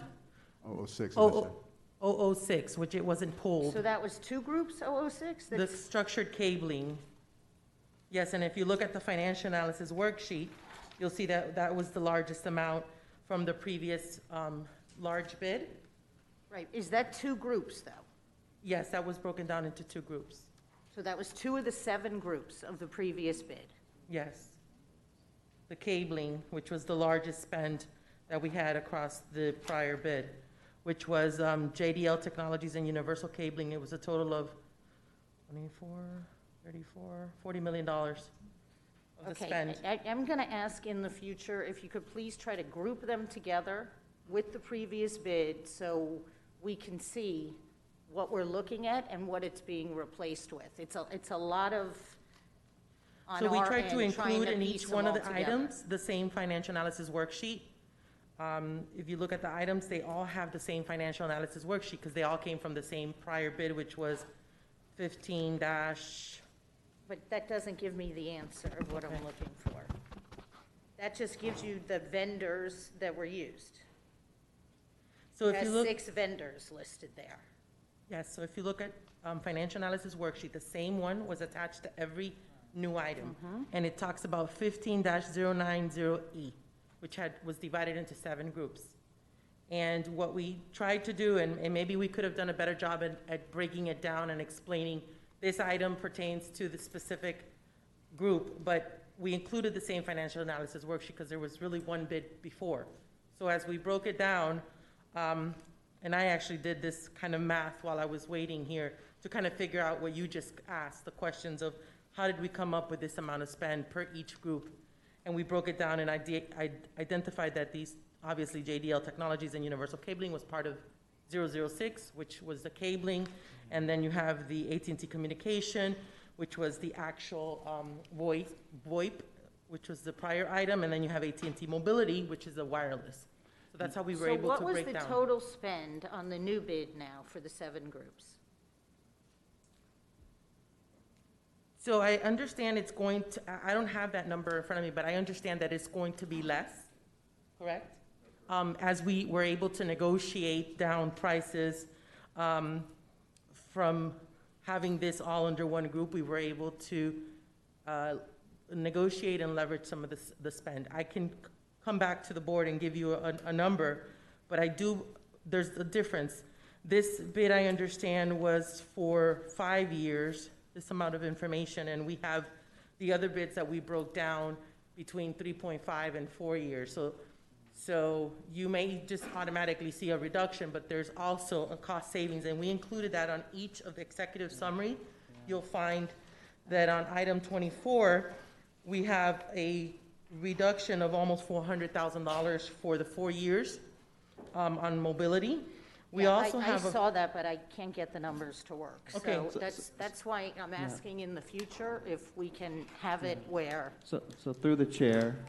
006. 006, which it wasn't pulled. So that was 2 groups, 006? The structured cabling, yes, and if you look at the financial analysis worksheet, you'll see that that was the largest amount from the previous large bid. Right, is that 2 groups though? Yes, that was broken down into 2 groups. So that was 2 of the 7 groups of the previous bid? Yes. The cabling, which was the largest spend that we had across the prior bid, which was JDL Technologies and Universal Cabling. It was a total of 24, 34, $40 million of the spend. I'm going to ask in the future if you could please try to group them together with the previous bid so we can see what we're looking at and what it's being replaced with. It's a lot of, on So we our tried to end, trying include to in piece each them one of all the together. items the same financial analysis worksheet. If you look at the items, they all have the same financial analysis worksheet because they all came from the same prior bid, which was 15 dash. But that doesn't give me the answer of what I'm looking for. That just gives you the vendors that were used. So It if you has look, 6 vendors listed there. yes, so if you look at financial analysis worksheet, the same one was attached to every new item. And it talks about 15-090E, which was divided into 7 groups. And what we tried to do, and maybe we could have done a better job at breaking it down and explaining this item pertains to the specific group, but we included the same financial analysis worksheet because there was really one bid before. So as we broke it down, and I actually did this kind of math while I was waiting here to kind of figure out what you just asked, the questions of how did we come up with this amount of spend per each group? And we broke it down and I identified that these, obviously JDL Technologies and Universal Cabling was part of 006, which was the cabling. And then you have the AT&T Communication, which was the actual VoIP, which was the prior item. And then you have AT&T Mobility, which is the wireless. So that's how we were able to break down. So what was the total spend on the new bid now for the 7 groups? So I understand it's going to, I don't have that number in front of me, but I understand that it's going to be less, correct? As we were able to negotiate down prices from having this all under one group, we were able to negotiate and leverage some of the spend. I can come back to the board and give you a number, but there's a difference. This bid, I understand, was for 5 years, this amount of information, and we have the other bids that we broke down between 3.5 and 4 years. So you may just automatically see a reduction, but there's also a cost savings, and we included that on each of the executive summary. You'll find that on item 24, we have a reduction of almost $400,000 for the 4 years on mobility. We also have I saw that, but I can't get the numbers to work. Okay. So that's why I'm asking in the future if we can have it where. So through the chair,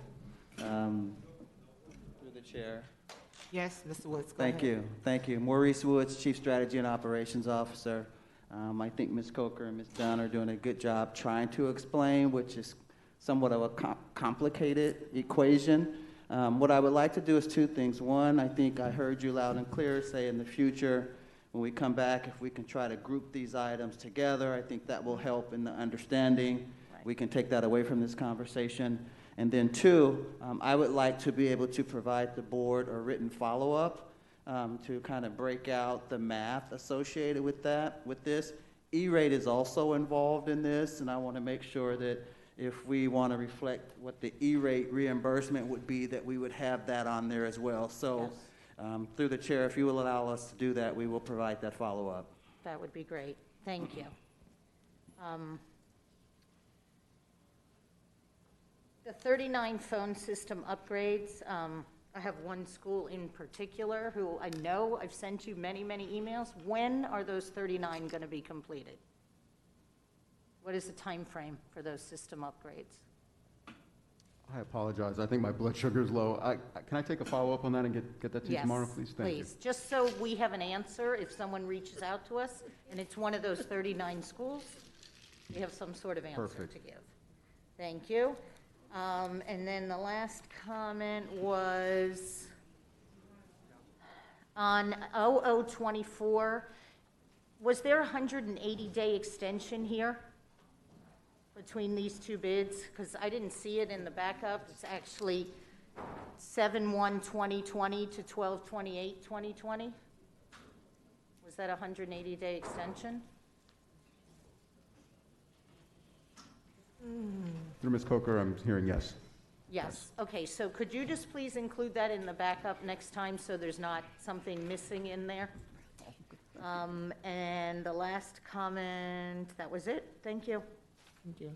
Yes, Mr. Woods, go ahead. Thank you. Maurice Woods, Chief Strategy and Operations Officer. I think Ms. Coker and Ms. Dunn are doing a good job trying to explain, which is somewhat of a complicated equation. What I would like to do is 2 things. One, I think I heard you loud and clear say in the future, when we come back, if we can try to group these items together, I think that will help in the understanding. Right. We can take that away from this conversation. And then 2, I would like to be able to provide the board a written follow-up to kind of break out the math associated with this. E-rate is also involved in this, and I want to make sure that if we want to reflect what the E-rate reimbursement would be, that we would have that on there as well. So through the chair, if you will allow us to do that, we will provide that follow-up. That would be great. Thank you. The 39 phone system upgrades, I have one school in particular who I know I've sent you many, many emails. When are those 39 going to be completed? What is the time frame for those system upgrades? I apologize. I think my blood sugar is low. Can I take a follow-up on that and get that to you tomorrow, please? Thank you. Please. Just so we have an answer if someone reaches out to us and it's one of those 39 schools, we have some sort of answer to give. Thank you. And then the last comment was on 0024. Was there a 180-day extension here between these 2 bids? Because I didn't see it in the backup. It's actually 7/1/2020 to 12/28/2020. Was that a 180-day extension? Through Ms. Coker, I'm hearing yes. Yes. Okay, so could you just please include that in the backup next time so there's not something missing in there? And the last comment, that was it. Thank you. Thank you.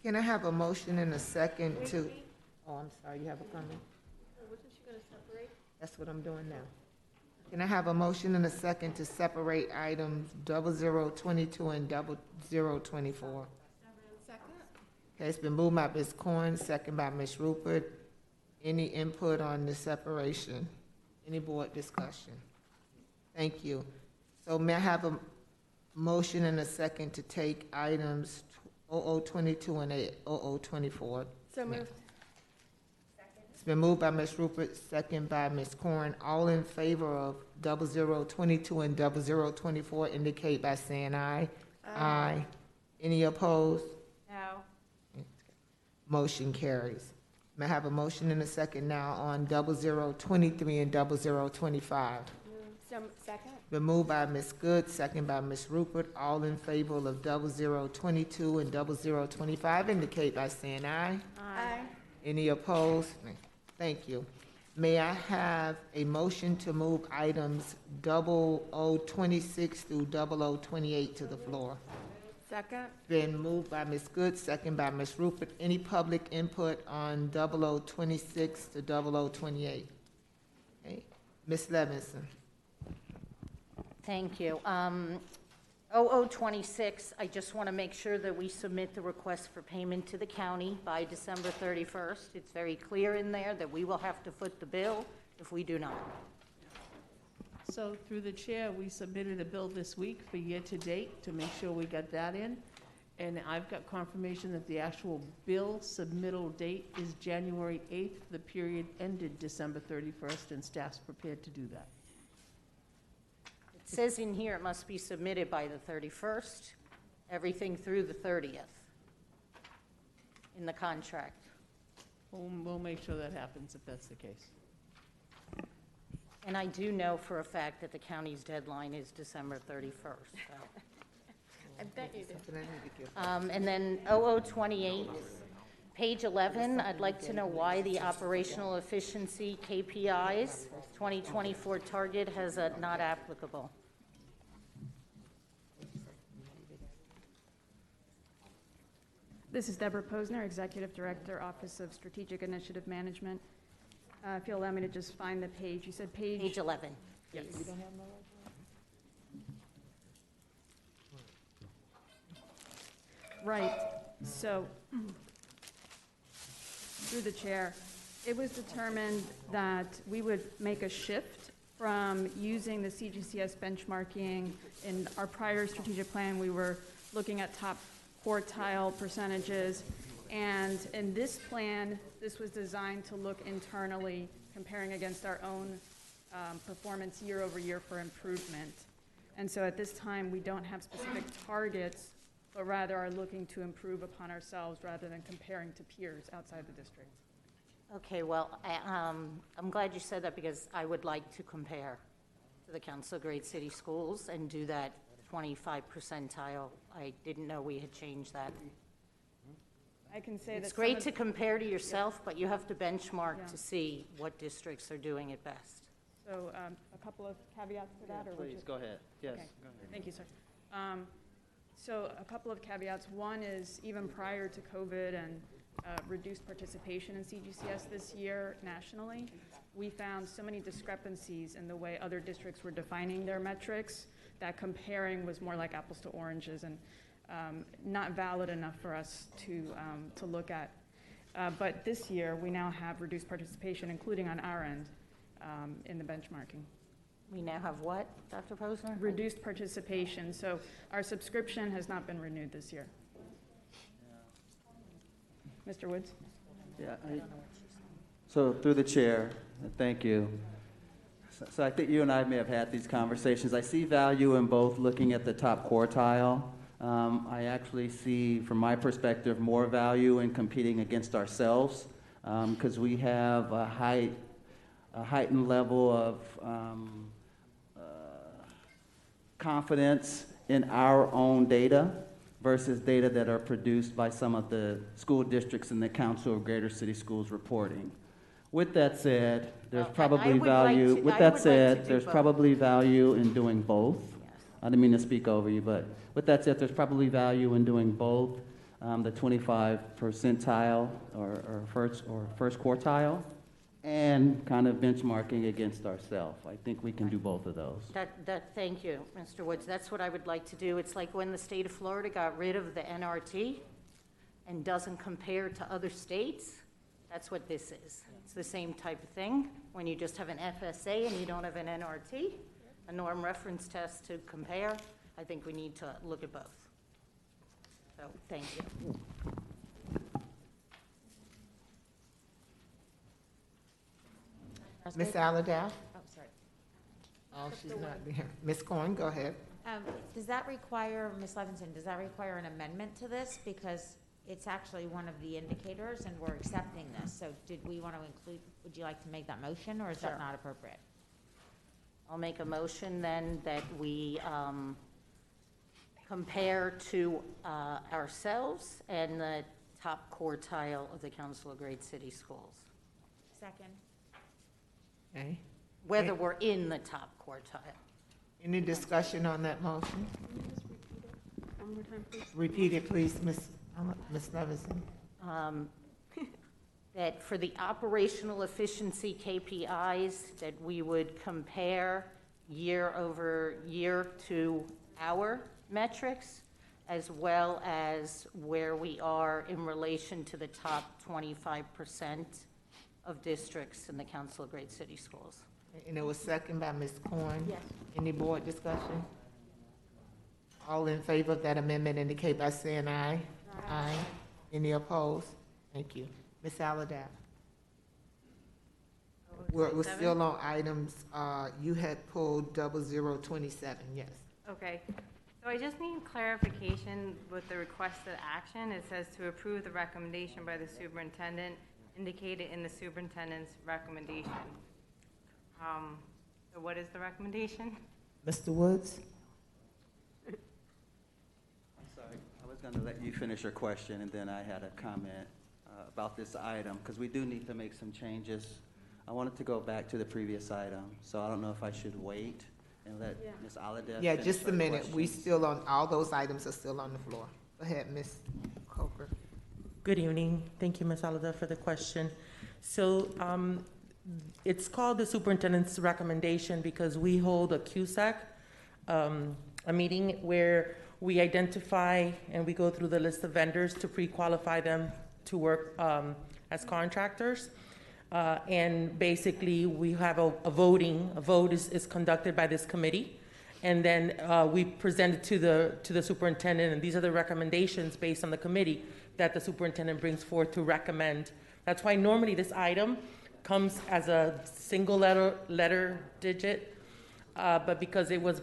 Can I have a motion and a second to, oh, I'm sorry, you have a comment? Wasn't she going to separate? That's what I'm doing now. Can I have a motion and a second to separate items 0022 and 0024? Second. Okay, it's been moved by Ms. Corn, second by Ms. Rupert. Any input on the separation? Any board discussion? Thank you. So may I have a motion and a second to take items 0022 and 0024? So moved. It's been moved by Ms. Rupert, second by Ms. Corn. All in favor of 0022 and 0024 indicate by saying aye. Aye. Any opposed? No. Motion carries. May I have a motion and a second now on 0023 and 0025? So second. Been moved by Ms. Good, second by Ms. Rupert. All in favor of 0022 and 0025 indicate by saying aye. Aye. Any opposed? Thank you. May I have a motion to move items 0026 through 0028 to the floor? Second? Been moved by Ms. Good, second by Ms. Rupert. Any public input on 0026 to 0028? Okay. Ms. Levinson. Thank you. 0026, I just want to make sure that we submit the request for payment to the county by December 31st. It's very clear in there that we will have to foot the bill if we do not. So through the chair, we submitted a bill this week for year-to-date to make sure we got that in. And I've got confirmation that the actual bill submittal date is January 8th. The period ended December 31st, and staff's prepared to do that. It says in here it must be submitted by the 31st, everything through the 30th in the contract. We'll make sure that happens if that's the case. And I do know for a fact that the county's deadline is December 31st. So. I bet you do. And then 0028, page 11, I'd like to know why the operational efficiency KPIs 2024 target has a not applicable. This is Deborah Posner, Executive Director, Office of Strategic Initiative Management. If you'll allow me to just find the page. You said page? Page 11. Yes. Right. So, through the chair, it was determined that we would make a shift from using the CGCS benchmarking. In our prior strategic plan, we were looking at top quartile percentages. And in this plan, this was designed to look internally, comparing against our own performance year over year for improvement. And so at this time, we don't have specific targets, but rather are looking to improve upon ourselves rather than comparing to peers outside the district. Okay, well, I'm glad you said that because I would like to compare to the Council of Great City Schools and do that 25 percentile. I didn't know we had changed that. I can say It's that great to compare to yourself, but you have to benchmark to see what districts are doing it best. So a couple of caveats to that? Or would Please, you- go ahead. Yes. Okay. Thank you, sir. So a couple of caveats. One is even prior to COVID and reduced participation in CGCS this year nationally, we found so many discrepancies in the way other districts were defining their metrics that comparing was more like apples to oranges and not valid enough for us to look at. But this year, we now have reduced participation, including on our end, in the benchmarking. We now have what, Dr. Posner? Reduced participation. So our subscription has not been renewed this year. Mr. Woods? Yeah. So through the chair, thank you. So I think you and I may have had these conversations. I see value in both looking at the top quartile. I actually see, from my perspective, more value in competing against ourselves because we have a heightened level of confidence in our own data versus data that are produced by some of the school districts in the Council of Greater City Schools reporting. With that said, there's probably value. With that said, there's probably value in doing both. I didn't mean to speak over you, but with that said, there's probably value in doing both, the 25 percentile or first quartile, and kind of benchmarking against ourselves. I think we can do both of those. Thank you, Mr. Woods. That's what I would like to do. It's like when the state of Florida got rid of the NRT and doesn't compare to other states. That's what this is. It's the same type of thing. When you just have an FSA and you don't have an NRT, a norm reference test to compare, I think we need to look at both. So, thank you. Ms. Allardyce? Oh, sorry. Oh, she's not there. Ms. Corn, go ahead. Does that require, Ms. Levinson, does that require an amendment to this? Because it's actually one of the indicators and we're accepting this. So did we want to include, would you like to make that motion or is that not appropriate? I'll make a motion then that we compare to ourselves and the top quartile of the Council of Great City Schools. Second. Okay. whether we're in the top quartile. Any discussion on that motion? One more time, please. Repeat it, please, Ms. Levinson. That for the operational efficiency KPIs, that we would compare year over year to our metrics, as well as where we are in relation to the top 25% of districts in the Council of Great City Schools. And it was second by Ms. Corn. Yes. Any board discussion? All in favor of that amendment indicate by saying aye. Aye. Any opposed? Thank you. Ms. Alladap. We're still on items, you had pulled 0027, yes. Okay, so I just need clarification with the requested action. It says to approve the recommendation by the superintendent indicated in the superintendent's recommendation. So what is the recommendation? Mr. Woods? I'm sorry, I was gonna let you finish your question, and then I had a comment about this item, because we do need to make some changes. I wanted to go back to the previous item, so I don't know if I should wait and let Ms. Alladef Yeah, finish just a her minute. We questions. still on, all those items are still on the floor. Go ahead, Ms. Coker. Good evening. Thank you, Ms. Alada, for the question. So it's called the superintendent's recommendation because we hold a QSAC, a meeting where we identify and we go through the list of vendors to pre-qualify them to work as contractors. And basically, we have a voting. A vote is conducted by this committee, and then we present it to the superintendent. And these are the recommendations based on the committee that the superintendent brings forth to recommend. That's why normally this item comes as a single letter digit, but because it was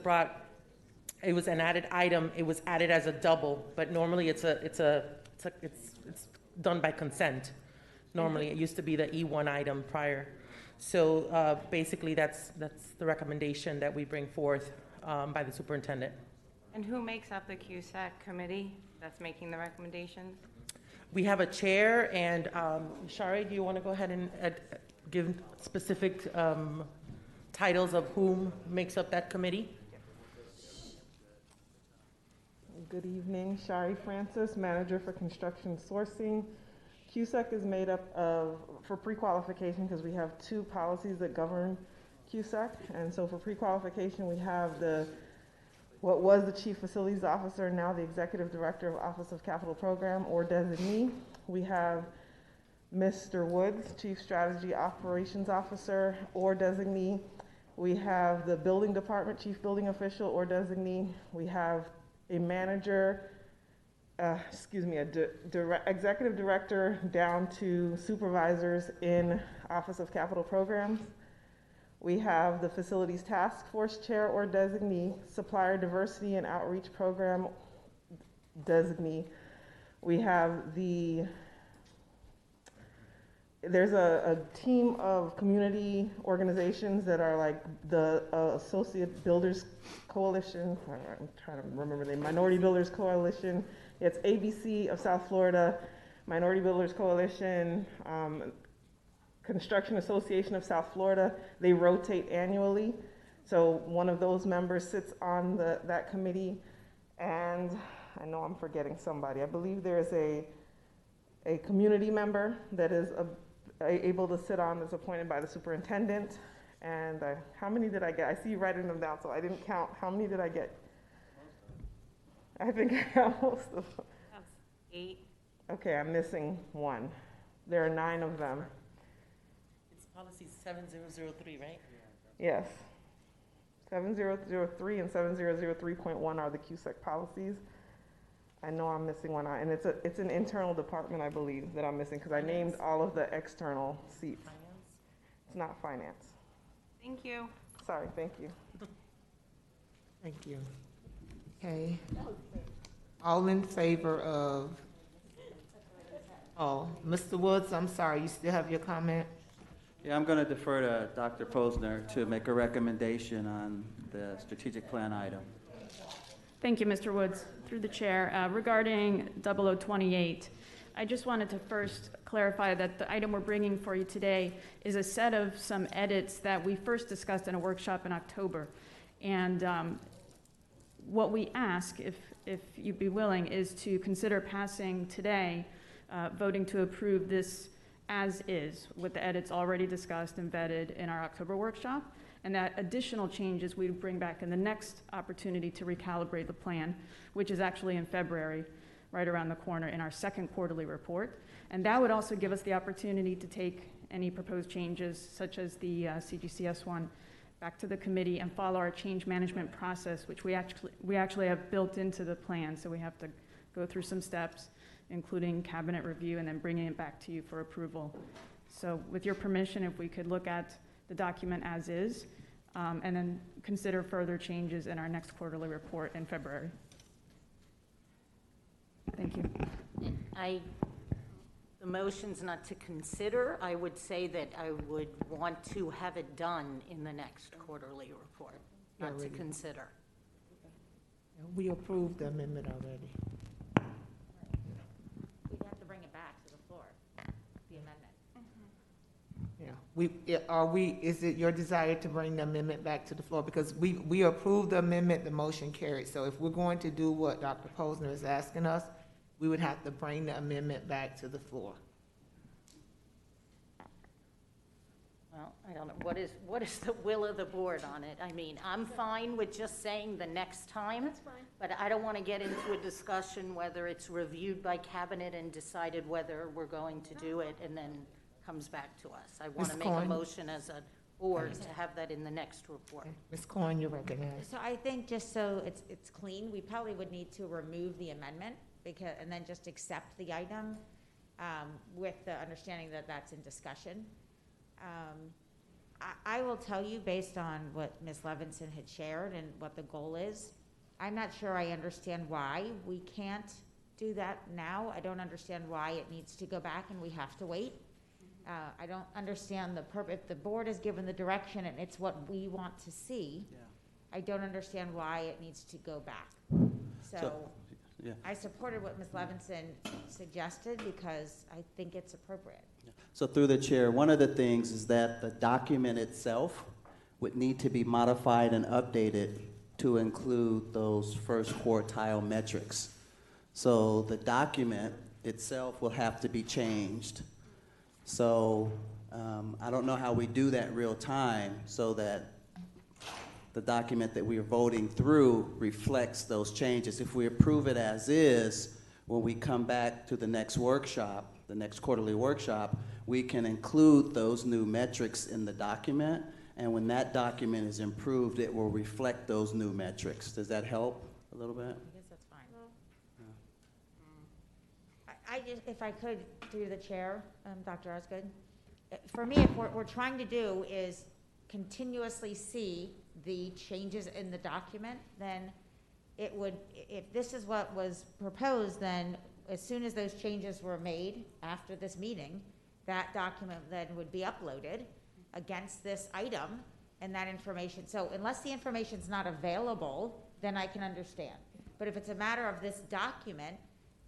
an added item, it was added as a double. But normally it's done by consent. Normally, it used to be the E1 item prior. So basically, that's the recommendation that we bring forth by the superintendent. And who makes up the QSAC committee that's making the recommendations? We have a chair, and Shari, do you want to go ahead and give specific titles of whom makes up that committee? Good evening, Shari Francis, Manager for Construction Sourcing. QSEC is made up of, for pre-qualification, because we have two policies that govern QSEC, and so for pre-qualification, we have what was the Chief Facilities Officer, now the Executive Director of Office of Capital Program, or designee. We have Mr. Woods, Chief Strategy Operations Officer, or designee. We have the Building Department, Chief Building Official, or designee. We have a manager, executive director down to supervisors in Office of Capital Programs. We have the Facilities Task Force Chair or designee, Supplier Diversity and Outreach Program designee. We have there's a team of community organizations that are like the Associate Builders Coalition, I'm trying to remember the name, Minority Builders Coalition. It's ABC of South Florida, Minority Builders Coalition, Construction Association of South Florida. They rotate annually. So one of those members sits on that committee. And I know I'm forgetting somebody. I believe there's a community member that is able to sit on, that's appointed by the superintendent. And how many did I get? I see you writing them down, so I didn't count. How many did I get? I think I got most of them. That's 8. Okay, I'm missing one. There are 9 of them. It's policy 7003, right? Yes. 7003 and 7003.1 are the QSEC policies. I know I'm missing one, and it's an internal department, I believe, that I'm missing, because I named all of the external seats. Finance? It's not finance. Thank you. Sorry, thank you. Thank you. Okay. All in favor of, Mr. Woods, I'm sorry, you still have your comment? Yeah, I'm going to defer to Dr. Posner to make a recommendation on the strategic plan item. Thank you, Mr. Woods. Through the chair, regarding 0028, I just wanted to first clarify that the item we're bringing for you today is a set of some edits that we first discussed in a workshop in October. And what we ask, if you'd be willing, is to consider passing today, voting to approve this as is, with the edits already discussed and vetted in our October workshop, and that additional changes we would bring back in the next opportunity to recalibrate the plan, which is actually in February, right around the corner in our second quarterly report. And that would also give us the opportunity to take any proposed changes, such as the CGCS one, back to the committee and follow our change management process, which we actually have built into the plan. So we have to go through some steps, including cabinet review, and then bringing it back to you for approval. So with your permission, if we could look at the document as is, and then consider further changes in our next quarterly report in February. Thank you. The motion's not to consider. I would say that I would want to have it done in the next quarterly report, not to consider. We approved the amendment already. We'd have to bring it back to the floor, the amendment. Yeah, is it your desire to bring the amendment back to the floor? Because we approved the amendment, the motion carried. So if we're going to do what Dr. Posner is asking us, we would have to bring the amendment back to the floor. Well, I don't know, what is the will of the board on it? I mean, I'm fine with just saying the next time. That's fine. But I don't want to get into a discussion whether it's reviewed by cabinet and decided whether we're going to do it and then comes back to us. I want to Ms. make a Coyne? motion as a board to have that in the next report. Ms. Coyne, you're recognized. So I think just so it's clean, we probably would need to remove the amendment and then just accept the item with the understanding that that's in discussion. I will tell you, based on what Ms. Levinson had shared and what the goal is, I'm not sure I understand why we can't do that now. I don't understand why it needs to go back and we have to wait. I don't understand the purpose. If the board is given the direction and it's what we want to see, I don't understand why it needs to go back. So yeah. I supported what Ms. Levinson suggested because I think it's appropriate. So through the chair, one of the things is that the document itself would need to be modified and updated to include those first quartile metrics. So the document itself will have to be changed. So I don't know how we do that real time so that the document that we are voting through reflects those changes. If we approve it as is, when we come back to the next workshop, the next quarterly workshop, we can include those new metrics in the document, and when that document is improved, it will reflect those new metrics. Does that help a little bit? I guess that's fine. I just, if I could, through the chair, Dr. Osgood, for me, what we're trying to do is continuously see the changes in the document, then it would, if this is what was proposed, then as soon as those changes were made after this meeting, that document then would be uploaded against this item and that information. So unless the information's not available, then I can understand. But if it's a matter of this document,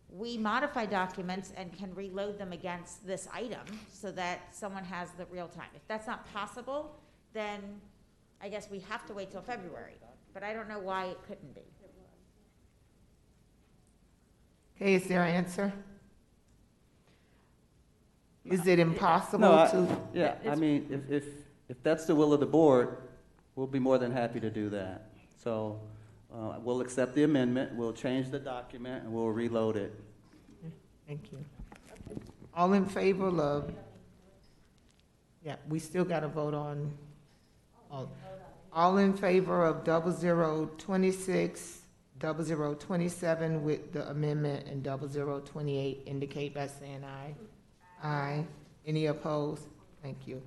we modify documents and can reload them against this item so that someone has the real time. If that's not possible, then I guess we have to wait till February. But I don't know why it couldn't be. Okay, is there an answer? Is it impossible No, to? Yeah, I mean, if that's the will of the board, we'll be more than happy to do that. So we'll accept the amendment, we'll change the document, and we'll reload it. Thank you. All in favor of, yeah, we still got to vote on, all in favor of 0026, 0027 with the amendment and 0028 indicate by saying aye. Aye. Any opposed? Thank you.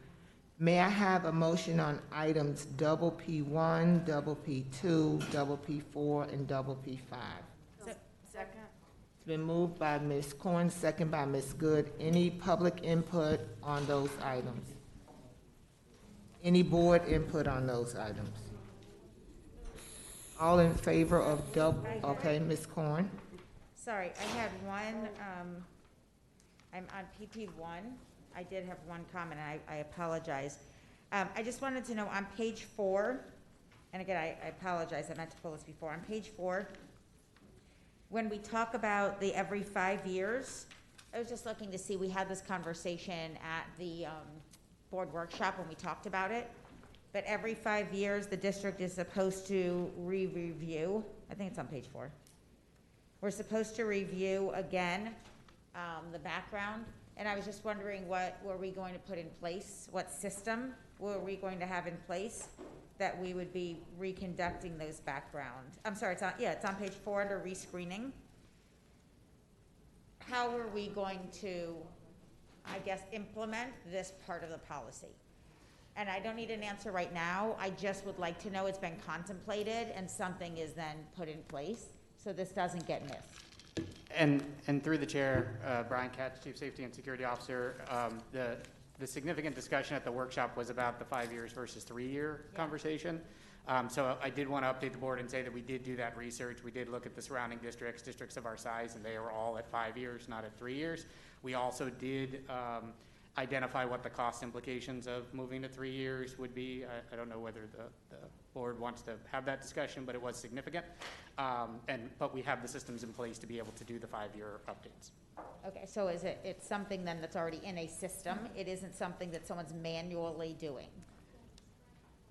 May I have a motion on items double P1, double P2, double P4, and double P5? Second. It's been moved by Ms. Coyne, second by Ms. Good. Any public input on those items? Any board input on those items? All in favor of double, okay, Ms. Coyne? Sorry, I had one I'm on PP1. I did have one comment, and I apologize. I just wanted to know, on page 4, and again, I apologize, I meant to pull this before. On page 4, when we talk about the every 5 years, I was just looking to see, we had this conversation at the board workshop when we talked about it, but every 5 years, the district is supposed to review. I think it's on page 4. We're supposed to review again the background, and I was just wondering, what were we going to put in place? What system were we going to have in place that we would be reconducting those background? I'm sorry, it's on page 4 under rescreening. How are we going to, I guess, implement this part of the policy? And I don't need an answer right now. I just would like to know it's been contemplated and something is then put in place so this doesn't get missed. And through the chair, Brian Katz, Chief Safety and Security Officer, the significant discussion at the workshop was about the 5 years versus 3-year conversation. So I did want to update the board and say that we did do that research. We did look at the surrounding districts of our size, and they were all at 5 years, not at 3 years. We also did identify what the cost implications of moving to 3 years would be. I don't know whether the board wants to have that discussion, but it was significant. But we have the systems in place to be able to do the 5-year updates. Okay, so it's something then that's already in a system? It isn't something that someone's manually doing?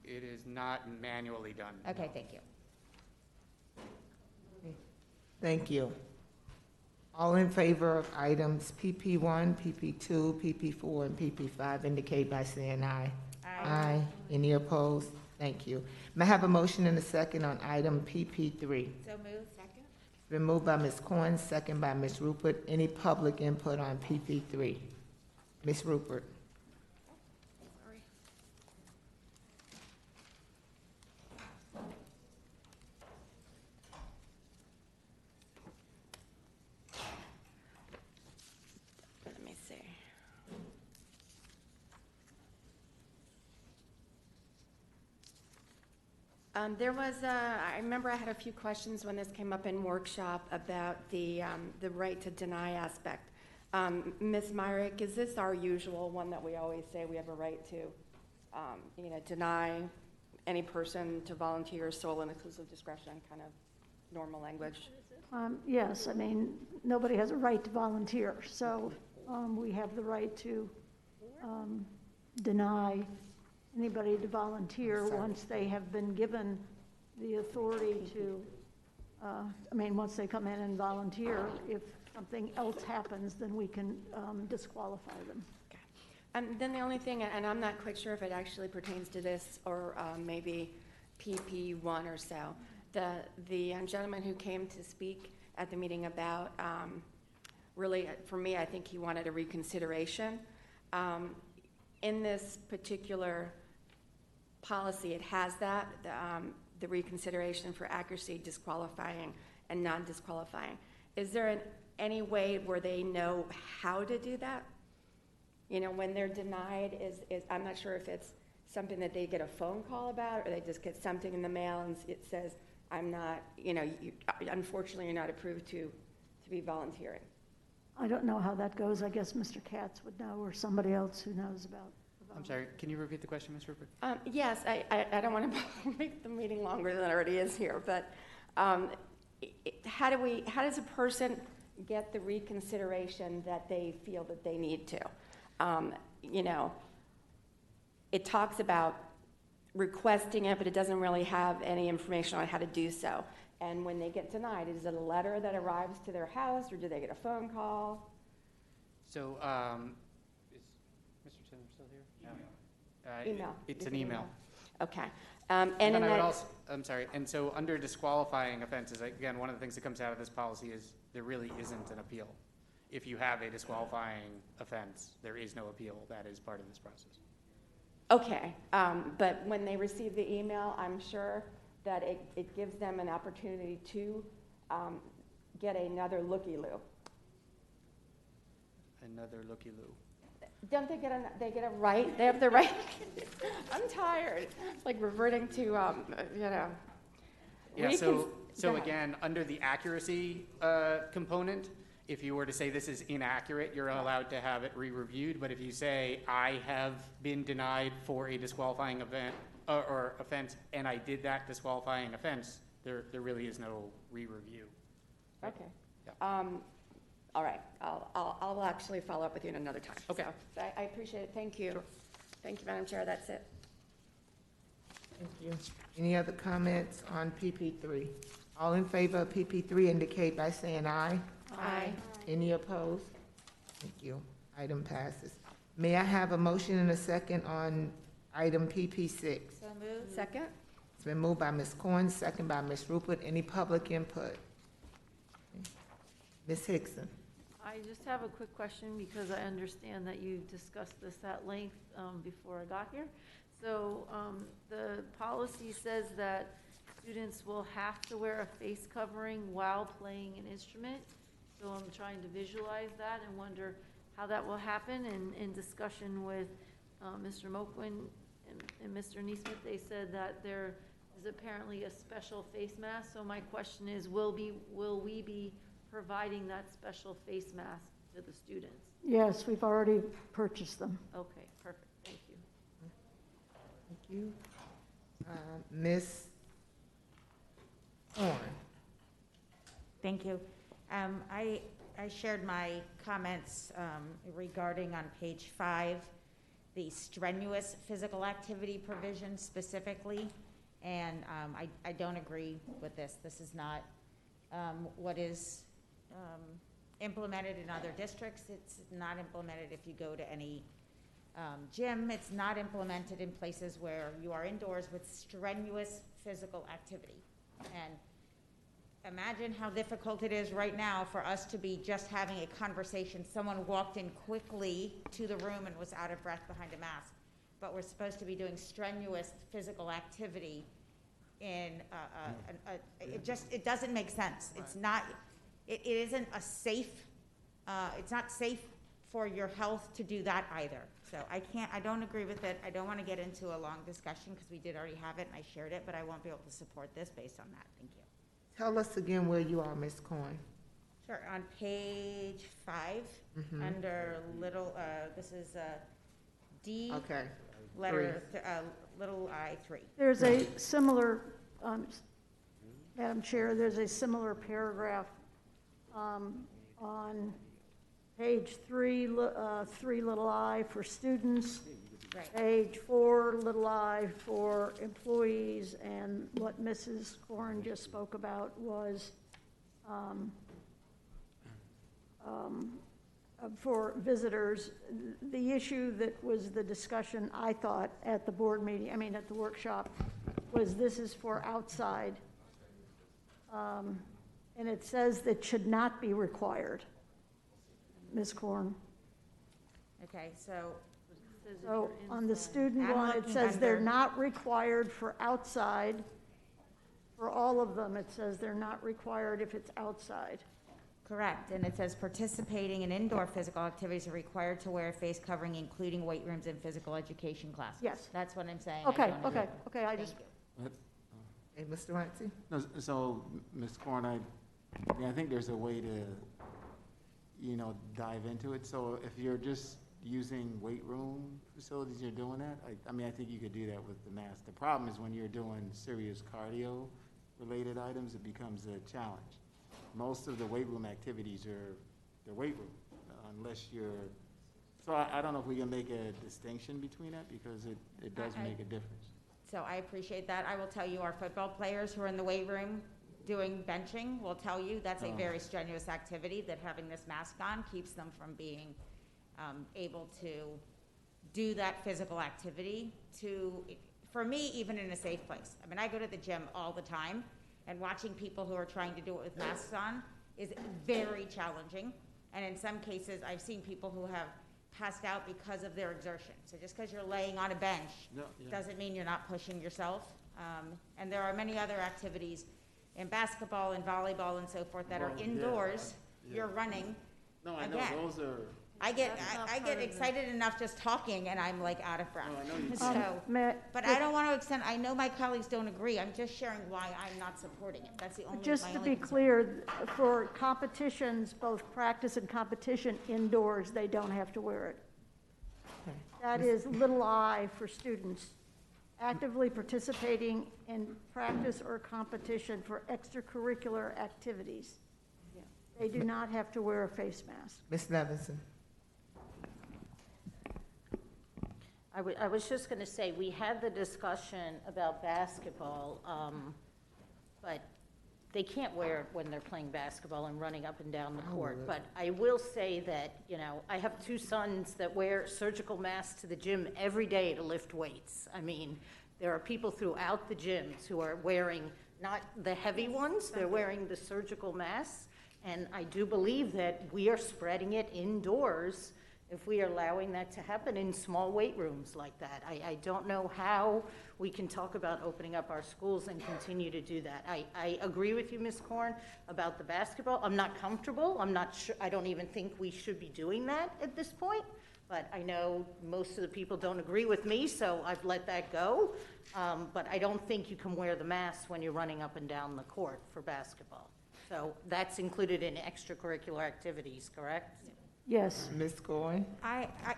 It is not manually done. Okay, no. thank you. Thank you. All in favor of items PP1, PP2, PP4, and PP5 indicate by saying aye. Aye. Any opposed? Thank you. May I have a motion and a second on item PP3? So moved. Second. Been moved by Ms. Cohen, second by Ms. Rupert. Any public input on PP3? Ms. Rupert. Sorry. Let me see. I remember I had a few questions when this came up in workshop about the right to deny aspect. Ms. Myrick, is this our usual one that we always say we have a right to, deny any person to volunteer sole and exclusive discretion, kind of normal language? Yes, I mean, nobody has a right to volunteer, so we have the right to deny anybody to volunteer once they have been given the authority to, once they come in and volunteer. If something else happens, then we can disqualify them. Okay. And then the only thing, and I'm not quite sure if it actually pertains to this or maybe PP1 or so, the gentleman who came to speak at the meeting about, really, for me, I think he wanted a reconsideration. In this particular policy, it has that, the reconsideration for accuracy, disqualifying, and non-disqualifying. Is there any way where they know how to do that? When they're denied, I'm not sure if it's something that they get a phone call about, or they just get something in the mail and it says, I'm not, unfortunately, you're not approved to be volunteering. I don't know how that goes. I guess Mr. Katz would know, or somebody else who knows about. I'm sorry, can you repeat the question, Ms. Rupert? Yes, I don't want to make the meeting longer than it already is here, but how does a person get the reconsideration that they feel that they need to? It talks about requesting it, but it doesn't really have any information on how to do so. And when they get denied, is it a letter that arrives to their house, or do they get a phone call? So, is Mr. Chandler still here? Email. It's an email. Okay. And then I would also, I'm sorry, and so under disqualifying offenses, again, one of the things that comes out of this policy is there really isn't an appeal. If you have a disqualifying offense, there is no appeal. That is part of this process. Okay, but when they receive the email, I'm sure that it gives them an opportunity to get another looky-loo. Another looky-loo. Don't they get a right? They have the right. I'm tired. It's like reverting to, Yeah, so again, under the accuracy component, if you were to say this is inaccurate, you're allowed to have it re-reviewed, but if you say, I have been denied for a disqualifying event, or offense, and I did that disqualifying offense, there really is no re-review. Okay. Yeah. All right, I'll actually follow up with you another time. Okay. So, I appreciate it, thank you. Thank you, Madam Chair, that's it. Thank you. Any other comments on PP3? All in favor of PP3 indicate by saying aye. Aye. Any opposed? Thank you. Item passes. May I have a motion and a second on item PP6? So moved. Second? It's been moved by Ms. Corn, second by Ms. Rupert. Any public input? Ms. Hickson. I just have a quick question because I understand that you discussed this at length before I got here. So the policy says that students will have to wear a face covering while playing an instrument. So I'm trying to visualize that and wonder how that will happen. And in discussion with Mr. Moquin and Mr. Neesmith, they said that there is apparently a special face mask. So my question is, will we be providing that special face mask to the students? Yes, we've already purchased them. Okay, perfect, thank you. Thank you. Ms. Horn. Thank you. I shared my comments regarding on page 5, the strenuous physical activity provision specifically, and I don't agree with this. This is not what is implemented in other districts. It's not implemented if you go to any gym. It's not implemented in places where you are indoors with strenuous physical activity. And imagine how difficult it is right now for us to be just having a conversation. Someone walked in quickly to the room and was out of breath behind a mask. But we're supposed to be doing strenuous physical activity in it doesn't make sense. It's not, it isn't a safe, it's not safe for your health to do that either. So I don't agree with it. I don't want to get into a long discussion because we did already have it and I shared it, but I won't be able to support this based on that. Thank you. Tell us again where you are, Ms. Coyne. Sure, on page 5, under little, this is D, Okay. letter, little I3. There's a similar, Madam Chair, there's a similar paragraph on page 3, 3 little I for students, Right. page 4 little I for employees, and what Mrs. Corn just spoke about was for visitors. The issue that was the discussion, I thought, at the board meeting, at the workshop, was this is for outside. And it says that should not be required. Ms. Corn. Okay, so On the student I'm one, it looking says they're under- not required for outside. For all of them, it says they're not required if it's outside. correct, and it says participating in indoor physical activities are required to wear a face covering, including weight rooms and physical education classes. Yes. That's what I'm saying. I Okay, don't agree. okay, I Thank just, you. Hey, Mr. Rancy? No, so, Ms. Corn, I think there's a way to, dive into it. So if you're just using weight room facilities, you're doing that, I think you could do that with the mask. The problem is when you're doing serious cardio-related items, it becomes a challenge. Most of the weight room activities are the weight room, unless you're, so I don't know if we can make a distinction between that, because it does make a difference. So I appreciate that. I will tell you, our football players who are in the weight room doing benching will tell you that's a very strenuous activity, that having this mask on keeps them from being able to do that physical activity for me, even in a safe place. I go to the gym all the time, and watching people who are trying to do it with masks on is very challenging. And in some cases, I've seen people who have passed out because of their exertion. So just because you're laying on a bench doesn't mean you're not pushing yourself. And there are many other activities in basketball and volleyball and so forth that are indoors. You're running. No, I know, Again, those are I get That's not I part get of excited enough just talking, and I'm like out of breath. So, May- but I don't want to extend. I know my colleagues don't agree. I'm just sharing why I'm not supporting it. That's the only. Just my to only be concern. clear, for competitions, both practice and competition indoors, they don't have to wear it. That is little I for students actively participating in practice or competition for extracurricular activities. They do not have to wear a face mask. Ms. Levinson. I was just going to say, we had the discussion about basketball, but they can't wear it when they're playing basketball and running up and down the court. But I will say that, you know, I have 2 sons that wear surgical masks to the gym every day to lift weights. I mean, there are people throughout the gyms who are wearing not the heavy ones, they're wearing the surgical masks. And I do believe that we are spreading it indoors if we are allowing that to happen in small weight rooms like that. I don't know how we can talk about opening up our schools and continue to do that. I agree with you, Ms. Korn, about the basketball. I'm not comfortable. I'm not sure. I don't even think we should be doing that at this point. But I know most of the people don't agree with me, so I've let that go. But I don't think you can wear the mask when you're running up and down the court for basketball. So that's included in extracurricular activities, correct? Yes. Ms. Goin?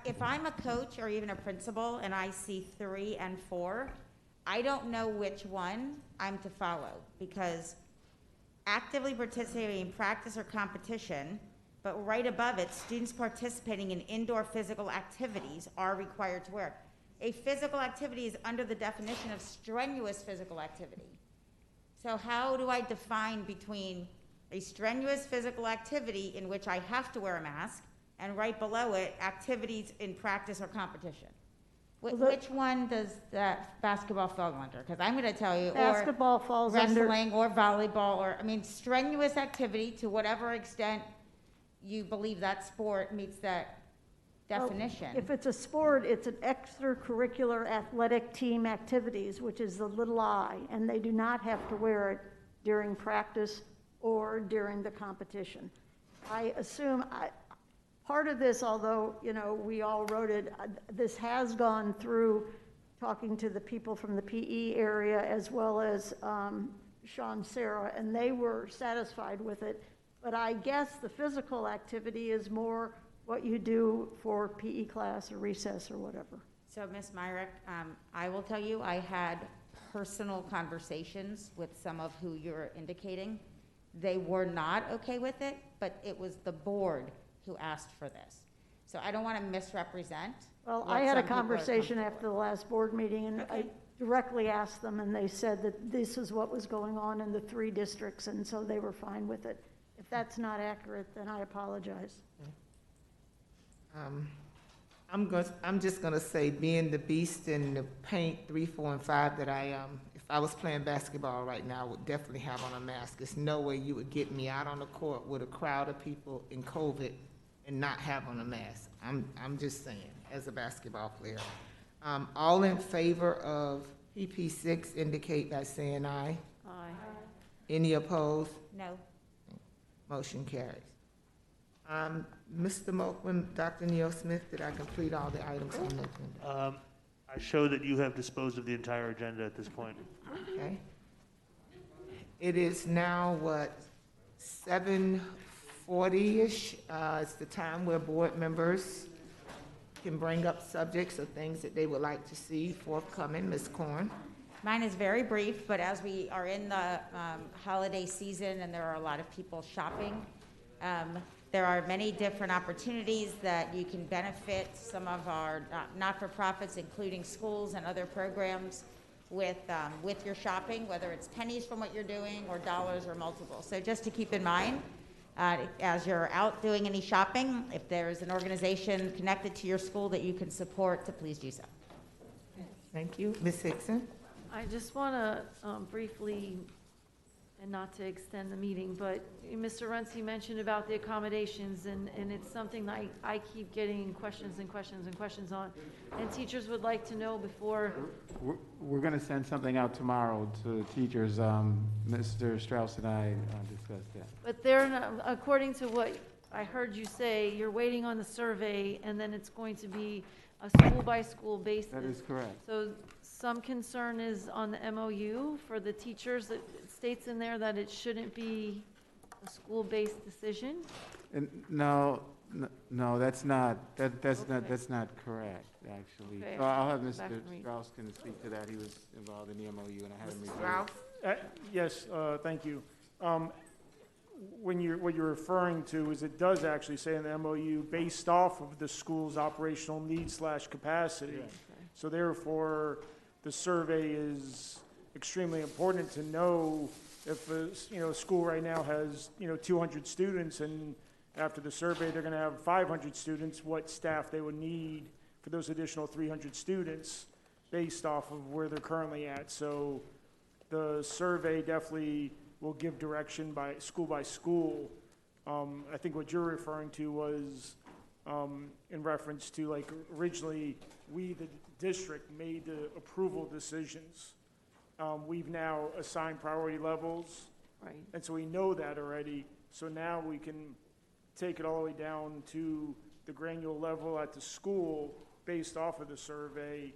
If I'm a coach or even a principal and I see 3 and 4, I don't know which one I'm to follow, because actively participating in practice or competition, but right above it, students participating in indoor physical activities are required to wear. A physical activity is under the definition of strenuous physical activity. So how do I define between a strenuous physical activity in which I have to wear a mask, and right below it, activities in practice or competition? Which one does that basketball fall under? Because I'm going to tell you, Basketball or falls under. wrestling, or volleyball, or, I mean, strenuous activity to whatever extent you believe that sport meets that definition. If it's a sport, it's an extracurricular athletic team activities, which is the little I, and they do not have to wear it during practice or during the competition. I assume, part of this, although, you know, we all wrote it, this has gone through talking to the people from the PE area as well as Sean Sarah, and they were satisfied with it. But I guess the physical activity is more what you do for PE class or recess or whatever. So, Ms. Myrick, I will tell you, I had personal conversations with some of who you're indicating. They were not okay with it, but it was the board who asked for this. So I don't want to misrepresent. Well, what I had a some people are conversation comfortable after the last board meeting, and I directly asked them, and they said that this is what was going on in the 3 districts, and so they were fine with it. If that's not accurate, then I apologize. I'm just gonna say, being the beast in the paint 3, 4, and 5 that I am, if I was playing basketball right now, I would definitely have on a mask. There's no way you would get me out on the court with a crowd of people in COVID and not have on a mask. I'm just saying, as a basketball player. All in favor of PP6 indicate by saying aye. Aye. Any opposed? No. Motion carries. Mr. Moakman, Dr. Neil Smith, did I complete all the items on the agenda? I show that you have disposed of the entire agenda at this point. Okay. It is now, what, 7:40-ish? It's the time where board members can bring up subjects or things that they would like to see forthcoming. Ms. Korn? Mine is very brief, but as we are in the holiday season and there are a lot of people shopping, there are many different opportunities that you can benefit some of our not-for-profits, including schools and other programs, with your shopping, whether it's pennies from what you're doing or dollars or multiples. So just to keep in mind, as you're out doing any shopping, if there's an organization connected to your school that you can support, to please do so. Thank you. Ms. Hickson? I just want to briefly, and not to extend the meeting, but Mr. Runcie mentioned about the accommodations, and it's something that I keep getting questions and questions and questions on, and teachers would like to know before. We're going to send something out tomorrow to teachers. Mr. Strauss and I discussed that. But they're not, according to what I heard you say you're waiting on the survey, and then it's going to be a school-by-school basis. That is correct. So some concern is on the MOU for the teachers. It states in there that it shouldn't be a school-based decision. And no, that's not correct, actually. Okay. So I'll have Back Mr. and read. Strauss can speak to that. He was involved in the MOU, and I had him review it. Ralph? Yes, thank you. What you're referring to is it does actually say in the MOU, based off of the school's operational needs/capacity. So therefore, the survey is extremely important to know if a school right now has 200 students, and after the survey they're going to have 500 students, what staff they would need for those additional 300 students based off of where they're currently at. So the survey definitely will give direction by school. I think what you're referring to was in reference to, like, originally we, the district, made the approval decisions. We've now assigned priority levels. Right. And so we know that already. So now we can take it all the way down to the granular level at the school based off of the survey,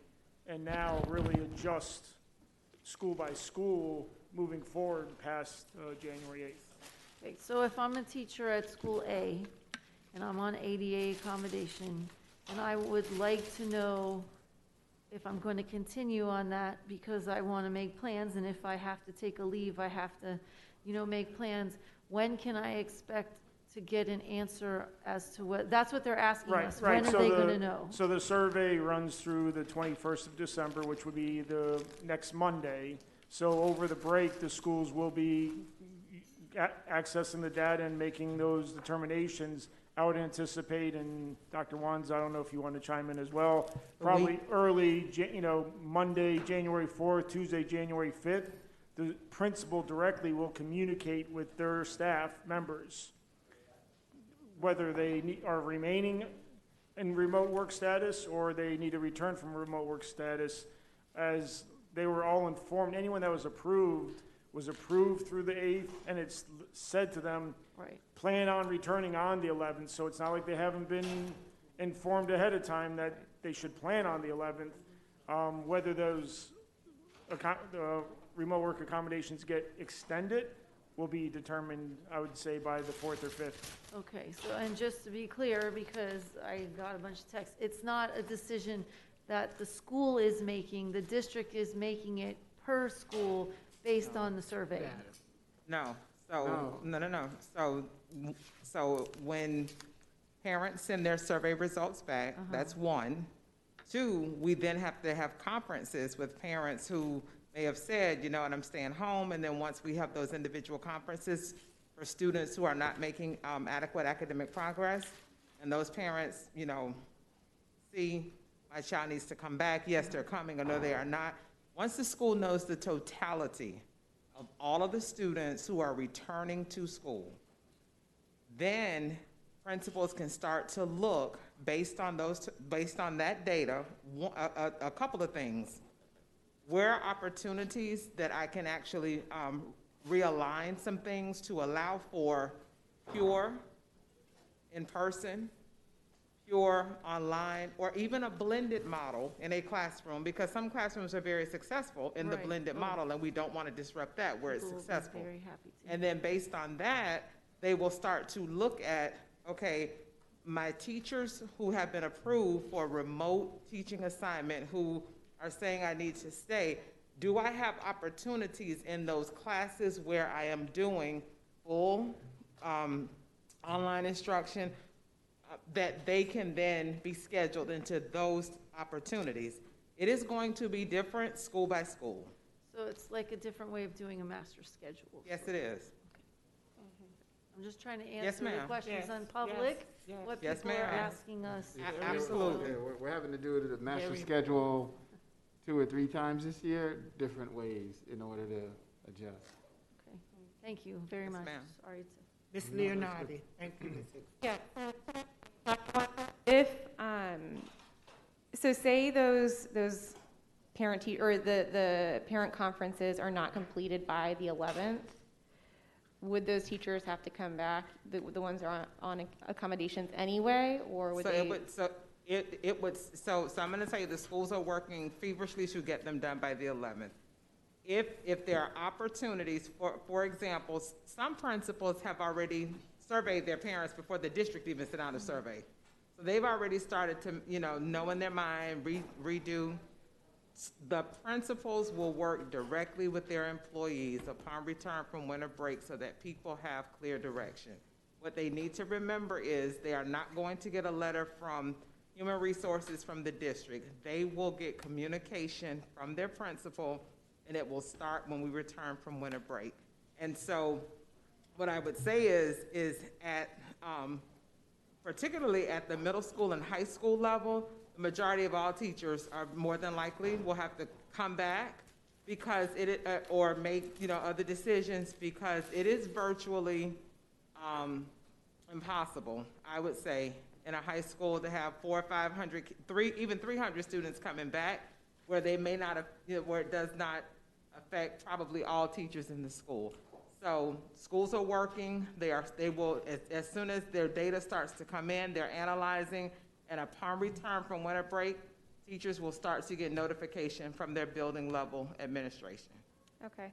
and now really adjust school by school moving forward past January 8th. Okay, so if I'm a teacher at school A, and I'm on ADA accommodation, and I would like to know if I'm going to continue on that because I want to make plans, and if I have to take a leave, I have to, make plans, when can I expect to get an answer as to what, that's what they're asking us. When are they going to know? So the survey runs through the 21st of December, which would be the next Monday. So over the break, the schools will be accessing the data and making those determinations. I would anticipate, and Dr. Wands, I don't know if you want to chime in as well, probably early, Monday, January 4th, Tuesday, January 5th, the principal directly will communicate with their staff members, whether they are remaining in remote work status or they need to return from remote work status. As they were all informed, anyone that was approved through the 8th, and it's said to them, plan on returning on the 11th. So it's not like they haven't been informed ahead of time that they should plan on the 11th. Whether those remote work accommodations get extended will be determined, I would say, by the 4th or 5th. Okay, so, and just to be clear, because I got a bunch of texts, it's not a decision that the school is making, the district is making it per school based on the survey. No, no. So when parents send their survey results back, that's one. Two, we then have to have conferences with parents who may have said, I'm staying home, and then once we have those individual conferences for students who are not making adequate academic progress, and those parents, see my child needs to come back, yes, they're coming, or no, they are not. Once the school knows the totality of all of the students who are returning to school, then principals can start to look based on that data, a couple of things. Where are opportunities that I can actually realign some things to allow for pure in-person, pure online, or even a blended model in a classroom, because some classrooms are very successful in the blended model, and we don't want to disrupt that where it's successful. Very happy to. And then based on that, they will start to look at, okay, my teachers who have been approved for remote teaching assignment, who are saying I need to stay, do I have opportunities in those classes where I am doing full online instruction that they can then be scheduled into those opportunities? It is going to be different school by school. So it's like a different way of doing a master schedule. Yes, it is. I'm just trying to Yes, answer the ma'am. questions on public, what Yes, people are ma'am. asking us. Absolutely. We're having to do the master schedule 2 or 3 times this year, different ways in order to adjust. Okay, thank you very much. ma'am. Sorry to. Ms. Leonardi, thank you, Ms. Hicks. Yeah. If, so say those or the parent conferences are not completed by the 11th, would those teachers have to come back, the ones that are on accommodations anyway, or would So they? it would, so I'm gonna tell you, the schools are working feverishly to get them done by the 11th. If there are opportunities, for example, some principals have already surveyed their parents before the district even sent out a survey. So they've already started to, know in their mind, redo. The principals will work directly with their employees upon return from winter break so that people have clear direction. What they need to remember is they are not going to get a letter from Human Resources from the district. They will get communication from their principal, and it will start when we return from winter break. And so what I would say is at, particularly at the middle school and high school level, the majority of all teachers are more than likely will have to come back because or make, other decisions, because it is virtually impossible, I would say, in a high school to have 400 or 500, even 300 students coming back, where they may not have, where it does not affect probably all teachers in the school. So schools are working. They will, as soon as their data starts to come in, they're analyzing, and upon return from winter break, teachers will start to get notification from their building level administration. Okay.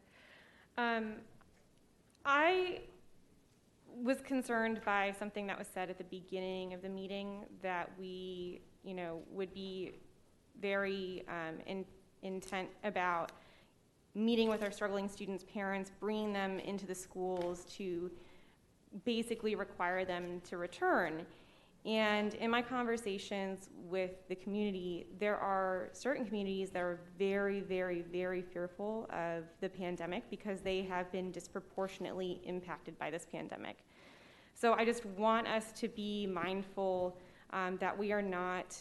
I was concerned by something that was said at the beginning of the meeting, that we, would be very intent about meeting with our struggling students' parents, bringing them into the schools to basically require them to return. And in my conversations with the community, there are certain communities that are very, very, very fearful of the pandemic because they have been disproportionately impacted by this pandemic. So I just want us to be mindful that we are not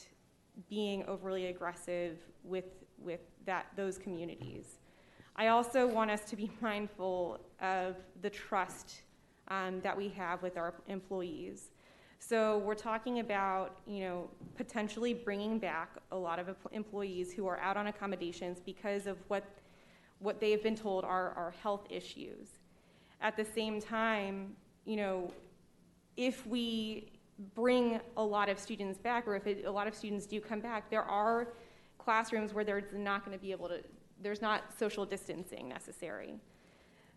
being overly aggressive with those communities. I also want us to be mindful of the trust that we have with our employees. So we're talking about, potentially bringing back a lot of employees who are out on accommodations because of what they've been told are health issues. At the same time, if we bring a lot of students back, or if a lot of students do come back, there are classrooms where there's not going to be able to, there's not social distancing necessary.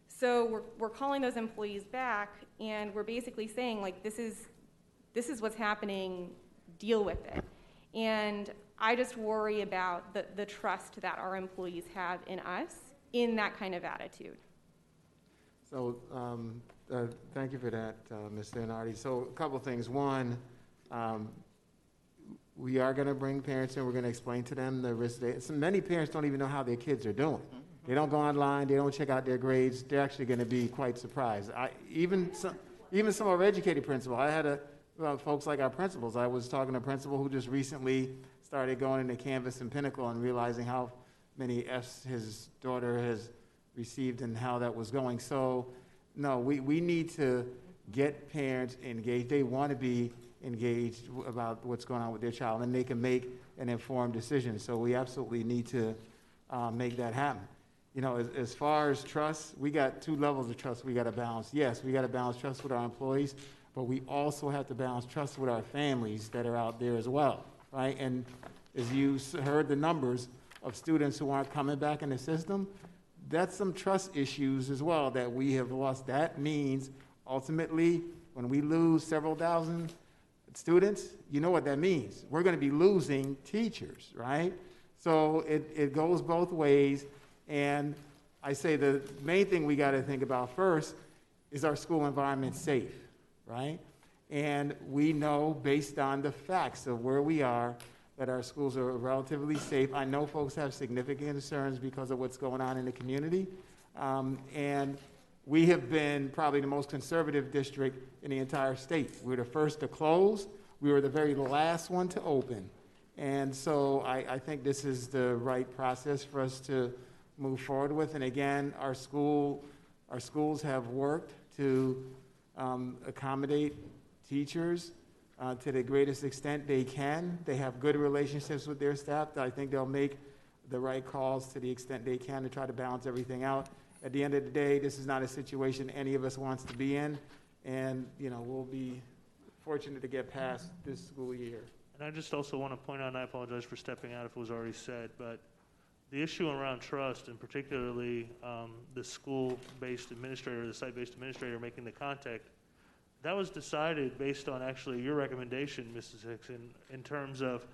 So we're calling those employees back, and we're basically saying, like, this is what's happening, deal with it. And I just worry about the trust that our employees have in us in that kind of attitude. So thank you for that, Ms. Leonardi. So a couple of things. One, we are going to bring parents in. We're going to explain to them the risk. Many parents don't even know how their kids are doing. They don't go online. They don't check out their grades. They're actually going to be quite surprised. Even some of our educated principals. I had folks like our principals. I was talking to a principal who just recently started going into Canvas and Pinnacle and realizing how many Fs his daughter has received and how that was going. So, no, we need to get parents engaged. They want to be engaged about what's going on with their child, and they can make an informed decision. So we absolutely need to make that happen. As far as trust, we got two levels of trust we got to balance. Yes, we got to balance trust with our employees, but we also have to balance trust with our families that are out there as well, right? And as you heard the numbers of students who aren't coming back in the system, that's some trust issues as well that we have lost. That means ultimately when we lose several thousand students, you know what that means. We're going to be losing teachers, right? So it goes both ways. And I say the main thing we got to think about first is our school environment safe, right? And we know based on the facts of where we are that our schools are relatively safe. I know folks have significant concerns because of what's going on in the community. And we have been probably the most conservative district in the entire state. We were the first to close. We were the very last one to open. And so I think this is the right process for us to move forward with. And again, our schools have worked to accommodate teachers to the greatest extent they can. They have good relationships with their staff. I think they'll make the right calls to the extent they can to try to balance everything out. At the end of the day, this is not a situation any of us wants to be in, and, you know, we'll be fortunate to get past this school year. And I just also want to point out, and I apologize for stepping out if it was already said, but the issue around trust, and particularly the school-based administrator, the site-based administrator making the contact, that was decided based on actually your recommendation, Mrs. Hickson, in terms of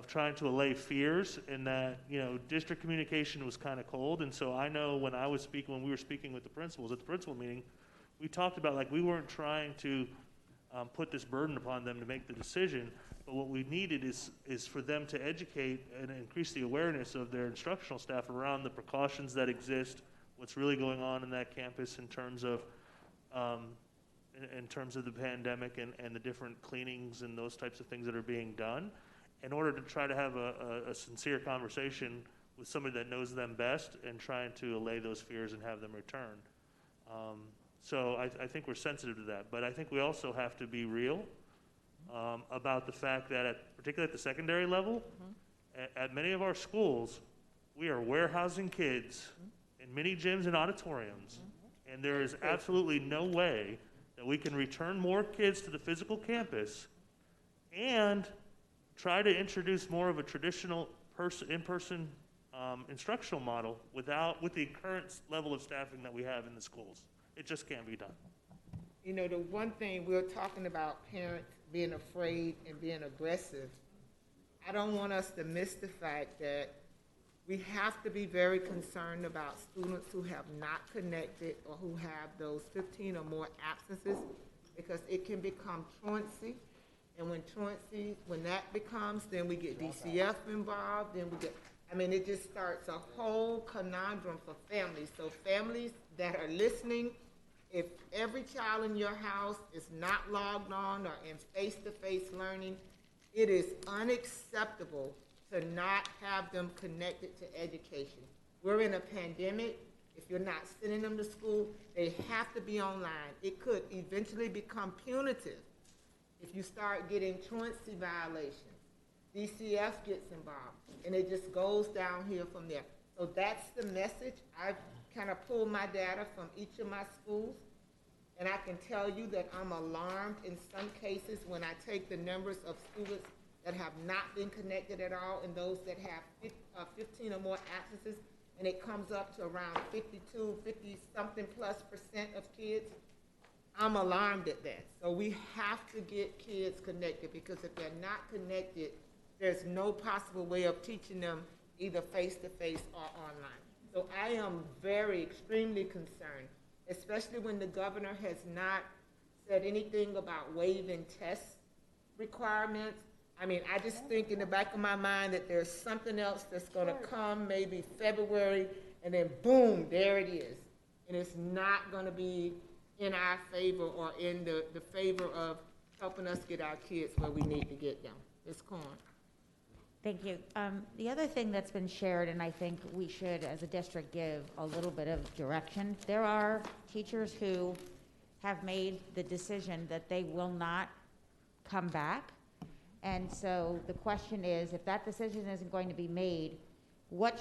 trying to allay fears, and that, you know, district communication was kind of cold. And so I know when we were speaking with the principals at the principal meeting, we talked about, like, we weren't trying to put this burden upon them to make the decision, but what we needed is for them to educate and increase the awareness of their instructional staff around the precautions that exist, what's really going on in that campus in terms of the pandemic and the different cleanings and those types of things that are being done, in order to try to have a sincere conversation with somebody that knows them best and trying to allay those fears and have them return. So I think we're sensitive to that, but I think we also have to be real about the fact that, particularly at the secondary level, at many of our schools, we are warehousing kids in mini gyms and auditoriums, and there is absolutely no way that we can return more kids to the physical campus and try to introduce more of a traditional in-person instructional model with the current level of staffing that we have in the schools. It just can't be done. You know, the one thing we're talking about, parents being afraid and being aggressive, I don't want us to miss the fact that we have to be very concerned about students who have not connected or who have those 15 or more absences, because it can become truancy. And when that becomes, then we get DCF involved, then it just starts a whole conundrum for families. So families that are listening, if every child in your house is not logged on or in face-to-face learning, it is unacceptable to not have them connected to education. We're in a pandemic. If you're not sending them to school, they have to be online. It could eventually become punitive if you start getting truancy violations. DCF gets involved, and it just goes downhill from there. So that's the message. I've kind of pulled my data from each of my schools, and I can tell you that I'm alarmed in some cases when I take the numbers of students that have not been connected at all and those that have 15 or more absences, and it comes up to around 50-something plus % of kids. I'm alarmed at that. So we have to get kids connected, because if they're not connected, there's no possible way of teaching them either face-to-face or online. So I am extremely concerned, especially when the governor has not said anything about waiving test requirements. I just think in the back of my mind that there's something else that's going to come, maybe February, and then boom, there it is. And it's not going to be in our favor or in the favor of helping us get our kids where we need to get them. Ms. Corn. Thank you. The other thing that's been shared, and I think we should, as a district, give a little bit of direction. There are teachers who have made the decision that they will not come back. And so the question is, if that decision isn't going to be made, what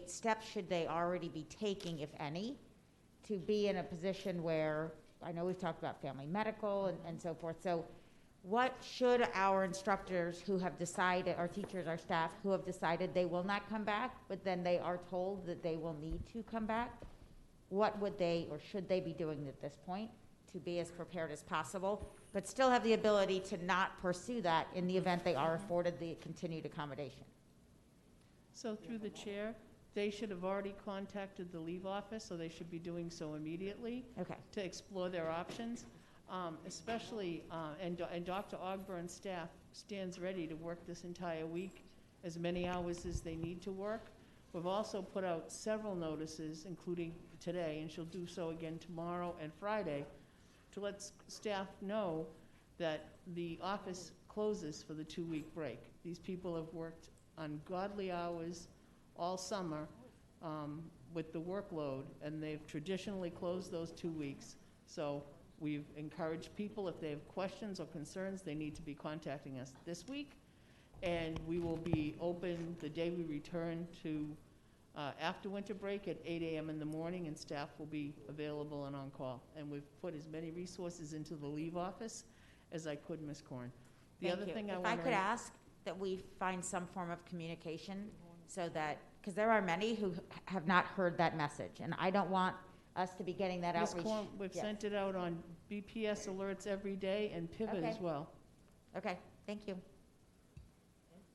steps should they already be taking, if any, to be in a position where, I know we've talked about family medical and so forth, so what should our instructors who have decided, our teachers, our staff, who have decided they will not come back, but then they are told that they will need to come back, what would they or should they be doing at this point to be as prepared as possible, but still have the ability to not pursue that in the event they are afforded the continued accommodation? So through the chair, they should have already contacted the leave office, so they should be doing so immediately to explore their options. Especially, and Dr. Ogburn's staff stands ready to work this entire week, as many hours as they need to work. We've also put out several notices, including today, and she'll do so again tomorrow and Friday, to let staff know that the office closes for the 2-week break. These people have worked ungodly hours all summer with the workload, and they've traditionally closed those 2 weeks. So we've encouraged people, if they have questions or concerns, they need to be contacting us this week. And we will be open the day we return to after winter break at 8 a.m. in the morning, and staff will be available and on call. And we've put as many resources into the leave office as I could, Ms. Corn. The Thank other you. thing I If want I could ask that we find some form of communication so that, because there are many who have not heard that message, and I don't want us to be getting that Ms. outreach. Corn, we've Yes. sent it out on BPS alerts every day and Pivot Okay. as well. Okay, thank you.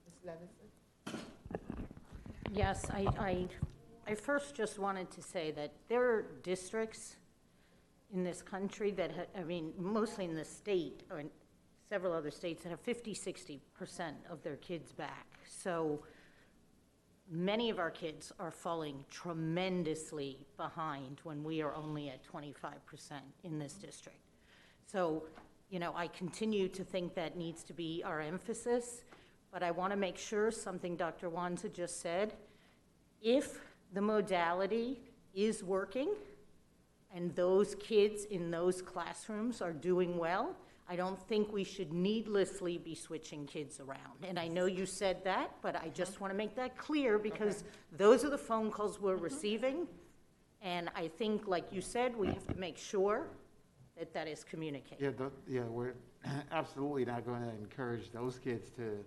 Ms. Levinson? Yes, I first just wanted to say that there are districts in this country that, I mean, mostly in the state, or in several other states, that have 50-60% of their kids back. So many of our kids are falling tremendously behind when we are only at 25% in this district. So, you know, I continue to think that needs to be our emphasis, but I want to make sure, something Dr. Wanza just said, if the modality is working and those kids in those classrooms are doing well, I don't think we should needlessly be switching kids around. And I know you said that, but I just want to make that clear because those are the phone calls we're receiving. And I think, like you said, we have to make sure that that is communicated. Yeah, we're absolutely not going to encourage those kids to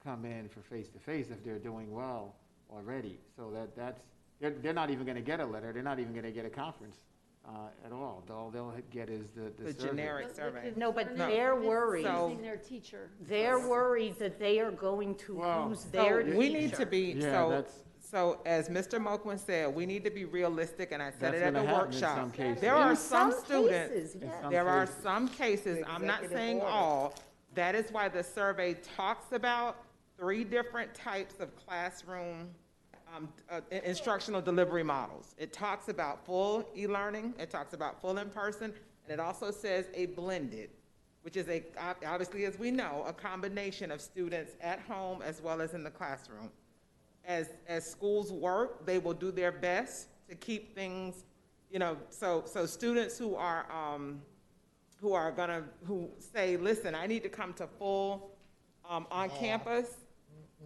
come in for face-to-face if they're doing well already. So they're not even going to get a letter. They're not even going to get a conference at all. All they'll get is the survey. Generic survey. No, but they're worried. Losing their teacher. They're worried that they are going to lose So their teacher. we need to be, Yeah, so as Mr. Moquin said, we need to be realistic, and I said it That's at the gonna happen in workshop. some cases. There are In some some students, cases, yes. In some there are cases. some cases, I'm not Executive saying order. all. That is why the survey talks about 3 different types of classroom instructional delivery models. It talks about full e-learning, it talks about full in-person, and it also says a blended, which is obviously, as we know, a combination of students at home as well as in the classroom. As schools work, they will do their best to keep things, you know, so students who say, listen, I need to come to full on campus,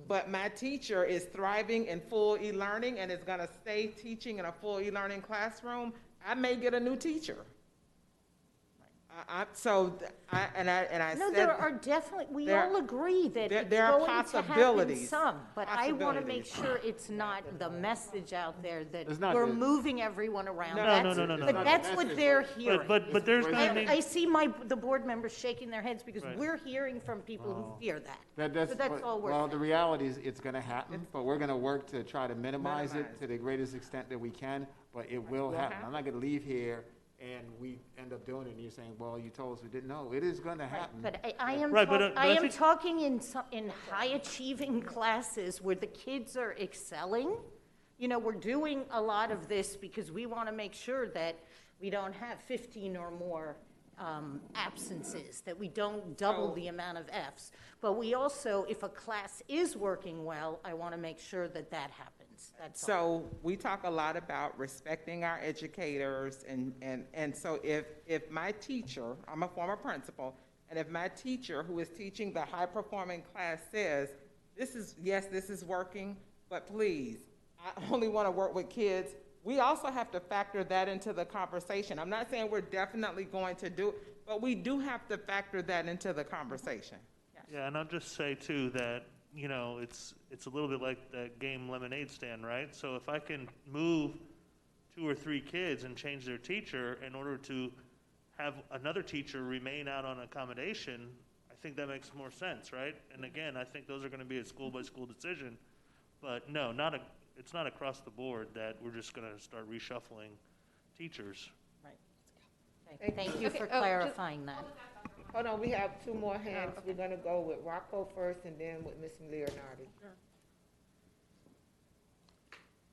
but my teacher is thriving in full e-learning and is gonna stay teaching in a full e-learning classroom, I may get a new teacher. I No, said. there are definitely, we all agree that it's there are going to happen possibilities. some, but I want to make Possibilities. sure it's not the message out there that It's not we're the- moving everyone around. No, That's- no, no, no, But no. that's what they're hearing. But there's going to I need, see the board members shaking their heads because Right. we're hearing from people who fear that. That's, So that's but- all we're well, the saying. reality is it's going to happen, but we're going to work to try to minimize Minimize it to the greatest extent that we can, but it will happen. I'm not going to leave here and we end up doing it and you're saying, well, you told us we didn't know. It is going to happen. But I am, Right, but, talk- but I I am think- talking in high-achieving classes where the kids are excelling. You know, we're doing a lot of this because we want to make sure that we don't have 15 or more absences, that we don't double the amount of Fs. But we also, if a class is working well, I want to make sure that that happens. That's all. So we talk a lot about respecting our educators, and so if my teacher, I'm a former principal, and if my teacher who is teaching the high-performing class says, this is working, but please, I only want to work with kids, we also have to factor that into the conversation. I'm not saying we're definitely going to do it, but we do have to factor that into the conversation. yeah, and I'll just say too that, you know, it's a little bit like that game lemonade stand, right? So if I can move 2 or 3 kids and change their teacher in order to have another teacher remain out on accommodation, I think that makes more sense, right? And again, I think those are going to be a school-by-school decision. But no, it's not across the board that we're just going to start reshuffling teachers. Okay, Thank you for Okay, clarifying that. Hold on, we have 2 more hands. We're gonna go with Rocco first and then with Ms. Leonardi.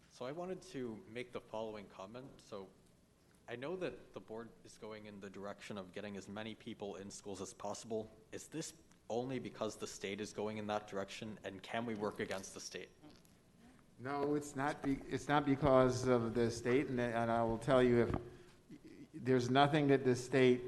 So I wanted to make the following comment. So I know that the board is going in the direction of getting as many people in schools as possible. Is this only because the state is going in that direction, and can we work against the state? No, it's not. It's not because of the state, and I will tell you, if there's nothing that the state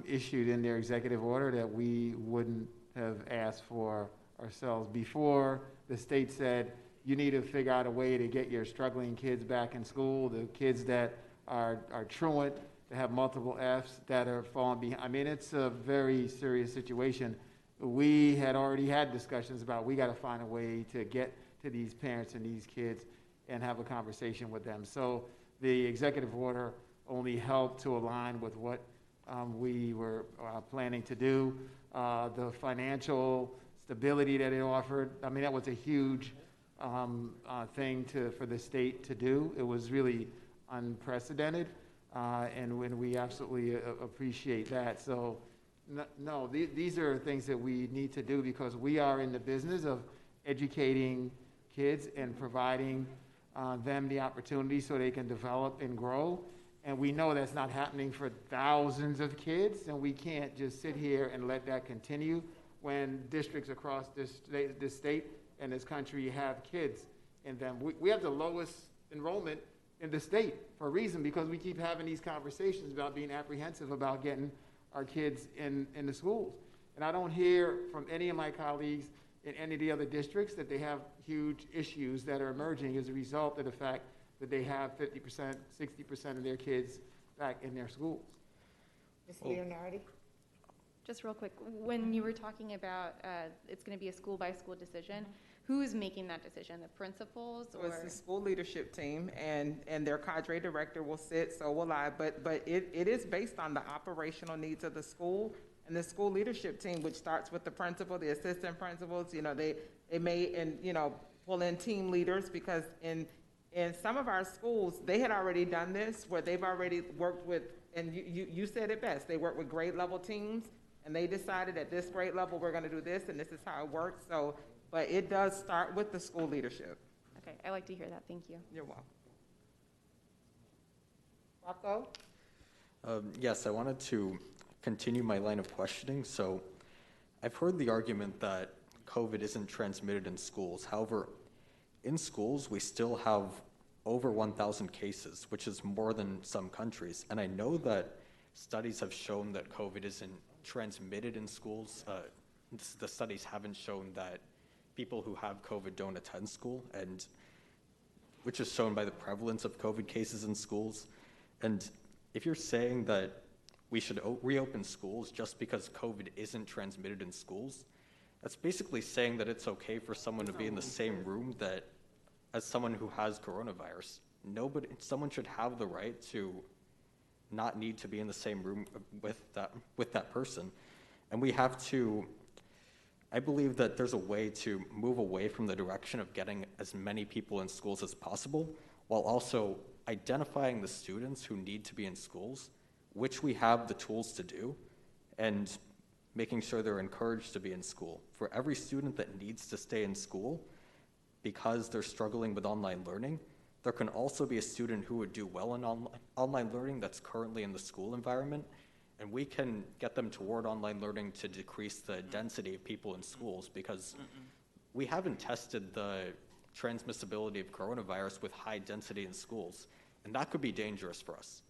issued in their executive order that we wouldn't have asked for ourselves. Before the state said, you need to figure out a way to get your struggling kids back in school, the kids that are truant, that have multiple Fs, that are falling behind. I mean, it's a very serious situation. We had already had discussions about we got to find a way to get to these parents and these kids and have a conversation with them. So the executive order only helped to align with what we were planning to do. The financial stability that it offered, I mean, that was a huge thing for the state to do. It was really unprecedented, and when we absolutely appreciate that. So, no, these are things that we need to do because we are in the business of educating kids and providing them the opportunity so they can develop and grow. And we know that's not happening for thousands of kids, and we can't just sit here and let that continue when districts across this state and this country have kids in them. We have the lowest enrollment in the state for a reason, because we keep having these conversations about being apprehensive about getting our kids in the schools. And I don't hear from any of my colleagues in any of the other districts that they have huge issues that are emerging as a result of the fact that they have 50%, 60% of their kids back in their schools. Ms. Leonardi? Just real quick, when you were talking about it's going to be a school-by-school decision, who's making that decision? The principals So or? it's the school leadership team, and their cadre director will sit, so will I, but it is based on the operational needs of the school, and the school leadership team, which starts with the principal, the assistant principals, they may, and, pull in team leaders, because in some of our schools, they had already done this, where they've already worked with, and you said it best, they work with grade level teams, and they decided at this grade level, we're gonna do this, and this is how it works, so, but it does start with the school leadership. Okay, I like to hear that, thank you. You're welcome. Rocco? Yes, I wanted to continue my line of questioning. So I've heard the argument that COVID isn't transmitted in schools. However, in schools, we still have over 1,000 cases, which is more than some countries. And I know that studies have shown that COVID isn't transmitted in schools. The studies haven't shown that people who have COVID don't attend school, and which is shown by the prevalence of COVID cases in schools. And if you're saying that we should reopen schools just because COVID isn't transmitted in schools, that's basically saying that it's okay for someone to be in the same room as someone who has coronavirus. Someone should have the right to not need to be in the same room with that person. And we have to, I believe that there's a way to move away from the direction of getting as many people in schools as possible, while also identifying the students who need to be in schools, which we have the tools to do, and making sure they're encouraged to be in school. For every student that needs to stay in school because they're struggling with online learning, there can also be a student who would do well in online learning that's currently in the school environment, and we can get them toward online learning to decrease the density of people in schools, because we haven't tested the transmissibility of coronavirus with high density in schools, and that could be dangerous for us.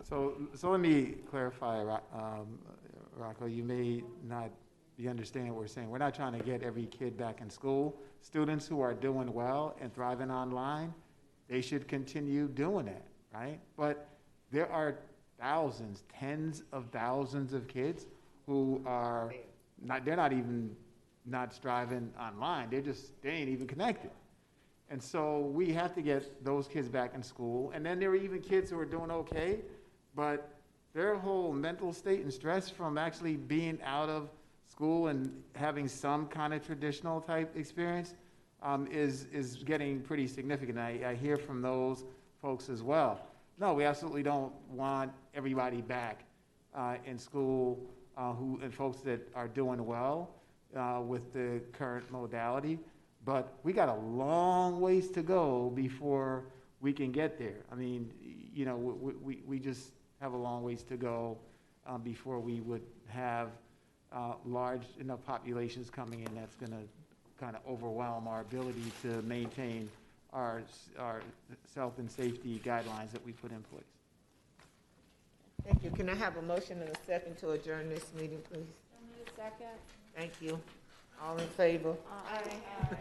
So let me clarify, Rocco, you may not be understanding what we're saying. We're not trying to get every kid back in school. Students who are doing well and thriving online, they should continue doing that, right? But there are thousands, tens of thousands of kids who are they're not even not striving online. They ain't even connected. And so we have to get those kids back in school. And then there are even kids who are doing okay, but their whole mental state and stress from actually being out of school and having some kind of traditional type experience is getting pretty significant. I hear from those folks as well. No, we absolutely don't want everybody back in school and folks that are doing well with the current modality. But we got a long ways to go before we can get there. I mean, we just have a long ways to go before we would have large enough populations coming in that's going to kind of overwhelm our ability to maintain our health and safety guidelines that we put in place. Thank you. Can I have a motion and a second to adjourn this meeting, please? Second. Thank you. All in favor? Aye.